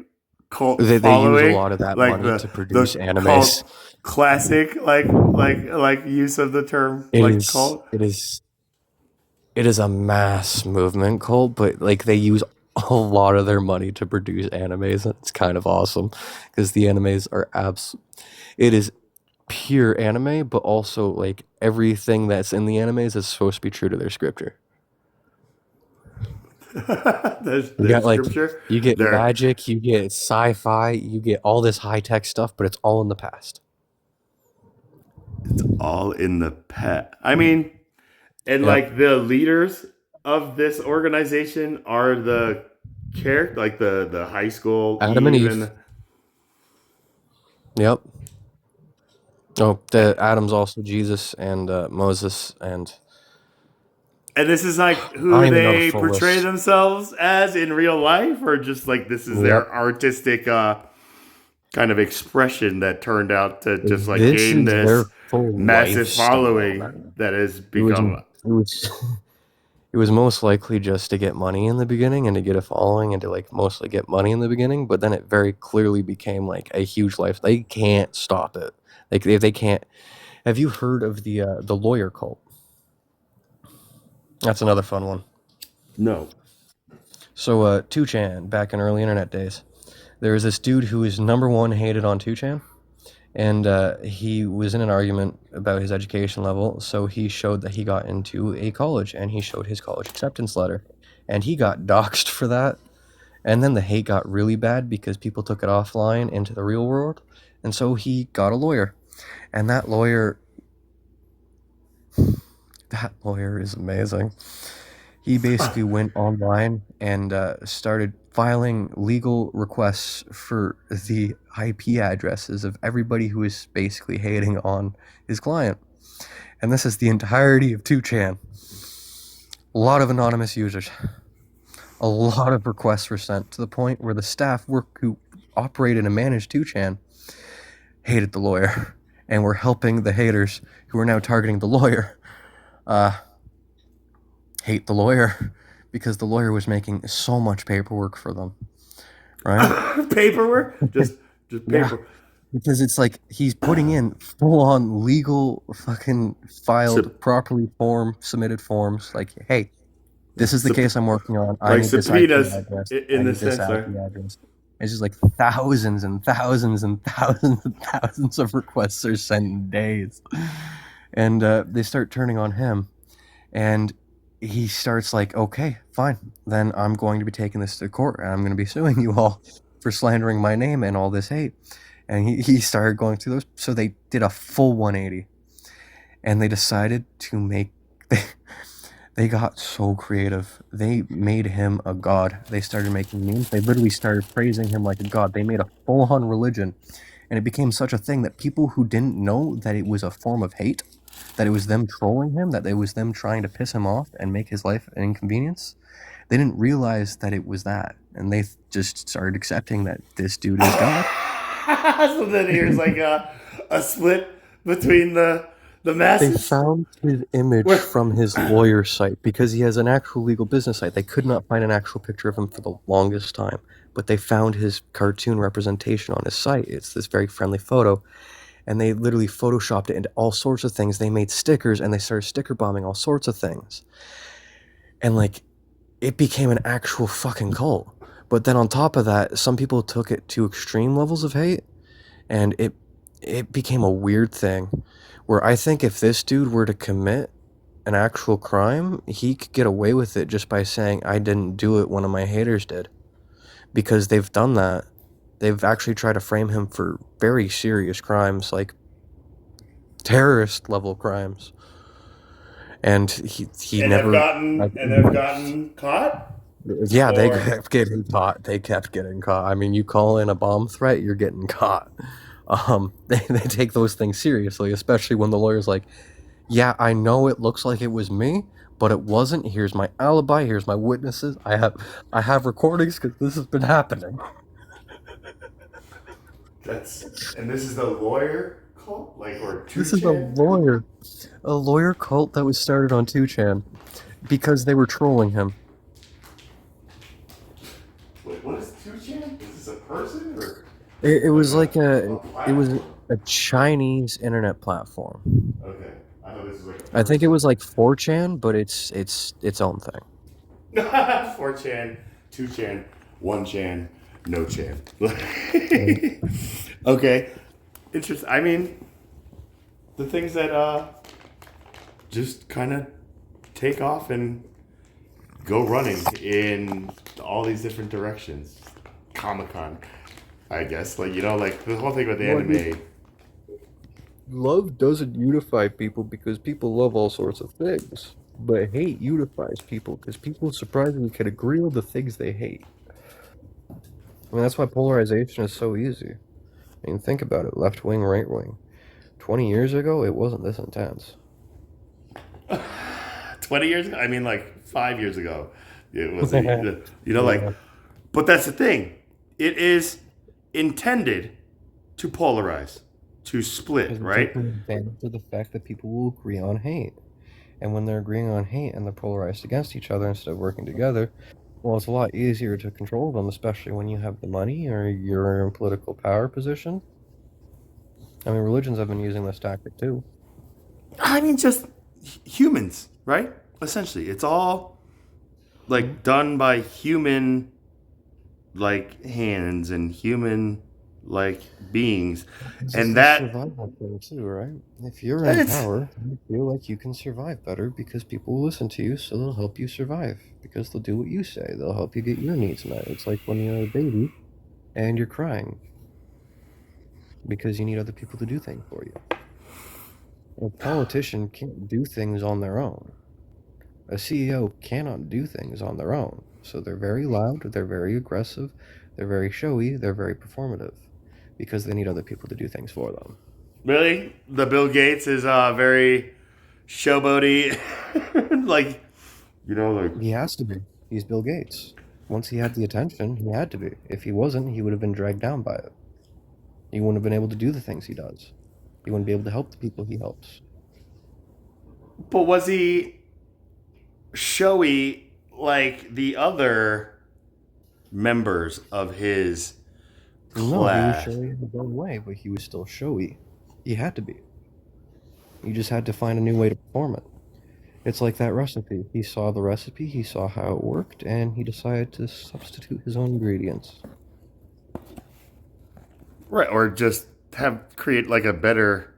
cult They following? use a lot of that like money to produce the animes. cult classic, like use of the term cult. It is a mass movement cult, but like they use a lot of their money to produce animes. It's kind of awesome because the animes are it is pure anime, but also like everything that's in the animes is supposed to be true to their scripture. You got scripture. You get magic, you get sci-fi, you get all this high-tech stuff, but it's all in the past. It's all in the past. I mean, and like the leaders of this organization are the character, like the high school Adam and Eve. Yep. Oh, the Adam's also Jesus and Moses and this is like who they portray themselves as in real life, or just like this is their artistic kind of expression that turned out to just like gain this massive following that has become. It was most likely just to get money in the beginning and to get a following and to like mostly get money in the beginning, but then it very clearly became like a huge life. They can't stop it. Like they can't. Have you heard of the lawyer cult? That's another fun one. No. So 2chan, back in early internet days, there was this dude who was #1 hated on 2chan, and he was in an argument about his education level, so he showed that he got into a college, and he showed his college acceptance letter, and he got doxxed for that, and then the hate got really bad because people took it offline into the real world, and so he got a lawyer, and that lawyer is amazing. He basically went online and started filing legal requests for the IP addresses of everybody who is basically hating on his client. And this is the entirety of 2chan. A lot of anonymous users. A lot of requests were sent to the point where the staff who operated and managed 2chan hated the lawyer and were helping the haters who are now targeting the lawyer hate the lawyer because the lawyer was making so much paperwork for them, right? Paperwork? Just paper. Yeah. Because it's like he's putting in full-on legal fucking filed, properly submitted forms. Like, hey, this is the case I'm working on. I need this IP subpoenas address. in the sense, right? Address. It's just like thousands and thousands and thousands and thousands of requests are sent in days. And they start turning on him. And he starts like, okay, fine. Then I'm going to be taking this to court. And I'm going to be suing you all for slandering my name and all this hate. And he started going through those. So they did a full 180. And they decided to make... They got so creative. They made him a god. They started making memes. They literally started praising him like a god. They made a full-on religion. And it became such a thing that people who didn't know that it was a form of hate, that it was them trolling him, that it was them trying to piss him off and make his life an inconvenience, they didn't realize that it was that. And they just started accepting that this dude is God. So then here's like a split between the masses. They found his image from his lawyer's site because he has an actual legal business site. They could not find an actual picture of him for the longest time, but they found his cartoon representation on his site. It's this very friendly photo, and they literally photoshopped it into all sorts of things. They made stickers, and they started sticker bombing all sorts of things. And like, it became an actual fucking cult. But then on top of that, some people took it to extreme levels of hate, and it became a weird thing where I think if this dude were to commit an actual crime, he could get away with it just by saying, I didn't do it, one of my haters did. Because they've done that. They've actually tried to frame him for very serious crimes, like terrorist level crimes. And he never... They've gotten caught? Yeah, they kept getting caught. They kept getting caught. I mean, you call in a bomb threat, you're getting caught. They take those things seriously, especially when the lawyer's like, yeah, I know it looks like it was me, but it wasn't. Here's my alibi. Here's my witnesses. I have recordings because this has been happening. And this is the lawyer cult? Like, or 2chan? This is a lawyer cult that was started on 2chan because they were trolling him. Wait, what is 2chan? Is this a person or? It was like a Chinese internet platform. Okay, I know this is like. I think it was like 4chan, but it's its own thing. 4chan, 2chan, 1chan, no chan. Okay, interesting. I mean, the things that just kind of take off and go running in all these different directions. Comic-Con, I guess. Like, you know, like the whole thing with the anime. Love doesn't unify people because people love all sorts of things. But hate unifies people because people surprisingly can agree on the things they hate. I mean, that's why polarization is so easy. I mean, think about it. Left wing, right wing. 20 years ago, it wasn't this intense. 20 years ago? I mean, like 5 years ago. It was, you know, like, but that's the thing. It is intended to polarize, to split, right? It's advantage of the fact that people will agree on hate. And when they're agreeing on hate and they're polarized against each other instead of working together, well, it's a lot easier to control them, especially when you have the money or you're in a political power position. I mean, religions have been using this tactic too. I mean, just humans, right? Essentially, it's all like done by human, like hands and human, like beings, and that survival thing too, right? If you're in power, you feel like you can survive better because people will listen to you, so they'll help you survive because they'll do what you say. They'll help you get your needs met. It's like when you're a baby and you're crying because you need other people to do things for you. A politician can't do things on their own. A CEO cannot do things on their own. So they're very loud, they're very aggressive, they're very showy, they're very performative because they need other people to do things for them. really, the Bill Gates is very showboaty, like You know, like He has to be. He's Bill Gates. Once he had the attention, he had to be. If he wasn't, he would have been dragged down by it. He wouldn't have been able to do the things he does. He wouldn't be able to help the people he helps. but was he showy like the other members of his No, he was class? showy in his own way, but he was still showy. He had to be. You just had to find a new way to perform it. It's like that recipe. He saw the recipe, he saw how it worked, and he decided to substitute his own ingredients. Right, or just create like a better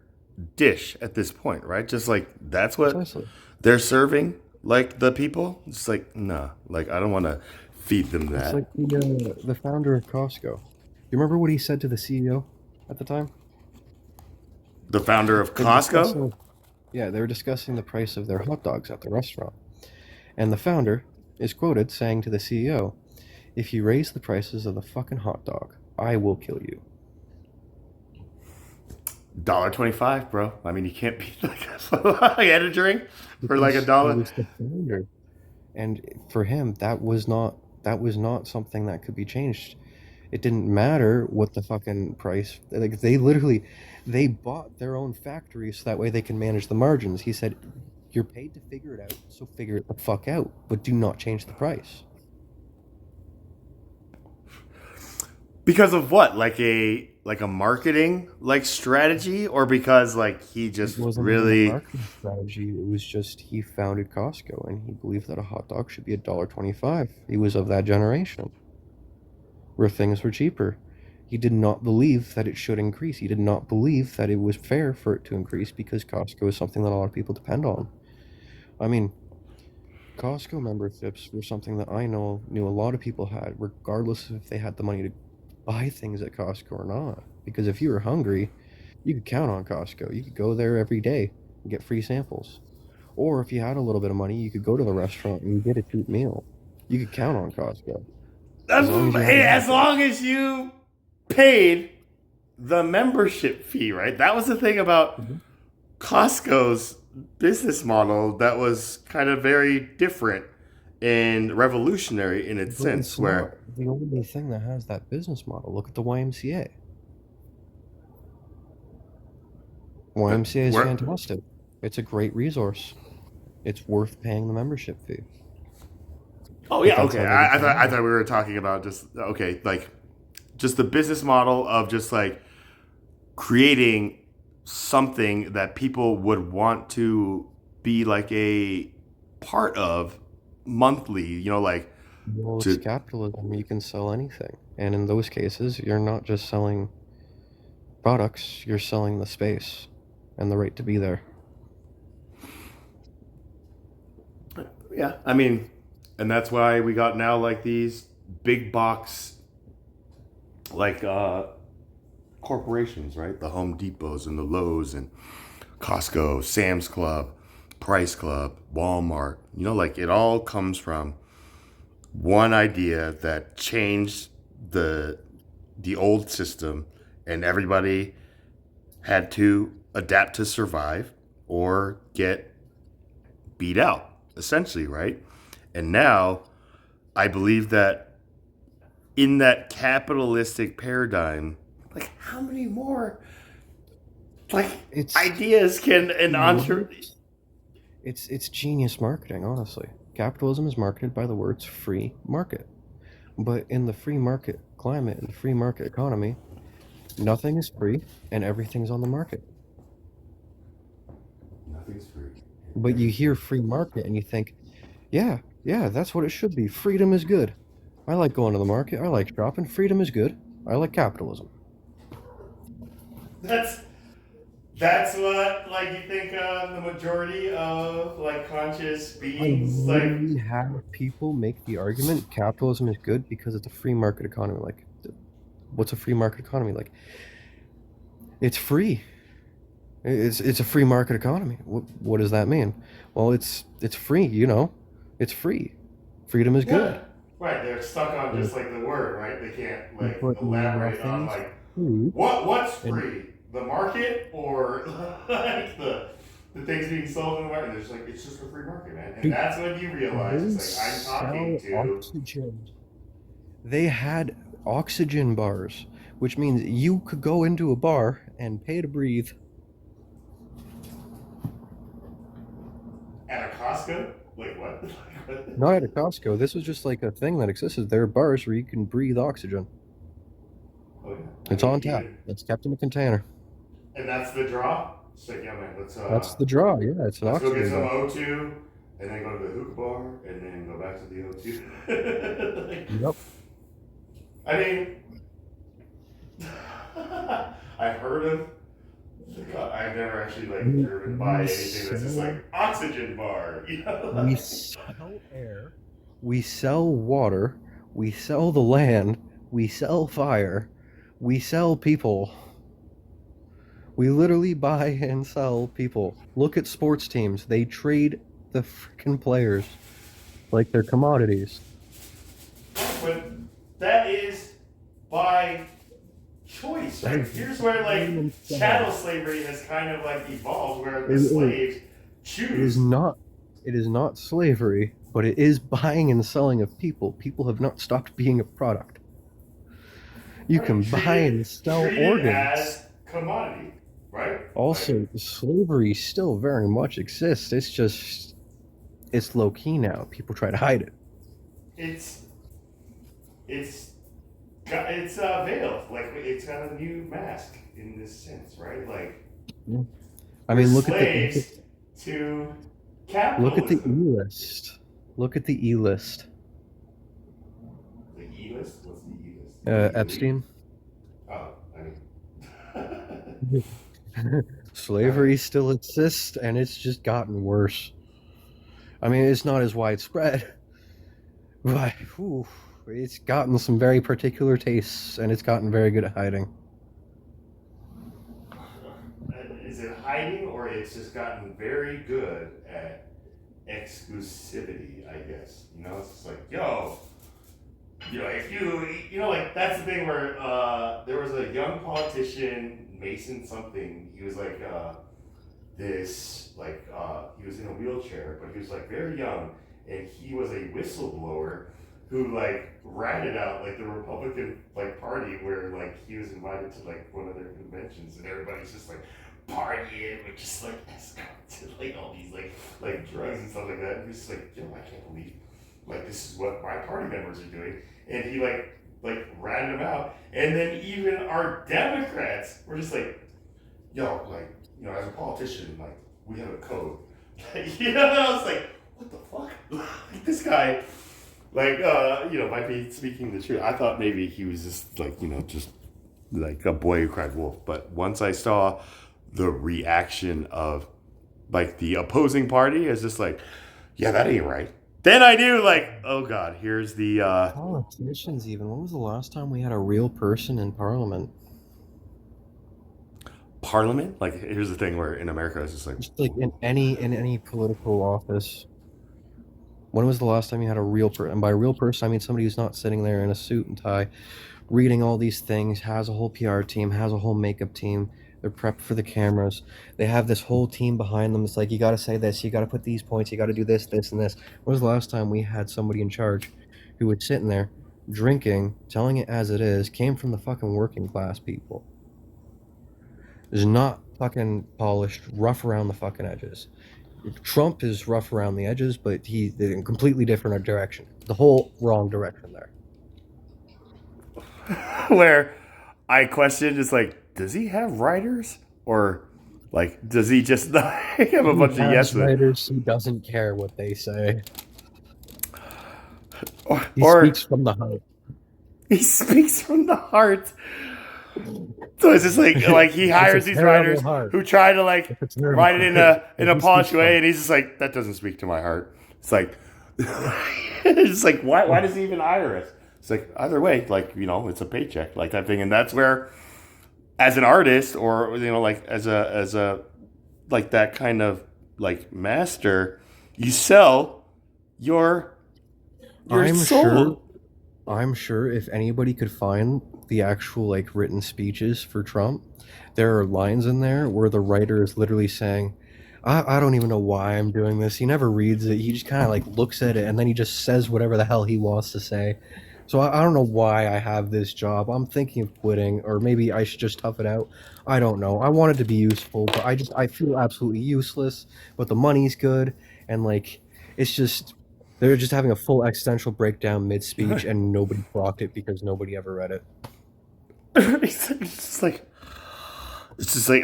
dish at this point, right? Just like that's what Precisely. they're serving, like the people. It's like nah, like I don't want to feed them It's that. like the founder of Costco. You remember what he said to the CEO at the time? The founder of They were Costco. discussing- Yeah, they were discussing the price of their hot dogs at the restaurant. And the founder is quoted saying to the CEO, "If you raise the prices of the fucking hot dog, I will kill you." $1.25, bro. I mean, you can't beat like a energy drink for like Because he $1. was the founder. And for him, that was not something that could be changed. It didn't matter what the fucking price. Like they bought their own factory so that way they can manage the margins. He said, "You're paid to figure it out, so figure it the fuck out, but do not change the price." Because of what? Like a marketing like strategy, or because like he just It wasn't even a really marketing strategy. It was just he founded Costco and he believed that a hot dog should be $1.25. He was of that generation where things were cheaper. He did not believe that it should increase. He did not believe that it was fair for it to increase because Costco is something that a lot of people depend on. I mean, Costco memberships were something that I knew a lot of people had, regardless of if they had the money to buy things at Costco or not. Because if you were hungry, you could count on Costco. You could go there every day and get free samples. Or if you had a little bit of money, you could go to the restaurant and you get a cheap meal. You could count on Costco. as, long as you hey, have- as long as you paid the membership fee, right? That was the thing about Costco's business model that was kind of very different and revolutionary in its But sense, it's where not the only thing that has that business model. Look at the YMCA. YMCA is Where- fantastic. It's a great resource. It's worth paying the membership fee. oh yeah, that's okay. how they I define thought we were talking about just okay, like just the business model of just like creating something that people would want to be like a part of monthly, you know, like Well, to- it's capitalism. You can sell anything. And in those cases, you're not just selling products, you're selling the space and the right to be there. yeah, I mean, and that's why we got now like these big box like corporations, right? The Home Depots and the Lowe's and Costco, Sam's Club, Price Club, Walmart. You know, like it all comes from one idea that changed the old system, and everybody had to adapt to survive or get beat out, essentially, right? And now I believe that in that capitalistic paradigm, like how many more like It's ideas can an entrepreneur? it's genius marketing, honestly. Capitalism is marketed by the words free market. But in the free market climate, in the free market economy, nothing is free and everything's on the market. Nothing's free. But you hear free market and you think, yeah, that's what it should be. Freedom is good. I like going to the market. I like shopping. Freedom is good. I like capitalism. That's what like you think the majority of like conscious I beings like. literally have people make the argument capitalism is good because it's a free market economy. Like, what's a free market economy? Like, it's free. It's a free market economy. What does that mean? Well, it's free. You know, it's free. Freedom is good. Yeah. Right, they're stuck on just like the word, right? They can't like But elaborate on nothing's like free. what's And- free, the market or like the the things being sold in the market. There's like, it's just a free market, man. And Dude, that's when you realize they it's like I'm talking sell to. oxygen. They had oxygen bars, which means you could go into a bar and pay to breathe. At a Costco? Like what? Not at a Costco. This was just like a thing that existed. There are bars where you can breathe oxygen. Oh, yeah. It's on tap. It's kept in a container. And that's the draw? It's like, yeah, man, That's the draw. Yeah, it's an let's go get oxygen some bar. O2, and then go to the hookah bar, and then go back to the O2. Like, Yep. I mean, I've heard of. I've never actually like driven by anything that's just like oxygen bar. You know? We sell air. We sell water. We sell the land. We sell fire. We sell people. We literally buy and sell people. Look at sports teams. They trade the freaking players like they're commodities. But that is by choice, right? Here's where like chattel slavery has kind of like evolved, where the slaves choose. It is not slavery, but it is buying and selling of people. People have not stopped being a product. You can buy and sell organs. As commodity, right? Also, slavery still very much exists. It's low key now. People try to hide it. It's veiled. Like it's got a new mask in this sense, right? Like I mean, look slaves to capitalism. Look at the E-list. Look at the E-list. The E-list? What's the E-list? Epstein. Oh, I mean. Slavery still exists, and it's just gotten worse. I mean, it's not as widespread, but it's gotten some very particular tastes, and it's gotten very good at hiding. Is it hiding, or it's just gotten very good at exclusivity, I guess? You know, it's just like, yo, you know, if you know, like, that's the thing where there was a young politician, Mason something, he was like, he was in a wheelchair, but he was like very young, and he was a whistleblower who like ratted out like the Republican like party, where like he was invited to like one of their conventions, and everybody's just like partying with just like escorts and like all these like drugs and stuff like that. And he's just like, yo, I can't believe like this is what my party members are doing. And he like ratted him out. And then even our Democrats were just like, yo, like, you know, as a politician, like, we have a code. You know, and I was like, what the fuck? This guy, like, you know, might be speaking the truth. I thought maybe he was just like, you know, just like a boy who cried wolf. But once I saw the reaction of like the opposing party, is just like, yeah, that ain't right. Then I knew, like, oh god, here's the politicians. Even when was the last time we had a real person in Parliament? Parliament? Like, here's the thing where in America it's just like in any political office. When was the last time you had a real person? And by real person, I mean somebody who's not sitting there in a suit and tie, reading all these things, has a whole PR team, has a whole makeup team. They're prepped for the cameras. They have this whole team behind them. It's like, you got to say this, you got to put these points, you got to do this, this, and this. When was the last time we had somebody in charge who was sitting there drinking, telling it as it is, came from the fucking working class people? Is not fucking polished, rough around the fucking edges. Trump is rough around the edges, but he's in a completely different direction. The whole wrong direction there. where I question just like, does he have writers? Or like, does he just have a bunch of yes men? Writers who doesn't care what they say. He Or speaks from the heart. he speaks from the heart. So it's just like he hires these writers heart. who try to like It's a terrible write it in heart. a polished way, and he's just like, that doesn't speak to my heart. It's like it's just like, why does he even hire us? It's like, either way, like, you know, it's a paycheck, like that thing. And that's where, as an artist, or, you know, like as a like that kind of like master, you sell your soul. I'm sure if anybody could find the actual like written speeches for Trump, there are lines in there where the writer is literally saying, I don't even know why I'm doing this. He never reads it. He just kind of like looks at it and then he just says whatever the hell he wants to say. So I don't know why I have this job. I'm thinking of quitting, or maybe I should just tough it out. I don't know. I wanted to be useful, but I feel absolutely useless. But the money's good, and like it's just they're just having a full existential breakdown mid speech, and nobody clocked it because nobody ever read it. It's just like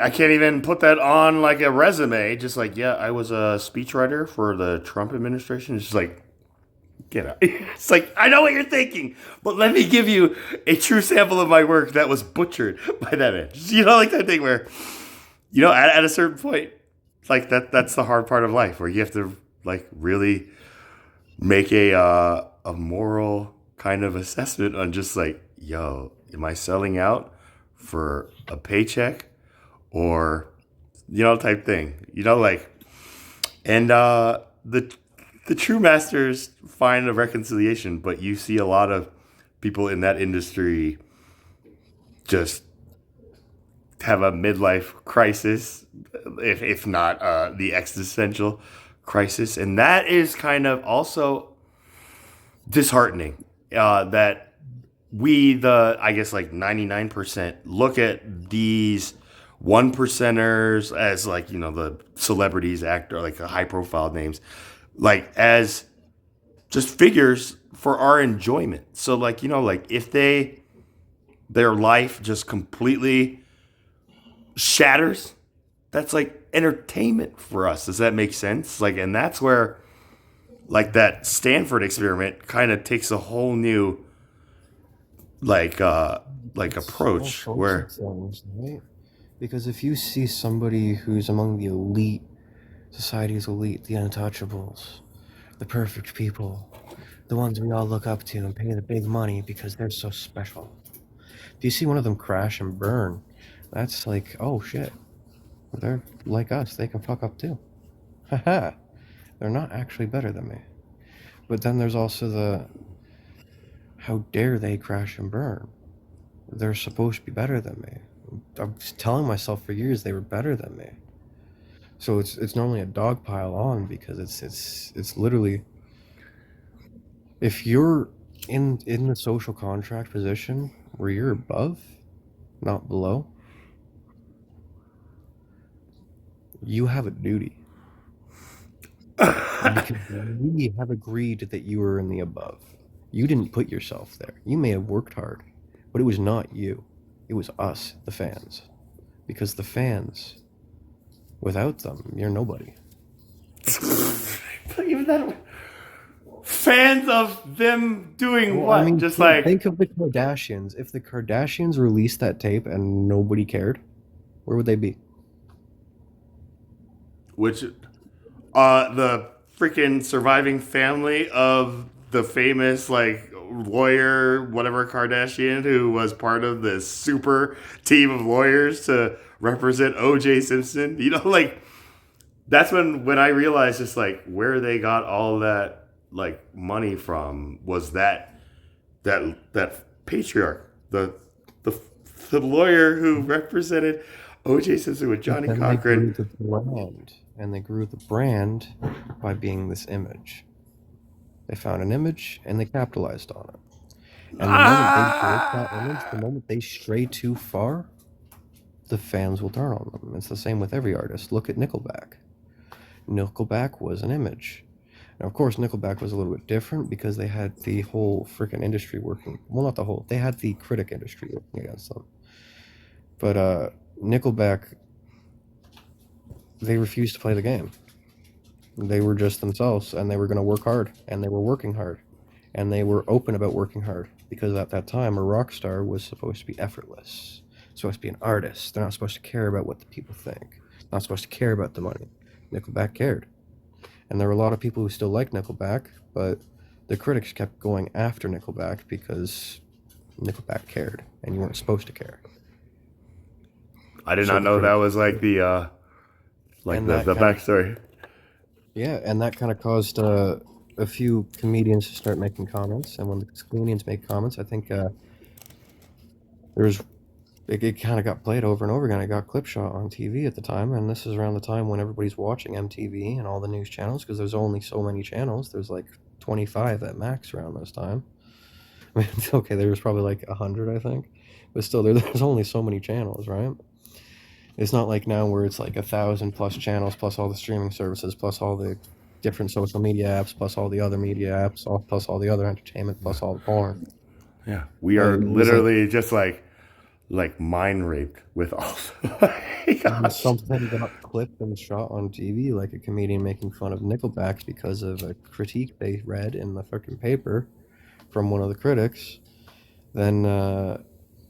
I can't even put that on like a resume. Just like, yeah, I was a speechwriter for the Trump administration. It's just like, get out. It's like, I know what you're thinking, but let me give you a true sample of my work that was butchered by that man. You know, like that thing where, you know, at a certain point, like that's the hard part of life where you have to like really make a moral kind of assessment on just like, yo, am I selling out for a paycheck or, you know, type thing, you know, like, and the true masters find a reconciliation, but you see a lot of people in that industry just have a midlife crisis, if not the existential crisis, and that is kind of also disheartening. That we, the I guess like 99%, look at these one percenters as like, you know, the celebrities, actor, like the high profile names, like as just figures for our enjoyment. So like, you know, like if their life just completely shatters, that's like entertainment for us. Does that make sense? Like, and that's where like that Stanford experiment kind of takes a whole new like approach All where sorts of things, right? Because if you see somebody who's among the elite, society's elite, the untouchables, the perfect people, the ones we all look up to and pay the big money because they're so special. If you see one of them crash and burn, that's like, oh shit, they're like us, they can fuck up too. Haha, they're not actually better than me. But then there's also the, how dare they crash and burn? They're supposed to be better than me. I'm just telling myself for years they were better than me. So it's normally a dog pile on because it's literally, if you're in the social contract position where you're above, not below, you have a duty. Because we have agreed that you were in the above. You didn't put yourself there. You may have worked hard, but it was not you. It was us, the fans. Because the fans, without them, you're nobody. even that fans of them doing Well, what? I mean, Just like think of the Kardashians. If the Kardashians released that tape and nobody cared, where would they be? which the freaking surviving family of the famous like lawyer whatever Kardashian who was part of this super team of lawyers to represent OJ Simpson. You know, like that's when I realized just like where they got all that like money from was that patriarch, the the lawyer who represented OJ Simpson with Johnny Then Cochran. they grew the brand, and they grew the brand by being this image. They found an image and they capitalized on it. And the moment they break that image, the moment they stray too far, the fans will turn on them. It's the same with every artist. Look at Nickelback. Nickelback was an image. Now, of course, Nickelback was a little bit different because they had the whole freaking industry working. Well, not the whole. They had the critic industry working against them. But Nickelback, they refused to play the game. They were just themselves, and they were going to work hard, and they were working hard, and they were open about working hard because at that time, a rock star was supposed to be effortless, supposed to be an artist. They're not supposed to care about what the people think. Not supposed to care about the money. Nickelback cared, and there were a lot of people who still liked Nickelback, but the critics kept going after Nickelback because Nickelback cared, and you weren't supposed to care. I did So not the know that critics- was like the And that the kinda- backstory. Yeah, and that kind of caused a few comedians to start making comments. And when the comedians make comments, I think there's it kind of got played over and over again. It got clip shot on TV at the time, and this is around the time when everybody's watching MTV and all the news channels because there's only so many channels. There's like 25 at max around this time. I mean, okay, there was probably like 100, I think, but still, there's only so many channels, right? It's not like now where it's like 1,000 plus channels, plus all the streaming services, plus all the different social media apps, plus all the other media apps, plus all the other entertainment, plus all the porn. Yeah, we are It was literally just like mind raped with all. when something got clipped and shot on TV, like a comedian making fun of Nickelback because of a critique they read in the fucking paper from one of the critics, then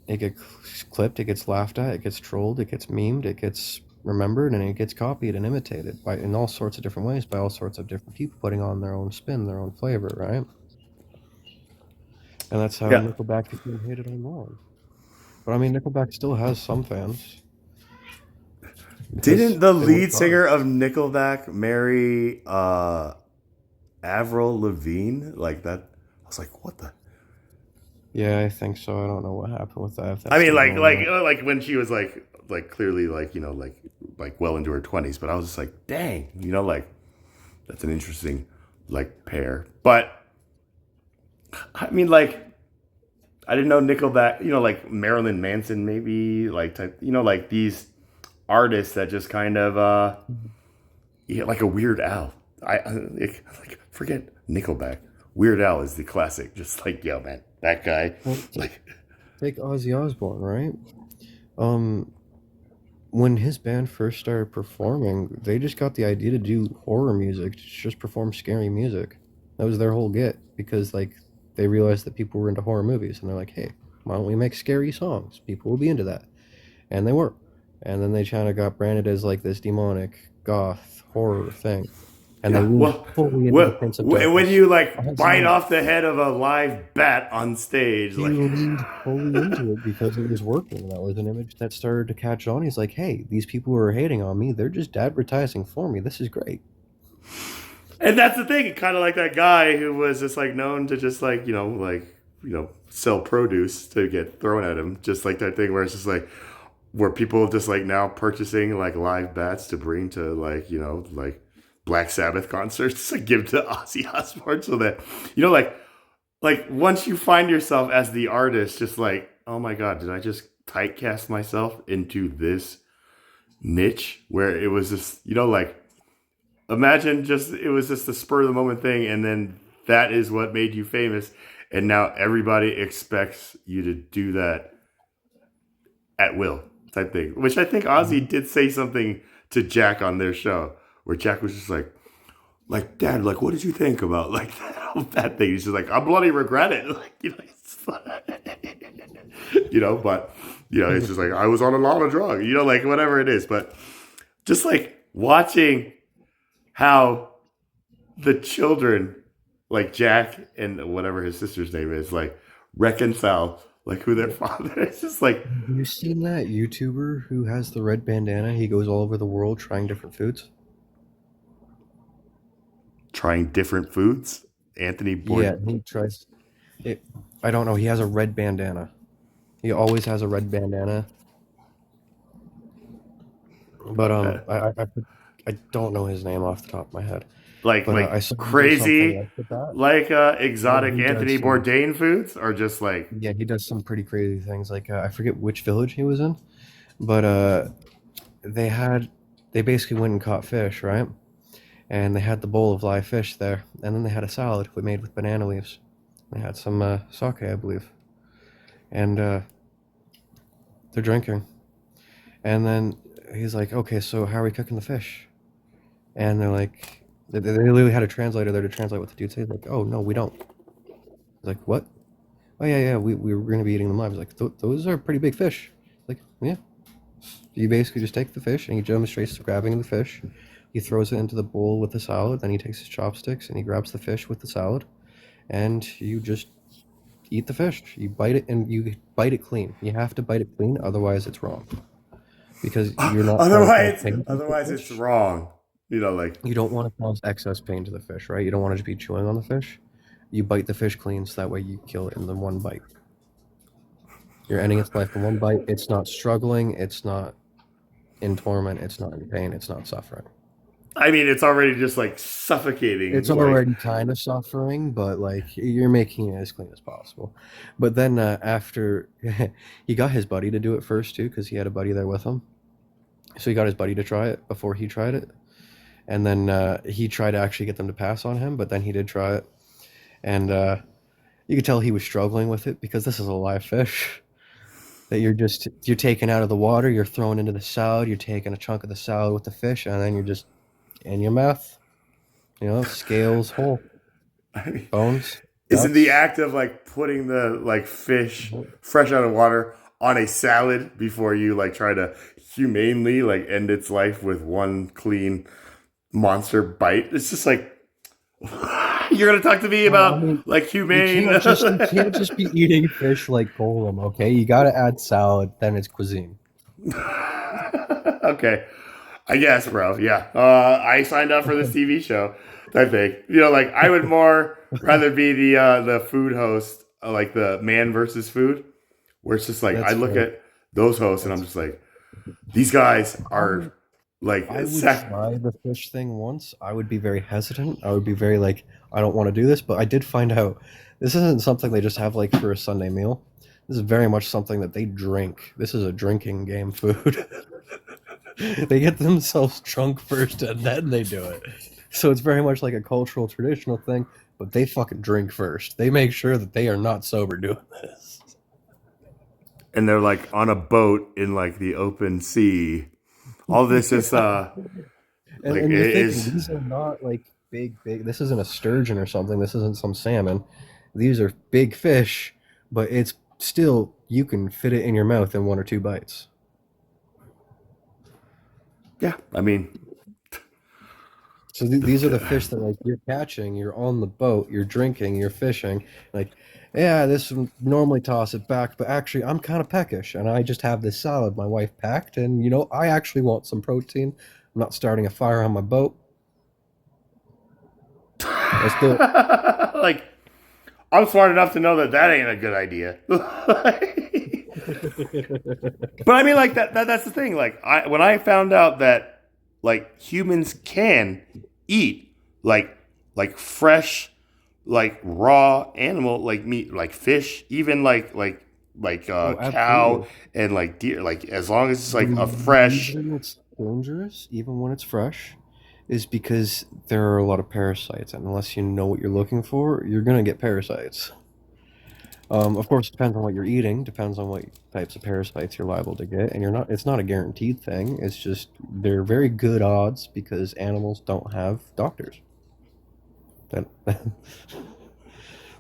it gets clipped, it gets laughed at, it gets trolled, it gets memed, it gets remembered, and it gets copied and imitated in all sorts of different ways by all sorts of different people putting on their own spin, their own flavor, right? And that's how Yeah. Nickelback became hated online. But I mean, Nickelback still has some fans. Didn't the They lead work singer of Nickelback marry Avril Lavigne? Like that? I was like, what the? Yeah, I think so. I don't know what happened with that. I mean, like when she was like clearly like like well into her 20s, but I was just like, dang, like that's an interesting like pair. But I mean, like I didn't know Nickelback, like Marilyn Manson, maybe like type, like these artists that just kind of like a Weird Al. Like forget Nickelback. Weird Al is the classic. Just like, yo, man, that guy. Well, Like, take Ozzy Osbourne, right? When his band first started performing, they just got the idea to do horror music, to just perform scary music. That was their whole get because like they realized that people were into horror movies, and they're like, hey, why don't we make scary songs? People will be into that, and they were. And then they kind of got branded as like this demonic goth horror thing, and yeah, they moved fully into the Prince of when Darkness. you like Ozzy bite off the head of a live bat on stage, He like, leaned fully into it because it was working. That was an image that started to catch on. He's like, hey, these people who are hating on me, they're just advertising for me. This is great. and that's the thing, kind of like that guy who was just like known to just like sell produce to get thrown at him, just like that thing where it's just like where people just like now purchasing like live bats to bring to like like Black Sabbath concerts to give to Ozzy Osbourne, so that like once you find yourself as the artist, just like, oh my god, did I just typecast myself into this niche where it was just like imagine just it was just the spur of the moment thing, and then that is what made you famous, and now everybody expects you to do that at will type thing. Which I think Ozzy did say something to Jack on their show, where Jack was just like, Dad, like, what did you think about like that thing? He's just like, I bloody regret it. Like, but it's just like I was on a lot of drugs, like whatever it is. But just like watching how the children, like Jack and whatever his sister's name is, like reconcile like who their father is. Just like, Have you seen that YouTuber who has the red bandana? He goes all over the world trying different foods. trying different foods. Anthony Yeah, he tries it. I don't know. He has a red bandana. He always has a red bandana. But I don't know his name off the top of my head. like But I like saw him do crazy something with that. like exotic He does Anthony some. Bourdain foods, or just like Yeah, he does some pretty crazy things. Like I forget which village he was in, but they basically went and caught fish, right? And they had the bowl of live fish there, and then they had a salad made with banana leaves. They had some sake, I believe, and they're drinking. And then he's like, "Okay, so how are we cooking the fish?" And they're like, they literally had a translator there to translate what the dude said. Like, "Oh no, we don't." He's like, "What?" "Oh yeah, we were gonna be eating them live." He's like, "Those are pretty big fish." Like, yeah. You basically just take the fish and he demonstrates grabbing the fish. He throws it into the bowl with the salad. Then he takes his chopsticks and he grabs the fish with the salad, and you just eat the fish. You bite it and you bite it clean. You have to bite it clean, otherwise it's wrong. Because you're not trying to cause pain to the otherwise it's fish. wrong. Like You don't want to cause excess pain to the fish, right? You don't want to just be chewing on the fish. You bite the fish clean so that way you kill it in the one bite. You're ending its life in one bite. It's not struggling. It's not in torment. It's not in pain. It's not suffering. I mean, it's already just like suffocating. It's Like, already kind of suffering, but like you're making it as clean as possible. But then after he got his buddy to do it first too, because he had a buddy there with him. So he got his buddy to try it before he tried it, and then he tried to actually get them to pass on him. But then he did try it, and you could tell he was struggling with it because this is a live fish that you're taking out of the water, you're throwing into the salad, you're taking a chunk of the salad with the fish, and then you're just in your mouth. You know, scales whole, I mean, bones. is it the guts. act of like putting the like fish fresh out of water on a salad before you like try to humanely like end its life with one clean monster bite? It's just like you're gonna talk to me Well, I about mean, like humane. you can't just be eating fish like Golem, okay? You gotta add salad, then it's cuisine. Okay, I guess, bro. Yeah, I signed up for this TV show. I think like I would more rather be the food host, like the Man versus Food, where it's just like I That's look fair. at those hosts and I'm just like, these guys are like I would try the fish thing once. I would be very hesitant. I would be very like, I don't want to do this, but I did find out this isn't something they just have like for a Sunday meal. This is very much something that they drink. This is a drinking game food. They get themselves drunk first and then they do it. So it's very much like a cultural traditional thing, but they fucking drink first. They make sure that they are not sober doing this. and they're like on a boat in like the open sea. All this is like And you're it thinking is. these are not like big. This isn't a sturgeon or something. This isn't some salmon. These are big fish, but it's still you can fit it in your mouth in one or two bites. Yeah, I mean, So these are the fish that like you're catching. You're on the boat. You're drinking. You're fishing. Like, yeah, this would normally toss it back, but actually I'm kind of peckish, and I just have this salad my wife packed, and I actually want some protein. I'm not starting a fire on my boat. Let's do it. like I'm smart enough to know that ain't a good idea. But I mean, like that's the thing. Like when I found out that like humans can eat like fresh, like raw animal like meat, like fish, even Oh, cow absolutely. and like deer, like as long as it's The like a fresh. reason it's dangerous, even when it's fresh, is because there are a lot of parasites, and unless you know what you're looking for, you're gonna get parasites. Of course, it depends on what you're eating, depends on what types of parasites you're liable to get, and you're not. It's not a guaranteed thing. It's just they're very good odds because animals don't have doctors. That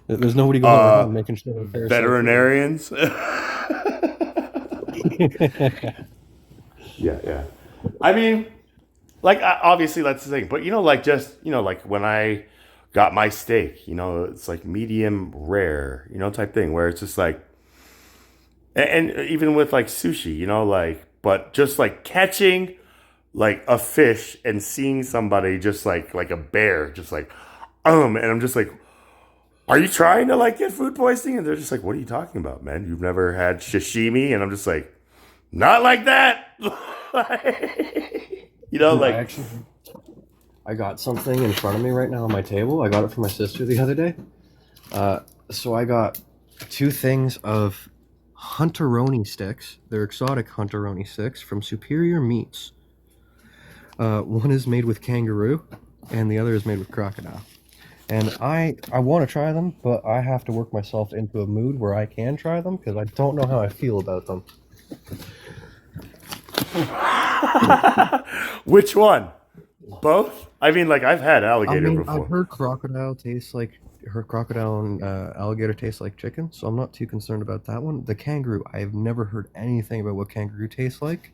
there's nobody going uh around making sure they're parasite free. Veterinarians. Yeah, yeah. I mean, like obviously that's the thing, but like just like when I got my steak, it's like medium rare, type thing where it's just like, and even with like sushi, like, but just like catching like a fish and seeing somebody just like a bear, just like, and I'm just like, are you trying to like get food poisoning? And they're just like, what are you talking about, man? You've never had sashimi? And I'm just like, not like that. Dude, Like, I got something in front of me right now on my table. I got it from my sister the other day. Uh, so I got two things of Hunteroni sticks. They're exotic Hunteroni sticks from Superior Meats. One is made with kangaroo, and the other is made with crocodile. And I want to try them, but I have to work myself into a mood where I can try them because I don't know how I feel about them. which one? Both? I mean, like I've had I alligator mean, I've before. heard crocodile and alligator taste like chicken, so I'm not too concerned about that one. The kangaroo, I've never heard anything about what kangaroo tastes like.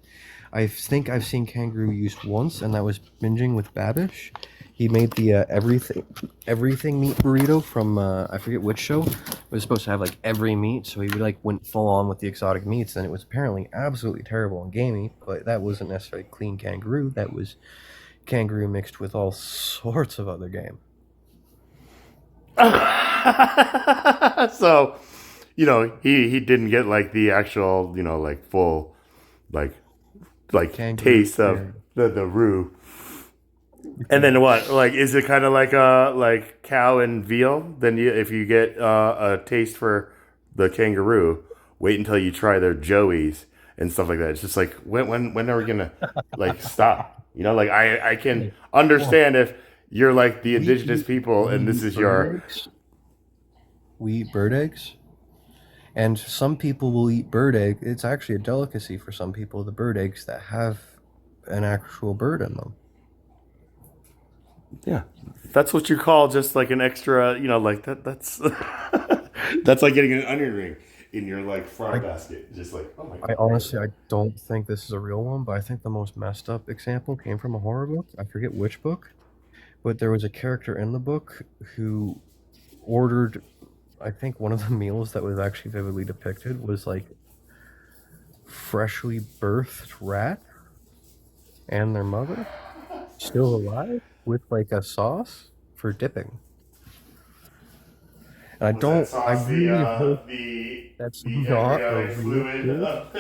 I think I've seen kangaroo used once, and that was binging with Babish. He made the everything meat burrito from I forget which show. It was supposed to have like every meat, so he like went full on with the exotic meats, and it was apparently absolutely terrible and gamey. But that wasn't necessarily clean kangaroo. That was kangaroo mixed with all sorts of other game. So, he didn't get like the actual, like full, like Kangaroo, taste of yeah. the roux. And then what? Like, is it kind of like cow and veal? Then if you get a taste for the kangaroo, wait until you try their joeys and stuff like that. It's just like when are we gonna like stop? Like I can Well, understand if you're like the we indigenous eat people we and this eat is bird your eggs. We eat bird eggs, and some people will eat bird egg. It's actually a delicacy for some people. The bird eggs that have an actual bird in them. yeah. That's what you call just like an extra, like that's that's like getting an onion ring in your like fry I basket. Just like, oh my I god. honestly I don't think this is a real one, but I think the most messed up example came from a horror book. I forget which book, but there was a character in the book who ordered. I think one of the meals that was actually vividly depicted was like freshly birthed rat and their mother still alive with like a sauce for dipping. And Was that I sauce really hope the that's the not a embryonic real fluid food. of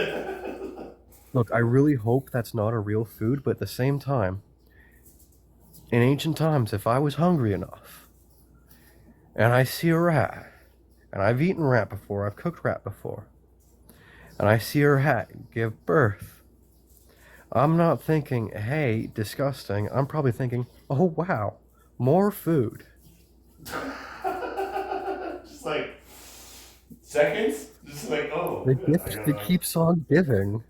Look, I really hope that's not a real food, but at the same time, in ancient times, if I was hungry enough and I see a rat, and I've eaten rat before, I've cooked rat before, and I see a rat give birth, I'm not thinking, hey, disgusting. I'm probably thinking, oh wow, more food. just like seconds. Just like, oh, The good. I gift that gotta keeps on giving.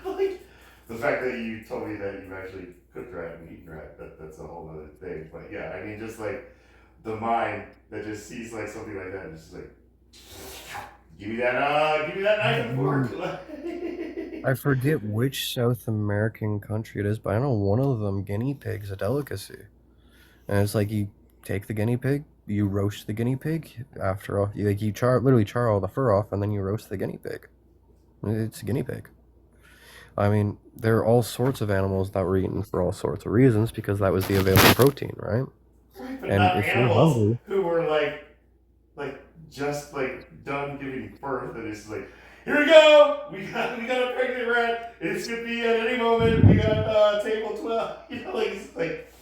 like the fact that you told me that you've actually cooked rat and eaten rat. That's a whole other thing. But yeah, I mean, just like the mind that just sees like something like that and just like, give me that knife and fork. Mm, I forget which South American country it is, but I know one of them, guinea pig's a delicacy. And it's like you take the guinea pig, you roast the guinea pig. After all, you literally char all the fur off, and then you roast the guinea pig. It's a guinea pig. I mean, there are all sorts of animals that were eaten for all sorts of reasons because that was the available protein, right? Right, but And not if you're animals hungry, who were like just like done giving birth, and it's like, here we go, we got a pregnant rat. It's gonna be at any moment. We got table 12. Like it's like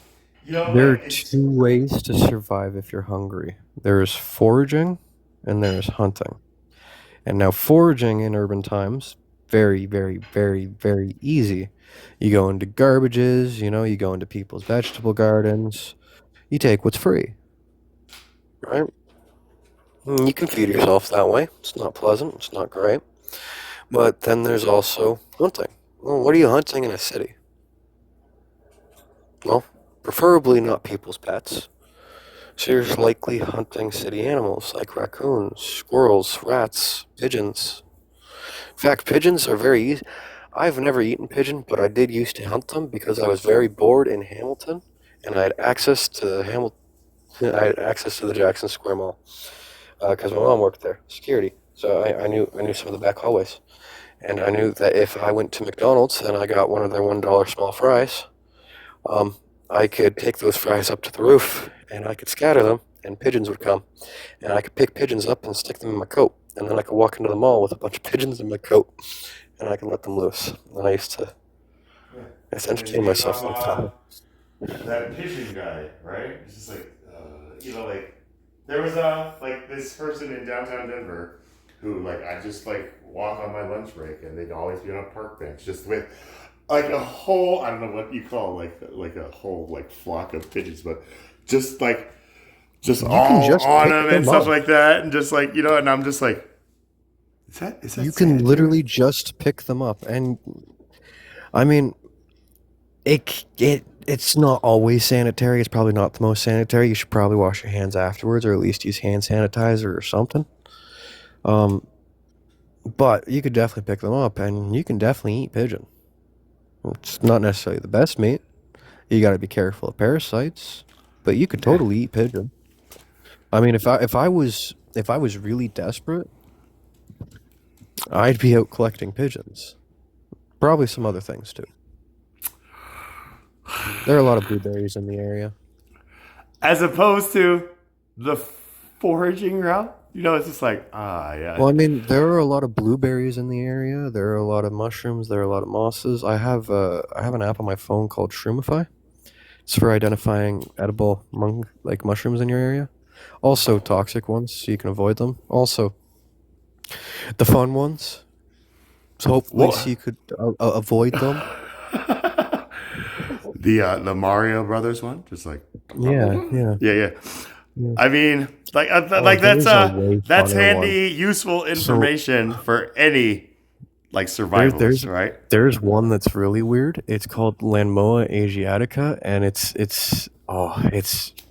there are like it's two ways to survive if you're hungry. There's foraging and there's hunting. And now foraging in urban times, very, very, very, very easy. You go into garbages, you go into people's vegetable gardens. You take what's free, right? You can feed yourself that way. It's not pleasant. It's not great. But then there's also hunting. Well, what are you hunting in a city? Well, preferably not people's pets. So you're likely hunting city animals like raccoons, squirrels, rats, pigeons. In fact, pigeons are very easy. I've never eaten pigeon, but I did used to hunt them because I was very bored in Hamilton, and I had access to I had access to the Jackson Square Mall because my mom worked there, security. So I knew some of the back hallways, and I knew that if I went to McDonald's and I got one of their $1 small fries, um, I could take those fries up to the roof and I could scatter them, and pigeons would come, and I could pick pigeons up and stick them in my coat, and then I could walk into the mall with a bunch of pigeons in my coat, and I could let them loose. And I used to yeah. And then entertain you myself become like that. that pigeon guy, right? It's just like like there was like this person in downtown Denver who like I just like walk on my lunch break and they'd always be on a park bench just with like a whole I don't know what you call like a whole like flock of pigeons, but just like just You can all just on pick them and them stuff up. like that, and just like and I'm just like, is that You can sanitary? literally just pick them up, and I mean, it's not always sanitary. It's probably not the most sanitary. You should probably wash your hands afterwards, or at least use hand sanitizer or something. Um, but you could definitely pick them up, and you can definitely eat pigeon. It's not necessarily the best meat. You got to be careful of parasites, but you could Yeah. totally eat pigeon. I mean, if I was really desperate, I'd be out collecting pigeons. Probably some other things too. There are a lot of blueberries in the area. As opposed to the foraging route. You know, it's just like yeah. Well, I mean, there are a lot of blueberries in the area. There are a lot of mushrooms. There are a lot of mosses. I have an app on my phone called Shroomify. It's for identifying edible mushrooms in your area. Also toxic ones, so you can avoid them. Also the fun ones, so hopefully What? so you could avoid them. The Mario Brothers one, just like Yeah, yeah. yeah. Yeah. I mean, like Oh, those are way that's funner handy, useful information for any like survivalist, right? There's one that's really weird. It's called Lanmoa asiatica, and it's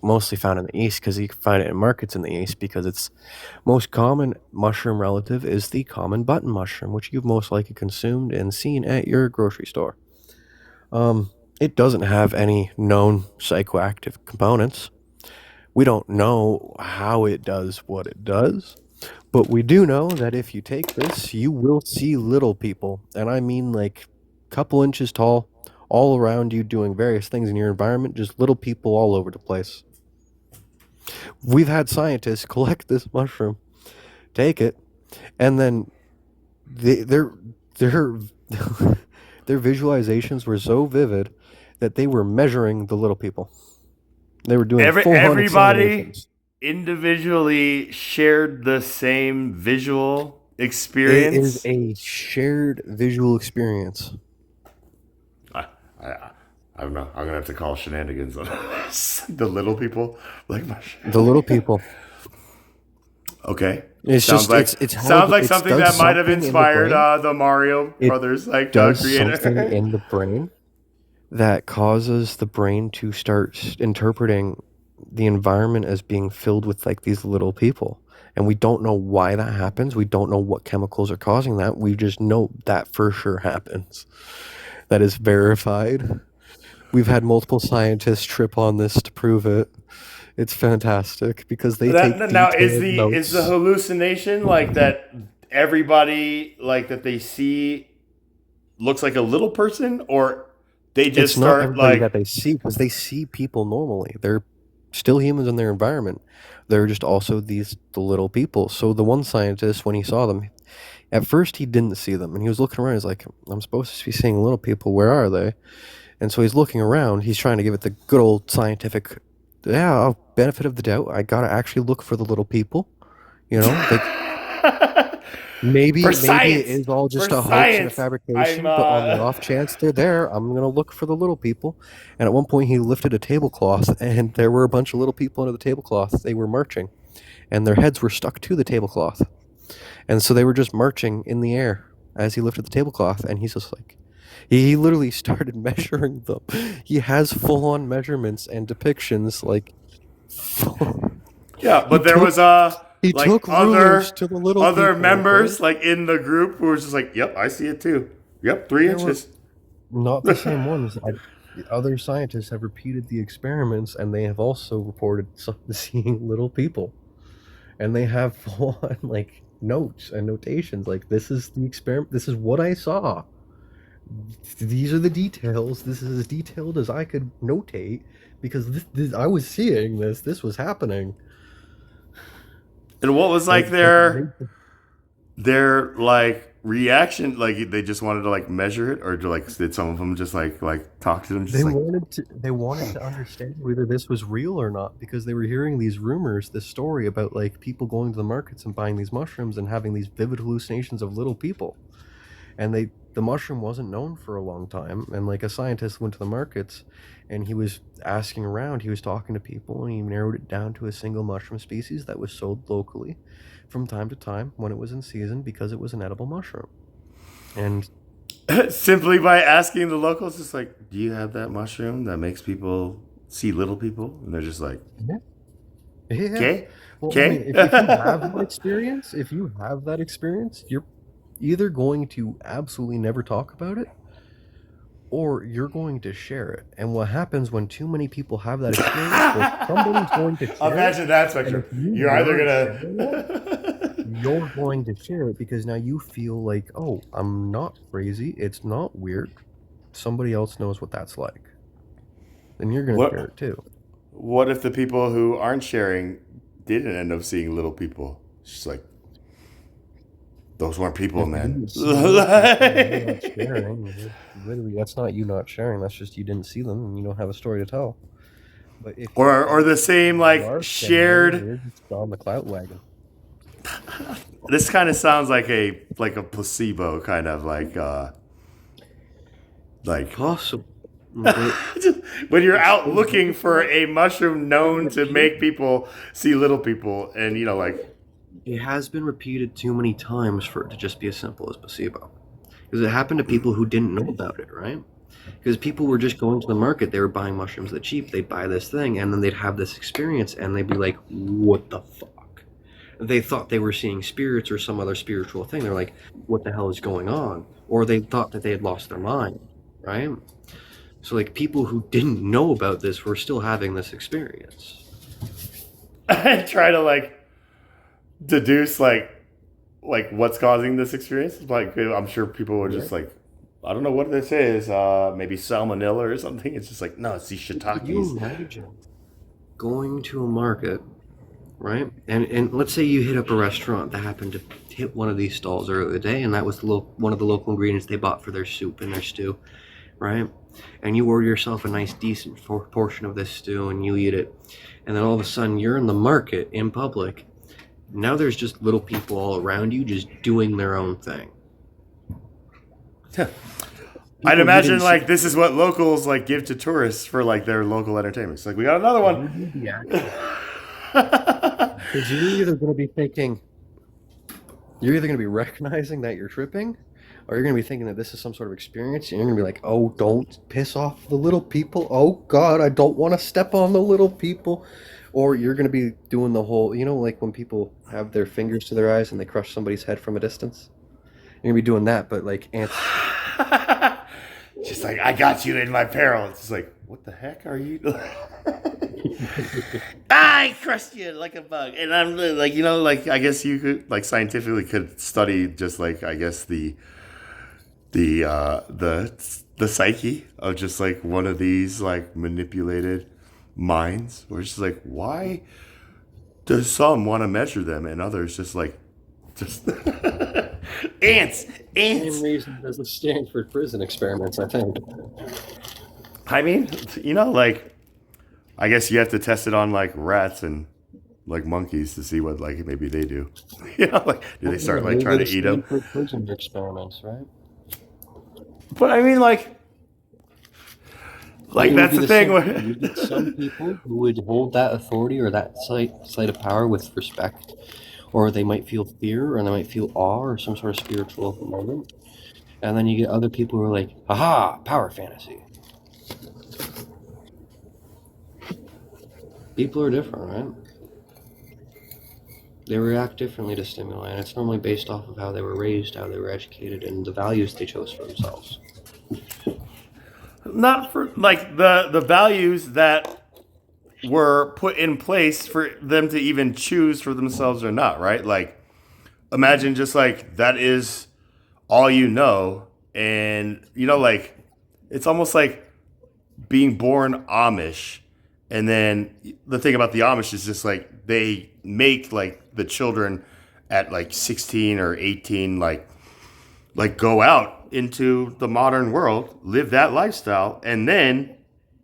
mostly found in the east because you can find it in markets in the east because its most common mushroom relative is the common button mushroom, which you've most likely consumed and seen at your grocery store. It doesn't have any known psychoactive components. We don't know how it does what it does, but we do know that if you take this, you will see little people, and I mean like a couple inches tall, all around you doing various things in your environment, just little people all over the place. We've had scientists collect this mushroom, take it, and then their their visualizations were so vivid that they were measuring the little people. They were doing full-on everybody examinations. individually shared the same visual It experience. is a shared visual experience. I don't know. I'm gonna have to call shenanigans on this. The little people, like The little people. Okay. It's sounds just like it's how sounds like it something does that might have something in the inspired brain. the Mario It Brothers does creator. something in the brain that causes the brain to start interpreting the environment as being filled with like these little people. And we don't know why that happens. We don't know what chemicals are causing that. We just know that for sure happens. That is verified. We've had multiple scientists trip on this to prove it. It's fantastic because they take Now detailed is the notes. hallucination like that everybody like that they see looks like a little person, or they just It's not start everybody that like they see because they see people normally. They're still humans in their environment. They're just also the little people. So the one scientist, when he saw them, at first he didn't see them, and he was looking around. He's like, "I'm supposed to be seeing little people. Where are they?" And so he's looking around. He's trying to give it the good old scientific, benefit of the doubt. I gotta actually look for the little people. You know, like maybe For it science! is all just For a hoax and a science! fabrication. I'm But on the off chance they're there, I'm gonna look for the little people. And at one point, he lifted a tablecloth, and there were a bunch of little people under the tablecloth. They were marching, and their heads were stuck to the tablecloth, and so they were just marching in the air as he lifted the tablecloth. And he's just like, he literally started measuring them. He has full-on measurements and depictions, like. yeah, but there took- was He like took rulers to the little other people, members okay? like in the group who were just like, "Yep, I see it too. Yep, 3 There were- inches." Not the same ones. Other scientists have repeated the experiments, and they have also reported seeing little people. And they have full-on like notes and notations, like this is the experiment. This is what I saw. These are the details. This is as detailed as I could notate because I was seeing this. This was happening. And what was like Like, their like reaction? Like they just wanted to like measure it, or did some of them just like talk to them? Just They like, wanted to understand whether this was real or not because they were hearing these rumors, this story about like people going to the markets and buying these mushrooms and having these vivid hallucinations of little people. And the mushroom wasn't known for a long time, and like a scientist went to the markets and he was asking around, he was talking to people, and he narrowed it down to a single mushroom species that was sold locally from time to time when it was in season because it was an edible mushroom. And simply by asking the locals, just like, "Do you have that mushroom that makes people see little people?" And they're just like, yeah. "Okay, Well, okay." I mean, if you have that experience, you're either going to absolutely never talk about it, or you're going to share it. And what happens when too many people have that experience, well, somebody's going to share Imagine it. that And spectrum. if you You're either weren't gonna. you're going to share it because now you feel like, oh, I'm not crazy. It's not weird. Somebody else knows what that's like. Then you're going to What- share it too. What if the people who aren't sharing didn't end up seeing little people. It's just like, those weren't people, man. You're not sharing. Literally, that's not you not sharing. That's just you didn't see them and you don't have a story to tell. But if or the same you like are shared. you're just on the clout wagon. This kind of sounds like a placebo kind of like Possible. But when you're out looking for a mushroom known to make people see little people, and you know, like, it has been repeated too many times for it to just be as simple as placebo. Because it happened to people who didn't know about it, right? Because people were just going to the market, they were buying mushrooms that cheap, they'd buy this thing, and then they'd have this experience, and they'd be like, what the fuck? They thought they were seeing spirits or some other spiritual thing. They're like, what the hell is going on? Or they thought that they had lost their mind, right? So, like, people who didn't know about this were still having this experience. I try to like deduce like what's causing this experience. Like, I'm sure people were just like, I don't know what this is. Maybe salmonella or something. It's just like, no, it's these You shiitakes. imagine going to a market, right? And let's say you hit up a restaurant that happened to hit one of these stalls earlier the day, and that was one of the local ingredients they bought for their soup and their stew, right? And you order yourself a nice, decent portion of this stew, and you eat it, and then all of a sudden you're in the market in public. Now there's just little people all around you just doing their own thing. I'd imagine like this is what locals like give to tourists for like their local entertainment. It's like, we got another one. Because you're either going to be thinking, you're either going to be recognizing that you're tripping, or you're going to be thinking that this is some sort of experience, and you're going to be like, oh, don't piss off the little people. Oh, God, I don't want to step on the little people. Or you're going to be doing the whole, you know, like when people have their fingers to their eyes and they crush somebody's head from a distance? You're going to be doing that, but like ants. Just like, I got you in my peril. It's just like, what the heck are you? I crushed you like a bug. And I'm like, you know, like, I guess you could like scientifically could study just like, I guess the psyche of just like one of these like manipulated minds, where it's just like, why does some want to measure them and others just ants. Same reason as the Stanford prison experiments, I think. I mean, you know, like, I guess you have to test it on like rats and like monkeys to see what like maybe they do. You know, like, do they start like trying to eat them? Stanford prison experiments, right? But I mean, like It would that's be the the thing. same. Where You'd get some people who would hold that authority or that site of power with respect, or they might feel fear, or they might feel awe, or some sort of spiritual moment. And then you get other people who are like, "Aha, power fantasy." People are different, right? They react differently to stimuli, and it's normally based off of how they were raised, how they were educated, and the values they chose for themselves. not for like the values that were put in place for them to even choose for themselves or not, right? Like, imagine just like that is all you know, and you know, like, it's almost like being born Amish, and then the thing about the Amish is just like they make like the children at like 16 or 18 like go out into the modern world, live that lifestyle, and then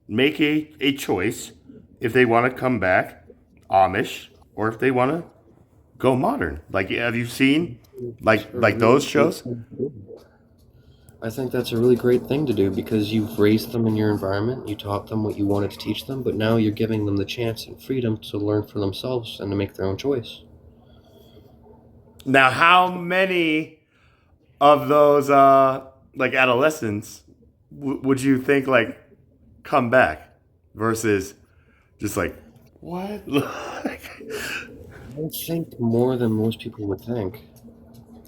make a choice if they want to come back Amish or if they want to go modern. Like, have you seen like those shows? I think that's a really great thing to do because you've raised them in your environment, you taught them what you wanted to teach them, but now you're giving them the chance and freedom to learn for themselves and to make their own choice. Now, how many of those like adolescents would you think like come back versus just like what? I think more than most people would think.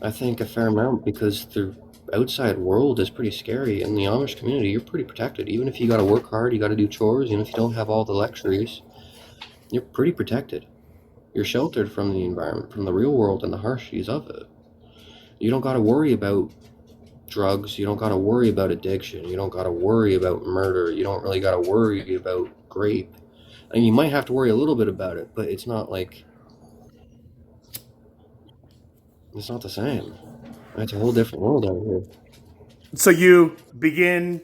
I think a fair amount because the outside world is pretty scary. In the Amish community, you're pretty protected. Even if you got to work hard, you got to do chores, even if you don't have all the luxuries, you're pretty protected. You're sheltered from the environment, from the real world and the harshness of it. You don't got to worry about drugs. You don't got to worry about addiction. You don't got to worry about murder. You don't really got to worry about rape. I mean, you might have to worry a little bit about it, but it's not like It's not the same. It's a whole different world out here. So you begin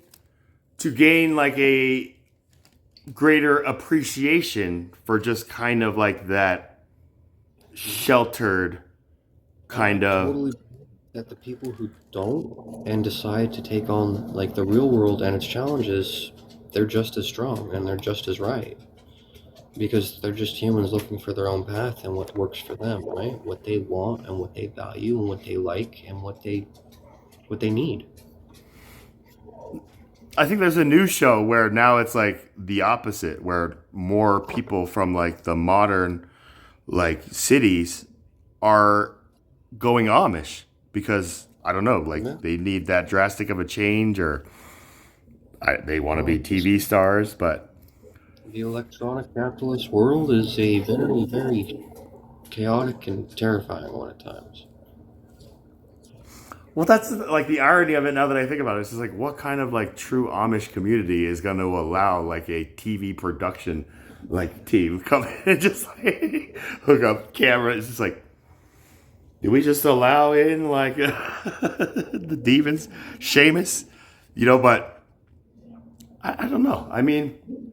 to gain like a greater appreciation for just kind of like that sheltered kind of. Totally that the people who don't and decide to take on like the real world and its challenges, they're just as strong and they're just as right. Because they're just humans looking for their own path and what works for them, right? What they want and what they value and what they like and what they need. I think there's a new show where now it's like the opposite, where more people from like the modern like cities are going Amish because I don't know, like Yeah. they need that drastic of a change, or they want to be TV stars, but The electronic capitalist world is a very, very chaotic and terrifying one at times. well, that's like the irony of it. Now that I think about it, it's just like what kind of like true Amish community is going to allow like a TV production like team come in and just like hook up camera? It's just like, do we just allow in like the demons, Seamus? You know, but I don't know. I mean,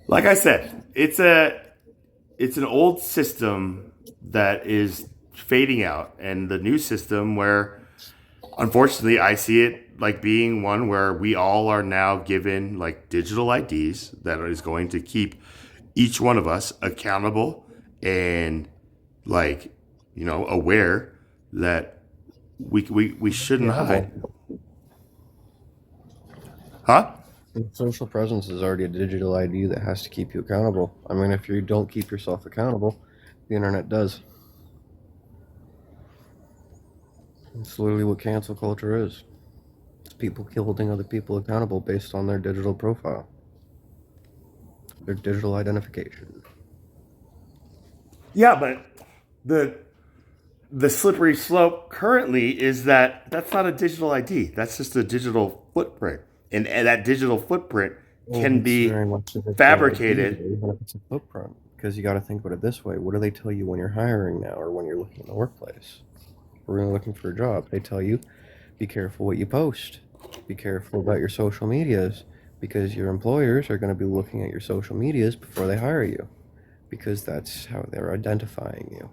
like I said, it's an old system that is fading out, and the new system where, unfortunately, I see it like being one where we all are now given like digital IDs that is going to keep each one of us accountable and like aware that we shouldn't hide. Huh? Social presence is already a digital ID that has to keep you accountable. I mean, if you don't keep yourself accountable, the internet does. It's literally what cancel culture is. It's people holding other people accountable based on their digital profile, their digital identification. Yeah, but the slippery slope currently is that that's not a digital ID. That's just a digital footprint, and that digital footprint can It's be very much a digital fabricated. ID, even if it's a footprint. Because you got to think about it this way: what do they tell you when you're hiring now, or when you're looking in the workplace? We're really looking for a job. They tell you, be careful what you post. Be careful about your social medias, because your employers are going to be looking at your social medias before they hire you, because that's how they're identifying you.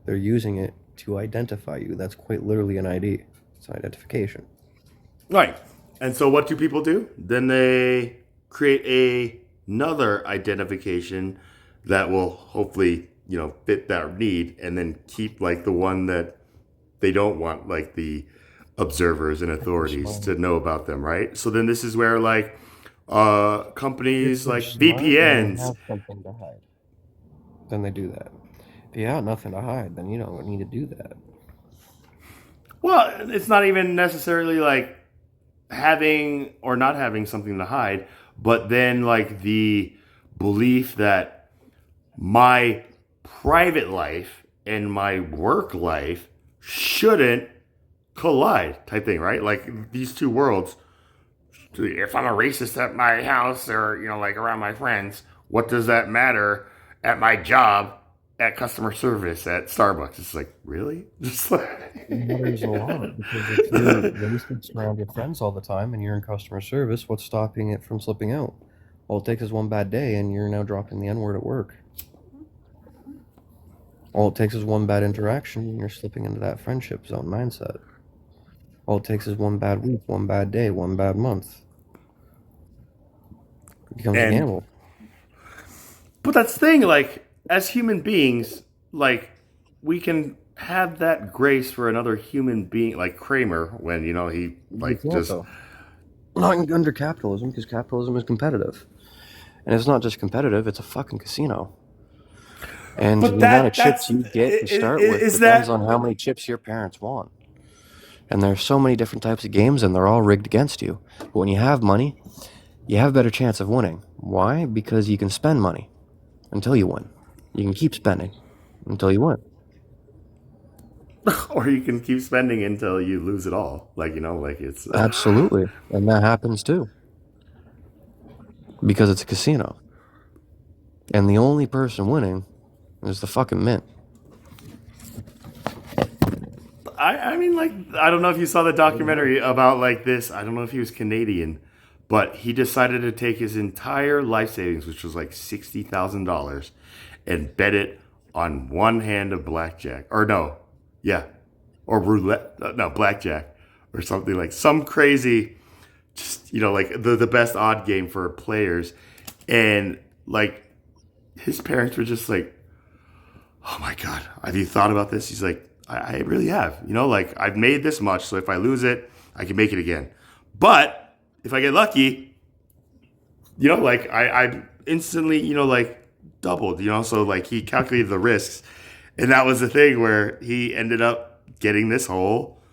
They're using it to identify you. That's quite literally an ID. It's an identification. Right. And so what do people do? Then they create another identification that will hopefully, fit that need, and then keep like the one that they don't want like the observers and authorities to know about them, right? So then this is where like companies like VPNs. Have something to hide. Then they do that. If you have nothing to hide, then you don't need to do that. Well, it's not even necessarily like having or not having something to hide, but then like the belief that my private life and my work life shouldn't collide type thing, right? Like these two worlds. If I'm a racist at my house or, like around my friends, what does that matter at my job at customer service at Starbucks? It's like, really? Just like It matters a lot, because if you're racist around your friends all the time and you're in customer service, what's stopping it from slipping out? All it takes is one bad day and you're now dropping the N-word at work. All it takes is one bad interaction and you're slipping into that friendship zone mindset. All it takes is one bad week, one bad day, one bad month. It becomes a gamble. But that's the thing, like, as human beings, like, we can have that grace for another human being, like Kramer, when, he, like, just... Not under capitalism, because capitalism is competitive. And it's not just competitive, it's a fucking casino. And the amount of chips you get to start with depends on how many chips your parents want. And there's so many different types of games, and they're all rigged against you. But when you have money, you have a better chance of winning. Why? Because you can spend money until you win. You can keep spending until you win. Or you can keep spending until you lose it all. Like, like it's... Absolutely. And that happens too. Because it's a casino. And the only person winning is the fucking mint. I mean, like, I don't know if you saw the documentary about like this. I don't know if he was Canadian, but he decided to take his entire life savings, which was like $60,000, and bet it on one hand of blackjack. Or no, yeah, or roulette. No, blackjack, or something like some crazy, just like the best odd game for players, and like his parents were just like, "Oh my god, have you thought about this?" He's like, I really have. Like I've made this much, so if I lose it, I can make it again. But if I get lucky, like I instantly, like doubled, so like he calculated the risks. And that was the thing where he ended up getting this whole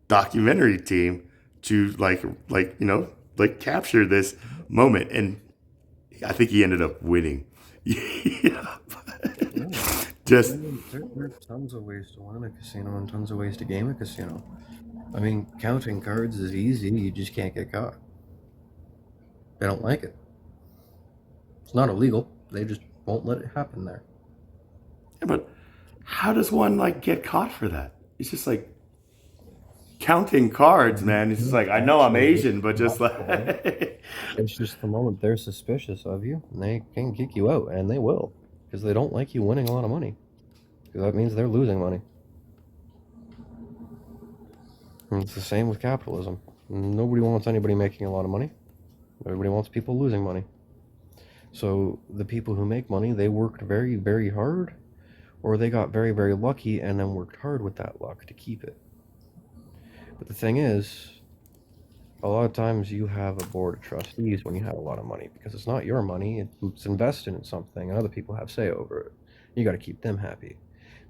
documentary team to like capture this moment. And I think he ended up winning. Just There are tons of ways to win a casino and tons of ways to game a casino. I mean, counting cards is easy, you just can't get caught. They don't like it. It's not illegal, they just won't let it happen there. Yeah, but how does one like get caught for that? It's just like counting cards, man. It's just like I know I'm Asian, but just like It's just the moment they're suspicious of you, and they can kick you out, and they will, because they don't like you winning a lot of money. Because that means they're losing money. And it's the same with capitalism. Nobody wants anybody making a lot of money. Everybody wants people losing money. So the people who make money, they worked very, very hard, or they got very, very lucky and then worked hard with that luck to keep it. But the thing is, a lot of times you have a board of trustees when you have a lot of money, because it's not your money, it's invested in something and other people have say over it. You got to keep them happy,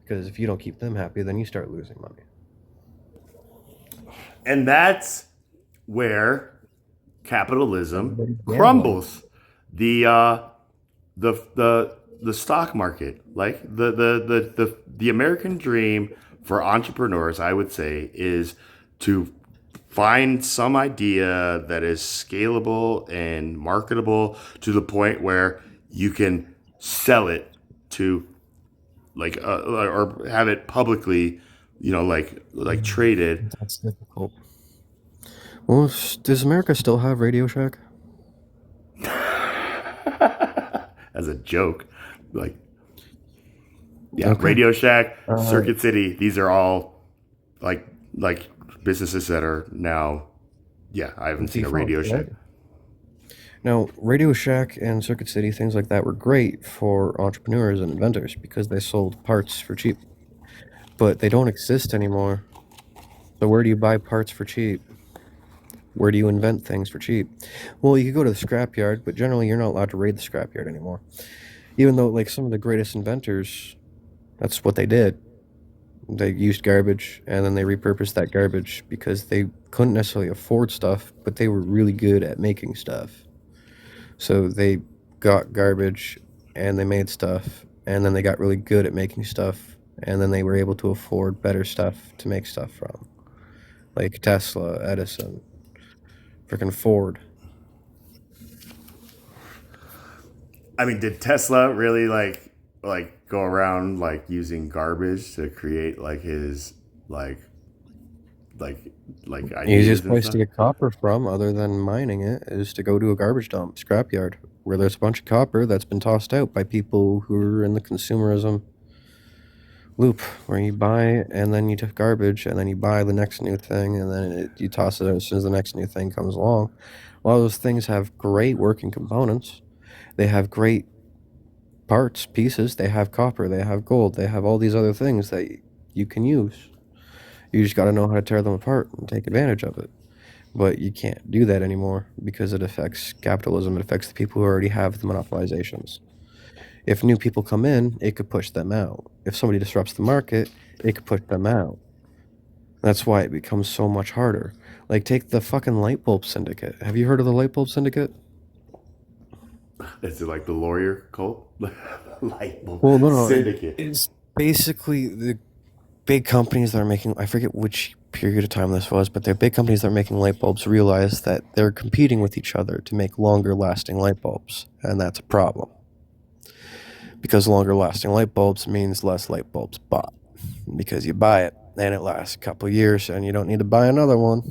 because if you don't keep them happy, then you start losing money. and that's where capitalism crumbles. The stock market, like the American dream for entrepreneurs, I would say, is to find some idea that is scalable and marketable to the point where you can sell it to like or have it publicly, like traded. That's difficult. Well, does America still have Radio Shack? As a joke, like yeah, Okay. Radio Shack, Circuit City, these are all like businesses that are now. Yeah, I haven't seen a Radio Shack. Now, Radio Shack and Circuit City, things like that, were great for entrepreneurs and inventors because they sold parts for cheap. But they don't exist anymore. So where do you buy parts for cheap? Where do you invent things for cheap? Well, you could go to the scrapyard, but generally you're not allowed to raid the scrapyard anymore. Even though, like, some of the greatest inventors, that's what they did. They used garbage, and then they repurposed that garbage because they couldn't necessarily afford stuff, but they were really good at making stuff. So they got garbage, and they made stuff, and then they got really good at making stuff, and then they were able to afford better stuff to make stuff from. Like Tesla, Edison, freaking Ford. I mean, did Tesla really like go around like using garbage to create like his like The ideas easiest and place stuff? to get copper from, other than mining it, is to go to a garbage dump, scrapyard, where there's a bunch of copper that's been tossed out by people who are in the consumerism loop, where you buy and then you take garbage and then you buy the next new thing and then you toss it out as soon as the next new thing comes along. A lot of those things have great working components. They have great parts, pieces. They have copper. They have gold. They have all these other things that you can use. You just got to know how to tear them apart and take advantage of it. But you can't do that anymore because it affects capitalism. It affects the people who already have the monopolizations. If new people come in, it could push them out. If somebody disrupts the market, it could push them out. That's why it becomes so much harder. Like, take the fucking light bulb syndicate. Have you heard of the light bulb syndicate? Is it like the lawyer cult? Light bulb Well, no. syndicate. It's basically the big companies that are making, I forget which period of time this was, but they're big companies that are making light bulbs realize that they're competing with each other to make longer lasting light bulbs. And that's a problem. Because longer lasting light bulbs means less light bulbs bought. Because you buy it, and it lasts a couple years, and you don't need to buy another one.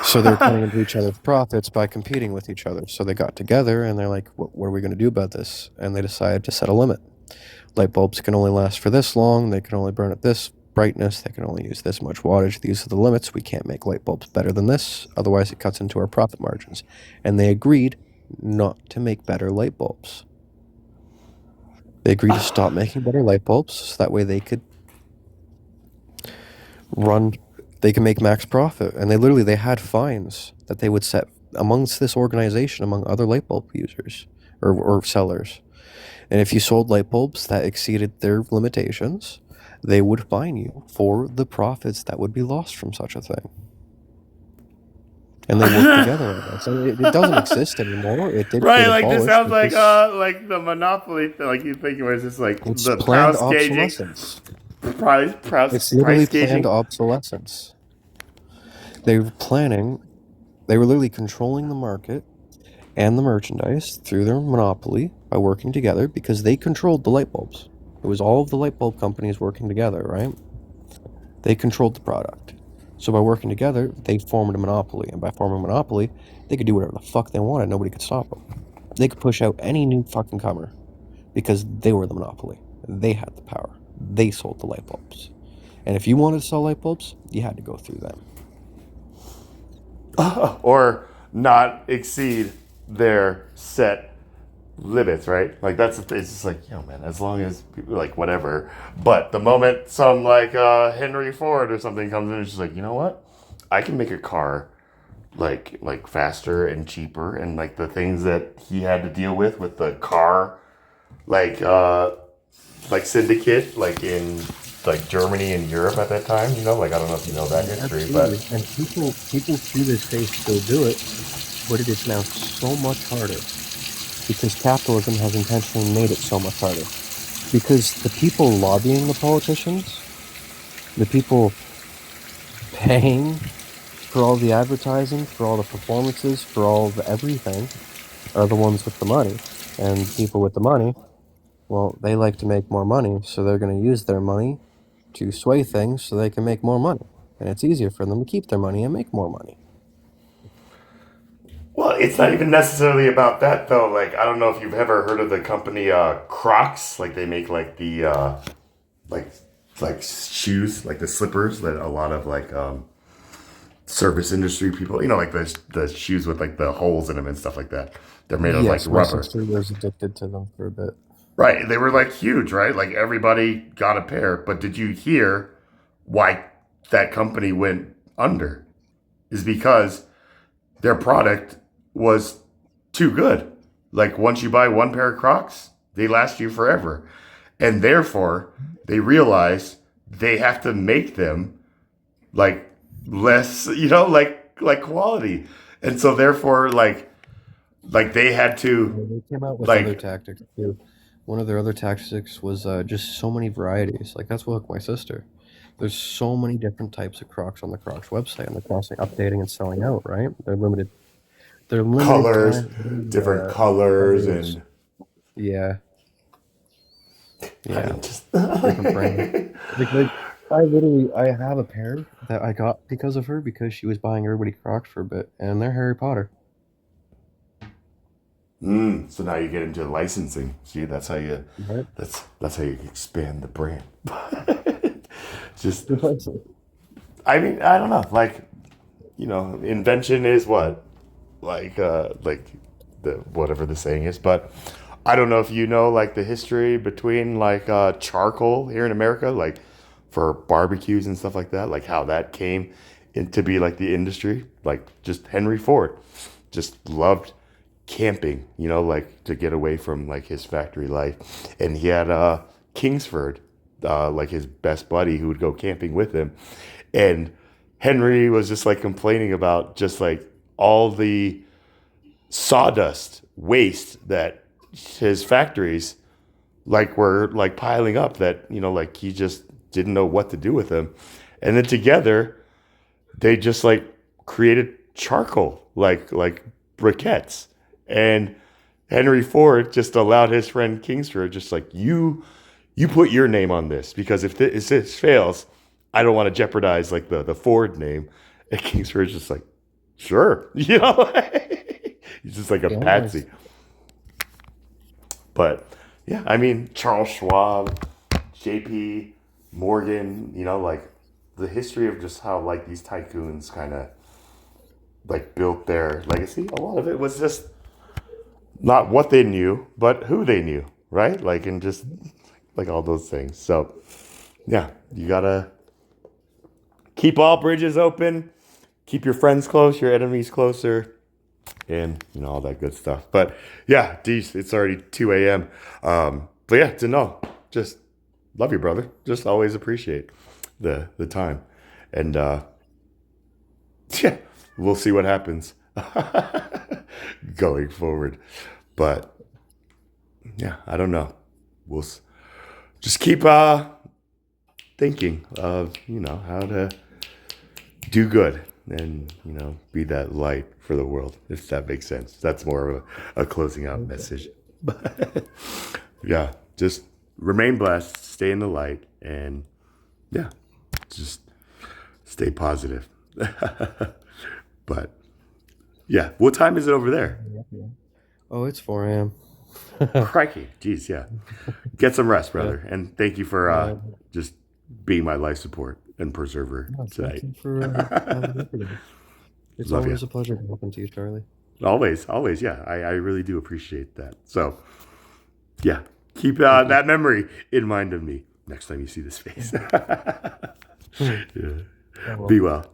So they're cutting into each other's profits by competing with each other. So they got together and they're like, what are we going to do about this? And they decided to set a limit. Light bulbs can only last for this long. They can only burn at this brightness. They can only use this much wattage. These are the limits. We can't make light bulbs better than this. Otherwise, it cuts into our profit margins. And they agreed not to make better light bulbs. They agreed to stop making better light bulbs so that way they could make max profit. And they had fines that they would set amongst this organization among other light bulb users or sellers. And if you sold light bulbs that exceeded their limitations, they would fine you for the profits that would be lost from such a thing. And they work together on that. So it doesn't exist anymore. It did Right, get like this sounds abolished like the Monopoly thing. Like you think it was just like it's the planned price gauging, obsolescence. price It's literally gauging. planned obsolescence. They were literally controlling the market and the merchandise through their monopoly by working together because they controlled the light bulbs. It was all of the light bulb companies working together, right? They controlled the product. So by working together, they formed a monopoly. And by forming a monopoly, they could do whatever the fuck they wanted. Nobody could stop them. They could push out any new fucking comer because they were the monopoly. They had the power. They sold the light bulbs. And if you wanted to sell light bulbs, you had to go through them. Or not exceed their set limits, right? Like it's just like, man, as long as people like whatever. But the moment some like Henry Ford or something comes in, it's just like, you know what? I can make a car like faster and cheaper, and like the things that he had to deal with the car like syndicate like in like Germany and Europe at that time, like I don't know if you know that history, Absolutely. but And people to this day still do it, but it is now so much harder because capitalism has intentionally made it so much harder. Because the people lobbying the politicians, the people paying for all the advertising, for all the performances, for all the everything, are the ones with the money. And people with the money, well, they like to make more money, so they're going to use their money to sway things so they can make more money. And it's easier for them to keep their money and make more money. well, it's not even necessarily about that though. Like I don't know if you've ever heard of the company Crocs. Like they make like the like shoes, like the slippers that a lot of like service industry people, like the shoes with like the holes in them and stuff like that. They're made of Yes, like my rubber. sister was addicted to them for a bit. Right. They were like huge, right? Like everybody got a pair. But did you hear why that company went under? Is because their product was too good. Like once you buy one pair of Crocs, they last you forever. And therefore, they realize they have to make them like less, like quality. And so therefore like they had to They came out with like other tactics too. One of their other tactics was just so many varieties. Like that's what hooked my sister. There's so many different types of Crocs on the Crocs website, and they're constantly updating and selling out. Right? They're limited. They're limited colors, time. different colors colors. and Yeah, I yeah, mean, just different brands. I have a pair that I got because of her because she was buying everybody Crocs for a bit, and they're Harry Potter. So now you get into licensing. See, that's how you Right? that's how you expand the brand. Just I mean, I don't know. Like, invention is what? Like the whatever the saying is, but I don't know if you know like the history between like charcoal here in America, like for barbecues and stuff like that, like how that came into be like the industry. Like just Henry Ford just loved camping, like to get away from like his factory life. And he had Kingsford, like his best buddy who would go camping with him. And Henry was just like complaining about just like all the sawdust waste that his factories like were like piling up that, like he just didn't know what to do with them. And then together they just like created charcoal, like briquettes. And Henry Ford just allowed his friend Kingsford, just like, you you put your name on this, because if this fails, I don't want to jeopardize like the Ford name. And Kingsford's just like, sure, you know, he's just like a Yeah, patsy. But yeah, I mean, Charles Schwab, JP Morgan, you know, like the history of just how like these tycoons kind of like built their legacy. A lot of it was just not what they knew, but who they knew, right? Like, and just like all those things. So yeah, you gotta keep all bridges open, keep your friends close, your enemies closer, and you know all that good stuff. But yeah, geez, it's already 2 a.m. But yeah, to know, just love you, brother. Just always appreciate the time, and yeah, we'll see what happens going forward. But yeah, I don't know. Just keep thinking of how to do good and be that light for the world, if that makes sense. That's more of a closing out message. But yeah, just remain blessed, stay in the light, and yeah, just stay positive. But yeah, what time is it over there? Oh, it's 4 a.m. Crikey, geez, yeah. Get some rest, brother, and thank you for just being my life support and preserver tonight. Thank you for having me today. It's Love always ya. a pleasure talking to you, Charlie. Always, yeah. I really do appreciate that. So, yeah, keep that memory in mind of me next time you see this face. Yeah. Yeah, well, Be well.